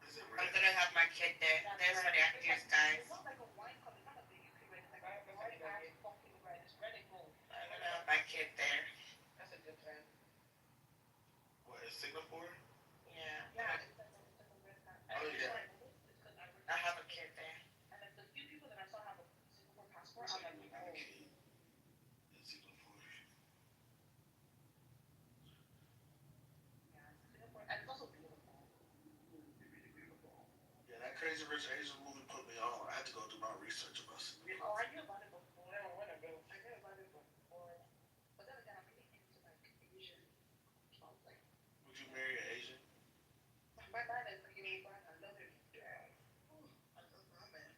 Is it I'm really? gonna have my kid there. There's for the actors, guys. It's not like a wine color. It's not like the UK red. It's like a white ass fucking red. It's red and gold. I'm gonna have my kid there. That's a good plan. What is Singapore? Yeah. It's even for And it's also beautiful. yeah, that Crazy Rich Asian movie put me on. I had to go do my research about it. Oh, I knew about it before. I don't want to go. I knew about it before. But then again, I'm really into like Asian. Like, Would you marry an Asian? my dad is Canadian. I love his dad. I love my man.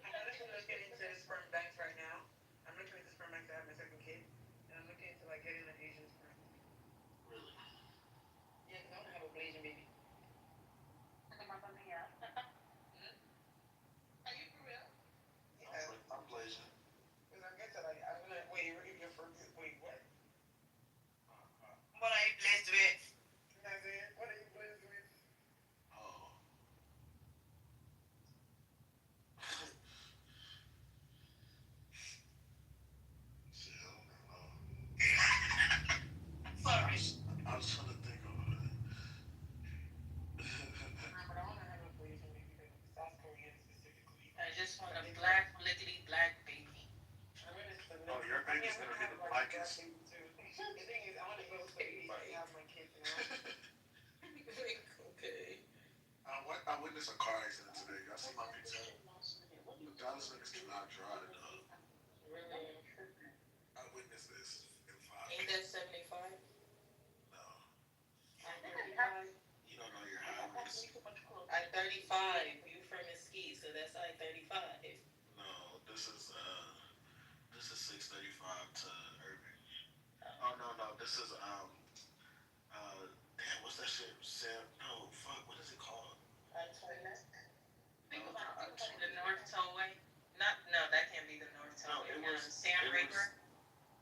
I'm actually looking into sperm banks right now. I'm looking into sperm banks to have my second kid. And I'm looking into like getting an Asian sperm. Really? Yeah, because I want to have a Blasian baby. Yeah. Are you for real? Yeah. I'm blazing. Because I guess like, I'm gonna, wait, you're for, wait, what? What are you blessed with? That's it. What are you blessed with? Oh. Shit, I don't know. Sorry. I was trying to think of it. But I want to have a Blasian baby because South Korean specifically. I just want a black, lickety black baby. Oh, your baby's gonna be the blackest. The thing is, I want to go to the have my kids now. Okay. I witnessed a car accident today. Y'all see my picture? The Dallas niggas cannot drive, dog. Really? I witnessed this in 5 Ain't that 75? No. I-35? You don't know your high risk. I-35. You from Mesquite, so that's I-35. No, this is 635 to Irving. Oh no, this is damn, what's that shit? No, fuck, what is it called? I-20? Think about the North Tollway. No, that can't be the North Tollway. No, it was Sam Raper.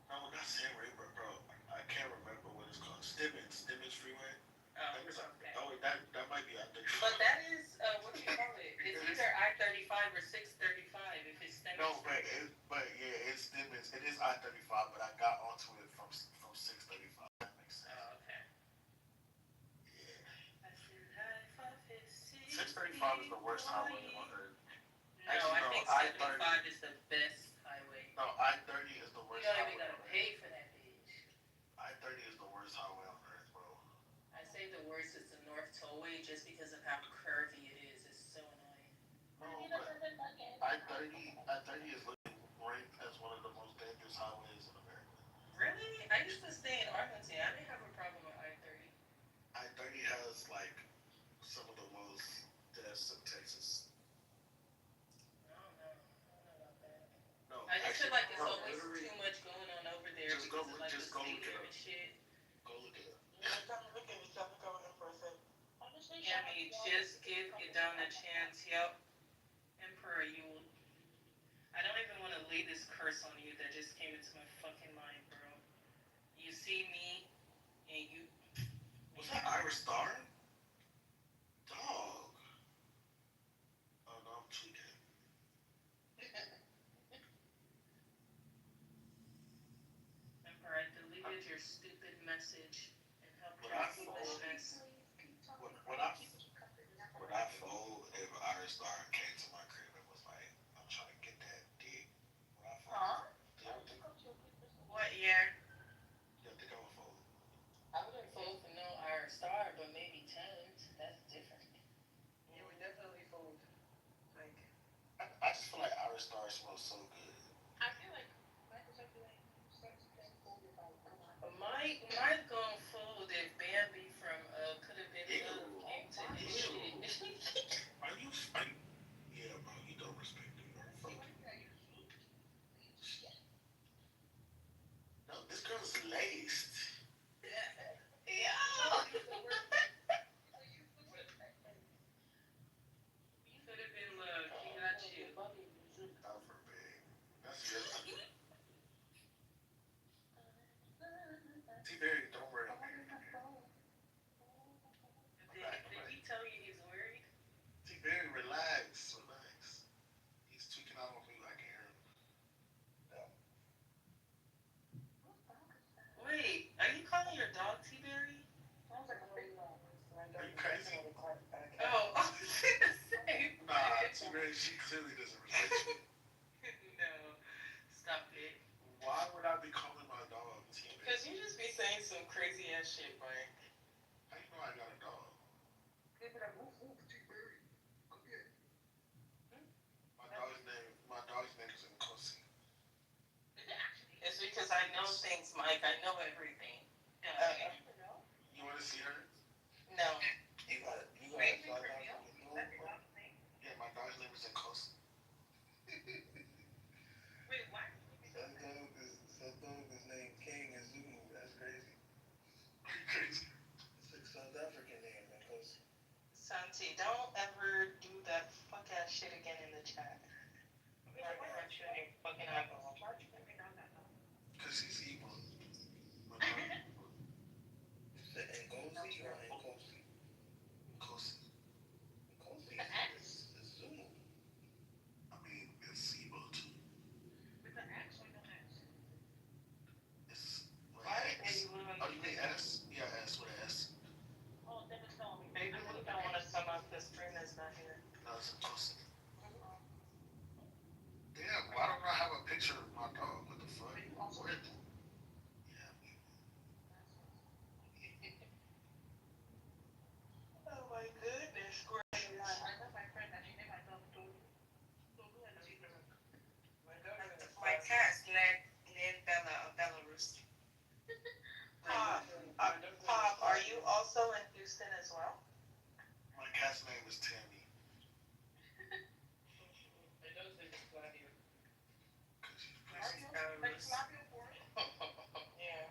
No, not Sam Raper, bro. I can't remember what it's called. Stimmons Freeway. Oh, okay. Oh, that might be out there. But that is what you call it? It's either I-35 or 635 if it's Stimmons. No, but yeah, it's Stimmons. It is I-35, but I got onto it from 635. That makes sense. Oh, okay. Yeah. I said I-5 is 635 is the worst highway on earth. No, I think 75 is the best highway. No, I-30 is the worst You don't highway even gotta on earth. pay for that bitch. I-30 is the worst highway on earth, bro. I say the worst is the North Tollway just because of how curvy it is. It's so annoying. No, but I-30 is ranked as one of the most dangerous highways in America. Really? I used to stay in Arlington. I didn't have a problem with I-30. I-30 has like some of the most deaths in Texas. I don't know about that. No, I just feel like it's no, always literally, too much going on over there just go because of like the look it stadium up. and shit. Go look it up. Come look at me, come over here for a second. Yeah, I mean, just give it down a chance. Yep. Emperor, you will. I don't even want to lay this curse on you that just came into my fucking mind, bro. You see me, and you. Was that Irish Star? Dog. Oh no, I'm tweaking. Emperor, I deleted your stupid message and helped Would your I fold? foolishness. Would I fold if Irish Star came to my crib and was like, I'm trying to get that dick? Would I fold? Yeah, I think. What year? Yeah, I think I would fold. I wouldn't fold for no Irish Star, but maybe 10. That's different. Yeah, we definitely fold. Like, I just feel like Irish Star smells so good. I feel like Microsoft Might gonna fold if Bambi from Could Have Been Love came to this shit. Are you? Yeah, bro, you don't respect New York. Fuck you. No, this girl's laced. Yeah. Could Have Been Love. He got you. God forbid. That's just. T-Berry, don't worry. Did he tell you he's worried? T-Berry, relax. He's tweaking out on me. I can hear him. Wait, are you calling your dog T-Berry? Are you crazy? Oh, I was gonna say. Nah, T-Berry, she clearly doesn't respect you. No, stop it. saying some crazy ass shit, Mike. How you know I got a dog? Give it a woof woof, T-Bird. Come here. My dog's name is Nkosi. It's because I know things, Mike. I know everything. You want to see her? No. You got a South African dog? Yeah, my dog's name is Nkosi. Wait, what? That dog is named King and Zulu. That's crazy. Crazy. It's like South African name, Nkosi. Santi, don't ever do that fuck ass shit again in the chat. I'm gonna punch you in your fucking eyeball. Because he's evil. You said Ngozi or Nkosi? Nkosi. Nkosi is Zulu. I mean, it's evil too. With an X or no X? It's with Why an did X. you live in Oh, you mean S? Yeah, S with an S. Oh, then it's not. Maybe we don't want to sum up the screen that's not here. No, it's Nkosi. Damn, why don't I have a picture of my dog? What the fuck? Are you also Where? into? Yeah. Oh my goodness gracious. I know my friend that she named my dog Tolu. Tolu and she My cat's named Bella of Belarus. Pop, are you also in Houston as well? My cat's name is Tammy. I know it's Claudia. Because she's Belarus. Yeah.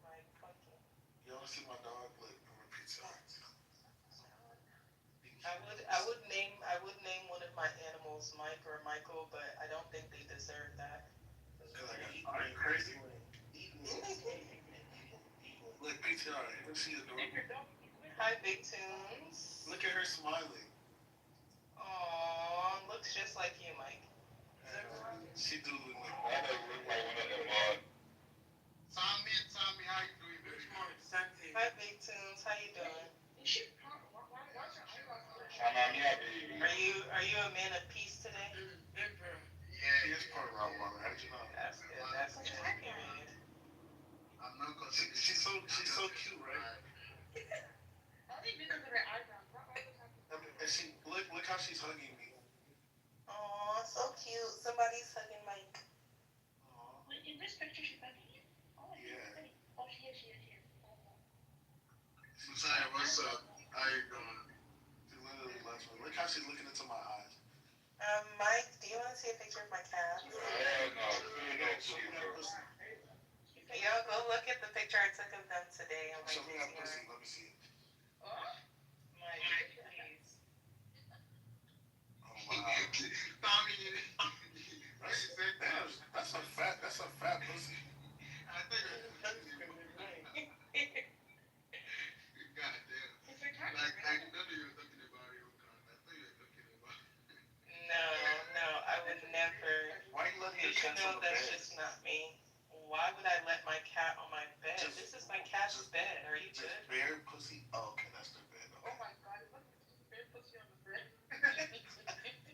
My fucking. You ever see my dog? Look, I'm gonna pizza. I would name one of my animals Mike or Michael, but I don't think they deserve that. Are you crazy? Look, PTR. Look, she's adorable. Hi, Big Tunes. Look at her smiling. Aww, looks just like you, Mike. She do look like That doesn't look like one of them, Tommy, how you doing, baby? Hi, Big Tunes. How you doing? Is she part? Why is her eyelash? Are you a man of peace today? Yeah, he is part of our woman. How did you know? That's good. That's good. Period. I'm not gonna. She's so cute, right? Only because of her eyebrows. And she look how she's hugging me. Aw, so cute. Somebody's hugging Mike. Wait, in this picture she's hugging you? Oh, Yeah. Oh, she is. Messiah, what's up? How you doing? She literally loves me. Look how she's looking into my eyes. Mike, do you want to see a picture of my cat? Yo, go look at the picture I took of them today on my Show me that PCR. pussy. Let me see it. Mike, please. Oh wow. That's a fat pussy. I think It's her cat. No, I would never. Why you letting your You cat know on the that's bed? just not me. Why would I let my cat on my bed? This is my cat's bed. Are you Just good? bare pussy? Oh, okay, that's their bed. Oh Okay. my god, look at this bare pussy on the bed.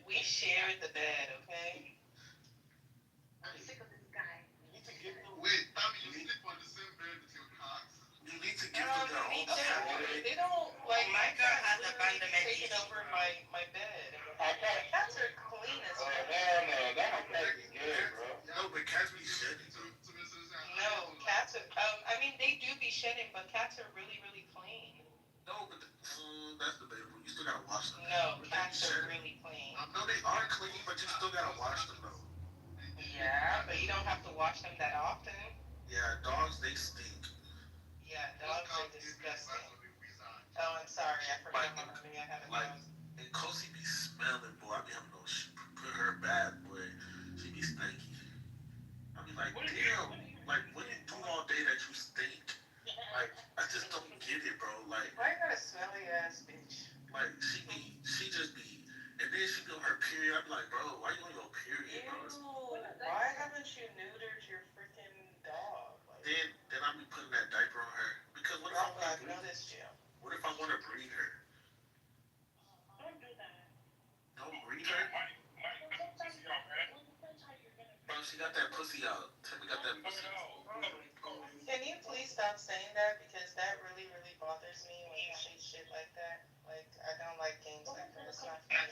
We share the bed, okay? I'm sick of this guy. You need to give them. Wait, Tommy, you sleep on the same bed with your cats. You need to give them their own bed. They don't like my cat has literally taken over my bed. My cats are clean as fuck. No, but cats be shedding. No, cats are. I mean, they do be shedding, but cats are really, really clean. No, but that's debatable. You still gotta wash them. No, But cats they be are shedding. really clean. No, they are clean, but you still gotta wash them though. Yeah, but you don't have to wash them that often. Yeah, dogs they stink. Yeah, dogs are disgusting. Oh, I'm sorry, I forgot how many I had a Like, dog. and Kosi be smelling, boy. I be having no put her bad, boy. She be stinky. I be like, damn. Like, what do you do all day that you stink? Like, I just don't get it, bro. Like, Why you got a smelly ass bitch? like she just be, and then she be on her period. I be like, bro, why you on your period, bro? Ew, why haven't you neutered your freaking dog? Like, Then I be putting that diaper on her because what if I want to I've breed? noticed you. What if I want to breed her? Don't do that. Don't breed her, bro. She got that pussy out. Tammy got that pussy. stop saying that because that really, really bothers me when you say shit like that. Like, I don't like games like that. It's not funny.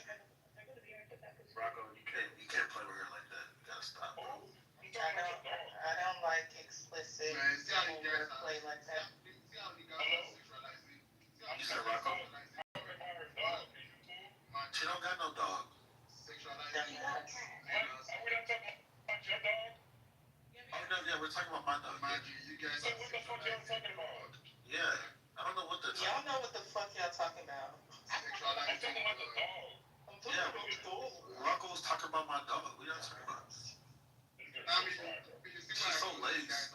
Rocco, you can't play with her like that. You gotta stop, bro. I don't like explicit play like that. You said Rocco? She don't got no dog. Oh no, yeah, we're talking about my dog. You guys. So what the fuck y'all talking about? Yeah, I don't know what they're talking about. Y'all know what the fuck y'all talking about. I'm talking about the dog. Yeah, Rocco was talking about my dog. What y'all talking about? She's so laced.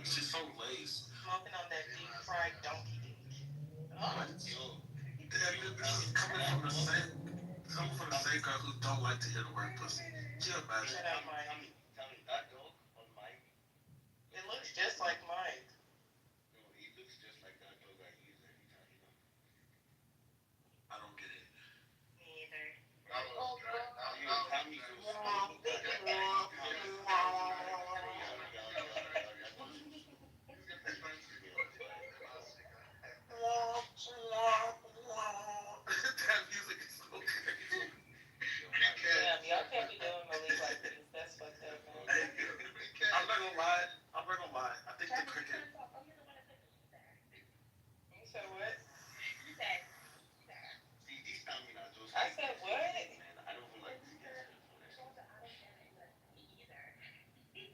She's so laced. Smoking on that deep fried donkey dick. What? This is coming from the same girl who don't like to hear the word pussy. Can you imagine? Shut up, Mike. It looks just like Mike. I don't get it. Me either. That music is so crazy. Damn, y'all can't be doing Malik like this. That's fucked up, man. I'm not gonna lie. I think the cricket. You said what? I said what?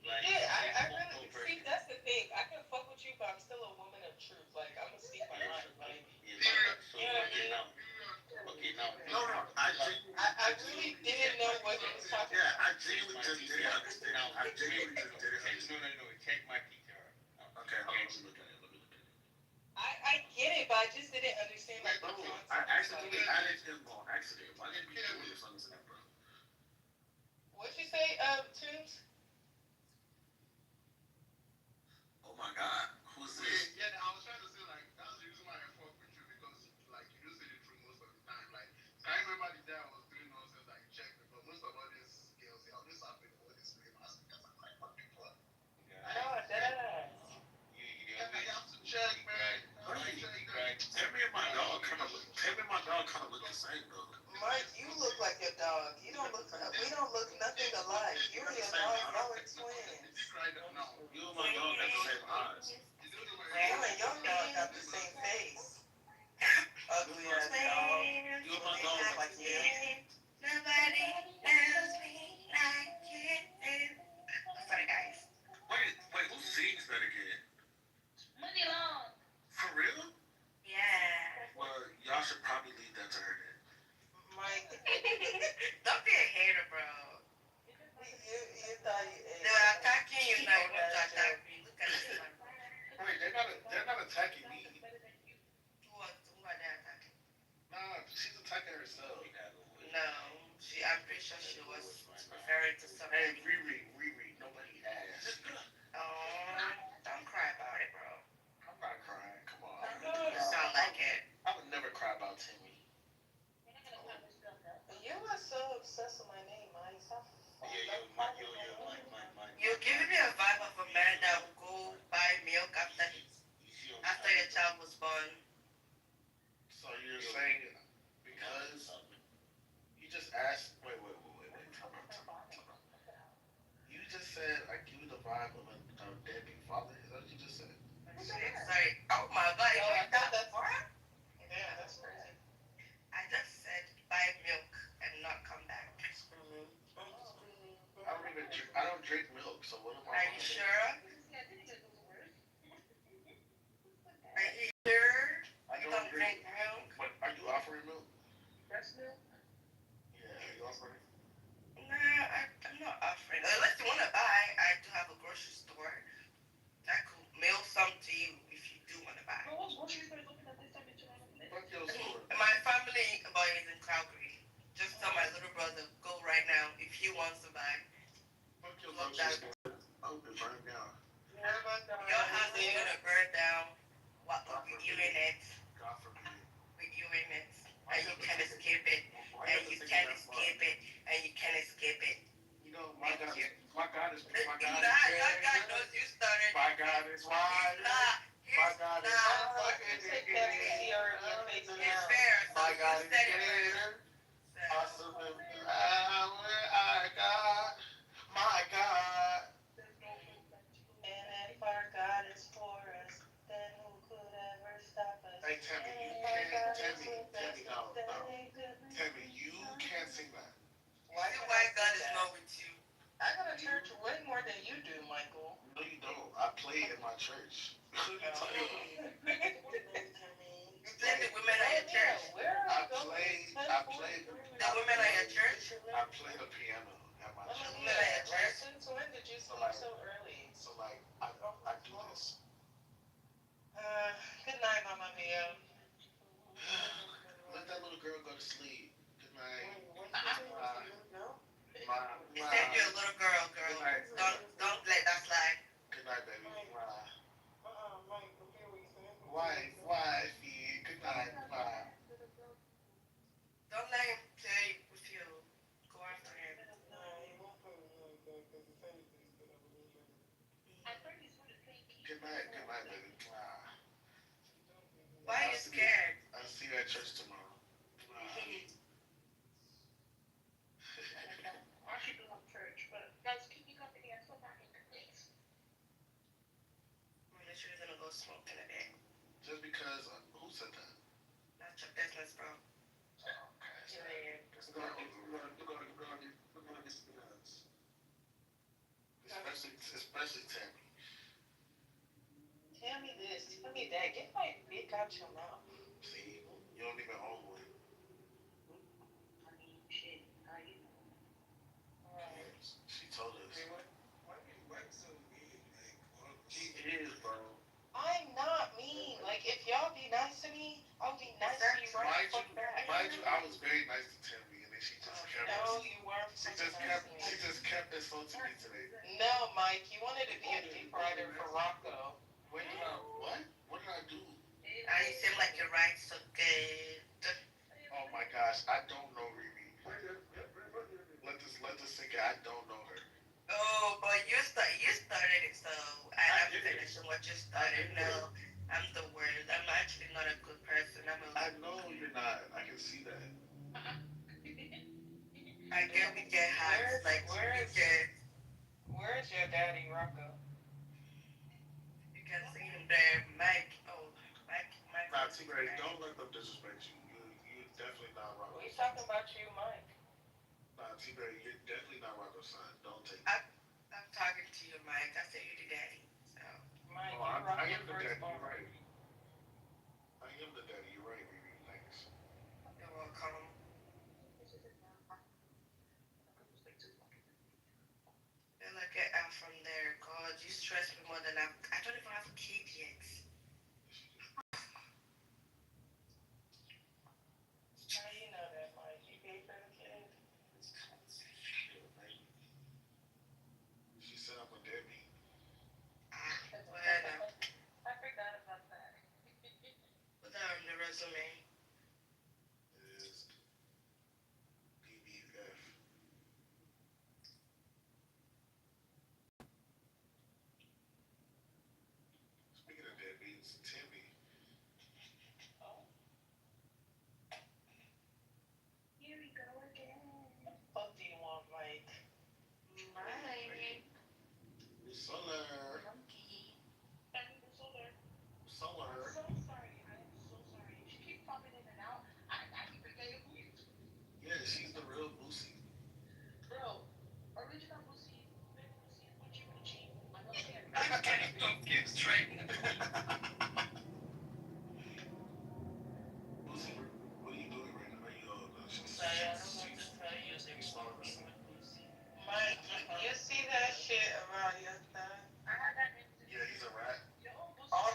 Yeah, I really see. That's the thing. I can fuck with you, but I'm still a woman of truth. Like I'm gonna speak my mind. Like you know what I mean? No, I really didn't know what he was talking yeah, about. I genuinely just didn't understand. I genuinely just didn't understand. No, check my PTR. Okay, hold on, let me look at it. I get it, but I just didn't understand like the concept. I accidentally added him on accident. Why didn't you do this on this app, bro? What'd you say, Tunes? Oh my God, who's this? Yeah, I was trying to say like that's the reason why I fuck with you because like you do say the truth most of the time. Like I remember the day I was doing nonsense like check because most of all these girls they always have to all this way mask because I'm like fucking fuck. No, that. You have to check, man. Him and my dog kind of look the same though. Mike, you look like your dog. You don't look. We don't look nothing alike. You and your dog, y'all are twins. You and my dog got the same eyes. You and your dog got the same face. Ugly ass dog. You and my dog look like you. Nobody else me like you do. Sorry, guys. Wait, who sings that again? Money long. For real? Yeah. Well, y'all should probably leave that to her then. Mike, Don't be a hater, bro. you thought you ate. They're attacking you now. You want to attack me. Look at this one. Wait, they're not attacking me. Who are they attacking? Nah, she's attacking herself. No. I'm pretty sure she was referring to something. Hey, Riri, nobody asked. Oh, don't cry about it, bro. I'm not crying. Come on. You sound like it. I would never cry about Timmy. You are so obsessed with my name, Mike. Stop. You're giving me a vibe of a man that will go buy milk after your child was born. So you're saying because you just asked? Wait. Time out. You just said I give you the vibe of a deadbeat father. Is that what you just said? Sorry. Oh my God, you heard that before? Yeah, that's crazy. I just said buy milk and not come back. I don't drink milk, so what am I? Are you sure? Are you sure? You don't drink milk? What, are you offering milk? Breast milk? Yeah, are you offering? Nah, I'm not offering. Unless you want to buy, I do have a grocery store. I could mail some to you if you do want to buy. Fuck your store. My family boy is in Calgary. Just tell my little brother, go right now if he wants to buy. Fuck your grocery store. I hope it burns down. Your house is gonna burn down. What with you in it? God forbid. With you in it, and you can't escape it. And you can't escape it. And you can't escape it. You know, my God is Nah, your God Why? My God is Take that Sierra in your face now. my God is greater. Awesome. I got my God. And if our God is for us, then who could ever stop us? Hey Tammy, you And if our can't. God is Tammy, with us, no. then they could Tammy, you can't sing that. Why See can't why I God sing is that? not with you. I go to church way more than you do, Michael. No, you don't. I play in my church. What are you talking about? You play the women at your church. I play. The women at your church. I play the piano at my Let church. me hear that. Like, since when did you sleep so early? So like, I do this. Good night, Mama Mia. Let that little girl go to sleep. Good night. He said you're a little girl. Good night. Don't let that slide. Good night, baby. Wifey. Good night. Don't let him play with you. Go after him. Good night, baby. Why are you scared? I'll see you at church tomorrow. I should go to church, but guys, can you come to the expo market, please? I'm literally gonna go smoke in a bit. Just because, who said that? That's your business, bro. Especially Tammy. Tell me this, tell me that. Get my dick out your mouth. See, you don't even own one. I mean, shit, how you know? She told us. Why do you like so mean? Like, She is, bro. I'm not mean. Like, if y'all be nice to me, I'll be nice to you right the fuck back. Mind you, I was very nice to Tammy, and then she just kept it. No, you weren't. She just kept insulting me today. No, Mike, you wanted to be a deep writer for Rocco. What? What did I do? I seem like you're right, so good. Oh my gosh, I don't know Riri. Let this sink in. I don't know her. Oh, but you started it, so I'm finishing what you started. No, I'm the worst. I'm actually not a good person. I know you're not. I can see that. I get we get hacks. Like Where's your daddy, Rocco? You can see him there, Mike. Oh, Mike. Nah, T-Gray, don't let them disrespect you. You're definitely not Rocco's We son. talking about you, Mike. Nah, T-Gray, you're definitely not Rocco's son. Don't take it. I'm talking to you, Mike. I said you're the daddy. So. Mike, I am the daddy. You're right. I am the daddy. You're right, Riri. Thanks. You're welcome. Bella, get out from there. God, you stress me more than I don't even have a kid yet. How do you know that, Mike? You paid for the kid? She said I'm a deadbeat. Well, I forgot about that. put that on the resume. It is BBF. Speaking of deadbeats, Timmy. Here we go again. What do you want, Mike? Mike. Solar. Monkey. I need the solar. Solar. I'm so sorry. I am so sorry. She keeps popping in and out. I keep forgetting who you. Yeah, she's the real Boosie. Bro, original Lucy, big Lucy, Gucci Gucci. I'm not scared. I'm getting confused right now. Boosie, what are you doing right now? Are you Sorry, I don't know to tell you they were smoking with Lucy. Mike, you see that shit around your thigh? I had that in. Yeah, he's a rat. Oh.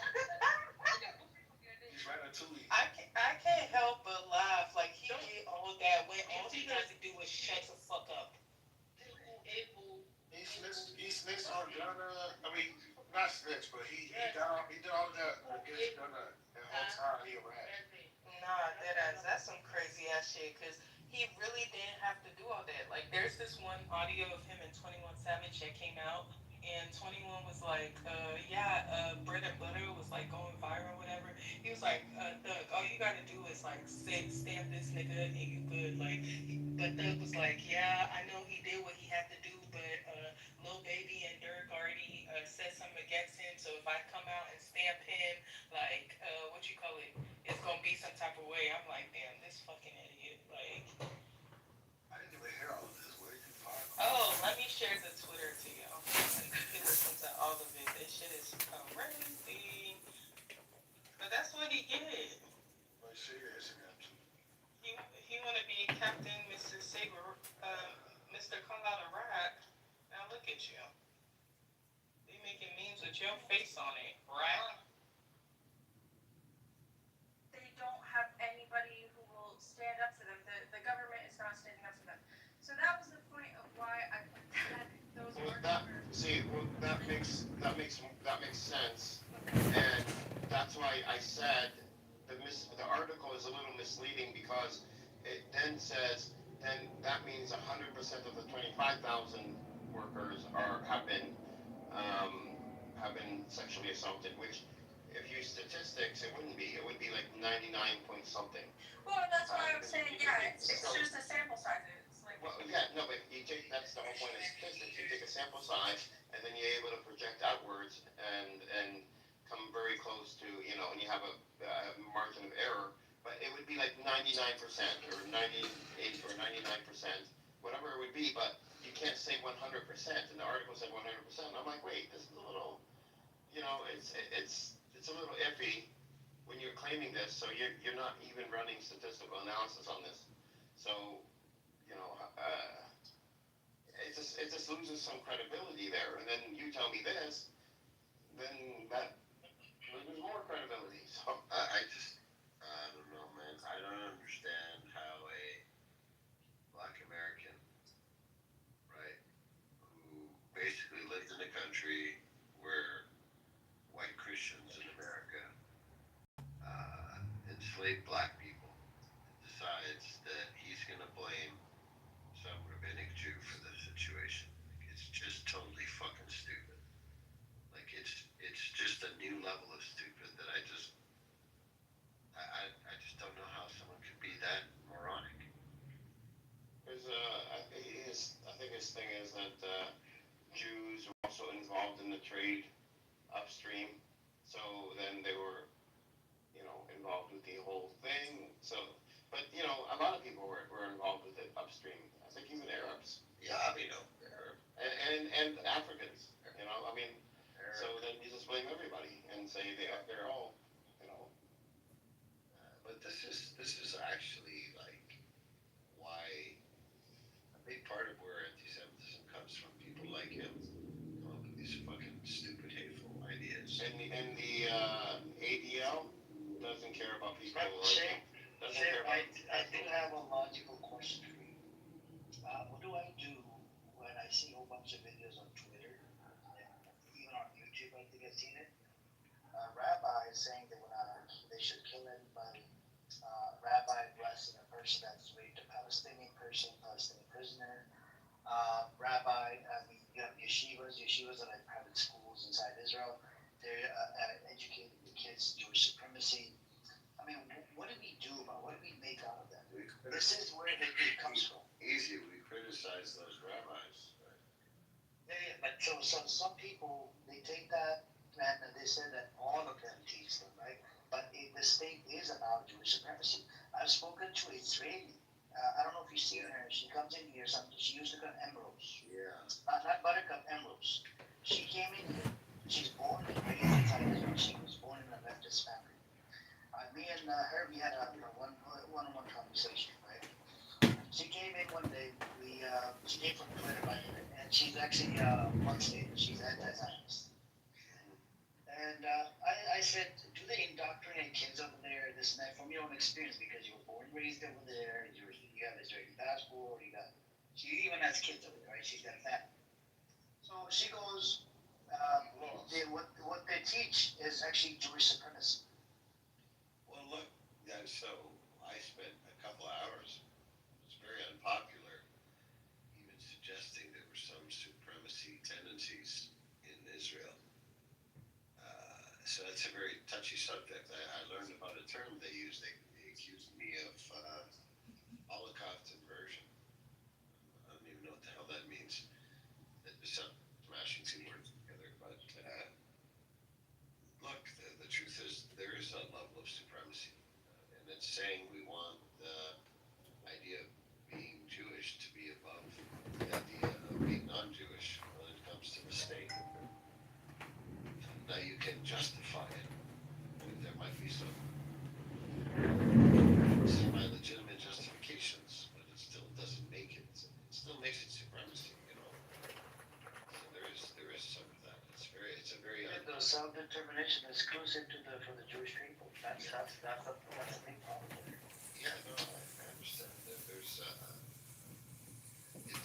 He's Ratatouille. I can't help but laugh. Like, he did all that when all he had to do was shut the fuck up. He snitched on Gunna. I mean, not snitched, but he did all that against Gunna. And whole time he a rat. Nah, that's some crazy ass shit. Cause he really didn't have to do all that. Like, there's this one audio of him and 21 Savage that came out, and 21 was like, bread and butter was like going viral, whatever. He was like, Doug, all you gotta do is like stamp this nigga and you good. Like, but Doug was like, yeah, I know he did what he had to do, but Lil Baby and Dirk already said something against him. So if I come out and stamp him, like, what you call it, it's gonna be some type of way. I'm like, damn, this fucking idiot. Like, I didn't even hear all of this. Where did you park? oh, let me share the Twitter to y'all. And you can listen to all of it. This shit is crazy. But that's what he did. Well, share your Instagram too. He wanna be Captain Mr. Saber, Mr. Kung Out of Rap. Now look at you. They making memes with your face on it, right? They don't have anybody who will stand up to them. The government is not standing up to them. So that was the point of why I put those That makes sense, and that's why I said the article is a little misleading because it then says that means 100% of the 25,000 workers have been sexually assaulted, which if you use statistics, it wouldn't be. It would be like 99 point something. Well, that's why I'm saying, it's just a sample size. It's like, Well, yeah, no, but that's the whole point of statistics. You take a sample size, and then you're able to project outwards and come very close to, and you have a margin of error. But it would be like 99% or 98 or 99%, whatever it would be. But you can't say 100%. And the article said 100%. I'm like, wait, this is a little, it's a little iffy when you're claiming this. So you're not even running statistical analysis on this. So it just loses some credibility there. And then you tell me this, then that loses more credibility. So I don't know, man. I don't understand how a Black American, right, who basically lived in a country where white Christians in America enslaved Black people, decides that he's going to blame some rabbinic Jew for the situation. It's just totally fucking stupid. Like it's just a new level of stupid that I just don't know how someone could be that moronic. I think his thing is that Jews were also involved in the trade upstream, so then they were, involved with the whole thing. So, but a lot of people were involved with it upstream. I think even Arabs. Yeah, Arab. And Africans. So then you just blame everybody and say they're all, But this is actually like why a big part of where anti-Semitism comes from. People like him come up with these fucking stupid, hateful ideas. And the ADL doesn't care about people. I do have a logical question for you. What do I do when I see a whole bunch of videos on Twitter, and even on YouTube? I think I've seen it. Rabbis saying they should kill anybody. Rabbi blessing a person that's raped a Palestinian person, Palestinian prisoner. You have yeshivas. Yeshivas are like private schools inside Israel. They're educating the kids Jewish supremacy. I mean, what do we do about it? What do we make out of that? This is where it comes from. Easy, we criticize those rabbis. Right? Yeah, but so some people, they take that and they say that all of them teach them, right? But the state is about Jewish supremacy. I've spoken to an Israeli. I don't know if you've seen her. She comes in here. She used to come Emeralds. Yeah. Not Buttercup, Emeralds. She came in here. She's born and raised inside Israel. She was born in a Baptist family. Me and her, we had a one-on-one conversation, right? She came in one day. She came from Twitter, by the way, and she's actually one statement. She's anti-Zionist. And I said, do they indoctrinate kids over there, this and that, from your own experience, because you were born and raised over there, you have an Israeli passport, she even has kids over there, right? She's got a family. So she goes, what they teach is actually Jewish supremacy. Well, look, so I spent a couple of hours. It's very unpopular, even suggesting there were some supremacy tendencies that's a very touchy subject. I learned about a term they use. They accused me of Holocaust inversion. I don't even know what the hell that means. It's smashing two words together. But look, the truth is there is a level of supremacy, and it's saying we want the idea of being Jewish to be above the idea of being non-Jewish when it comes to the state. Now you can justify it. There might be some semi-legitimate justifications, but it still doesn't make it. It still makes it supremacy, you know. So there is some of that. It's a very. The self-determination is exclusive for the Jewish people. That's a big problem there. Yeah, no, I understand. There's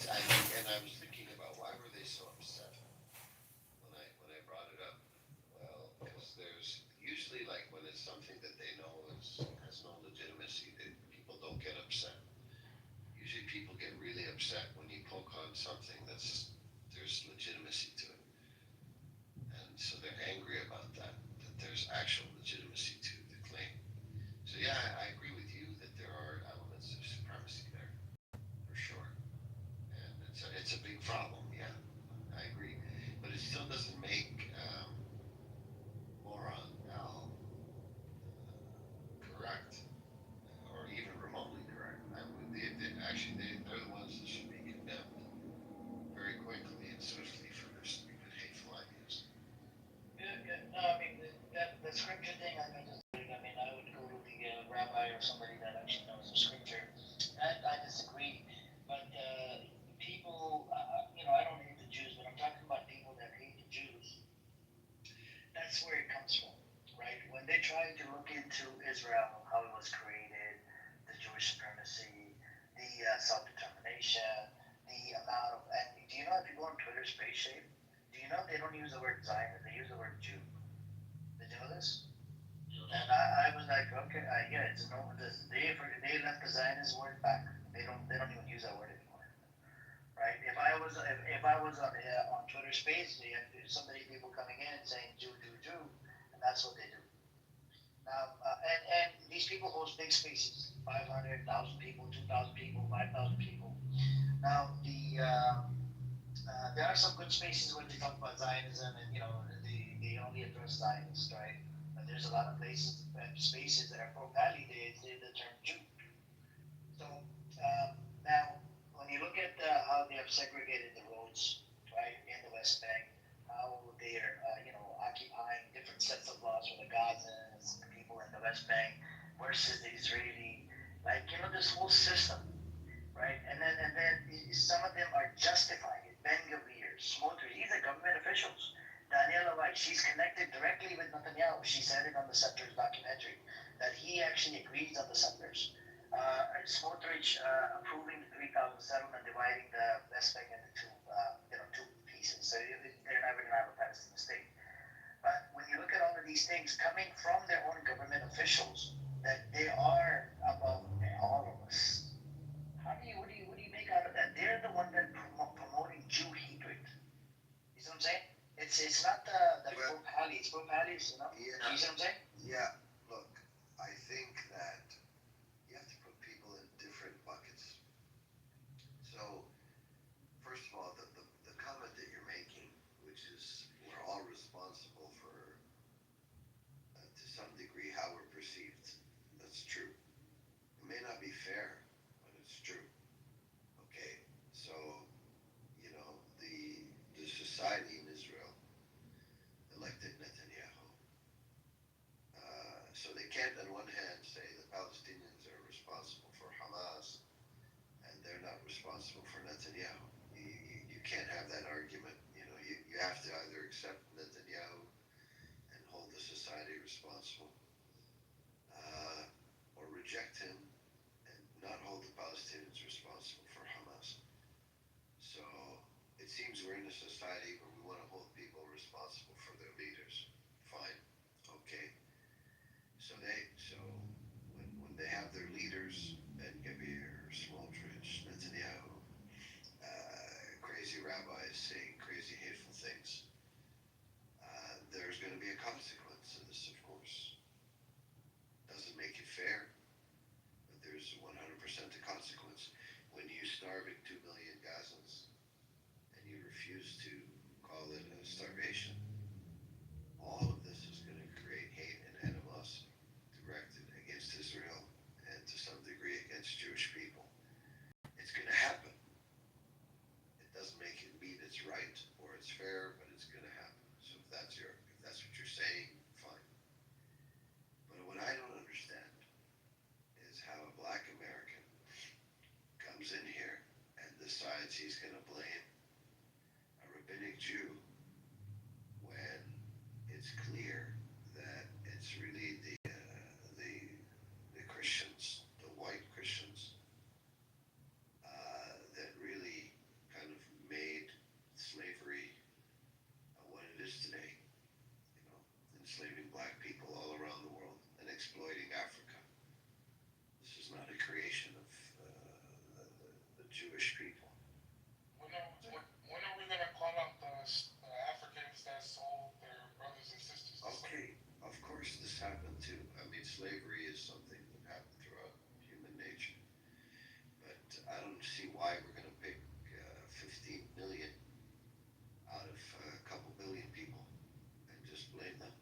and I was thinking about why were they so upset when I brought it up. Well, because there's usually like when it's something that they know has no legitimacy, people don't get upset. Usually people get really upset when you poke on something there's legitimacy to it. And so they're angry about that there's actual legitimacy to the claim. So yeah, I agree with you that there are elements of supremacy there, for sure. And it's a big problem, yeah, I agree. But it still doesn't make moron Al correct, or even remotely correct. They're the ones that should be condemned very quickly and swiftly for their stupid, hateful ideas. Yeah. No, I mean, the scripture thing, I would go to the rabbi or somebody that actually knows the scripture. I disagree. But people, I don't hate the Jews, but I'm talking about people that hate the Jews. That's where it comes from, right? When they try to look into Israel, how it was created, the Jewish supremacy, the self-determination, the amount of, and do you know if you go on Twitter space shape, do you know they don't use the word Zionist, they use the word Jew? Did you know this? And I was like, okay, yeah, it's no, they left the Zionist word back. They don't even use that word anymore, right? If I was on Twitter Space, you had people coming in and saying Jew, and that's what they do. Now, and these people host big spaces, 500,000 people, 2,000 people, 5,000 people. Now there are some good spaces where they talk about Zionism and they only address Zionists, right? But there's a lot of spaces that are pro-Pali, they say the term Jew. So now, when you look at how they have segregated the roads, right, in the West Bank, how they're occupying different sets of laws for the Gazans, the people in the West Bank, versus the Israeli, this whole system, right? And then some of them are justifying it. Ben Gavir, Smotrich, these are government officials. Daniela White, she's connected directly with Netanyahu. She said it on the Settlers documentary that he actually agrees on the Settlers. Smotrich approving the 3,000 settlement, dividing the West Bank into two pieces. So they're never going to have a Palestinian state. But when you look at all of these things coming from their own government officials, that they are above all of us. What do you make out of that? They're the one that promoting Jew hatred. You see what I'm saying? It's not the pro-Pali, it's pro-Palis, Yeah. You see what I'm saying? Yeah, look, I think that you have to put people in different buckets. So, first of all, the comment that you're making, which is we're all responsible for, to some degree, how we're perceived. That's true. It may not be fair, but it's true. Okay, so, the society in Israel elected Netanyahu. So they can't, on one hand, say the Palestinians are responsible for Hamas, and they're not responsible for Netanyahu. You can't have that argument. You have to either accept Netanyahu and hold the society responsible, or reject him and not hold the Palestinians responsible for Hamas. So it seems we're in a society where we want to hold people responsible for their leaders. Fine, okay. So when they have their leaders, Ben Gavir, Smotrich, Netanyahu, crazy rabbis saying crazy hateful things, there's going to be a consequence in this against Jewish people. It's going to happen. It doesn't make it mean it's right or it's fair, but it's going to happen. So if that's what you're saying, fine. But what I don't understand is how a black American comes in here and decides he's going to blame a rabbinic Jew when it's clear that it's really the Christians, the white Christians, that really kind of made slavery what it is today. You know, enslaving black people all around the world and exploiting Africa. This is not a creation of the Jewish people. When are we gonna call out the Africans that sold their brothers and sisters? Okay, of course this happened too. I mean, slavery is something that happened throughout human nature. But I don't see why we're going to pick 15 million out of a couple billion people and just blame them.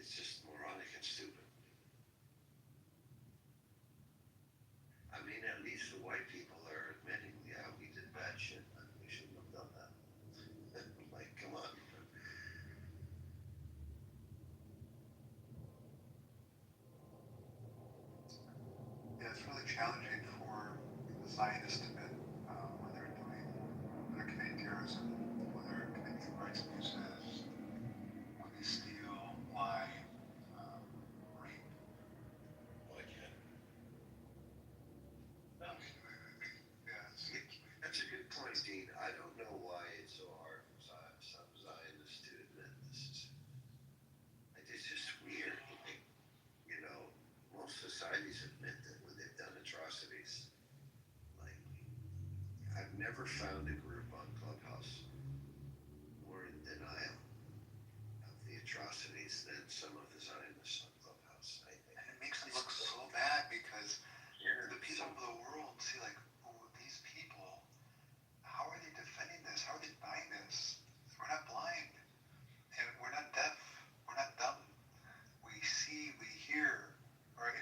It's just moronic and stupid. I mean, at least the white people are admitting, yeah, we did bad shit and we shouldn't have done that. Like, come on. Yeah, it's really challenging for the Zionists to admit when they're committing terrorism, when they're committing human rights abuses, when they steal, lie, rape. That's a good point, Dean. I don't know why it's so hard for some Zionists to admit this is. It's just weird. You know, most societies admit that when they've done atrocities. Like, I've never found a group on Clubhouse more in denial of the atrocities than some of the Zionists on Clubhouse. And it makes them look so bad because the people of the world see like, oh, these people, how are they defending this? How are they buying this? We're not blind. And we're not deaf. We're not dumb. We see, we hear, right?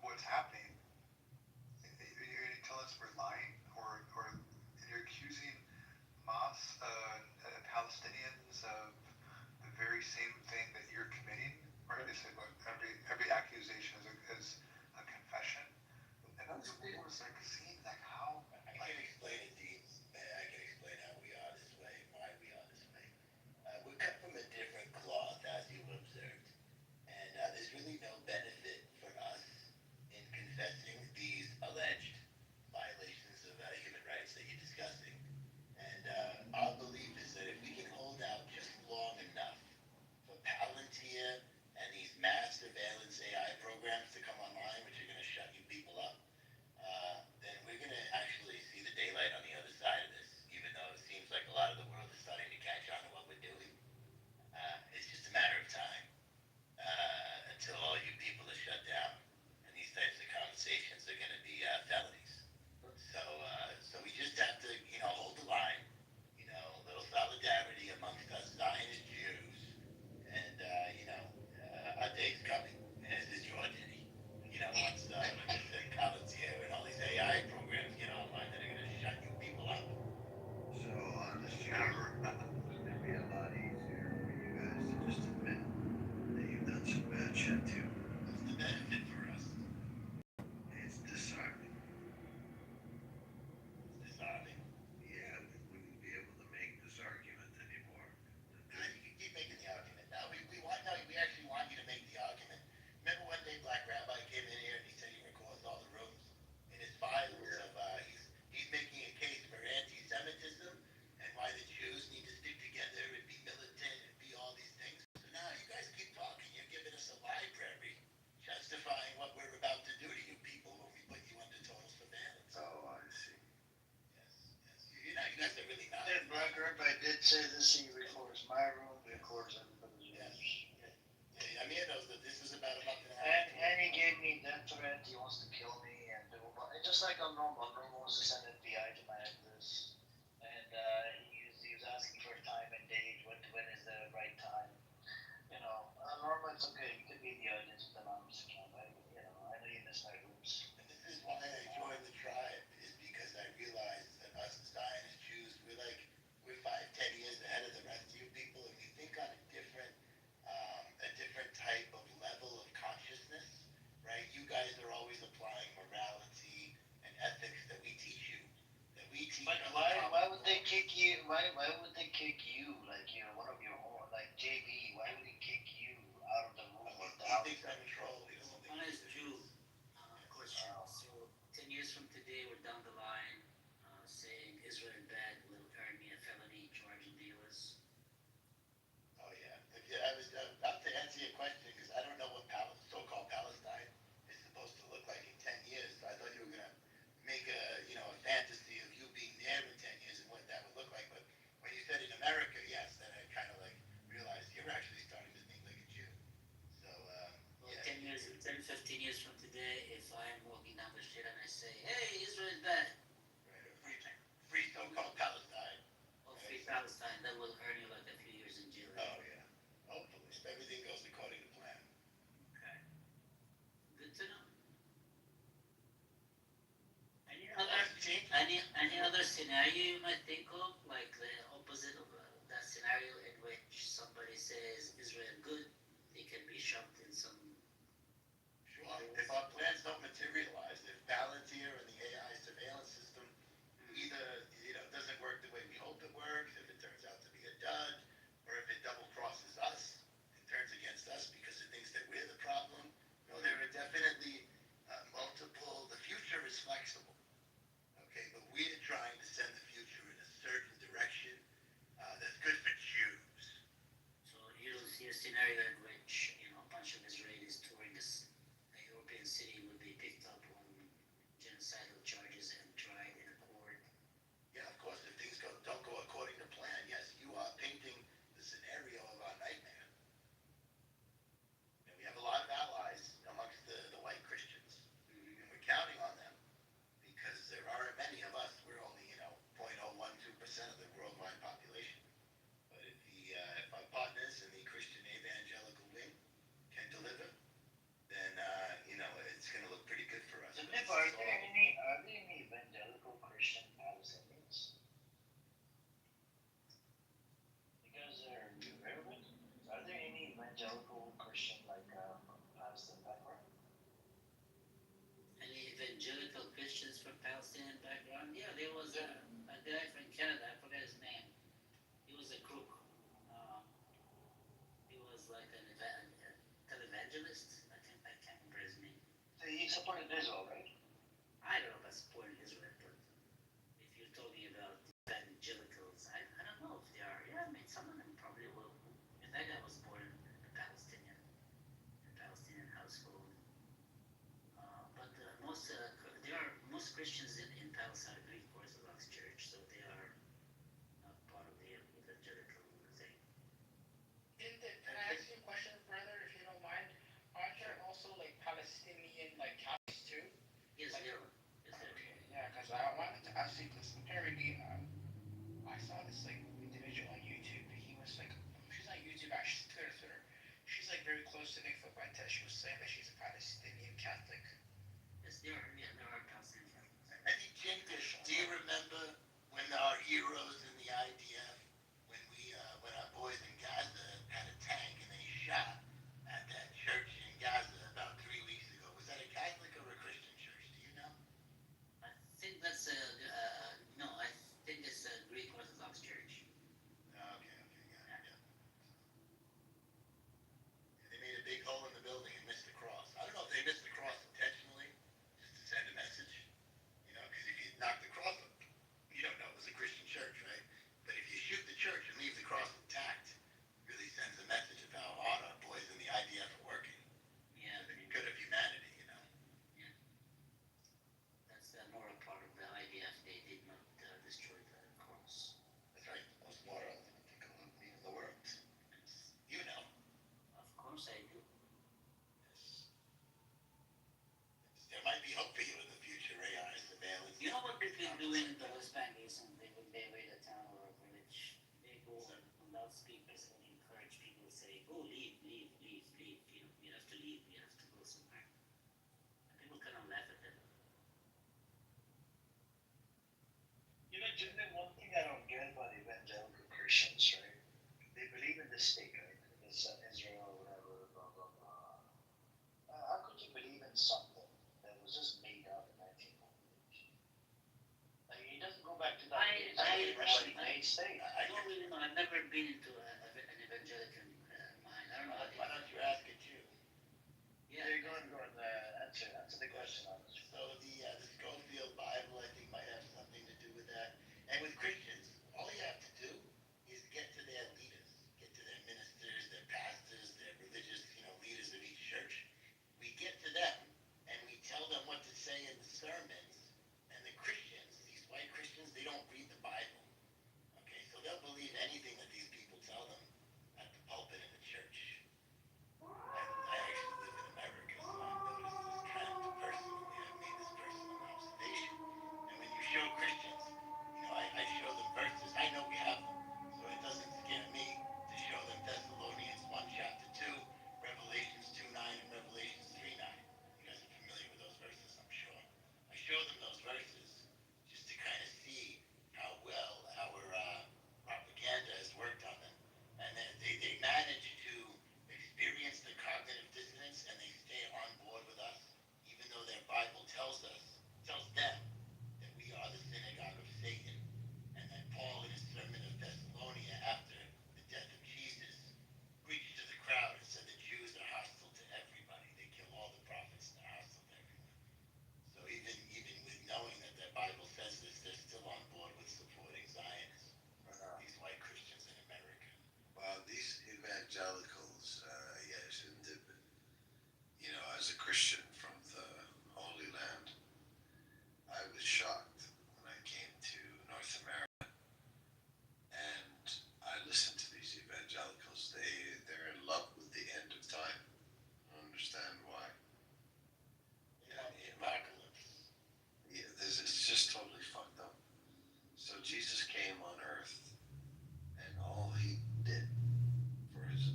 What's happening. You tell us we're lying, or you're accusing Hamas, Palestinians of the very same thing that you're committing, right? They say, look, every accusation is a confession. And that's what we're like seeing, like how. I can explain it, Dean. I can explain how we are this way, why we are this way. We cut from a different cloth, as you observed. And there's really no benefit for us in confessing these alleged violations of human rights that you're discussing. And our belief is that if we can hold out just long enough for Palantir and these mass surveillance AI programs to come online, which are going to shut you people up, then we're going to actually see the daylight on the other side of this, even though it seems like a lot of the world is starting to catch on to what we're doing. It's just a matter of time until all you people are shut down, and these types of conversations are going to be felonies. So we just have to, hold the line, a little solidarity amongst us Zionist Jews, and our day's coming, as is your day. Once like I said, Palantir and all these AI programs get online that are going to shut you people up. So on this camera, it'd be a lot easier for you guys to just admit that you've done some bad shit too. What's the benefit for us? It's disarming. It's disarming. Yeah, we wouldn't be able to make this argument anymore. You can keep making the argument. Now we actually want you to make the argument. Remember one day Black Rabbi came in here and he said he records all the rooms in his files of he's making a case for anti-Semitism and why the Jews need to stick together and be militant and be all these things. So now you guys keep talking. You're giving us a library justifying what we're about to do to you people when we put you under total surveillance. Oh, I see. Yes. You guys are really not. Then Black Rabbi did say this, he records my room, he records everybody's rooms. Yeah, Amir knows that this is about a month and a half. And he gave me death threat, he wants to kill me, and just like on normal wants to send FBI to my address. And he was asking for a time and date, when is the right time. Normal, it's okay, you could be in the audience with the anonymous account, I think of, like the opposite of that scenario in which somebody says Israel good, they can be shoved in some. Sure. If our plans don't materialize, if Palantir and the AI surveillance system either doesn't work the way we hope it works, if it turns out to be a dud, or if it double crosses us and turns against us because it thinks that we're the problem, there are definitely multiple. The future is flexible, okay, but we're trying to send the future in a certain direction that's good for Jews. So you don't see a scenario in which a bunch of Israelis touring a European city would be picked up on genocidal charges and tried in a court. Yeah, of course, if things don't go according to plan, yes, you are painting the scenario of our nightmare. And we have a lot of allies amongst the white Christians, and we're counting on them because there aren't many of us. We're only 0.012% of the worldwide population. But if our partners in the Christian evangelical wing can deliver, then it's going to look pretty good for us. So, Nick, are there any evangelical Christian Palestinians? Because are there any evangelical Christian Palestinian background? Any evangelical Christians from Palestinian background? Yeah, there was a guy from Canada. I forgot his name. He was a crook. He was like an televangelist. I can't remember his name. So he supported Israel, right? I don't know about supporting Israel, but if you're talking about evangelicals, I don't know if they are. Yeah, I mean, some of them probably will. And that guy was born in a Palestinian household. But most Christians in Palestine are Greek Orthodox Church, so they are not part of the evangelical thing. Can I ask you a question further, if you don't mind? Aren't there also Palestinian Catholics too? Yes, there are. Okay, yeah, because I wanted to ask you this. Apparently, I saw this individual on YouTube. She's on YouTube, actually, Twitter. She's very close to Nick Fuentes. She was saying that she's a Palestinian Catholic. Yes, there are Palestinian Catholics. I think, Jim, do you remember when our heroes in the IDF, when our boys in Gaza had a tank and they shot at that church in Gaza about 3 weeks ago? Was that a Catholic or a Christian church? Do you know? I think that's no, I think it's a Greek Orthodox Church. Okay, yeah. They made a big hole in the building and missed the cross. I don't know if they missed the cross intentionally, just to send a message. Because if you knock the cross up, you don't know it was a Christian church, right? But if you shoot the church and leave the cross intact, it really sends a message of how hard our boys in the IDF are working. Yeah. For the good of humanity, Yeah. That's more a part of the IDF. They did not destroy the cross. That's right. The most moral thing in the world. You know. Of course I do. Yes. There might be hope for you in the future, AI surveillance. You know what they've been doing in the West Bank recently when they raid a town or a village? They go on loudspeakers and encourage people to say, "Oh, leave. You have to leave. You have to go somewhere." And people kind of laugh at them. Jimmy, one thing I don't get about evangelical Christians, right? They believe in the state, right? This Israel, whatever, blah, blah, blah. How could you believe in something that was just made up in 1948? He doesn't go back to that. I don't really know. I've never been into an evangelical mind. I don't know. Why don't you ask it too? Yeah, go on. Answer the question. So the Schofield Bible, I think, might have something to do with that. And with Christians, all you have to do is get to their leaders, get to their ministers, their pastors, their religious, leaders of each church. We get to them and we tell them what to say in the sermons. And the Christians, these white Christians, they don't read the Bible. Okay, so they'll believe anything that these people tell them.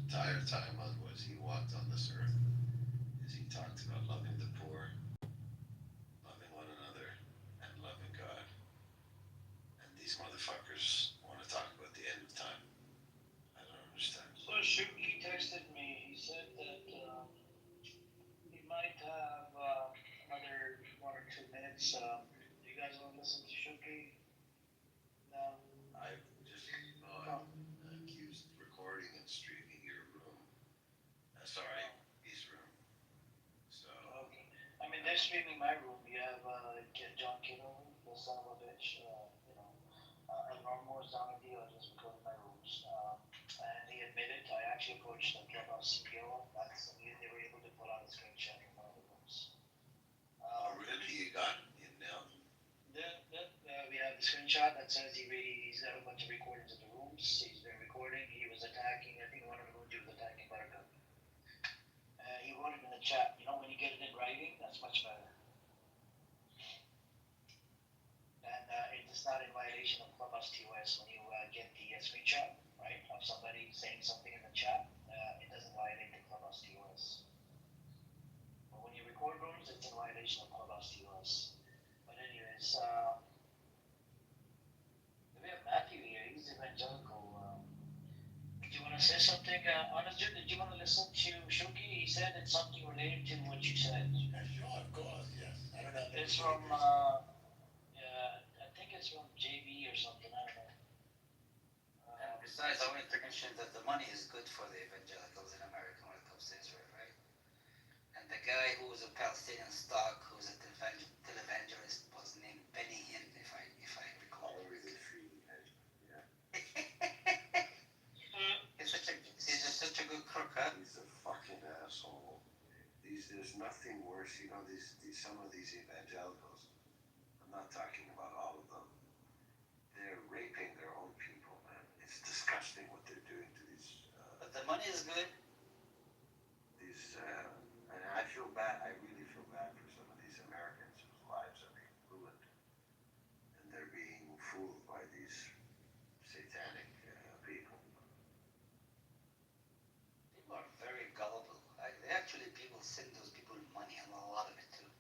entire time as he walked on this earth is he talked about loving the poor, loving one another, and loving God. And these motherfuckers want to talk about the end of time. I don't understand. So Shuki texted me. He said that he might have another 1 or 2 minutes. Do you guys want to listen to Shuki? No. I just accused recording and streaming your room. Sorry, his room. So. Okay. I mean, they're streaming my room. You have John Kitover, the son of a bitch. El Normo is down in the audience recording my rooms. And he admitted, I actually approached the clubhouse CEO. They were able to pull out a screenshot from one of the rooms. Really? You got him now? We have the screenshot that says he's got a bunch of recordings in the rooms. He's been recording. He was attacking. I think one of the rooms he was attacking Buttercup. He wrote it in the chat. You know, when you get it in writing, that's much better. And it's not in violation of Clubhouse TOS when you get the screenshot, right, of somebody saying something in the chat. It doesn't violate the Clubhouse TOS. But when you record rooms, it's in violation of Clubhouse TOS. But anyways, we have Matthew here. He's evangelical. Did you want to say something? Honest, did you want to listen to Shuki? He said it's something related to what you said. Sure, of course, yes. I don't know. It's from, I think it's from JB or something. I don't know. And besides, I wanted to mention that the money is good for the evangelicals in America when it comes to Israel, right? And the guy who was a Palestinian stock, who's a televangelist, was named Benny Hinn, if I recall. He's just such a good crook, huh? He's a fucking asshole. There's nothing worse, some of these evangelicals, I'm not talking about all of them, they're raping their own people, man. It's disgusting what they're doing to these. But the money is good. And I feel bad, I really feel bad for some of these Americans whose lives are being ruined. And they're being fooled by these satanic people. People are very gullible. People send those people money, and a lot of it too.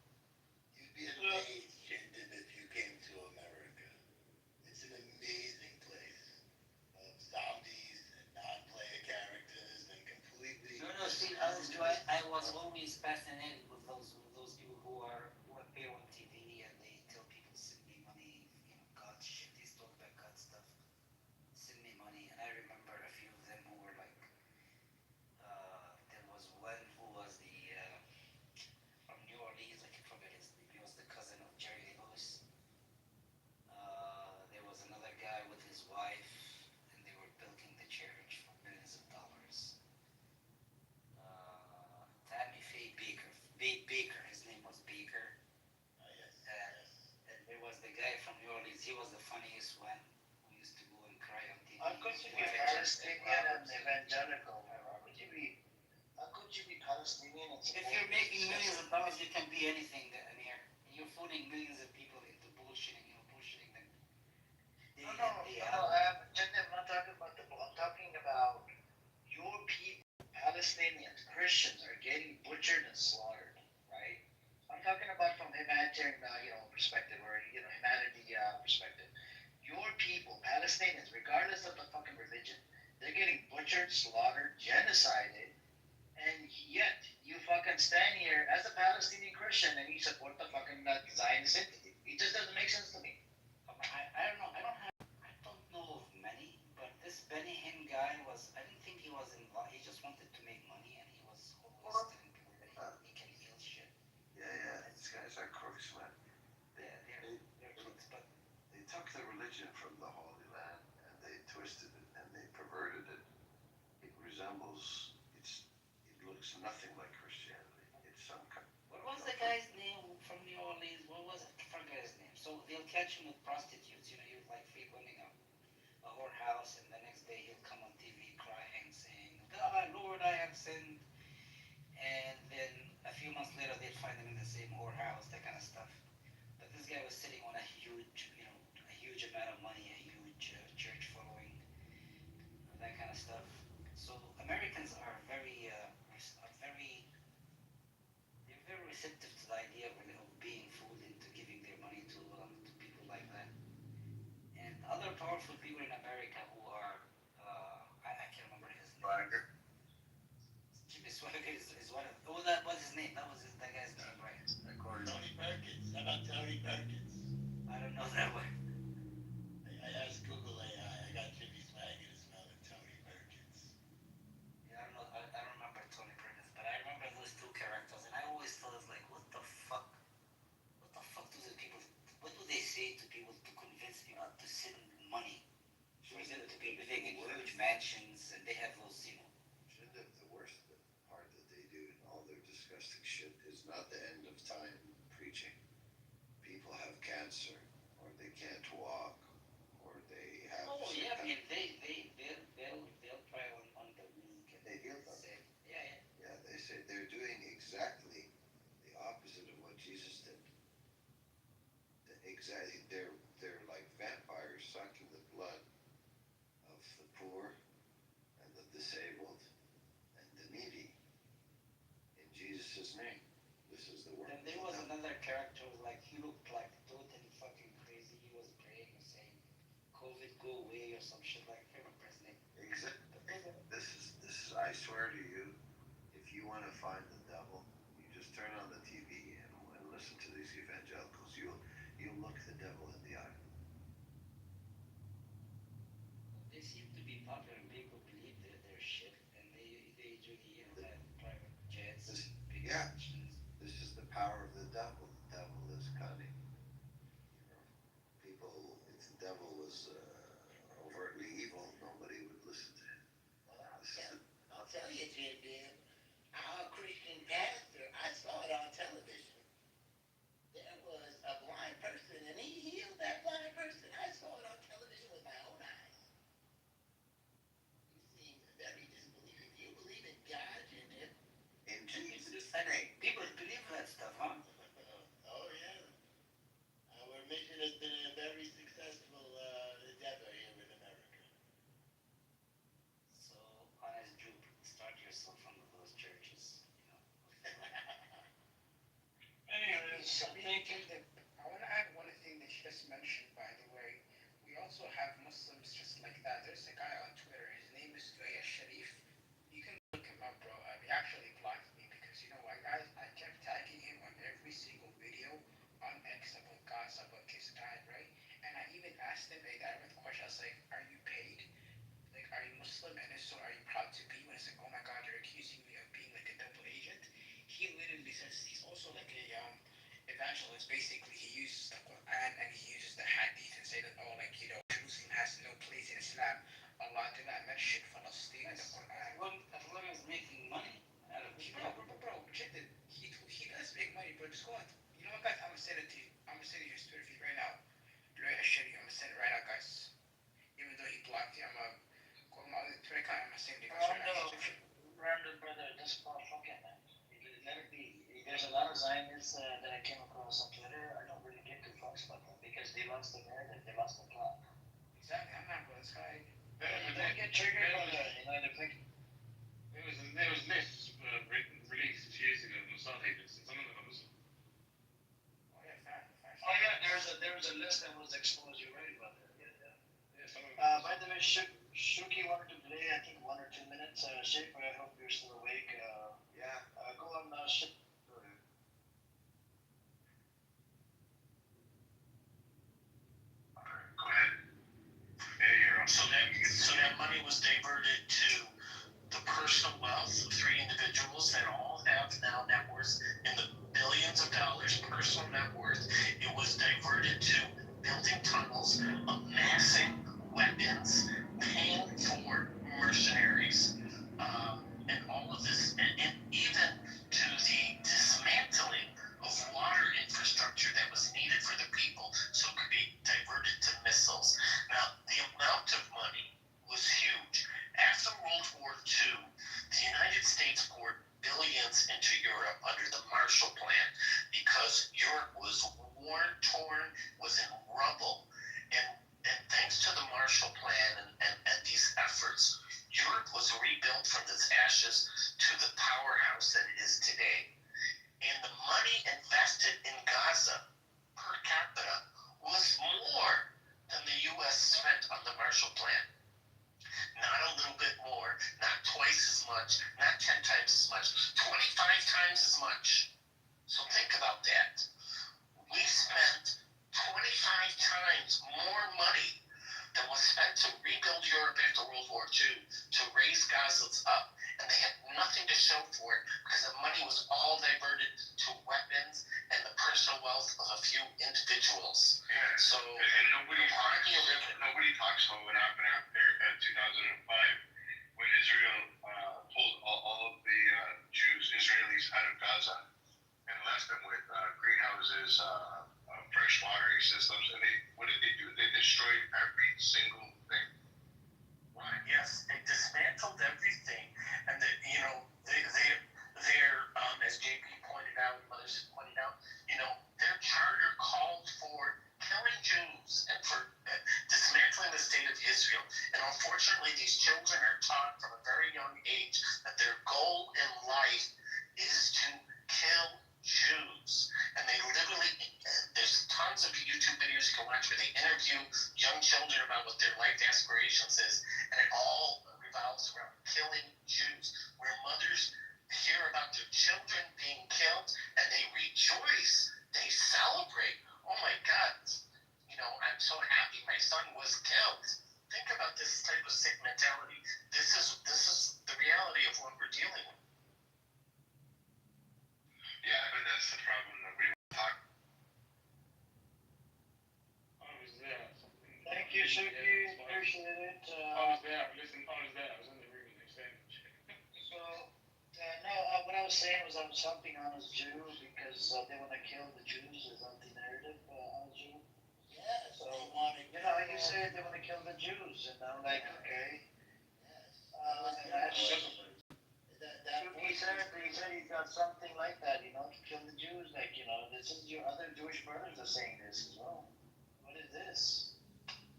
You'd be amazed, Shinton, if you came to America. It's an amazing place of zombies and non-player characters and completely. No, see, I was always fascinated with those people who appear on TV and they tell people send me money, God shit. They talk about God stuff. Send me money, and I remember a few of them who were like. There was one who was from New Orleans. I can forget his name. He was the cousin of Jerry Lewis. There was another guy with his wife, and they were building the church for millions of dollars. Tammy Faye Baker. His name was Baker. Yes. And there was the guy from New Orleans. He was the funniest one. Who used to go and cry on TV. How could you be Palestinian and evangelical? How could you be Palestinian and If you're making millions of dollars, you can be anything, Amir. You're fooling millions of people into bullshitting them. No, I'm not talking about the bull. I'm talking about your people, Palestinians, Christians, are getting butchered and slaughtered, right? I'm talking about from humanitarian, perspective, or humanity perspective. Your people, Palestinians, regardless of the fucking religion, they're getting butchered, slaughtered, genocided, and yet you fucking stand here as a Palestinian Christian and you support the fucking Zionist entity. It just doesn't make sense to me. I don't know. I don't know of many, but this Benny Hinn guy I didn't think he was involved. He just wanted to make money, and he was always telling people that he can heal shit. Yeah, these guys are crooks, man. They're crooks, but they took the religion from the Holy Land and they twisted it and they perverted it. It looks nothing like Christianity. It's some kind. What was the guy's name from New Orleans? What was it? I forget his name. So they'll catch him with prostitutes. He was like frequenting a whorehouse, and the next day he'll come on TV crying, saying, "God, Lord, I have sinned." And then a few months later, they'd find him in the same whorehouse, that kind of stuff. But this guy was sitting on a huge amount of money, a huge church following, that kind of stuff. So Americans are very, they're very receptive to the idea of being fooled into giving their money to people like that. And other powerful people in America who are, I can't remember his name. Jimmy Swagger is one of, that was his name. That was that guy's name, right? Tony Perkins. How about Tony Perkins? I don't know that one. I asked Google AI. I got Jimmy Swaggart as well and Tony Perkins. Yeah, I don't know. I don't remember Tony Perkins, but I remember those two characters, and I always thought, like, what the fuck? What the fuck do the people? What do they say to people to convince people to send money for them to be living in huge mansions, and they have those, Shouldn't have the worst part that they do in all their disgusting shit is not the end of time preaching. People have cancer, or they can't walk, or they have. Oh yeah, I mean they'll try on the weak and They heal them. say, yeah. Yeah, they say they're doing exactly the opposite of what Jesus did. Exactly, they're like vampires sucking the blood of the poor and the disabled and the needy in Jesus' name. This is the work. And there was another character, like he looked like totally fucking crazy. He was praying and saying, "COVID go away" or some shit like. I remember his name. Exactly. This is. I swear to you, if you want to find the devil, you just turn on the TV and listen to these evangelicals. You'll look the devil in the eye. They seem to be popular and people believe they're shit, and they usually have private jets. Yeah. This is the power of the devil. The devil is cunning. People, if the devil was overtly evil, nobody would listen to him. Well, I'll tell you, Jim, our Christian pastor, I saw it on television. There was a blind person, and he healed that blind person. I saw it on television with my own eyes. You seem very disbelieving. Do you believe in God, Jim? In Jesus' name. People believe that stuff, huh? Oh, yeah. Our mission has been a very successful endeavor here in America. So, honest Jew, start yourself from those churches, Anyways, I want to add one thing that you just mentioned, by the way. We also have Muslims just like that. There's a guy on Twitter. His name is Dwaya Sharif. You can look him up, bro. He actually blocked me because, you know what, guys? I kept tagging him on every single video on X about Gaza, about his died, right? And I even asked him a direct question. I was like, "Are you paid? Like, are you Muslim? And if so, are you proud to be?" When I said, "Oh my God, you're accusing me of being like a double agent," he literally says he's also like a evangelist. Basically, he uses the Quran and he uses the Hadith and say that, oh, like, Jerusalem has no place in Islam. Allah did not mention Palestine in the Quran. As long as making money out of people. Bro, check it. He does make money, bro. Just go on. You know what, guys? I'm gonna send it to you. I'm gonna send you his Twitter feed right now. I'm gonna send it right now, guys. Even though he blocked you, I'm gonna go on my other Twitter account. I'm gonna send it to you. Random brother, just for fucking that. Let it be. There's a lot of Zionists that I came across on Twitter. I don't really give two fucks about them because they lost the narrative, they lost the plot. Exactly. I'm not going to sky. They get triggered by the, they're thinking. There was lists released years ago from some agents, and some of them are Muslim. Oh yeah, fact. Oh yeah, there was a list that was exposed. You're right about that. Yeah, some of them. By the way, Shuki wanted to play, I think 1 or 2 minutes. Shape, I hope you're still awake. Go on, Shape. Go ahead. So that money was diverted to the personal wealth of 3 individuals that all have now net worth in the billions of dollars, personal net worth. It was diverted to building tunnels, amassing weapons, paying for mercenaries, and all of this, and even to the dismantling of water infrastructure that was needed for the people, so it could be diverted to missiles. Now, the amount of money was huge. After World War II, the United States poured billions into Europe under the Marshall Plan because Europe was worn, torn, was in rubble. And thanks to the Marshall Plan and these efforts, Europe was rebuilt to the powerhouse that it is today. And the money invested in Gaza per capita was more than the U.S. spent on the Marshall Plan. Not a little bit more, not twice as much, not 10 times as much, 25 times as much. So think about that. We spent 25 times more money than was spent to rebuild Europe after World War II, to raise Gaza up, and they had nothing to show for it because the money was all diverted to weapons and the personal wealth of a few individuals. Yeah. So, and nobody talks about what happened after 2005 when Israel pulled all of the Israelis out of Gaza and left them with greenhouses, fresh watering systems, and what did they do? They destroyed every single thing. Why? Yes, they dismantled everything, and they're as JP pointed out, others have pointed out, their charter called for killing Jews and for dismantling the state of Israel. And unfortunately, these children are taught from a very young age that their goal in life is to kill Jews. And they literally, there's tons of YouTube videos you can watch where they interview young children about what their life aspirations is, and it all revolves around killing Jews, where mothers hear about their children being killed and they rejoice, they celebrate. Oh my God, I'm so happy my son was killed. Think about this type of sick mentality. This is the reality of what we're dealing with. Yeah, but that's the problem that we talk. I was there. Thank you, Shuki. Appreciate it. I was there. Listen, I was there. I was in the room when they said it. What I was saying was I was helping on as Jew because they want to kill the Jews. Is that the narrative on Jew? Yes, So, they want to you said they want to kill the Jews, and I'm like, okay. Yes. He said he's got something like that, to kill the Jews. This is your other Jewish brothers are saying this as well. What is this?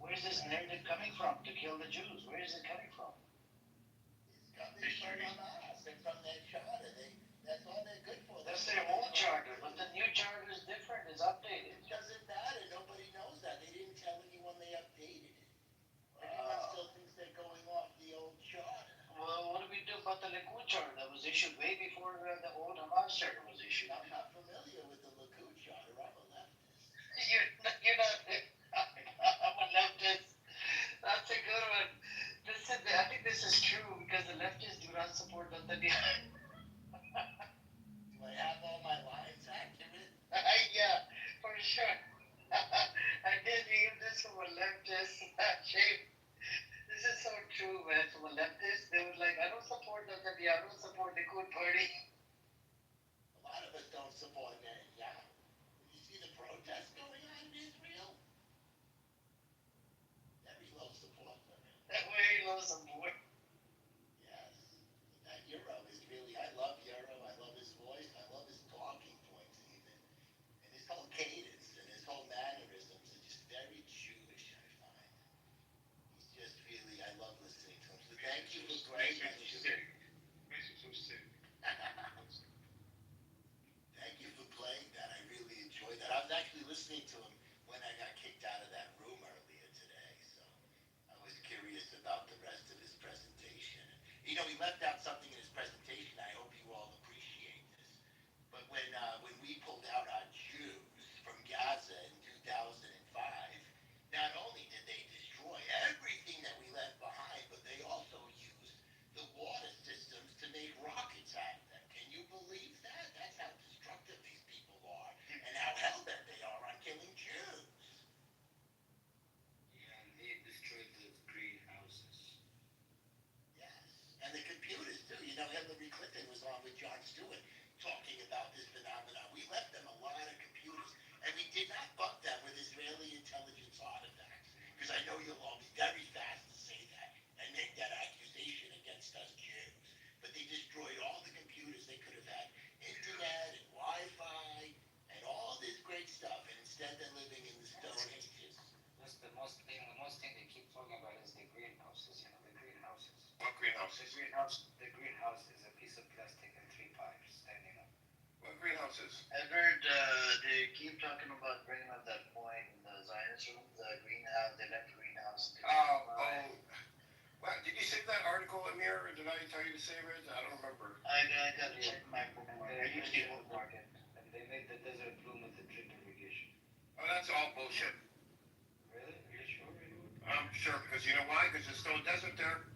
Where is this narrative coming from to kill the Jews? Where is it coming from? It's coming from us and from their charter. That's all they're good for. That's their old charter, but the new charter is different. It's updated. It doesn't matter. Nobody knows that. They didn't tell anyone they updated it. Everyone still thinks they're going off the old charter. Well, what do we do about the Likud charter that was issued way before the old Hamas charter was issued? I'm not familiar with the Likud charter. I'm a leftist. You're not. I'm a leftist. That's a good one. Listen, I think this is true because the leftists do not support Netanyahu. Do I have all my lines accurate? Yeah, for sure. I did hear this from a leftist. Shape. This is so true, man. From a leftist, they were like, I don't support Netanyahu. I don't support the Likud party. A lot of us don't support Netanyahu. You see the protests going on in Israel? Very low support for him. Very low support. Yes. That Euro is really, I love Euro. I love his voice. I love his talking points even. And his whole cadence and his whole mannerisms are just very Jewish, I find. He's just really, I love listening to him. So thank you for playing that. Makes you so sick. Thank you for playing that. I really enjoyed that. I was actually listening to him when I got kicked out of that room earlier today, so I was curious about the rest of his presentation. He left out something in his presentation. I hope you all appreciate this. But when we pulled out our Jews from Gaza in 2005, not only did they destroy everything that we left behind, but they also used the water systems to make rockets out of them. Can you believe that? That's how destructive these people are, and how hell-bent they are on killing Jews. Yeah, and they destroyed the greenhouses. Yes, and the computers too. Hillary Clinton was on with Jon Stewart talking about this phenomenon. We left them a lot of computers, and we did not bug them with Israeli intelligence artifacts, because I know you'll all be very fast to say that and make that accusation against us Jews. But they destroyed all the computers. They could have had internet and Wi-Fi and all this great stuff, and instead they're living in the Stone Ages. That's the most thing they keep talking about is the greenhouses, the greenhouses. What greenhouse? The greenhouse is a piece of greenhouses. Edward, they keep talking about bringing up that point in the Zionist room, the greenhouse, they left greenhouse. Well, did you save that article, Amir, or did I tell you to save it? I don't remember. I got to check my bookmark. I usually bookmark it, and they make the desert bloom with the drip irrigation. Oh, that's all bullshit. Really? Are you sure? I'm sure, because you know why? Because there's still a desert there.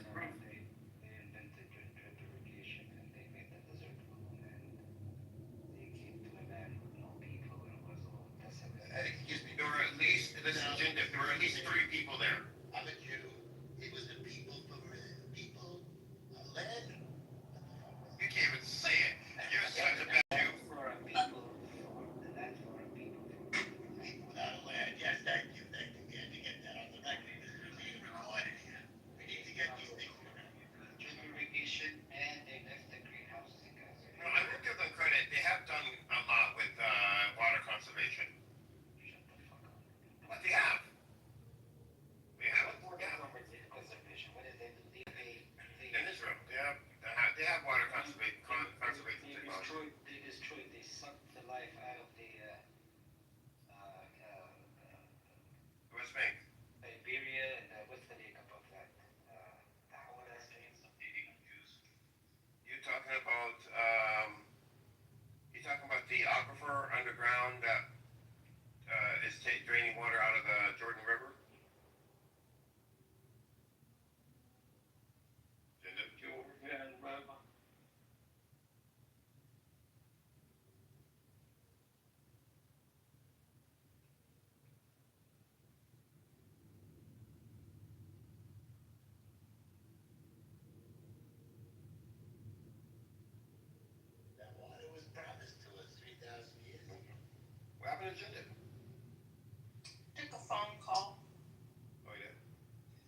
They invented drip irrigation, and they made the desert bloom, and they came to a land with no people, and it was all desolate. Excuse me, there were at least, this is Jindif, there were at least 3 people there. I'm a Jew. It was the people from people land. You can't even say it. You're such a bad Jew. For a people, for the land for a people. Without a land. Yes, thank you. We had to get that on the record. This is being recorded here. We need to get these things. Drip irrigation, and they left the greenhouses in Gaza. No, I will give them credit. They have done a lot with water conservation. Shut the fuck up. What they have? They have it? Water Yeah. conservation. What did they do? In Israel, they have water conservation technology. They sucked the life out of the West Bank. Iberia and what's the lake above that? The Hawala Streams. You're talking about the aquifer underground that is draining water out of the Jordan River? That water was promised to us 3,000 years ago. What happened to Jindif? Took a phone call. Oh, yeah.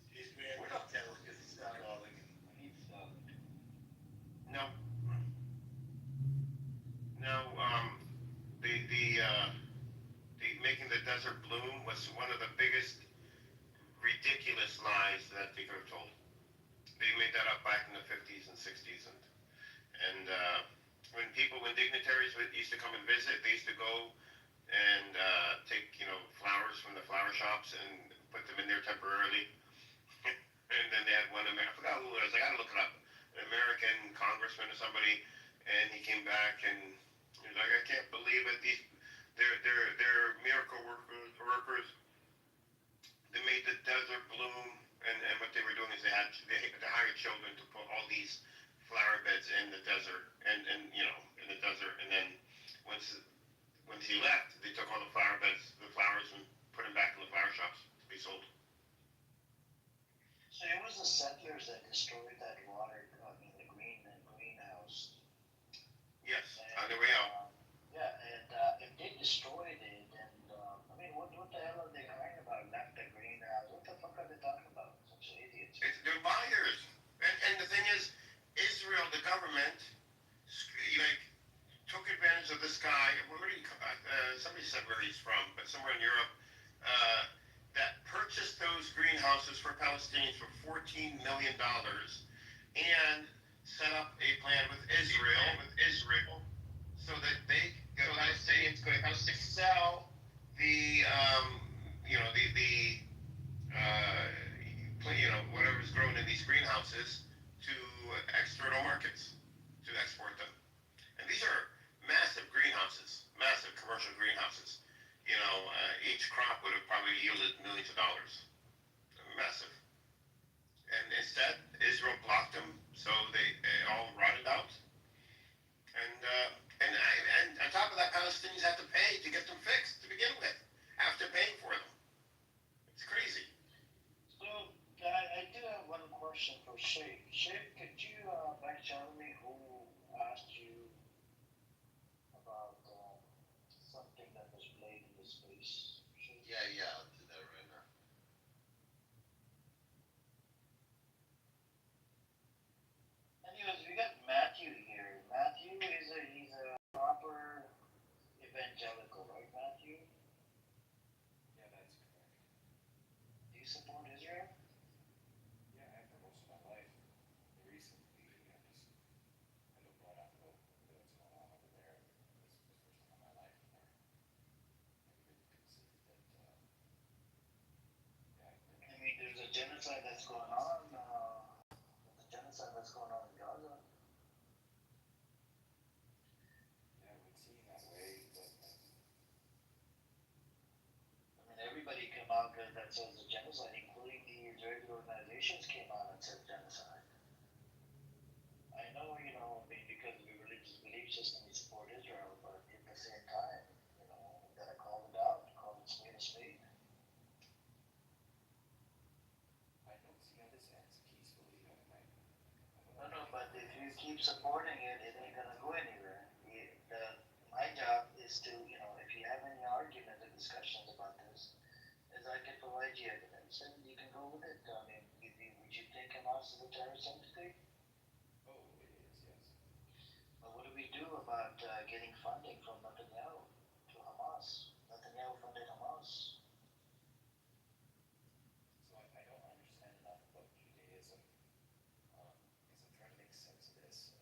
His man won't tell us because he's not calling. No. No, the making the desert bloom was one of the biggest ridiculous lies that they could have told. They made that up back in the 50s and 60s, and when dignitaries used to come and visit, they used to go and take flowers from the flower shops and put them in there temporarily. And then they had one, I forgot who it was, I gotta look it up, an American congressman or somebody, and he came back and he was like, I can't believe it, they're miracle workers. They made the desert bloom, and what they were doing is they hired children to put all these flower beds in the desert, and in the desert, and then once he left, they took all the flower beds, the flowers, and put them back in the flower shops to be sold. So it was the settlers that destroyed that water, the greenhouse. Yes, on the way out. Yeah, and if they destroyed it, and what the hell are they crying about? Left the greenhouse. What the fuck are they talking about? Such idiots. They're buyers, and the thing is, Israel, the government, took advantage of this guy. Somebody said where he's from, but somewhere in Europe, that purchased those greenhouses for Palestinians for $14 million, and set up a plan with Israel, so that Palestinians could sell the whatever's grown in these greenhouses to external markets to export them. And these are massive greenhouses, massive commercial greenhouses. Each crop would have probably yielded millions of dollars. Massive. And instead, Israel blocked them, so they all rotted out. And on top of that, Palestinians have to pay to get them fixed to begin with, after paying for them. It's crazy. So, I do have one question for Sheikh. Sheikh, could you back channel me who asked you about something that was played in the space? Yeah, I'll do that right now. Anyways, we got Matthew here. Matthew he's a proper evangelical, right, Matthew? Yeah, that's correct. Do you support Israel? Yeah, I have for most of my life. Recently, I just brought up about genocide that's going on, the genocide that's going on in Gaza. Yeah, it would seem that way, but I mean, everybody came out that says the genocide, including the Israeli organizations came out and said genocide. I know, I mean, because of the religious belief system, we support Israel, but at the same time, we gotta call it out, call it spade a spade. I don't see how this ends peacefully. No, but if you keep supporting it, it ain't gonna go anywhere. My job is to, if you have any argument or discussions about this, is I can provide you evidence and you can go with it. I mean, would you think Hamas is a terrorist entity? Oh, it is, yes. But what do we do about getting funding from Netanyahu to Hamas? Netanyahu funded Hamas. So I don't understand enough about Judaism. Because I'm trying to make sense of this.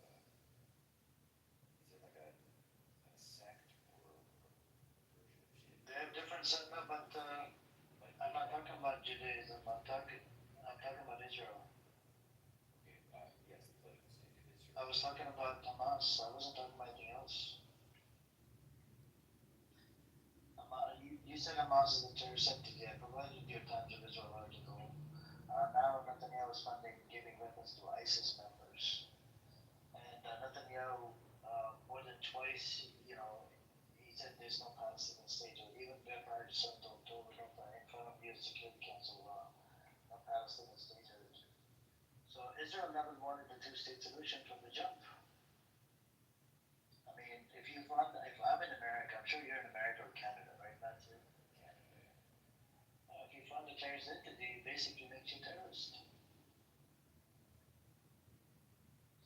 Is it like a sect or version of Judaism? They have different setup, but I'm not talking about Judaism. I'm talking about Israel. Okay, yes, the political state of Israel. I was talking about Hamas. I wasn't talking about anything else. You said Hamas is a terrorist entity. I provided you a Times of Israel article. Now Netanyahu is funding giving weapons to ISIS members. And Netanyahu, more than twice, he said there's no Palestinian state. Or even prior to 7th October, in front of the Security Council, no Palestinian state. So Israel never wanted the two-state solution from the jump. I mean, if I'm in America, I'm sure you're in America or Canada, right, Matthew? Canada. If you fund a terrorist entity, it basically makes you a terrorist.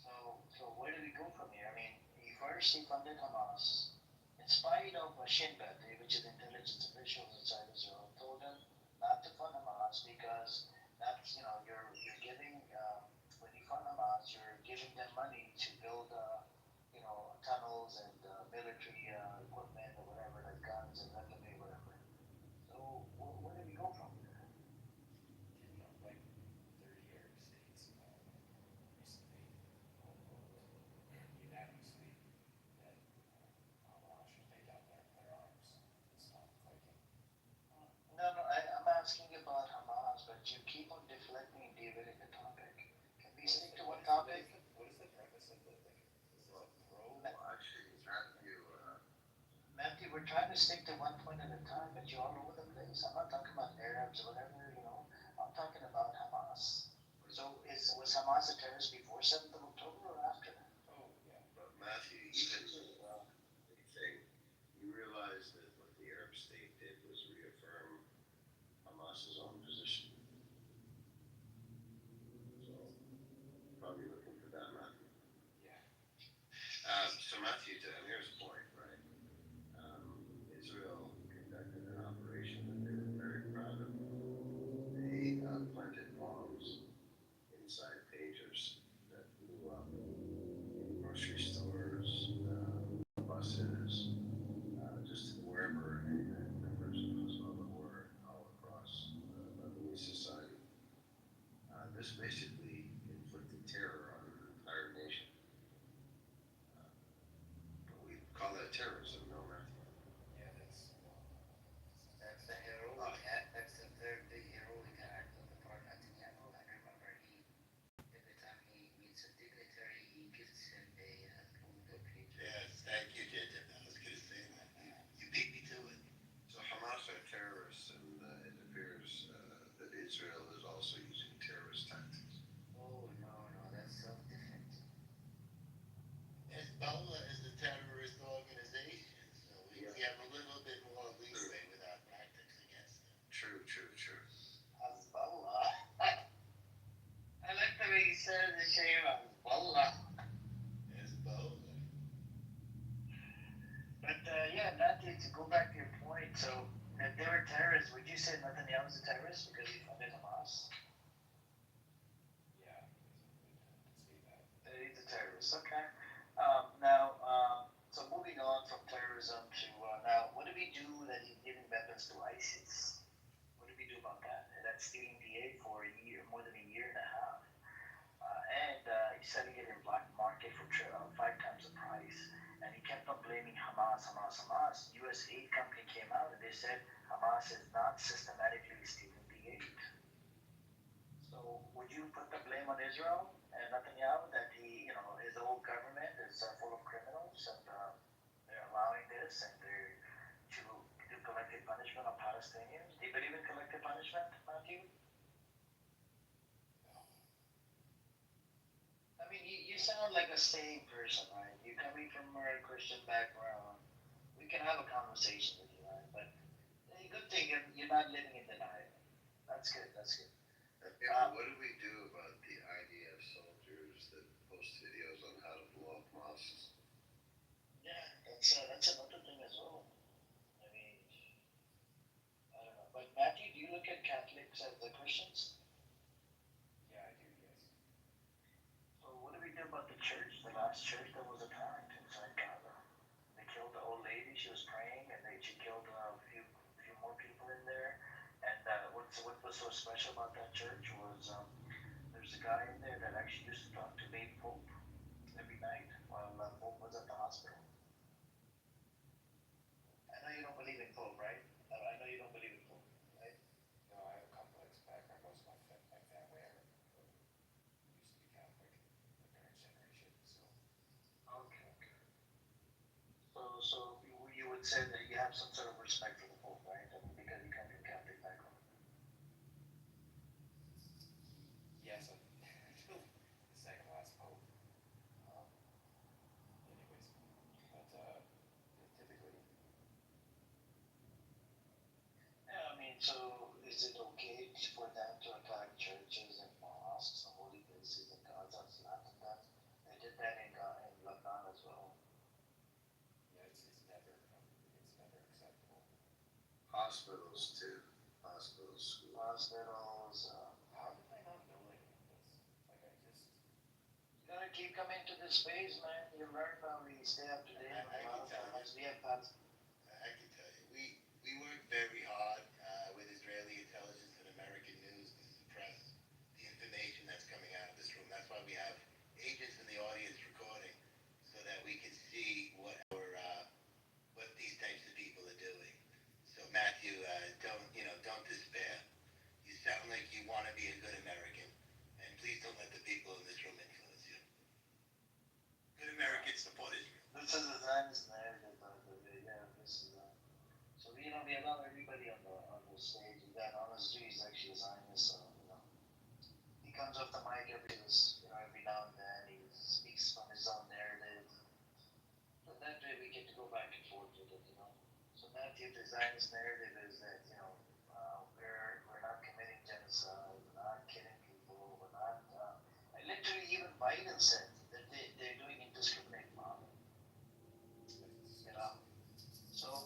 So where do we go from here? I mean, he funded Hamas, in spite of Shin Bet, which is intelligence officials inside Israel, told him not to fund Hamas because that's, you're giving, when you fund Hamas, you're giving them money to build, tunnels and military equipment or whatever, like guns and weaponry, whatever. So where do we go from here? Like 30 Arab states recently unanimously that Hamas should lay down their arms and stop fighting. No, I'm asking about Hamas, but you keep on deflecting and deviating the topic. Can we stick to one topic? What is the premise of the thing? Is this a pro? Actually, Matthew, we're trying to stick to one point at a time, but you're all over the place. I'm not talking about Arabs or whatever, I'm talking about Hamas. So was Hamas a terrorist before 7th of October or after? Oh, yeah. But Matthew, even thing, you realize that what the Arab state did was reaffirm Hamas's own position. So, probably looking for that, Matthew. Yeah. So Matthew, to Amir's point, right? Israel conducted an operation that they were very proud of. They planted bombs inside pagers that blew up in grocery stores, buses, just wherever members of Hezbollah were all across Lebanese society. This basically inflicted terror on an entire nation. We call that terrorism, no, Matthew? Yeah, that's the heroic act. That's the third big heroic act on the part of Netanyahu. I remember every time he meets a dignitary, he gives him a Google page. Yes, thank you, Jacob. I was going to say that. You beat me to it. So Hamas are terrorists, and it appears that Israel is also using terrorist tactics. Oh, no, that's self-defense. Hezbollah is a terrorist organization, so we have a little bit more leeway with our tactics against them. True. Hezbollah. I like the way you said the shame Hezbollah. Hezbollah. But Matthew, to go back to your point, so if they were terrorists, would you say Netanyahu was a terrorist because he funded Hamas? yeah. Say that. He's a terrorist, okay. So moving on from terrorism to now, what do we do that he's giving weapons to ISIS? What do we do about that? That's stealing the aid for a year, more than a year and a half. And he's selling it in black market for 5 times the price. And he kept on blaming Hamas, Hamas, Hamas. U.S. aid company came out and they said Hamas is not systematically stealing the aid. So would you put the blame on Israel and Netanyahu that his old government is full of criminals and they're allowing this and they're to do collective punishment on Palestinians? Do you believe in collective punishment, Matthew? I mean, you sound like a sane person, right? You're coming from a Christian background. We can have a conversation with you, right? But the good thing, you're not living in denial. That's good. That's good. What do we do about the IDF soldiers that post videos on how to blow up mosques? Yeah, that's another thing as well. I mean, I don't know. But Matthew, do you look at Catholics as the Christians? Yeah, I do, yes. So what do we do about the church, the last church that was attacked inside Gaza? They killed the old lady, she was praying, and she killed a few more people in there. And what was so special about that church was there's a guy in there that actually used to talk to late Pope every night while Pope was at the hospital. I know you don't believe in Pope, right? I know you don't believe in Pope, right? No, I have a complex background. Most of my family used to be Catholic, the parents' generation, so. Okay. So you would say that you have some sort of respect for the Pope, right? I mean, because you come from Catholic background. Yes, the second last pope. Anyways, but typically. Yeah, I mean, so is it okay for them to attack churches and mosques and holy places in Gaza? It's not that. They did that in Lebanon as well. Yeah, it's never acceptable. Hospitals too. Hospitals, schools. Hospitals. How did I not know any of this? Like You gotta keep coming to this space, man. You learn how we stay up to date on a lot of things. We have had. I can tell you, we work very hard with Israeli intelligence and American news to suppress the information that's coming out of this room. That's why we have agents in the audience recording, so that we can see what these types of people are doing. So Matthew, don't despair. You sound like you want to be a good American, and please don't let the people in this room influence you. Good Americans support Israel. This is the Zionist narrative, yeah, this is, so, we allow everybody on the stage. We got Honest G, he's actually a Zionist, so, he comes off the mic every now and then, he speaks from his own narrative. So that way we get to go back and forth with it, So Matthew, the Zionist narrative is that, we're not committing genocide, we're not killing people, we're not, literally even Biden said that they're doing indiscriminate bombing.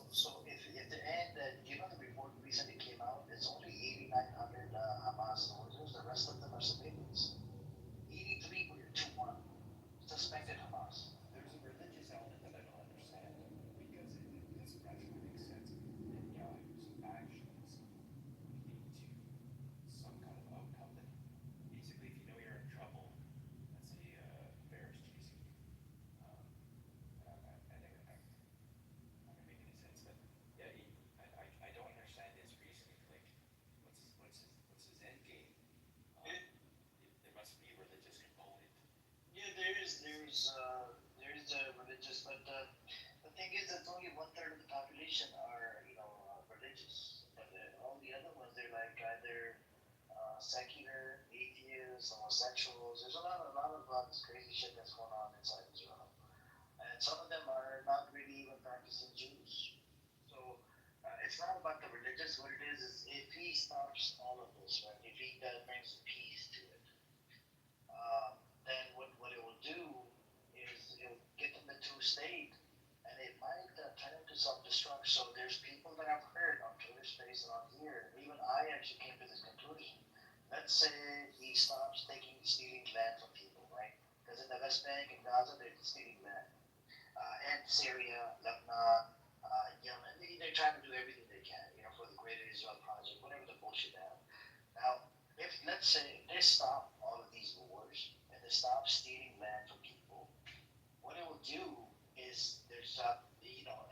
So if the end, the report recently came out, it's only 8,900 Hamas soldiers, the rest of them are civilians. 83 were 2-1 suspected Hamas. There's a religious element that I don't understand because it doesn't rationally make sense. Netanyahu's actions leading to some kind of outcome that basically, if you know you're in trouble, let's say bear is chasing you. I think I'm not gonna make any sense, but yeah, I don't understand his reasoning. Like, what's his end game? There must be a religious component. Yeah, there's a religious, but the thing is that only 1/3 of the population are religious, but all the other ones they're like either secular, atheists, homosexuals. There's a lot of this crazy shit that's going on inside Israel, and some of them are not really even practicing Jews. So it's not about the religious. What it is if he stops all of this, right? If he brings peace to it, then what it will do is it'll get them to two-state, and it might turn into self-destruct. So there's people that I've heard on Twitter Space and on here, and even I actually came to this conclusion. Let's say he stops stealing land from people, right? Because in the West Bank and Gaza, they're stealing land. And Syria, Lebanon, Yemen, they're trying to do everything they can, for the Greater Israel Project, whatever the bullshit they have. Now, if let's say they stop all of these wars and they stop stealing land from people, what it will do is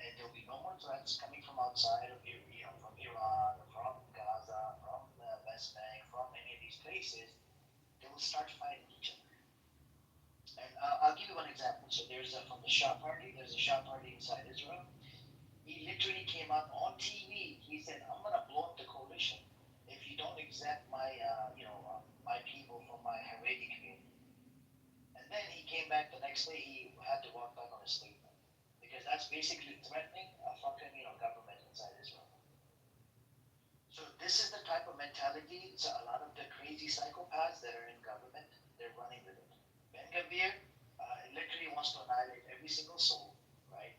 and there'll be no more threats coming from outside of from Iran or from Gaza, from the West Bank, from any of these places. They will start fighting each other. And I'll give you one example. So from the Shah party. There's a Shah party inside Israel. He literally came out on TV. He said, "I'm gonna blow up the coalition if you don't exempt my people from my Haredi community." And then he came back the next day. He had to walk back on his statement because that's basically threatening a fucking government inside Israel. So this is the type of mentality. So a lot of the crazy psychopaths that are in government, they're running with it. Ben Gavir literally wants to annihilate every single soul, right?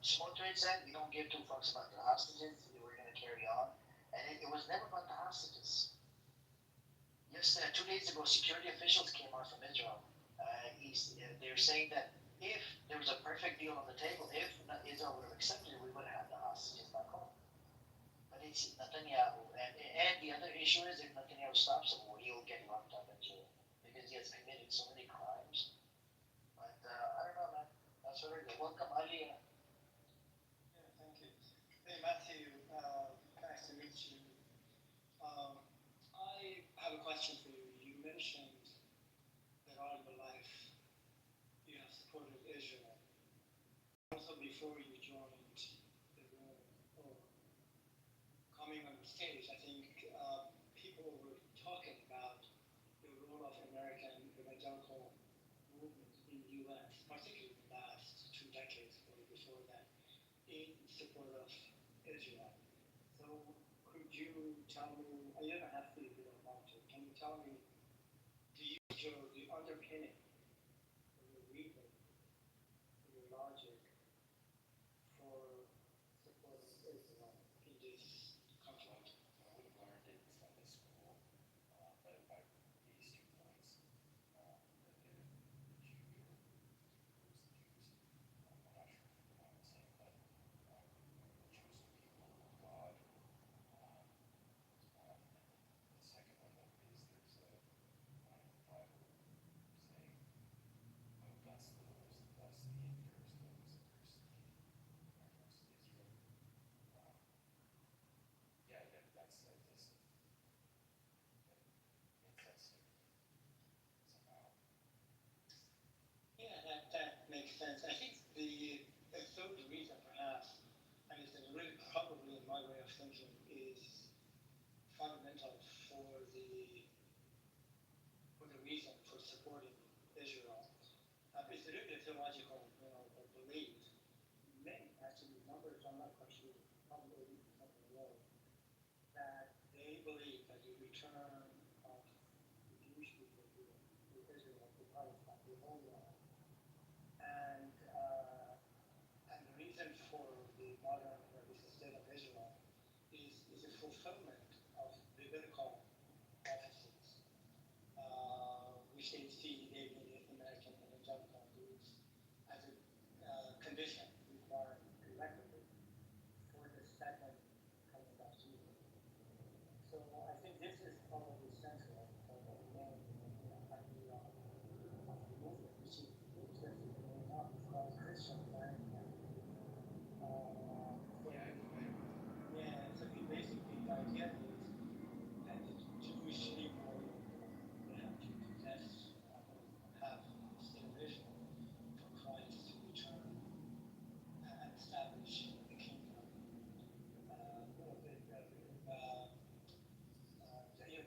Smotrich said, "We don't give two fucks about the hostages. We're going to carry on," and it was never about the hostages. Yes, 2 days ago, security officials came out from Israel. They're saying that if there was a perfect deal on the table, if Israel would have accepted it, we would have had the hostages back home. But it's Netanyahu, and the other issue is if Netanyahu stops the war, he'll get locked up in jail because he has committed so many crimes. But I don't know, man. That's what it is. Welcome, Ali. Yeah, thank you. Hey, Matthew. Nice to meet you. I have a question for you. You mentioned that all your life you have supported Israel. Also, before you joined the room or coming on the stage, I think people were talking about the role of American evangelical movement in the U.S., particularly in the last 2 decades or before that, in support of Israel. So could you tell me, you don't have to if you don't want to, can you tell me, do you show the underpinning or the reason, the logic for supporting Israel in this conflict? I would have learned it in Sunday school, but if I these 2 points, that the Jew here includes the Jews. I'm not sure if you're on the same, but the chosen people of God. And the second one is there's a line in the Bible saying, bless those, bless thee, and curse those, and curse thee, in reference to Israel. Yeah, that's just interesting somehow. Yeah, that makes sense. I think the third reason, perhaps, and it's really probably in my way of thinking, is fundamental for the reason for supporting Israel. It's really a theological, belief. Many, actually, numbers I'm not quite sure, probably 80% of the world, that they believe that the return of the Jewish people to Israel, to Palestine, to Holy Land, and the reason for the modern or the state of Israel is a fulfillment of biblical prophecies, which they see in the American evangelical groups as a condition required collectively for the second coming of Jesus. So I think this is probably central for the main idea of the movement, which is interesting enough, it's called Christian land. So basically the idea is that the Jewish people they have to possess have the state of Israel for Christ to return and establish the kingdom.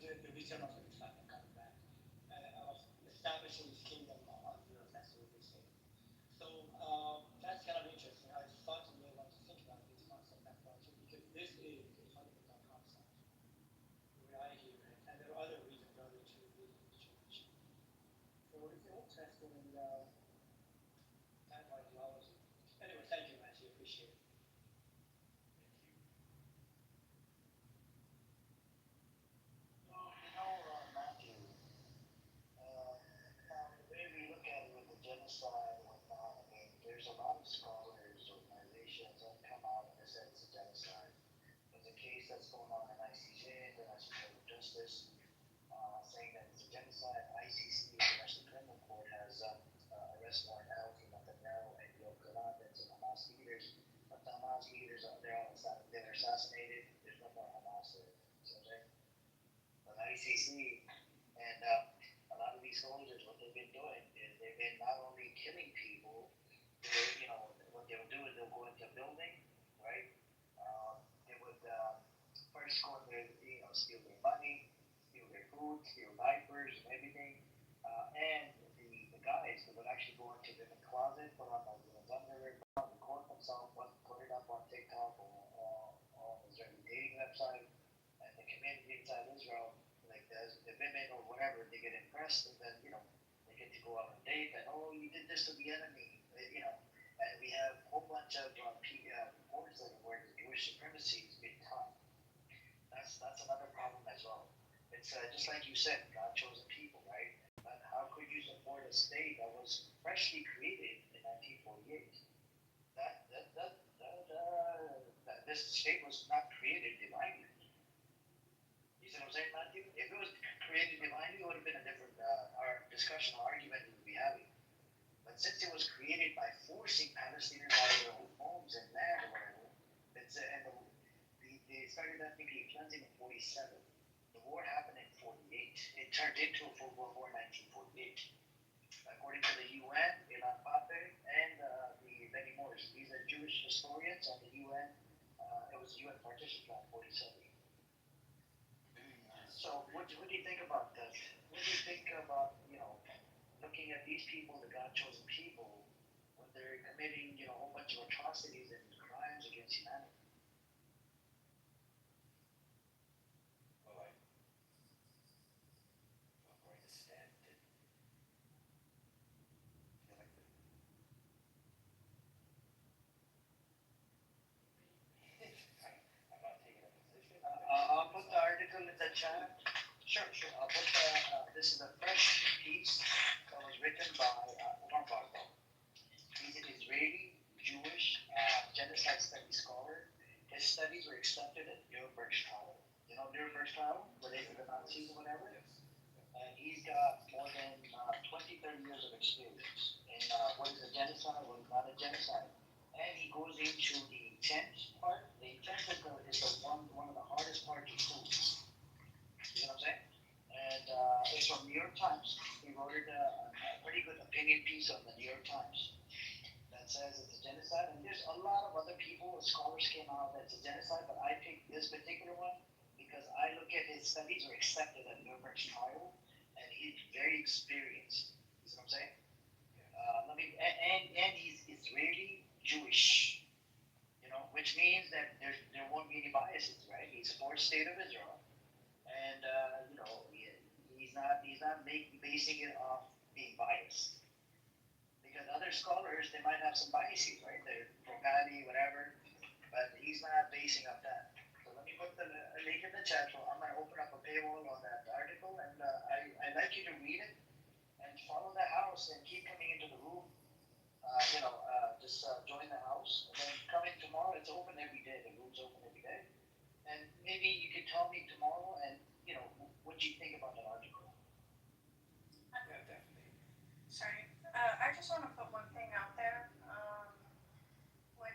The return of the Messiah coming back, of establishing his kingdom on the earth. That's what they say. So that's kind of interesting. I thought you may want to think about this concept as well too, because this is a fundamental concept, the way I hear it, and there are other reasons, other 2 reasons to mention. So it's interesting that ideology. Anyway, thank you, Matthew. Appreciate it. Matthew, now the way we look at it with the genocide and whatnot, I mean, there's a lot of scholars, organizations that come out and they said it's a genocide. There's a case that's going on in ICJ, then that's what they're justice, saying that it's a genocide. ICC, International Criminal Court, has arrest warrant out for Netanyahu and Yoav Gallant and some Hamas leaders. But the Hamas leaders, they're assassinated. There's no more Hamas there. So, but ICC and a lot of these soldiers, what they've been doing is they've been not only killing people, what they would do is they'll go into a building, right? They would first go in there, steal their money, steal their food, steal diapers and everything. And the guys, they would actually go into the closet, put on those underwear, record themselves, put it up on TikTok or on Israeli dating website. And the community inside Israel, like the women or whatever, they get impressed, and then they get to go out on a date, and you did this to the enemy, And we have a whole bunch of reports that where the Jewish supremacy is big time. That's another problem as well. It's just like you said, God chosen people, right? But how could you support a state that was freshly created in 1948? This state was not created divinely. You see what I'm saying, Matthew? If it was created divinely, it would have been a different discussion or argument we would be having. But since it was created by forcing Palestinians out of their own homes and land or whatever, they started ethnically cleansing in 47. The war happened in 48. It turned into a full World War in 1948. According to the UN, Ilan Pape, and many more. These are Jewish historians and the UN. It was UN partition plan 47. So what do you think about that? What do you think about, looking at these people, the God-chosen people, when they're committing, a whole bunch of atrocities and crimes against humanity? Well, I'm going to stand and feel like I'm not taking a position. I'll put the article in the chat. Sure. I'll put this is a fresh piece that was written by Omar Bardo. He's an Israeli Jewish genocide study scholar. His studies were accepted at Nuremberg's trial. You know Nuremberg's trial, related to the Nazis or whatever? Yes. And he's got more than 20, 30 years of experience in what is a genocide, what is not a genocide. And he goes into the intent part. The intent is the one of the hardest parts to prove. You know what I'm saying? And it's from New York Times. He wrote a pretty good opinion piece on the New York Times that says it's a genocide. And there's a lot of other people, scholars came out that's a genocide, but I picked this particular one because I look at his studies were accepted at Nuremberg's trial, and he's very experienced. You see what I'm saying? And he's Israeli Jewish, which means that there won't be any biases, right? He supports state of Israel. And he's not basing it off being biased, because other scholars, they might have some biases, right? They're pro-Ghani, whatever, but he's not basing up that. So let me put the link in the chat. So I'm gonna open up a paywall on that article, and I'd like you to read it and follow the house and keep coming into the room. Just join the house, and then come in tomorrow. It's open every day. The room's open every day. And maybe you could tell me tomorrow, and what do you think about that article? Yeah, definitely. Sorry. I just want to put one thing out there. When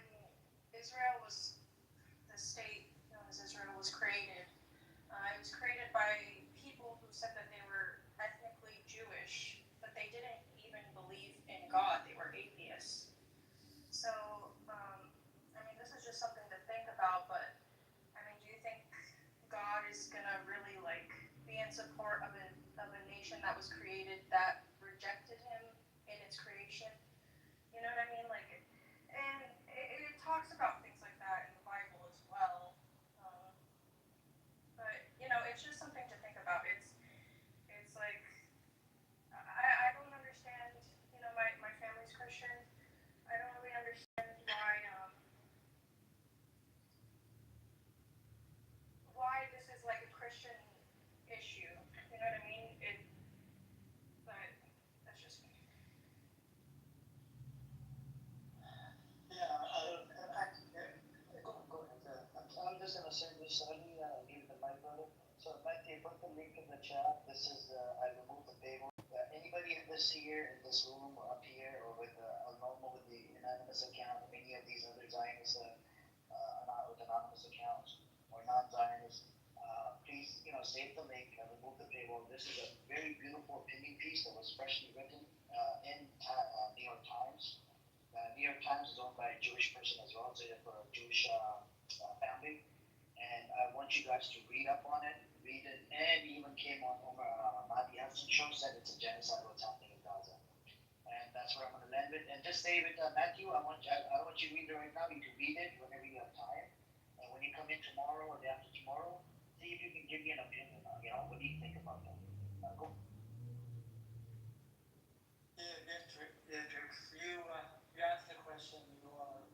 Israel was, the state known as Israel was created, it was created by people who said that they were ethnically Jewish, but they didn't even believe in God. They were atheists. So, this is just something to think about, but, do you think God is gonna really, be in support of a nation that was created that rejected him in its creation? You know what I mean? And it talks about things like that in the Bible as well. But, it's just something to think about. It's like, I don't understand, my family's Christian. I don't really understand why this is like a Christian issue. You know what I mean? But this here in this room or up here or with normal with the anonymous account of any of these other Zionist with anonymous accounts or non-Zionist, please save the link and remove the paywall. This is a very beautiful opinion piece that was freshly written in New York Times. New York Times is owned by a Jewish person as well, so for a Jewish family. And I want you guys to read up on it, and even came on over Madi Hassan show, said it's a genocide what's happening in Gaza. And that's where I'm going to land it. And just save it, Matthew. I don't want you to read it right now. You can read it whenever you have time. And when you come in tomorrow or the after tomorrow, see if you can give me an opinion. What do you think about that? Go. Yeah, you asked the question. You are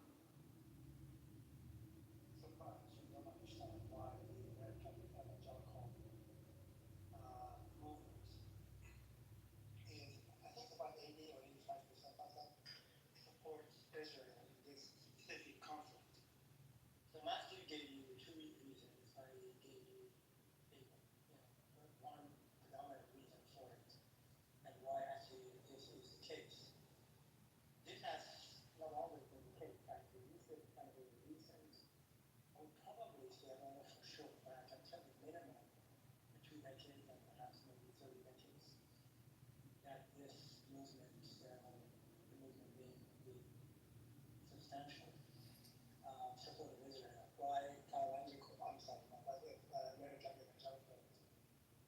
surprised. You don't understand why the American evangelical movement is, I think about 80 or 85% of them supports Israel in this specific conflict. So Matthew gave you two reasons. I gave you one predominant reason for it and why actually this is the case. This has not always been the case. Actually, these are kind of the reasons. I would probably say, I don't know for sure, but I can tell you minimum 2 decades and perhaps maybe 30 decades that this movement, the movement being substantial, support of Israel. Why American evangelical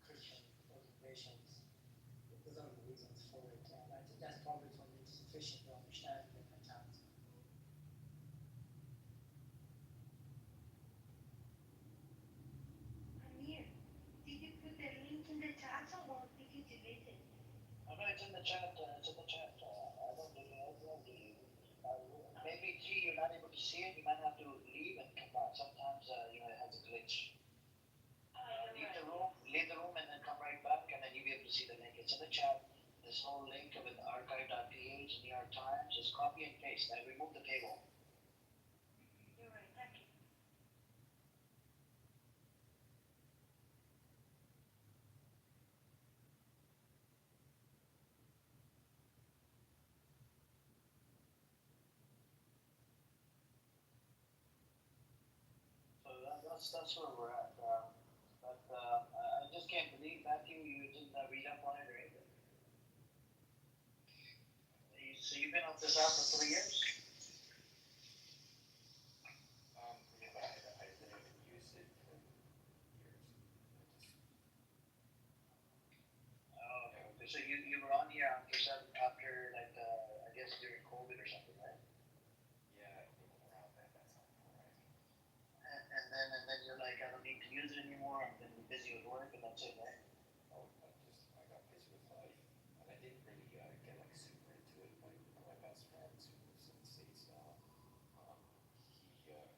Christian organizations, those are the reasons for it. And I think that's probably for me sufficient to understand the mentality. Amir, did you put the link in the chat or did you delete it? I know it's in the chat. It's in the chat. I don't delete it. Maybe G, you're not able to see it. You might have to leave and come back. Sometimes it has a glitch. Leave the room and then come right back, and then you'll be able to see the link. It's in the chat. This whole link with archive.ph, New York Times, just copy and paste. I remove the paywall. You're right, thank you. So that's where we're at. I just can't believe, Matthew, you didn't read up on it or anything. So you've been on this app for 3 years? I didn't use it for years. Okay. So you were on here after like I guess during COVID or something, right? Yeah, I think around that time, right? And then you're like, I don't need to use it anymore. I'm been busy with work, and that's it, right? Oh, I got busy with life, and I didn't really get like super into it. My best friend who lives in the States now, he and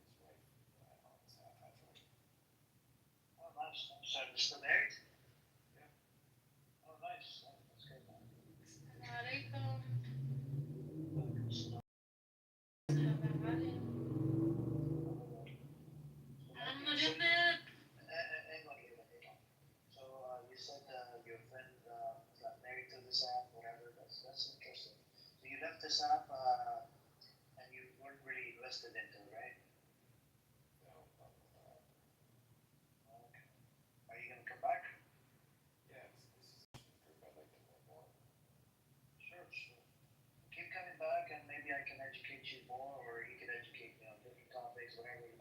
his wife on this app have joined. Oh, nice. So you're still married? Yeah. Oh, nice. That's good, man. Alaikum. So, So you said your friend got married to this app, whatever. That's interesting. So you left this app and you weren't really invested into it, right? No, Okay. Are you gonna come back? yeah, this is a group I'd like to learn more. Sure. Keep coming back, and maybe I can educate you more, or you can educate me on different topics, whatever And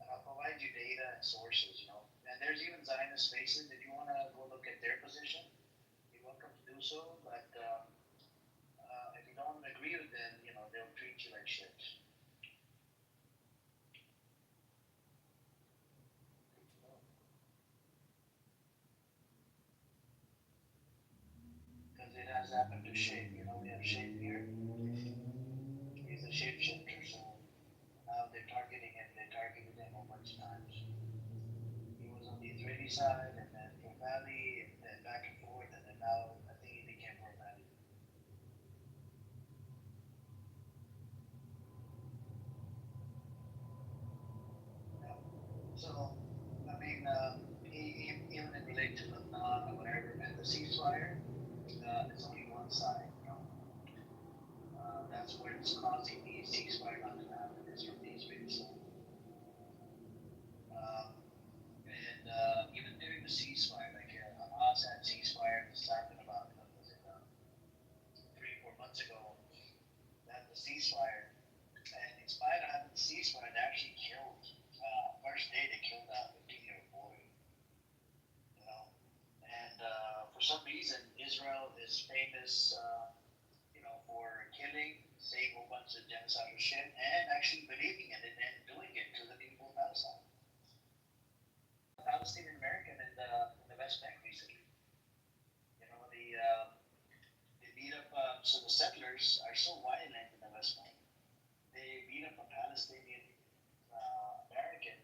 I'll provide you data and sources, And there's even Zionist spaces. If you want to go look at their position, you're welcome to do so. But if you don't agree with them, they'll treat you like shit. Good to know. Because it has happened to Shape. We have Shape here. He's a shapeshifter, so now they're targeting him. They targeted him a bunch of times. He was on the Israeli side, and then for Valley, and then back and forth, and then now I think he became for Valley. Yeah. So, I mean, even in relation to Lebanon or whatever, and the ceasefire, ceasefire. And in spite of having the ceasefire, they actually killed, first day they killed a 15-year-old boy. You know, and for some reason, Israel is famous, for killing, saying a whole bunch of genocidal shit, and actually believing in it and doing it to the people of Palestine. Palestinian American in the West Bank recently. You know, they beat up. So the settlers are so violent in the West Bank. They beat up a Palestinian American.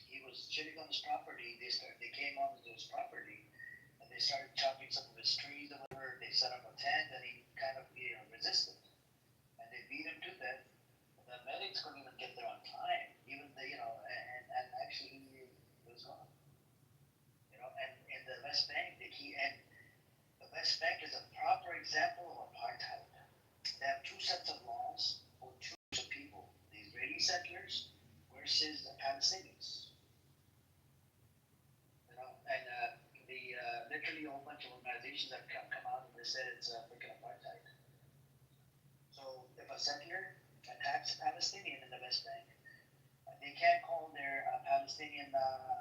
He was chilling on his property. They came onto his property and they started chopping some of his trees or whatever. They set up a tent and he kind of resisted. And they beat him to death. The medics couldn't even get there on time. Even and actually he was gone. You know, and in the West Bank, the West Bank is a proper example of apartheid. They have two sets of laws for two groups of people: the Israeli settlers versus the Palestinians. You know, and literally a whole bunch of organizations have come out and they said it's freaking apartheid. So if a settler attacks a Palestinian in the West Bank, they can't call their Palestinian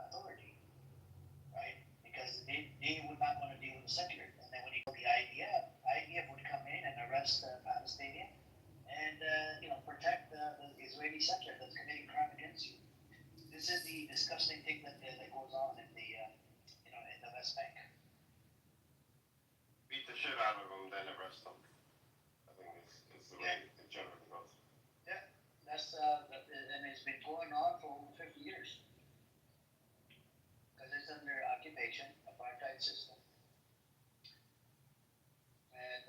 authority, right? Because they would not want to deal with the settler. And then when you go to the IDF would come in and arrest the Palestinian and protect the Israeli settler that's committing crime against you. This is the disgusting thing that goes on in the in the West Bank. Beat the shit out of them, then arrest them. I think it's the way it generally goes. Yeah, and it's been going on for over 50 years. Because it's under occupation, apartheid system. And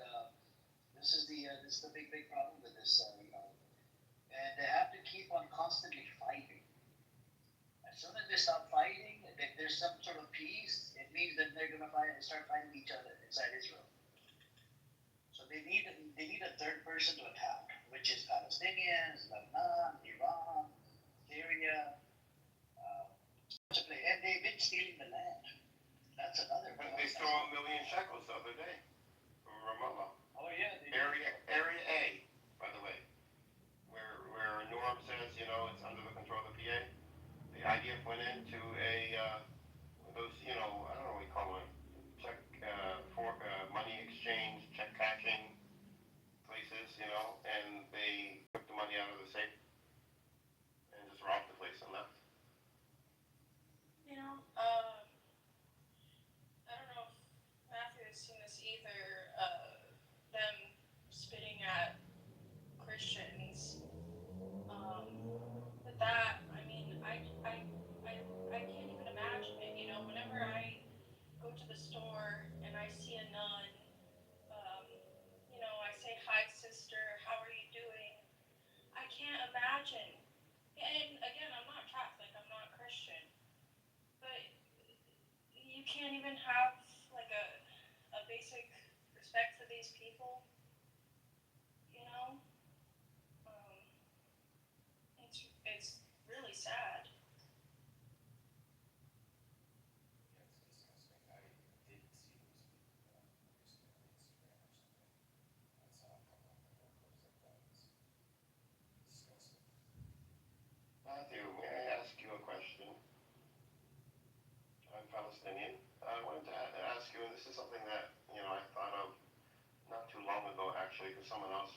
this is the big problem with this, And they have to keep on constantly fighting. As soon as they stop fighting, if there's some sort of peace, it means that they're gonna start fighting each other inside Israel. So they need a third person to attack, which is Palestinians, Lebanon, Iran, Syria, and they've been stealing the land. That's another problem. They stole $1 million shekels the other day from Ramallah. Oh yeah. Area A, by the way, where Norm says it's under the control of the PA. The IDF went into those I don't know what you call them, check for money exchange, check cashing places, and they took the money out of the safe and just robbed the place and left. I don't know if Matthew has seen this either, them spitting at Christians. But that, I can't even imagine it, whenever I go to the store and I see a nun, I say, hi sister, how are you doing? I can't imagine. And again, I'm not Catholic, I'm not Christian, but you can't even have like a basic respect for these people, it's really sad. Yeah, it's disgusting. I did see those recently on Instagram or something. I saw a couple of the photos like that. It's disgusting. Matthew, may I ask you a question? I'm Palestinian. I wanted to ask you, and this is something that I thought of not too long ago, actually, because someone else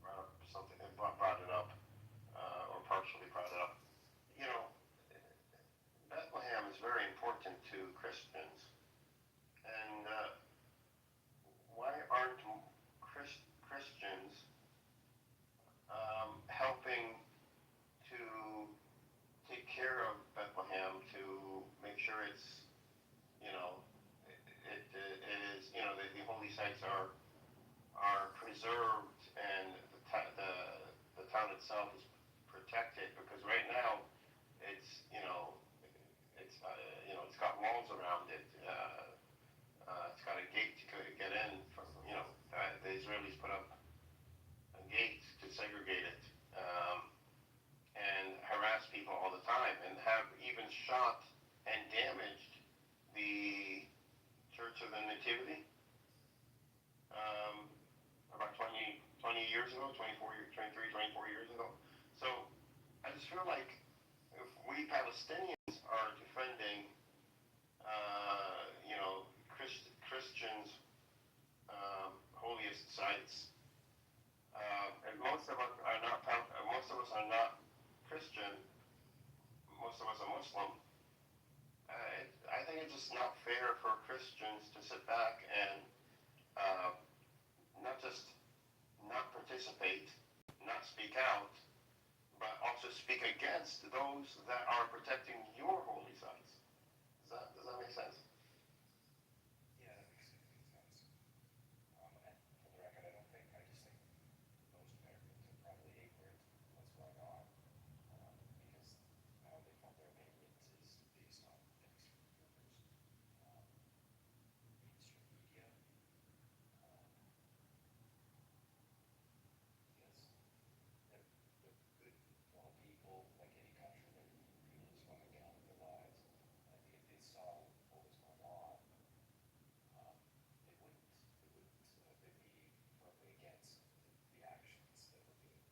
brought up something, brought it up, or partially brought it up. Bethlehem is very important to Christians, and why aren't Christians helping to take care of Bethlehem, to make sure it's, it is, the holy sites are preserved and the town itself is protected, because right now it's, it's got walls around it. It's got a gate to get in from, the Israelis put up a gate to segregate it. And harass people all the time, and have even shot and damaged the Church of the Nativity about 20 years ago, ago, 24 years ago. So I just feel like if we Palestinians are defending, Christians' holiest sites, and most of us are not Christian. Most of us are Muslim. I think it's just not fair for Christians to sit back and not just not participate, not speak out, but also speak against those that are protecting your holy sites. Does that make sense? Yeah, that makes sense. And for the record, I just think most Americans are probably ignorant of what's going on, because how they form their opinions is based on things from rumors, mainstream media, because they're good, normal people, like any country. People just want to get on with their lives. And I think if they saw what was going on, they'd be firmly against the actions that were being,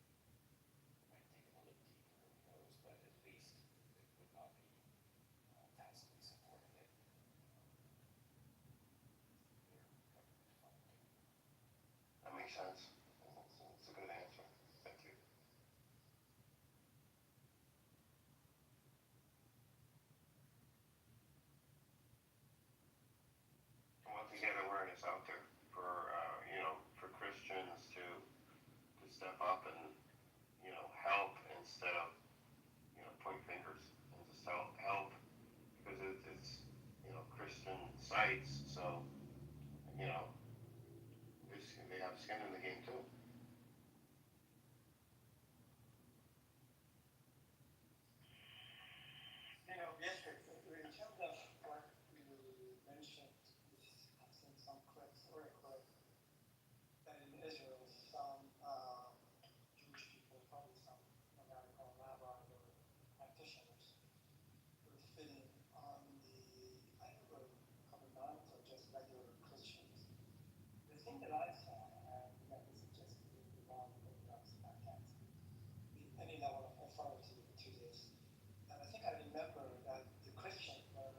might take them a little deeper, who knows, but at least it would not be tacitly supporting it. Their government funding. That makes sense. That's a good answer. Thank you. I want to get awareness out there for for Christians to step up and help instead of point fingers, and just help because it's Christian sites, so they have skin in the game too. Yesterday, in terms of what you mentioned, I've seen some clips or a clip that in Israel, some Jewish people, probably some American rabbis or practitioners, were sitting on the, I don't know, covenant or just regular Christians. The thing that I saw, and again, this is just the wrong thing, I can't be any level of authority to this. And I think I remember that the Christians were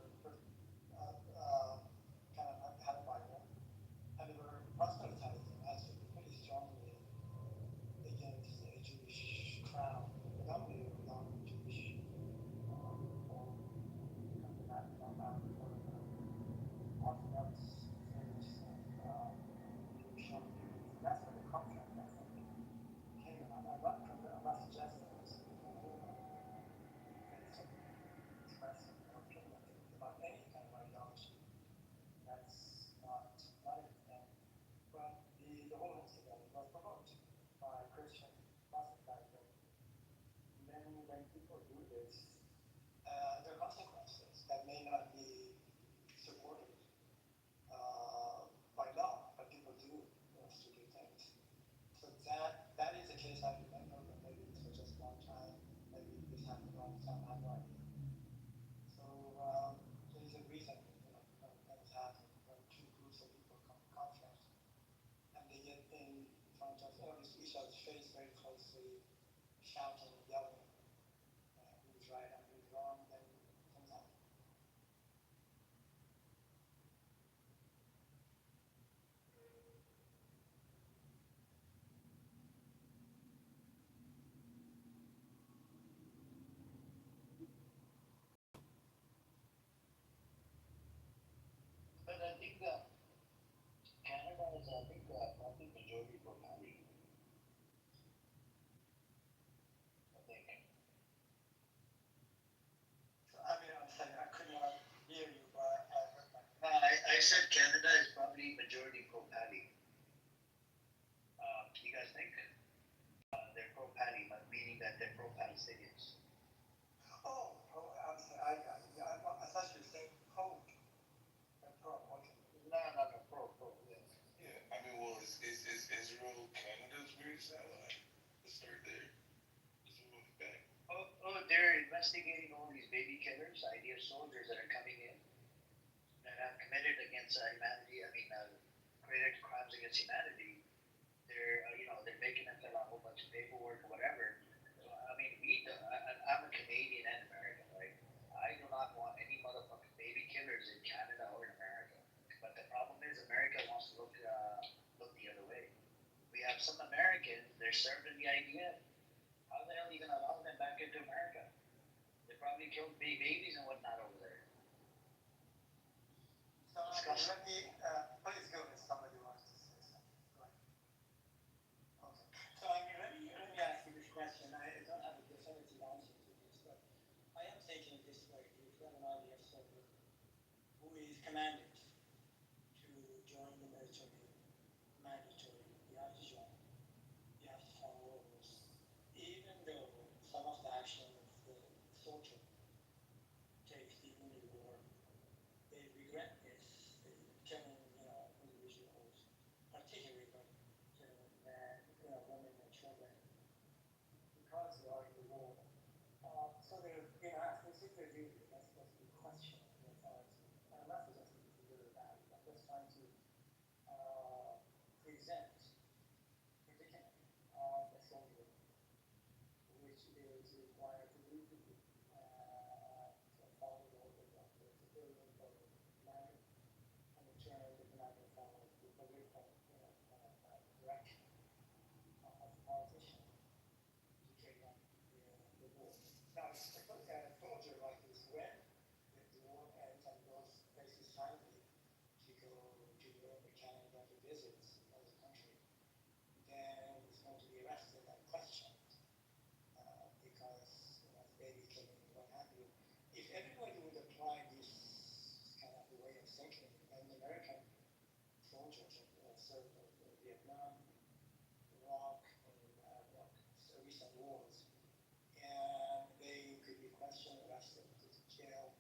kind of had a Bible, and they were proselytizing actually pretty strongly against a Jewish crowd, predominantly non-Jewish, or not Orthodox faith and Jewish non-Jews. So that's where the contract, I think, came about. I'm not suggesting it's expressing or opinion about any kind of ideology. That's not it. But the whole incident was provoked by Christian proselytizing. And then when people do this, there are consequences that may not be supported by law, but people do stupid things. So that is a case I remember, but maybe this was just one time, maybe this happened all the time, I have no idea. So there's a reason, when things happen, when two groups of people come to conference, and they get in front of each other's face very closely, shouting, yelling, who's right and who's wrong, then things happen. But I think Canada is, probably majority for money. I think. So, I mean, I'm saying I could not hear you, but I heard my. I said Canada is probably majority pro-Paddy. You guys think? They're pro-Paddy, but meaning that they're pro-Palestinians. Oh, I'm sorry, I got it. Yeah, I thought you were saying pro. Pro, okay. No, pro, yes. Yeah, I mean, well, is Israel Canada's weirdest ally? Let's start there. Let's move back. They're investigating all these baby killers, idea soldiers that are coming in that have committed against humanity. Committed crimes against humanity. They're making them fill out Canadian and American, right? I do not want any motherfucking baby killers in Canada or in America. But the problem is, America wants to look the other way. We have some Americans, they're served in the IDF. How the hell are you gonna allow them back into America? They probably killed babies and whatnot over there. So let me, please go if somebody wants to say something. Go ahead. Okay. So I mean, let me ask you this question. I don't have a definitive answer to this, but I am thinking this way. You've got an IDF soldier who is commanded to join the military mandatory. You have to join. You have to follow orders. Even though some of the action of the soldier takes even in the war, they regret this, killing, individuals, particularly women and children, because they are in the war. So they're being asked, this is their duty, that's supposed to be questioned in authority. And I'm not suggesting this is good or bad, I'm just trying to present predicament of a soldier, which is required to do to follow the orders of the civilian or the commander, and in turn the commander follows the political direction of the politician to carry on the war. Now, suppose that a soldier like this, when the war ends and goes places finally to go to Europe or Canada to visit other country, then he's going to be arrested and questioned because baby killing, what have you. If everybody would apply this kind of way of thinking, and the American soldiers have served in Vietnam, Iraq, and recent wars, and they could be questioned, arrested, put to jail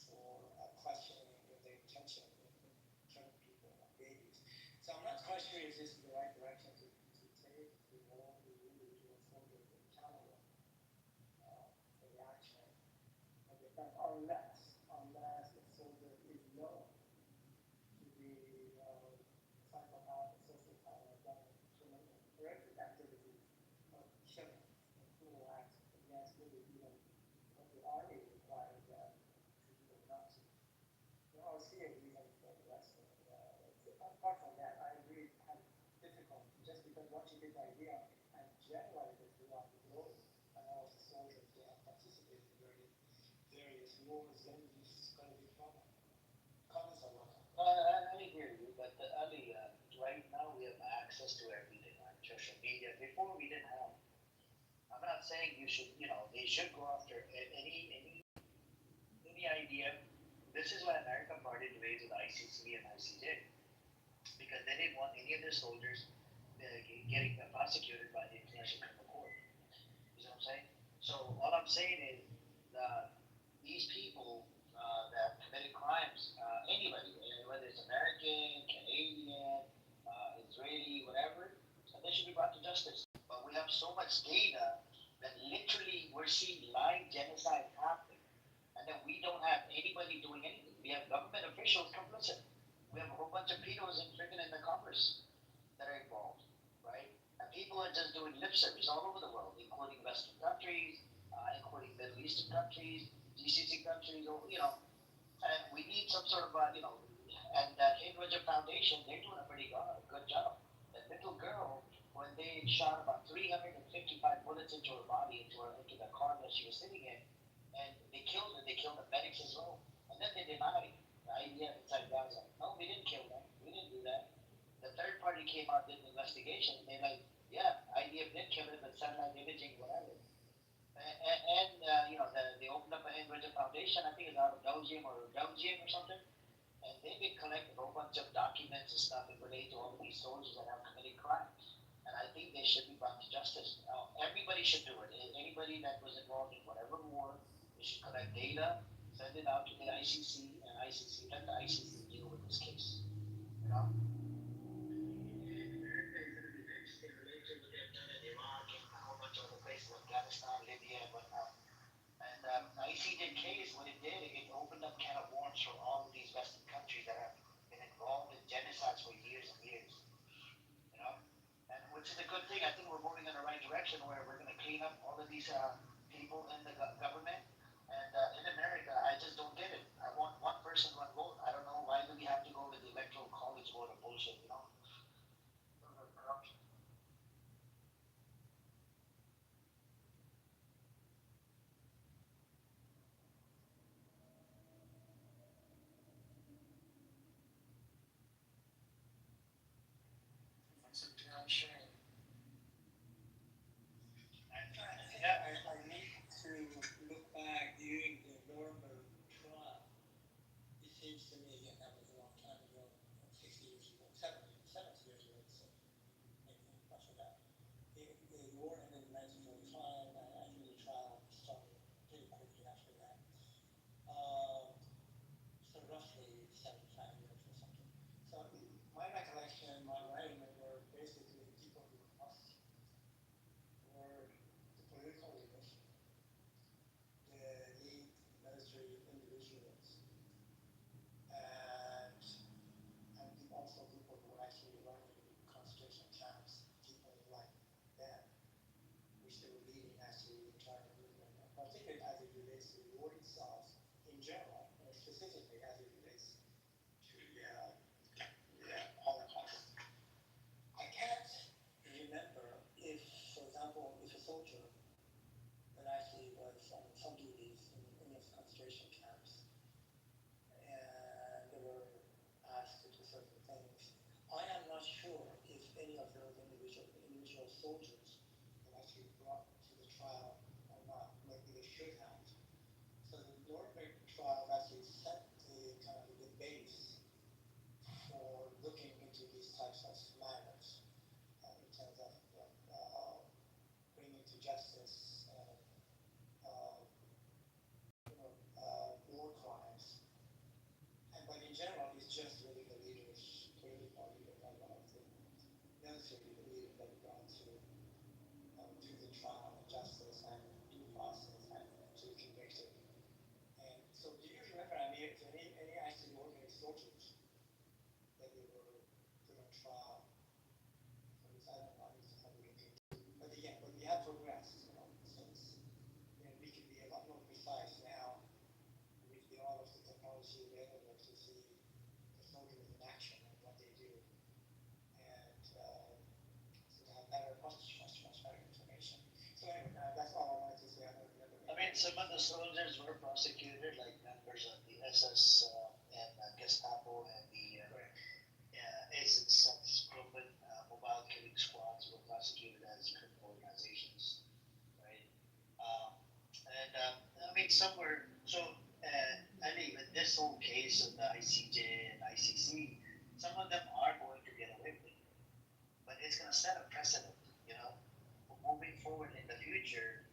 for questioning their intention in killing people, babies. So I'm not quite sure if this is the right direction to take, to hold the really to a soldier accountable for the action of the offense, unless the soldier is known to be psychopath, sociopath, or done horrific activities of killing and cruel acts against really even what the army requires them to do or not to. You know, I see a reason for the rest of it. Apart from that, I agree it's kind of difficult just because once you get the idea and generalize it throughout the globe, and all of the soldiers they have participated in various wars, then it's going to be a problem. Comments are welcome. I agree with you, but Ali, right now we have access to everything on social media. Before we didn't have. I'm not saying you should, they should go after any idea. This is why America parted ways with ICC and ICJ, because they didn't want any of their soldiers getting prosecuted by the International Criminal Court. You know what I'm saying? So all I'm saying is these people that committed crimes, anybody, whether it's American, Canadian, Israeli, whatever, they should be brought to justice. But we have so much data that literally we're seeing live genocide happening, and then we don't have anybody doing anything. We have government officials complicit. We have a whole bunch of pedos in the Congress that are involved, right? And people are just doing lip service all over the world, including Western countries, including Middle Eastern countries, GCC countries, and we need some sort of, and that Hinge Foundation, they're doing a pretty good job. That little girl, when they shot about 355 bullets into her body, into the car that she was sitting in, and they killed her, they killed the medics as well. And then they denied the IDF inside Gaza. No, we didn't kill them, we didn't do that. The third party came out, did an investigation, and they're like, yeah, IDF did kill her, but satellite imaging, whatever. They opened up a Hinge Foundation, I think it's out of Belgium or something, and they've been collecting a whole bunch of documents and stuff that relate to all of these soldiers that have committed crimes. And I think they should be brought to justice. Everybody should do it. Anybody that was involved in whatever war, they should collect data, send it out to the ICC, and let the ICC deal with this case. You know? They relate to what they've done in Iraq and a whole bunch of other places, Afghanistan, Libya, and whatnot. And ICJ case, what it did, it opened up can of worms for all of these Western countries that have been involved in genocides for years and years. You know, and which is a good thing. I think we're moving in the right direction where we're going to clean up all of these people people in the government. And in America, I just don't get it. I want one person, one vote. I don't know why do we have to go with the electoral college vote or bullshit, you know? Corruption. It's a damn shame. I need to look back during the Nuremberg trial. It seems to me, again, that was a long time ago, 60 years ago, 70 years ago, so maybe much of that. The war ended in 1945, and I think the trial started pretty quickly after that. So roughly 75 years or something. So my recollection, my writing were basically the people who were lost were the political leaders, the elite military individuals, and also people who were actually running concentration camps, people like them, which they were leading actually the entire movement, particularly as it relates to the war itself in general, and specifically as it relates to the Holocaust. I can't remember if, for example, if a soldier that actually was on some duties in any of the concentration camps, and they were asked to do certain things. I am not sure if any of those individual soldiers were actually brought to the trial or not. Maybe they should have. So the Nuremberg trial actually set the kind of the base for looking into these types of matters in terms of bringing to justice war crimes. But in general, it's just really the leaders, political leaders, and one of the military leaders that have gone to the trial and justice and due process and to convicted. And so, do you remember? I mean, is there any actually ordinary soldiers that they were put on trial? I don't know. But again, but we have progressed, you know, since we can be a lot more precise now with all of the technology available to see the soldiers in action and what they do, and to have better, much better information. So anyway, that's all I wanted to say. I mean, some of the soldiers were prosecuted, like members of the SS and Gestapo and the SS-Gruppen mobile killing squads were prosecuted as criminal organizations, right? I mean, some were so. I mean, with this whole case of the ICJ and ICC, some of them are going to get away with it, but it's going to set a precedent, you know, moving forward in the future.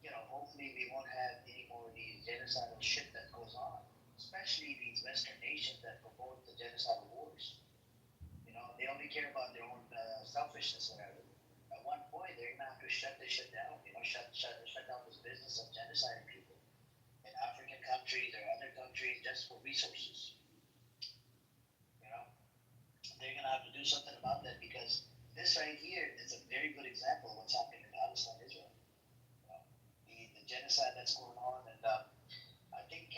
You know, hopefully we won't have any more of these genocidal shit that goes on, especially these Western nations that promote the genocidal wars. You know, they only care about their own selfishness, whatever. At one point, they're gonna have to shut this shit down. You know, shut down this business of genociding people in African countries or other countries just for resources. You know, they're gonna have to do something about that because this right here is a very good example of what's happening in Palestine, Israel. You know, the genocide that's going on, and I think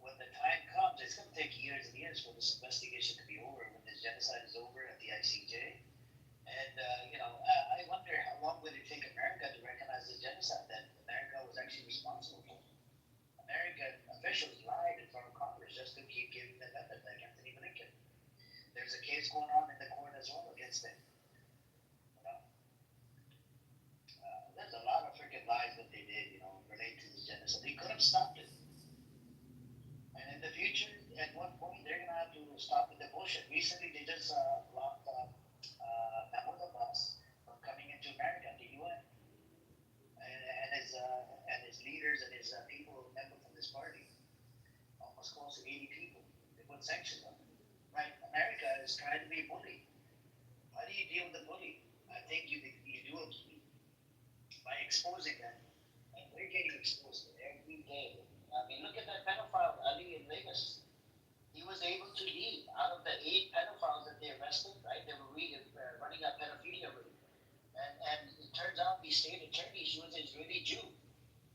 when the time comes, it's going to take years and years for this investigation to be over. When this genocide is over at the ICJ, and you know, I wonder how long will it take America to recognize the genocide that America was actually responsible for. American officials lied in front of Congress just to keep giving them method like Anthony Blinken. There's a case going on in the court as well against them. You know, there's a lot of freaking lies that they did, you know, related to this genocide. They could have stopped it. And in the future, at one point, they're going to have to stop with the bullshit. Recently, they just blocked Mahmoud Abbas from coming into America, the UN, and his leaders and his people who member from this party, almost close to 80 people. They put sanctions on them. Right? America is trying to be a bully. How do you deal with the bully? I think you do it by exposing them. And we're getting exposed every day. I mean, look at that pedophile Ali in Vegas. He was able to leave out of the 8 pedophiles that they arrested, right? They were running a pedophilia ring. And it turns out these state attorney, she was an Israeli Jew.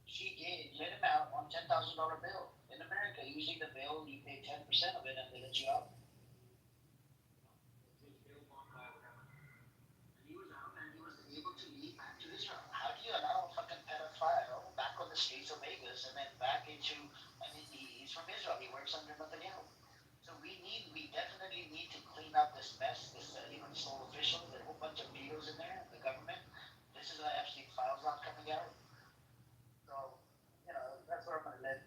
She let him out on $10,000 bill. In America, usually the bill you pay 10% of it and they let you out. And he was out and he was able to leave back to Israel. How do you allow a fucking pedophile back on the streets of Vegas and then back into? I mean, he's from Israel. He works under Netanyahu. So we definitely need to clean up this mess. This these whole officials, a whole bunch of pedos in there, the government. This is why Epstein files not coming out. So, that's where I'm gonna let.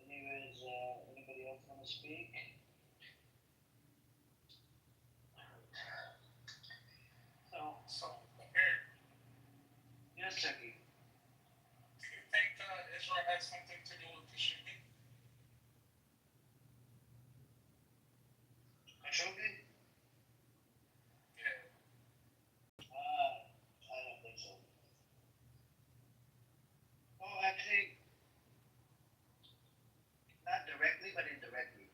Anyways, anybody else want to speak? So, yes, Chucky. Do you think Israel had something to do with the shooting? Khashoggi? Yeah. I don't think so. Oh, actually, not directly, but indirectly.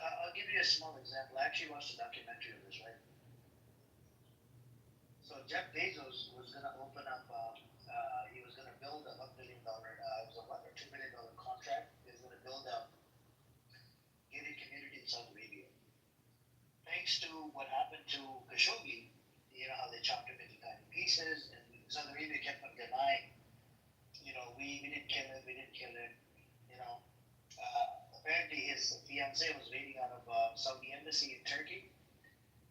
I'll give you a small example. I actually watched a documentary of this, right? So Jeff Bezos was gonna open up. He was gonna build a $1 billion. It was a $1 or $2 billion contract. He was gonna build a gated community in Saudi Arabia. Thanks to what happened to Khashoggi, how they chopped him into tiny pieces, and Saudi Arabia kept on denying. We didn't kill him. We didn't kill him. Apparently his fiancée was waiting out of Saudi embassy in Turkey,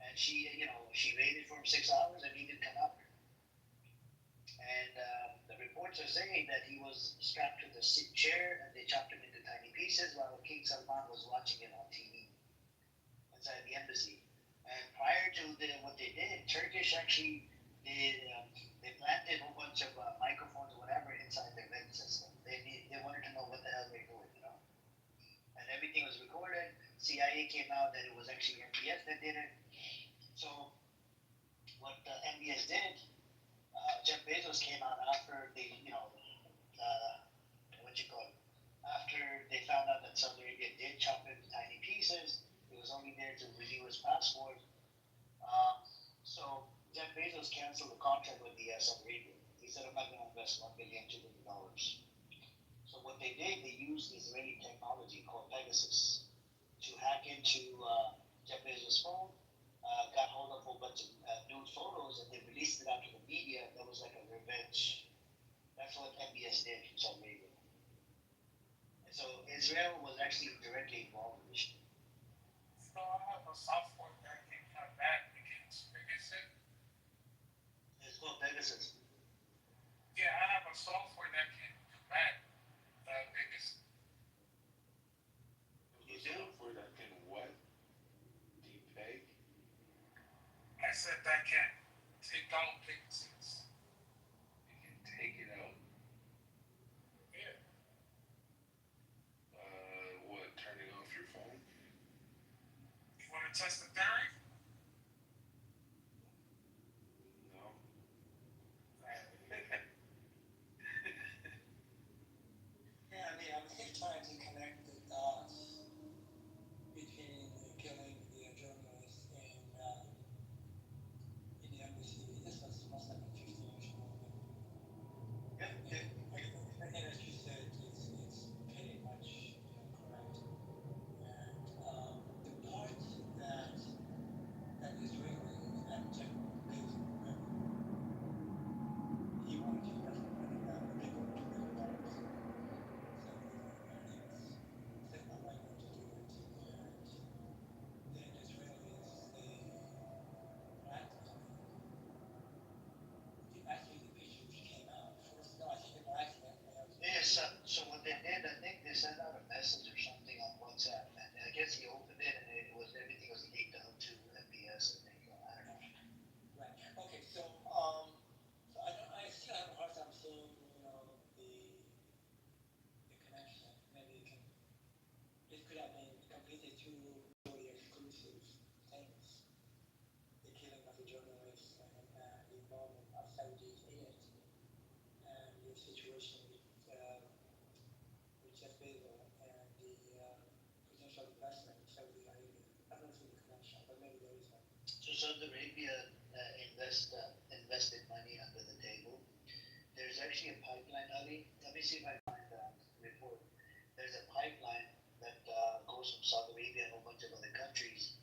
and she waited for him 6 hours, and he didn't come out. And the reports are saying that he was strapped to the chair, and they chopped him into tiny pieces while King Salman was watching it on TV inside the embassy. And prior to what they did, Turkish actually they planted a whole bunch of microphones or whatever inside their vent system. They wanted to know what the hell they're doing, And everything was recorded. CIA came out that it was actually MBS that did it. So what MBS did, Jeff Bezos came out after after they found out that Saudi Arabia did chop it into tiny pieces. It was only there to renew his passport. So Jeff Bezos canceled the contract with the Saudi Arabia. He said, I'm not going to invest $1 billion, $2 billion. So what they did, they used Israeli technology called Pegasus to hack into Jeff Bezos' phone, got hold of a whole bunch of nude photos, and they released it out to the media. That was like a revenge. That's what MBS did from Saudi Arabia. And so Israel was actually directly involved in this. So I have a software that can come back against Pegasus. It's called Pegasus. Yeah, I have a software that can come back Pegasus. You do? Software that can what? Depeg? I said that can take down Pegasus. You can take it out. Yeah. What? Turning off your phone? You want to test the theory? No. Yeah, I'm still trying to connect the dots between killing the journalist in the embassy. This must have been situation with Jeff Bezos and the potential investment in Saudi Arabia. I don't see the connection, but maybe there is one. So Saudi Arabia invested money under the table. There's actually a pipeline, Ali. Let me see if I find that report. There's a pipeline that goes from Saudi Arabia and a whole bunch of other countries.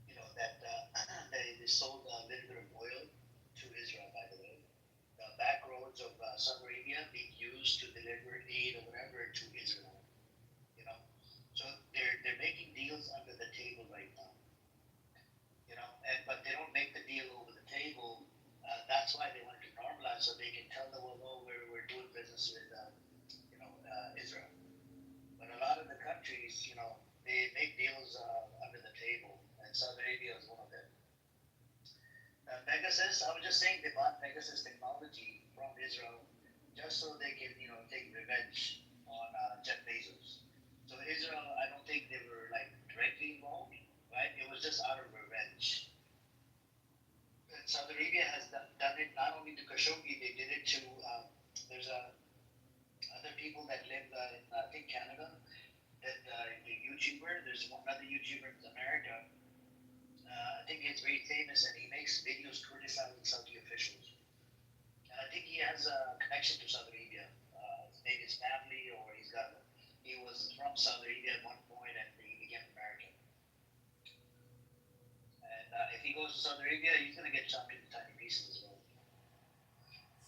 You know that they sold a little bit of oil to Israel, by the way. The back roads of Saudi Arabia being used to deliver aid or whatever to Israel. You know, so they're making deals under the table right now. You know, but they don't make the deal over the table. That's why they wanted to normalize, so they can tell the world, oh, we're doing business with Israel. But a lot of the countries, you know, they make deals under the table, and Saudi Arabia is one of them. Pegasus, I was just saying they bought Pegasus technology from Israel just so they can, you know, take revenge on Jeff Bezos. So Israel, I don't think they were like directly involved, right? It was just out of revenge. And Saudi Arabia has done it not only to Khashoggi, they did it to, there's other people that live in, I think, Canada, that the YouTuber, there's one other YouTuber in America, I think he's very famous and he makes videos criticizing Saudi officials. And I think he has a connection to Saudi Arabia. Maybe his family or he was from Saudi Arabia at one point and he became American. And if he goes to Saudi Arabia, he's going to get chopped into tiny pieces as well.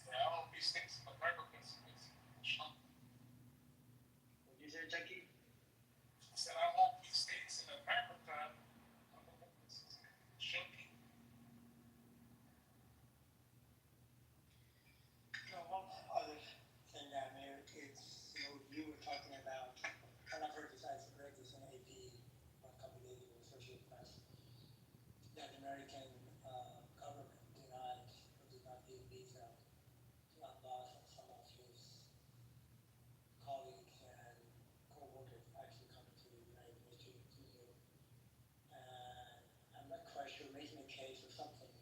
Yeah, all these things in America is Trump. What did you say, Chucky? I said, I hope he stays in America. Shocking. You know, one other thing that it's, you know, you were talking about, and I've heard this, I read this in AP a couple of days ago, Associated Press, that the American government denied or did not give visa to Abbas and some of his colleagues and co-workers actually coming to the United States to live. And I'm not quite sure, making a case or something.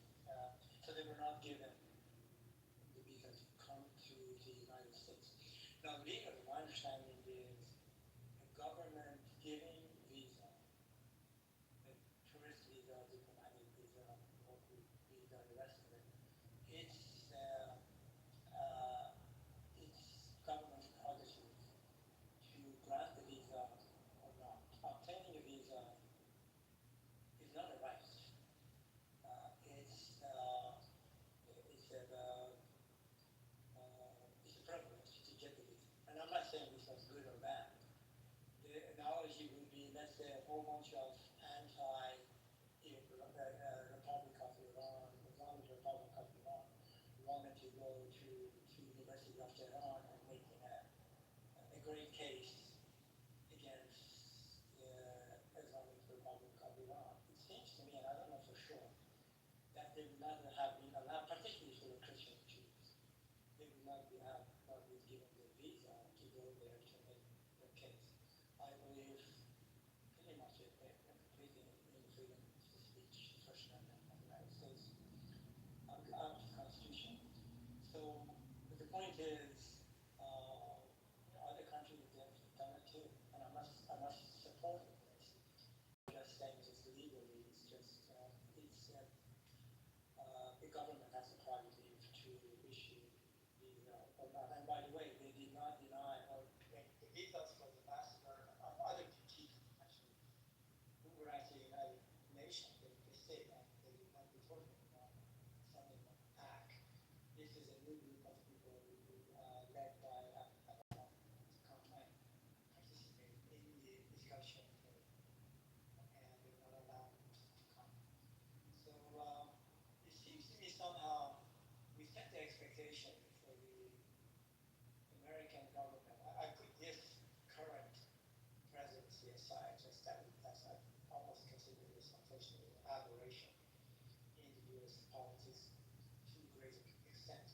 So they were not given the visa to come to the United States. Now, legally, my understanding is the government giving visa, the tourist visa, diplomatic visa, work visa, the rest of it, it's government's prerogative to grant the visa or not. Obtaining a visa is not a right. It's a privilege to get the visa. And I'm not saying this was good or bad. The analogy would be, let's say, a whole bunch of Republic of Iran, Islamic Republic of Iran, wanted to go to University of Tehran and make a great case against Islamic Republic of Iran. It seems to me, and I don't know for sure, that they would not have been allowed, particularly for the Christian Jews, they would not be given the visa to go there to make their case. I believe pretty much they're completely in freedom of speech, First Amendment of the United States, of the Constitution. So the point is, other countries have done it too, and I'm not supporting this. I'm just saying just legally, it's just the government has the prerogative to issue visa or not. And by the way, they did not deny or the visas for the ambassador and other people actually who were actually United Nations. They say that they did not report them sending them back. This is a new group of people led by come and participate in the discussion, and they were not allowed to come. So it seems to me somehow we set the expectation for the American government. I put this current presidency aside, just that I almost consider this unfortunately an aberration in the U.S. politics to a great extent.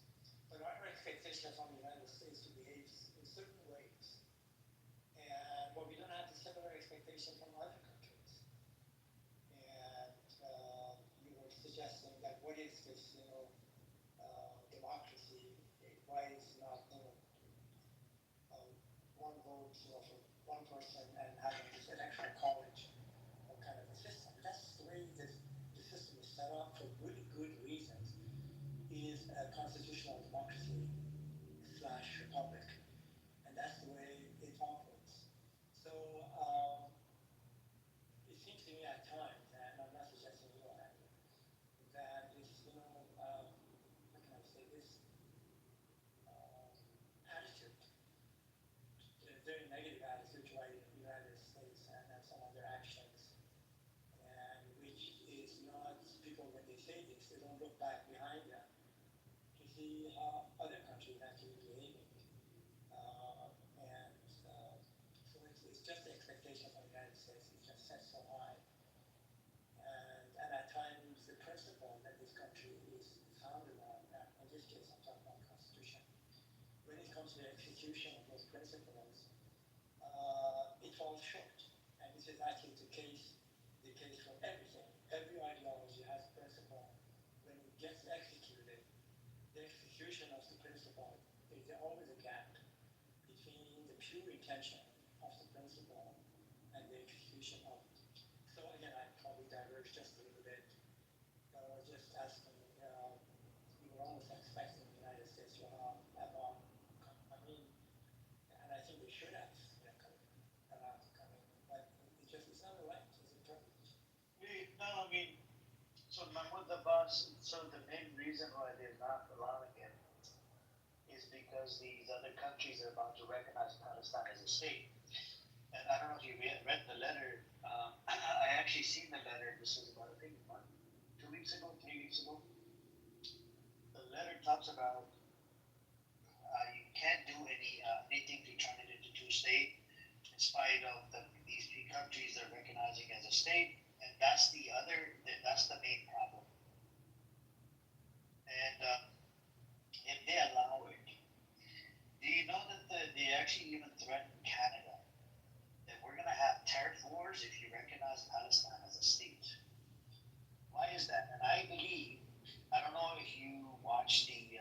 But our expectation from the United States to behave in certain ways, and we don't have the similar expectation from other countries. And you were suggesting that what is this, democracy? Why is not, person and having this electoral college kind of a system. That's the way the system is set up for really good reasons. Is a constitutional democracy slash republic, and that's the way it operates. So it seems to me at times, and I'm not suggesting you are, that this, how can I say this, attitude, a very negative attitude toward the United States and some of their actions, and which is not, people when they say this, they don't look back behind them to see how other countries actually behaving. So it's just the expectation from the United States is just set so high. And at times the principle that this country is founded on, in this case I'm talking about the Constitution, when it comes to the execution of those principles, it falls short. And this is actually the case for everything. Every ideology has a principle. When it gets executed, the execution of the principle, there's always a gap between the pure intention of the principle and the execution of it. So again, I probably diverged just a little bit, but I was just asking, we were almost expecting the United States to have and I think they should have, allowed to come in, but it's not right, it's a privilege. No, I mean, so Mahmoud Abbas, so the main reason why they're not allowing it is because these other countries are about to recognize Palestine as a state. And I don't know if you read the letter. I actually seen the letter. This was about, I think, 2 weeks ago, 3 weeks ago. The letter talks about you can't do anything to turn it into two-state, in spite of these three countries they're recognizing as a state, and that's the main problem. And if they allow it, do you know that they actually even threatened Canada that we're going to have tariff wars if you recognize Palestine as a state? Why is that? And I believe, I don't know if you watched the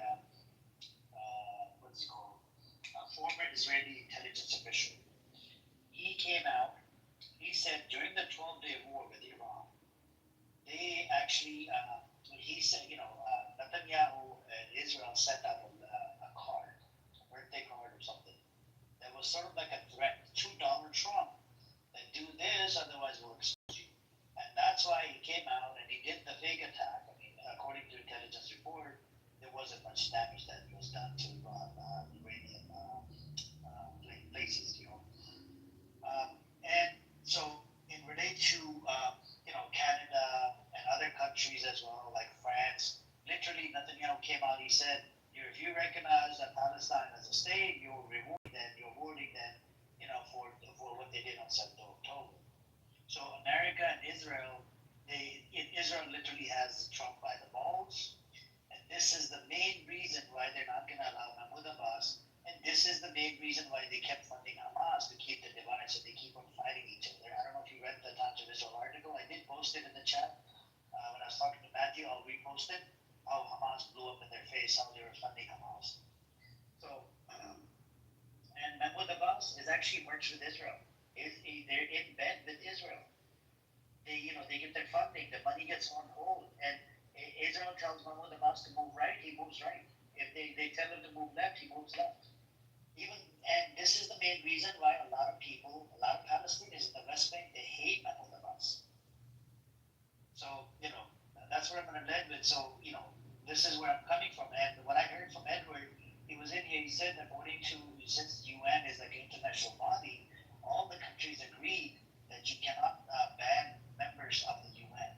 what's it called, former Israeli intelligence official. He came out. He said during the 12-day war with Iran, they actually, he said, Netanyahu and Israel sent out a card, a birthday card or something, that was sort of like a threat to Donald Trump that do this, otherwise we'll expose you. And that's why he came out and he did the fake attack. I mean, according to intelligence report, there wasn't much damage that was done to Iranian places, and so in relate to Canada and other countries as well, like France, literally Netanyahu came out. He said, if you recognize that Palestine as a state, you're rewarding them, for what they did on 7th of October. So America and Israel, Israel literally has Trump by the balls, and this is the main reason why they're not going to allow Mahmoud Abbas. And this is the main reason why they kept funding Hamas, to keep the divide, so they keep on fighting each other. I don't know if you read the Times of Israel article. I did post it in the chat when I was talking to Matthew. I'll repost it. How Hamas blew up in their face, how they were funding Hamas. So, and Mahmoud Abbas actually works with Israel. They're in bed with Israel. They get their funding. The money gets on hold, and Israel tells Mahmoud Abbas to move right, he moves right. If they tell him to move left, he moves left. And this is the main reason why a lot of Palestinians in the West Bank, they hate Mahmoud Abbas. So, that's where I'm going to end with. So, this is where I'm coming from. And what I heard from Edward, he was in here, he said, according to, since the UN is like an international body, all the countries agreed that you cannot ban members of the UN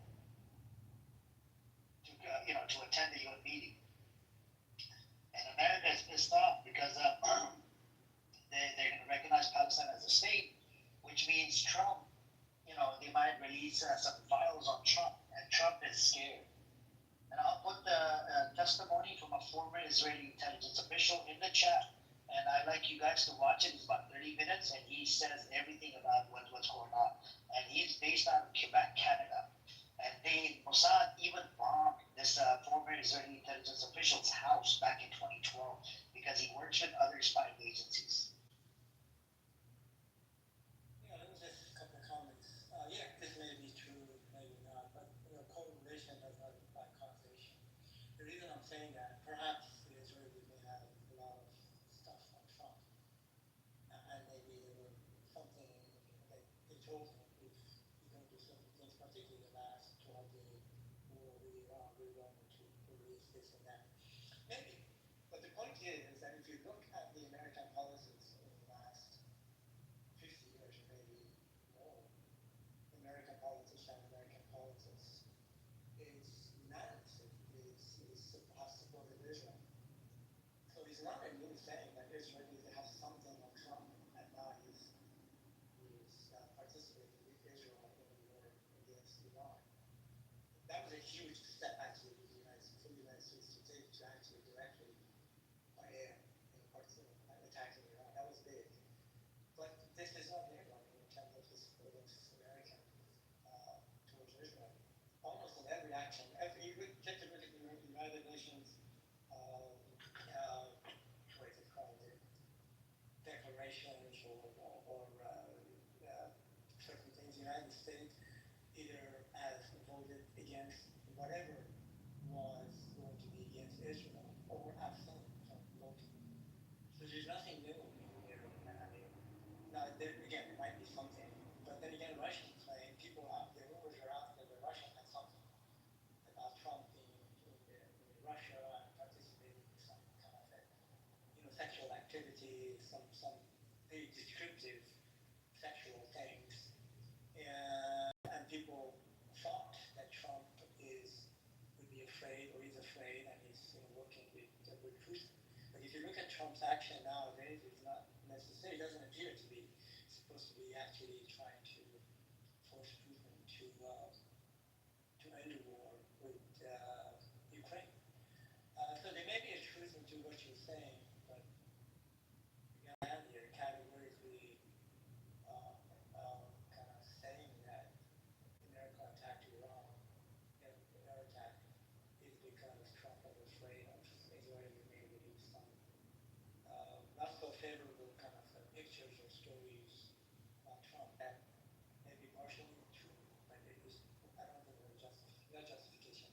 to attend the UN meeting. And America is pissed off because they're going to recognize Palestine as a state, which means Trump, they might release some files on Trump, and Trump is scared. And I'll put the testimony from a former Israeli intelligence official in the chat, and I'd like you guys to watch it. It's about 30 minutes, and he says everything about what's going on. And he's based out of Quebec, Canada. And Mossad even bombed this former Israeli intelligence official's house back in 2012 because he works with other spying agencies. reason I'm saying that, perhaps the Israelis may have a lot of stuff on Trump, and maybe there were something like they told him if you don't do certain things, particularly the last 12-day war with Iran, we're going to release this and that. Maybe. But the point is that if you look at the American policies in the last 50 years, or maybe more, American politician, American politics, is narrative, is has supported Israel. So it's not a new thing that Israelis have something on Trump, and now he's participating with Israel in the war against Iran. That was a huge step actually for the United States to take, to actually directly by air attacking Iran. That was big. But this is not new, I mean, in terms of the support of American towards Israel. Almost in every action, you take a look at the United Nations, what is it called, declarations or certain things. The United States either has voted against whatever was going to be against Israel or abstain from voting. So there's nothing new in there. I mean, now again, it might be something, but then again, Russian claim, the rumors are out that Russia had something about Trump being in Russia and participating in some kind of sexual activity, some very descriptive sexual things, and people thought that Trump would be afraid or is afraid, and he's working with Putin. But if you look at Trump's action nowadays, it's not necessary. It doesn't appear to be supposed to be actually trying to force Putin to end the war with Ukraine. So there may be a truth into what you're saying, but again, you're categorically kind of saying that America attacked Iran, their attack is because Trump was afraid of Israeli may release some not so favorable kind of pictures or stories on Trump. That may be partially true, but I don't think it was not justification.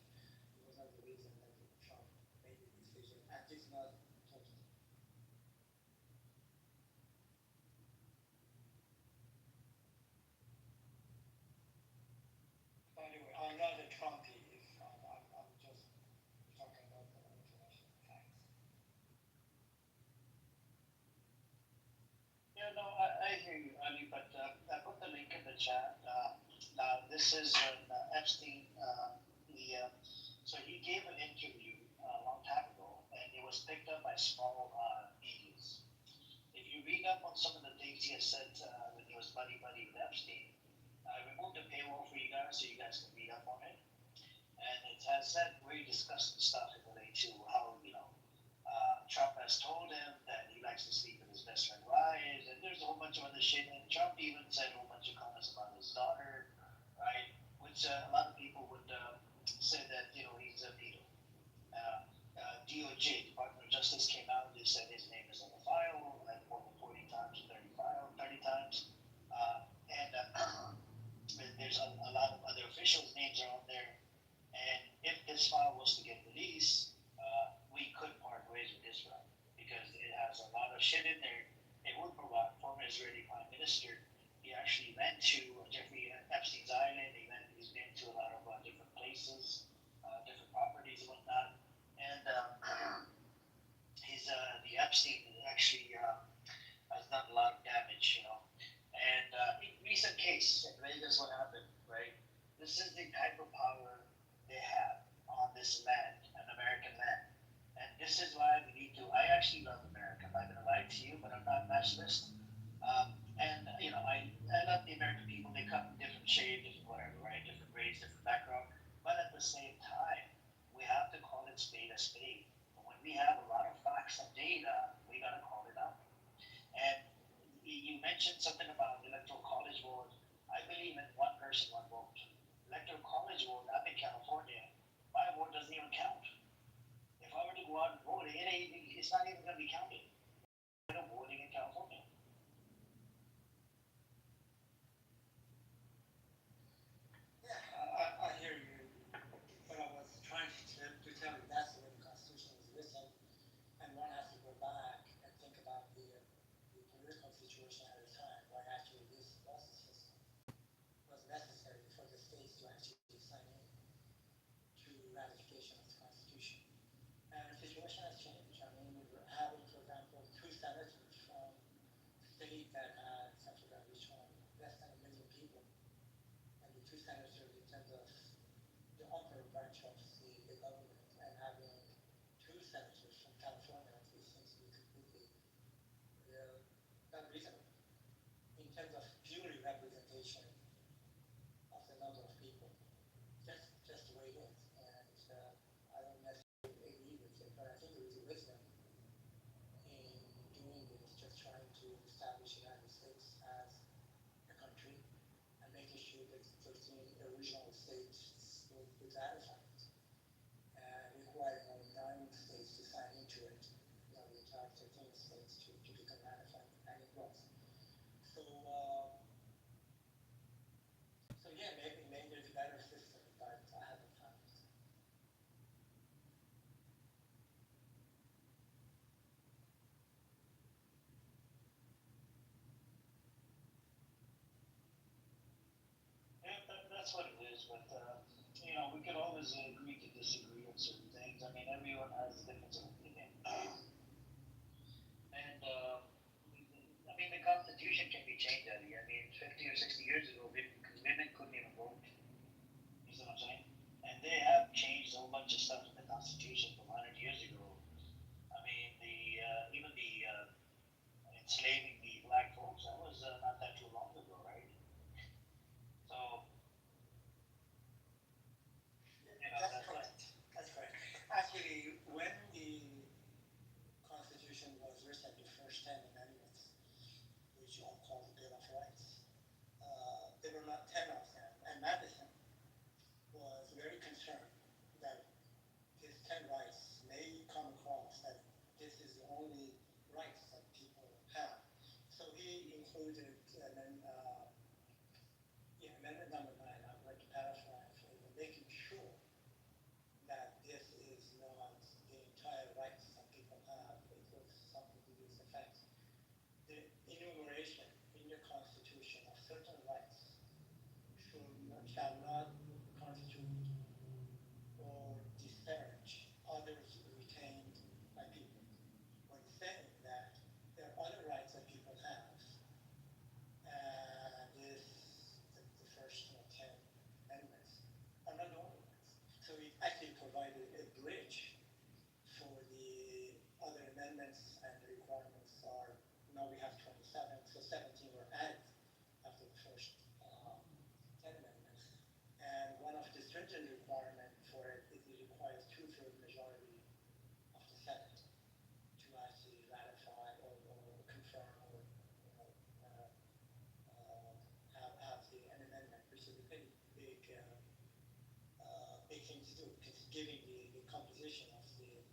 It was not the reason that Trump made the decision, at least not totally. Anyway, I'm not a Trumpy. I'm just talking about the information. Thanks. Yeah, no, I hear you, Ali, but I put the link in the chat. Now, this is when Epstein, so he gave an interview a long time ago, and it was picked up by small medias. If you read up on some of the things he has said when he was buddy-buddy with Epstein, I removed the paywall for you guys so you guys can read up on it. And it has said very disgusting stuff in relation to how, Trump has told him that he likes to sleep with his best friend wives, and there's a whole bunch of other shit. And Trump even said a whole bunch of comments about his daughter, right? Which a lot of people would say that, he's a pedo. DOJ, Department of Justice, came out and they said his name is on the file, like more than 40 times, 30 times. And there's a lot of other officials' names are on there. And if this file was to get released, we could part ways with Israel because it has a lot of shit in there. It would provide former Israeli Prime Minister. He actually went to Jeffrey Epstein's island. He's been to a lot of different places, different properties and whatnot. And the Epstein actually has done a lot of damage, And in recent case in Vegas, what happened, right? This is the type of power they have on this land, an American land. And this is why we need to, I actually love America. I'm not going to lie to you, but I'm not nationalist. I love the American people. They come in different shades, different whatever, right? Different race, different background. But at the same time, we have to call it spade a spade. When we have a lot of facts and data, we got to call it out. And you mentioned something about electoral college vote. I believe in one person, one vote. Electoral college vote, I'm in California. My vote doesn't even count. If I were to go out and vote, it's not even going to be counted. I'm voting in California. Yeah, I hear you. But I was trying to tell you that's what situation at a time, why actually this was system was necessary for the states to actually sign in to ratification of the Constitution. And the situation has changed. I mean, we're having, for example, two senators from a state that had, I forgot which one, less than 1 million people. And the two senators in terms of the upper branch of the government, and having two senators from California, it seems to be completely not reasonable in terms of purely representation of the number of people. Just the way it is. And I don't necessarily agree with it, but I think there is a wisdom in doing this, just trying to establish the United States as a country and making sure that 13 original states will ratify it, and requiring only 9 states to sign into it, the entire 13 states to become ratified, and it was. So yeah, maybe there's a better system, but I haven't found it. Yeah, that's what it is, but, we could always agree to disagree on certain things. I mean, everyone has a difference of opinion. And, I mean, the Constitution can be changed, Eddie. I mean, 50 or 60 years ago, women couldn't even vote. You see what I'm saying? And they have changed a whole bunch of stuff in the Constitution from 100 years ago. I mean, even the enslaving the black folks, that was not that too long ago, right? So, That's correct. That's correct. Actually, when the Constitution was written, the first 10 amendments, which are called the Bill of Rights, there were not 10 of them. And Madison was very concerned that his 10 rights may come across that this is the only rights that people have. So he included amendment number 9, I'd like to paraphrase, making sure that this is not the entire rights that people have. It was something to this effect. The enumeration in the Constitution of certain rights shall not constitute or disparage others retained by people. When saying that there are other rights that people have, and the first 10 amendments are not the only ones. So it actually provided a bridge for the other amendments, and the requirements are, now we have 27, so 17 were added after the first 10 amendments. And one of the stringent requirements for it is it requires 2/3 majority of the Senate to actually ratify or confirm or have an amendment, which is a pretty big thing to do, because given the composition of the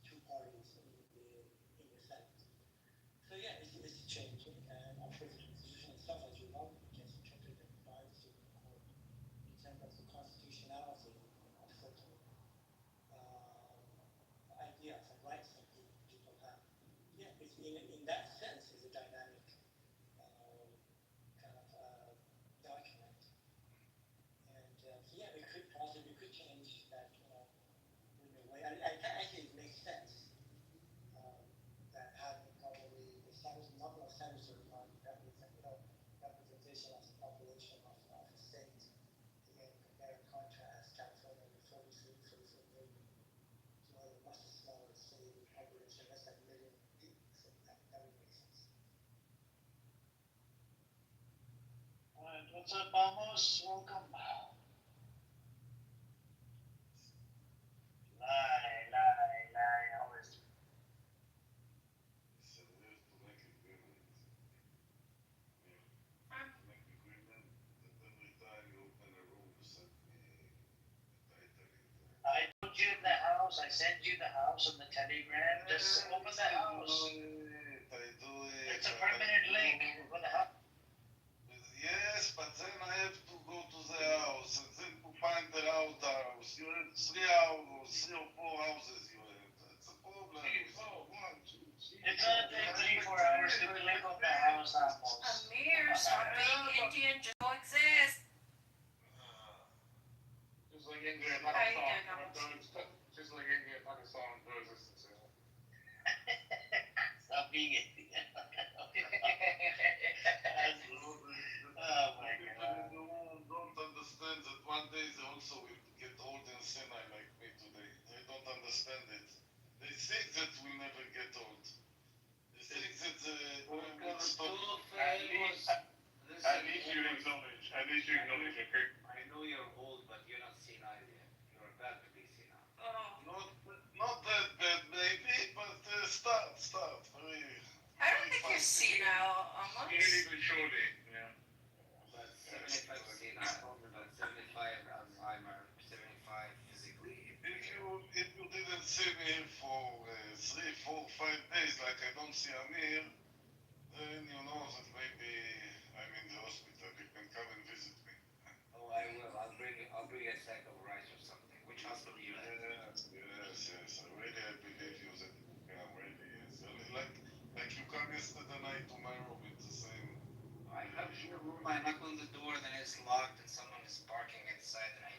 two parties in the Senate. So yeah, it's changing, and of course the Constitution itself has evolved. It gets interpreted by the Supreme Court in terms of the constitutionality of certain ideas and rights that people have. Yeah, it's in that sense, it's a dynamic kind of document. And yeah, we could change that, in a way. And actually, it makes sense that having probably the number of senators on representation of the population of a state. Again, compare and contrast California with 44 million to other much smaller state with population less than 1 million people. So that would make sense. All right, what's up, Vamos? Welcome. Lie, always. I told you in the house, I sent you the house on the Telegram. Just open the house. It's a permanent link for the house. Yes, but then I have to go to the house and then to find the out house. You have 3 or 4 houses you have. That's a problem. 3, 4, 1, 2, 3. It's gonna take 3-4 hours to click on the house apples. Amir, stop being Indian, just coexist. Just like India and How you Pakistan. doing, Just like India and Pakistan coexistence. Stop being Indian. Absolutely. Oh my god. Don't understand that one day they also will get old and senile like me today. They don't understand it. They think that we'll never get old. They think that we'll stop. At least you acknowledge, okay? I know you're old, but you're not senile yet. You're about to be senile. Oh. Not that bad, maybe, but start. I don't think you're senile, almost. Surely, yeah. But 75 senile, but 75 Alzheimer, 75 physically. If you didn't see me for 3, 4, 5 days like I don't see Amir, then you know that maybe I'm in the hospital. You can come and visit me. Oh, I will. I'll bring you a sack of rice or something. Which hospital you at? Yes. I believe you that you come, really, yes. Like you come yesterday night, tomorrow with the same. I come to your room, I knock on the door, then it's locked and someone is barking inside and I